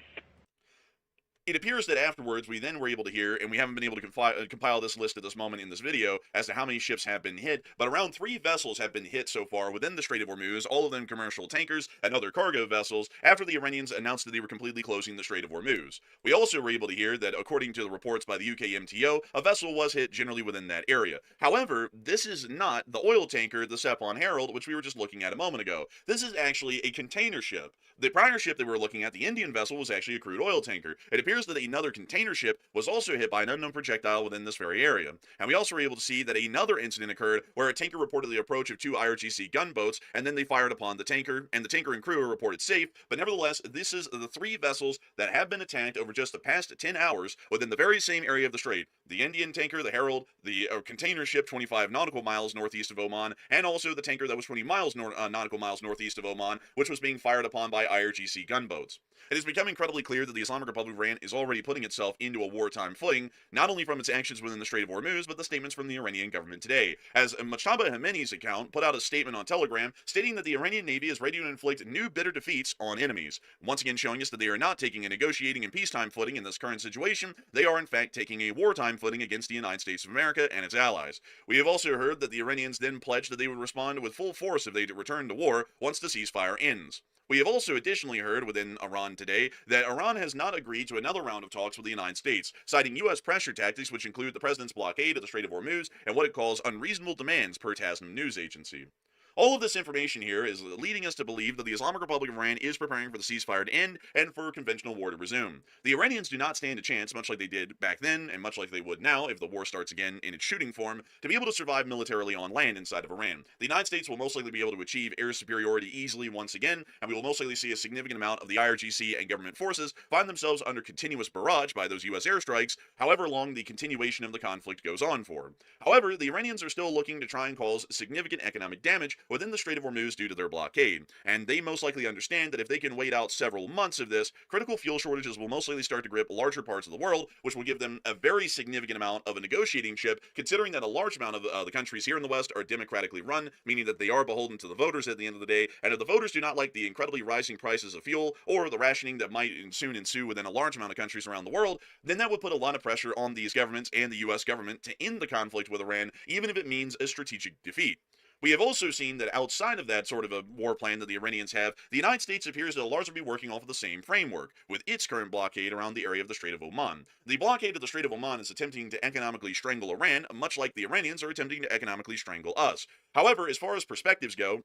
It appears that afterwards we then were able to hear, and we haven't been able to compile this list at this moment in this video as to how many ships have been hit, but around 3 vessels have been hit so far within the Strait of Hormuz, all of them commercial tankers and other cargo vessels, after the Iranians announced that they were completely closing the Strait of Hormuz. We also were able to hear that, according to the reports by the UK MTO, a vessel was hit generally within that area. However, this is not the oil tanker, the Sepon Herald, which we were just looking at a moment ago. This is actually a container ship. The prior ship that we were looking at, the Indian vessel, was actually a crude oil tanker. It appears that another container ship was also hit by an unknown projectile within this very area. And we also were able to see that another incident occurred where a tanker reported the approach of 2 IRGC gunboats, and then they fired upon the tanker, and the tanker and crew were reported safe. But nevertheless, this is the 3 vessels that have been attacked over just the past 10 hours within the very same area of the strait. The Indian tanker, the Herald, the container ship 25 nautical miles northeast of Oman, and also the tanker that was 20 nautical miles northeast of Oman, which was being fired upon by IRGC gunboats. It has become incredibly clear that the Islamic Republic of Iran is already putting itself into a wartime footing, not only from its actions within the Strait of Hormuz, but the statements from the Iranian government today, as Mojtaba Khamenei's account put out a statement on Telegram stating that the Iranian Navy is ready to inflict new bitter defeats on enemies, once again showing us that they are not taking a negotiating and peacetime footing in this current situation. They are in fact taking a wartime footing against the United States of America and its allies. We have also heard that the Iranians then pledged that they would respond with full force if they return to war once the ceasefire ends. We have also additionally heard within Iran today that Iran has not agreed to another round of talks with the United States, citing U.S. pressure tactics which include the president's blockade of the Strait of Hormuz and what it calls unreasonable demands per Tasnim news agency. All of this information here is leading us to believe that the Islamic Republic of Iran is preparing for the ceasefire to end and for conventional war to resume. The Iranians do not stand a chance, much like they did back then and much like they would now if the war starts again in its shooting form, to be able to survive militarily on land inside of Iran. The United States will most likely be able to achieve air superiority easily once again, and we will most likely see a significant amount of the IRGC and government forces find themselves under continuous barrage by those U.S. airstrikes, however long the continuation of the conflict goes on for. However, the Iranians are still looking to try and cause significant economic damage within the Strait of Hormuz due to their blockade, and they most likely understand that if they can wait out several months of this, critical fuel shortages will most likely start to grip larger parts of the world, which will give them a very significant amount of a negotiating chip, considering that a large amount of the countries here in the West are democratically run, meaning that they are beholden to the voters at the end of the day, and if the voters do not like the incredibly rising prices of fuel or the rationing that might soon ensue within a large amount of countries around the world, then that would put a lot of pressure on these governments and the U.S. government to end the conflict with Iran, even if it means a strategic defeat. We have also seen that outside of that sort of a war plan that the Iranians have, the United States appears to largely be working off of the same framework, with its current blockade around the area of the Strait of Oman. The blockade of the Strait of Oman is attempting to economically strangle Iran, much like the Iranians are attempting to economically strangle us. However, as far as perspectives go,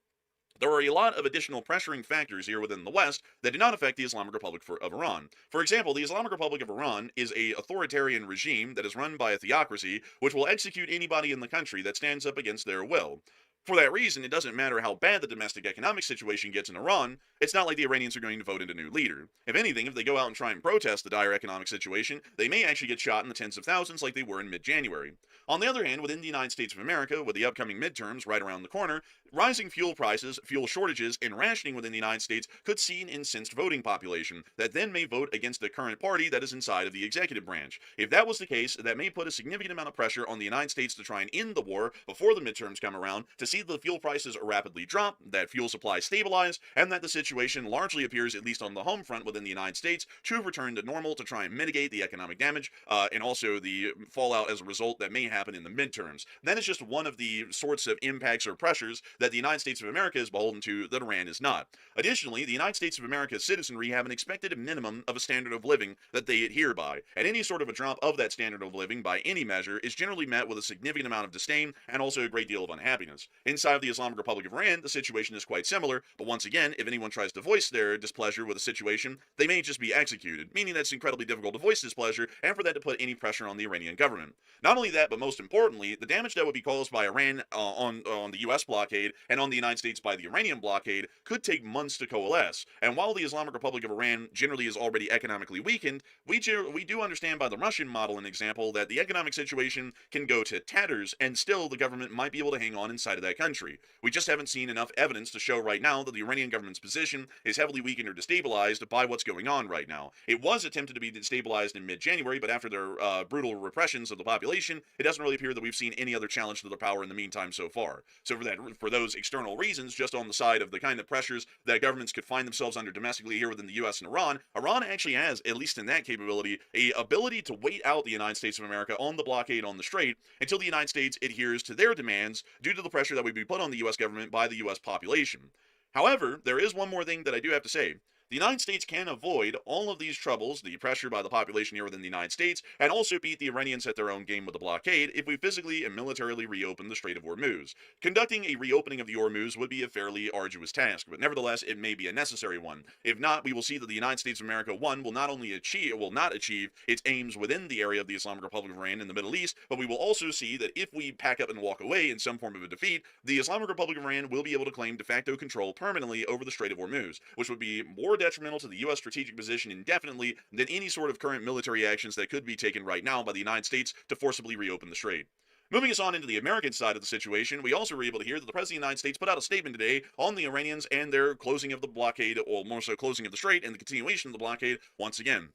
there are a lot of additional pressuring factors here within the West that do not affect the Islamic Republic of Iran. For example, the Islamic Republic of Iran is an authoritarian regime that is run by a theocracy which will execute anybody in the country that stands up against their will. For that reason, it doesn't matter how bad the domestic economic situation gets in Iran, it's not like the Iranians are going to vote in a new leader. If anything, if they go out and try and protest the dire economic situation, they may actually get shot in the tens of thousands like they were in mid-January. On the other hand, within the United States of America, with the upcoming midterms right around the corner, rising fuel prices, fuel shortages, and rationing within the United States could see an incensed voting population that then may vote against the current party that is inside of the executive branch. If that was the case, that may put a significant amount of pressure on the United States to try and end the war before the midterms come around, to see the fuel prices rapidly drop, that fuel supply stabilize, and that the situation largely appears, at least on the home front within the United States, to return to normal to try and mitigate the economic damage and also the fallout as a result that may happen in the midterms. That is just one of the sorts of impacts or pressures that the United States of America is beholden to that Iran is not. Additionally, the United States of America's citizenry have an expected minimum of a standard of living that they adhere by, and any sort of a drop of that standard of living by any measure is generally met with a significant amount of disdain and also a great deal of unhappiness. Inside of the Islamic Republic of Iran, the situation is quite similar, but once again, if anyone tries to voice their displeasure with a situation, they may just be executed, meaning that it's incredibly difficult to voice displeasure and for that to put any pressure on the Iranian government. Not only that, but most importantly, the damage that would be caused by Iran on the U.S. blockade and on the United States by the Iranian blockade could take months to coalesce. And while the Islamic Republic of Iran generally is already economically weakened, we do understand by the Russian model and example that the economic situation can go to tatters and still the government might be able to hang on inside of that country. We just haven't seen enough evidence to show right now that the Iranian government's position is heavily weakened or destabilized by what's going on right now. It was attempted to be destabilized in mid-January, but after their brutal repressions of the population, it doesn't really appear that we've seen any other challenge to their power in the meantime so far. So for those external reasons, just on the side of the kind of pressures that governments could find themselves under domestically here within the U.S. and Iran actually has, at least in that capability, a ability to wait out the United States of America on the blockade on the Strait until the United States adheres to their demands due to the pressure that would be put on the U.S. government by the U.S. population. However, there is one more thing that I do have to say. The United States can avoid all of these troubles, the pressure by the population here within the United States, and also beat the Iranians at their own game with the blockade if we physically and militarily reopen the Strait of Hormuz. Conducting a reopening of the Hormuz would be a fairly arduous task, but nevertheless it may be a necessary one. If not, we will see that the United States of America, one, will not achieve its aims within the area of the Islamic Republic of Iran in the Middle East, but we will also see that if we pack up and walk away in some form of a defeat, the Islamic Republic of Iran will be able to claim de facto control permanently over the Strait of Hormuz, which would be more detrimental to the U.S. strategic position indefinitely than any sort of current military actions that could be taken right now by the United States to forcibly reopen the strait. Moving us on into the American side of the situation, we also were able to hear that the President of the United States put out a statement today on the Iranians and their closing of the blockade, or more so closing of the strait and the continuation of the blockade once again.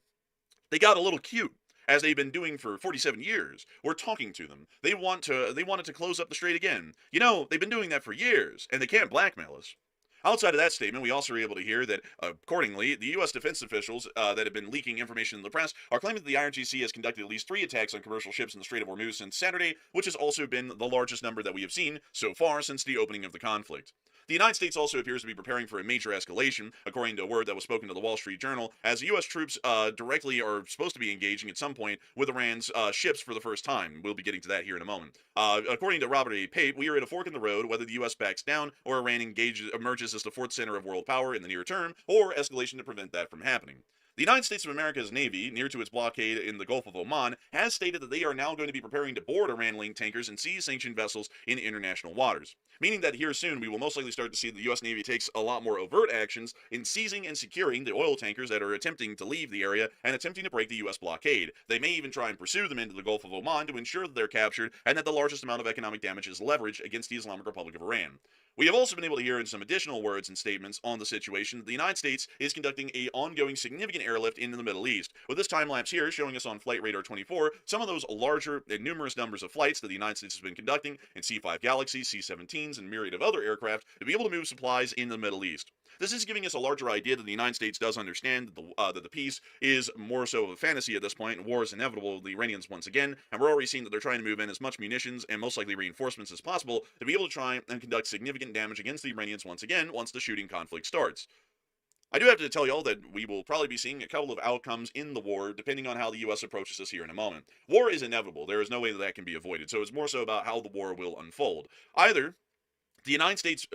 They got a little cute, as they've been doing for 47 years. We're talking to them. They wanted to close up the strait again. You know, they've been doing that for years, and they can't blackmail us. Outside of that statement, we also were able to hear that, accordingly, the U.S. defense officials that have been leaking information in the press are claiming that the IRGC has conducted at least 3 attacks on commercial ships in the Strait of Hormuz since Saturday, which has also been the largest number that we have seen so far since the opening of the conflict. The United States also appears to be preparing for a major escalation, according to a word that was spoken to the Wall Street Journal, as U.S. troops directly are supposed to be engaging at some point with Iran's ships for the first time. We'll be getting to that here in a moment. According to Robert A. Pape, we are at a fork in the road, whether the U.S. backs down or Iran emerges as the fourth center of world power in the near term, or escalation to prevent that from happening. The United States of America's Navy, near to its blockade in the Gulf of Oman, has stated that they are now going to be preparing to board Iran-linked tankers and seize sanctioned vessels in international waters, meaning that here soon we will most likely start to see the U.S. Navy takes a lot more overt actions in seizing and securing the oil tankers that are attempting to leave the area and attempting to break the U.S. blockade. They may even try and pursue them into the Gulf of Oman to ensure that they're captured and that the largest amount of economic damage is leveraged against the Islamic Republic of Iran. We have also been able to hear in some additional words and statements on the situation that the United States is conducting an ongoing significant airlift into the Middle East, with this time lapse here showing us on Flight Radar 24 some of those larger and numerous numbers of flights that the United States has been conducting in C-5 Galaxies, C-17s, and myriad of other aircraft to be able to move supplies in the Middle East. This is giving us a larger idea that the United States does understand that the peace is more so of a fantasy at this point, and war is inevitable with the Iranians once again, and we're already seeing that they're trying to move in as much munitions and most likely reinforcements as possible to be able to try and conduct significant damage against the Iranians once again once the shooting conflict starts. I do have to tell y'all that we will probably be seeing a couple of outcomes in the war depending on how the U.S. approaches this here in a moment. War is inevitable. There is no way that can be avoided, so it's more so about how the war will unfold. Either the United States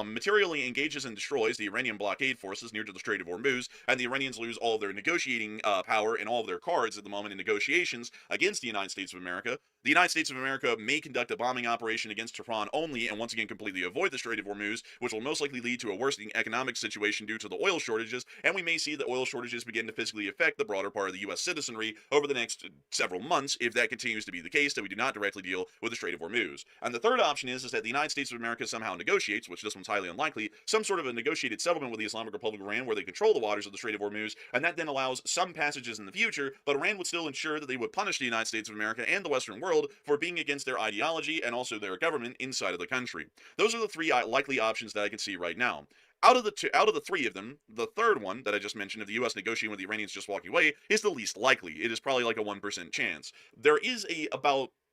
materially engages and destroys the Iranian blockade forces near to the Strait of Hormuz, and the Iranians lose all of their negotiating power and all of their cards at the moment in negotiations against the United States of America. The United States of America may conduct a bombing operation against Tehran only and once again completely avoid the Strait of Hormuz, which will most likely lead to a worsening economic situation due to the oil shortages, and we may see the oil shortages begin to physically affect the broader part of the U.S. citizenry over the next several months if that continues to be the case, that we do not directly deal with the Strait of Hormuz. And the third option is that the United States of America somehow negotiates, which this one's highly unlikely, some sort of a negotiated settlement with the Islamic Republic of Iran where they control the waters of the Strait of Hormuz, and that then allows some passages in the future, but Iran would still ensure that they would punish the United States of America and the Western world for being against their ideology and also their government inside of the country. Those are the 3 likely options that I can see right now. Out of the 3 of them, the third one that I just mentioned of the U.S. negotiating with the Iranians just walking away is the least likely. It is probably like a 1% chance. There is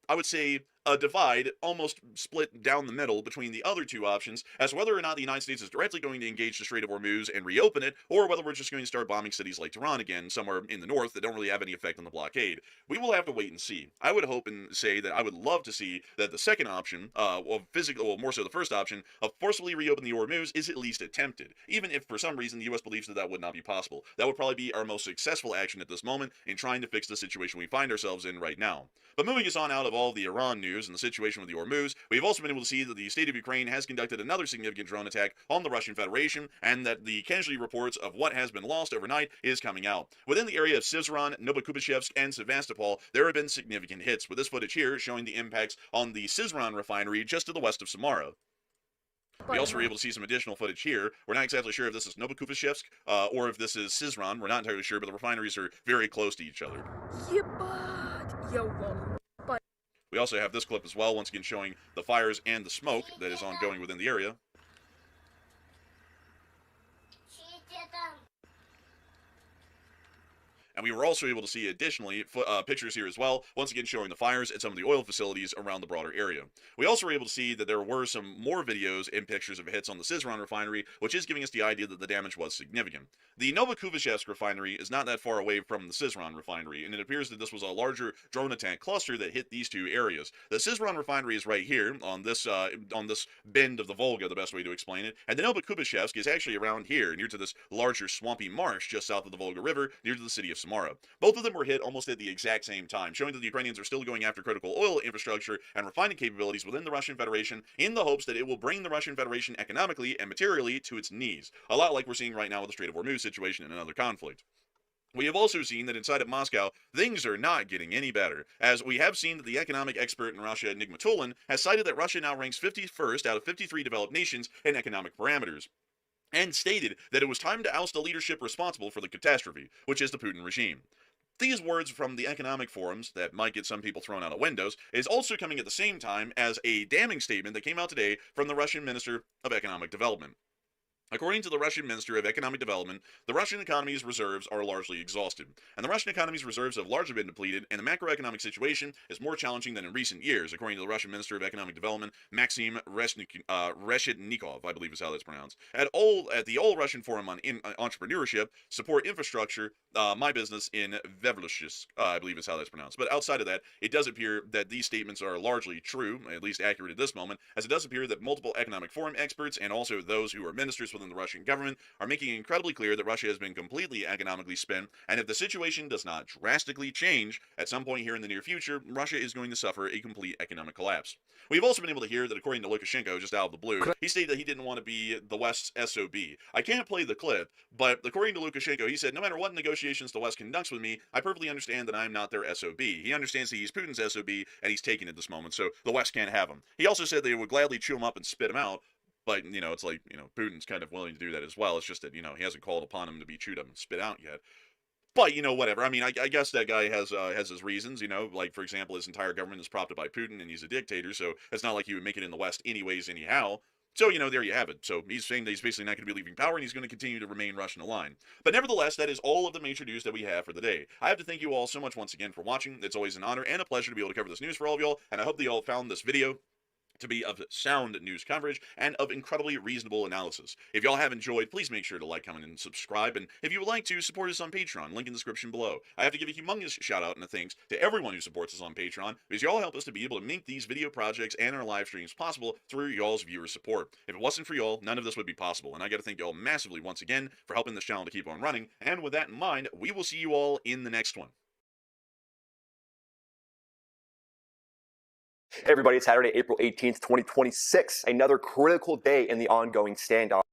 I would say, a divide almost split down the middle between the other 2 options as to whether or not the United States is directly going to engage the Strait of Hormuz and reopen it, or whether we're just going to start bombing cities like Tehran again, somewhere in the north that don't really have any effect on the blockade. We will have to wait and see. I would hope and say that I would love to see that the second option, more so the first option, of forcibly reopen the Hormuz is at least attempted, even if for some reason the U.S. believes that would not be possible. That would probably be our most successful action at this moment in trying to fix the situation we find ourselves in right now. But moving us on out of all the Iran news and the situation with the Hormuz, we've also been able to see that the state of Ukraine has conducted another significant drone attack on the Russian Federation, and that the casualty reports of what has been lost overnight is coming out. Within the area of Syzran, Novokubashevsk, and Sevastopol, there have been significant hits, with this footage here showing the impacts on the Syzran refinery just to the west of Samara. We also were able to see some additional footage here. We're not exactly sure if this is Novokuvishevsk or if this is Sizran. We're not entirely sure, but the refineries are very close to each other. We also have this clip as well, once again showing the fires and the smoke that is ongoing within the area. And we were also able to see, additionally, pictures here as well, once again showing the fires at some of the oil facilities around the broader area. We also were able to see that there were some more videos and pictures of hits on the Sizran refinery, which is giving us the idea that the damage was significant. The Novokuvishevsk refinery is not that far away from the Sizran refinery, and it appears that this was a larger drone attack cluster that hit these two areas. The Sizran refinery is right here on this bend of the Volga, the best way to explain it, and the Novokuvishevsk is actually around here, near to this larger swampy marsh just south of the Volga River, near to the city of Samara. Both of them were hit almost at the exact same time, showing that the Ukrainians are still going after critical oil infrastructure and refining capabilities within the Russian Federation in the hopes that it will bring the Russian Federation economically and materially to its knees. A lot like we're seeing right now with the Strait of Hormuz situation in another conflict. We have also seen that inside of Moscow, things are not getting any better, as we have seen that the economic expert in Russia, Nigmatulin, has cited that Russia now ranks 51st out of 53 developed nations in economic parameters, and stated that it was time to oust the leadership responsible for the catastrophe, which is the Putin regime. These words from the economic forums that might get some people thrown out of windows is also coming at the same time as a damning statement that came out today from the Russian Minister of Economic Development. According to the Russian Minister of Economic Development, the Russian economy's reserves are largely exhausted, and the Russian economy's reserves have largely been depleted, and the macroeconomic situation is more challenging than in recent years, according to the Russian Minister of Economic Development, Maxim Reshetnikov, I believe is how that's pronounced. At the All-Russian Forum on Entrepreneurship, Support Infrastructure, My Business in Vevlushsk, I believe is how that's pronounced. But outside of that, it does appear that these statements are largely true, at least accurate at this moment, as it does appear that multiple economic forum experts and also those who are ministers within the Russian government are making it incredibly clear that Russia has been completely economically spent, and if the situation does not drastically change at some point here in the near future, Russia is going to suffer a complete economic collapse. We've also been able to hear that according to Lukashenko, just out of the blue, he stated that he didn't want to be the West's SOB. I can't play the clip, but according to Lukashenko, he said, no matter what negotiations the West conducts with me, I perfectly understand that I'm not their SOB. He understands that he's Putin's SOB, and he's taking it this moment, so the West can't have him. He also said they would gladly chew him up and spit him out, but, it's like, Putin's kind of willing to do that as well. It's just that, he hasn't called upon him to be chewed up and spit out yet. But, whatever. I mean, I guess that guy has his reasons, like, for example, his entire government is propped up by Putin, and he's a dictator, so it's not like he would make it in the West anyways, anyhow. So, there you have it. So he's saying that he's basically not going to be leaving power, and he's going to continue to remain Russian aligned. But nevertheless, that is all of the major news that we have for the day. I have to thank you all so much once again for watching. It's always an honor and a pleasure to be able to cover this news for all of y'all, and I hope that y'all found this video to be of sound news coverage and of incredibly reasonable analysis. If y'all have enjoyed, please make sure to like, comment, and subscribe, and if you would like to, support us on Patreon, link in the description below. I have to give a humongous shout out and a thanks to everyone who supports us on Patreon, because y'all help us to be able to make these video projects and our live streams possible through y'all's viewer support. If it wasn't for y'all, none of this would be possible, and I gotta thank y'all massively once again for helping this channel to keep on running, and with that in mind, we will see you all in the next one. Hey everybody, it's Saturday, April 18th, 2026. Another critical day in the ongoing standoff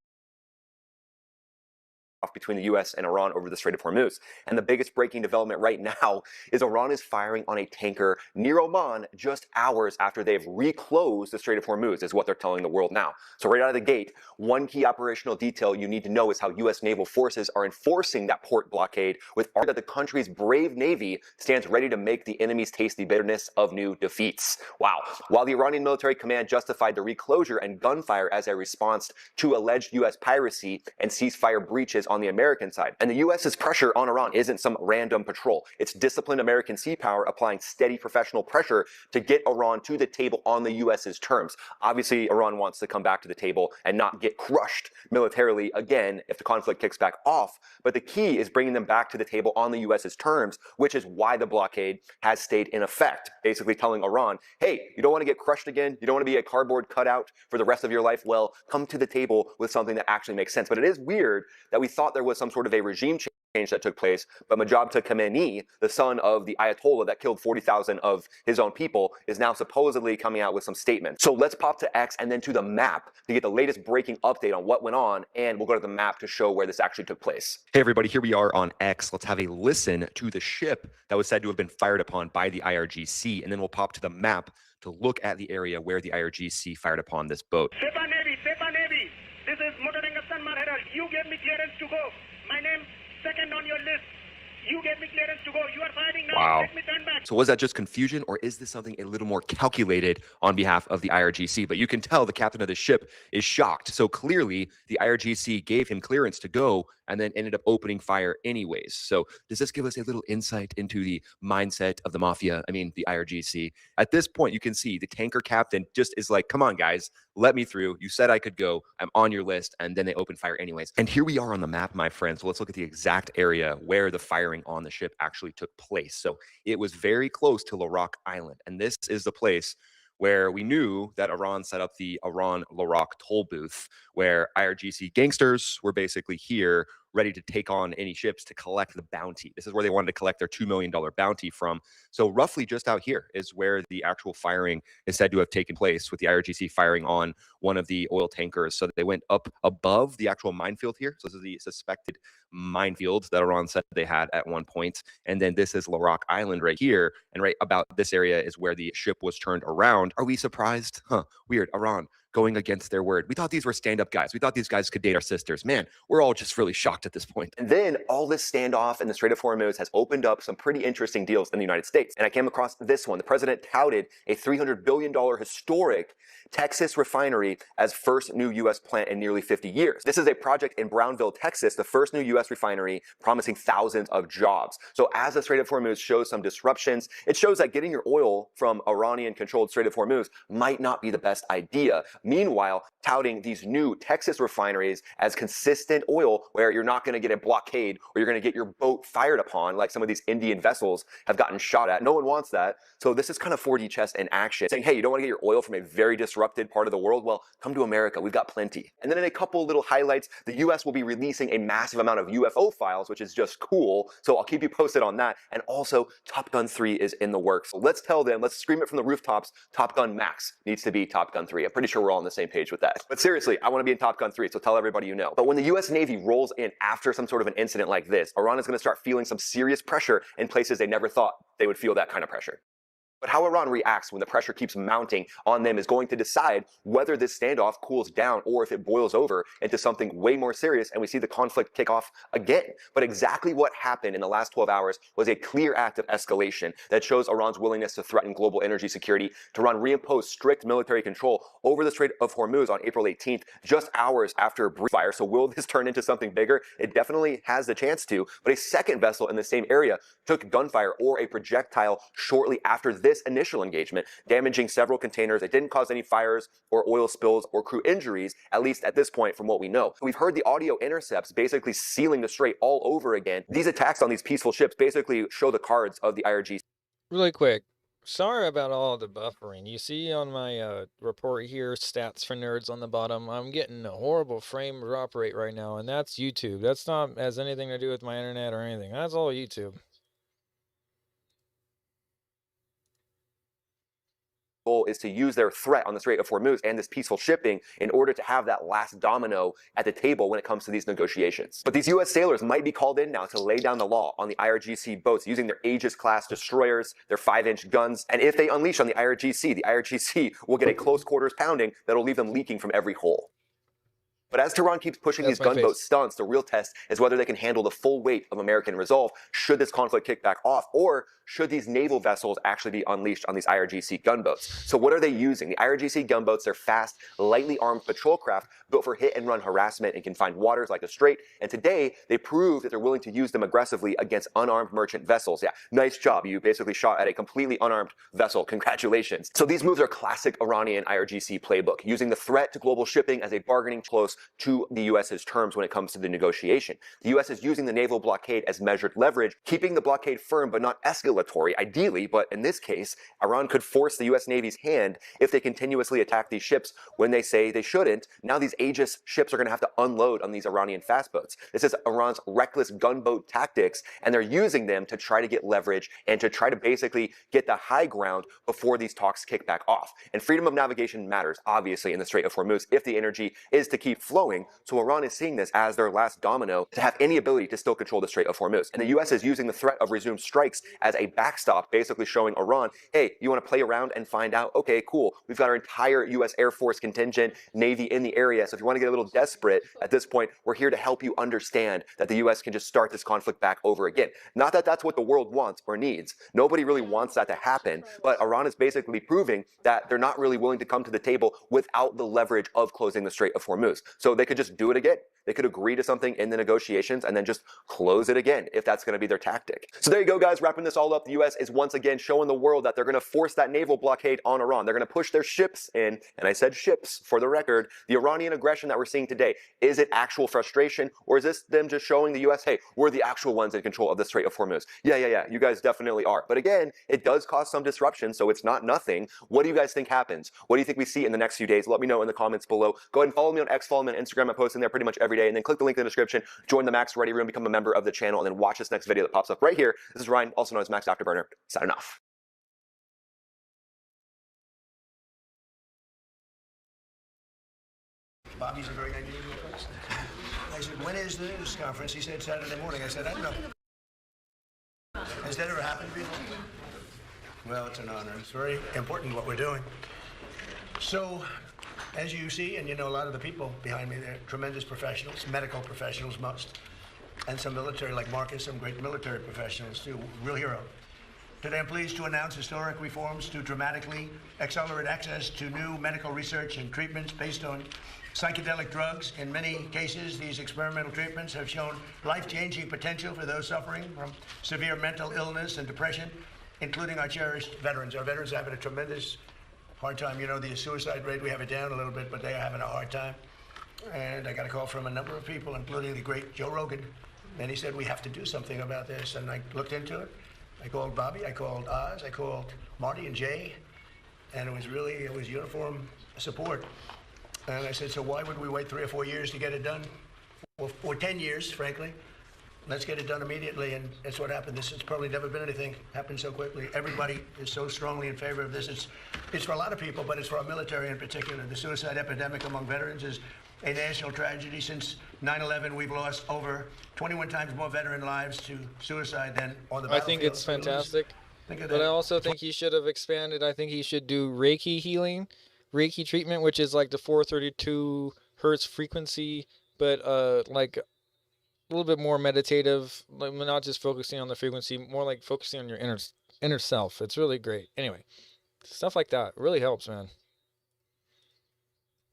between the U.S. and Iran over the Strait of Hormuz. And the biggest breaking development right now is Iran is firing on a tanker near Oman just hours after they've reclosed the Strait of Hormuz, is what they're telling the world now. So right out of the gate, one key operational detail you need to know is how U.S. naval forces are enforcing that port blockade, with argument that the country's brave navy stands ready to make the enemy's taste the bitterness of new defeats. Wow. While the Iranian military command justified the reclosure and gunfire as a response to alleged U.S. piracy and ceasefire breaches on the American side. And the U.S.'s pressure on Iran isn't some random patrol. It's disciplined American sea power applying steady professional pressure to get Iran to the table on the U.S.'s terms. Obviously, Iran wants to come back to the table and not get crushed militarily again if the conflict kicks back off. But the key is bringing them back to the table on the U.S.'s terms, which is why the blockade has stayed in effect. Basically telling Iran, hey, you don't want to get crushed again? You don't want to be a cardboard cutout for the rest of your life? Well, come to the table with something that actually makes sense. But it is weird that we thought there was some sort of a regime change that took place, but Majabta Khamenei, the son of the Ayatollah that killed 40,000 of his own people, is now supposedly coming out with some statements. So let's pop to X and then to the map to get the latest breaking update on what went on, and we'll go to the map to show where this actually took place. Hey everybody, here we are on X. Let's have a listen to the ship that was said to have been fired upon by the IRGC, and then we'll pop to the map to look at the area where the IRGC fired upon this boat. Sepa Navy, this is Motorangastan Herald. You gave me clearance to go. My name second on your list. You gave me clearance to go. You are firing now. Wow. Let me turn back. So was that just confusion, or is this something a little more calculated on behalf of the IRGC? But you can tell the captain of the ship is shocked. So clearly the IRGC gave him clearance to go and then ended up opening fire anyways. So does this give us a little insight into the mindset of the mafia? I mean, the IRGC. At this point, you can see the tanker captain just is like, come on, guys, let me through. You said I could go. I'm on your list. And then they open fire anyways. And here we are on the map, my friends. So let's look at the exact area where the firing on the ship actually took place. So it was very close to Larak Island. And this is the place where we knew that Iran set up the Iran-Larak toll booth, where IRGC gangsters were basically here ready to take on any ships to collect the bounty. This is where they wanted to collect their $2 million bounty from. So roughly just out here is where the actual firing is said to have taken place, with the IRGC firing on one of the oil tankers. So they went up above the actual minefield here. So this is the suspected minefield that Iran said they had at one point. And then this is Larak Island right here. And right about this area is where the ship was turned around. Are we surprised? Huh, weird. Iran going against their word. We thought these were stand-up guys. We thought these guys could date our sisters. Man, we're all just really shocked at this point. And then all this standoff in the Strait of Hormuz has opened up some pretty interesting deals in the United States. And I came across this one. The president touted a $300 billion historic Texas refinery as first new U.S. plant in nearly 50 years. This is a project in Brownville, Texas, the first new U.S. refinery, promising thousands of jobs. So as the Strait of Hormuz shows some disruptions, it shows that getting your oil from Iranian-controlled Strait of Hormuz might not be the best idea. Meanwhile, touting these new Texas refineries as consistent oil where you're not going to get a blockade or you're going to get your boat fired upon like some of these Indian vessels have gotten shot at. No one wants that. So this is kind of 4D chess in action, saying, hey, you don't want to get your oil from a very disrupted part of the world? Well, come to America. We've got plenty. And then in a couple little highlights, the US will be releasing a massive amount of UFO files, which is just cool. So I'll keep you posted on that. And also, Top Gun 3 is in the works. So let's tell them, let's scream it from the rooftops, Top Gun Max needs to be Top Gun 3. I'm pretty sure we're all on the same page with that. But seriously, I want to be in Top Gun 3, so tell everybody you know. But when the US Navy rolls in after some sort of an incident like this, Iran is going to start feeling some serious pressure in places they never thought they would feel that kind of pressure. But how Iran reacts when the pressure keeps mounting on them is going to decide whether this standoff cools down or if it boils over into something way more serious and we see the conflict kick off again. But exactly what happened in the last 12 hours was a clear act of escalation that shows Iran's willingness to threaten global energy security. Tehran reimposed strict military control over the Strait of Hormuz on April 18th, just hours after a brief fire. So will this turn into something bigger? It definitely has the chance to, but a second vessel in the same area took gunfire or a projectile shortly after this initial engagement, damaging several containers. It didn't cause any fires or oil spills or crew injuries, at least at this point from what we know. We've heard the audio intercepts basically sealing the strait all over again. These attacks on these peaceful ships basically show the cards of the IRGC. Really quick, sorry about all the buffering. You see on my report here, stats for nerds on the bottom, I'm getting a horrible frame drop rate right now, and that's YouTube. That's not has anything to do with my internet or anything. That's all YouTube. Goal is to use their threat on the Strait of Hormuz and this peaceful shipping in order to have that last domino at the table when it comes to these negotiations. But these U.S. sailors might be called in now to lay down the law on the IRGC boats using their Aegis-class destroyers, their 5-inch guns, and if they unleash on the IRGC will get a close quarters pounding that'll leave them leaking from every hole. But as Tehran keeps pushing these gunboat stunts, the real test is whether they can handle the full weight of American resolve should this conflict kick back off, or should these naval vessels actually be unleashed on these IRGC gunboats. So what are they using? The IRGC gunboats, they're fast, lightly armed patrol craft built for hit-and-run harassment in confined waters like the Strait, and today they prove that they're willing to use them aggressively against unarmed merchant vessels. Yeah, nice job. You basically shot at a completely unarmed vessel. Congratulations. So these moves are classic Iranian IRGC playbook, using the threat to global shipping as a bargaining close to the U.S.'s terms when it comes to the negotiation. The U.S. is using the naval blockade as measured leverage, keeping the blockade firm but not escalating ideally, but in this case, Iran could force the U.S. Navy's hand if they continuously attack these ships when they say they shouldn't. Now these Aegis ships are going to have to unload on these Iranian fast boats. This is Iran's reckless gunboat tactics, and they're using them to try to get leverage and to try to basically get the high ground before these talks kick back off. And freedom of navigation matters, obviously, in the Strait of Hormuz if the energy is to keep flowing. flowing. So Iran is seeing this as their last domino to have any ability to still control the Strait of Hormuz. And the U.S. is using the threat of resumed strikes as a backstop, basically showing Iran, hey, you want to play around and find out? Okay, cool. We've got our entire U.S. Air Force contingent, Navy in the area. So if you want to get a little desperate at this point, we're here to help you understand that the U.S. can just start this conflict back over again. Not that that's what the world wants or needs. Nobody really wants that to happen, but Iran is basically proving that they're not really willing to come to the table without the leverage of closing the Strait of Hormuz. So they could just do it again. They could agree to something in the negotiations and then just close it again if that's going to be their tactic. So there you go, guys. Wrapping this all up, the U.S. is once again showing the world that they're going to force that naval blockade on Iran. They're going to push their ships in, and I said ships for the record. The Iranian aggression that we're seeing today, is it actual frustration, or is this them just showing the U.S., hey, we're the actual ones in control of the Strait of Hormuz? Yeah, you guys definitely are. But again, it does cause some disruption, so it's not nothing. What do you guys think happens? What do you think we see in the next few days? Let me know in the comments below. Go ahead and follow me on X, follow me on Instagram. I'm posting there pretty much every day, and then click the link in the description, join the Max Ready Room, become a member of the channel, and then watch this next video that pops up right here. This is Ryan, also known as Max Afterburner, signing off. Bobby's a very unusual person. I said, when is the news conference? He said Saturday morning. I said, I don't know. Has that ever happened before? Well, it's an honor. It's very important what we're doing. So, as you see, and you know a lot of the people behind me, they're tremendous professionals, medical professionals most, and some military, like Marcus, some great military professionals too, real hero. Today I'm pleased to announce historic reforms to dramatically accelerate access to new medical research and treatments based on psychedelic drugs. In many cases, these experimental treatments have shown life-changing potential for those suffering from severe mental illness and depression, including our cherished veterans. Our veterans are having a tremendous hard time. You know, the suicide rate, we have it down a little bit, but they are having a hard time. And I got a call from a number of people, including the great Joe Rogan. And he said, we have to do something about this. And I looked into it. I called Bobby, I called Oz, I called Marty and Jay. And it was uniform support. And I said, so why would we wait 3 or 4 years to get it done? Or 10 years, frankly. Let's get it done immediately, and that's what happened. This has probably never been anything happened so quickly. Everybody is so strongly in favor of this. It's for a lot of people, but it's for our military in particular. The suicide epidemic among veterans is a national tragedy. Since 9/11, we've lost over 21 times more veteran lives to suicide than on the battlefield. I think it's fantastic, but I also think he should have expanded. I think he should do Reiki healing, Reiki treatment, which is like the 432 hertz frequency, but like a little bit more meditative, like not just focusing on the frequency, more like focusing on your inner self. It's really great. Anyway, stuff like that really helps, man.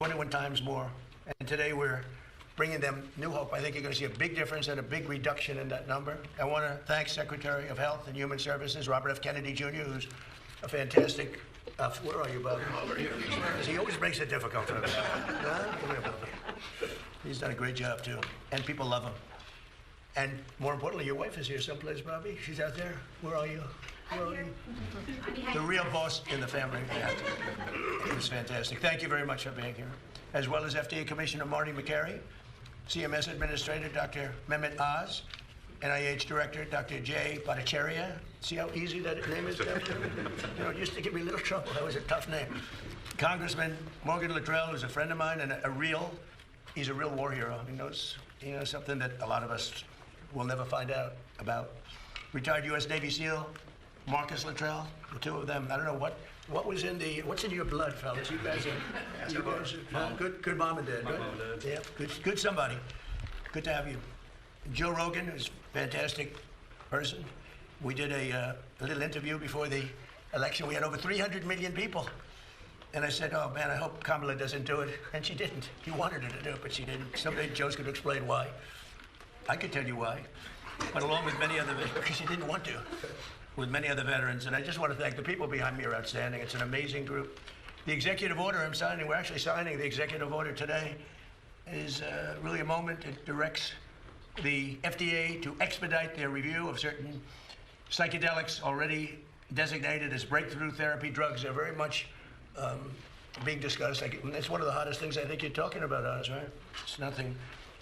21 times more. And today we're bringing them new hope. I think you're going to see a big difference and a big reduction in that number. I want to thank Secretary of Health and Human Services, Robert F. Kennedy Jr., who's a fantastic, where are you, Bob? Over here. He always makes it difficult for me. He's done a great job, too. And people love him. And more importantly, your wife is here someplace, Bobby. She's out there. Where are you? Where are you? The real boss in the family. It was fantastic. Thank you very much for being here. As well as FDA Commissioner Marty McCary, CMS Administrator Dr. Mehmet Oz, NIH Director Dr. Jay Bhattacharya. See how easy that name is? You know, it used to give me a little trouble. That was a tough name. Congressman Morgan Luttrell, who's a friend of mine and he's a real war hero. He knows something that a lot of us will never find out about. Retired U.S. Navy SEAL Marcus Luttrell, the two of them. I don't know what's in your blood, fellas. You guys are good mom and dad. Good? Yeah, good somebody. Good to have you. Joe Rogan is a fantastic person. We did a little interview before the election. We had over 300 million people. And I said, oh man, I hope Kamala doesn't do it. And she didn't. He wanted her to do it, but she didn't. Someday Joe's going to explain why. I could tell you why. But along with many other, because she didn't want to, with many other veterans. And I just want to thank the people behind me are outstanding. It's an amazing group. The executive order I'm signing, we're actually signing the executive order today, is really a moment. It directs the FDA to expedite their review of certain psychedelics already designated as breakthrough therapy drugs. They're very much being discussed. It's one of the hottest things I think you're talking about, Oz, right? It's nothing.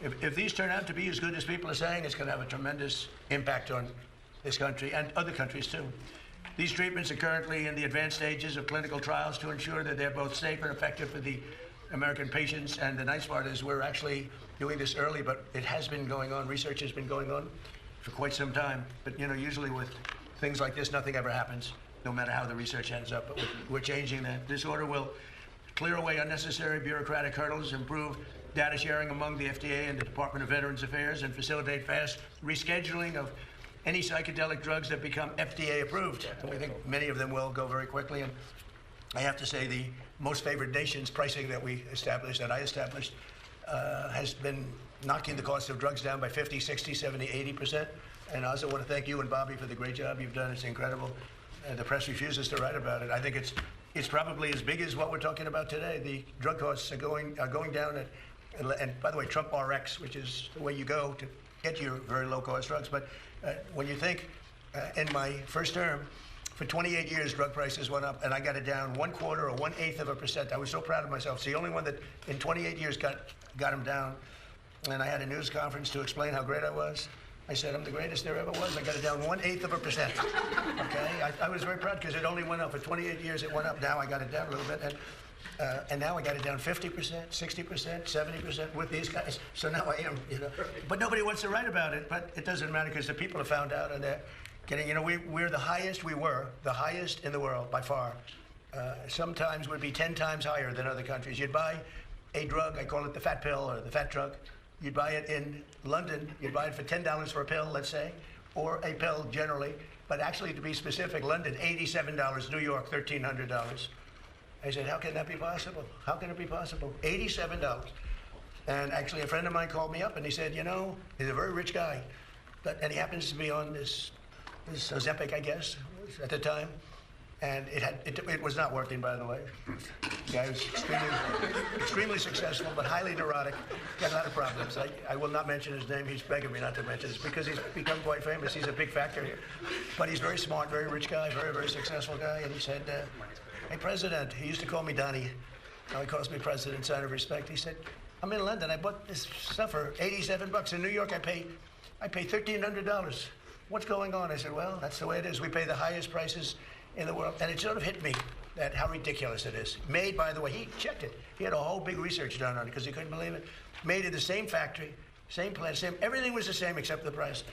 If these turn out to be as good as people are saying, it's going to have a tremendous impact on this country and other countries too. These treatments are currently in the advanced stages of clinical trials to ensure that they're both safe and effective for the American patients. And the nice part is we're actually doing this early, but it has been going on. Research has been going on for quite some time. But, you know, usually with things like this, nothing ever happens, no matter how the research ends up. But we're changing that. This order will clear away unnecessary bureaucratic hurdles, improve data sharing among the FDA and the Department of Veterans Affairs, and facilitate fast rescheduling of any psychedelic drugs that become FDA approved. And we think many of them will go very quickly. And I have to say the most favored nations pricing that we established, that I established, has been knocking the cost of drugs down by 50, 60, 70, 80%. And I also want to thank you and Bobby for the great job you've done. It's incredible. The press refuses to write about it. I think it's probably as big as what we're talking about today. The drug costs are going down. And by the way, Trump RX, which is the way you go to get your very low-cost drugs. But when you think in my first term, for 28 years, drug prices went up, and I got it down 1/4 or 1/8%. I was so proud of myself. It's the only one that in 28 years got them down. And I had a news conference to explain how great I was. I said, I'm the greatest there ever was. I got it down 1/8%. Okay? I was very proud because it only went up. For 28 years, it went up. Now I got it down a little bit. And now I got it down 50%, 60%, 70% with these guys. So now I am, you know. But nobody wants to write about it. But it doesn't matter because the people have found out and they're getting, you know, we were the highest in the world by far. Sometimes would be 10 times higher than other countries. You'd buy a drug, I call it the fat pill or the fat drug. You'd buy it in London, you'd buy it for $10 for a pill, let's say, or a pill generally. But actually, to be specific, London, $87, New York, $1,300. I said, how can that be possible? How can it be possible? $87. And actually, a friend of mine called me up and he said, you know, he's a very rich guy, and he happens to be on this Ozempic, I guess, at the time. And it was not working, by the way. The guy was extremely successful, but highly neurotic. Got a lot of problems. I will not mention his name. He's begging me not to mention this because he's become quite famous. He's a big factor here. But he's very smart, very rich guy, very, very successful guy. And he said, hey, President, he used to call me Donnie. Now he calls me President, sign of respect. He said, I'm in London. I bought this stuff for $87. In New York, I pay $1,300. What's going on? I said, well, that's the way it is. We pay the highest prices in the world. And it sort of hit me that how ridiculous it is. Made, by the way, he checked it. He had a whole big research done on it because he couldn't believe it. Made in the same factory, same plant, everything was the same except the price.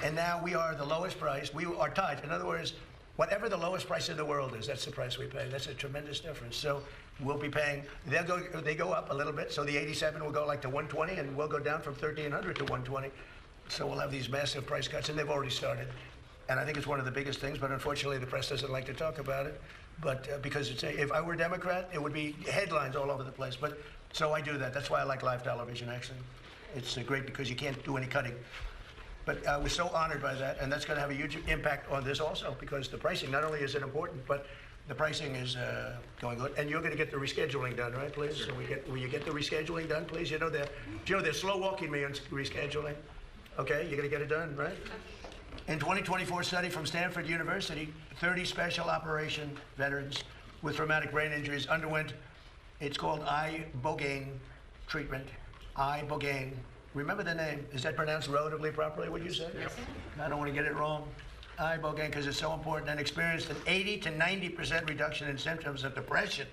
And now we are the lowest price. We are tied. In other words, whatever the lowest price in the world is, that's the price we pay. That's a tremendous difference. So we'll be paying, they go up a little bit. So the 87 will go like to 120 and we'll go down from 1,300 to 120. So we'll have these massive price cuts and they've already started. And I think it's one of the biggest things, but unfortunately the press doesn't like to talk about it. But because if I were a Democrat, it would be headlines all over the place. But so I do that. That's why I like live television, actually. It's great because you can't do any cutting. But I was so honored by that, and that's going to have a huge impact on this also, because the pricing, not only is it important, but the pricing is going good. And you're going to get the rescheduling done, right, please? So will you get the rescheduling done, please? You know they're slow walking me on rescheduling. Okay, you're going to get it done, right? In 2024 study from Stanford University, 30 special operation veterans with traumatic brain injuries underwent, it's called ibogaine treatment. Ibogaine. Remember the name. Is that pronounced relatively properly, would you say? Yes. I don't want to get it wrong. Ibogaine, because it's so important, and experienced an 80 to 90% reduction in symptoms of depression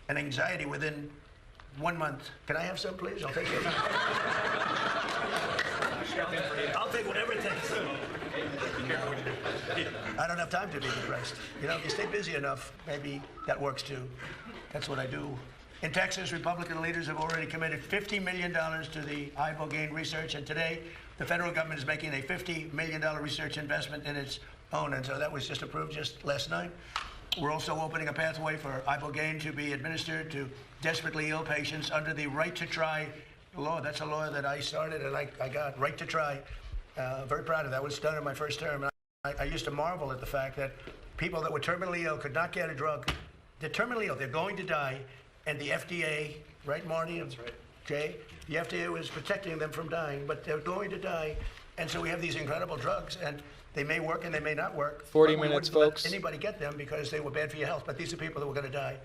and anxiety within 1 month. Can I have some, please? I'll take it. I'll take whatever it takes. I don't have time to be depressed. You know, if you stay busy enough, maybe that works too. That's what I do. In Texas, Republican leaders have already committed $50 million to the ibogaine research, and today the federal government is making a $50 million research investment in its own, and so that was just approved just last night. We're also opening a pathway for ibogaine to be administered to desperately ill patients under the Right to Try law. That's a law that I started and I got, Right to Try. Very proud of that. It was done in my first term. I used to marvel at the fact that people that were terminally ill could not get a drug. They're terminally ill. They're going to die. And the FDA, right, Marty? That's right. Okay? The FDA was protecting them from dying, but they're going to die. And so we have these incredible drugs, and they may work and they may not work. 40 minutes, folks. Anybody get them because they were bad for your health, but these are people that were going to die.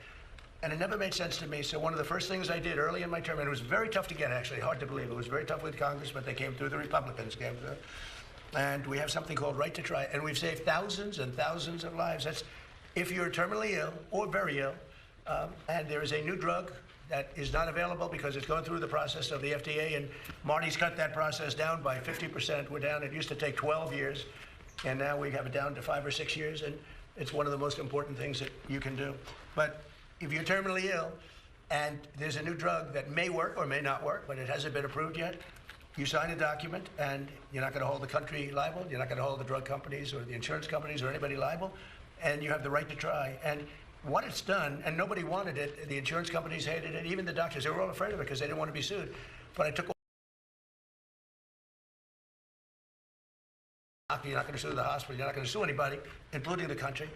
And it never made sense to me. So one of the first things I did early in my term, and it was very tough to get, actually, hard to believe. It was very tough with Congress, but they came through, the Republicans came through. And we have something called Right to Try, and we've saved thousands and thousands of lives. That's if you're terminally ill or very ill, and there is a new drug that is not available because it's going through the process of the FDA, and Marty's cut that process down by 50%. We're down, it used to take 12 years, and now we have it down to 5 or 6 years, and it's one of the most important things that you can do. But if you're terminally ill, and there's a new drug that may work or may not work, but it hasn't been approved yet, you sign a document, and you're not going to hold the country liable, you're not going to hold the drug companies or the insurance companies or anybody liable, and you have the right to try. And what it's done, and nobody wanted it, the insurance companies hated it, even the doctors, they were all afraid of it because they didn't want to be sued. But I took you're not going to sue the hospital, you're not going to sue anybody, including the country,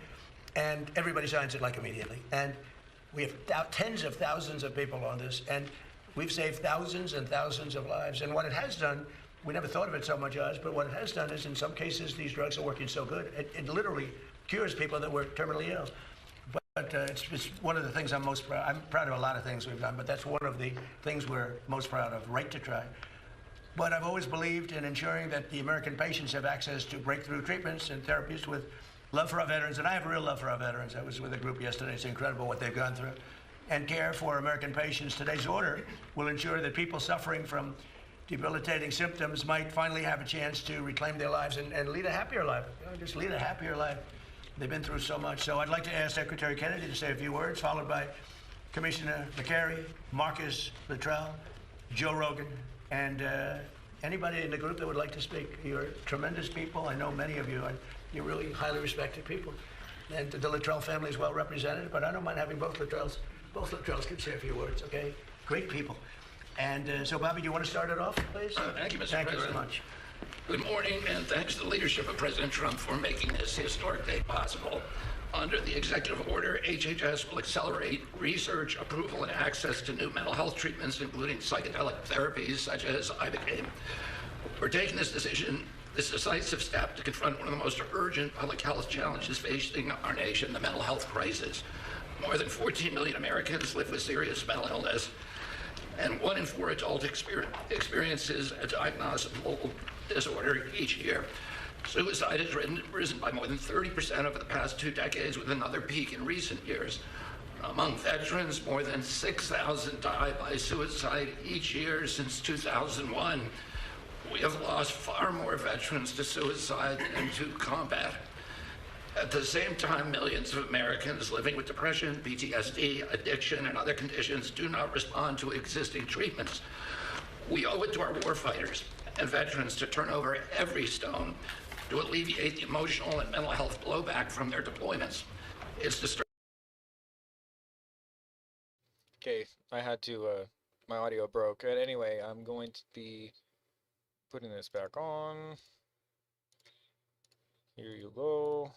and everybody signs it like immediately. And we have tens of thousands of people on this, and we've saved thousands and thousands of lives. And what it has done, we never thought of it so much as, but what it has done is in some cases these drugs are working so good, it literally cures people that were terminally ill. But it's one of the things I'm most proud. I'm proud of a lot of things we've done, but that's one of the things we're most proud of, right to try. But I've always believed in ensuring that the American patients have access to breakthrough treatments and therapies with love for our veterans, and I have a real love for our veterans. I was with a group yesterday. It's incredible what they've gone through. And care for American patients. Today's order will ensure that people suffering from debilitating symptoms might finally have a chance to reclaim their lives and lead a happier life. You know, just lead a happier life. They've been through so much. So I'd like to ask Secretary Kennedy to say a few words, followed by Commissioner McCary, Marcus Luttrell, Joe Rogan, and anybody in the group that would like to speak. You're tremendous people. I know many of you, and you're really highly respected people. And the Luttrell family is well represented, but I don't mind having both Luttrells. Both Luttrells can say a few words, okay? Great people. And so, Bobby, do you want to start it off, please? Thank you, Mr. Thank President. you so much. Good morning, and thanks to the leadership of President Trump for making this historic day possible. Under the executive order, HHS will accelerate research, approval, and access to new mental health treatments, including psychedelic therapies such as Ibogaine. We're taking this decisive step to confront one of the most urgent public health challenges facing our nation, the mental health crisis. More than 14 million Americans live with serious mental illness, and 1 in 4 adults experiences a diagnosable disorder each year. Suicide has risen by more than 30% over the past 2 decades, with another peak in recent years. Among veterans, more than 6,000 die by suicide each year since 2001. We have lost far more veterans to suicide than to combat. At the same time, millions of Americans living with depression, PTSD, addiction, and other conditions do not respond to existing treatments. We owe it to our warfighters and veterans to turn over every stone to alleviate the emotional and mental health blowback from their deployments. It's disturbing. Okay, I had to, my audio broke. Anyway, I'm going to be putting this back on. Here you go.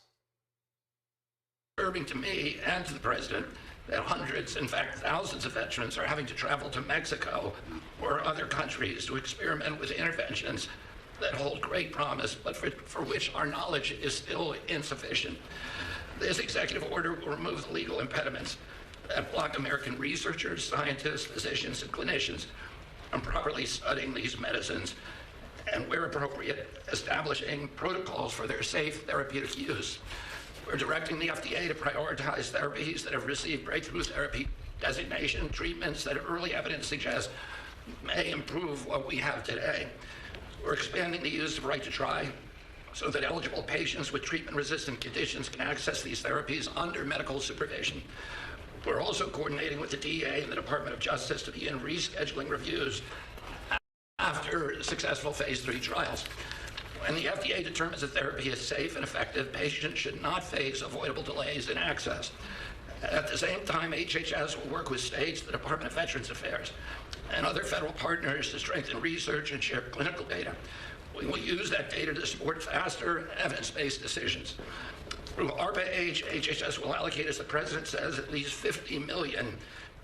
Disturbing to me and to the president that hundreds, in fact thousands of veterans are having to travel to Mexico or other countries to experiment with interventions that hold great promise, but for which our knowledge is still insufficient. This executive order will remove the legal impediments that block American researchers, scientists, physicians, and clinicians from properly studying these medicines, and where appropriate, establishing protocols for their safe therapeutic use. We're directing the FDA to prioritize therapies that have received breakthrough therapy designation, treatments that early evidence suggests may improve what we have today. We're expanding the use of right to try so that eligible patients with treatment-resistant conditions can access these therapies under medical supervision. We're also coordinating with the DEA and the Department of Justice to begin rescheduling reviews after successful phase 3 trials. When the FDA determines a therapy is safe and effective, patients should not face avoidable delays in access. At the same time, HHS will work with states, the Department of Veterans Affairs, and other federal partners to strengthen research and share clinical data. We will use that data to support faster, evidence-based decisions. Through ARPA-H, HHS will allocate, as the President says, at least $50 million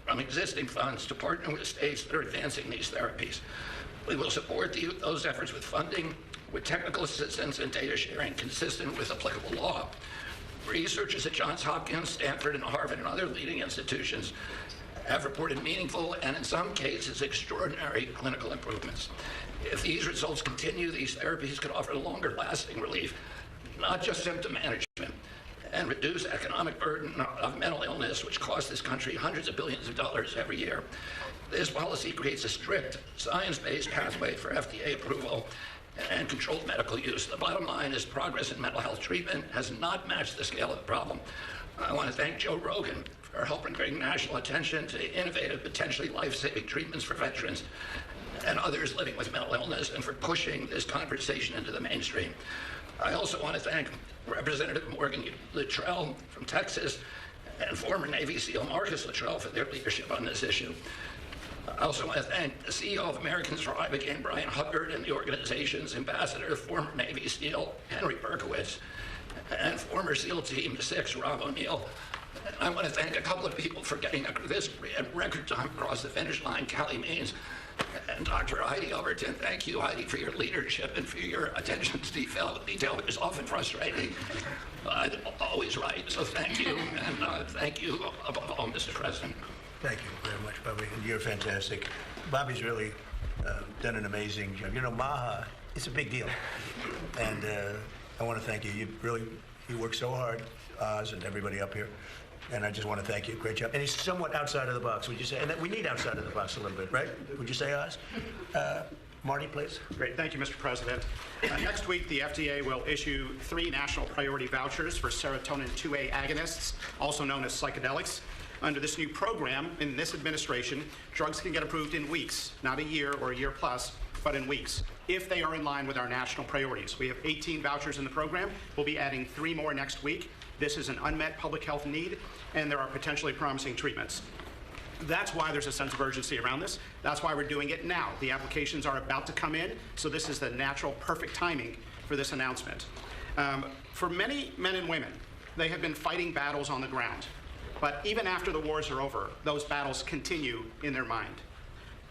from existing funds to partner with states that are advancing these therapies. We will support those efforts with funding, with technical assistance and data sharing consistent with applicable law. Researchers at Johns Hopkins, Stanford, and Harvard, and other leading institutions have reported meaningful and, in some cases, extraordinary clinical improvements. If these results continue, these therapies could offer longer-lasting relief, not just symptom management. and reduce economic burden of mental illness, which costs this country hundreds of billions of dollars every year. This policy creates a strict, science-based pathway for FDA approval and controlled medical use. The bottom line is progress in mental health treatment has not matched the scale of the problem. I want to thank Joe Rogan for helping bring national attention to innovative, potentially life-saving treatments for veterans and others living with mental illness, and for pushing this conversation into the mainstream. I also want to thank Representative Morgan Luttrell from Texas and former Navy SEAL Marcus Luttrell for their leadership on this issue. I also want to thank the CEO of Americans for Ibogaine, Brian Hubbard, and the organization's ambassador, former Navy SEAL Henry Berkowitz, and former SEAL Team 6 Rob O'Neill. I want to thank a couple of people for getting this record time across the finish line, Callie Means and Dr. Heidi Overton. Thank you, Heidi, for your leadership and for your attention to detail, which is often frustrating, but always right. So thank you, and thank you above all, Mr. President. Thank you very much, Bobby. And you're fantastic. Bobby's really done an amazing job. You know, MAHA, it's a big deal. And I want to thank you. You work so hard, Oz and everybody up here. And I just want to thank you. Great job. And he's somewhat outside of the box, would you say? And we need outside of the box a little bit, right? Would you say, Oz? Marty, please. Great. Thank you, Mr. President. Next week, the FDA will issue 3 national priority vouchers for serotonin 2A agonists, also known as psychedelics. Under this new program, in this administration, drugs can get approved in weeks, not a year or a year plus, but in weeks, if they are in line with our national priorities. We have 18 vouchers in the program. We'll be adding 3 more next week. This is an unmet public health need, and there are potentially promising treatments. That's why there's a sense of urgency around this. That's why we're doing it now. The applications are about to come in, so this is the natural, perfect timing for this announcement. For many men and women, they have been fighting battles on the ground. But even after the wars are over, those battles continue in their mind.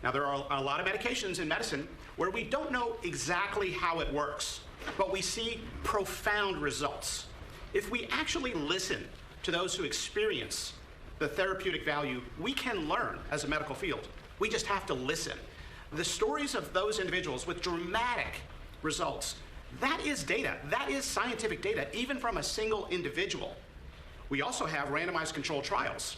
Now, there are a lot of medications in medicine where we don't know exactly how it works, but we see profound results. If we actually listen to those who experience the therapeutic value, we can learn as a medical field. We just have to listen. The stories of those individuals with dramatic results, that is data. That is scientific data, even from a single individual. We also have randomized controlled trials.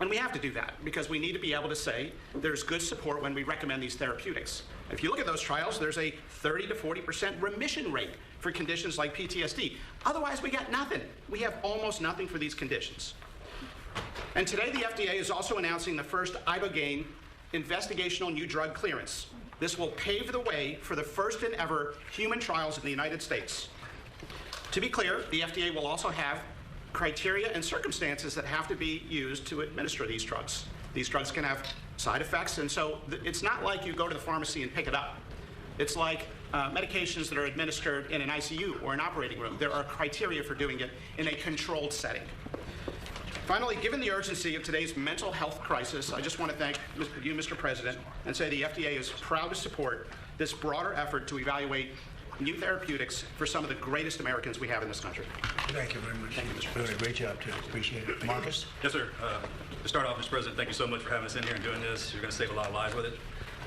And we have to do that because we need to be able to say there's good support when we recommend these therapeutics. If you look at those trials, there's a 30 to 40% remission rate for conditions like PTSD. Otherwise, we got nothing. We have almost nothing for these conditions. And today, the FDA is also announcing the first Ibogaine investigational new drug clearance. This will pave the way for the first and ever human trials in the United States. To be clear, the FDA will also have criteria and circumstances that have to be used to administer these drugs. These drugs can have side effects, and so it's not like you go to the pharmacy and pick it up. It's like medications that are administered in an ICU or an operating room. There are criteria for doing it in a controlled setting. Finally, given the urgency of today's mental health crisis, I just want to thank you, Mr. President, and say the FDA is proud to support this broader effort to evaluate new therapeutics for some of the greatest Americans we have in this country. Thank you very much. Thank you, Mr. President. Doing a great job, too. Appreciate it. Marcus? Yes, sir. To start off, Mr. President, thank you so much for having us in here and doing this. You're going to save a lot of lives with it.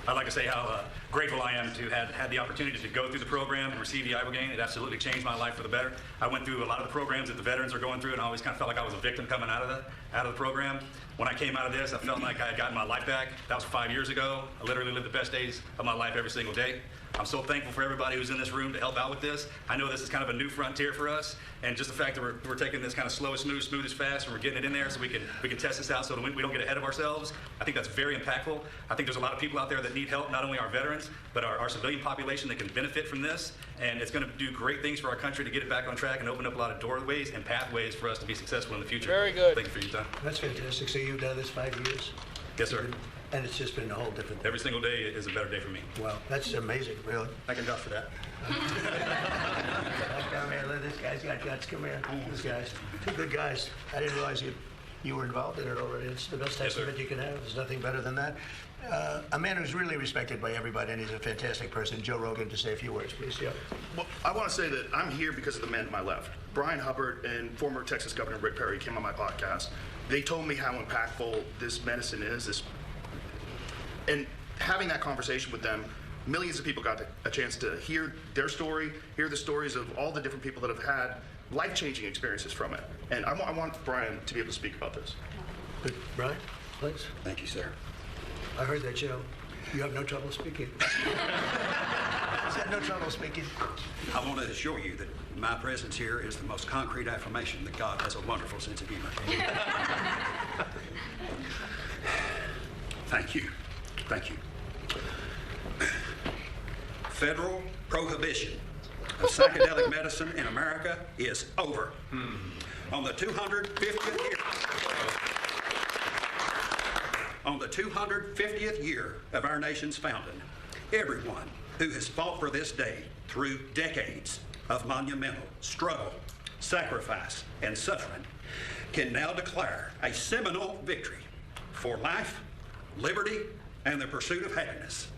I'd like to say how grateful I am to have had the opportunity to go through the program and receive the Ibogaine. It absolutely changed my life for the better. I went through a lot of the programs that the veterans are going through, and I always kind of felt like I was a victim coming out of the program. When I came out of this, I felt like I had gotten my life back. That was 5 years ago. I literally lived the best days of my life every single day. I'm so thankful for everybody who's in this room to help out with this. I know this is kind of a new frontier for us, and just the fact that we're taking this kind of slow, smooth as fast, and we're getting it in there so we can test this out so that we don't get ahead of ourselves. I think that's very impactful. I think there's a lot of people out there that need help, not only our veterans, but our civilian population that can benefit from this, and it's going to do great things for our country to get it back on track and open up a lot of doorways and pathways for us to be successful in the future. Very good. Thank you for your time. That's fantastic. So you've done this 5 years? Yes, sir. And it's just been a whole different... Every single day is a better day for me. Wow, that's amazing, really. I can vouch for that. Come here, look, this guy's got guts. Come here. These guys. Two good guys. I didn't realize you were involved in it already. It's the best testament you can have. There's nothing better than that. A man who's really respected by everybody, and he's a fantastic person. Joe Rogan, to say a few words, please. Yeah. Well, I want to say that I'm here because of the men to my left. Brian Hubbard and former Texas Governor Rick Perry came on my podcast. They told me how impactful this medicine is. And having that conversation with them, millions of people got a chance to hear their story, hear the stories of all the different people that have had life-changing experiences from it. And I want Brian to be able to speak about this. Good. Brian, please. Thank you, sir. I heard that, Joe. You have no trouble speaking. Is that no trouble speaking? I want to assure you that my presence here is the most concrete affirmation that God has a wonderful sense of humor. Thank you. Thank you. Federal prohibition of psychedelic medicine in America is over. On the 250th year. On the 250th year of our nation's founding, everyone who has fought for this day through decades of monumental struggle, sacrifice, and suffering can now declare a seminal victory for life, liberty, and the pursuit of happiness.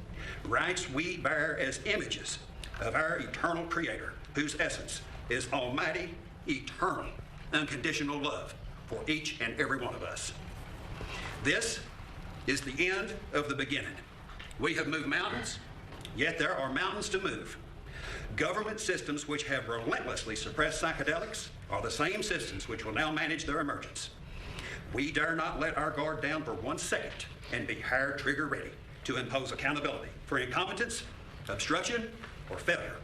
Rights we bear as images of our eternal Creator, whose essence is almighty, eternal, unconditional love for each and every one of us. This is the end of the beginning. We have moved mountains, yet there are mountains to move. Government systems which have relentlessly suppressed psychedelics are the same systems which will now manage their emergence. We dare not let our guard down for 1 second and be hair trigger ready to impose accountability for incompetence, obstruction, or failure.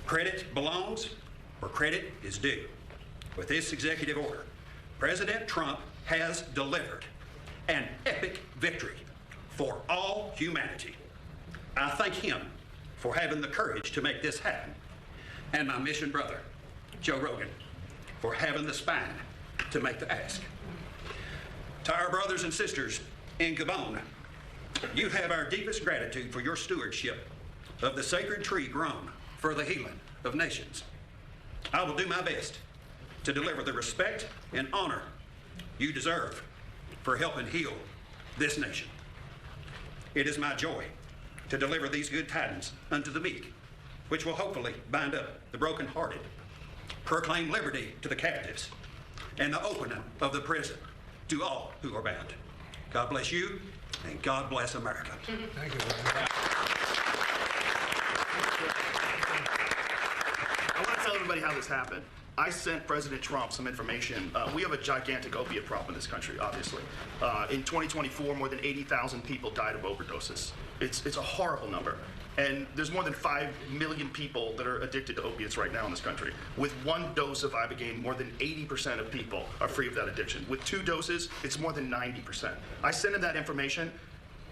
Credit belongs where credit is due. With this executive order, President Trump has delivered an epic victory for all humanity. I thank him for having the courage to make this happen, and my mission brother, Joe Rogan, for having the spine to make the ask. To our brothers and sisters in Gabon, you have our deepest gratitude for your stewardship of the sacred tree grown for the healing of nations. I will do my best to deliver the respect and honor you deserve for helping heal this nation. It is my joy to deliver these good tidings unto the meek, which will hopefully bind up the brokenhearted, proclaim liberty to the captives, and the opening of the prison to all who are bound. God bless you, and God bless America. Thank you. I want to tell everybody how this happened. I sent President Trump some information. We have a gigantic opiate problem in this country, obviously. In 2024, more than 80,000 people died of overdoses. It's a horrible number. And there's more than 5 million people that are addicted to opiates right now in this country. With 1 dose of Ibogaine, more than 80% of people are free of that addiction. With 2 doses, it's more than 90%. I sent him that information.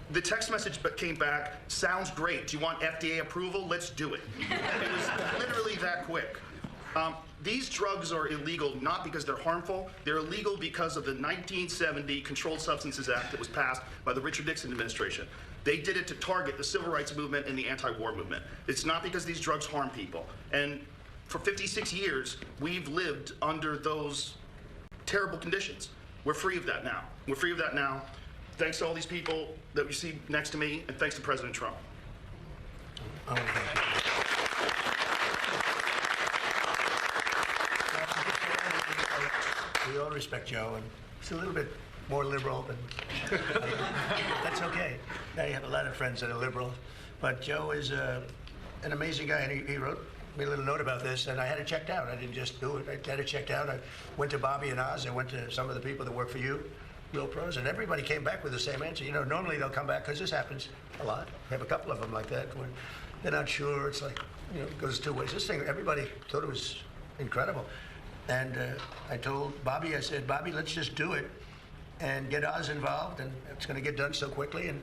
The text message came back, sounds great. Do you want FDA approval? Let's do it. It was literally that quick. These drugs are illegal not because they're harmful. They're illegal because of the 1970 Controlled Substances Act that was passed by the Richard Nixon administration. They did it to target the civil rights movement and the anti-war movement. It's not because these drugs harm people. And for 56 years, we've lived under those terrible conditions. We're free of that now. We're free of that now. Thanks to all these people that we see next to me, and thanks to President Trump. Oh, thank you. We all respect Joe, and he's a little bit more liberal than that's okay. Now you have a lot of friends that are liberal, but Joe is an amazing guy, and he wrote me a little note about this, and I had it checked out. I didn't just do it. I had it checked out. I went to Bobby and Oz. I went to some of the people that work for you, real pros, and everybody came back with the same answer. You know, normally they'll come back, because this happens a lot. We have a couple of them like that, when they're not sure. It's like, you know, it goes 2 ways. This thing, everybody thought it was incredible. And I told Bobby, I said, Bobby, let's just do it and get Oz involved, and it's going to get done so quickly. And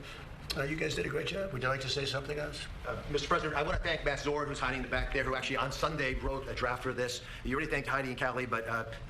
you guys did a great job. Would you like to say something else? Mr. President, I want to thank Matt Zord, who's hiding in the back there, who actually on Sunday wrote a draft for this. You already thanked Heidi and Callie, but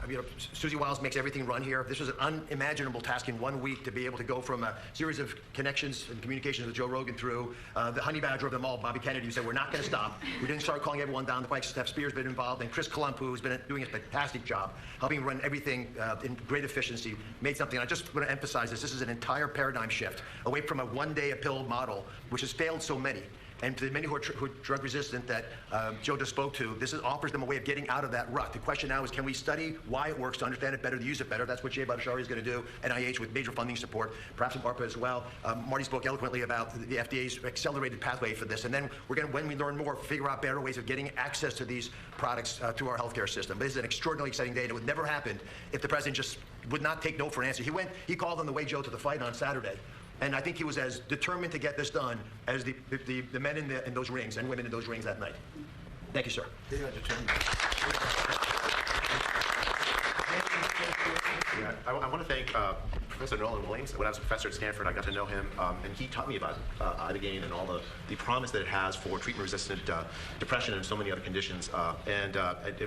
you know, Susie Wiles makes everything run here. This was an unimaginable task in 1 week to be able to go from a series of connections and communications with Joe Rogan through the honey badger of them all, Bobby Kennedy, who said, we're not going to stop. We didn't start calling everyone down the pike. Steph Spears been involved, and Chris Klump, who's been doing a fantastic job, helping run everything in great efficiency, made something. I just want to emphasize this. This is an entire paradigm shift away from a one-day a pill model, which has failed so many. And to the many who are drug resistant that Joe just spoke to, this offers them a way of getting out of that rut. The question now is, can we study why it works to understand it better, to use it better? That's what Jay Bhattacharya is going to do, NIH with major funding support, perhaps from ARPA as well. Marty spoke eloquently about the FDA's accelerated pathway for this. And then we're going to, when we learn more, figure out better ways of getting access to these products through our healthcare system. This is an extraordinarily exciting day, and it would never happen if the president just would not take no for an answer. He called on the way, Joe, to the fight on Saturday. And I think he was as determined to get this done as the men in those rings and women in those rings that night. Thank you, sir. I want to thank Professor Nolan Williams. When I was a professor at Stanford, I got to know him, and he taught me about ibogaine and all the promise that it has for treatment-resistant depression and so many other conditions.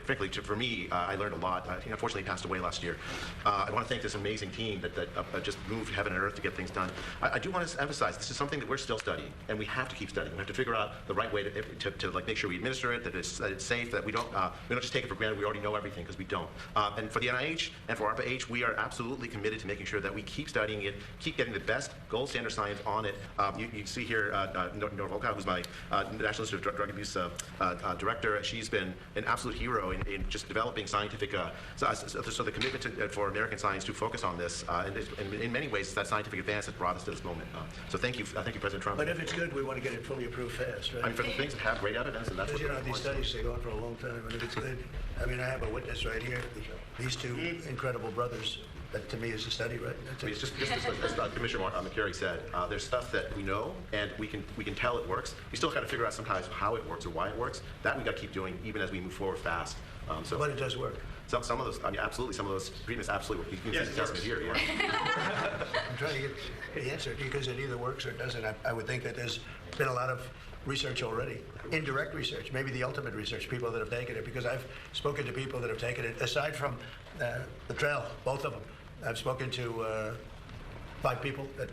Frankly, for me, I learned a lot. He unfortunately passed away last year. I want to thank this amazing team that just moved heaven and earth to get things done. I do want to emphasize this is something that we're still studying, and we have to keep studying. We have to figure out the right way to like make sure we administer it, that it's safe, that we don't just take it for granted. We already know everything, because we don't. And for the NIH and for ARPA-H, we are absolutely committed to making sure that we keep studying it, keep getting the best gold standard science on it. You see here Nora Volkow, who's my National Institute of Drug Abuse director. She's been an absolute hero in just developing scientific, so the commitment for American science to focus on this, and in many ways, it's that scientific advance that brought us to this moment. So thank you, President Trump. But if it's good, we want to get it fully approved fast, right? I mean, for the things that have great evidence, and that's what these studies, they go on for a long time, and if it's good, I mean, I have a witness right here, these two incredible brothers. That to me is a study, right? I mean, it's just as Commissioner McCary said, there's stuff that we know and we can tell it works. We still got to figure out sometimes how it works or why it works. That we got to keep doing even as we move forward fast. But it does work. Some of those, I mean, absolutely, some of those treatments absolutely work. You can see the testament here. Yeah. I'm trying to get the answer because it either works or it doesn't. I would think that there's been a lot of research already, indirect research, maybe the ultimate research, people that have taken it, because I've spoken to people that have taken it, aside from the trail, both of them. I've spoken to 5 people that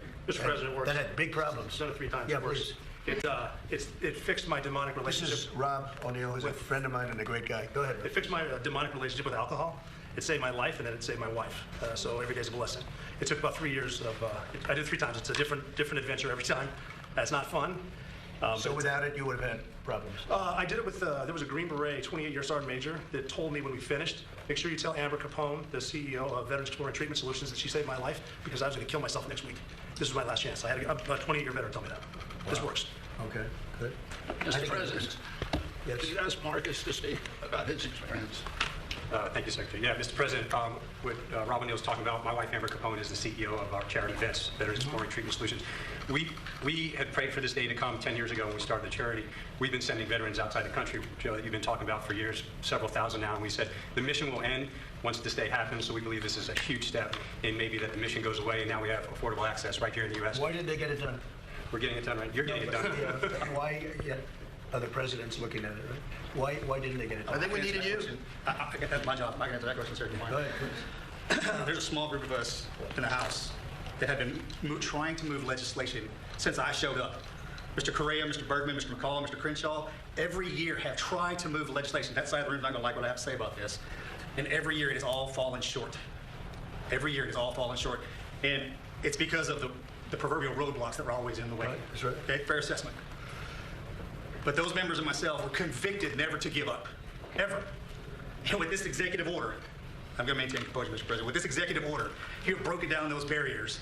had big problems. Done it 3 times. Yeah, please. It fixed my demonic relationship. This is Rob O'Neill, who's a friend of mine and a great guy. Go ahead. It fixed my demonic relationship with alcohol. It saved my life, and then it saved my wife. So every day's a blessing. It took about 3 years of. I did it 3 times. It's a different adventure every time. It's not fun. So without it, you would have had problems. I did it with, there was a Green Beret 28-year sergeant major that told me when we finished, make sure you tell Amber Capone, the CEO of Veterans Exploring Treatment Solutions, that she saved my life because I was going to kill myself next week. This was my last chance. I had a 28-year veteran tell me that. Wow. This works. Okay, good. Mr. President, yes. could you ask Marcus to speak about his experience? Thank you, Secretary. Yeah, Mr. President, what Rob O'Neill was talking about, my wife, Amber Capone, is the CEO of our charity VETS, Veterans Exploring Treatment Solutions. We had prayed for this day to come 10 years ago when we started the charity. We've been sending veterans outside the country, Joe, that you've been talking about for years, several thousand now, and we said the mission will end once this day happens, so we believe this is a huge step in maybe that the mission goes away, and now we have affordable access right here in the U.S. Why did they get it done? We're getting it done right. You're getting it done. Why? Yeah. Other presidents looking at it, right? Why didn't they get it done? I think we needed you. I get that's my job. I can answer that question, sir. Go ahead, please. There's a small group of us in the House that have been trying to move legislation since I showed up. Mr. Correa, Mr. Bergman, Mr. McCall, Mr. Crenshaw, every year have tried to move legislation. That side of the room is not going to like what I have to say about this. And every year it has all fallen short. Every year it has all fallen short. And it's because of the proverbial roadblocks that were always in the way. Right, that's right. Okay, fair assessment. But those members and myself were convicted never to give up, ever. And with this executive order, I'm going to maintain composure, Mr. President. With this executive order, you have broken down those barriers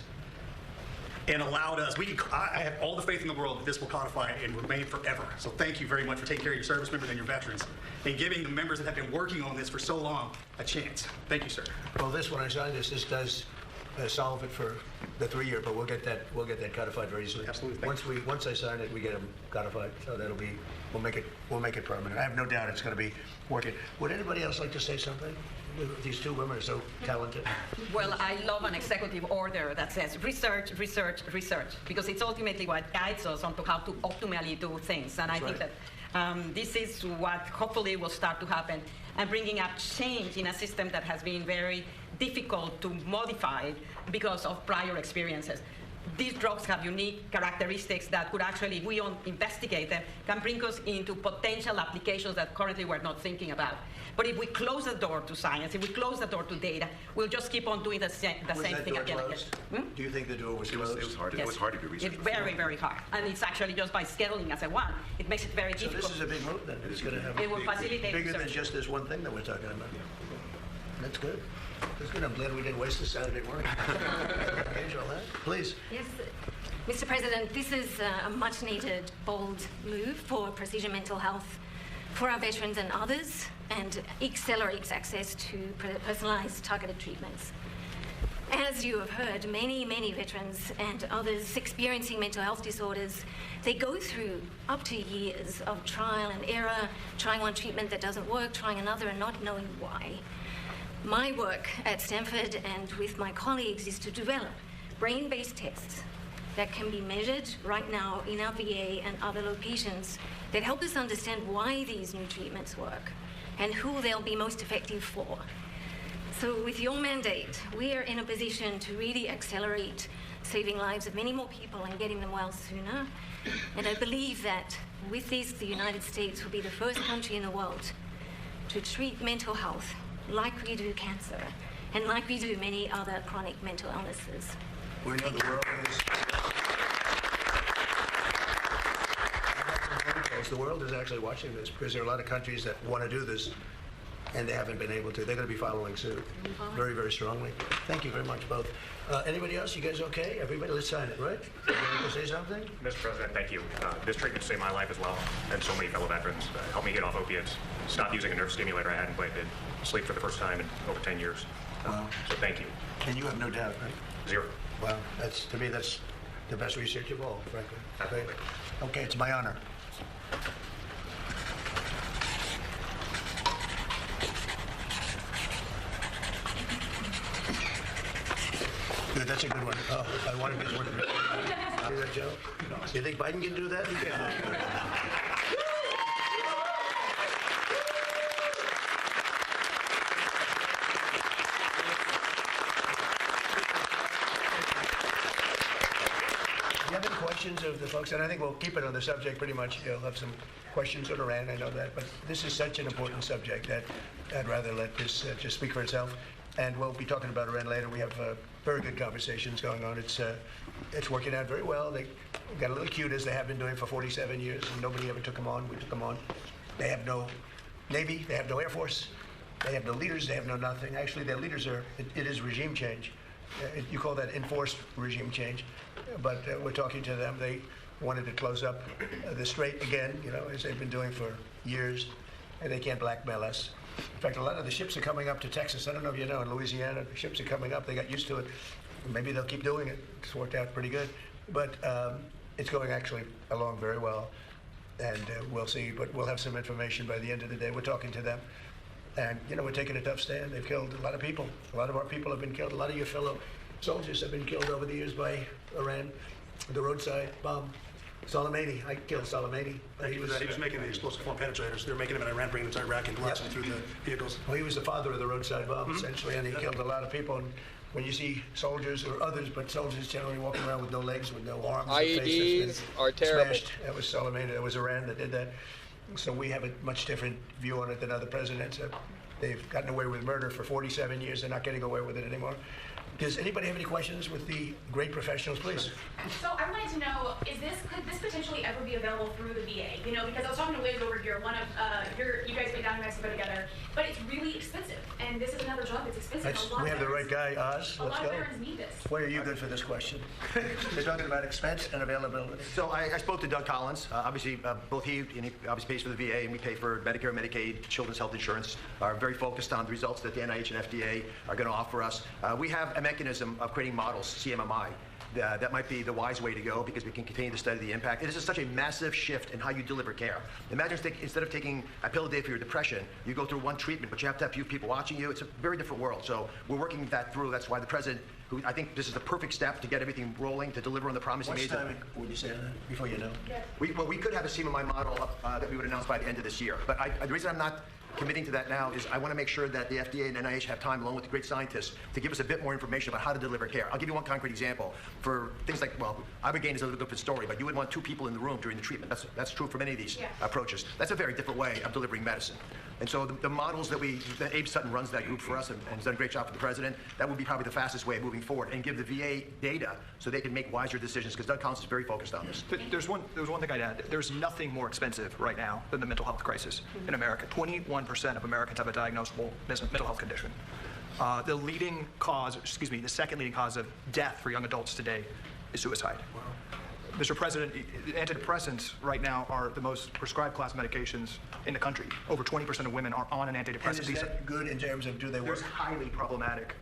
and allowed us, I have all the faith in the world that this will codify and remain forever. So thank you very much for taking care of your service members and your veterans and giving the members that have been working on this for so long a chance. Thank you, sir. Well, when I sign this does solve it for the 3-year, but we'll get that codified very easily. Absolutely. Once I sign it, we get them codified. So we'll make it permanent. I have no doubt it's going to be working. Would anybody else like to say something? These 2 women are so talented. Well, I love an executive order that says research, research, research, because it's ultimately what guides us on to how to optimally do things. And I think that this is what hopefully will start to happen and bringing up change in a system that has been very difficult to modify because of prior experiences. these drugs have unique characteristics that could actually, if we don't investigate them, can bring us into potential applications that currently we're not thinking about. But if we close the door to science, if we close the door to data, we'll just keep on doing the same thing again and again. Do you think the door was closed? It was hard. Yes. It was hard to do research. It's very, very hard. And it's actually just by scheduling as a one, it makes it very difficult. So this is a big move then. It's going to have It will facilitate bigger than research. just this one thing that we're talking about. That's good. That's good. I'm glad we didn't waste this Saturday morning. Angel, please. Yes, Mr. President, this is a much needed, bold move for precision mental health for our veterans and others, and accelerates access to personalized, targeted treatments. As you have heard, many, many veterans and others experiencing mental health disorders, they go through up to years of trial and error, trying one treatment that doesn't work, trying another and not knowing why. My work at Stanford and with my colleagues is to develop brain-based tests that can be measured right now in our VA and other locations that help us understand why these new treatments work and who they'll be most effective for. So with your mandate, we are in a position to really accelerate saving lives of many more people and getting them well sooner. And I believe that with this, the United States will be the first country in the world to treat mental health like we do cancer and like we do many other chronic mental illnesses. We know the world is... The world is actually watching this because there are a lot of countries that want to do this and they haven't been able to. They're going to be following suit very, very strongly. Thank you very much, both. Anybody else? You guys okay? Everybody, let's sign it, right? You want to say something? Mr. President, thank you. This treatment saved my life as well, and so many fellow veterans. Helped me get off opiates, stop using a nerve stimulator I had implanted, sleep for the first time in over 10 years. Wow. So thank you. And you have no doubt, right? Zero. Wow. That's, to me, that's the best research of all, frankly. Absolutely. Okay, it's my honor. Good, that's a good one. Oh, I wanted this one. See that, Joe? You think Biden can do that? He can. Do you have any questions of the folks? And I think we'll keep it on the subject pretty much. You'll have some questions on Iran, I know that. But this is such an important subject that I'd rather let this just speak for itself. And we'll be talking about Iran later. We have very good conversations going on. It's working out very well. They got a little cute, as they have been doing for 47 years, and nobody ever took them on. We took them on. They have no Navy. They have no Air Force. They have no leaders. They have no nothing. Actually, their leaders are, it is regime change. You call that enforced regime change. But we're talking to them. They wanted to close up the strait again, you know, as they've been doing for years, and they can't blackmail us. In fact, a lot of the ships are coming up to Texas. I don't know if you know, in Louisiana, the ships are coming up. They got used to it. Maybe they'll keep doing it. It's worked out pretty good. But it's going actually along very well. And we'll see. But we'll have some information by the end of the day. We're talking to them. And, you know, we're taking a tough stand. They've killed a lot of people. A lot of our people have been killed. A lot of your fellow soldiers have been killed over the years by Iran. The roadside bomb. Soleimani, I killed Soleimani. He was making the explosive form penetrators. They were making them in Iran, bringing them to Iraq and blasting through the vehicles. Well, he was the father of the roadside bomb, essentially, and he killed a lot of people. And when you see soldiers or others, but soldiers generally walking around with no legs, with no arms, IEDs are terrible. Smashed. That was Soleimani. That was Iran that did that. So we have a much different view on it than other presidents. They've gotten away with murder for 47 years. They're not getting away with it anymore. Does anybody have any questions with the great professionals, please? So I wanted to know, could this potentially ever be available through the VA? You know, because I was talking to Liz over here, you guys went down to Mexico together, but it's really expensive, and this is another job that's expensive. We have the right guy, Oz. A Let's lot go. of veterans need this. Why are you good for this question? You're talking about expense and availability. So I spoke to Doug Collins. Obviously, both he obviously pays for the VA, and we pay for Medicare, Medicaid, children's health insurance. Are very focused on the results that the NIH and FDA are going to offer us. We have a mechanism of creating models, CMMI. That might be the wise way to go because we can continue to study the impact. It is such a massive shift in how you deliver care. Imagine instead of taking a pill a day for your depression, you go through one treatment, but you have to have a few people watching you. It's a very different world. So we're working that through. That's why the president, who I think this is the perfect step to get everything rolling, to deliver on the promise he made. What's timing would you say on that, before you know? We could have a CMMI model that we would announce by the end of this year. But the reason I'm not committing to that now is I want to make sure that the FDA and NIH have time, along with the great scientists, to give us a bit more information about how to deliver care. I'll give you one concrete example. For things like, well, ibogaine is a little different story, but you would want 2 people in the room during the treatment. That's true for many of these approaches. That's a very different way of delivering medicine. And so the models that Abe Sutton runs that group for us and has done a great job for the president, that would be probably the fastest way of moving forward and give the VA data so they can make wiser decisions, because Doug Collins is very focused on this. There's one thing I'd add. There's nothing more expensive right now than the mental health crisis in America. 21% of Americans have a diagnosable mental health condition. The second leading cause of death for young adults today is suicide. Mr. President, antidepressants right now are the most prescribed class of medications in the country. Over 20% of women are on an antidepressant. And is that good in terms of do they work? There's highly problematic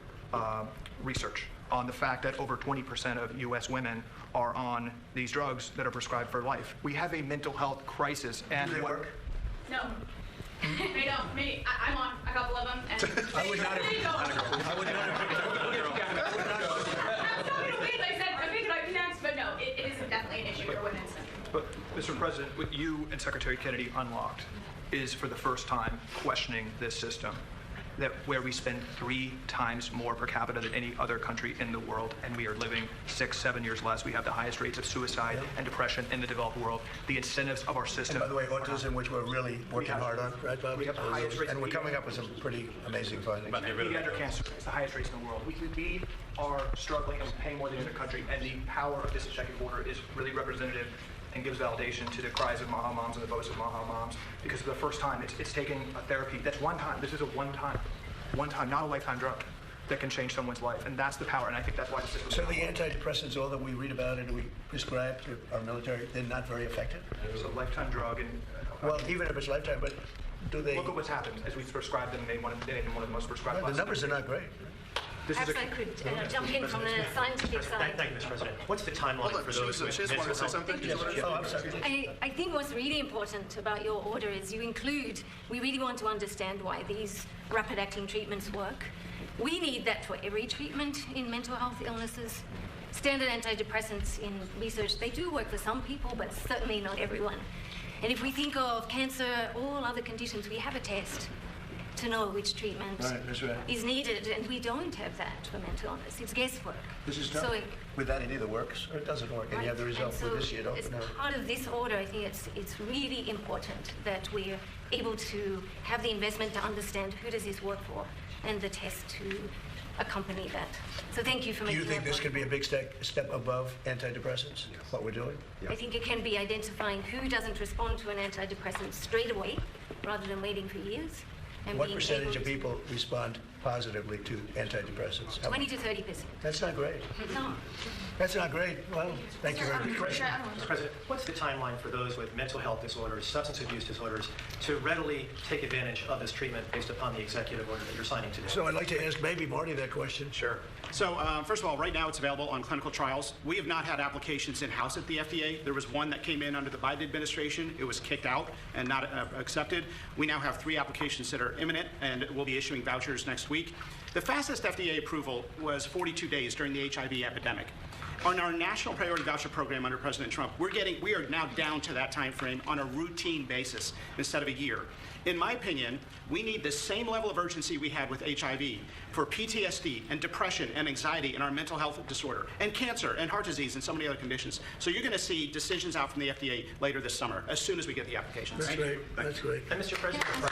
research on the fact that over 20% of U.S. women are on these drugs that are prescribed for life. We have a mental health crisis. And do they work? No. They don't. Me, I'm on a couple of them. And I would not have. I would not have. But no, it is definitely an issue for women. But, Mr. President, what you and Secretary Kennedy unlocked is for the first time questioning this system, that where we spend 3 times more per capita than any other country in the world, and we are living 6-7 years less. We have the highest rates of suicide and depression in the developed world. The incentives of our system. And by the way, autism, which we're really working hard on, right, Bob? We have the highest rates. And we're coming up with some pretty amazing findings. Pediatric cancer is the highest rates in the world. We are struggling and paying more than any other country, and the power of this executive order is really representative and gives validation to the cries of Maha moms and the votes of Maha moms, because for the first time it's taking a therapy that's one time. This is a one time, not a lifetime drug that can change someone's life, and that's the power, and I think that's why the system. So the antidepressants, all that we read about and we prescribe to our military, they're not very effective? It's a lifetime drug, and well, even if it's lifetime, but do they? Look at what's happened as we've prescribed them. They one of the most prescribed. Well, the numbers are not great. Perhaps I could jump in from the scientific side. Thank you, Mr. President. What's the timeline for those with mental health? I think what's really important about your order is we really want to understand why these rapid-acting treatments work. We need that for every treatment in mental health illnesses. Standard antidepressants in research, they do work for some people, but certainly not everyone. And if we think of cancer, all other conditions, we have a test to know which treatment is needed, and we don't have that for mental illness. It's guesswork. This is tough. With that, it either works or it doesn't work, and you have the result. With this, you don't as know. Part of this order, I think it's really important that we're able to have the investment to understand who does this work for, and the test to accompany that. So thank you for making that. Do you think this could be a big step above antidepressants, what we're doing? I think it can be identifying who doesn't respond to an antidepressant straight away, rather than waiting for years. What percentage of people respond positively to antidepressants? 20 to 30%. That's not great. No. That's not great. Well, thank you very much. Mr. President, what's the timeline for those with mental health disorders, substance abuse disorders, to readily take advantage of this treatment based upon the executive order that you're signing today? So I'd like to ask maybe Marty that question. Sure. So first of all, right now it's available on clinical trials. We have not had applications in-house at the FDA. There was one that came in under the Biden administration. It was kicked out and not accepted. We now have 3 applications that are imminent, and we'll be issuing vouchers next week. The fastest FDA approval was 42 days during the HIV epidemic. On our national priority voucher program under President Trump, we are now down to that time frame on a routine basis instead of a year. In my opinion, we need the same level of urgency we had with HIV for PTSD and depression and anxiety in our mental health disorder, and cancer and heart disease and so many other conditions. So you're going to see decisions out from the FDA later this summer, as soon as we get the applications. That's great. That's great. And Mr. President, I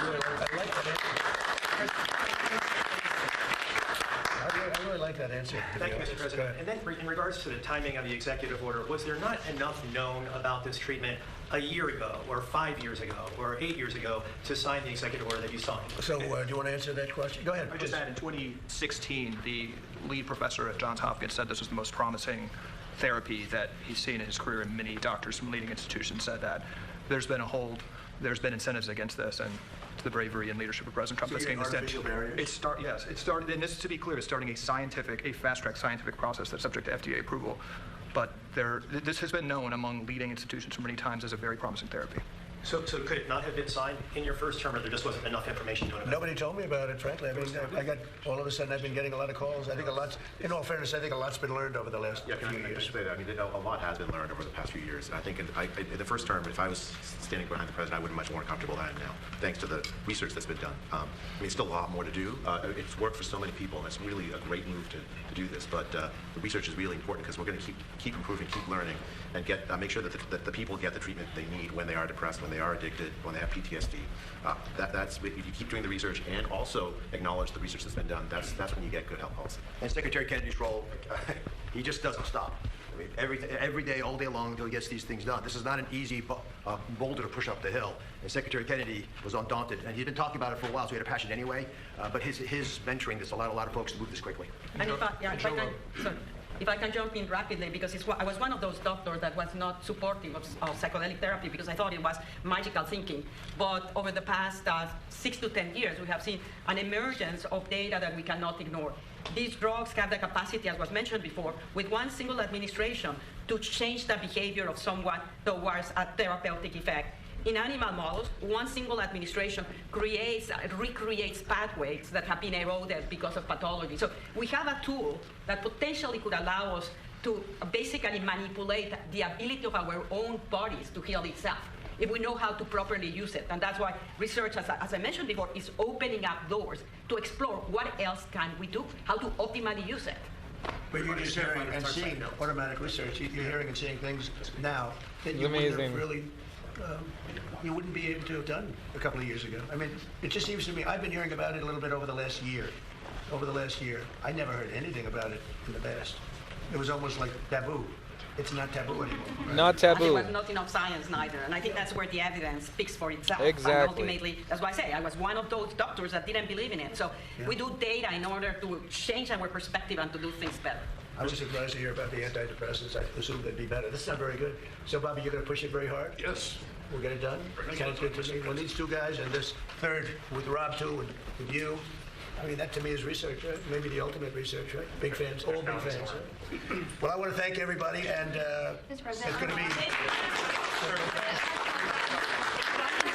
really like that answer. Thank you, Mr. President. And then in regards to the timing of the executive order, was there not enough known about this treatment a year ago, or 5 years ago, or 8 years ago to sign the executive order that you signed? So do you want to answer that question? Go ahead. I just add, in 2016, the lead professor at Johns Hopkins said this was the most promising therapy that he's seen in his career, and many doctors from leading institutions said that. There's been a hold, there's been incentives against this, and to the bravery and leadership of President Trump, that's getting artificial barriers? It started, and this, to be clear, is starting a fast-track scientific process that's subject to FDA approval. But this has been known among leading institutions for many times as a very promising therapy. So could it not have been signed in your first term, or there just wasn't enough information to know about it? Nobody told me about it, frankly. I mean, I got, all of a sudden, I've been getting a lot of calls. I think a lot's, in all fairness, I think a lot's been learned over the last few I years. should say that. I mean, a lot has been learned over the past few years. And I think in the first term, if I was standing behind the president, I would be much more comfortable than I am now, thanks to the research that's been done. I mean, still a lot more to do. It's worked for so many people, and it's really a great move to do this. But the research is really important because we're going to keep improving, keep learning, and make sure that the people get the treatment they need when they are depressed, when they are addicted, when they have PTSD. That's if you keep doing the research and also acknowledge the research that's been done. That's when you get good health policy. And Secretary Kennedy's role, he just doesn't stop. I mean, every day, all day long, until he gets these things done. This is not an easy boulder to push up the hill. And Secretary Kennedy was undaunted, and he'd been talking about it for a while, so he had a passion anyway. But his mentoring has allowed a lot of folks to move this quickly. And if I can jump in rapidly, because I was one of those doctors that was not supportive of psychedelic therapy because I thought it was magical thinking. But over the past 6 to 10 years, we have seen an emergence of data that we cannot ignore. These drugs have the capacity, as was mentioned before, with one single administration to change the behavior of someone towards a therapeutic effect. In animal models, one single administration recreates pathways that have been eroded because of pathology. So we have a tool that potentially could allow us to basically manipulate the ability of our own bodies to heal itself, if we know how to properly use it. And that's why research, as I mentioned before, is opening up doors to explore what else can we do, how to optimally use it. But you're just hearing and seeing automatic research. You're hearing and seeing things now that you wouldn't have really, you wouldn't be able to have done a couple of years ago. I mean, it just seems to me, I've been hearing about it a little bit over the last year. I never heard anything about it in the past. It was almost like taboo. It's not taboo anymore. Right? Not taboo. And there was not enough science neither, and I think that's where the evidence speaks for itself. Exactly. And ultimately, that's why I say I was one of those doctors that didn't believe in it. So we do data in order to change our perspective and to do things better. I was surprised to hear about the antidepressants. I assumed they'd be better. This is not very good. So, Bobby, you're going to push it very hard? Yes. We'll get it done? Sounds good to me. Well, these two guys and this third with Rob, too, and with you, I mean, that to me is research, right? Maybe the ultimate research, right? Big fans, all big fans. Right? Well, I want to thank everybody, and it's going to be...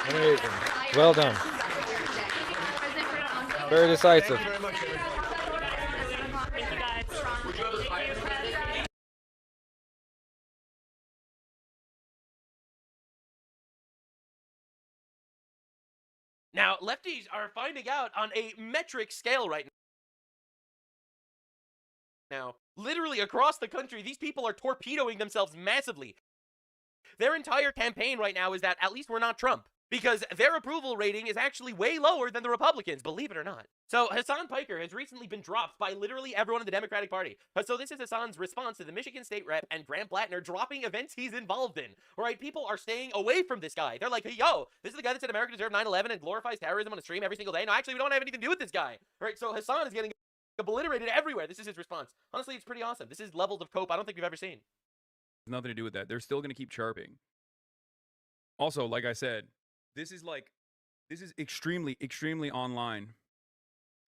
Amazing. Well done. Very decisive. Thank you very much, everybody. Now, lefties are finding out on a metric scale right now. Literally across the country, these people are torpedoing themselves massively. Their entire campaign right now is that at least we're not Trump, because their approval rating is actually way lower than the Republicans, believe it or not. So Hassan Piker has recently been dropped by literally everyone in the Democratic Party. So this is Hassan's response to the Michigan State Rep and Graham Plattner dropping events he's involved in. All right, people are staying away from this guy. They're like, hey, yo, this is the guy that said America deserved 9/11 and glorifies terrorism on a stream every single day. No, actually, we don't have anything to do with this guy. All right, so Hassan is getting obliterated everywhere. This is his response. Honestly, it's pretty awesome. This is levels of cope I don't think we've ever seen. Nothing to do with that. They're still going to keep chirping. Also, like I said, this is extremely, extremely online.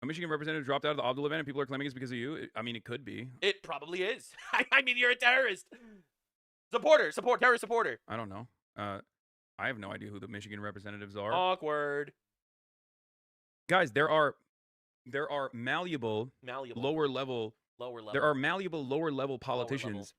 A Michigan representative dropped out of the Abdul event and people are claiming it's because of you. I mean, it could be. It probably is. I mean, you're a terrorist. Terrorist supporter. I don't know. I have no idea who the Michigan representatives are. Awkward. Guys, there are malleable, lower level politicians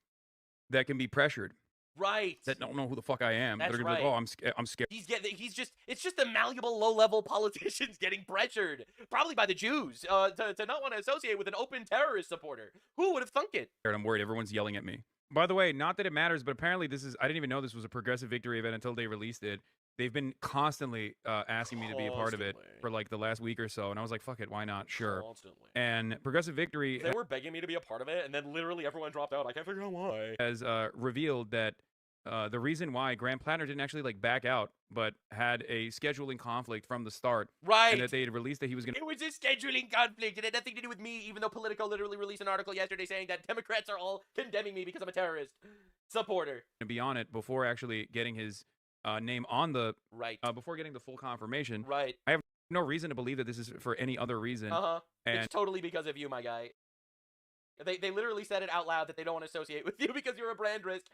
that can be pressured. Right. That don't know who the fuck I am. That's They're gonna be like, oh, I'm scared. It's just the malleable low-level politicians getting pressured, probably by the Jews, to not want to associate with an open terrorist supporter. Who would have thunk it? I'm worried. Everyone's yelling at me. By the way, not that it matters, but apparently I didn't even know this was a progressive victory event until they released it. They've been constantly asking me to be a part of it for like the last week or so, and I was like, fuck it, why not? Sure. Constantly. And Progressive Victory... They were begging me to be a part of it, and then literally everyone dropped out. I can't figure out why. Has revealed that the reason why Graham Plattner didn't actually like back out, but had a scheduling conflict from the start. Right. And that they had released that he was going to... It was a scheduling conflict. It had nothing to do with me, even though Politico literally released an article yesterday saying that Democrats are all condemning me because I'm a terrorist supporter. To be on it before actually getting his name on the... Right. Before getting the full confirmation. Right. I have no reason to believe that this is for any other reason. Uh-huh. And it's totally because of you, my guy. They literally said it out loud that they don't want to associate with you because you're a brand risk.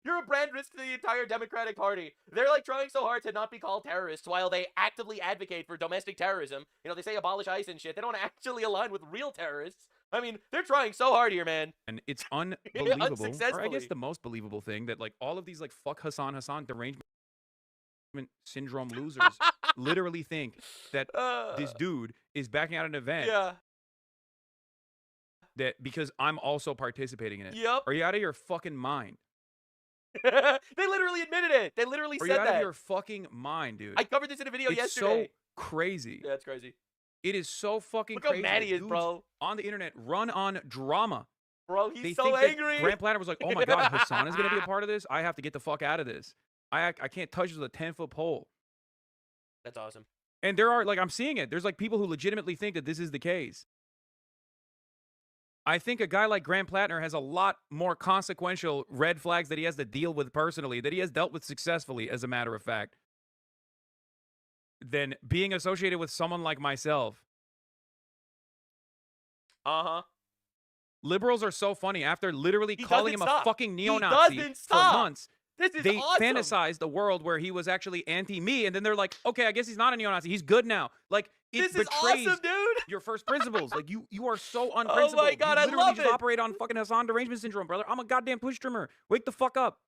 You're a brand risk to the entire Democratic Party. They're like trying so hard to not be called terrorists while they actively advocate for domestic terrorism. You know, they say abolish ICE and shit. They don't actually align with real terrorists. I mean, they're trying so hard here, man. And it's unbelievable. Or I guess Unsuccessfully. the most believable thing that like all of these like fuck Hassan derangement syndrome losers literally think that this dude is backing out an event. Yeah. That because I'm also participating in it. Yep. Are you out of your fucking mind? They literally admitted it. They literally Are said you out that. of your fucking mind, dude? I covered this in a video It's yesterday. so crazy. Yeah, it's crazy. It is so fucking Look how crazy. mad he is, Dudes bro. On the internet, run on drama. Bro, he's They so think that angry. Grant Platter was like, oh my God, Hassan is going to be a part of this? I have to get the fuck out of this. I can't touch this with a 10-foot pole. That's awesome. And there are, like, I'm seeing it. There's, like, people who legitimately think that this is the case. I think a guy like Grant Plattner has a lot more consequential red flags that he has to deal with personally, that he has dealt with successfully, as a matter of fact, than being associated with someone like myself. Uh-huh. Liberals are so funny. After literally He calling doesn't him stop. a fucking He neo-Nazi doesn't for stop. months, This is they awesome. fantasized the world where he was actually anti-me, and then they're like, okay, I guess he's not a neo-Nazi. He's good now. Like, it This is betrays awesome, dude. your first principles. Like, you are so unprincipled. Oh my God, you I literally love just it. operate on fucking Hassan derangement syndrome, brother. I'm a goddamn push trimmer. Wake the fuck up.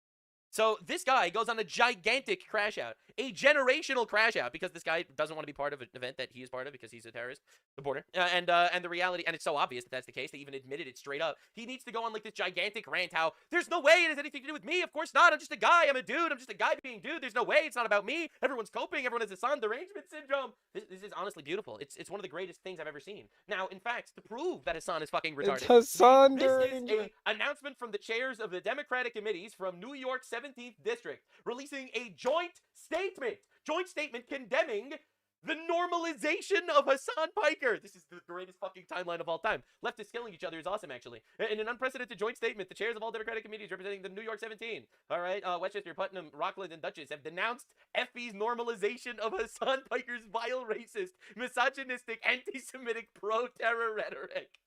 So this guy goes on a gigantic crash out, a generational crash out, because this guy doesn't want to be part of an event that he is part of because he's a terrorist supporter. And the reality, and it's so obvious that that's the case, they even admitted it straight up. He needs to go on like this gigantic rant how there's no way it has anything to do with me. Of course not. I'm just a guy. I'm a dude. I'm just a guy being dude. There's no way. It's not about me. Everyone's coping. Everyone has Hassan derangement syndrome. This is honestly beautiful. It's one of the greatest things I've ever seen. Now, in fact, to prove that Hassan is fucking retarded, It's Hassan this is derangement. a announcement from the chairs of the Democratic committees from New York 17th District, releasing a joint statement condemning the normalization of Hassan Piker. This is the greatest fucking timeline of all time. Leftists killing each other is awesome, actually. In an unprecedented joint statement, the chairs of all Democratic committees representing the New York 17, all right, Westchester, Putnam, Rockland, and Dutchess have denounced FB's normalization of Hassan Piker's vile, racist, misogynistic, anti-Semitic, pro-terror rhetoric.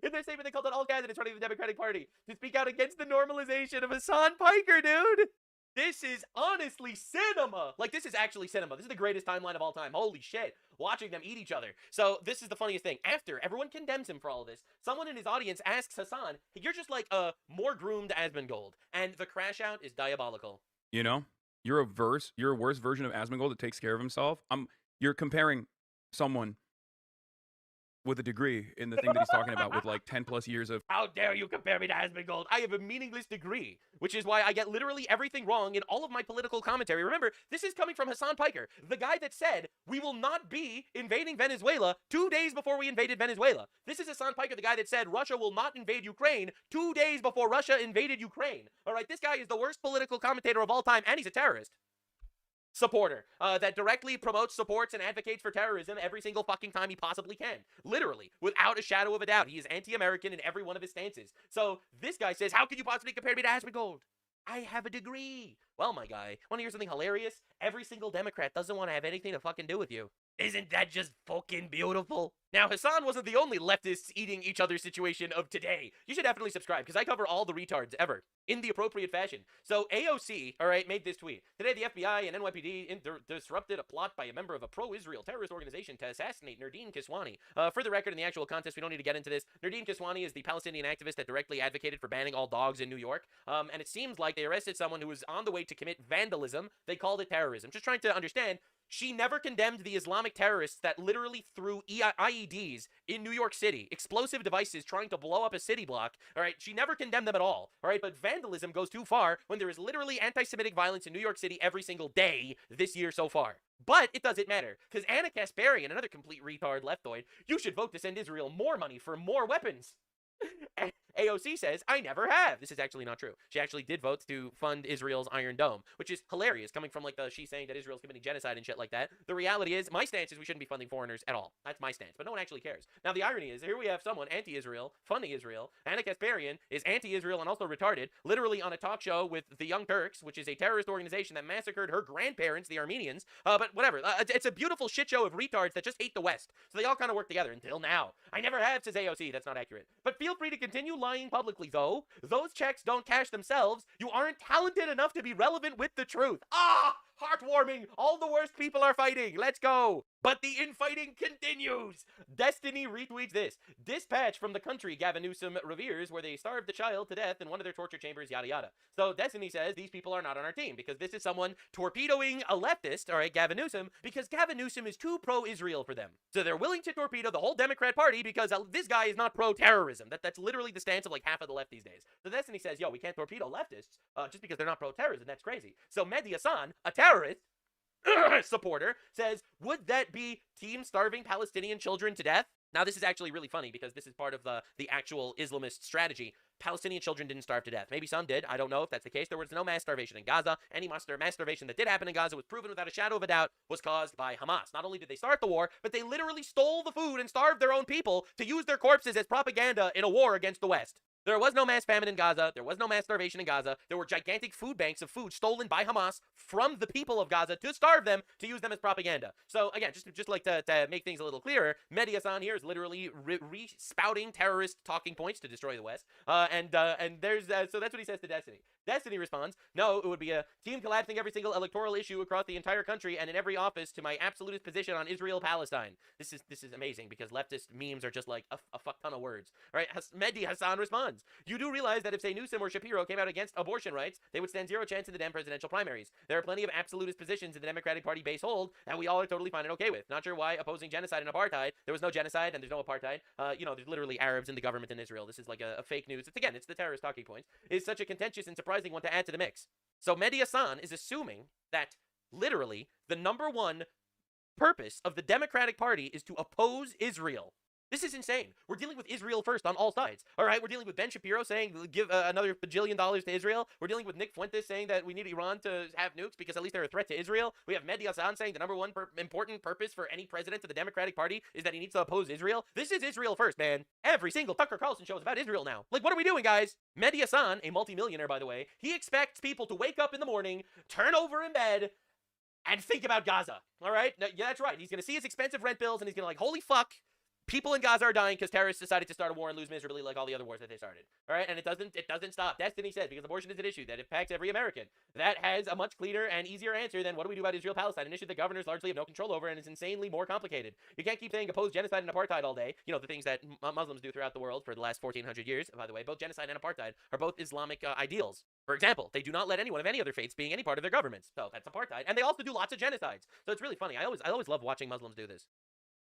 In their statement, they called on all candidates running the Democratic Party to speak out against the normalization of Hassan Piker, dude. This is honestly cinema. Like, this is actually cinema. This is the greatest timeline of all time. Holy shit. Watching them eat each other. So this is the funniest thing. After everyone condemns him for all of this, someone in his audience asks Hassan, you're just like a more groomed Asmongold. And the crash out is diabolical. You know, you're a worse version of Asmongold that takes care of himself. You're comparing someone with a degree in the thing that he's talking about with like 10 plus years of. How dare you compare me to Asmongold? I have a meaningless degree, which is why I get literally everything wrong in all of my political commentary. Remember, this is coming from Hassan Piker, the guy that said we will not be invading Venezuela 2 days before we invaded Venezuela. This is Hassan Piker, the guy that said Russia will not invade Ukraine 2 days before Russia invaded Ukraine. All right, this guy is the worst political commentator of all time, and he's a terrorist supporter that directly promotes, supports, and advocates for terrorism every single fucking time he possibly can. Literally, without a shadow of a doubt. He is anti-American in every one of his stances. So this guy says, how can you possibly compare me to Asmongold? I have a degree. Well, my guy, want to hear something hilarious? Every single Democrat doesn't want to have anything to fucking do with you. Isn't that just fucking beautiful? Now, Hassan wasn't the only leftists eating each other situation of today. You should definitely subscribe, because I cover all the retards ever in the appropriate fashion. So AOC, all right, made this tweet. Today, the FBI and NYPD disrupted a plot by a member of a pro-Israel terrorist organization to assassinate Nardine Kiswani. For the record, in the actual contest, we don't need to get into this. Nardine Kiswani is the Palestinian activist that directly advocated for banning all dogs in New York. And it seems like they arrested someone who was on the way to commit vandalism. They called it terrorism. Just trying to understand, she never condemned the Islamic terrorists that literally threw IEDs in New York City, explosive devices trying to blow up a city block, all right? She never condemned them at all, all right? But vandalism goes too far when there is literally anti-Semitic violence in New York City every single day this year so far. But it doesn't matter, because Anna Kasparian, another complete retard leftoid, you should vote to send Israel more money for more weapons. AOC says, I never have. This is actually not true. She actually did vote to fund Israel's Iron Dome, which is hilarious, coming from like she's saying that Israel's committing genocide and shit like that. The reality is, my stance is we shouldn't be funding foreigners at all. That's my stance, but no one actually cares. Now, the irony is, here we have someone anti-Israel, funding Israel. Anna Kasparian is anti-Israel and also retarded, literally on a talk show with the Young Turks, which is a terrorist organization that massacred her grandparents, the Armenians. But whatever. It's a beautiful shit show of retards that just hate the West. So they all kind of work together until now. I never have, says AOC. That's not accurate. But feel free to continue lying publicly, though. Those checks don't cash themselves. You aren't talented enough to be relevant with the truth. Ah! Heartwarming! All the worst people are fighting! Let's go! But the infighting continues! Destiny retweets this. Dispatch from the country Gavin Newsom reveres where they starved the child to death in one of their torture chambers, yada yada. So Destiny says these people are not on our team because this is someone torpedoing a leftist, alright, Gavin Newsom, because Gavin Newsom is too pro-Israel for them. So they're willing to torpedo the whole Democrat Party because this guy is not pro-terrorism. That's literally the stance of like half of the left these days. So Destiny says, yo, we can't torpedo leftists just because they're not pro-terrorism. That's crazy. So Mehdi Hassan, a terrorist supporter, says, would that be team starving Palestinian children to death? Now, this is actually really funny because this is part of the actual Islamist strategy. Palestinian children didn't starve to death. Maybe some did. I don't know if that's the case. There was no mass starvation in Gaza. Any mass starvation that did happen in Gaza was proven without a shadow of a doubt was caused by Hamas. Not only did they start the war, but they literally stole the food and starved their own people to use their corpses as propaganda in a war against the West. There was no mass famine in Gaza. There was no mass starvation in Gaza. There were gigantic food banks of food stolen by Hamas from the people of Gaza to starve them, to use them as propaganda. So again, just like to make things a little clearer, Mehdi Hassan here is literally spouting terrorist talking points to destroy the West. And there's so that's what he says to Destiny. Destiny responds, no, it would be a team collapsing every single electoral issue across the entire country and in every office to my absolutist position on Israel-Palestine. This is amazing because leftist memes are just like a fuck ton of words. All right, Mehdi Hassan responds, you do realize that if, say, Newsom or Shapiro came out against abortion rights, they would stand zero chance in the Dem presidential primaries. There are plenty of absolutist positions in the Democratic Party base hold that we all are totally fine and okay with. Not sure why opposing genocide and apartheid. There was no genocide and there's no apartheid. There's literally Arabs in the government in Israel. This is like a fake news. It's the terrorist talking points. It's such a contentious and surprising one to add to the mix. So Mehdi Hassan is assuming that literally the number one purpose of the Democratic Party is to oppose Israel. This is insane. We're dealing with Israel first on all sides. All right, we're dealing with Ben Shapiro saying give another bajillion dollars to Israel. We're dealing with Nick Fuentes saying that we need Iran to have nukes because at least they're a threat to Israel. We have Mehdi Hassan saying the number one important purpose for any president of the Democratic Party is that he needs to oppose Israel. This is Israel first, man. Every single Tucker Carlson show is about Israel now. Like, what are we doing, guys? Mehdi Hassan, a multimillionaire, by the way, he expects people to wake up in the morning, turn over in bed, and think about Gaza. All right? Yeah, that's right. He's going to see his expensive rent bills, and he's going to like, holy fuck. People in Gaza are dying because terrorists decided to start a war and lose miserably like all the other wars that they started. All right, and it doesn't stop. Destiny says because abortion is an issue that impacts every American. That has a much cleaner and easier answer than what do we do about Israel-Palestine, an issue that governors largely have no control over and is insanely more complicated. You can't keep saying oppose genocide and apartheid all day. You know, the things that Muslims do throughout the world for the last 1,400 years. By the way, both genocide and apartheid are both Islamic ideals. For example, they do not let anyone of any other faiths being any part of their governments. So that's apartheid. And they also do lots of genocides. So it's really funny. I always love watching Muslims do this.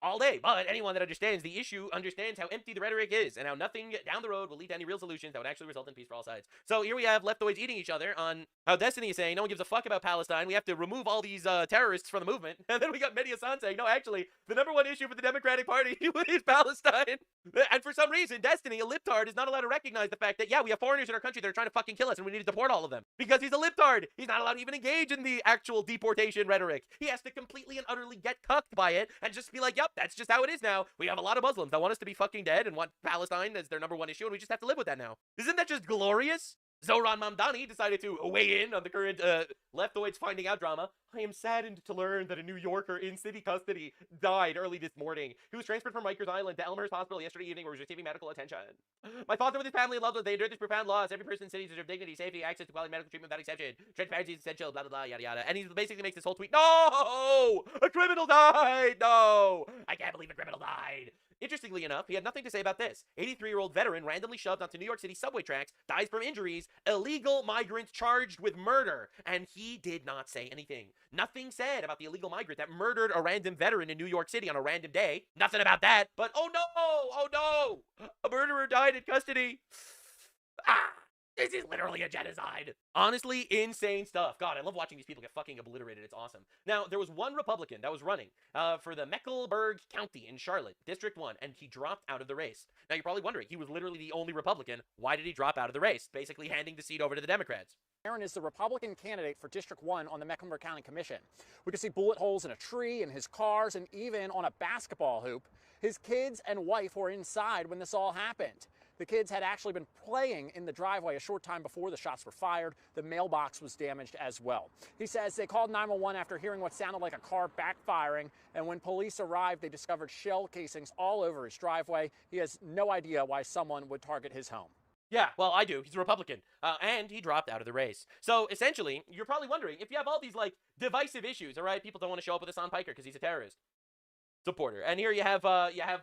All day, but anyone that understands the issue understands how empty the rhetoric is and how nothing down the road will lead to any real solutions that would actually result in peace for all sides. So here we have leftoids eating each other on how Destiny is saying no one gives a fuck about Palestine. We have to remove all these terrorists from the movement. And then we got Mehdi Hassan saying, no, actually, the number one issue for the Democratic Party is Palestine. And for some reason, Destiny, a libtard, is not allowed to recognize the fact that, yeah, we have foreigners in our country that are trying to fucking kill us and we need to deport all of them. Because he's a libtard. He's not allowed to even engage in the actual deportation rhetoric. He has to completely and utterly get cucked by it and just be like, yep, that's just how it is now. We have a lot of Muslims that want us to be fucking dead and want Palestine as their number one issue, and we just have to live with that now. Isn't that just glorious? Zohran Mamdani decided to weigh in on the current leftoids finding out drama. I am saddened to learn that a New Yorker in city custody died early this morning. He was transferred from Rikers Island to Elmhurst Hospital yesterday evening where he was receiving medical attention. My thoughts are with his family and loved ones. They endured this profound loss. Every person in cities deserves dignity, safety, access to quality medical treatment without exception. Transparency is essential, blah, blah, blah, yada, yada. And he basically makes this whole tweet, no! A criminal died! No! I can't believe a criminal died! Interestingly enough, he had nothing to say about this. 83-year-old veteran randomly shoved onto New York City subway tracks, dies from injuries, illegal migrant charged with murder, and he did not say anything. Nothing said about the illegal migrant that murdered a random veteran in New York City on a random day. Nothing about that, but oh no, a murderer died in custody. This is literally a genocide. Honestly, insane stuff. God, I love watching these people get fucking obliterated. It's awesome. Now, there was one Republican that was running for the Mecklenburg County in Charlotte, District 1, and he dropped out of the race. Now, you're probably wondering, he was literally the only Republican. Why did he drop out of the race? Basically handing the seat over to the Democrats. Aaron is the Republican candidate for District 1 on the Mecklenburg County Commission. We could see bullet holes in a tree, in his cars, and even on a basketball hoop. His kids and wife were inside when this all happened. The kids had actually been playing in the driveway a short time before the shots were fired. The mailbox was damaged as well. He says they called 911 after hearing what sounded like a car backfiring, and when police arrived, they discovered shell casings all over his driveway. He has no idea why someone would target his home. Yeah, well, I do. He's a Republican. And he dropped out of the race. So essentially, you're probably wondering, if you have all these, like, divisive issues, all right, people don't want to show up with Hassan Piker because he's a terrorist supporter. And here you have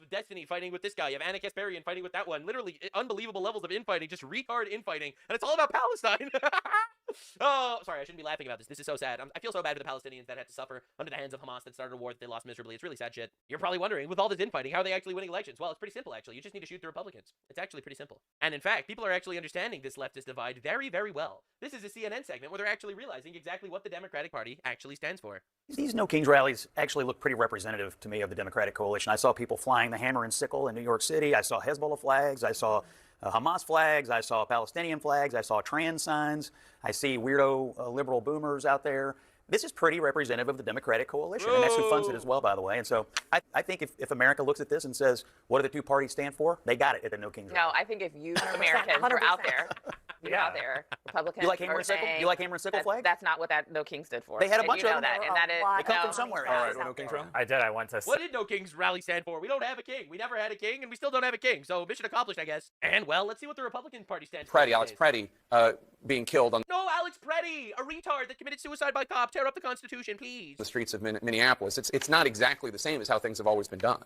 Destiny fighting with this guy. You have Anna Kasparian fighting with that one. Literally unbelievable levels of infighting, just retard infighting. And it's all about Palestine. Oh, sorry, I shouldn't be laughing about this. This is so sad. I feel so bad for the Palestinians that had to suffer under the hands of Hamas that started a war that they lost miserably. It's really sad shit. You're probably wondering, with all this infighting, how are they actually winning elections? Well, it's pretty simple, actually. You just need to shoot the Republicans. It's actually pretty simple. And in fact, people are actually understanding this leftist divide very, very well. This is a CNN segment where they're actually realizing exactly what the Democratic Party actually stands for. These No Kings rallies actually look pretty representative to me of the Democratic coalition. I saw people flying the hammer and sickle in New York City. I saw Hezbollah flags. I saw Hamas flags. I saw Palestinian flags. I saw trans signs. I see weirdo liberal boomers out there. This is pretty representative of the Democratic coalition, and that's who funds it as well, by the way. And so I think if America looks at this and says, what do the two parties stand for? They got it at the No Kings rally. No, I think if you Americans were out there, Republicans. You like hammer and sickle? You like hammer and sickle flag? That's not what that No King stood for. They had a And bunch you of know them. that, and that is They come from somewhere. All right, No Kings rally? I did. I went to. What did No Kings rally stand for? We don't have a king. We never had a king, and we still don't have a king. So mission accomplished, I guess. And, well, let's see what the Republican Party stands for. Alex Preddy, being killed on No, Alex Preddy, a retard that committed suicide by cop. Tear up the Constitution, please. the streets of Minneapolis. It's not exactly the same as how things have always been done.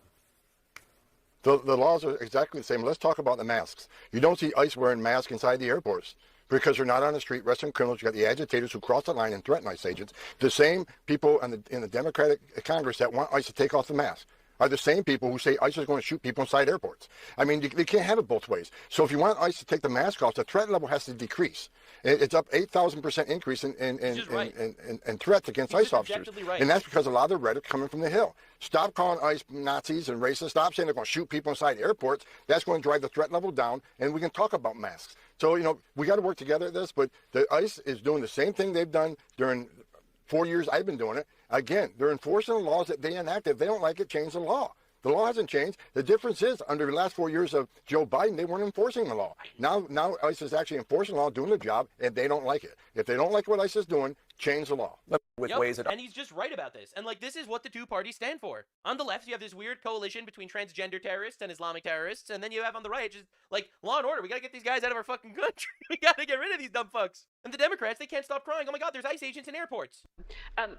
The laws are exactly the same. Let's talk about the masks. You don't see ICE wearing masks inside the airports because they're not on the street arresting criminals. You got the agitators who cross the line and threaten ICE agents. The same people in the Democratic Congress that want ICE to take off the mask are the same people who say ICE is going to shoot people inside airports. I mean, they can't have it both ways. So if you want ICE to take the mask off, the threat level has to decrease. It's up 8,000% increase in threats against ICE officers. Right. And that's because a lot of the rhetoric coming from the Hill. Stop calling ICE Nazis and racist. Stop saying they're going to shoot people inside airports. That's going to drive the threat level down, and we can talk about masks. So, you know, we got to work together at this, but the ICE is doing the same thing they've done during 4 years I've been doing it. Again, they're enforcing the laws that they enact. If they don't like it, change the law. The law hasn't changed. The difference is, under the last 4 years of Joe Biden, they weren't enforcing the law. Now ICE is actually enforcing the law, doing the job, and they don't like it. If they don't like what ICE is doing, change the law. And he's just right about this. And, like, this is what the two parties stand for. On the left, you have this weird coalition between transgender terrorists and Islamic terrorists. And then you have on the right, just, like, law and order. We got to get these guys out of our fucking country. We got to get rid of these dumb fucks. And the Democrats, they can't stop crying. Oh, my God, there's ICE agents in airports.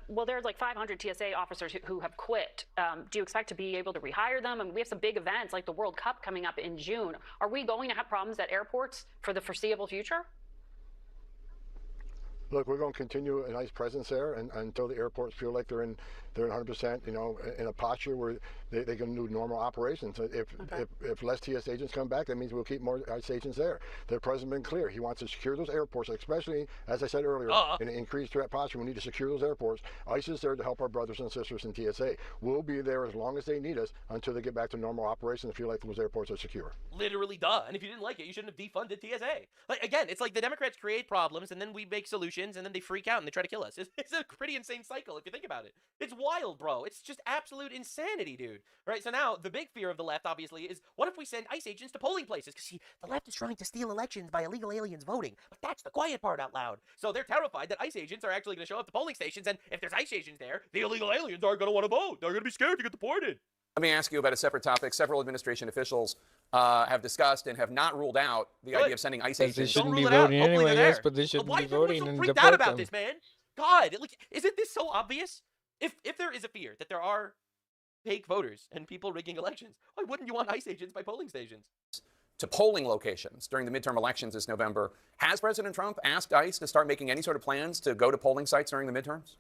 Well, there's like 500 TSA officers who have quit. Do you expect to be able to rehire them? I mean, we have some big events like the World Cup coming up in June. Are we going to have problems at airports for the foreseeable future? Look, we're going to continue an ICE presence there until the airports feel like they're in 100%, you know, in a posture where they can do normal operations. If less TS agents come back, that means we'll keep more ICE agents there. The president's been clear. He wants to secure those airports, especially, as I said earlier, in an increased threat posture. We need to secure those airports. ICE is there to help our brothers and sisters in TSA. We'll be there as long as they need us until they get back to normal operations and feel like those airports are secure. Literally, duh. And if you didn't like it, you shouldn't have defunded TSA. Like, again, it's like the Democrats create problems, and then we make solutions, and then they freak out and they try to kill us. It's a pretty insane cycle if you think about it. It's wild, bro. It's just absolute insanity, dude. Right? So now, the big fear of the left, obviously, is what if we send ICE agents to polling places? Because, see, the left is trying to steal elections by illegal aliens voting. But that's the quiet part out loud. So they're terrified that ICE agents are actually going to show up to polling stations, and if there's ICE agents there, the illegal aliens aren't going to want to vote. They're going to be scared to get deported. Let me ask you about a separate topic. Several administration officials have discussed and have not ruled out the idea of sending ICE agents. They shouldn't be voting anyway, yes, but they shouldn't be voting and freaked deport out about them. this, man. God, like, isn't this so obvious? If there is a fear that there are fake voters and people rigging elections, why wouldn't you want ICE agents by polling stations? To polling locations during the midterm elections this November. Has President Trump asked ICE to start making any sort of plans to go to polling sites during the midterms?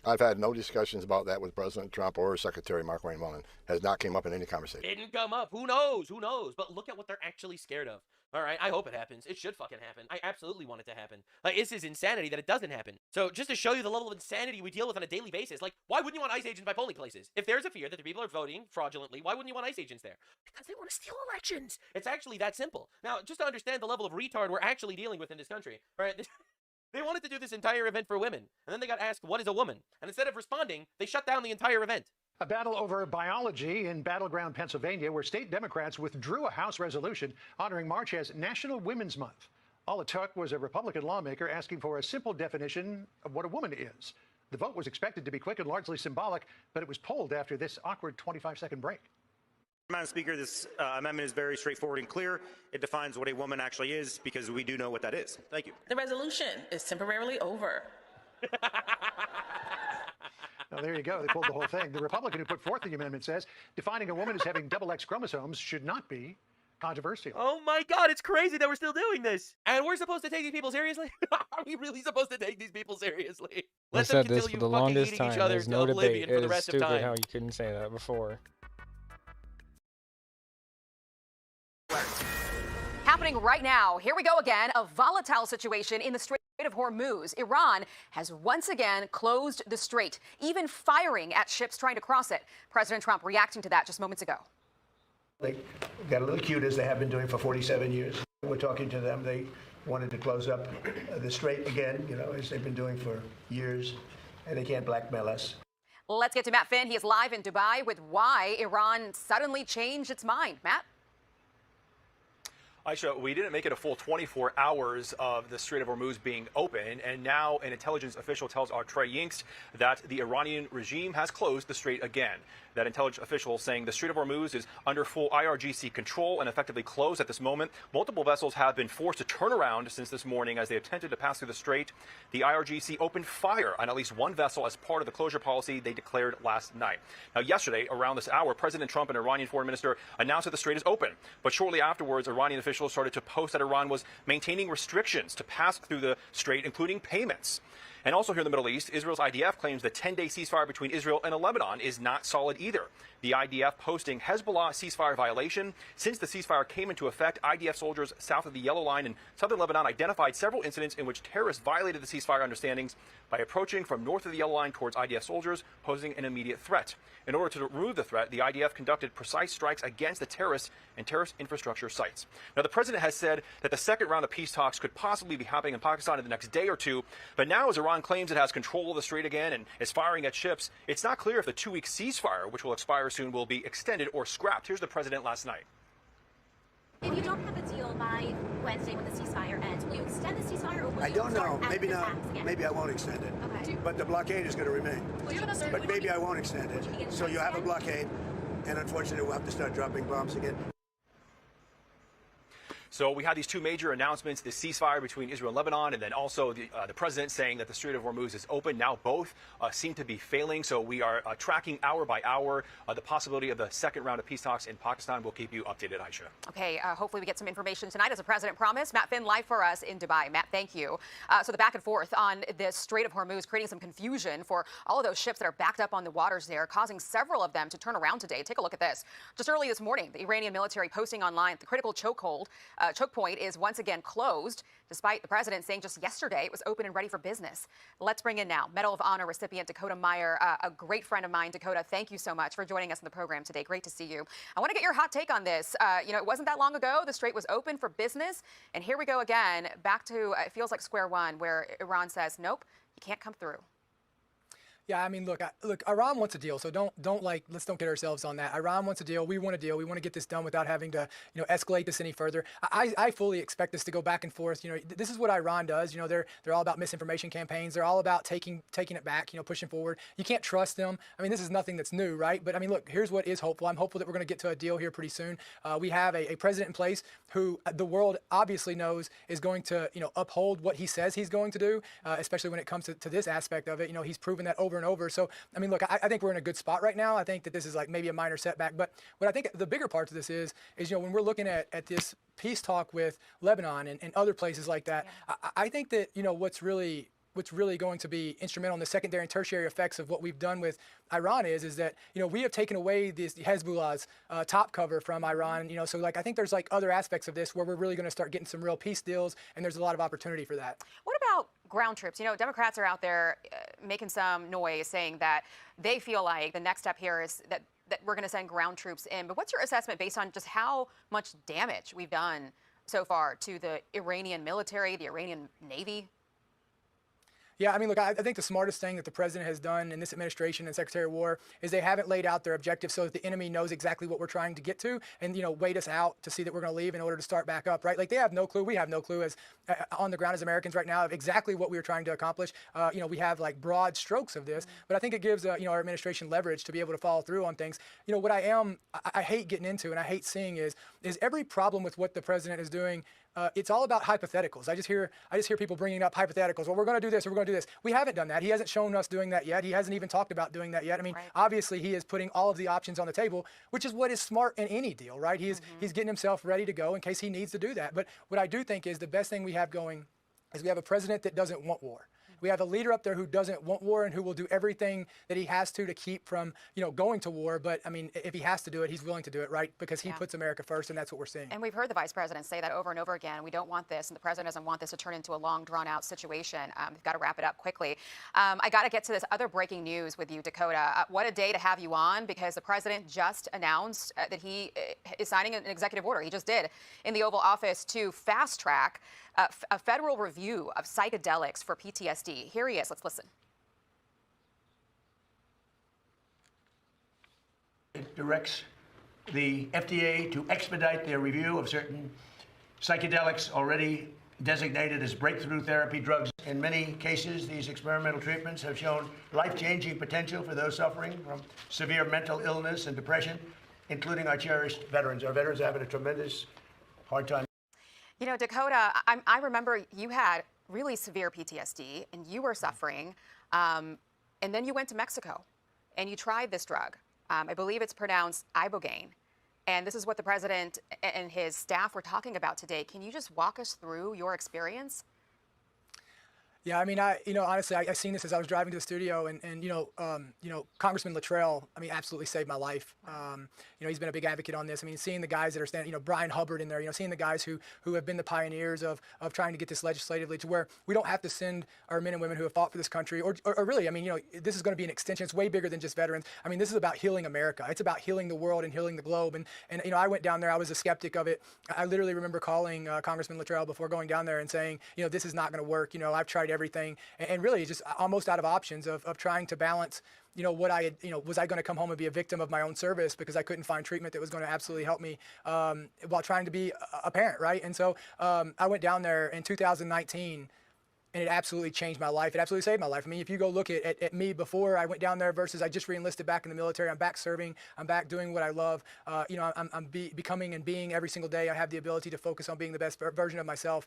I've had no discussions about that with President Trump or Secretary Mark Wayne Mullen. Has not came up in any conversation. Didn't come up. Who knows? Who knows? But look at what they're actually scared of. All right, I hope it happens. It should fucking happen. I absolutely want it to happen. Like, this is insanity that it doesn't happen. So just to show you the level of insanity we deal with on a daily basis, like, why wouldn't you want ICE agents by polling places? If there's a fear that the people are voting fraudulently, why wouldn't you want ICE agents there? Because they want to steal elections. It's actually that simple. Now, just to understand the level of retard we're actually dealing with in this country, right? They wanted to do this entire event for women, and then they got asked, what is a woman? And instead of responding, they shut down the entire event. A battle over biology in battleground Pennsylvania, where state Democrats withdrew a House resolution honoring March as National Women's Month. All it took was a Republican lawmaker asking for a simple definition of what a woman is. The vote was expected to be quick and largely symbolic, but it was polled after this awkward 25-second break. Madam Speaker, this amendment is very straightforward and clear. It defines what a woman actually is because we do know what that is. Thank you. The resolution is temporarily over. Well, there you go. They pulled the whole thing. The Republican who put forth the amendment says defining a woman as having double X chromosomes should not be controversial. Oh my God, it's crazy that we're still doing this. And we're supposed to take these people seriously? Are we really supposed to take these people seriously? I Let them said this continue for the fucking longest eating time. each other There's to no oblivion debate. for It the is rest of stupid time. how you couldn't say that before. Happening right now. Here we go again. A volatile situation in the Strait of Hormuz. Iran has once again closed the strait, even firing at ships trying to cross it. President Trump reacting to that just moments ago. They got a little cute, as they have been doing for 47 years. We're talking to them. They wanted to close up the strait again, as they've been doing for years, and they can't blackmail us. Let's get to Matt Finn. He is live in Dubai with why Iran suddenly changed its mind. Matt? Aisha, we didn't make it a full 24 hours of the Strait of Hormuz being open, and now an intelligence official tells our Trey Yinks that the Iranian regime has closed the strait again. That intelligence official saying the Strait of Hormuz is under full IRGC control and effectively closed at this moment. Multiple vessels have been forced to turn around since this morning as they attempted to pass through the strait. The IRGC opened fire on at least one vessel as part of the closure policy they declared last night. Now, yesterday, around this hour, President Trump and Iranian foreign minister announced that the strait is open. But shortly afterwards, Iranian officials started to post that Iran was maintaining restrictions to pass through the strait, including payments. And also here in the Middle East, Israel's IDF claims the 10-day ceasefire between Israel and Lebanon is not solid either. The IDF posting Hezbollah ceasefire violation. Since the ceasefire came into effect, IDF soldiers south of the Yellow Line in southern Lebanon identified several incidents in which terrorists violated the ceasefire understandings by approaching from north of the Yellow Line towards IDF soldiers, posing an immediate threat. In order to remove the threat, the IDF conducted precise strikes against the terrorists and terrorist infrastructure sites. Now, the president has said that the second round of peace talks could possibly be happening in Pakistan in the next day or two. But now, as Iran claims it has control of the strait again and is firing at ships, it's not clear if the 2-week ceasefire, which will expire soon, will be extended or scrapped. Here's the president last night. If you don't have a deal by Wednesday when the ceasefire ends, will you extend the ceasefire or will I you don't start know. at Maybe the not. attacks again? Maybe I won't extend it. Okay. But the blockade is going to remain. But maybe I won't extend it. So you have a blockade, and unfortunately, we'll have to start dropping bombs again. So we had these two major announcements, the ceasefire between Israel and Lebanon, and then also the president saying that the Strait of Hormuz is open. Now both seem to be failing. So we are tracking hour by hour the possibility of the second round of peace talks in Pakistan. We'll keep you updated, Aisha. Okay, hopefully we get some information tonight, as the president promised. Matt Finn, live for us in Dubai. Matt, thank you. So the back and forth on this Strait of Hormuz, creating some confusion for all of those ships that are backed up on the waters there, causing several of them to turn around today. Take a look at this. Just early this morning, the Iranian military posting online the critical choke point is once again closed, despite the president saying just yesterday it was open and ready for business. Let's bring in now Medal of Honor recipient Dakota Meyer, a great friend of mine. Dakota, thank you so much for joining us in the program today. Great to see you. I want to get your hot take on this. It wasn't that long ago the strait was open for business, and here we go again, back to it feels like square one, where Iran says, nope, you can't come through. Yeah, I mean, look, Iran wants a deal, so let's don't get ourselves on that. Iran wants a deal. We want a deal. We want to get this done without having to, escalate this any further. I fully expect this to go back and forth. This is what Iran does. They're all about misinformation campaigns. They're all about taking it back, pushing forward. You can't trust them. I mean, this is nothing that's new, right? But I mean, look, here's what is hopeful. I'm hopeful that we're going to get to a deal here pretty soon. We have a president in place who the world obviously knows is going to, uphold what he says he's going to do, especially when it comes to this aspect of it. He's proven that over and over. So, I mean, look, I think we're in a good spot right now. I think that this is like maybe a minor setback. But what I think the bigger part of this is when we're looking at this peace talk with Lebanon and other places like that, I think that, what's really going to be instrumental in the secondary and tertiary effects of what we've done with Iran is that, we have taken away the Hezbollah's top cover from Iran, so I think there's other aspects of this where we're really going to start getting some real peace deals, and there's a lot of opportunity for that. What about ground troops? Democrats are out there making some noise saying that they feel like the next step here is that we're going to send ground troops in. But what's your assessment based on just how much damage we've done so far to the Iranian military, the Iranian Navy? Yeah, I mean, look, I think the smartest thing that the president has done in this administration and Secretary of War is they haven't laid out their objectives so that the enemy knows exactly what we're trying to get to and, wait us out to see that we're going to leave in order to start back up, right? Like they have no clue. We have no clue as on the ground as Americans right now of exactly what we were trying to accomplish. We have like broad strokes of this, but I think it gives, our administration leverage to be able to follow through on things. What I hate getting into and I hate seeing is every problem with what the president is doing. It's all about hypotheticals. I just hear people bringing up hypotheticals. Well, we're going to do this, or we're going to do this. We haven't done that. He hasn't shown us doing that yet. He hasn't even talked about doing that yet. I mean, obviously, he is putting all of the options on the table, which is what is smart in any deal, right? He's getting himself ready to go in case he needs to do that. But what I do think is the best thing we have going is we have a president that doesn't want war. We have a leader up there who doesn't want war and who will do everything that he has to keep from, going to war. But I mean, if he has to do it, he's willing to do it, right? Because he puts America first, and that's what we're seeing. And we've heard the vice president say that over and over again. We don't want this, and the president doesn't want this to turn into a long, drawn-out situation. We've got to wrap it up quickly. I got to get to this other breaking news with you, Dakota. What a day to have you on, because the president just announced that he is signing an executive order. He just did in the Oval Office to fast-track a federal review of psychedelics for PTSD. Here he is. Let's listen. It directs the FDA to expedite their review of certain psychedelics already designated as breakthrough therapy drugs. In many cases, these experimental treatments have shown life-changing potential for those suffering from severe mental illness and depression, including our cherished veterans. Our veterans are having a tremendous hard time. Dakota, I remember you had really severe PTSD and you were suffering, and then you went to Mexico and you tried this drug. I believe it's pronounced ibogaine. And this is what the president and his staff were talking about today. Can you just walk us through your experience? Yeah, I mean, honestly, I seen this as I was driving to the studio, and Congressman Luttrell, I mean, absolutely saved my life. He's been a big advocate on this. I mean, seeing the guys that are standing, Brian Hubbard in there, seeing the guys who have been the pioneers of trying to get this legislatively to where we don't have to send our men and women who have fought for this country, or really, I mean, this is going to be an extension. It's way bigger than just veterans. I mean, this is about healing America. It's about healing the world and healing the globe. And I went down there. I was a skeptic of it. I literally remember calling Congressman Luttrell before going down there and saying, this is not going to work. I've tried everything, and really just almost out of options of trying to balance, what I had, was I going to come home and be a victim of my own service because I couldn't find treatment that was going to absolutely help me while trying to be a parent, right? And so I went down there in 2019. And it absolutely changed my life. It absolutely saved my life. I mean, if you go look at me before I went down there versus I just re-enlisted back in the military, I'm back serving, I'm back doing what I love. I'm becoming and being every single day. I have the ability to focus on being the best version of myself.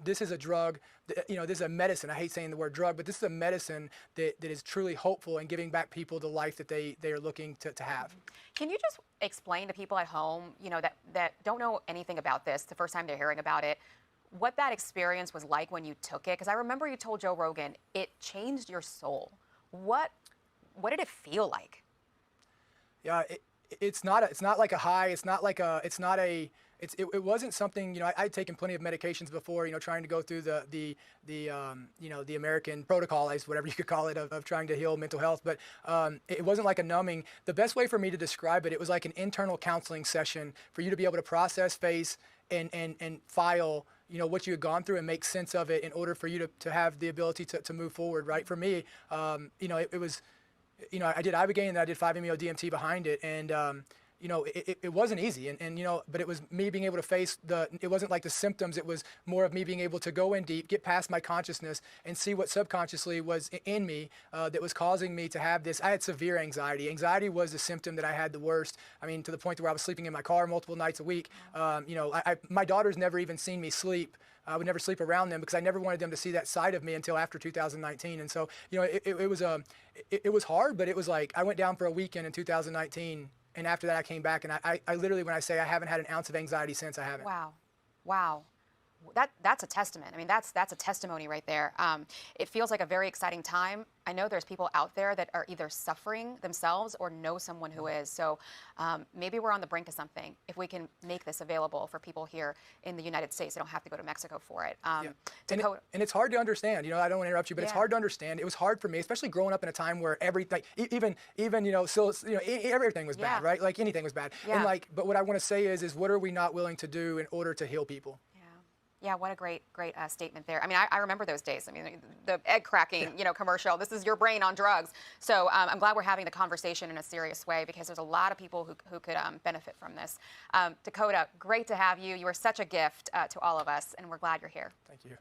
This is a drug, this is a medicine. I hate saying the word drug, but this is a medicine that is truly hopeful and giving back people the life that they are looking to have. Can you just explain to people at home, that don't know anything about this, the first time they're hearing about it, what that experience was like when you took it? Because I remember you told Joe Rogan it changed your soul. What did it feel like? Yeah, it's not like a high. It wasn't something. I'd taken plenty of medications before. Trying to go through the American protocol, whatever you could call it, of trying to heal mental health. But it wasn't like a numbing. The best way for me to describe it, it was like an internal counseling session for you to be able to process, face, and file. What you had gone through and make sense of it in order for you to have the ability to move forward, right? For me, it was, I did ibogaine and I did 5-MeO-DMT behind it, and it wasn't easy, but it was me being able to face it wasn't like the symptoms, it was more of me being able to go in deep, get past my consciousness, and see what subconsciously was in me that was causing me to have this. I had severe anxiety. Anxiety was the symptom that I had the worst. I mean, to the point where I was sleeping in my car multiple nights a week. My daughters never even seen me sleep. I would never sleep around them because I never wanted them to see that side of me until after 2019. And so, it was hard, but it was like I went down for a weekend in 2019. And after that, I came back, and I literally, when I say I haven't had an ounce of anxiety since, I haven't. Wow. That's a testament. I mean, that's a testimony right there. It feels like a very exciting time. I know there's people out there that are either suffering themselves or know someone who is. So maybe we're on the brink of something if we can make this available for people here in the United States. They don't have to go to Mexico for it. And it's hard to understand. I don't want to interrupt you, but it's hard to understand. It was hard for me, especially growing up in a time where everything, everything was bad, right? Like anything was bad. And but what I want to say is what are we not willing to do in order to heal people? Yeah, what a great statement there. I mean, I remember those days. I mean, the egg cracking, commercial. This is your brain on drugs. So I'm glad we're having the conversation in a serious way because there's a lot of people who could benefit from this. Dakota, great to have you. You are such a gift to all of us, and we're glad you're here. Thank you.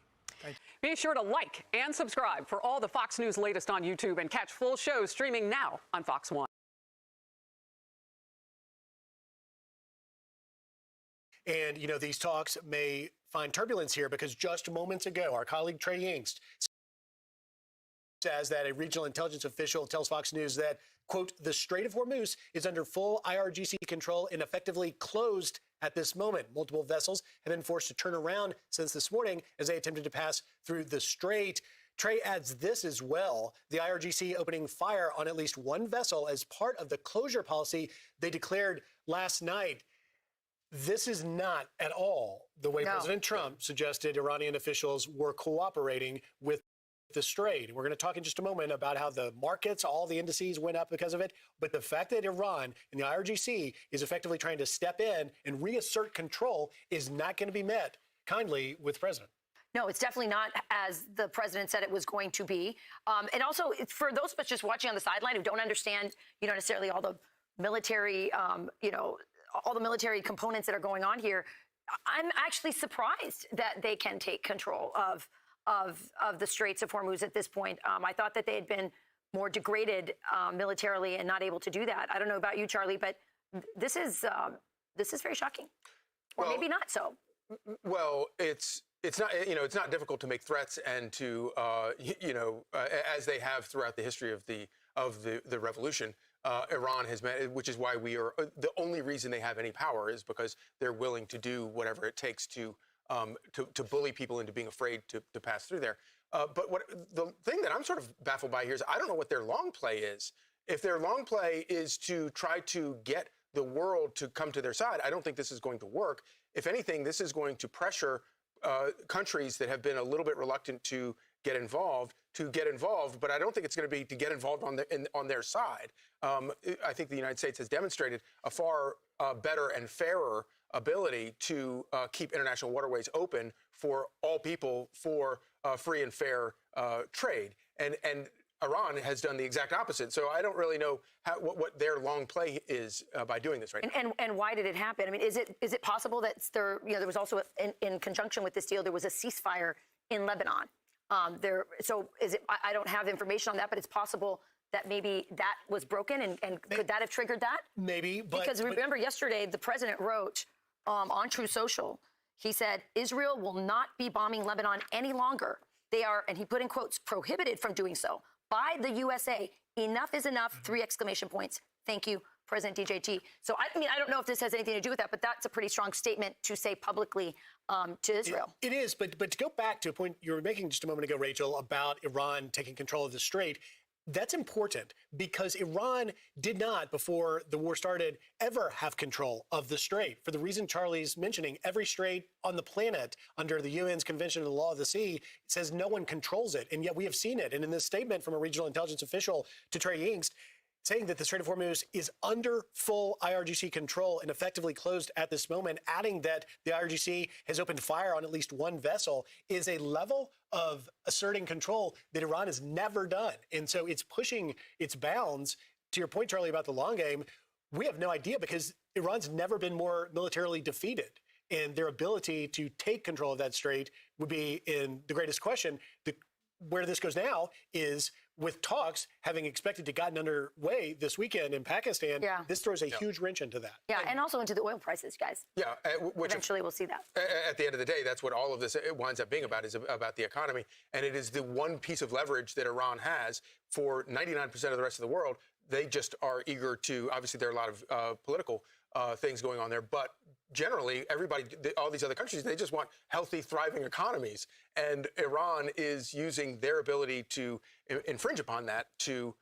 Be sure to like and subscribe for all the Fox News latest on YouTube and catch full shows streaming now on Fox 1. And, these talks may find turbulence here because just moments ago, our colleague Trey Yingst says that a regional intelligence official tells Fox News that, quote, the Strait of Hormuz is under full IRGC control and effectively closed at this moment. Multiple vessels have been forced to turn around since this morning as they attempted to pass through the strait. Trey adds this as well. The IRGC opening fire on at least one vessel as part of the closure policy they declared last night. This is not at all the way President Trump suggested Iranian officials were cooperating with the strait. We're going to talk in just a moment about how the markets, all the indices went up because of it. But the fact that Iran and the IRGC is effectively trying to step in and reassert control is not going to be met kindly with the president. No, it's definitely not as the president said it was going to be. And also, for those of us just watching on the sideline who don't understand, necessarily all the military, all the military components that are going on here, I'm actually surprised that they can take control of the Straits of Hormuz at this point. I thought that they had been more degraded militarily and not able to do that. I don't know about you, Charlie, but this is very shocking, or maybe not so. Well, it's not it's not difficult to make threats and to as they have throughout the history of the revolution. Iran has met, which is why we are the only reason they have any power is because they're willing to do whatever it takes to bully people into being afraid to pass through there. But the thing that I'm sort of baffled by here is I don't know what their long play is. If their long play is to try to get the world to come to their side, I don't think this is going to work. If anything, this is going to pressure countries that have been a little bit reluctant to get involved, but I don't think it's going to be to get involved on their side. I think the United States has demonstrated a far better and fairer ability to keep international waterways open for all people for free and fair trade. And Iran has done the exact opposite. So I don't really know what their long play is by doing this right now. And why did it happen? I mean, is it possible that there was also in conjunction with this deal, there was a ceasefire in Lebanon? So is it? I don't have information on that, but it's possible that maybe that was broken, and could that have triggered that? Maybe, because remember yesterday the president wrote on True Social, he said Israel will not be bombing Lebanon any longer. They are, and he put in quotes, prohibited from doing so by the USA. Enough is enough! 3 exclamation points. Thank you, President DJT. So I mean, I don't know if this has anything to do with that, but that's a pretty strong statement to say publicly to Israel. It is, but to go back to a point you were making just a moment ago, Rachel, about Iran taking control of the strait, that's important because Iran did not, before the war started, ever have control of the strait. For the reason Charlie's mentioning, every strait on the planet under the UN's Convention on the Law of the Sea says no one controls it, and yet we have seen it. And in this statement from a regional intelligence official to Trey Yingst, saying that the Strait of Hormuz is under full IRGC control and effectively closed at this moment, adding that the IRGC has opened fire on at least one vessel, is a level of asserting control that Iran has never done. And so it's pushing its bounds. To your point, Charlie, about the long game, we have no idea because Iran's never been more militarily defeated. And their ability to take control of that strait would be in the greatest question. Where this goes now is with talks having expected to gotten underway this weekend in Pakistan, this throws a huge wrench into that. Yeah, and also into the oil prices, guys. Yeah. Eventually we'll see that. At the end of the day, that's what all of this winds up being about, is about the economy. And it is the one piece of leverage that Iran has for 99% of the rest of the world. They just are eager to, obviously there are a lot of political things going on there, but generally everybody, all these other countries, they just want healthy, thriving economies. And Iran is using their ability to infringe upon that to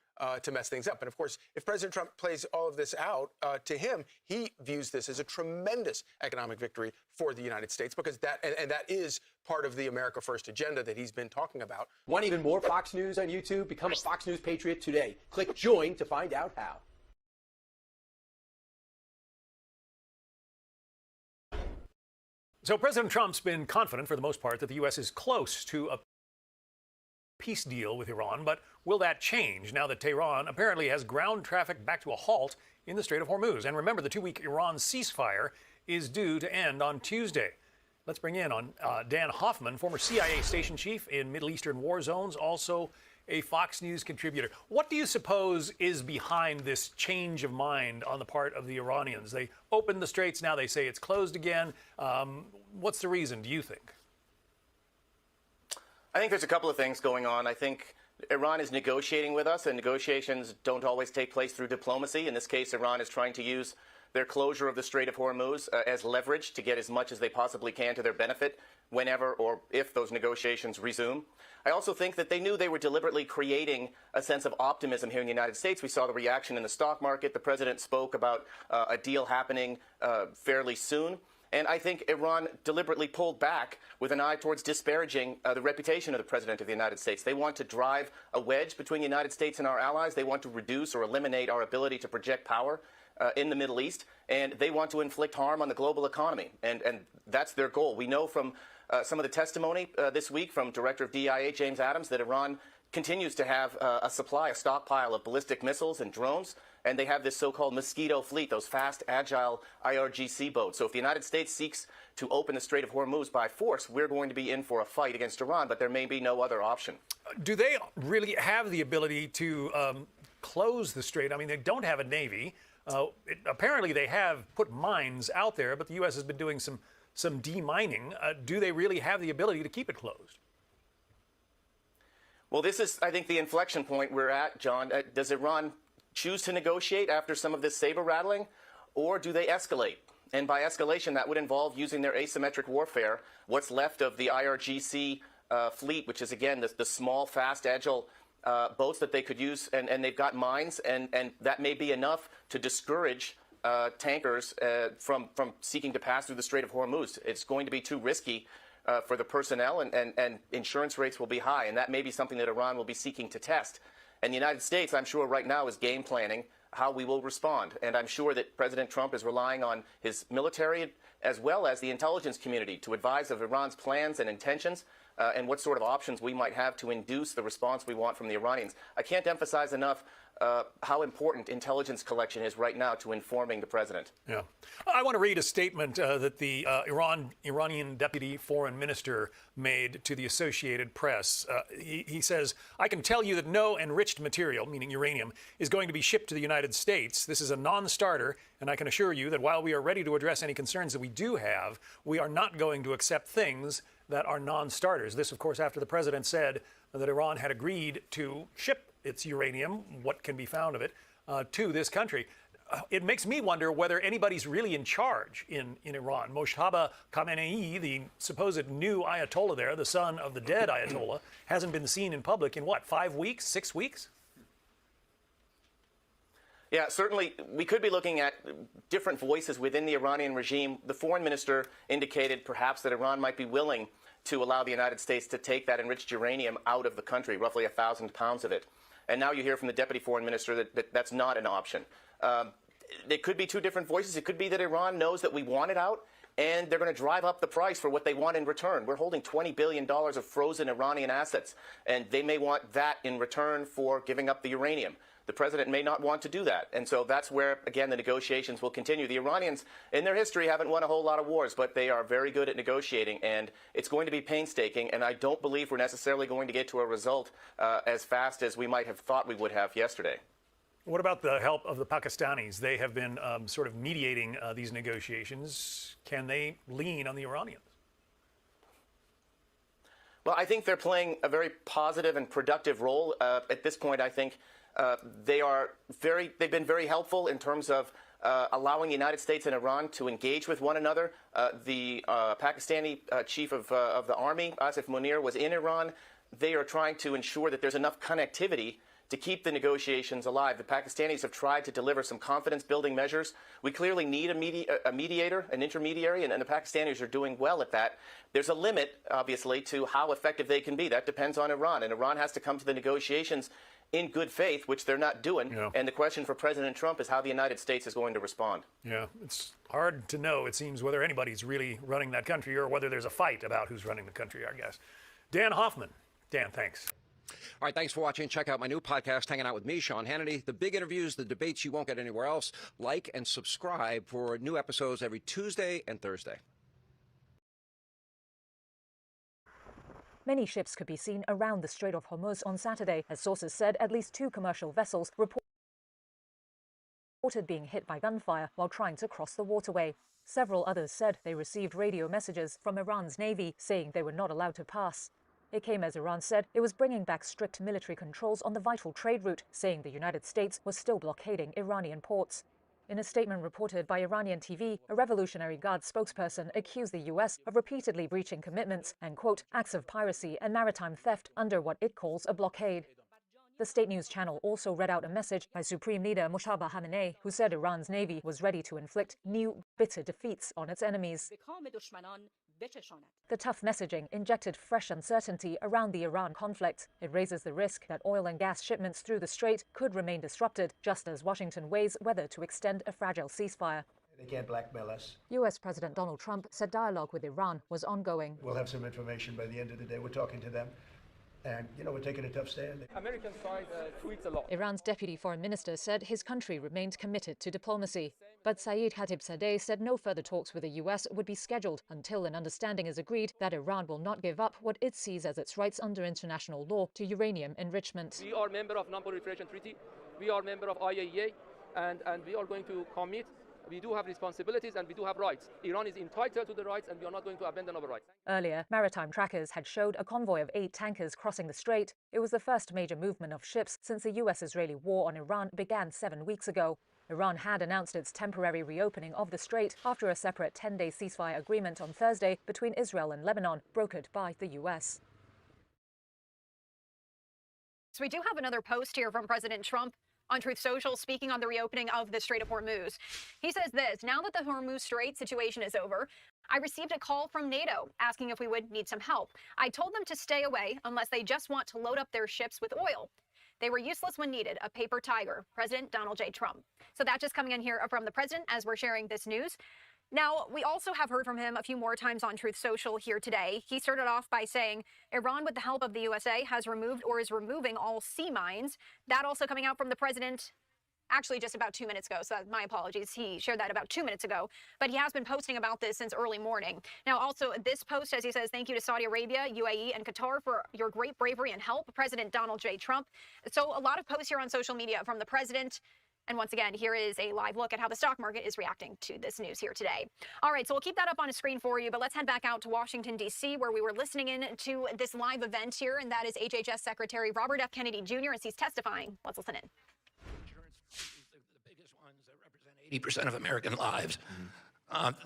mess things up. And of course, if President Trump plays all of this out, to him, he views this as a tremendous economic victory for the United States, because that is part of the America First agenda that he's been talking about. Want even more Fox News on YouTube? Become a Fox News Patriot today. Click join to find out how. So President Trump's been confident for the most part that the U.S. is close to a peace deal with Iran, but will that change now that Tehran apparently has ground traffic back to a halt in the Strait of Hormuz? And remember, the 2-week Iran ceasefire is due to end on Tuesday. Let's bring in on Dan Hoffman, former CIA station chief in Middle Eastern war zones, also a Fox News contributor. What do you suppose is behind this change of mind on the part of the Iranians? They opened the straits, now they say it's closed again. What's the reason, do you think? I think there's a couple of things going on. I think Iran is negotiating with us, and negotiations don't always take place through diplomacy. In this case, Iran is trying to use their closure of the Strait of Hormuz as leverage to get as much as they possibly can to their benefit whenever or if those negotiations resume. I also think that they knew they were deliberately creating a sense of optimism here in the United States. We saw the reaction in the stock market. The president spoke about a deal happening fairly soon. And I think Iran deliberately pulled back with an eye towards disparaging the reputation of the President of the United States. They want to drive a wedge between the United States and our allies. They want to reduce or eliminate our ability to project power in the Middle East. And they want to inflict harm on the global economy. And that's their goal. We know from some of the testimony this week from Director of DIA James Adams that Iran continues to have a stockpile of ballistic missiles and drones, and they have this so-called Mosquito fleet, those fast, agile IRGC boats. So if the United States seeks to open the Strait of Hormuz by force, we're going to be in for a fight against Iran, but there may be no other option. Do they really have the ability to close the strait? I mean, they don't have a navy. Apparently they have put mines out there, but the U.S. has been doing some demining. Do they really have the ability to keep it closed? Well, this is, I think, the inflection point we're at, John. Does Iran choose to negotiate after some of this saber rattling, or do they escalate? And by escalation, that would involve using their asymmetric warfare, what's left of the IRGC fleet, which is, again, the small, fast, agile boats that they could use, and they've got mines, and that may be enough to discourage tankers from seeking to pass through the Strait of Hormuz. It's going to be too risky for the personnel, and insurance rates will be high, and that may be something that Iran will be seeking to test. And the United States, I'm sure right now, is game planning how we will respond. And I'm sure that President Trump is relying on his military as well as the intelligence community to advise of Iran's plans and intentions and what sort of options we might have to induce the response we want from the Iranians. I can't emphasize enough how important intelligence collection is right now to informing the president. Yeah. I want to read a statement that the Iranian deputy foreign minister made to the Associated Press. He says, "I can tell you that no enriched material, meaning uranium, is going to be shipped to the United States. This is a non-starter, and I can assure you that while we are ready to address any concerns that we do have, we are not going to accept things that are non-starters." This, of course, after the president said that Iran had agreed to ship its uranium, what can be found of it, to this country. It makes me wonder whether anybody's really in charge in Iran. Mojtaba Khamenei, the supposed new Ayatollah there, the son of the dead Ayatollah, hasn't been seen in public in what, 5 weeks, 6 weeks? Yeah, certainly we could be looking at different voices within the Iranian regime. The foreign minister indicated perhaps that Iran might be willing to allow the United States to take that enriched uranium out of the country, roughly 1,000 pounds of it. And now you hear from the deputy foreign minister that that's not an option. It could be two different voices. It could be that Iran knows that we want it out, and they're going to drive up the price for what they want in return. We're holding $20 billion of frozen Iranian assets, and they may want that in return for giving up the uranium. The president may not want to do that. And so that's where, again, the negotiations will continue. The Iranians, in their history, haven't won a whole lot of wars, but they are very good at negotiating, and it's going to be painstaking, and I don't believe we're necessarily going to get to a result as fast as we might have thought we would have yesterday. What about the help of the Pakistanis? They have been sort of mediating these negotiations. Can they lean on the Iranians? Well, I think they're playing a very positive and productive role. At this point, I think they've been very helpful in terms of allowing the United States and Iran to engage with one another. The Pakistani chief of the army, Asif Munir, was in Iran. They are trying to ensure that there's enough connectivity to keep the negotiations alive. The Pakistanis have tried to deliver some confidence-building measures. We clearly need a mediator, an intermediary, and the Pakistanis are doing well at that. There's a limit, obviously, to how effective they can be. That depends on Iran, and Iran has to come to the negotiations in good faith, which they're not doing. Yeah. And the question for President Trump is how the United States is going to respond. Yeah, it's hard to know, it seems, whether anybody's really running that country or whether there's a fight about who's running the country, I guess. Dan Hoffman. Dan, thanks. All right, thanks for watching. Check out my new podcast, Hanging Out with me, Sean Hannity. The big interviews, the debates you won't get anywhere else. Like and subscribe for new episodes every Tuesday and Thursday. Many ships could be seen around the Strait of Hormuz on Saturday. As sources said, at least 2 commercial vessels reported being hit by gunfire while trying to cross the waterway. Several others said they received radio messages from Iran's Navy saying they were not allowed to pass. It came as Iran said it was bringing back strict military controls on the vital trade route, saying the United States was still blockading Iranian ports. In a statement reported by Iranian TV, a Revolutionary Guard spokesperson accused the U.S. of repeatedly breaching commitments and, quote, acts of piracy and maritime theft under what it calls a blockade. The state news channel also read out a message by Supreme Leader Moshtaba Khamenei, who said Iran's navy was ready to inflict new, bitter defeats on its enemies. The tough messaging injected fresh uncertainty around the Iran conflict. It raises the risk that oil and gas shipments through the strait could remain disrupted, just as Washington weighs whether to extend a fragile ceasefire. They can't blackmail us. U.S. President Donald Trump said dialogue with Iran was ongoing. We'll have some information by the end of the day. We're talking to them. And, we're taking a tough stand. American side tweets a lot. Iran's deputy foreign minister said his country remained committed to diplomacy. But Saeed Khatibzadeh said no further talks with the U.S. would be scheduled until an understanding is agreed that Iran will not give up what it sees as its rights under international law to uranium enrichment. We are member of Non-Proliferation Treaty. We are member of IAEA. And we are going to commit. We do have responsibilities and we do have rights. Iran is entitled to the rights and we are not going to abandon our rights. Earlier, maritime trackers had showed a convoy of 8 tankers crossing the strait. It was the first major movement of ships since the U.S.-Israeli war on Iran began 7 weeks ago. Iran had announced its temporary reopening of the strait after a separate 10-day ceasefire agreement on Thursday between Israel and Lebanon, brokered by the U.S. So we do have another post here from President Trump on Truth Social, speaking on the reopening of the Strait of Hormuz. He says this: now that the Hormuz Strait situation is over, I received a call from NATO asking if we would need some help. I told them to stay away unless they just want to load up their ships with oil. They were useless when needed, a paper tiger. President Donald J. Trump. So that just coming in here from the president as we're sharing this news. Now, we also have heard from him a few more times on Truth Social here today. He started off by saying Iran, with the help of the USA, has removed or is removing all sea mines. That also coming out from the president actually just about 2 minutes ago. So my apologies. He shared that about 2 minutes ago. But he has been posting about this since early morning. Now, also this post, as he says, thank you to Saudi Arabia, UAE, and Qatar for your great bravery and help. President Donald J. Trump. So a lot of posts here on social media from the president. And once again, here is a live look at how the stock market is reacting to this news here today. All right, so we'll keep that up on a screen for you, but let's head back out to Washington, D.C., where we were listening in to this live event here, and that is HHS Secretary Robert F. Kennedy Jr. as he's testifying. Let's listen in. The biggest ones that represent 80% of American lives.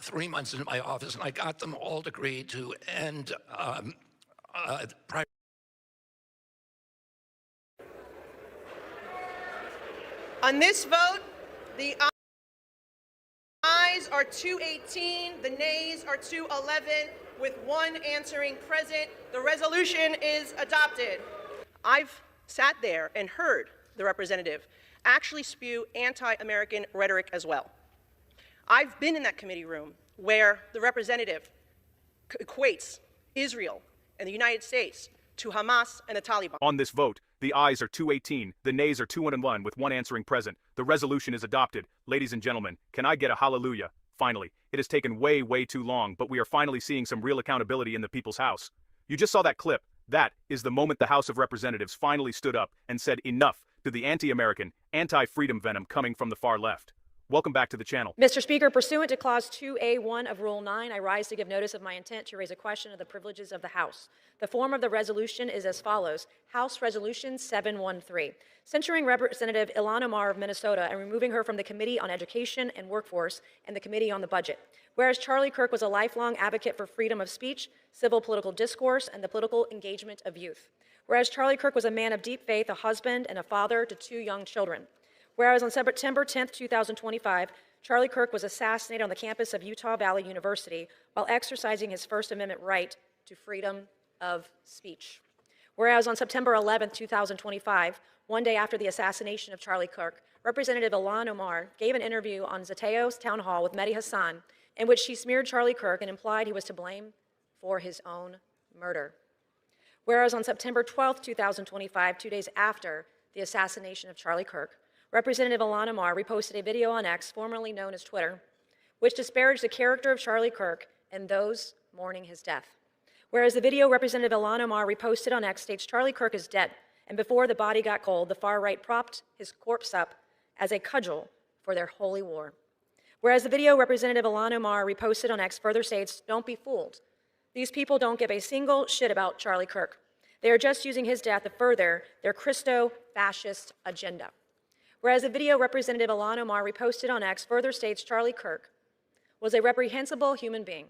3 months into my office, and I got them all to agree to end private. On this vote, the ayes are 218, the nays are 211, with one answering present. The resolution is adopted. I've sat there and heard the representative actually spew anti-American rhetoric as well. I've been in that committee room where the representative equates Israel and the United States to Hamas and the Taliban. On this vote, the ayes are 218, the nays are 201, with one answering present. The resolution is adopted. Ladies and gentlemen, can I get a hallelujah? Finally, it has taken way, way too long, but we are finally seeing some real accountability in the people's house. You just saw that clip. That is the moment the House of Representatives finally stood up and said enough to the anti-American, anti-freedom venom coming from the far left. Welcome back to the channel. Mr. Speaker, pursuant to Clause 2A1 of Rule 9, I rise to give notice of my intent to raise a question of the privileges of the House. The form of the resolution is as follows. House Resolution 713, censuring Representative Ilhan Omar of Minnesota and removing her from the Committee on Education and Workforce and the Committee on the Budget. Whereas Charlie Kirk was a lifelong advocate for freedom of speech, civil political discourse, and the political engagement of youth. Whereas Charlie Kirk was a man of deep faith, a husband, and a father to 2 young children. Whereas on September 10, 2025, Charlie Kirk was assassinated on the campus of Utah Valley University while exercising his First Amendment right to freedom of speech. Whereas on September 11, 2025, one day after the assassination of Charlie Kirk, Representative Ilhan Omar gave an interview on Zateo's town hall with Mehdi Hassan in which she smeared Charlie Kirk and implied he was to blame for his own murder. Whereas on September 12, 2025, 2 days after the assassination of Charlie Kirk, Representative Ilhan Omar reposted a video on X, formerly known as Twitter, which disparaged the character of Charlie Kirk and those mourning his death. Whereas the video Representative Ilhan Omar reposted on X states Charlie Kirk is dead, and before the body got cold, the far right propped his corpse up as a cudgel for their holy war. Whereas the video Representative Ilhan Omar reposted on X further states, don't be fooled. These people don't give a single shit about Charlie Kirk. They are just using his death to further their Christo-fascist agenda. Whereas the video Representative Ilhan Omar reposted on X further states Charlie Kirk was a reprehensible human being.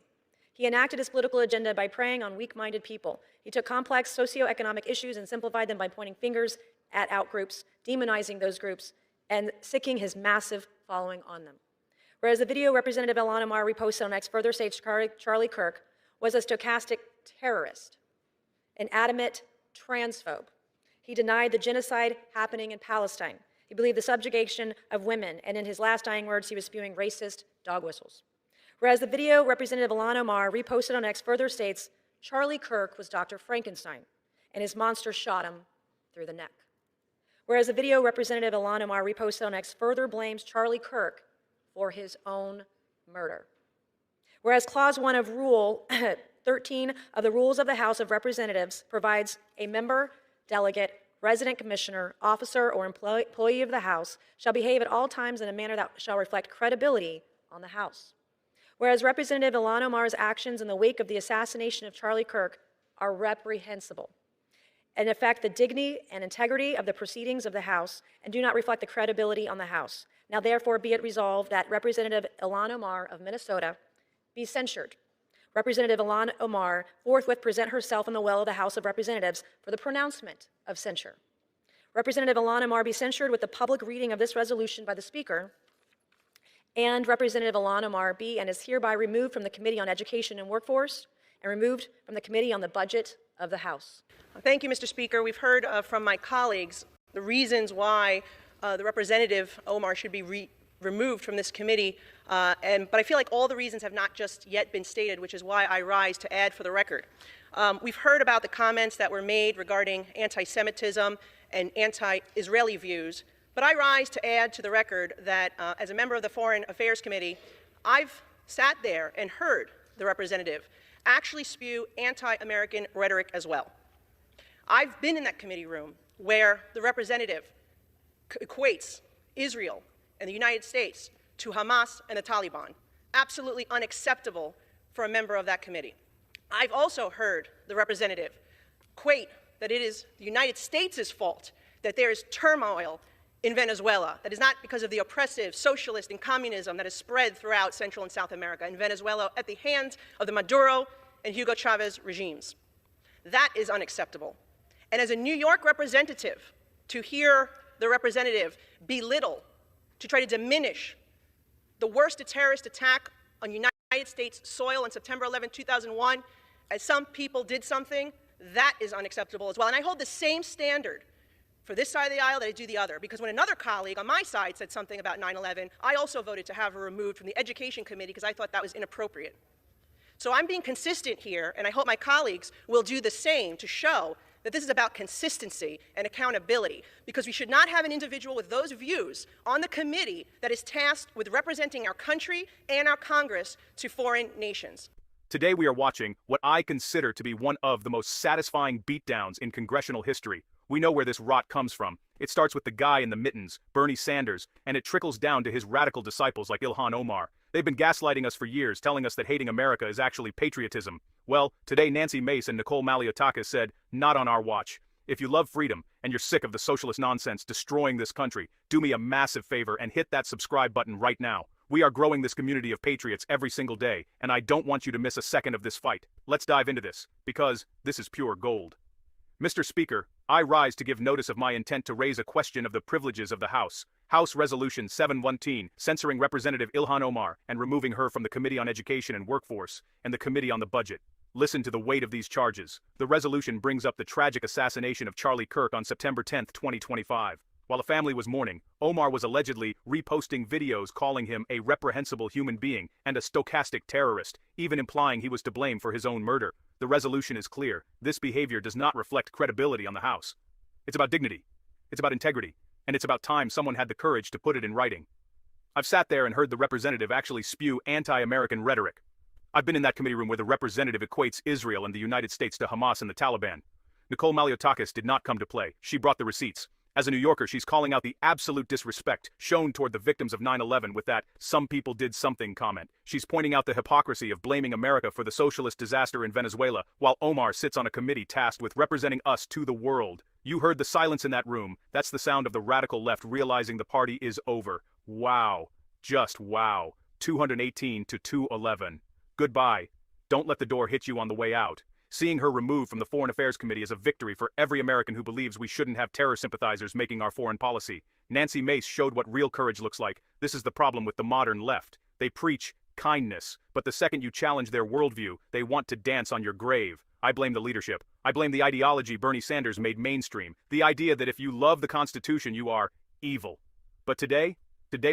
He enacted his political agenda by preying on weak-minded people. He took complex socioeconomic issues and simplified them by pointing fingers at outgroups, demonizing those groups, and sicking his massive following on them. Whereas the video Representative Ilhan Omar reposted on X further states Charlie Kirk was a stochastic terrorist, an adamant transphobe. He denied the genocide happening in Palestine. He believed the subjugation of women, and in his last dying words, he was spewing racist dog whistles. Whereas the video Representative Ilhan Omar reposted on X further states Charlie Kirk was Dr. Frankenstein, and his monster shot him through the neck. Whereas the video Representative Ilhan Omar reposted on X further blames Charlie Kirk for his own murder. Whereas Clause 1 of Rule 13 of the Rules of the House of Representatives provides a member, delegate, resident commissioner, officer, or employee of the House shall behave at all times in a manner that shall reflect credibility on the House. Whereas Representative Ilhan Omar's actions in the wake of the assassination of Charlie Kirk are reprehensible and affect the dignity and integrity of the proceedings of the House and do not reflect the credibility on the House. Now therefore be it resolved that Representative Ilhan Omar of Minnesota be censured. Representative Ilhan Omar forthwith present herself in the well of the House of Representatives for the pronouncement of censure. Representative Ilhan Omar be censured with the public reading of this resolution by the Speaker, and Representative Ilhan Omar be and is hereby removed from the Committee on Education and Workforce and removed from the Committee on the Budget of the House. Thank you, Mr. Speaker. We've heard from my colleagues the reasons why the Representative Omar should be removed from this committee, but I feel like all the reasons have not just yet been stated, which is why I rise to add for the record. We've heard about the comments that were made regarding anti-Semitism and anti-Israeli views, but I rise to add to the record that as a member of the Foreign Affairs Committee, I've sat there and heard the representative actually spew anti-American rhetoric as well. I've been in that committee room where the representative equates Israel and the United States to Hamas and the Taliban. Absolutely unacceptable for a member of that committee. I've also heard the representative equate that it is the United States' fault that there is turmoil in Venezuela. That is not because of the oppressive socialist and communism that has spread throughout Central and South America and Venezuela at the hands of the Maduro and Hugo Chavez regimes. That is unacceptable. And as a New York representative, to hear the representative belittle, to try to diminish the worst terrorist attack on United States soil on September 11, 2001, as some people did something, that is unacceptable as well. And I hold the same standard for this side of the aisle that I do the other, because when another colleague on my side said something about 9/11, I also voted to have her removed from the Education Committee because I thought that was inappropriate. So I'm being consistent here, and I hope my colleagues will do the same to show that this is about consistency and accountability, because we should not have an individual with those views on the committee that is tasked with representing our country and our Congress to foreign nations. Today we are watching what I consider to be one of the most satisfying beatdowns in congressional history. We know where this rot comes from. It starts with the guy in the mittens, Bernie Sanders, and it trickles down to his radical disciples like Ilhan Omar. They've been gaslighting us for years, telling us that hating America is actually patriotism. Well, today Nancy Mace and Nicole Maliotakis said, not on our watch. If you love freedom and you're sick of the socialist nonsense destroying this country, do me a massive favor and hit that subscribe button right now. We are growing this community of patriots every single day, and I don't want you to miss a second of this fight. Let's dive into this, because this is pure gold. Mr. Speaker, I rise to give notice of my intent to raise a question of the privileges of the House. House Resolution 717, censoring Representative Ilhan Omar and removing her from the Committee on Education and Workforce and the Committee on the Budget. Listen to the weight of these charges. The resolution brings up the tragic assassination of Charlie Kirk on September 10, 2025. While the family was mourning, Omar was allegedly reposting videos calling him a reprehensible human being and a stochastic terrorist, even implying he was to blame for his own murder. The resolution is clear. This behavior does not reflect credibility on the House. It's about dignity. It's about integrity. And it's about time someone had the courage to put it in writing. I've sat there and heard the representative actually spew anti-American rhetoric. I've been in that committee room where the representative equates Israel and the United States to Hamas and the Taliban. Nicole Maliotakis did not come to play. She brought the receipts. As a New Yorker, she's calling out the absolute disrespect shown toward the victims of 9/11 with that "some people did something" comment. She's pointing out the hypocrisy of blaming America for the socialist disaster in Venezuela, while Omar sits on a committee tasked with representing us to the world. You heard the silence in that room. That's the sound of the radical left realizing the party is over. Wow. Just wow. 218 to 211. Goodbye. Don't let the door hit you on the way out. Seeing her removed from the Foreign Affairs Committee is a victory for every American who believes we shouldn't have terror sympathizers making our foreign policy. Nancy Mace showed what real courage looks like. This is the problem with the modern left. They preach kindness, but the second you challenge their worldview, they want to dance on your grave. I blame the leadership. I blame the ideology Bernie Sanders made mainstream. The idea that if you love the Constitution, you are evil. But today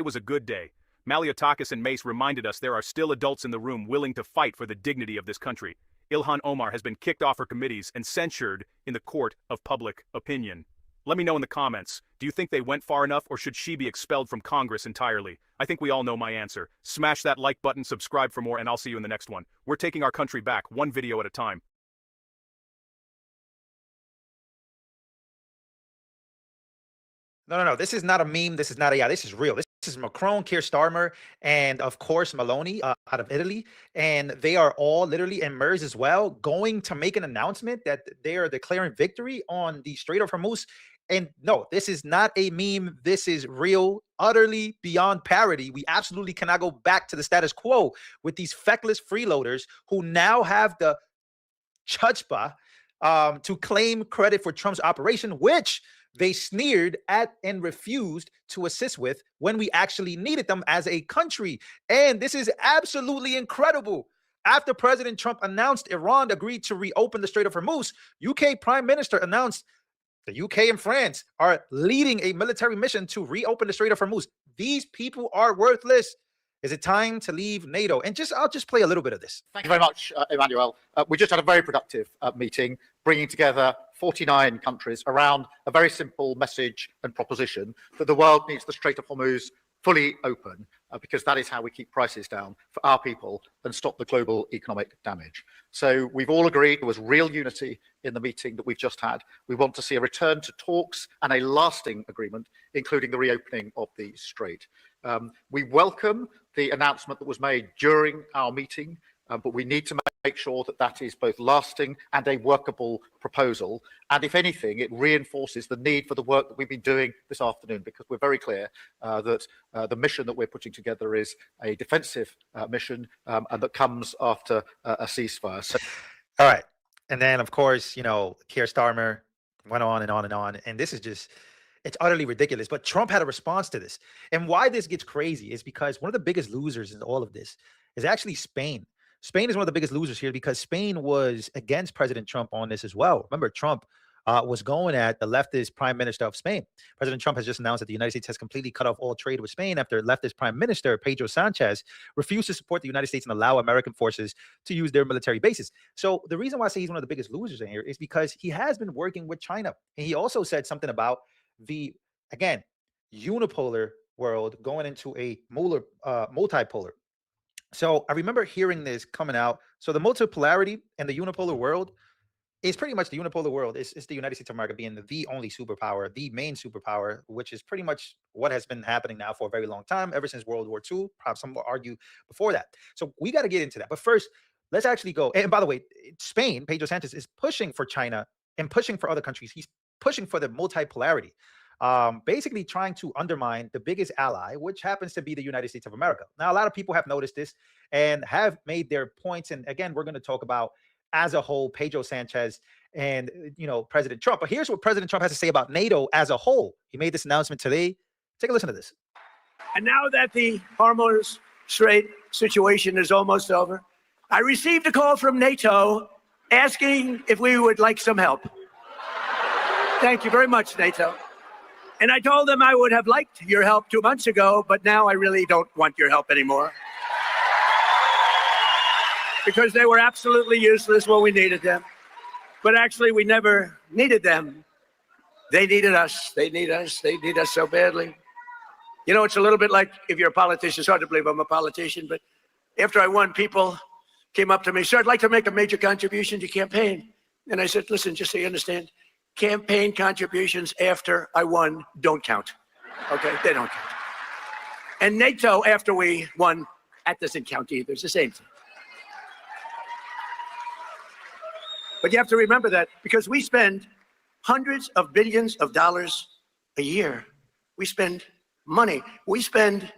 was a good day. Maliotakis and Mace reminded us there are still adults in the room willing to fight for the dignity of this country. Ilhan Omar has been kicked off her committees and censured in the court of public opinion. Let me know in the comments, do you think they went far enough, or should she be expelled from Congress entirely? I think we all know my answer. Smash that like button, subscribe for more, and I'll see you in the next one. We're taking our country back, one video at a time. No. This is not a meme. This is not a, this is real. This is Macron, Keir Starmer, and of course Meloni out of Italy. And they are all literally, and Merz as well, going to make an announcement that they are declaring victory on the Strait of Hormuz. And no, this is not a meme. This is real, utterly beyond parody. We absolutely cannot go back to the status quo with these feckless freeloaders who now have the chutzpah to claim credit for Trump's operation, which they sneered at and refused to assist with when we actually needed them as a country. And this is absolutely incredible. After President Trump announced Iran agreed to reopen the Strait of Hormuz, UK Prime Minister announced the UK and France are leading a military mission to reopen the Strait of Hormuz. These people are worthless. Is it time to leave NATO? And I'll just play a little bit of this. Thank you very much, Emmanuel. We just had a very productive meeting, bringing together 49 countries around a very simple message and proposition that the world needs the Strait of Hormuz fully open, because that is how we keep prices down for our people and stop the global economic damage. So we've all agreed there was real unity in the meeting that we've just had. We want to see a return to talks and a lasting agreement, including the reopening of the Strait. We welcome the announcement that was made during our meeting, but we need to make sure that that is both lasting and a workable proposal. And if anything, it reinforces the need for the work that we've been doing this afternoon, because we're very clear that the mission that we're putting together is a defensive mission, and that comes after a ceasefire. So, all right. And then, of course, Keir Starmer went on and on and on. And this is just, it's utterly ridiculous. But Trump had a response to this. And why this gets crazy is because one of the biggest losers in all of this is actually Spain. Spain is one of the biggest losers here because Spain was against President Trump on this as well. Remember, Trump was going at the leftist prime minister of Spain. President Trump has just announced that the United States has completely cut off all trade with Spain after leftist prime minister Pedro Sanchez refused to support the United States and allow American forces to use their military bases. So the reason why I say he's one of the biggest losers in here is because he has been working with China. And he also said something about the, again, unipolar world going into a multipolar. So I remember hearing this coming out. So the multipolarity and the unipolar world is pretty much the unipolar world. It's the United States of America being the only superpower, the main superpower, which is pretty much what has been happening now for a very long time, ever since World War II. Perhaps some will argue before that. So we got to get into that. But first, let's actually go. And by the way, Spain, Pedro Sanchez is pushing for China and pushing for other countries. He's pushing for the multipolarity. Basically trying to undermine the biggest ally, which happens to be the United States of America. Now, a lot of people have noticed this and have made their points. And again, we're going to talk about as a whole, Pedro Sanchez and, President Trump. But here's what President Trump has to say about NATO as a whole. He made this announcement today. Take a listen to this. And now that the Hormuz Strait situation is almost over, I received a call from NATO asking if we would like some help. Thank you very much, NATO. And I told them I would have liked your help 2 months ago, but now I really don't want your help anymore. Because they were absolutely useless when we needed them. But actually, we never needed them. They needed us. They need us. They need us so badly. You know, it's a little bit like if you're a politician. It's hard to believe I'm a politician, but after I won, people came up to me, "Sir, I'd like to make a major contribution to campaign." And I said, "Listen, just so you understand, campaign contributions after I won don't count. Okay, they don't count. And NATO after we won, that doesn't count either. It's the same thing. But you have to remember that because we spend hundreds of billions of dollars a year. We spend money. We spend,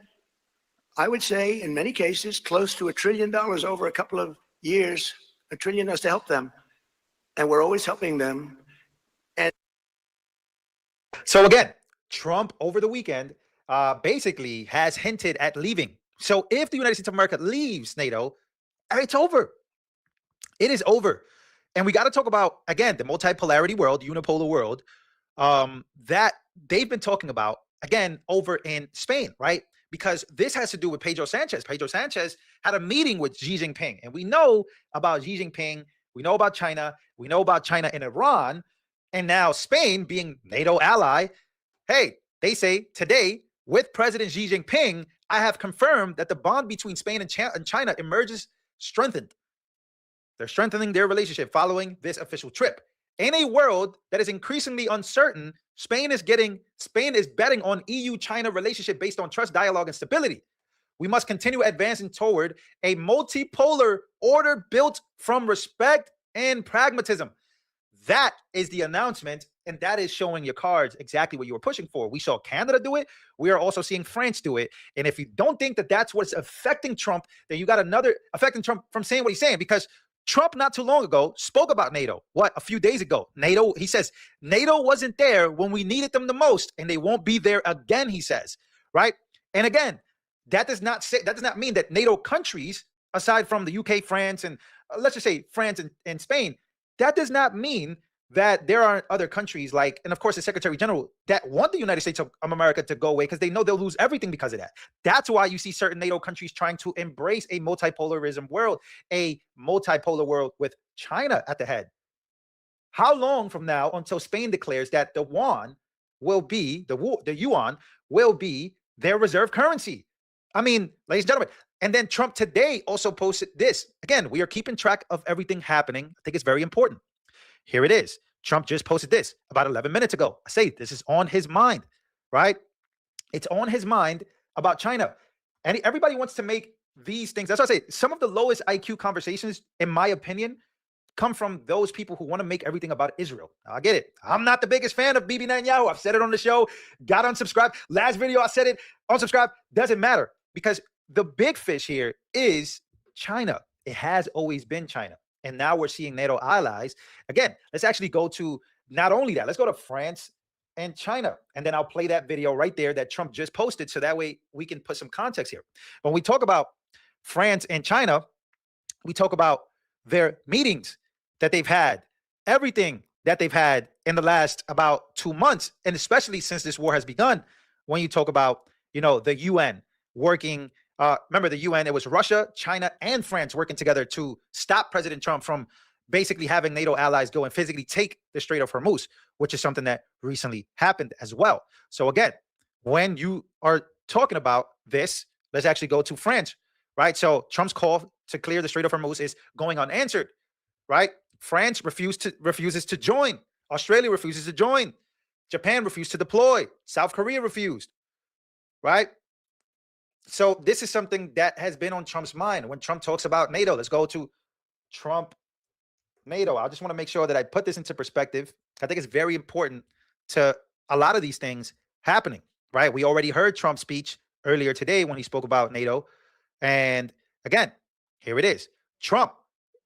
I would say, in many cases, close to $1 trillion over a couple of years, $1 trillion to help them. And we're always helping them. And so again, Trump over the weekend basically has hinted at leaving. So if the United States of America leaves NATO, it's over. It is over. And we got to talk about, again, the multipolarity world, unipolar world, that they've been talking about, again, over in Spain, right? Because this has to do with Pedro Sanchez. Pedro Sanchez had a meeting with Xi Jinping. And we know about Xi Jinping. We know about China. We know about China and Iran. And now Spain, being NATO ally, hey, they say today with President Xi Jinping, I have confirmed that the bond between Spain and China emerges strengthened. They're strengthening their relationship following this official trip. In a world that is increasingly uncertain, Spain is betting on EU-China relationship based on trust, dialogue, and stability. We must continue advancing toward a multipolar order built from respect and pragmatism. That is the announcement, and that is showing your cards exactly what you were pushing for. We saw Canada do it. We are also seeing France do it. And if you don't think that that's what's affecting Trump, then you got another affecting Trump from saying what he's saying, because Trump not too long ago spoke about NATO. A few days ago. NATO, he says, NATO wasn't there when we needed them the most, and they won't be there again, he says, right? And again, that does not mean that NATO countries, aside from the UK, France, and let's just say France and Spain, that does not mean that there aren't other countries like, and of course the Secretary General, that want the United States of America to go away because they know they'll lose everything because of that. That's why you see certain NATO countries trying to embrace a multipolarism world, a multipolar world with China at the head. How long from now until Spain declares that the yuan will be, the yuan will be their reserve currency? I mean, ladies and gentlemen, and then Trump today also posted this. Again, we are keeping track of everything happening. I think it's very important. Here it is. Trump just posted this about 11 minutes ago. I say this is on his mind, right? It's on his mind about China. And everybody wants to make these things. That's why I say some of the lowest IQ conversations, in my opinion, come from those people who want to make everything about Israel. Now, I get it. I'm not the biggest fan of Bibi Netanyahu. I've said it on the show. Got unsubscribed. Last video I said it. Unsubscribe. Doesn't matter, because the big fish here is China. It has always been China. And now we're seeing NATO allies. Again, let's actually go to not only that, let's go to France and China. And then I'll play that video right there that Trump just posted. So that way we can put some context here. When we talk about France and China, we talk about their meetings that they've had, everything that they've had in the last about 2 months. And especially since this war has begun, when you talk about, the UN working. Remember the UN, it was Russia, China, and France working together to stop President Trump from basically having NATO allies go and physically take the Strait of Hormuz, which is something that recently happened as well. So again, when you are talking about this, let's actually go to France, right? So Trump's call to clear the Strait of Hormuz is going unanswered, right? France refuses to join. Australia refuses to join. Japan refused to deploy. South Korea refused, right? So this is something that has been on Trump's mind. When Trump talks about NATO, let's go to Trump, NATO. I just want to make sure that I put this into perspective. I think it's very important to a lot of these things happening, right? We already heard Trump's speech earlier today when he spoke about NATO. And again, here it is. Trump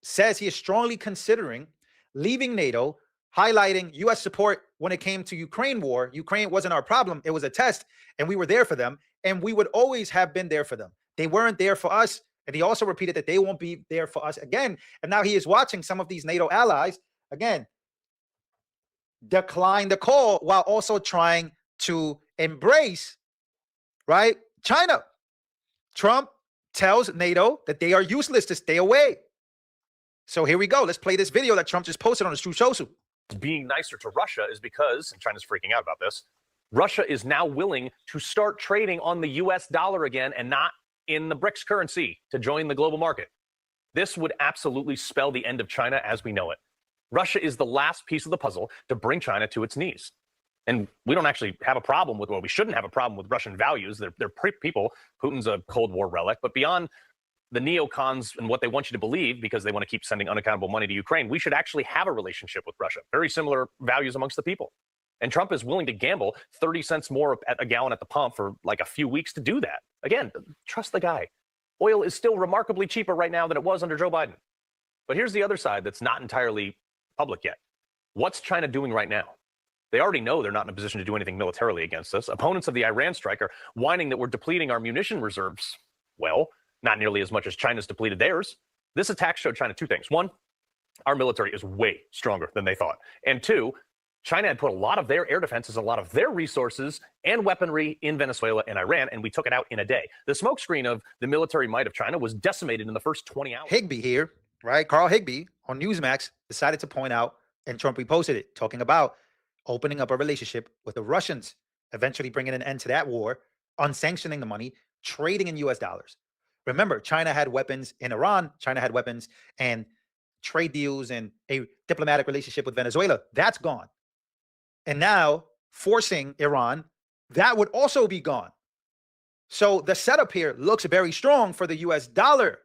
says he is strongly considering leaving NATO, highlighting U.S. support when it came to Ukraine war. Ukraine wasn't our problem. It was a test, and we were there for them. And we would always have been there for them. They weren't there for us, And he also repeated that they won't be there for us again. And now he is watching some of these NATO allies, again, decline the call while also trying to embrace, right, China. Trump tells NATO that they are useless, to stay away. So here we go. Let's play this video that Trump just posted on his Truth Social. Being nicer to Russia is because, and China's freaking out about this, Russia is now willing to start trading on the US dollar again and not in the BRICS currency to join the global market. This would absolutely spell the end of China as we know it. Russia is the last piece of the puzzle to bring China to its knees. And we don't actually have a problem with, well, we shouldn't have a problem with Russian values. They're people. Putin's a Cold War relic. But beyond the neocons and what they want you to believe, because they want to keep sending unaccountable money to Ukraine, we should actually have a relationship with Russia. Very similar values amongst the people. And Trump is willing to gamble 30 cents more at a gallon at the pump for like a few weeks to do that. Again, trust the guy. Oil is still remarkably cheaper right now than it was under Joe Biden. But here's the other side that's not entirely public yet. What's China doing right now? They already know they're not in a position to do anything militarily against us. Opponents of the Iran strike are whining that we're depleting our munition reserves. Well, not nearly as much as China's depleted theirs. This attack showed China two things. One, our military is way stronger than they thought. And two, China had put a lot of their air defenses, a lot of their resources and weaponry in Venezuela and Iran, and we took it out in a day. The smokescreen of the military might of China was decimated in the first 20 hours. Higbee here, right? Carl Higbee on Newsmax decided to point out, and Trump reposted it, talking about opening up a relationship with the Russians, eventually bringing an end to that war, unsanctioning the money, trading in US dollars. Remember, China had weapons in Iran, China had weapons and trade deals and a diplomatic relationship with Venezuela. That's gone. And now forcing Iran, that would also be gone. So the setup here looks very strong for the US dollar.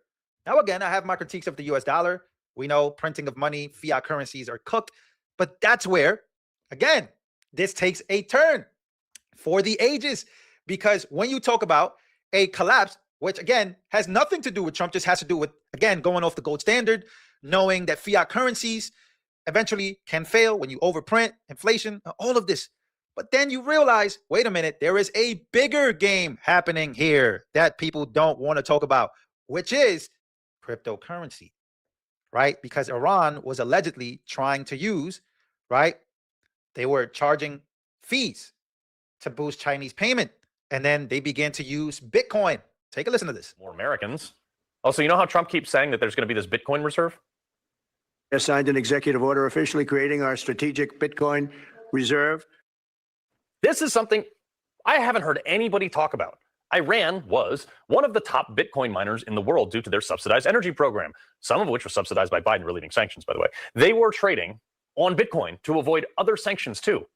Now, again, I have my critiques of the US dollar. We know printing of money, fiat currencies are cooked, but that's where, again, this takes a turn for the ages, because when you talk about a collapse, which again has nothing to do with Trump, just has to do with, again, going off the gold standard, knowing that fiat currencies eventually can fail when you overprint, inflation, all of this. But then you realize, wait a minute, there is a bigger game happening here that people don't want to talk about, which is cryptocurrency, right? Because Iran was allegedly trying to use, right? They were charging fees to boost Chinese payment. And then they began to use Bitcoin. Take a listen to this. More Americans. Also, you know how Trump keeps saying that there's going to be this Bitcoin reserve? I signed an executive order officially creating our strategic Bitcoin reserve. This is something I haven't heard anybody talk about. Iran was one of the top Bitcoin miners in the world due to their subsidized energy program, some of which was subsidized by Biden relieving sanctions, by the way. They were trading on Bitcoin to avoid other sanctions too,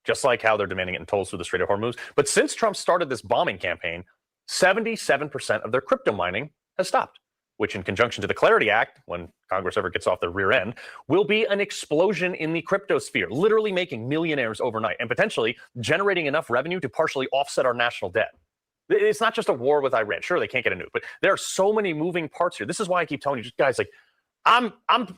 just like how they're demanding it in tolls through the Strait of Hormuz. But since Trump started this bombing campaign, 77% of their crypto mining has stopped, which in conjunction to the Clarity Act, when Congress ever gets off the rear end, will be an explosion in the crypto sphere, literally making millionaires overnight and potentially generating enough revenue to partially offset our national debt. It's not just a war with Iran. Sure, they can't get a nuke, but there are so many moving parts here. This is why I keep telling you, just guys, like, I'm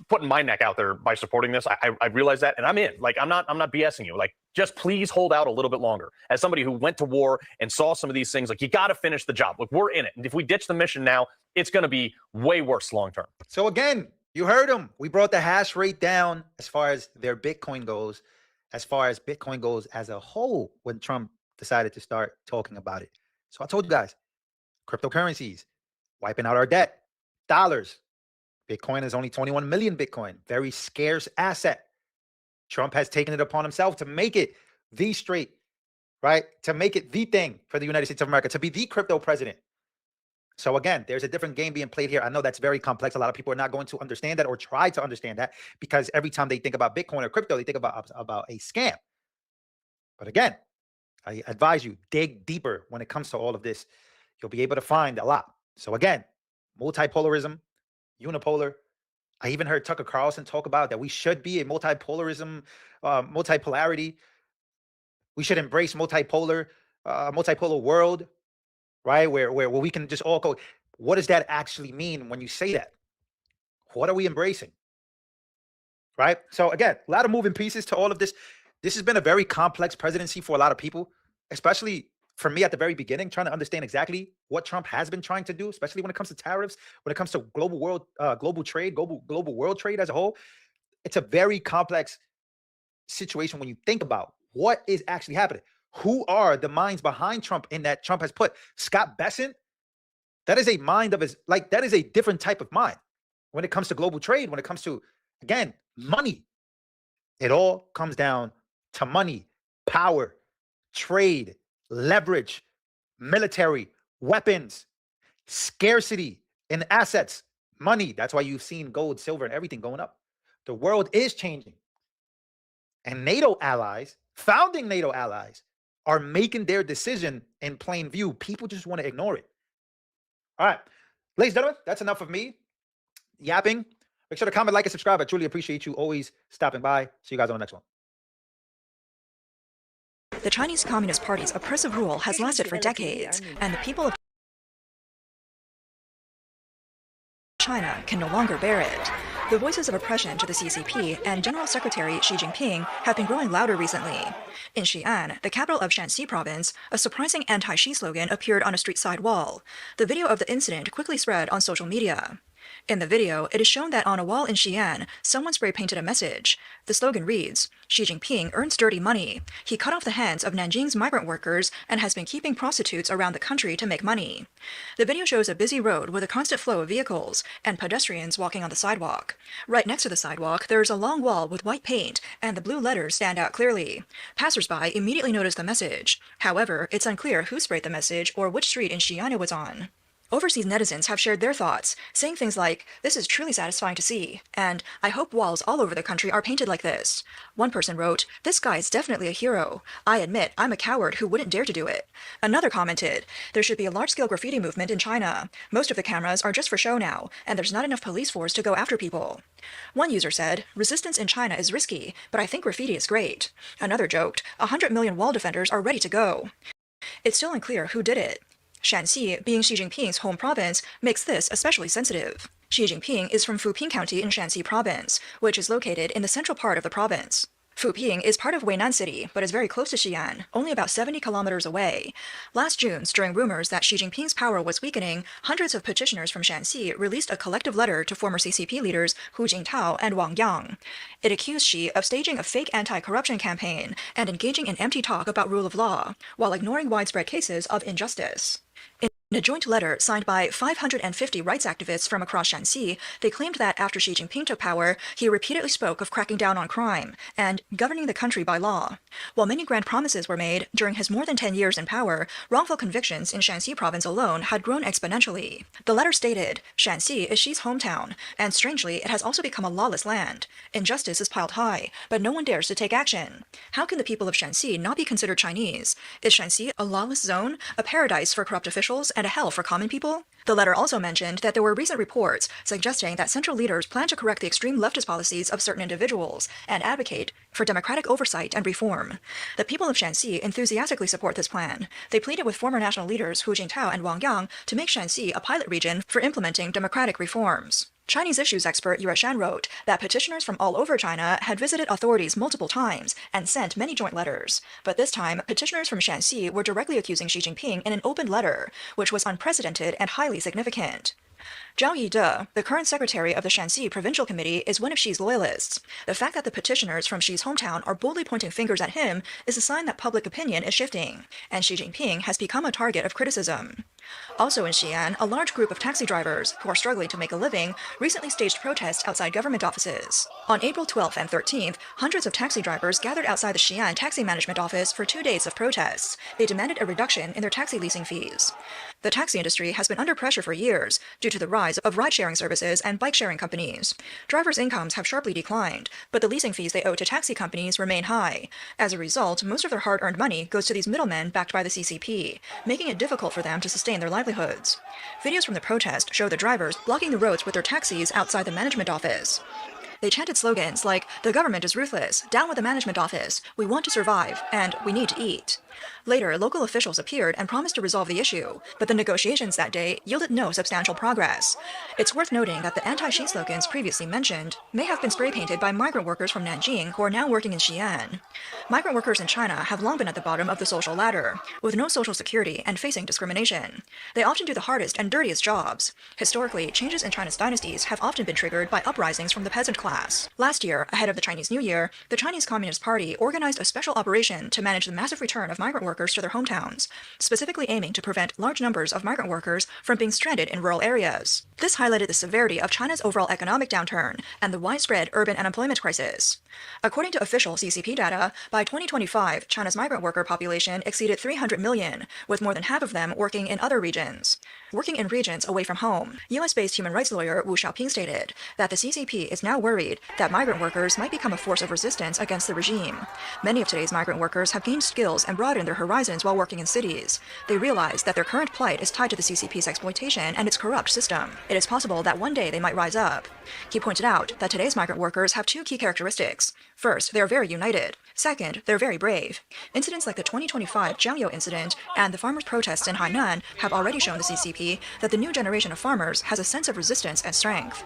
putting my neck out there by supporting this. I realize that, and I'm in. Like, I'm not BSing you. Like, just please hold out a little bit longer. As somebody who went to war and saw some of these things, like, you got to finish the job. Look, we're in it, and if we ditch the mission now, it's going to be way worse long term. So again, you heard him. We brought the hash rate down as far as their Bitcoin goes, as far as Bitcoin goes as a whole, when Trump decided to start talking about it. So I told you guys, cryptocurrencies, wiping out our debt, dollars. Bitcoin is only 21 million Bitcoin, very scarce asset. Trump has taken it upon himself to make it the straight, right? To make it the thing for the United States of America, to be the crypto president. So again, there's a different game being played here. I know that's very complex. A lot of people are not going to understand that or try to understand that, because every time they think about Bitcoin or crypto, they think about a scam. But again, I advise you, dig deeper when it comes to all of this. You'll be able to find a lot. So again, multipolarism, unipolar. I even heard Tucker Carlson talk about that we should be a multipolarism, multipolarity. We should embrace multipolar world, right? Where we can just all go. What does that actually mean when you say that? What are we embracing? Right? So again, a lot of moving pieces to all of this. This has been a very complex presidency for a lot of people, especially for me at the very beginning, trying to understand exactly what Trump has been trying to do, especially when it comes to tariffs, when it comes to global trade, global world trade as a whole. It's a very complex situation when you think about what is actually happening. Who are the minds behind Trump in that Trump has put? Scott Bessent, that is a mind of his, like, that is a different type of mind when it comes to global trade, when it comes to, again, money. It all comes down to money, power, trade, leverage, military, weapons, scarcity in assets, money. That's why you've seen gold, silver, and everything going up. The world is changing. And NATO allies, founding NATO allies, are making their decision in plain view. People just want to ignore it. All right. Ladies and gentlemen, that's enough of me yapping. Make sure to comment, like, and subscribe. I truly appreciate you always stopping by. See you guys on the next one. The Chinese Communist Party's oppressive rule has lasted for decades, and the people of China can no longer bear it. The voices of oppression to the CCP and General Secretary Xi Jinping have been growing louder recently. In Xi'an, the capital of Shanxi province, a surprising anti-Xi slogan appeared on a street side wall. The video of the incident quickly spread on social media. In the video, it is shown that on a wall in Xi'an, someone spray-painted a message. The slogan reads, "Xi Jinping earns dirty money. He cut off the hands of Nanjing's migrant workers and has been keeping prostitutes around the country to make money." The video shows a busy road with a constant flow of vehicles and pedestrians walking on the sidewalk. Right next to the sidewalk, there is a long wall with white paint, and the blue letters stand out clearly. Passers-by immediately notice the message. However, it's unclear who sprayed the message or which street in Xi'an it was on. Overseas netizens have shared their thoughts, saying things like, "This is truly satisfying to see," and "I hope walls all over the country are painted like this." One person wrote, "This guy is definitely a hero. I admit I'm a coward who wouldn't dare to do it." Another commented, "There should be a large-scale graffiti movement in China. Most of the cameras are just for show now, and there's not enough police force to go after people." One user said, "Resistance in China is risky, but I think graffiti is great." Another joked, 100 million wall defenders are ready to go." It's still unclear who did it. Shanxi, being Xi Jinping's home province, makes this especially sensitive. Xi Jinping is from Fuping County in Shanxi province, which is located in the central part of the province. Fuping is part of Weinan City, but is very close to Xi'an, only about 70 kilometers away. Last June, stirring rumors that Xi Jinping's power was weakening, hundreds of petitioners from Shanxi released a collective letter to former CCP leaders Hu Jintao and Wang Yang. It accused Xi of staging a fake anti-corruption campaign and engaging in empty talk about rule of law, while ignoring widespread cases of injustice. In a joint letter signed by 550 rights activists from across Shanxi, they claimed that after Xi Jinping took power, he repeatedly spoke of cracking down on crime and governing the country by law. While many grand promises were made, during his more than 10 years in power, wrongful convictions in Shanxi province alone had grown exponentially. The letter stated, "Shanxi is Xi's hometown, and strangely, it has also become a lawless land. Injustice is piled high, but no one dares to take action. How can the people of Shanxi not be considered Chinese? Is Shanxi a lawless zone, a paradise for corrupt officials, and a hell for common people?" The letter also mentioned that there were recent reports suggesting that central leaders plan to correct the extreme leftist policies of certain individuals and advocate for democratic oversight and reform. The people of Shanxi enthusiastically support this plan. They pleaded with former national leaders Hu Jintao and Wang Yang to make Shanxi a pilot region for implementing democratic reforms. Chinese issues expert Yue Shan wrote that petitioners from all over China had visited authorities multiple times and sent many joint letters. But this time, petitioners from Shanxi were directly accusing Xi Jinping in an open letter, which was unprecedented and highly significant. Zhao Yide, the current secretary of the Shanxi Provincial Committee, is one of Xi's loyalists. The fact that the petitioners from Xi's hometown are boldly pointing fingers at him is a sign that public opinion is shifting, and Xi Jinping has become a target of criticism. Also in Xi'an, a large group of taxi drivers, who are struggling to make a living, recently staged protests outside government offices. On April 12th and 13th, hundreds of taxi drivers gathered outside the Xi'an Taxi Management Office for 2 days of protests. They demanded a reduction in their taxi leasing fees. The taxi industry has been under pressure for years due to the rise of ride-sharing services and bike-sharing companies. Drivers' incomes have sharply declined, but the leasing fees they owe to taxi companies remain high. As a result, most of their hard-earned money goes to these middlemen backed by the CCP, making it difficult for them to sustain their livelihoods. Videos from the protest show the drivers blocking the roads with their taxis outside the management office. They chanted slogans like, "The government is ruthless, down with the management office, we want to survive, and we need to eat." Later, local officials appeared and promised to resolve the issue, but the negotiations that day yielded no substantial progress. It's worth noting that the anti-Xi slogans previously mentioned may have been spray painted by migrant workers from Nanjing who are now working in Xi'an. Migrant workers in China have long been at the bottom of the social ladder, with no social security and facing discrimination. They often do the hardest and dirtiest jobs. Historically, changes in China's dynasties have often been triggered by uprisings from the peasant class. Last year, ahead of the Chinese New Year, the Chinese Communist Party organized a special operation to manage the massive return of migrant workers to their hometowns, specifically aiming to prevent large numbers of migrant workers from being stranded in rural areas. This highlighted the severity of China's overall economic downturn and the widespread urban unemployment crisis. According to official CCP data, by 2025, China's migrant worker population exceeded 300 million, with more than half of them working in other regions. Working in regions away from home, US-based human rights lawyer Wu Xiaoping stated that the CCP is now worried that migrant workers might become a force of resistance against the regime. Many of today's migrant workers have gained skills and broadened their horizons while working in cities. They realize that their current plight is tied to the CCP's exploitation and its corrupt system. It is possible that one day they might rise up. He pointed out that today's migrant workers have two key characteristics. First, they are very united. Second, they're very brave. Incidents like the 2025 Jiangyo incident and the farmers' protests in Hainan have already shown the CCP that the new generation of farmers has a sense of resistance and strength.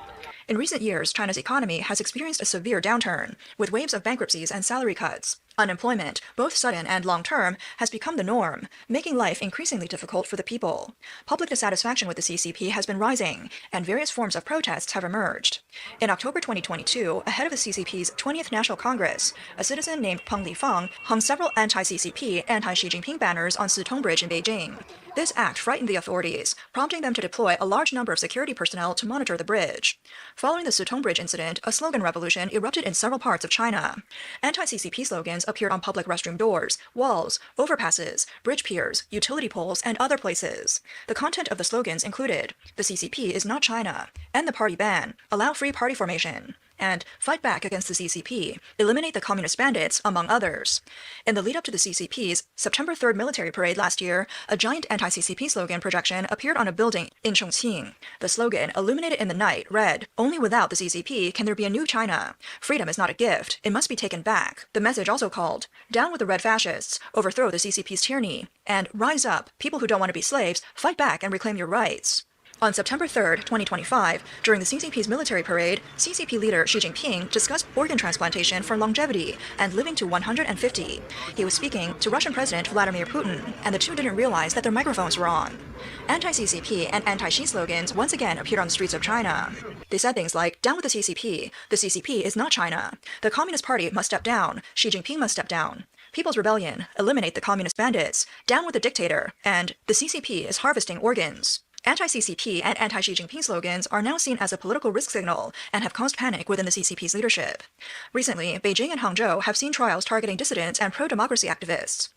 In recent years, China's economy has experienced a severe downturn, with waves of bankruptcies and salary cuts. Unemployment, both sudden and long-term, has become the norm, making life increasingly difficult for the people. Public dissatisfaction with the CCP has been rising, and various forms of protests have emerged. In October 2022, ahead of the CCP's 20th National Congress, a citizen named Peng Lifang hung several anti-CCP, anti-Xi Jinping banners on Sitong Bridge in Beijing. This act frightened the authorities, prompting them to deploy a large number of security personnel to monitor the bridge. Following the Sitong Bridge incident, a slogan revolution erupted in several parts of China. Anti-CCP slogans appeared on public restroom doors, walls, overpasses, bridge piers, utility poles, and other places. The content of the slogans included, "The CCP is not China," "End the party ban," "Allow free party formation," and "Fight back against the CCP, eliminate the communist bandits," among others. In the lead-up to the CCP's September 3rd military parade last year, a giant anti-CCP slogan projection appeared on a building in Chongqing. The slogan, illuminated in the night, read, "Only without the CCP can there be a new China. Freedom is not a gift, it must be taken back." The message also called, "Down with the red fascists, overthrow the CCP's tyranny," and "Rise up, people who don't want to be slaves, fight back and reclaim your rights." On September 3rd, 2025, during the CCP's military parade, CCP leader Xi Jinping discussed organ transplantation for longevity and living to 150. He was speaking to Russian President Vladimir Putin, and the two didn't realize that their microphones were on. Anti-CCP and anti-Xi slogans once again appeared on the streets of China. They said things like, "Down with the the CCP is not China. The Communist Party must step down, Xi Jinping must step down. People's Rebellion, eliminate the communist bandits, down with the dictator, and the CCP is harvesting organs." Anti-CCP and anti-Xi Jinping slogans are now seen as a political risk signal and have caused panic within the CCP's leadership. Recently, Beijing and Hangzhou have seen trials targeting dissidents and pro-democracy activists.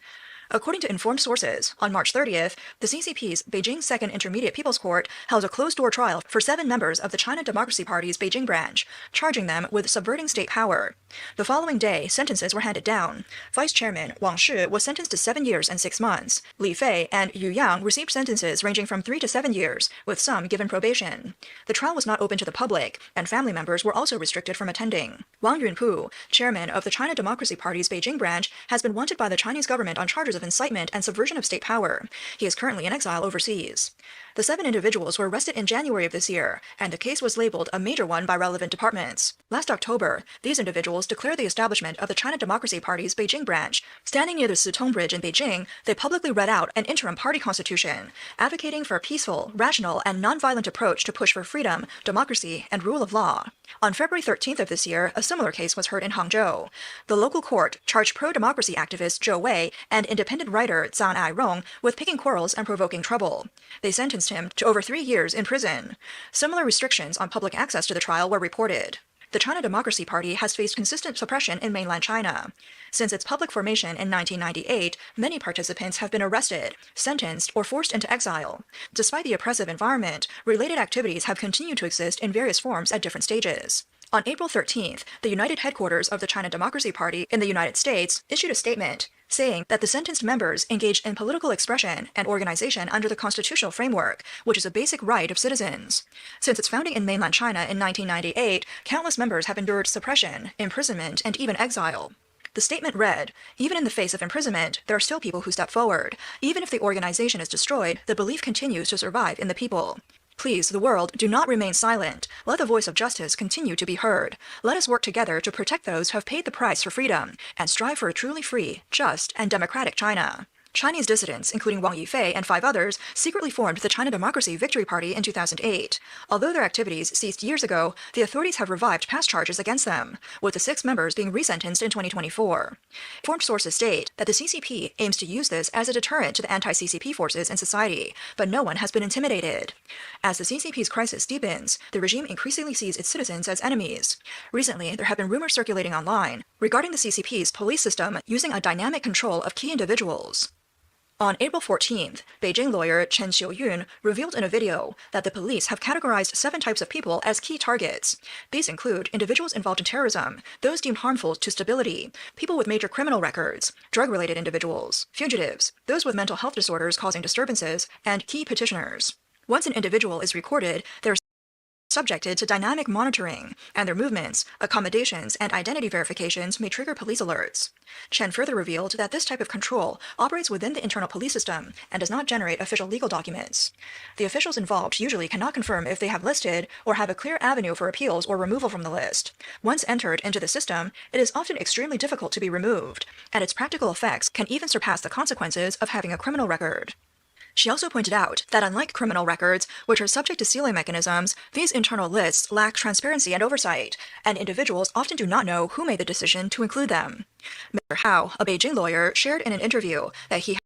According to informed sources, on March 30th, the CCP's Beijing Second Intermediate People's Court held a closed-door trial for 7 members of the China Democracy Party's Beijing branch, charging them with subverting state power. The following day, sentences were handed down. Vice Chairman Wang Shi was sentenced to 7 years and 6 months. Li Fei and Yu Yang received sentences ranging from 3 to 7 years, with some given probation. The trial was not open to the public, and family members were also restricted from attending. Wang Yunpu, chairman of the China Democracy Party's Beijing branch, has been wanted by the Chinese government on charges of incitement and subversion of state power. He is currently in exile overseas. The 7 individuals were arrested in January of this year, and the case was labeled a major one by relevant departments. Last October, these individuals declared the establishment of the China Democracy Party's Beijing branch. Standing near the Sitong Bridge in Beijing, they publicly read out an interim party constitution, advocating for a peaceful, rational, and non-violent approach to push for freedom, democracy, and rule of law. On February 13th of this year, a similar case was heard in Hangzhou. The local court charged pro-democracy activist Zhou Wei and independent writer Zhang Airong with picking quarrels and provoking trouble. They sentenced him to over 3 years in prison. Similar restrictions on public access to the trial were reported. The China Democracy Party has faced consistent suppression in mainland China. Since its public formation in 1998, many participants have been arrested, sentenced, or forced into exile. Despite the oppressive environment, related activities have continued to exist in various forms at different stages. On April 13th, the United Headquarters of the China Democracy Party in the United States issued a statement saying that the sentenced members engaged in political expression and organization under the constitutional framework, which is a basic right of citizens. Since its founding in mainland China in 1998, countless members have endured suppression, imprisonment, and even exile. The statement read, "Even in the face of imprisonment, there are still people who step forward. Even if the organization is destroyed, the belief continues to survive in the people. Please, the world, do not remain silent. Let the voice of justice continue to be heard. Let us work together to protect those who have paid the price for freedom and strive for a truly free, just, and democratic China." Chinese dissidents, including Wang Yifei and 5 others, secretly formed the China Democracy Victory Party in 2008. Although their activities ceased years ago, the authorities have revived past charges against them, with the 6 members being resentenced in 2024. Informed sources state that the CCP aims to use this as a deterrent to the anti-CCP forces in society, but no one has been intimidated. As the CCP's crisis deepens, the regime increasingly sees its citizens as enemies. Recently, there have been rumors circulating online regarding the CCP's police system using a dynamic control of key individuals. On April 14th, Beijing lawyer Chen Xiuyun revealed in a video that the police have categorized 7 types of people as key targets. These include individuals involved in terrorism, those deemed harmful to stability, people with major criminal records, drug-related individuals, fugitives, those with mental health disorders causing disturbances, and key petitioners. Once an individual is recorded, they're subjected to dynamic monitoring, and their movements, accommodations, and identity verifications may trigger police alerts. Chen further revealed that this type of control operates within the internal police system and does not generate official legal documents. The officials involved usually cannot confirm if they have listed or have a clear avenue for appeals or removal from the list. Once entered into the system, it is often extremely difficult to be removed, and its practical effects can even surpass the consequences of having a criminal record. She also pointed out that unlike criminal records, which are subject to sealing mechanisms, these internal lists lack transparency and oversight, and individuals often do not know who made the decision to include them. Mr. Hao, a Beijing lawyer, shared in an interview that he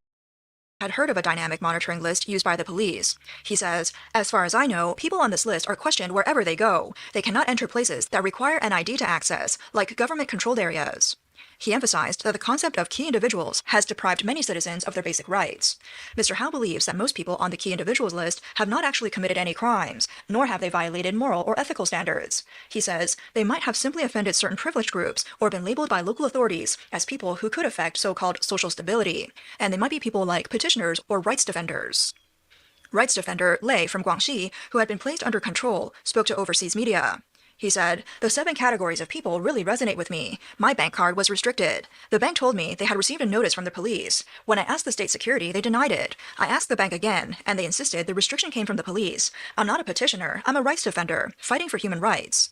had heard of a dynamic monitoring list used by the police. He says, "As far as I know, people on this list are questioned wherever they go. They cannot enter places that require an ID to access, like government-controlled areas." He emphasized that the concept of key individuals has deprived many citizens of their basic rights. Mr. Hao believes that most people on the key individuals list have not actually committed any crimes, nor have they violated moral or ethical standards. He says they might have simply offended certain privileged groups or been labeled by local authorities as people who could affect so-called social stability, and they might be people like petitioners or rights defenders. Rights defender Lei from Guangxi, who had been placed under control, spoke to overseas media. He said, "The 7 categories of people really resonate with me. My bank card was restricted. The bank told me they had received a notice from the police. When I asked the state security, they denied it. I asked the bank again, and they insisted the restriction came from the police. I'm not a petitioner. I'm a rights defender, fighting for human rights."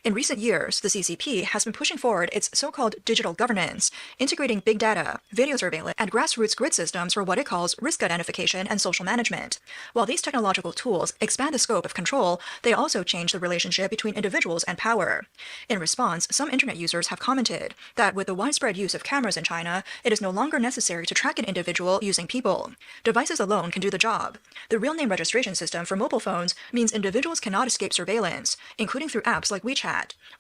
In recent years, the CCP has been pushing forward its so-called digital governance, integrating big data, video surveillance, and grassroots grid systems for what it calls risk identification and social management. While these technological tools expand the scope of control, they also change the relationship between individuals and power. In response, some internet users have commented that with the widespread use of cameras in China, it is no longer necessary to track an individual using people. Devices alone can do the job. The real name registration system for mobile phones means individuals cannot escape surveillance, including through apps like WeChat.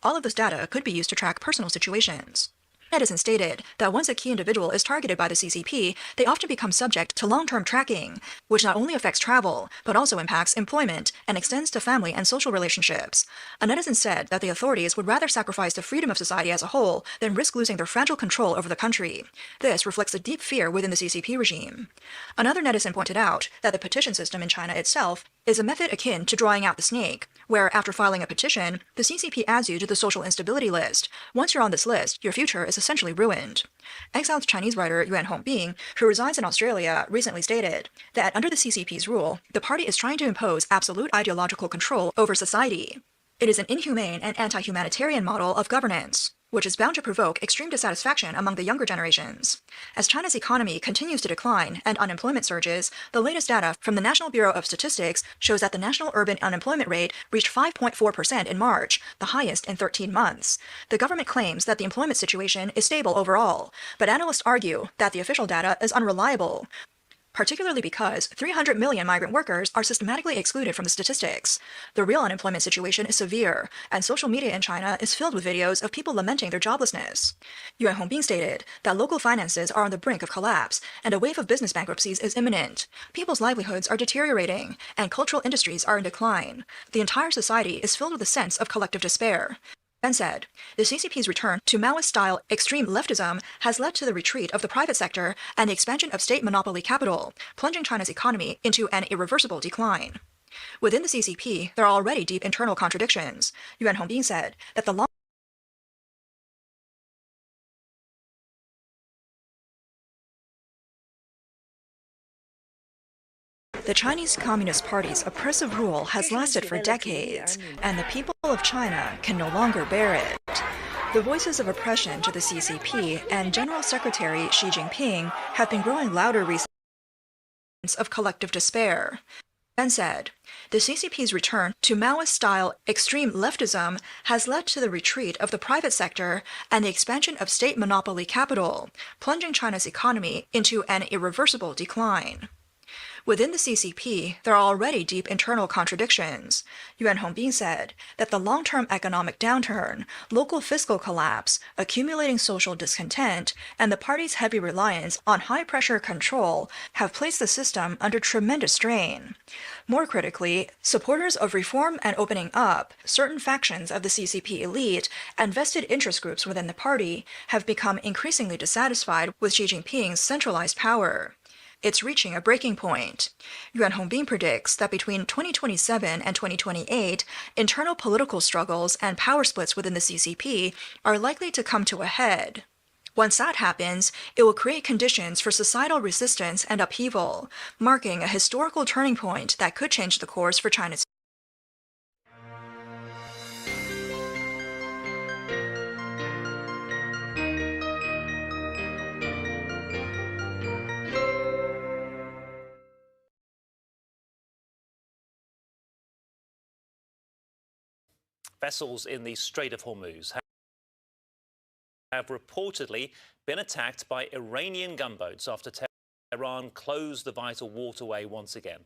All of this data could be used to track personal situations. Edison stated that once a key individual is targeted by the CCP, they often become subject to long-term tracking, which not only affects travel, but also impacts employment and extends to family and social relationships. Edison said that the authorities would rather sacrifice the freedom of society as a whole than risk losing their fragile control over the country. This reflects a deep fear within the CCP regime. Another netizen pointed out that the petition system in China itself is a method akin to drawing out the snake, where after filing a petition, the CCP adds you to the social instability list. Once you're on this list, your future is essentially ruined. Exiled Chinese writer Yuan Hongbing, who resides in Australia, recently stated that under the CCP's rule, the party is trying to impose absolute ideological control over society. It is an inhumane and anti-humanitarian model of governance, which is bound to provoke extreme dissatisfaction among the younger generations. As China's economy continues to decline and unemployment surges, the latest data from the National Bureau of Statistics shows that the national urban unemployment rate reached 5.4% in March, the highest in 13 months. The government claims that the employment situation is stable overall, but analysts argue that the official data is unreliable, particularly because 300 million migrant workers are systematically excluded from the statistics. The real unemployment situation is severe, and social media in China is filled with videos of people lamenting their joblessness. Yuan Hongbing stated that local finances are on the brink of collapse, and a wave of business bankruptcies is imminent. People's livelihoods are deteriorating, and cultural industries are in decline. The entire society is filled with a sense of collective despair. Ben said, the CCP's return to Maoist-style extreme leftism has led to the retreat of the private sector and the expansion of state monopoly capital, plunging China's economy into an irreversible decline. Within the CCP, there are already deep internal contradictions. Yuan Hongbing said that the The Chinese Communist Party's oppressive rule has lasted for decades, and the people of China can no longer bear it. The voices of oppression to the CCP and General Secretary Xi Jinping have been growing louder recently of collective despair. Ben said, the CCP's return to Maoist-style extreme leftism has led to the retreat of the private sector and the expansion of state monopoly capital, plunging China's economy into an irreversible decline. Within the CCP, there are already deep internal contradictions. Yuan Hongbin said that the long-term economic downturn, local fiscal collapse, accumulating social discontent, and the party's heavy reliance on high-pressure control have placed the system under tremendous strain. More critically, supporters of reform and opening up, certain factions of the CCP elite, and vested interest groups within the party have become increasingly dissatisfied with Xi Jinping's centralized power. It's reaching a breaking point. Yuan Hongbin predicts that between 2027 and 2028, internal political struggles and power splits within the CCP are likely to come to a head. Once that happens, it will create conditions for societal resistance and upheaval, marking a historical turning point that could change the course for China's Vessels in the Strait of Hormuz have reportedly been attacked by Iranian gunboats after Tehran closed the vital waterway once again.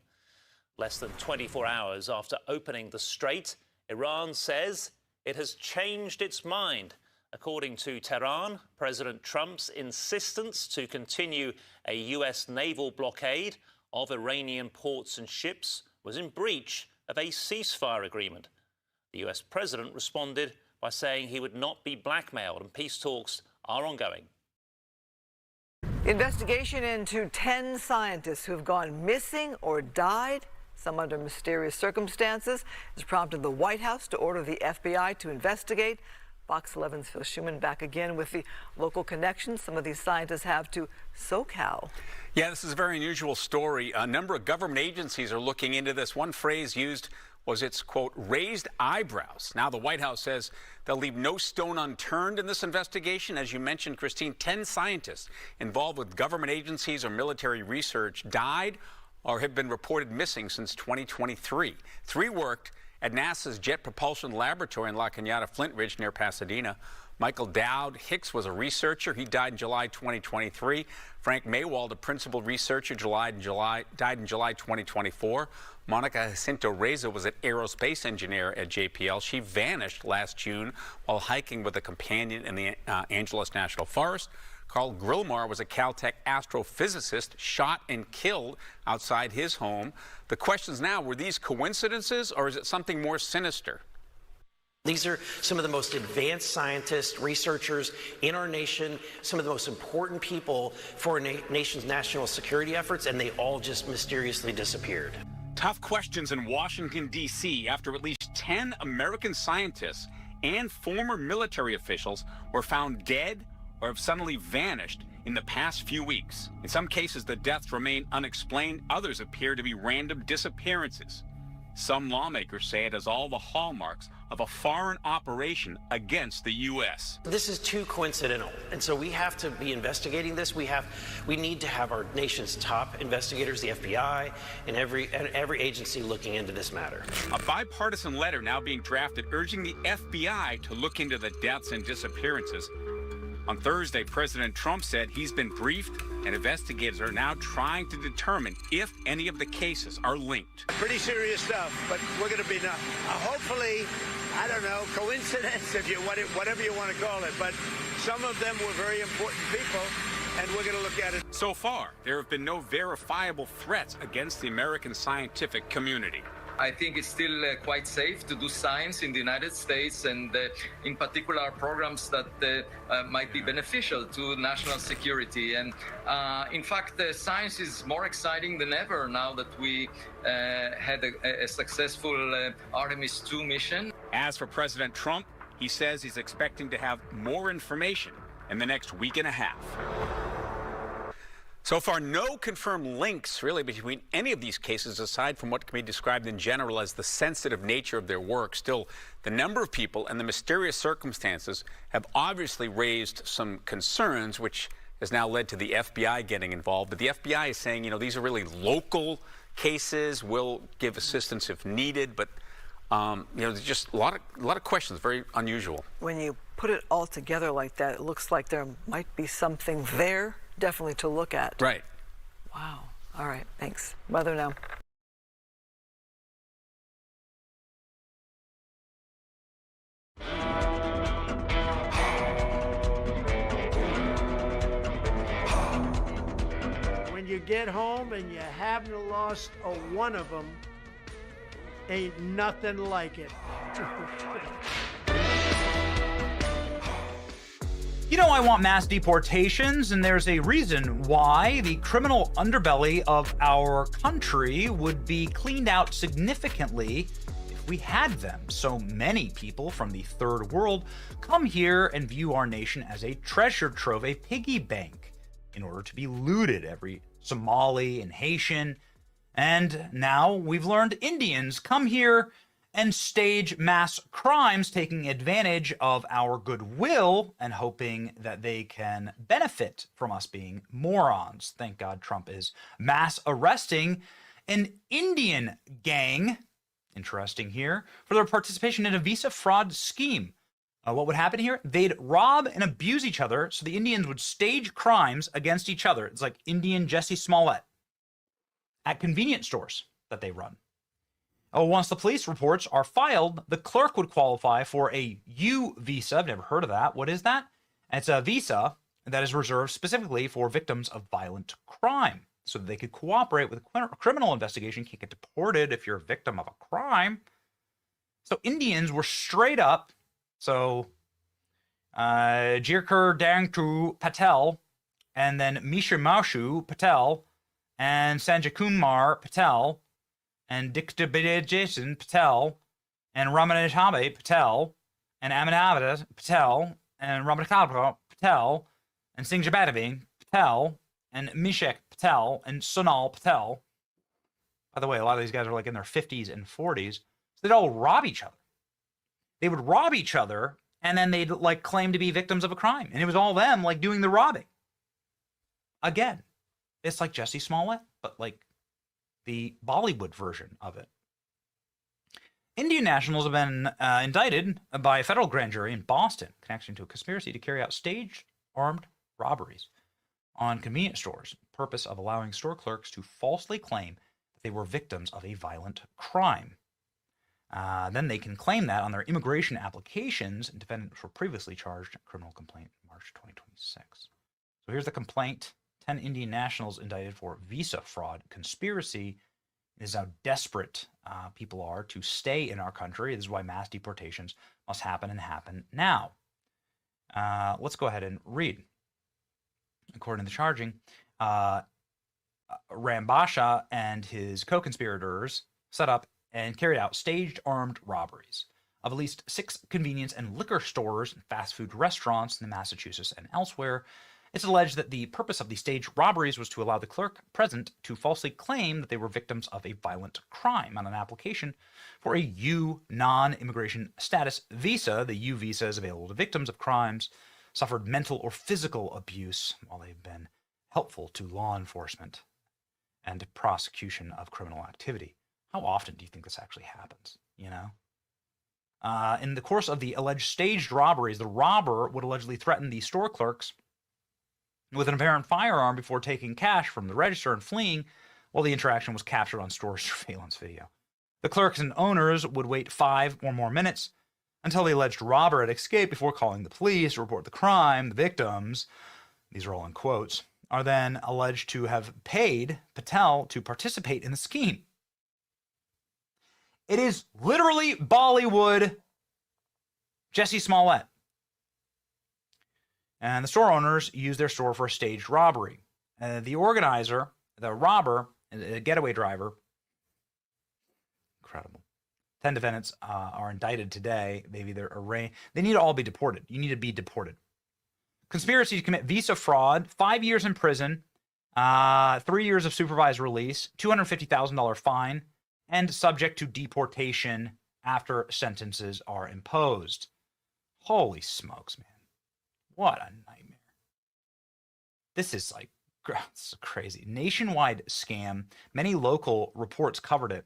Less than 24 hours after opening the strait, Iran says it has changed its mind. According to Tehran, President Trump's insistence to continue a U.S. naval blockade of Iranian ports and ships was in breach of a ceasefire agreement. The US president responded by saying he would not be blackmailed, and peace talks are ongoing. The investigation into 10 scientists who have gone missing or died, some under mysterious circumstances, has prompted the White House to order the FBI to investigate. Fox 11's Phil Schuman back again with the local connections some of these scientists have to SoCal. Yeah, this is a very unusual story. A number of government agencies are looking into this. One phrase used was its, quote, raised eyebrows. Now the White House says they'll leave no stone unturned in this investigation. As you mentioned, Christine, 10 scientists involved with government agencies or military research died or have been reported missing since 2023. 3 worked at NASA's Jet Propulsion Laboratory in La Cañada, Flint Ridge near Pasadena. Michael Dowd Hicks was a researcher. He died in July 2023. Frank Maywald, a principal researcher, died in July 2024. Monica Jacinto Reza was an aerospace engineer at JPL. She vanished last June while hiking with a companion in the Angeles National Forest. Carl Grillmar was a Caltech astrophysicist, shot and killed outside his home. The questions now, were these coincidences or is it something more sinister? These are some of the most advanced scientists, researchers in our nation, some of the most important people for a nation's national security efforts, and they all just mysteriously disappeared. Tough questions in Washington, D.C. after at least 10 American scientists and former military officials were found dead or have suddenly vanished in the past few weeks. In some cases, the deaths remain unexplained. Others appear to be random disappearances. Some lawmakers say it has all the hallmarks of a foreign operation against the U.S. This is too coincidental, and so we have to be investigating this. We need to have our nation's top investigators, the FBI, and every agency looking into this matter. A bipartisan letter now being drafted urging the FBI to look into the deaths and disappearances. On Thursday, President Trump said he's been briefed and investigators are now trying to determine if any of the cases are linked. Pretty serious stuff, but we're going to be hopefully, I don't know, coincidence, whatever you want to call it, but some of them were very important people, and we're going to look at it. So far, there have been no verifiable threats against the American scientific community. I think it's still quite safe to do science in the United States, and in particular programs that might be beneficial to national security. And in fact, science is more exciting than ever now that we had a successful Artemis 2 mission. As for President Trump, he says he's expecting to have more information in the next week and a half. So far, no confirmed links really between any of these cases aside from what can be described in general as the sensitive nature of their work. Still, the number of people and the mysterious circumstances have obviously raised some concerns, which has now led to the FBI getting involved. But the FBI is saying, these are really local cases, will give assistance if needed, but there's just a lot of questions, very unusual. When you put it all together like that, it looks like there might be something there, definitely to look at. Right. Wow. All right, thanks. Weather now. When you get home and you haven't lost a one of them, ain't nothing like it. I want mass deportations, and there's a reason why. The criminal underbelly of our country would be cleaned out significantly if we had them. So many people from the third world come here and view our nation as a treasure trove, a piggy bank, in order to be looted. Every Somali and Haitian. And now we've learned Indians come here and stage mass crimes, taking advantage of our goodwill and hoping that they can benefit from us being morons. Thank God Trump is mass arresting an Indian gang, interesting here, for their participation in a visa fraud scheme. What would happen here? They'd rob and abuse each other, so the Indians would stage crimes against each other. It's like Indian Jesse Smollett at convenience stores that they run. Once the police reports are filed, the clerk would qualify for a U visa. I've never heard of that. What is that? It's a visa that is reserved specifically for victims of violent crime, so that they could cooperate with a criminal investigation. You can't get deported if you're a victim of a crime. So Indians were straight up. So Jirkar Dangtu Patel, and then Misha Mashu Patel, and Sanjay Kumar Patel, and Diktabide Jason Patel, and Ramanathabe Patel, and Aminabha Patel, and Ramanathabe Patel, and Singh Jabadavi Patel, and Mishek Patel, and Sonal Patel. By the way, a lot of these guys are like in their 50s and 40s. So they'd all rob each other. They would rob each other, and then they'd like claim to be victims of a crime. And it was all them like doing the robbing. Again, it's like Jesse Smollett, but like the Bollywood version of it. Indian nationals have been indicted by a federal grand jury in Boston in connection to a conspiracy to carry out staged armed robberies on convenience stores. The purpose of allowing store clerks to falsely claim that they were victims of a violent crime. Then they can claim that on their immigration applications, and defendants were previously charged in a criminal complaint in March 2026. So here's the complaint. 10 Indian nationals indicted for visa fraud conspiracy. It is how desperate people are to stay in our country. This is why mass deportations must happen and happen now. Let's go ahead and read. According to the charging, Rambasha and his co-conspirators set up and carried out staged armed robberies of at least 6 convenience and liquor stores and fast food restaurants in Massachusetts and elsewhere. It's alleged that the purpose of the staged robberies was to allow the clerk present to falsely claim that they were victims of a violent crime on an application for a U non-immigration status visa. The U visa is available to victims of crimes, suffered mental or physical abuse while they've been helpful to law enforcement and prosecution of criminal activity. How often do you think this actually happens, In the course of the alleged staged robberies, the robber would allegedly threaten the store clerks with an apparent firearm before taking cash from the register and fleeing, while the interaction was captured on store surveillance video. The clerks and owners would wait 5 or more minutes until the alleged robber had escaped before calling the police to report the crime. The victims, these are all in quotes, are then alleged to have paid Patel to participate in the scheme. It is literally Bollywood Jesse Smollett. And the store owners used their store for a staged robbery. The organizer, the robber, a getaway driver, incredible. 10 defendants are indicted today. Maybe they're arraigned. They need to all be deported. You need to be deported. Conspiracy to commit visa fraud, 5 years in prison. 3 years of supervised release, $250,000 fine, and subject to deportation after sentences are imposed. Holy smokes, man. What a nightmare. This is like, this is crazy. Nationwide scam. Many local reports covered it.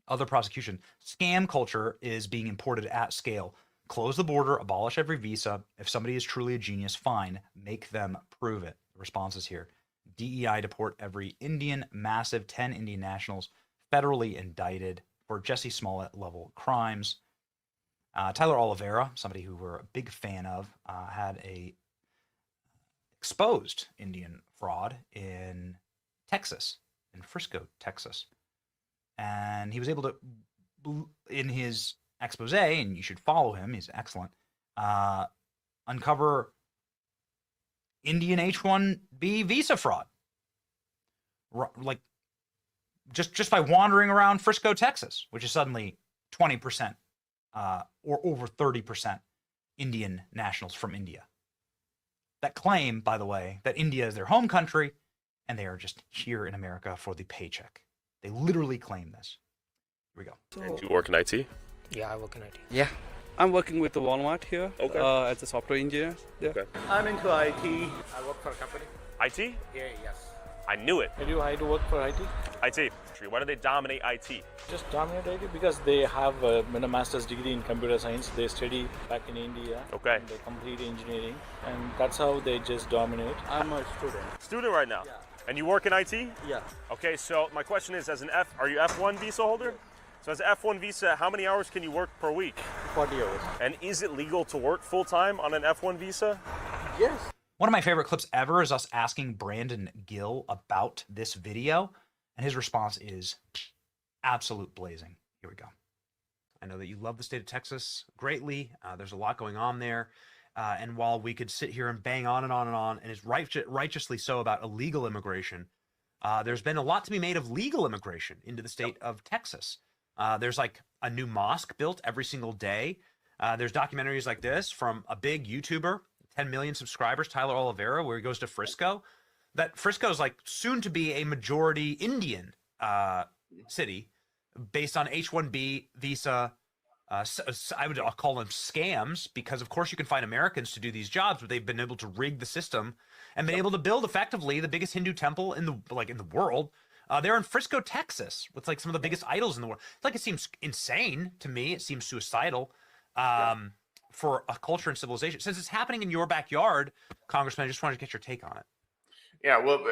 Other prosecution. Scam culture is being imported at scale. Close the border, abolish every visa. If somebody is truly a genius, fine. Make them prove it. The response is here. DEI deport every Indian, massive 10 Indian nationals federally indicted for Jesse Smollett level crimes. Tyler Oliveira, somebody who we're a big fan of, had a exposed Indian fraud in Texas, in Frisco, Texas. And he was able to, in his expose, and you should follow him, he's excellent, uncover Indian H-1B visa fraud. Like, just by wandering around Frisco, Texas, which is suddenly 20% or over 30% Indian nationals from India. That claim, by the way, that India is their home country and they are just here in America for the paycheck. They literally claim this. Here we go. And you work in IT? Yeah, I work in IT. Yeah. I'm working with the Walmart here as a software engineer. Yeah. Okay. I'm into IT. I work for a company. IT? Yeah, yes. I knew it. Did you hire to work for IT? IT. Why do they dominate IT? Just dominate IT because they have a master's degree in computer science. They study back in India. Okay. They complete engineering, and that's how they just dominate. I'm a student. Student right now? Yeah. And you work in IT? Yeah. Okay, so my question is, are you F1 visa holder? So as an F1 visa, how many hours can you work per week? 40 hours. And is it legal to work full-time on an F1 visa? Yes. One of my favorite clips ever is us asking Brandon Gill about this video, and his response is absolute blazing. Here we go. I know that you love the state of Texas greatly. There's a lot going on there. And while we could sit here and bang on and on and on, and is righteously so about illegal immigration, there's been a lot to be made of legal immigration into the state of Texas. There's like a new mosque built every single day. There's documentaries like this from a big YouTuber, 10 million subscribers, Tyler Oliveira, where he goes to Frisco. That Frisco is like soon to be a majority Indian city based on H-1B visa. I'll call them scams because, of course, you can find Americans to do these jobs, but they've been able to rig the system and been able to build effectively the biggest Hindu temple in the world. They're in Frisco, Texas, with like some of the biggest idols in the world. It's like it seems insane to me. It seems suicidal for a culture and civilization. Since it's happening in your backyard, Congressman, I just wanted to get your take on it. Yeah, well,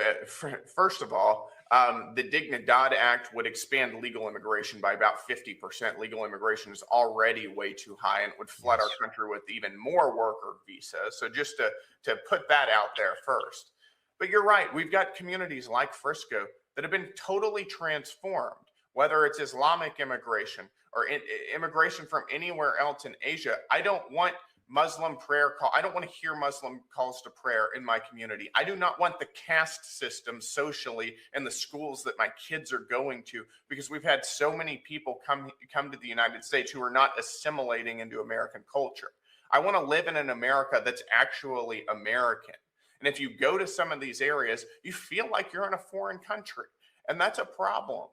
first of all, the Dignidad Act would expand legal immigration by about 50%. Legal immigration is already way too high and would flood our country with even more worker visas. So just to put that out there first. But you're right. We've got communities like Frisco that have been totally transformed, whether it's Islamic immigration or immigration from anywhere else in Asia. I don't want Muslim prayer call. I don't want to hear Muslim calls to prayer in my community. I do not want the caste system socially in the schools that my kids are going to, because we've had so many people come to the United States who are not assimilating into American culture. I want to live in an America that's actually American. And if you go to some of these areas, you feel like you're in a foreign country. And that's a problem.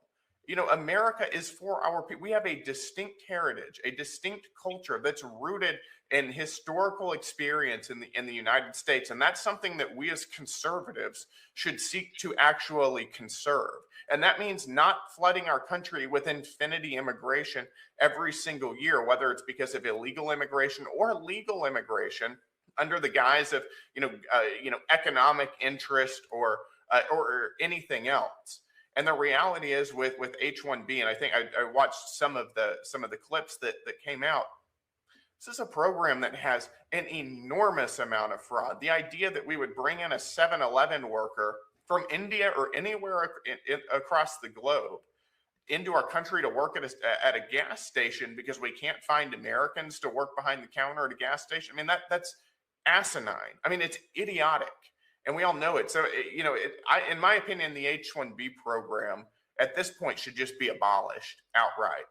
You know, America is for our people. We have a distinct heritage, a distinct culture that's rooted in historical experience in the United States. And that's something that we as conservatives should seek to actually conserve. And that means not flooding our country with infinity immigration every single year, whether it's because of illegal immigration or legal immigration under the guise of, economic interest or anything else. And the reality is with H-1B, and I think I watched some of the clips that came out. This is a program that has an enormous amount of fraud. The idea that we would bring in a 7-Eleven worker from India or anywhere across the globe into our country to work at a gas station because we can't find Americans to work behind the counter at a gas station. I mean, that's asinine. I mean, it's idiotic. And we all know it. So, in my opinion, the H-1B program at this point should just be abolished outright.